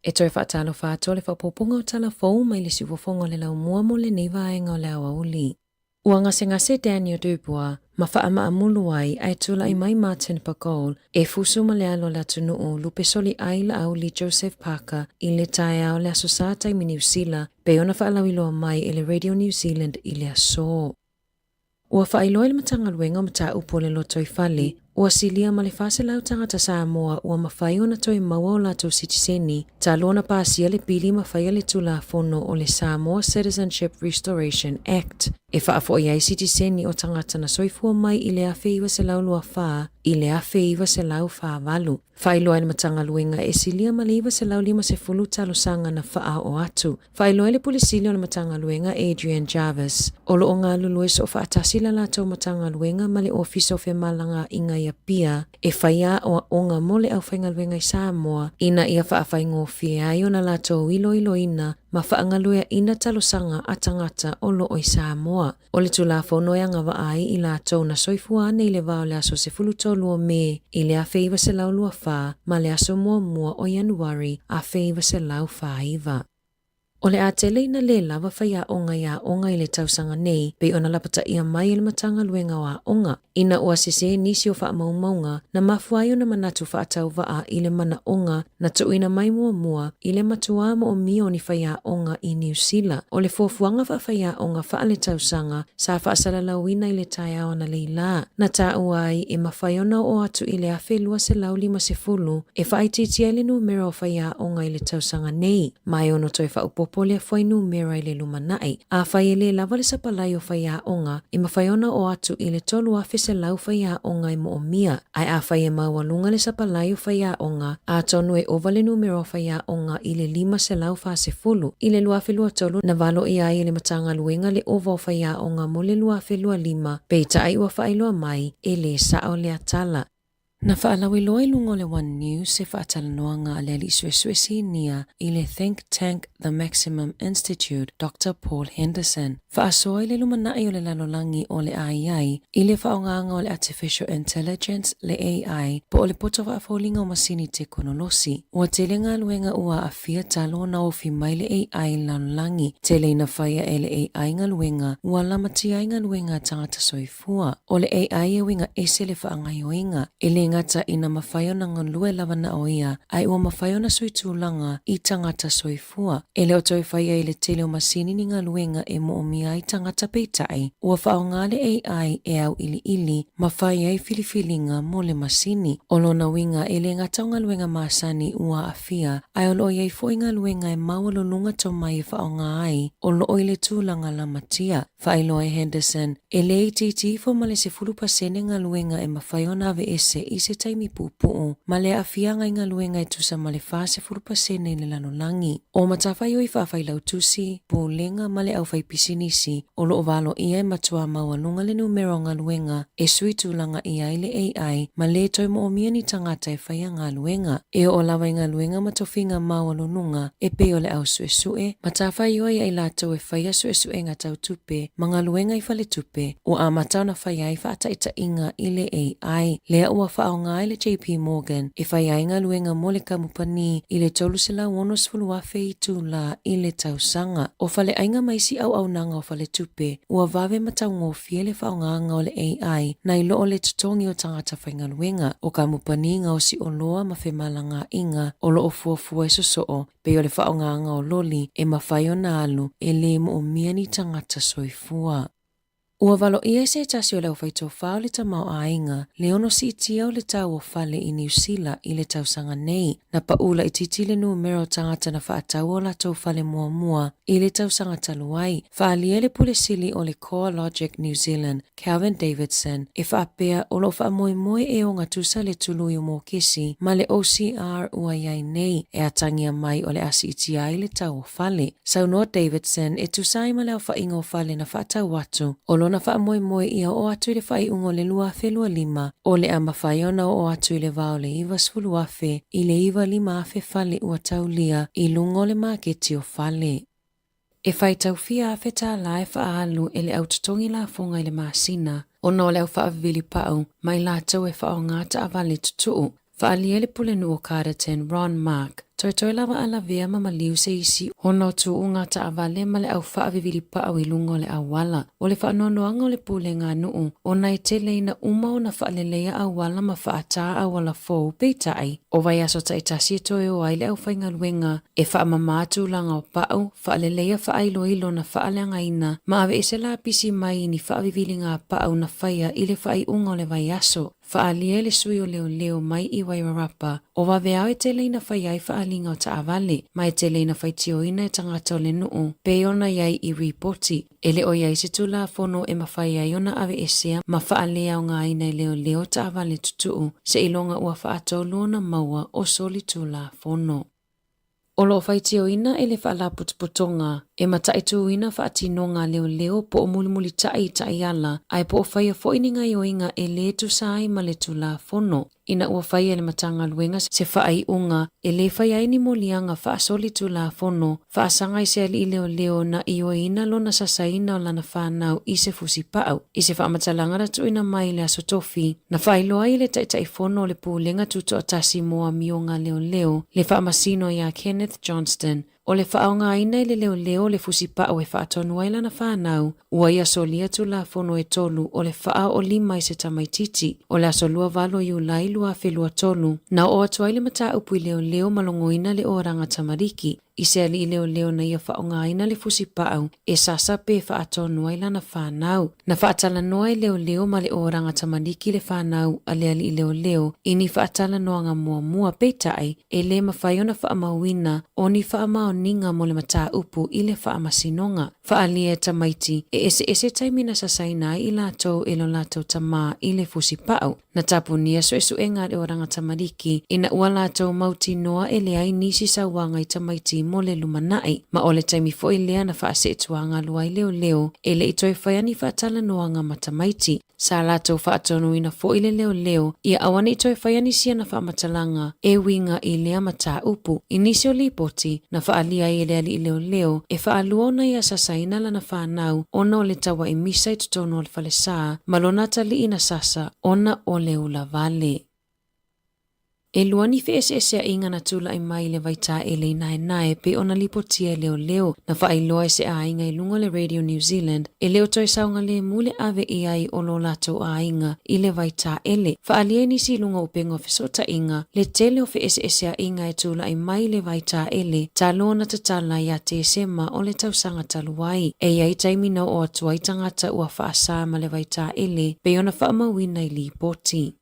Speaker 5: E toi whaatalo whātua le whapopunga o tala fau mai le siwafonga le lau mua mo le nivaenga o le awa uli. Ua ngase Daniel Dupua, ma whaama amulu ai ai tula i mai Martin Pagol e fusu ma le alo la tunuu lupe soli ai la au li Joseph Parker i le tae au le asosata i New Zealand pe ona whaalawiloa mai i le Radio New Zealand i le aso. Ua whailoi le matangaluenga mata upo le loto i whale, ua silia ma le whase lau tangata Sāmoa ua mawhai ona toi maua o lato sitiseni, ta lona pāsia le pili mawhai le tula fono o le Sāmoa Citizenship Restoration Act. E whaafo i ai sitiseni o tangata na soifua mai i le awhi iwa se lau lua whaa, i le awhi iwa se lau whaa walu. Whailoi le matangaluenga e silia ma le iwa se lau 50 talo sanga na whaa o atu. Whailoi le pulisili o le matangaluenga Adrian Jarvis. Olo o ngā lulue so whaatasi la lato matangaluenga ma le ofiso fe malanga inga ia pia e whaia o onga mole au whaingaluenga i Sāmoa ina ia whaafai fie ai o na lato ilo ina ma whaangaluea ina talosanga a tangata o loo i Sāmoa. O le tulafono e angawa ai i lato na soifua ane i le vao le aso se fulutolu o me i le awhi iwa se lau lua wha ma le aso mua o Januari a awhi iwa se lau wha iwa. O le atele ina le lava whaia onga i le tausanga nei, pe ona lapata ia mai i le matanga luenga wa onga. Ina ua sese nisi o wha maunga na mafuai ona manatu wha atau waa i le mana onga na tuina mai mua i le matuama o mio ni whaia onga i New Zealand. O le fofuanga whaia onga wha le tausanga sa wha asalalawina i le taia ona le ila. Na ta uai e mawhaiona o atu i le awhi lua se lau 50 e wha aititia i le numero o whaia onga i le tausanga nei. Mai ono toi wha upopo le fwai numero i le lumanai. A whai le lava le sapalai o whaia onga e mawhaiona o atu i le tolu awhi se lau whaia onga i mo o mia. Ai a whai e mawalunga le sapalai o whaia onga a tonu e ova le numero o whaia onga i le 5 se lau wha se fulu. I le luafi lua tolu na valo i ai le matanga luenga le ova o whaia onga mo le luafi lua 5 peita ai ua whailua mai e le sao le atala. Na whaalawi loa lungo le One News se whaatalanoanga a le ali suesuesi nia i le think tank The Maximum Institute Dr. Paul Henderson. Whaasoa i le lumanai o le lalolangi o le AI i le whaonganga o le Artificial Intelligence le AI po o le poto whaafolinga o masini te konolosi. Ua tele ngā luenga ua a fia talo na ofi mai le AI lalolangi. Tele ina whaia e le AI ngā luenga ua lamatia ngā luenga tangata soifua. O le AI e winga ese le whaangaioinga. Ele ngata ina mawhaiona ngalue lava na oia ai ua mawhaiona suitulanga i tangata soifua. Ele o toi whaia i le tele o masini ni ngaluenga e mo o mia i tangata peitai. Ua whao ngā le AI e au ili mawhaia i filifilinga mo le masini. Olo na winga ele ngata o ngaluenga masani ua afia ai olo iai fo i ngaluenga e mawalo lunga to mai e whao ngā ai olo o ile tūlanga la matia. Whailo e Henderson ele i titi fo male se 10% ngaluenga e mawhaiona ave ese i se taimi pupuu, ma le afianga i ngaluenga e tusa ma le whase 10% i le lanolangi. O matawhai o i whawhai lau tusi, pūlenga ma le au whai pisinisi, o lo ovalo ia e matua mawalunga le numero ngaluenga e suitulanga ia i le AI, ma le toi mo o mia ni tangata e whai ngaluenga. E o lawa i ngaluenga matofinga mawalununga e pe o le au suesue, matawhai o i lato e whai suesue nga tau tupe, ma ngaluenga i whale tupe, o a matau na whai ai whaata ita inga i le AI, lea ua whao ngā le JP Morgan e whai ainga luenga mo le kamupani i le tolu se la wonos fuluafe i tūla i le tausanga. O whale ainga maisi au nanga o whale tupe ua vave matau ngofie le whao nganga o le AI na i loo le tutongi o tangata whainga luenga o kamupani nga o si o loa ma whemalanga inga o loo fuafua e sosoo pe o le whao nganga o loli e mawhai o na alu e le mo o miani tangata soifua. Ua valo ia se tasi o leo whaito whao le tamau a inga, le ono si itia o le tau o whale i New Zealand i le tausanga nei, na paula i titi le numero tangata na whaatau o la tau whale mua i le tausanga taluai. Whaalia le pulesili o le Core Logic New Zealand, Calvin Davidson, e whaapea o lo whaamoe e o ngatusa le tului o mō kesi, ma le OCR ua iai nei, e atangia mai o le asi itia i le tau o whale. Saunoa Davidson e tusai ma leo whainga o whale na whaatau watu, o lo na wha moe ia o atu i le whai ungo le lua whelua 5 o le ama whaiona o atu i le vao le iwa sfuluafe i le iwa 5 afe whale ua taulia i lungo le maketi o whale. E whai taufia afe tā lai whaalu e le autotongi la fonga i le masina o no leo whaavili pau mai la tau e whao ngāta a vale tutuu. Fa'alia le pulenu o Carterton, Ron Mark, toi lava ala vea ma maliu se isi hono tu unga ta avale ma le au whaavivili pa au ilunga o le awala. O le whaanoanoanga o le pule ngā nuu, o nai te leina uma o na whaalelea awala ma whaata awala fōu peitai. O vai aso ta itasi toe o aile au whainga luenga, e whaamamātu langa o pau, whaalelea whaailo ilo na whaaleanga ina, ma ave ese la pisi mai ni whaavivili ngā pau na whaia ile whai unga o le vai aso. Fa'alia le sui o leo mai I Wairarapa, o waweao e te leina whaiai whaalinga o ta avale, mai te leina whaitioina e tangata o le nuu, pe ona iai I ripoti, ele o iai se tula fono e mawhaiai ona ave esea, ma whaalea o ngā ina leo ta avale tutuu, se ilonga ua whaatolu na maua o soli tula fono. O lo whaitioina e le whaalaputuputonga, e mataituina whaatinonga leo po o mulimuli tai ala, ai po o whaia foininga ioinga e le tu sai ma le tu la fono. Ina ua whaia le matanga luenga se whaai unga, e le whaia ni molianga whaasoli tu la fono, whaasanga I se ali leo na ioina lona sasaina o lana whanau I se fusi pau. I se whaamatalanga ratuina mai le asotofi, na whailoa I le taitai fono le pūlenga tuto atasi moa mionga leo, le whaamasino ia Kenneth Johnston, o le whaonga ina I le leo le fusi pau e whaatonua ila na whanau, ua ia solia tu la fono e tolu o le whaa o lima I se tamaititi, o le asolua valo I ulai lua whelua tolu, na o atuai le mata upu I leo malongoina le oranga tamariki, I se ali leo na ia whaonga ina le fusi pau, e sasa pe whaatonua ila na whanau, na whaatala noa I leo ma le oranga tamariki le whanau a le ali leo, ini whaatala noa ngā mua peitai, e le mawhaiona whaamauina, o ni whaamaoninga mo le mata upu I le whaamasinonga, whaalia tamaiti, e ese taimina sasaina I lātou e lo lātou tamā I le fusi pau, na tapu nia so esu enga le oranga tamariki, ina ua lātou mauti noa e le ai nisi sawanga I tamaiti mo le lumanai, ma o le taimi fo I lea na whaasetuanga lua I leo, e le itoi whaiani whaatala noa ngā matamaiti, sa lātou whaatonu ina fo I le leo, ia awana itoi whaiani sia na whaamatalanga, e winga I lea mata upu, inisi o lipoti, na whaalia I le ali leo, e whaaluona ia sasaina la na whanau, ona o le tawa I misa I tutono o le whalesa, malona tali ina sasa, ona o le ula vale. E luani fe ese a inga na tula I mai le vaita e le nae pe ona lipotia leo, na whaailoa se a inga I lunga le Radio New Zealand, e leo toi saunga le mule ave I ai o lo lato a inga I le vaita ele. Whaalia nisi lunga upengo fesota inga, le tele o fe ese a inga e tula I mai le vaita ele, talo na tatala ia te sema o le tausanga taluai, e iai taimina o atua I tangata ua whaasa ma le vaita ele, pe ona whaamawina I li poti.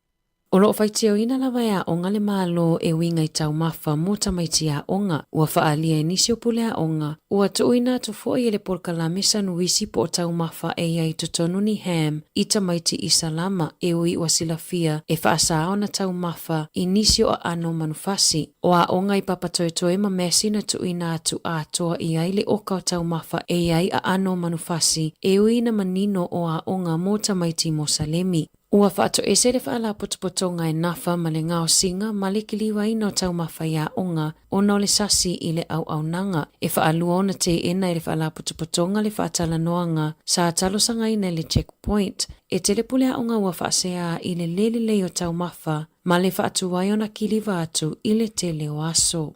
Speaker 5: O loo whaitio ina lawa ea onga le malo e winga I tau mafa mo tamaiti a onga, ua whaalia e nisi o pule a onga, ua tuuina atu foi e le polka mesa nuisi po o tau mafa e iai tutonu ni ham, I tamaiti I salama e ui ua silafia e whaasa ona tau mafa I nisi o ano manufasi, o a onga I papatoetoe ma mesi na tuuina atu a toa I ai le oka o tau mafa e iai a ano manufasi, e ui na manino o a onga mo tamaiti mo salemi. Ua whaato ese le whaala potopotonga e nafa ma le ngao singa ma le kiliwa ina o tau mawhaia onga o na le sasi I le au nanga. E whaalua ona te ena I le whaala potopotonga le whaatala noanga sa talo sanga ina le checkpoint. E te le pulea onga ua whaasea I le lelelei o tau mafa ma le whaatuwai ona kiliwa atu I le tele o aso.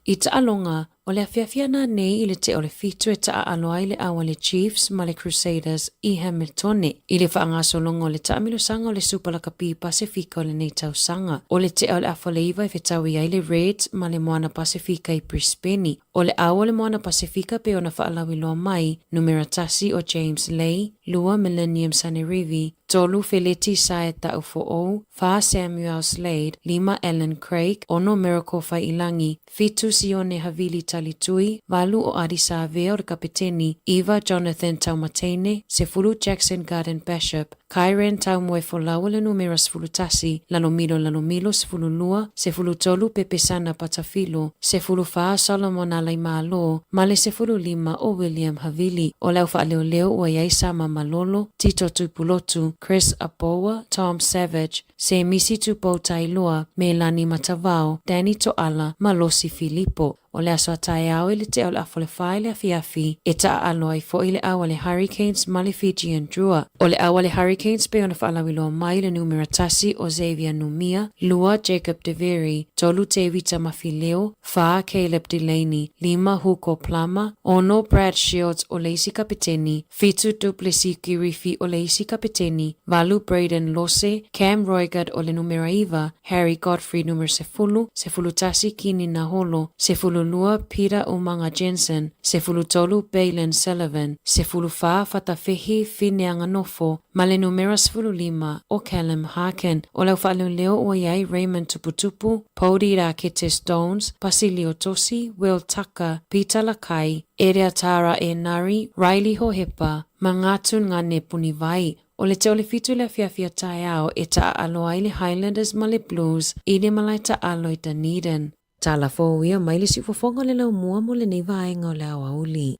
Speaker 5: I ta alonga, o le awhiawhiana nei I le te o le fitu e ta aloa I le awa le Chiefs ma le Crusaders I Hamiltone. I le whaangasolonga o le taamilosanga o le Supalakapi Pasifika o le nei tausanga. O le te o le afaleiva I whetawi ai le Reds ma le Moana Pasifika I Brisbane. O le awa le Moana Pasifika pe ona whaalawi loa mai, numera tasi o James Lay, lua Millennium Sanerivi, tolu Feleti Saeta Ufo'ou, fa Samuel Slade, lima Ellen Craig, ono Miracle Failangi, fitu Sione Havili Talitui, valu o Adisa Avea o le kapiteni, Eva Jonathan Taumatene, sefulu Jackson Garden Bishop, Kyren Taumwe Folawa le numera sefulu tasi, lanomilo sefulu lua, sefulu tolu Pepesana Patafilo, sefulu fa Solomon Alaimalo, male sefulu lima o William Havili, o lau whaaleo ua Yaisa Mamalolo, Tito Tupulotu, Chris Apoa, Tom Savage, se misi tupo Tailoa, Melani Matavao, Danny Toala, Malosi Filippo. O le aso atai au I le te o le afo le whae le afiafi, e ta aloa I fo I le awa le Hurricanes ma le Fijian Drua. O le awa le Hurricanes Hurricanes pe ona whaalawiloa mai le numera tasi o Xavier Numia, lua Jacob DeVeri, tolu te Vita Mafileo, fa Caleb Delaney, lima Hugo Plama, ono Brad Shields o Leisi Kapiteni, fitu Duplessis Kirifi o Leisi Kapiteni, valu Braden Lose, Cam Roygard o le numera iva, Harry Godfrey numero sefulu tasi Kini Naholo, sefulu lua Peter Umanga Jensen, sefulu tolu Baylen Sullivan, sefulu fa Fatafehi Fineanga Nofo, male numero sefulu lima o Callum Harkin, o lau whaaluleo o iai Raymond Tuputupu, Pody Rakete Stones, Basilio Tosi, Will Tucker, Peter Lakai, Erea Tara e Nari, Riley Hohepa, mangatun ngane punivai, o le te o le fitu le fiafia tae ao e ta aloa i le Highlanders ma le Blues, i le malai ta alo i Dunedin. Ta la fōia mai le si fofonga le lau mua mo le nei vaenga o le au auli.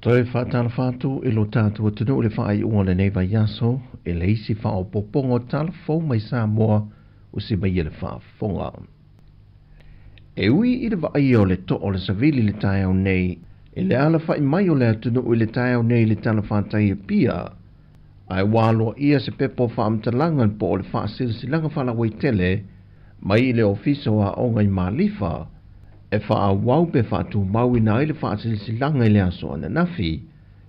Speaker 4: Toi whātala whātu e lo tātua tunu le whaai ua le neiva yaso e le isi whao popongo tala fau mai Sāmoa o si mai le whaafonga. E ui i le waai o le to o le savili le tae au nei e le ala whai mai o le atunu i le tae au nei le tala whātai e pia. Ai wāloa ia se pepo whaamtalangan po o le whaasilsilanga whalawai tele mai i le ofiso a onga i Malifa e wha wau pe whaatu maui na ile whaasilsilanga i le aso ana nafi,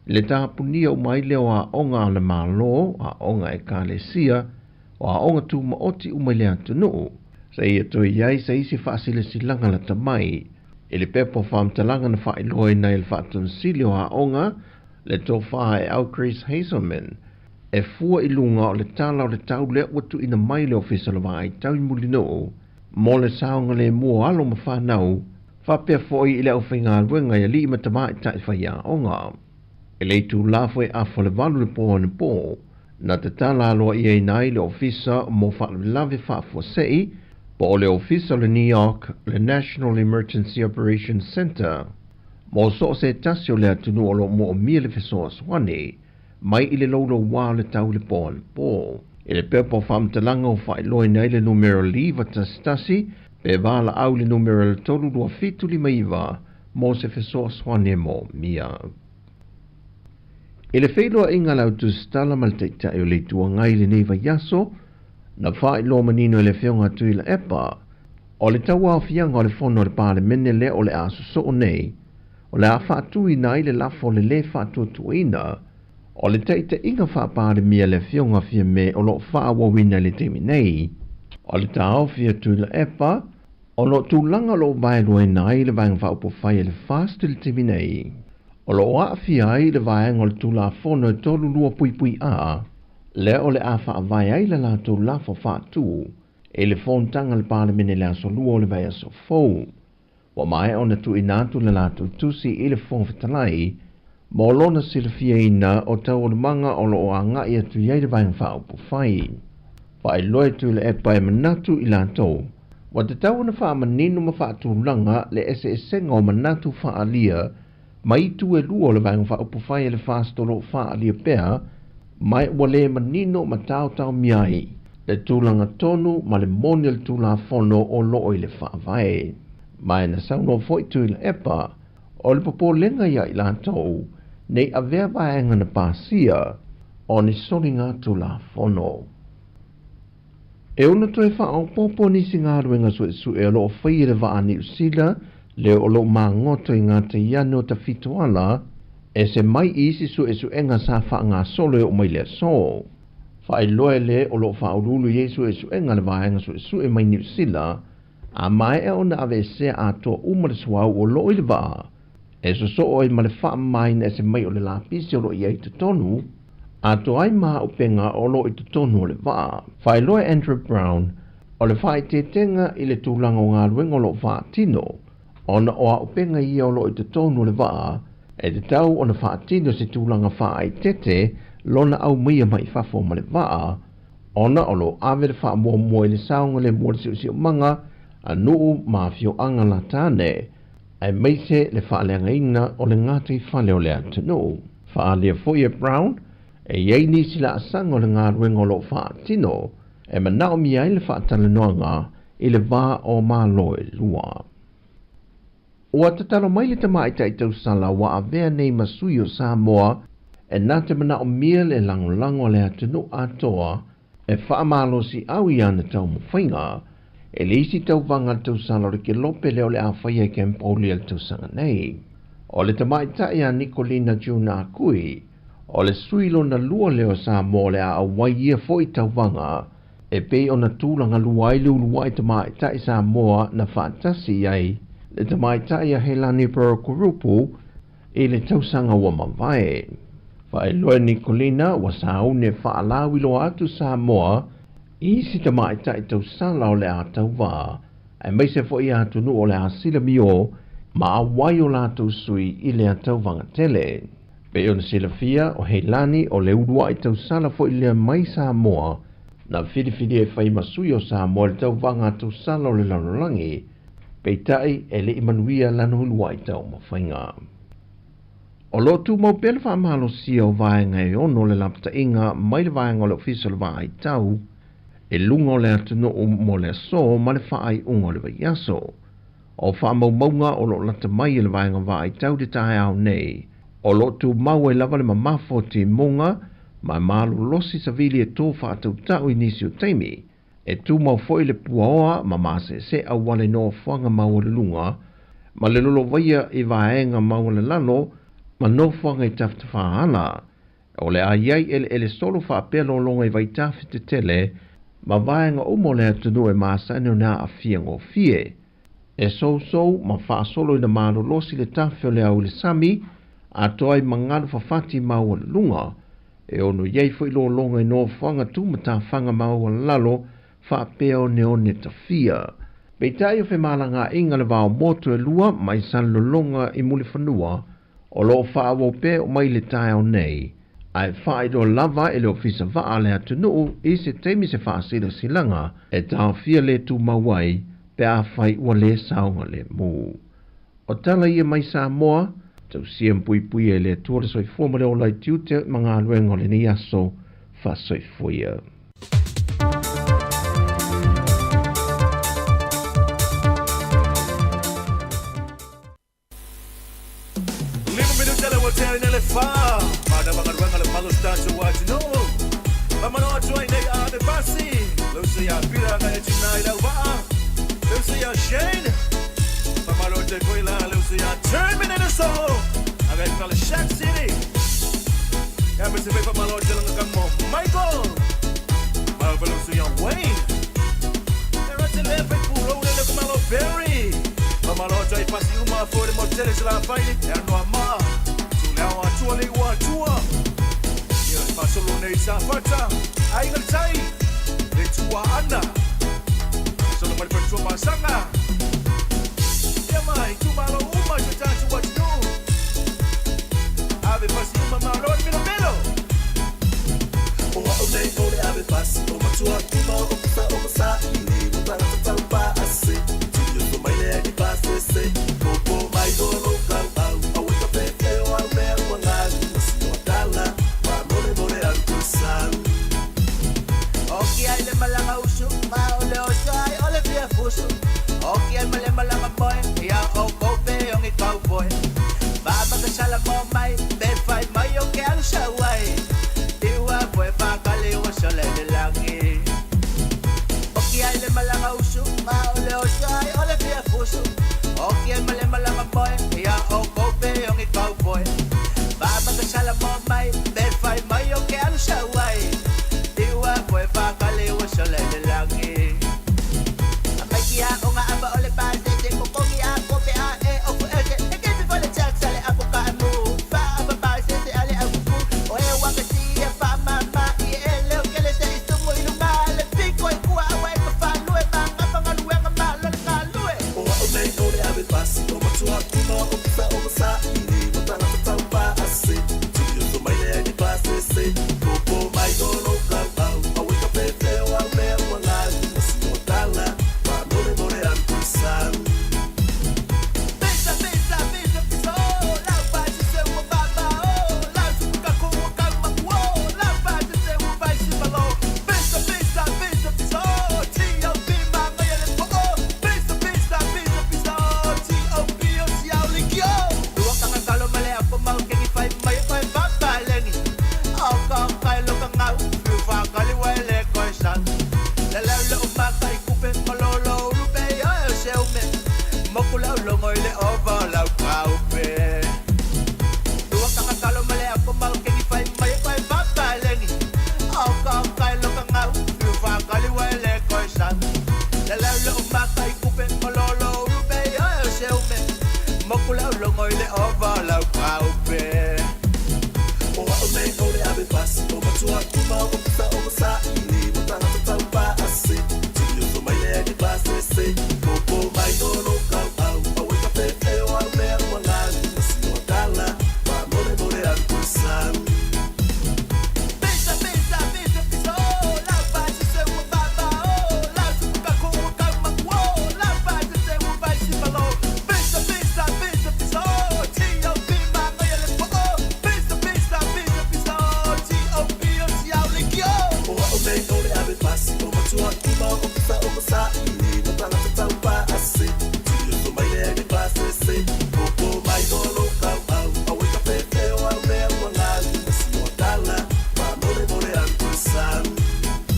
Speaker 4: le tāpunia o mai leo a onga le malo, a onga e kālesia, o a onga tū maoti umai le atunu. Sa ia toi iai sa isi whaasilsilanga la tamai, e le pepo whaamtalanga na whailoi na il whaatunsili o a onga, le tō wha e au Chris Hazelman, e fua i lunga o le tala o le tau le watu ina mai le ofisa la wai tau i mulino, mo le saonga le mua alo ma whanau, whapea foi i le au whainga ruenga i li ima tamai tai whaia onga. E le tu lafo e afo le valu le poa ni po, na te tala aloa i ei nai le ofisa mo whaalave whaafua sei, po o le ofisa le New York, le National Emergency Operations Center, mo so se tasi o le atunu o lo mo o mia le fesoa swane, mai i le lolo wā le tau le poa ni po. E le pepo whaamtalanga o whaeloi nei le numero liva tasi, pe wala au le numero le tolu lua fitu lima iwa, mo se fesoa swane mo mia. E le whailoa inga lau tu stala malteita e o le tua ngai le neiva yaso, na whaeloa manino e le whionga tui la epa, o le tau au fianga o le whono le pāle mene le o le aso so o nei, o le a whaatui nai le lafo le whaatua tuina, o le teita inga whaapāre mia le whionga fia me o lo whaawawina le temi nei, o le tau fia tui la epa, o lo tūlanga lo vaelua nai le vaenga whaupo whai le whaastu le temi nei, o lo a fia ai le vaenga o le tūla whono e tolu lua pui a, le o le a whaavai ai le la tū lafo whaatu, e le whontanga le pāle mene le aso lua o le vai aso fau, wa mai o na tu inatu le la tū tusi i le whongwhitalai, mo lona silafia ina o tau o le manga o lo o a ngai atu iai le vaenga whaupo whai. Whai loe tu le epa e manatu i la tau, wa te tau na wha manino ma wha tūlanga le ese esenga o manatu wha alia, mai tu e lua o le vaenga wha upawhai e le whaastolo wha alia pea, mai ua le manino ma tau miai, le tūlanga tonu ma le moni le tūla whono o loo i le wha vai. Mai na sauno foi tu i le epa, o le popo lenga ia i la tau, nei a vea vaenga na pāsia, o ni sori ngā tūla whono. E ona toi wha au popo nisi ngā ruenga su e lo o whai le waa ni usila, le o lo mā ngoto i ngā te iano ta fitoala, e se mai isi su enga sa wha ngā solo e o mai le so. Wha i loe le o lo wha urulu Jesu su enga le vaenga su e mai ni usila, a mai e ona ave se a to umare suau o lo i le waa, e so o i ma le wha mai na se mai o le lapisi o lo i ei te tonu, a to ai maha upenga o lo i te tonu o le waa. Whai loe Andrew Brown, o le whai te tenga i le tūlanga o ngā ruenga o lo wha tino, ona o a upenga i o lo i te tonu o le waa, e te tau o na wha tino se tūlanga wha ai tete, lona au mia mai whafo ma le waa, ona o lo ave le wha mua i le saunga le mua le si o manga, a nuu ma fio anga la tāne, Ai meise le whaalenga ina o le ngātai whale o le atunu. Whaalia Foye Brown, e iei nisi la asang o le ngā ruenga o lo whaatino, e manao mi ai le whaatala noanga i le wā o mālo e lua. Ua tatalo mai le tamai tai tau sala wa avea nei masui o Sāmoa, e nā te manao mia le lango le atunu atoa, e whaamalo si au i ana tau mawhainga, e le isi tau vanga tau sala o ke lope leo le awhaia ke mpauli al tau sanga nei. O le tamai tai a Nicolina Juna Akui, o le suilo na lua leo Sāmoa le a awai ia fo i tau vanga, e pei o na tūlanga luai luai tamai tai Sāmoa na whaatasi ai, le tamai tai a Helani Kurupu, e le tau sanga wa mawai. Whae loe Nicolina wa saune whaalawi lo atu Sāmoa, isi tamai tai tau sala o le a tau wā, e meise fo i atu nu o le a sila mio, ma awai o lātou sui i le atau vanga tele. Pe o na silafia o Helani o le urua i tau sala fo i lea mai Sāmoa, na whiriwhiri e whai masui o Sāmoa le tau vanga tau sala o le lanolangi, pe tai e le imanuia lano hulua i tau mawhainga. O lotu mau pele wha amalo sia o vaenga e ono le lapta inga mai le vaenga o le ofisa le vaa i tau, e lunga o le atunu o mo le so ma le wha ai unga le vaiaso. O wha maunga o lo lata mai le vaenga vaa i tau de tae au nei, o lotu mau e lava le mamafo te munga, ma malu losi sa vili e tō wha atau tau i nisi o teimi, e tū mau foi le puaoa ma maase se au wale no whanga mau le lunga, ma le lolo vaia i vaenga mau le lano, ma no whanga i tafta whaala, o le aiai ele solo wha apelo longa i vai tafi te tele, ma vaenga umo le atunu e maasa ane o nā a fia ngō fie. E so ma wha solo i na maalo losi le tafi o le au le sami, a toai mangalu whawhati mau le lunga, e ono iei fo ilo longa i no whanga tūmata whanga mau le lalo, wha apeo ne one ta fia. Pei tai o whi malanga inga le vao moto e lua, mai san lolonga i muli whanua, o lo wha awo pe o mai le tai au nei, ai wha i do lava e le ofisa vaa le atunu i se teimi se wha sila silanga, e tau fia le tu mawai, pe a whai ua le saunga le mu. O tala ia mai Sāmoa, tau siam pui e le tuare soi fōmare o lai tiute mga luenga le ni aso wha soi fuia.
Speaker 18: Mada mga ruanga le malos tacho wati no. Mamano atuai nei a de basi. Lucy ya pira nga e tinai la wa. Lucy ya Shane. Mamano te koila Lucy ya Terminator so. Avec dans le Shack City. Ya me se ve mamano te langa kamo Michael. Mamano Lucy ya Wayne. Era te leve puro le mamano Perry. Mamano te pasi uma for mo tere la faini. Ya no ama. Now I truly want to Yes, Barcelona is a fata. I will say, it's Anna. So the money for Masanga. Yeah, my two malo, my chance to what you do. I've been passing my road in the middle. Oh, they know they have it passing over to a people over Saturday. But I'm talking about a city. You know, my lady pass the say, oh, my door, okay, I'm a malanga boy. Yeah, oh, go pay on a cowboy. Baba the Salamo, my bed fight, my okay, I'll show away. You are boy, Fakali was a lady lucky. Okay, I'm a malanga usu, my little shy, all of your fuso. Okay, I'm a malanga boy. Yeah, oh, go pay on a cowboy. Baba the Salamo, my bed fight, my okay, I'll show away. You are boy, Fakali was a lady lucky. Ya onga amba ole base de kokogi a kope a e o eke eke bi vole tax ale apoka mu fa aba base de ale abuku o e wakati e fa mama e ele o kele se istumo ilunga le piko e kuwa wa e fa lue manga panga lue ngama lo ka lue o ole ole ave pasi o matua kuma o fa o sa ni botana tamba ase tu yo to mai le di pase se popo mai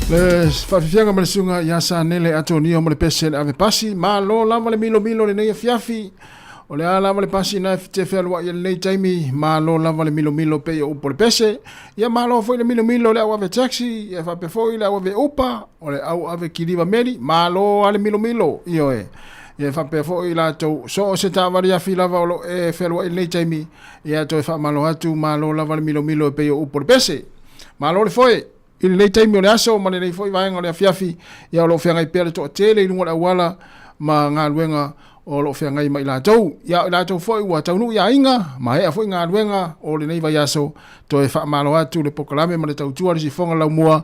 Speaker 15: Le fafianga ma le sunga ia sa nele atonio mo le pese le ave pasi ma lo lava le milo le nei fiafi o le ala le pasi na te felwa ia le taimi ma lo lava le milo pe o por pese ia ma lo foi le milo le ave taxi ia fa pe foi le ave upa o le au ave kiliva meri ma lo ale milo io e ia fa pe foi la to so se tava ia filava o e felwa le taimi ia to fa malo atu ma lo lava le milo pe o por pese ma lo le foi il nei taimi o le aso ma le nei foi vaenga o le afiafi ia o lo whiangai pere to tele i lunga la wala ma ngā luenga o lo whiangai mai la tau ia la tau foi ua taunu ia inga ma hea foi ngā luenga o le nei vai aso to e wha malo atu le pokalame ma le tau tua le si fonga lau mua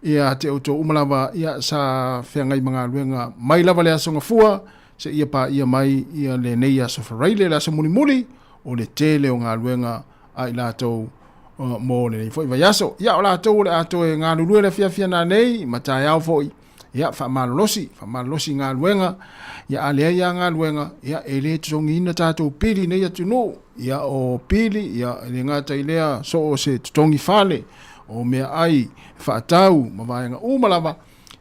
Speaker 15: ia te auto umalawa ia sa whiangai ma ngā luenga mai lava le aso ngafua se ia pa ia mai ia le nei aso whareile le aso muli o le tele o ngā luenga ai la tau mo le foi vai aso ia o la tau le ato e ngā lulu le fia na nei matai au foi ia fa malolosi ngā luenga ia ale ia ngā luenga ia ele tongi ina tatou pili nei atu no ia o pili ia le ngata ilea so o se tongi fale o mea ai fa tau ma vai nga umalava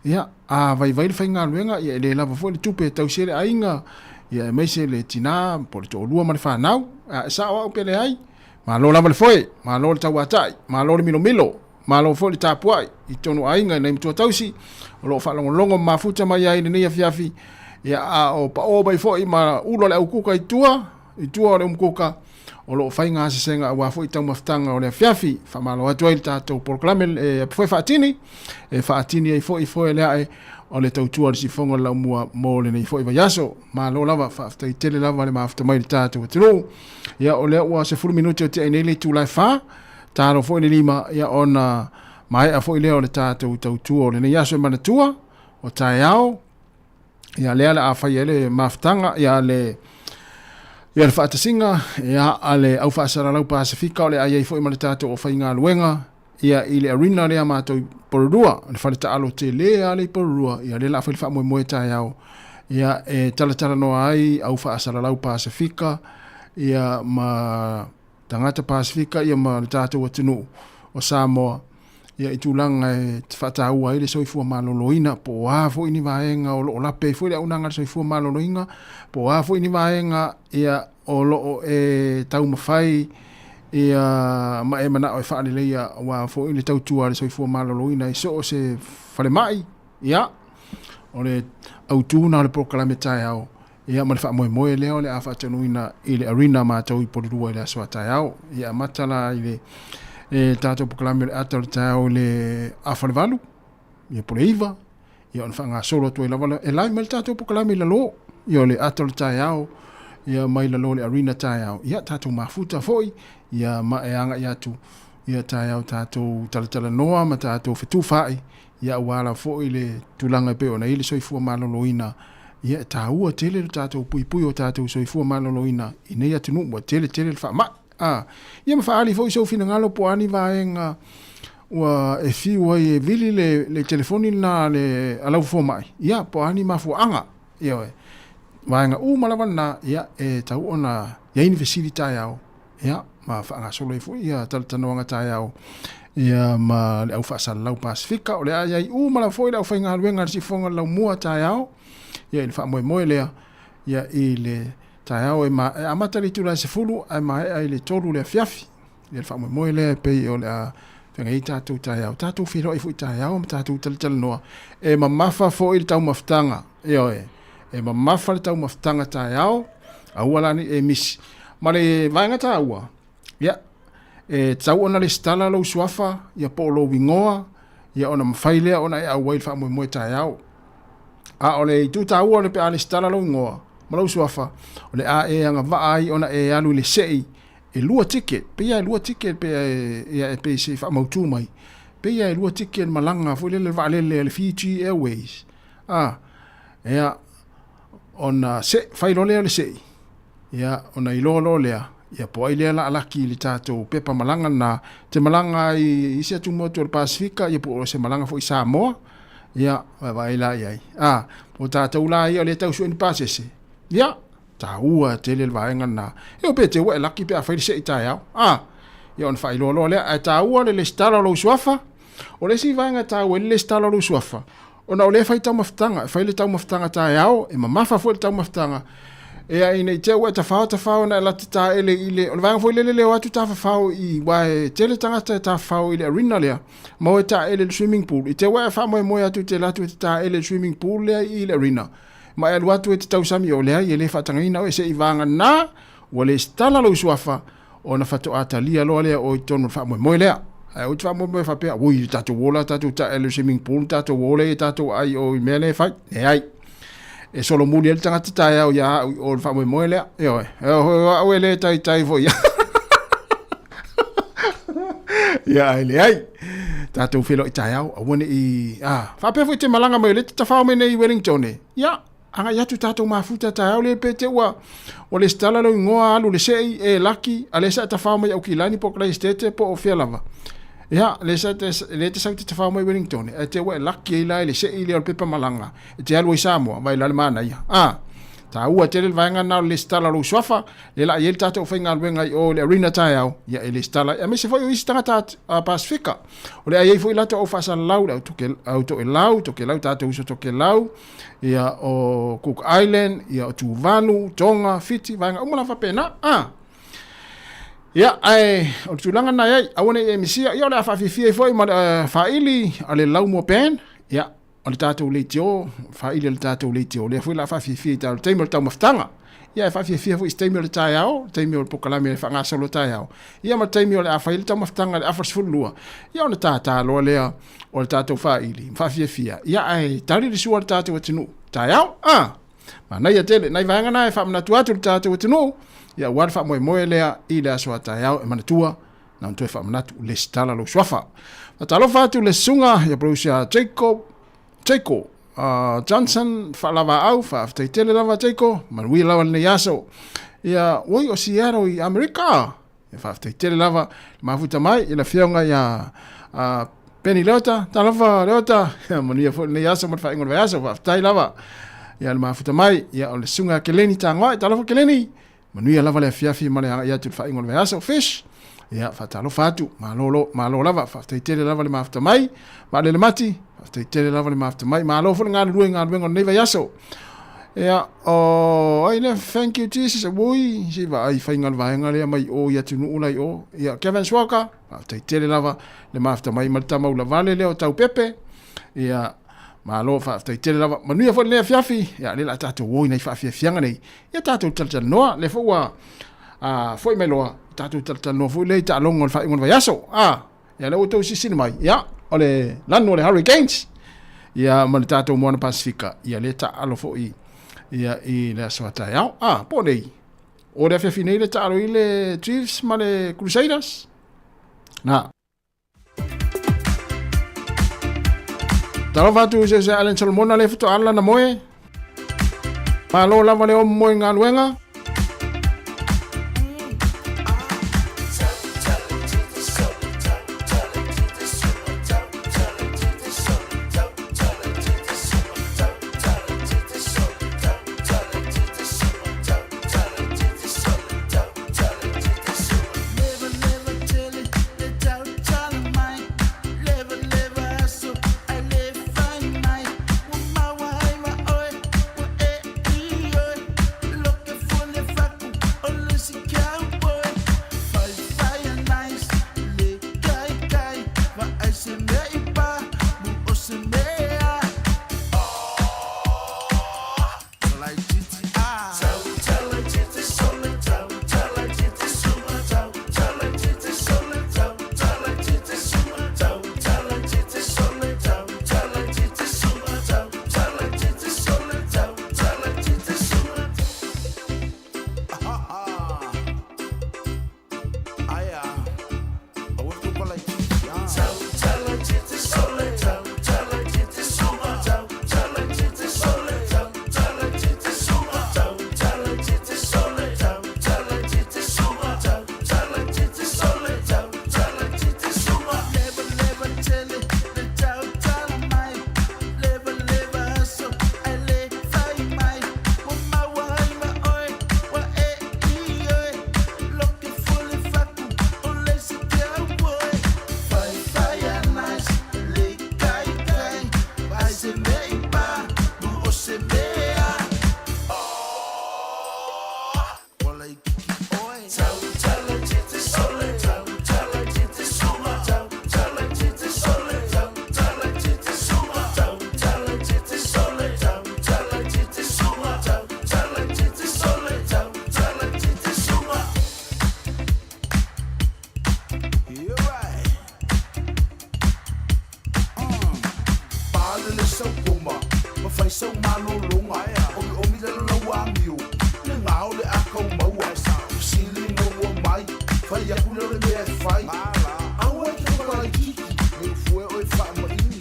Speaker 15: ia a vai fai ngā luenga ia ele lava foi le tupe tau sele ainga ia mai se le tina por to lua ma le fa nau sa o pele ai ma lo lava le foi ma lo le tauatai ma lo le milo ma lo foi le tapuai i tonu ainga nei mtua tausi o lo fa longo mafuta mai ai nei afiafi ia a o pa o bai foi ma ulo le ukuka i tua le umkuka o lo fai ngā sesenga wa foi tau maftanga o le afiafi fa ma lo atu i tatou proclame e foi faatini ai foi le ai o le tautua le sifonga lau mua mo le nei foi vai aso ma lo lava fa aftai tele lava le mafta mai le tatou tulu ia o le ua se fulu minuti o te ai nei le tu lai fa talo foi le lima ia ona mai a foi le o le tatou tautua o le nei aso e manatua o tai ao ia le ala a fai ele maftanga ia le whaatasinga ia ale au whaasara lau Pasifika o le ai foi ma le tatou o fai ngā luenga ia i le arena lea mātou porurua, le whaneta alo te lea le porurua, ia le la whai wha moe tai au, ia e talatala noa ai au whaasara lau Pasifika, ia ma tangata Pasifika, ia ma le tātou atinu o Sāmoa, ia i tūlanga e whataua i le soifua maloloina, po wāfo ini vaenga o loo lape, fo i le aunanga le soifua maloloina, po wāfo ini vaenga ia o loo e tau mawhai, ia ma e mana o whaare leia wa fo i le tautua le soifua maloloina i so o se whare mai ia o le autuna o le proclame tai au ia ma le wha moe leo le a whaatanuina i le arena mātou i porurua i le aswa tai au ia matala i le tātou proclame le ata le tai au le a whare valu ia pole iwa ia on wha ngā solo tu i lawa e lai ma le tātou proclame le lo ia le ata le tai au ia mai la lo le arena tai au ia tātou mafuta foi ia ma e anga ia tu ia tai au tātou talatala noa ma tātou whetu whai ia wala fo i le tulanga pe ona ili soifua maloloina ia tāua tele le tātou pui o tātou soifua maloloina i nei atu nua tele le wha ma ia ma whaali fo i sofina ngalo po ani vaenga ua e fiu ai e vili le telefoni na le alau fo mai ia po ani mafu anga ia vaenga malawana ia e tau ona ia university tai au ia ma whaanga solo i fui ia talatanoanga tai au ia ma le au whaasala lau Pasifika o le ai mala foi le au whainga haluenga si fonga lau mua tai au ia ili wha moe lea ia i le tai au e ma amatari tu lai se fulu ai ma ai le tolu le fiafi ia le wha moe lea pei o le a whenga i tātou tai au tātou whiro i fui tai au ma tātou talatanoa e ma mafa fo i le tau maftanga ia e ma mafa le tau maftanga tai au au alani e misi ma le vaenga tā ua ia tau ona le stala lo suafa ia po lo wingoa ia ona mawhaile ona e au wail wha moe tai au. A ole i tu tau ole pe a le stala lo wingoa ma lo suafa ole a e anga vaai ona e alu le sei e lua ticket pe ia lua ticket pe ia pe se wha mautu mai pe ia lua ticket malanga fo le valele le Fiji Airways. Ia ona se whailole le sei ia ona ilolo lea ia po ai lea la alaki li tātou pepa malanga na te malanga i sia tumotu al Pasifika ia po se malanga fo i Sāmoa ia vai la iai po tātou la ia le tau sueni pasese ia ta ua tele le vaenga na ia pe te wa laki pe a whaile se i tai au ia on whailolo lea a ta ua le stala lo suafa o le si vaenga ta ua le stala lo suafa ona o le whai tau maftanga whaile tau maftanga tai au e mamafa fo le tau maftanga ea ina i te ua ta whao na la ta ele ile o le vanga fo ile le watu ta whao i wae tele tangata ta whao ile arena lea mo e ta ele le swimming pool i te ua e wha moe atu te latu e ta ele swimming pool lea i ile arena ma e luatu e te tau sami o lea i le whatangina o e se i vanga na o le stala lo suafa o na whato atalia loa lea o i tonu wha moe lea o te wha moe whapea ui tato wola tato ta ele swimming pool tato wole tato ai o i mele whai e ai e solo muli el tangata tai au ia o le whamoe moe lea au e le tai vo ia ia ai le ai tātou whilo i tai au awane i whape fo i te malanga mai le te tawhao mene i Wellington ia anga iatu tātou mafuta tai au le pe te ua o le stala lo ingoa alu le sei e laki a le sa tawhao mai au ki lani po klai stete po o whialava ia le te sauti te whao mai Wellington e te ua e laki e lai le sei le o pepa malanga e te alu i Sāmoa vai lale mana ia ta ua te le vaenga na le stala lo suafa le la iel tata o whainga alwenga i o le arena tai au ia e le stala e me se foi o isi tangata Pasifika o le aiei foi lata o whasa lau au toke lau tata uso toke lau ia o Cook Island ia o Tuvalu Tonga Fiti vaenga umala whapena ia ai o tulanga na ai awane e misia ia le afafifia foi ma faili ale lau mo pen ia o le tātou leitio faili le tātou leitio le foi la afafifia ta le taimel tau maftanga ia afafifia foi taimel le tai au taimel pokalame le fanga solo tai au ia ma taimel le afaili tau maftanga le afasfulua ia ona tata lo le o le tātou faili afafifia ia ai tali le suar tātou tinu tai au ma nei tele nei vanga na fa na tuatu le tātou tinu ia war fa moe lea i le aso ata iau e manatua na untoe fa manatu le stala lo swafa talo fatu le sunga ia brusia Jacob Johnson fa lava au fa tele lava Jacob manui lava le yaso ia oi o siaro i Amerika ia fa tele lava mafuta mai ila fionga ia Penny Lota talava Lota mania fo le yaso mat fa ingol yaso fa tai lava ia le mafuta mai ia o le sunga keleni tangwa talava keleni manui lava le fiafi male ia tu fa ingol veaso fish ia fa talo fatu malo lava fa tele lava le mafuta mai ma le mati fa tele lava le mafuta mai malo fo nga ngol neva yaso ia o ai le thank you Jesus boy si va ai fa ingol vaenga le mai o ia tunu ulai o ia Kevin Swaka fa tele lava le mafuta mai malta maula vale le o tau pepe ia malo fa tele lava manu fo le fiafi ya le la tato wo nei fa fianga nei ya tato tal no le fo wa foi melo tato tal no fo le ta longo fa ngon yaso ya le auto si mai ya ole lano le Hurricanes ya mal tato mo na Pasifika ya le ta alo fo ya i le asota ya po nei o le fiafi nei le ta alo ile Chiefs male Crusaders na talo fatu se Allen Solomon le foto ala na moe malo lava le o moe nga luenga
Speaker 7: sau kuma ma fai sau malo longa o mi le lo wangiu le ngao le akau mau ai sa sili mo mai fai ya kule le fai awa ke ko ai ki me fue o fa ma ini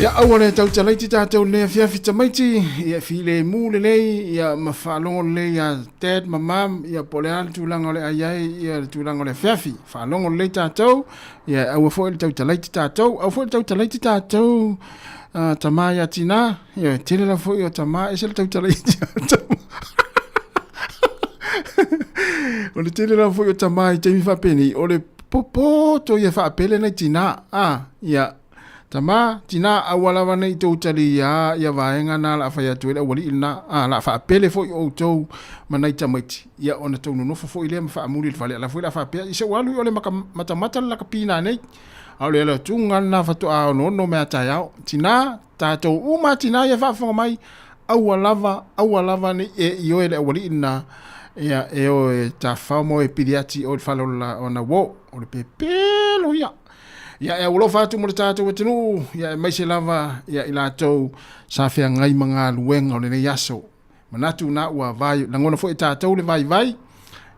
Speaker 15: Ya awale tau talai ti tātou ne fia fita maiti ia file mu le nei ia mawhalongo le ia dad mamam ia pole an tūlanga le aiai ia tūlanga le fiafi whalongo le tātou ia awa fo ele tau talai ti tātou au fo ele tau talai ti tātou tamā ia tina ia tele la fo ia tamā e sele tau talai ti tātou o le tele la fo ia tamā i teimi whapeni o le popo to ia whapele nei tina ia Tama tina awala nei tau tali ya vaenga na la fa ya tuela wali ina la fa pele fo o tau manai tamaiti ya ona tau no fo ile fa amuli le la fo la fa pe se walu ole mata la kapina nei ale la tunga na fa to a no me ata ya tina ta to uma tina ya fa fo mai awala ni yo ele wali ina ya o ta fa mo e pediati o fa la ona wo o le pepelo ya ya ulo fatu mo tatu wetinu ya mai se lava ya ila tau sa fia ngai manga luenga le yaso manatu na wa vai na ngona fo tatu le vai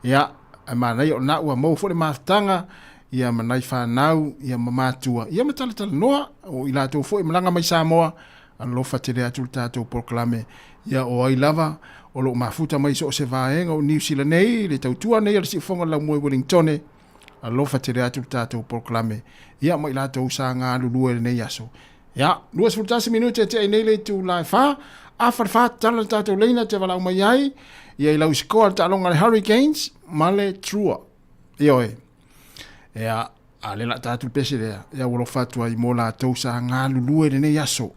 Speaker 15: ya mana yo na wa mo fo le maftanga ya manai fa nau ya mamatua ya matala noa o ila tau fo malanga mai Sāmoa an lo fatele atu tatu proclame ya o ai lava o lo mafuta mai so se vaenga o New Zealand nei le tau tua nei le si fonga la mo Wellington alofa te rea tātou proclame. Ia mai la tau sa ngā lulua nei aso. Ia, 2 minute te nei le tu lai wha. A wha tala tātou leina te walau mai ai. Ia i lau skoa ta alonga le Hurricanes. Male trua. Ia oe. Ia, a le la tātou pese rea. Ia walo fatua i mo la tau sa ngā lulua nei aso.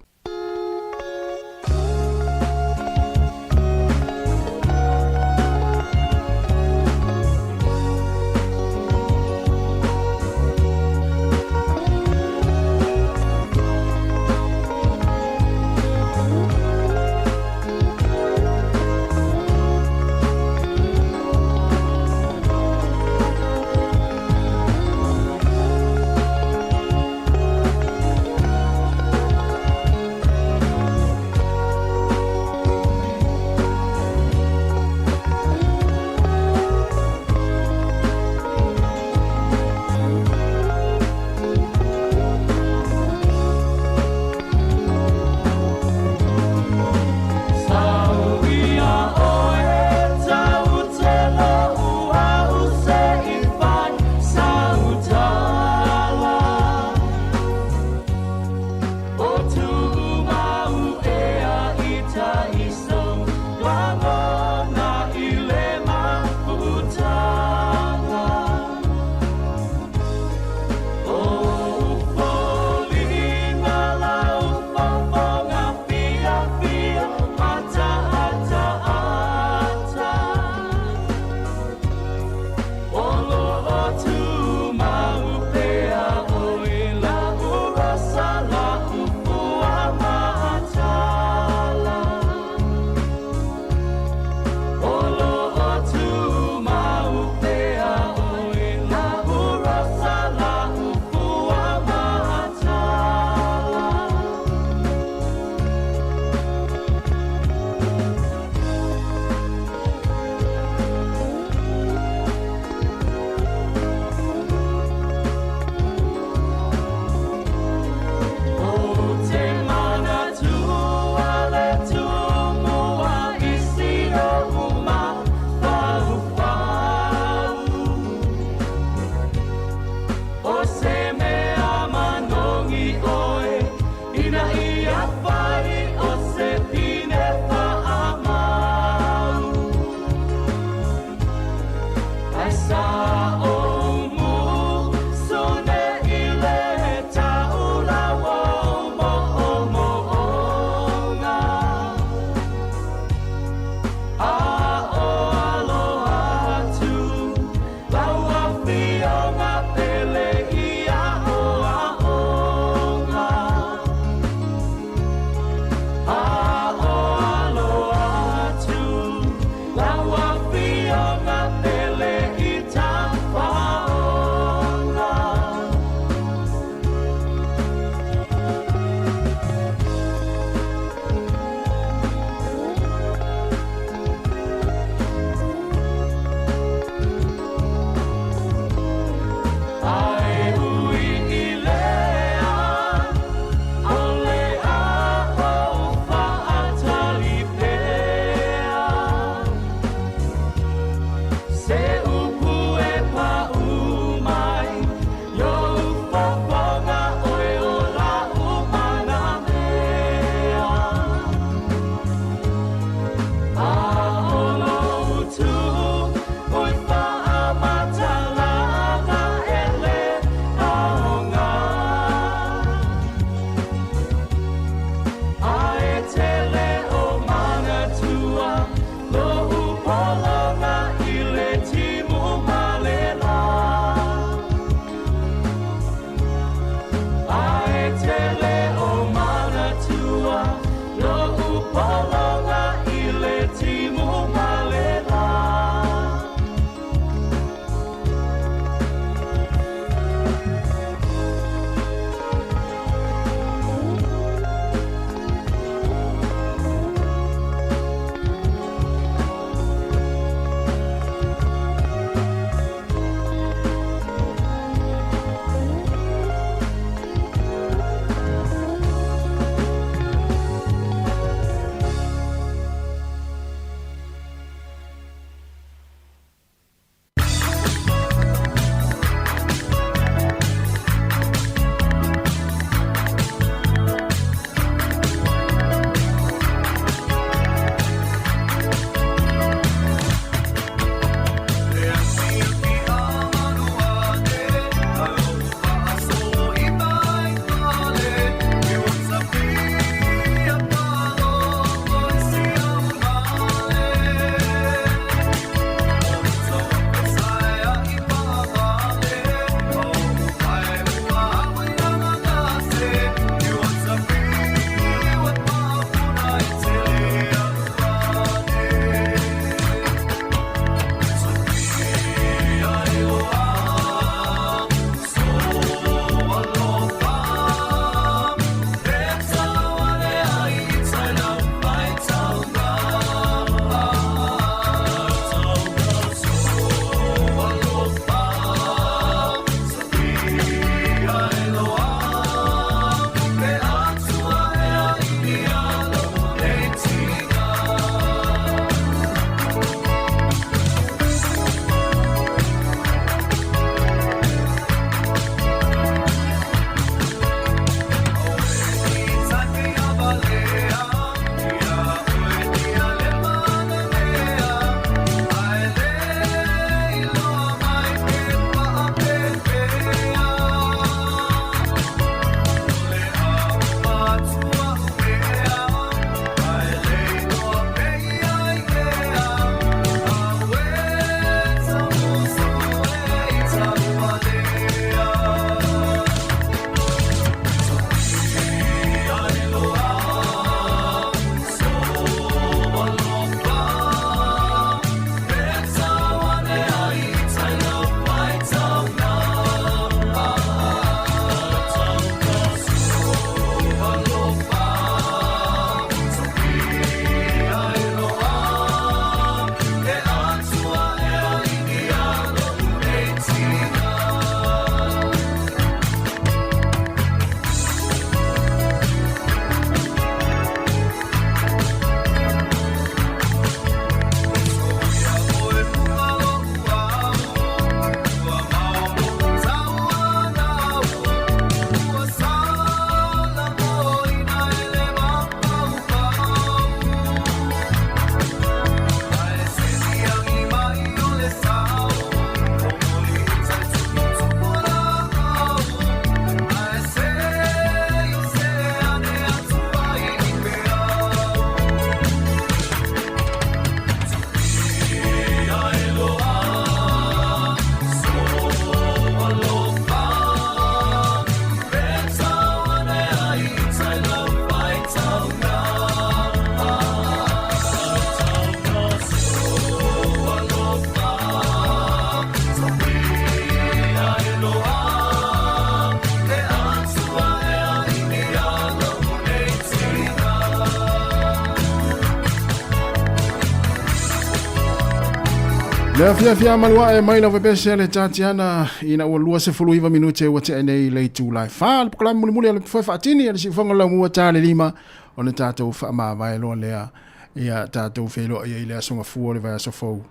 Speaker 15: Le fia malua e mai la vepese le tatiana ina ua lua se fulu iwa minute ua te nei le tu lai fa le pokala muli le foi fatini le si fonga la mua tale lima o le tatou fa ma vai lo lea ia tatou felo ia ile asonga fu le vai so fo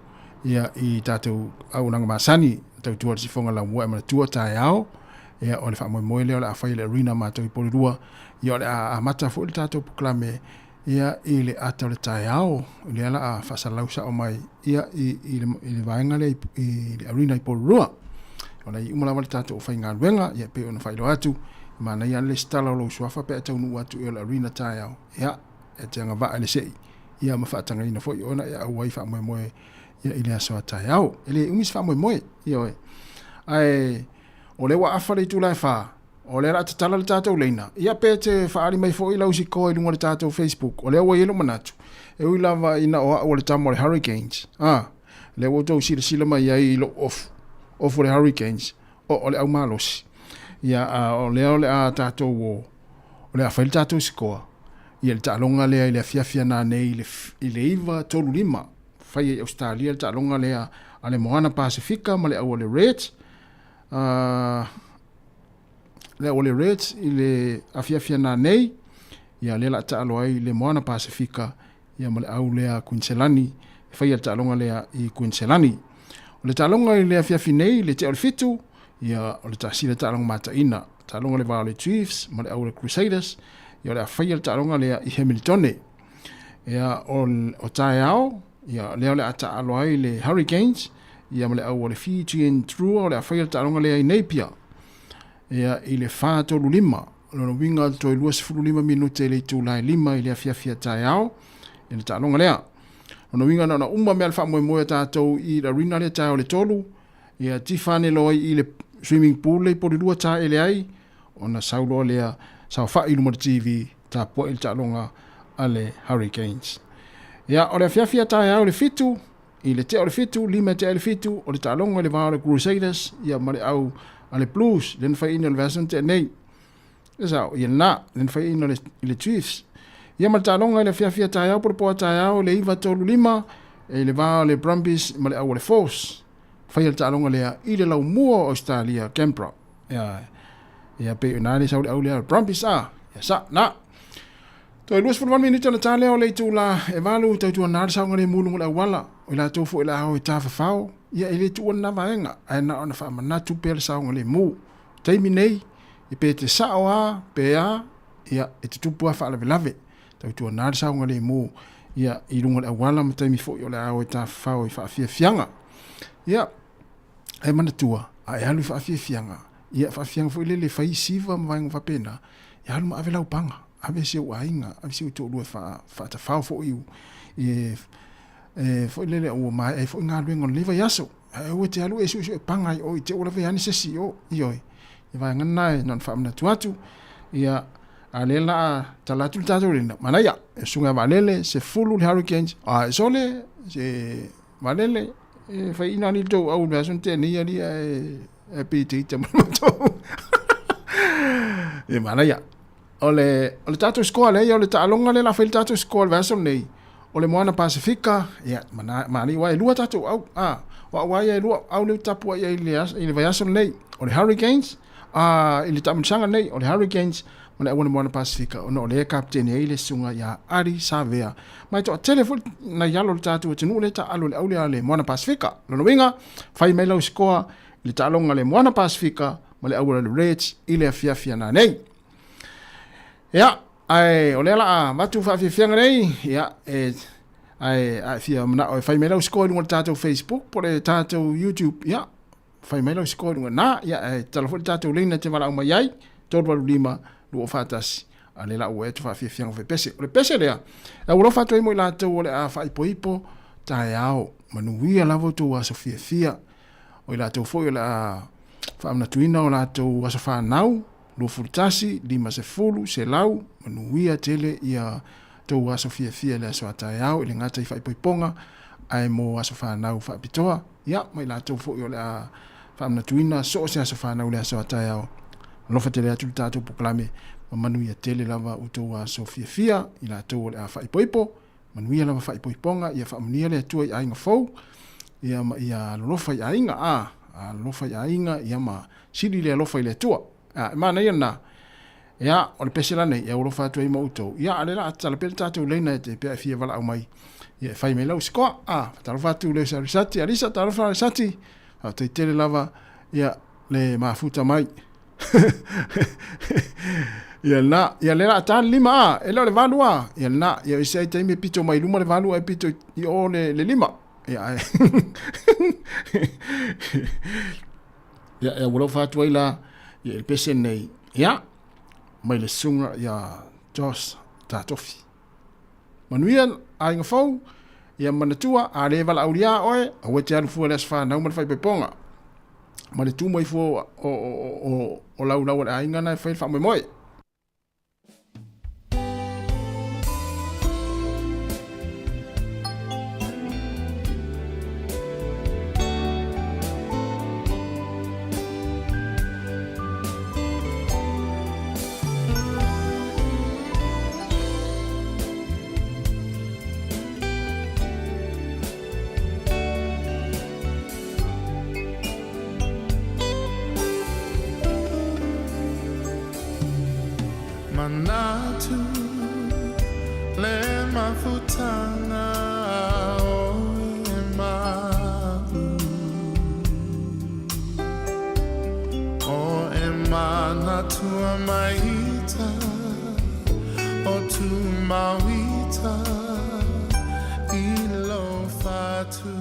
Speaker 15: ia I tatou au nanga masani tau tua si fonga la mua e ma tua tai ao ia o le fa mo le la fa ile arena ma tau pole rua ia le a mata fu le tatou pokala me ia ile ata le tai ao le ala a fasalausa o mai ia ile vaenga le arena I porua ona I umala le tatou fainga wenga ia pe ona failo atu mana ia le stala lo swafa pe tau nu atu ile arena tai ao ia e te nga va le sei ia ma fa tanga ina foi ona ia wai fa mo ia ile aso tai ao ile umis fa mo ia ai o le wa afale tu la fa o le rata tala le tātou leina. Ia pe te whaari mai fo I lau si koe lunga le tātou Facebook. O le awa yelo manatu. E ui lava ina o le tamo le hurricanes. Le awa tau sila mai ai ilo off le hurricanes. O le au malosi. Ia o le a tātou o le a whaile tātou si koa. Ia le tālonga lea I le fiafia nā nei I le iwa tolu lima. Whai Australia le tālonga lea a le Moana Pasifika ma le au le Red. Le ole Reds I le afiafia na nei ia le la taalo ai le Moana Pasifika ia male au lea Queensland fai al talonga lea I Queensland o le talonga I le afiafi nei le te ole fitu ia o le tasile talonga mataina talonga le Valley Chiefs male au le Crusaders ia le fai al talonga lea I Hamilton ia o tae ao ia le ole ataalo ai le Hurricanes ia male au le Fijian True o le fai al talonga lea I Napier ia I le whātolu lima. Lono winga toi lua sifuru lima minute le tūlai lima I le afiafia tai ao. I le tālonga lea. Lono winga na umma mea le whamoe moe tātou I la rina le tai o le tolu. Ia tifane loa I le swimming pool le pori lua tai ele ai. Ona sauloa lea sau wha ilu mara TV tā poe le tālonga a le Hurricanes. Ia o le afiafia tai ao le fitu. I le te o le fitu, lima te o le fitu. O le tālonga le vāo le Crusaders. Ia mare au ale Blues den fai ina le vason te nei esa ia na den fai ina le Chiefs ia ma talonga le fiafia tai au por tai au le iva tolu lima e le va le Brumbies ma le au le Force fai le talonga le I le lau mua Australia Canberra ia pe na le sau le au le Brumbies ia sa na to luas for 1 minute na tale o le tula e valu tau tu na sau ngale mulu le wala o la tofu le au ta fao ia ele tu na vaenga ai na ona fa mana tu per sa ngole mu taimi nei I pe te saoa pe a ia e te tupu fa la velave tau tu na sa ngole mu ia I lunga le wala ma taimi fo yo le au ta fa o fa fia fianga ia ai mana tua ai halu fa fia fianga ia fa fianga fo le fa siva ma vaenga fa pena ia halu ma avela upanga ave se wainga ave se to lu fa ta fa fo you fo le o mai fo nga luenga leva yaso o te alu esu panga o te ola ve ani se si o ioi I va ngana non fa mna tuatu ia alela talatu tatu lina manaya sunga valele se fulu Hurricanes sole se valele fa ina ni to au la son te ni ali e piti te moto e manaya ole tatu score le ole talonga le la fel tatu score version nei ole Moana Pasifika ia mani wai lua tatu au wa ia lua au le tapu ia ile vai aso nei ole Hurricanes ile tamusanga nei ole Hurricanes mana ona Moana Pasifika ona ole captain ile sunga ia Ari Savea mai to telefon na yalo le tatu tinu le ta alu le au le Moana Pasifika no winga fai mai lo score le talonga le Moana Pasifika ma le au le Reds ile fiafia na nei ia ai ole la matu fa fianga nei ia ai fia mana o fai melo score no tato Facebook por tato YouTube ia fai melo score no na ia telefon tato lina te mala mai ai todo lima do fatas ale la o e fa fianga fe pese le pese le a o fa to mo la to ole a fai poipo tai ao manuia la voto a Sofia o la to foi la fa na tuina o la to a fa nau lo furtasi lima se fulu se lau manuia tele ia to aso fia le aso atai au ile ngata I fai poiponga ai mo aso fa nau fa pitoa ia mai la to fo yo la fa na tuina so se aso fa nau le aso atai au lo fa tele atu tato proclame manuia tele lava uto aso fia ila to le a fai poipo manuia lava fai poiponga ia fa mania le tu ai nga fo ia lofa ia inga lofa ia inga ia ma siri le lofa ile tua mana ia na ia o le pesela nei ia lofa tu i mauto ia ale la tala pel tatu le na te pe fia vala au mai ia fai me lau sko tala fa tu le sa risati alisa tala fa risati te tele lava ia le mafuta mai ia le la tan lima e le valua ia na ia se te me pito mai luma le valua e pito i o le lima ia ia wala fa tuila ia el pesen nei ia mai le sunga ia jos ta tofi manuia ai ngafau ia manatua a le vala aulia oe a wete alu fu le sfa na mal fai peponga ma le tu mai fu o lau ai ngana fai fa moi
Speaker 21: Manatu le mafutanga o emalu o emanatu maita o tu mawita ilo fatu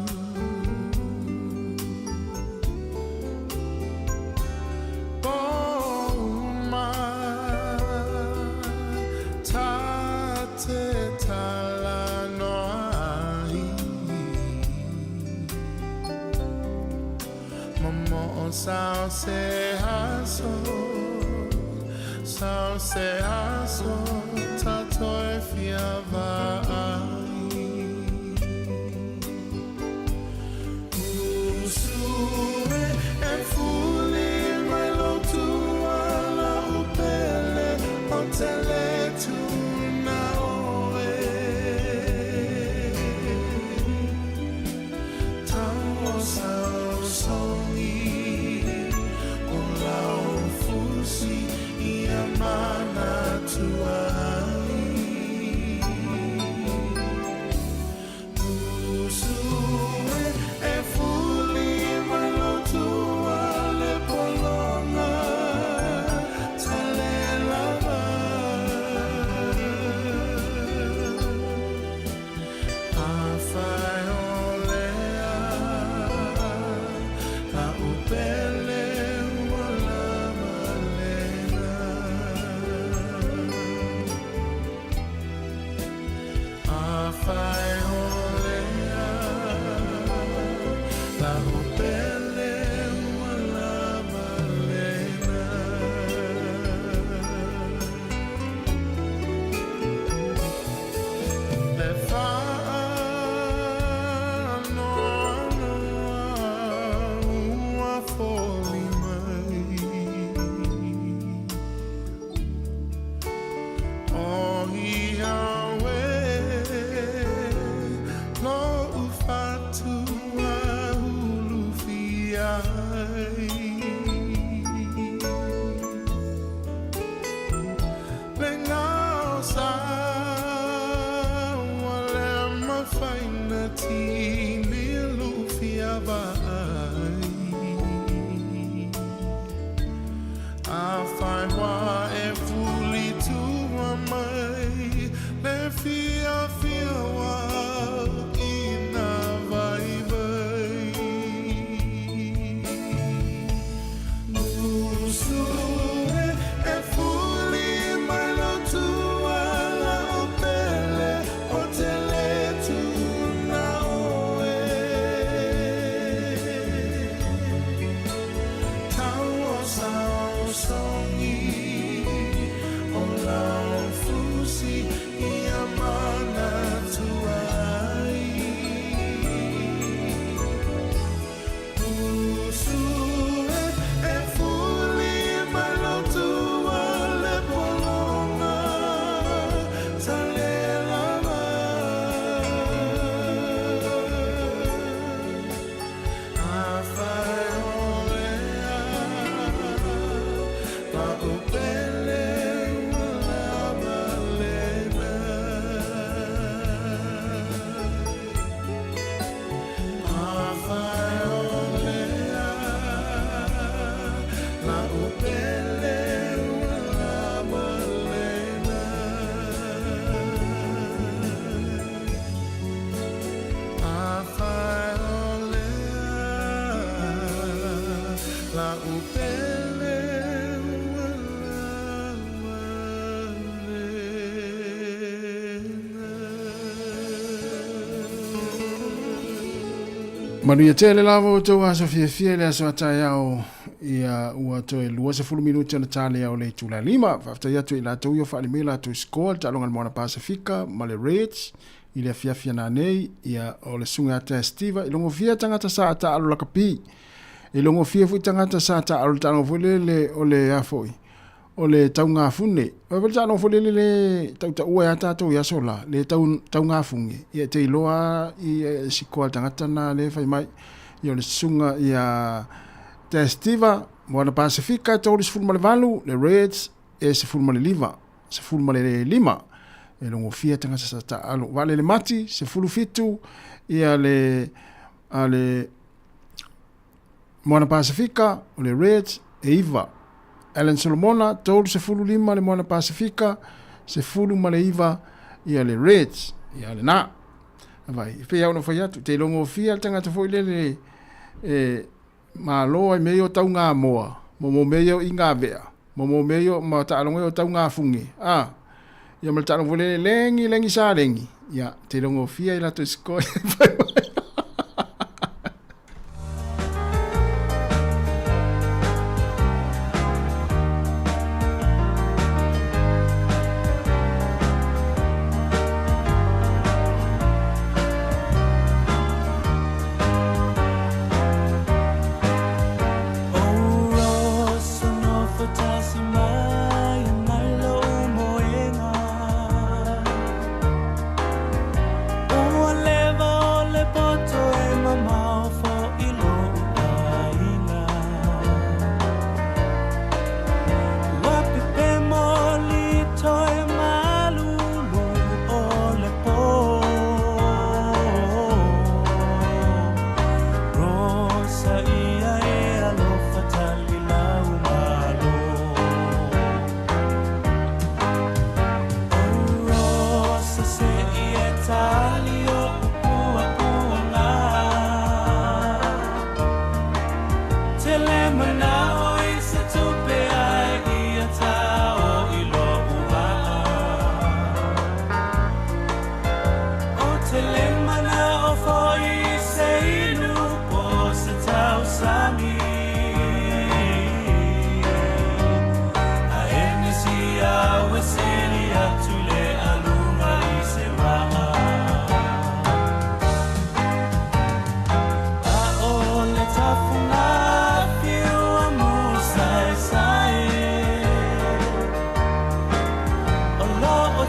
Speaker 21: Sao se haso, tatoi fiava ai. Usue e fuli mai lo tua la upele o tele tu na oe. Tau sao songi mana tuai usue e fuli malo tua le polonga tale lava afai olea la upele songi
Speaker 15: Maria tele lavo to aso fie le aso ataiao ia ua to e lua se fulu minuti na tale au le tula lima fafta ia to ila to yo fa limela to score talonga mona Pasifika ma le Reds ile fia na nei ia o le sunga ata Steve ilongo fia tangata sa ata alu la kapi ilongo fia fu tangata sa ata alu tano vole le o le afoi o le taunga fune o le tano vole le tauta ua ata to ya sola le taunga funge ia te iloa i sikoa tangata na le fai mai ia le sunga ia te Steve mona Pasifika to le sfulu male valu le Reds e sfulu male liva sfulu male lima e longo fia tanga sa ta alo vale le mati se fulu fitu ia le ale Moana Pasifika o le Reds e iva Alan Solomona tolu se fulu lima le Moana Pasifika se fulu male iva ia le Reds ia le na vai pe ia no foi atu te longo fia tanga te foi le ma lo ai meio taunga moa mo meio inga vea mo meio ma ta longo taunga fungi ia mal tano vole lengi sa lengi ia te longo fia ila to skoi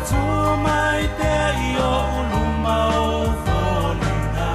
Speaker 21: Tu mai te io uluma o folina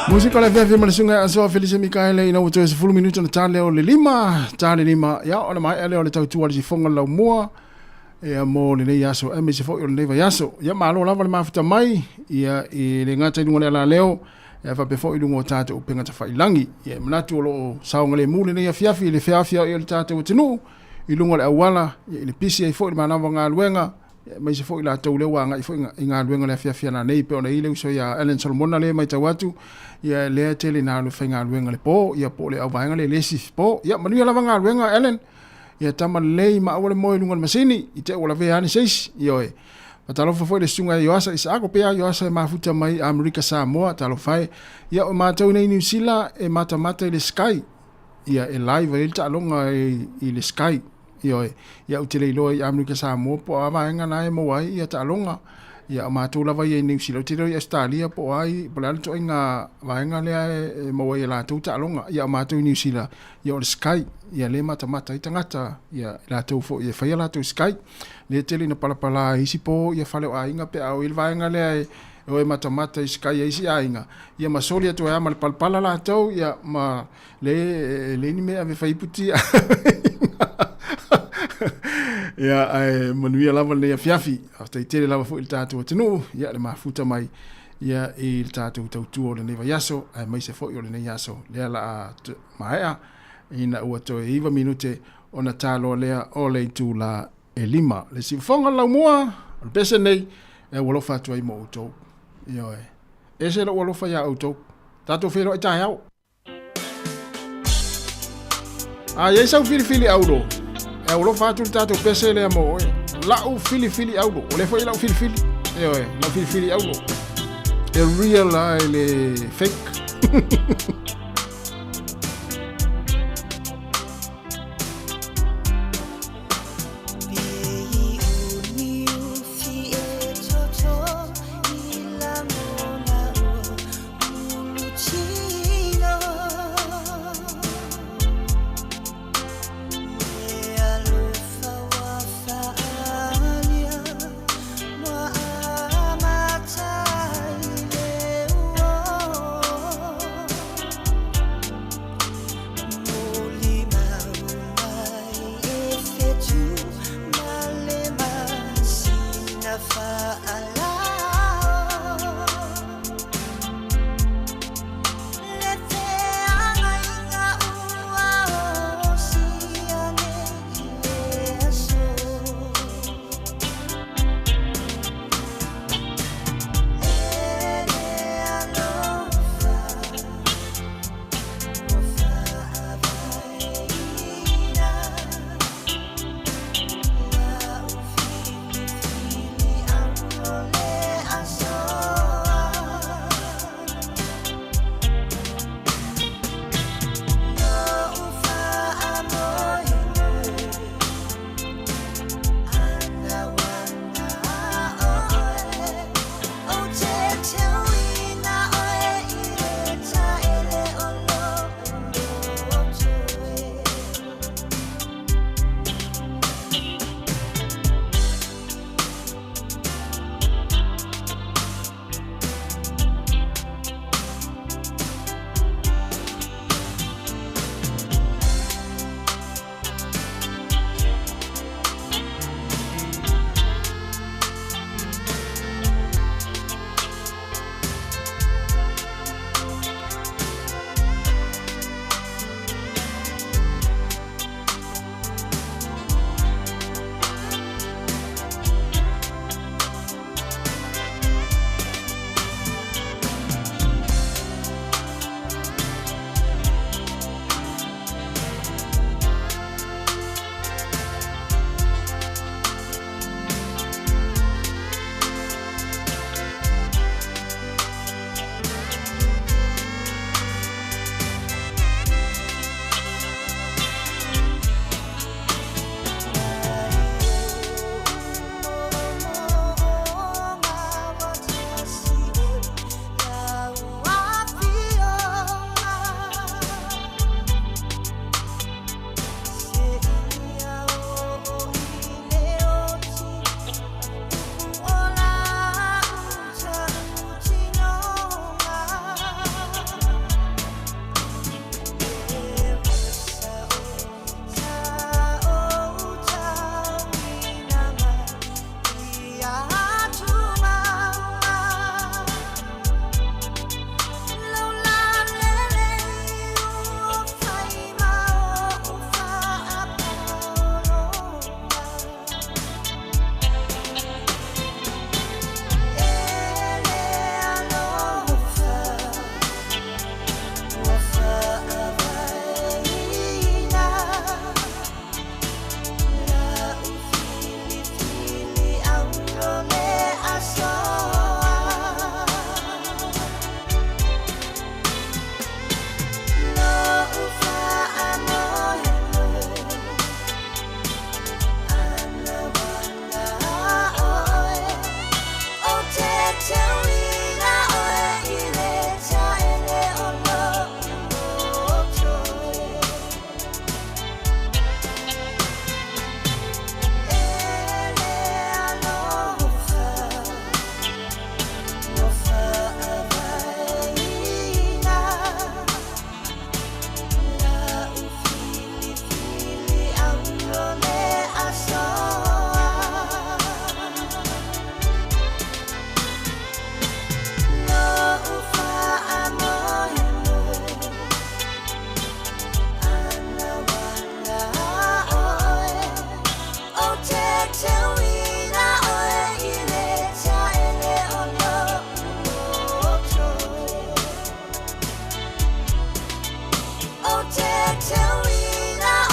Speaker 15: Musika le vefe malisunga aso Felice Mikaele ina uto 10 minuto na tale o le lima ya ona mai ele o le tautua le sifonga lau mua e mo le nei aso e me se fo o le nei vai aso ya malo lava le mafuta mai ia i le ngata ilungo le la leo e fa befo ilungo tate o penga tafai langi ia manatu o lo saonga le mule nei afiafi le fiafia o le tate o tinu ilungo le awala ia le pisi e fo le manawa ngā luenga mai se fo ila tau le wanga i fo inga luenga le fiafia na nei pe ona ile uso ya Ellen Solomona le mai tawatu ia le tele na lu fenga luenga le po ia po le awanga le lesi po ia manu la vanga luenga Ellen ia tama le ma ole mo lunga masini i te ola ve ani seis io e patalo fo le sunga yo asa isa ko pe yo asa ma futa mai America Samoa talo fai ia o ma tau nei New Zealand e mata le sky ia e live il ta longa i le sky io e ia utile lo i America Samoa po avanga na e mo ai ia ta longa ia ma tu lava i New Zealand tiro i Australia po ai po la to inga vaenga le mo i la tu ta longa ia ma tu New Zealand ia o sky ia le mata i tangata ia la tu fo ia fai la tu sky le tele na pala isi po ia fale a inga pe au il vaenga le o e mata i sky isi a inga ia ma soli tu ia ma pala la tu ia ma le ni me ave fai puti ia ai manuia lava le fiafi hasta tele lava fo il tatu tenu ia le mafuta mai ia il tatu tautu le neva yaso ai mai se fo le yaso le la maea ina ua to iva minute ona talo lea ole tu la elima le si fonga la mua al pese nei e wolo fatu ai mo to ia e se lo wolo fa ya auto tatu fero ai tai au ai sa fili auto e o lo fatu tato pese le mo la u fili aulo o le foi la u fili la fili aulo e real le fake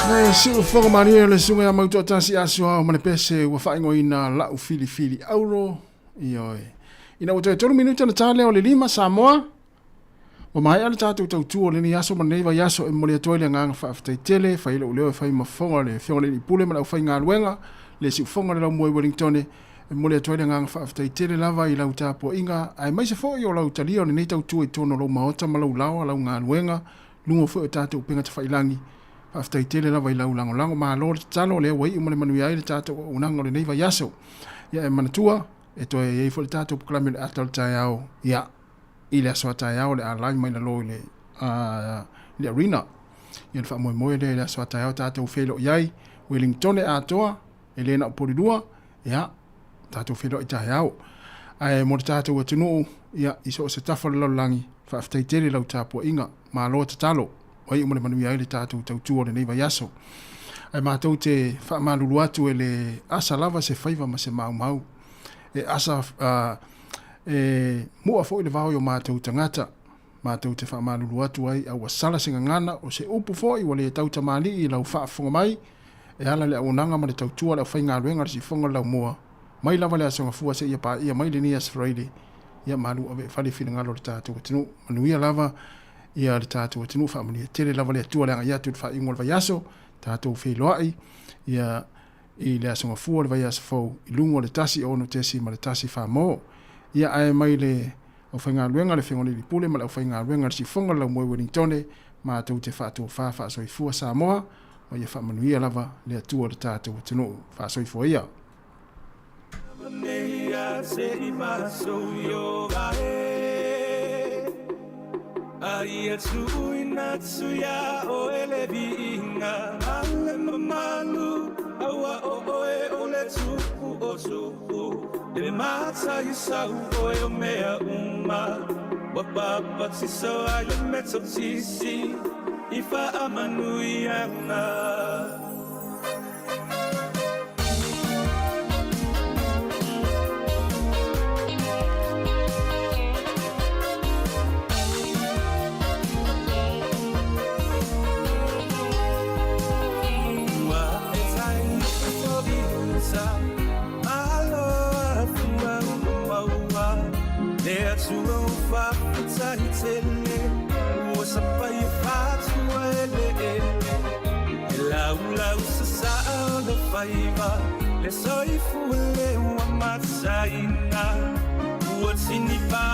Speaker 15: Si o fonga mani le sunga ya mauto tasi asua o mane pese wa faingo ina la u fili euro ioi ina o te 3 minuta na tale o le 5 Sāmoa o mai ala tatu tautu o le ni aso mane va yaso e mole toile nganga fa aftai tele fa ile o leo fa mafonga le fionga le pule mana fa nga luenga le si fonga le mo Wellington e mole toile nganga fa aftai tele lava ila utapo inga ai mai se fo yo la utalia o le nei tautu e tono lo maota malau lawa la nga luenga lungo fo tatu penga te failangi after tele la vai lau lango ma lo talo le wai mo le manu ya ile tato unanga le nei vai yaso ya e manatua e to e fo tato klame le atal tayao ya ile so tayao le ala mai la lo le le arena ya fa mo le so tayao tato felo yai Wellington e atoa ele na polidua ya tato felo tayao ai mo tato wa tunu ya iso se tafo lo langi fa after tele la tapo inga ma lo talo oi mo le manu ia le tatu tautu o le nei vai aso ai matou te whaamalulu atu e le asa lava se whaiva ma se mau e asa mua fo i le vao i o matou tangata matou te whaamalulu atu ai au asala singa ngana o se upu fo i wale tau tamali i lau whaafonga mai e ala le aunanga ma le tautua le whai ngā ruenga le si fonga lau mua mai lava le asonga fua se ia pa ia mai le ni as Friday ia malu ave whale whina ngalo le tatu tinu manuia lava ia le tātou tinu whaamani tele lava le atua leanga ia tu wha ingo le vai aso tātou wheloai ia i le asonga fua le vai aso fau i lungo le tasi ono tesi ma le tasi whaamo ia ai mai le o whainga luenga le whengone li pule ma le o whainga luenga le si fonga lau moe Wellington ma tau te whaatua wha so i fua Sāmoa ma ia whaamanu ia lava le atua le tātou tinu wha so i fua ia
Speaker 11: Aia tuina tuya o ele vinga ale mamalu awa o oe ole tupu o tupu ele mata yisau oe o mea uma wapapa tiso aia meto tisi ifa amanu yanga le soy fule wa matsaina what's in the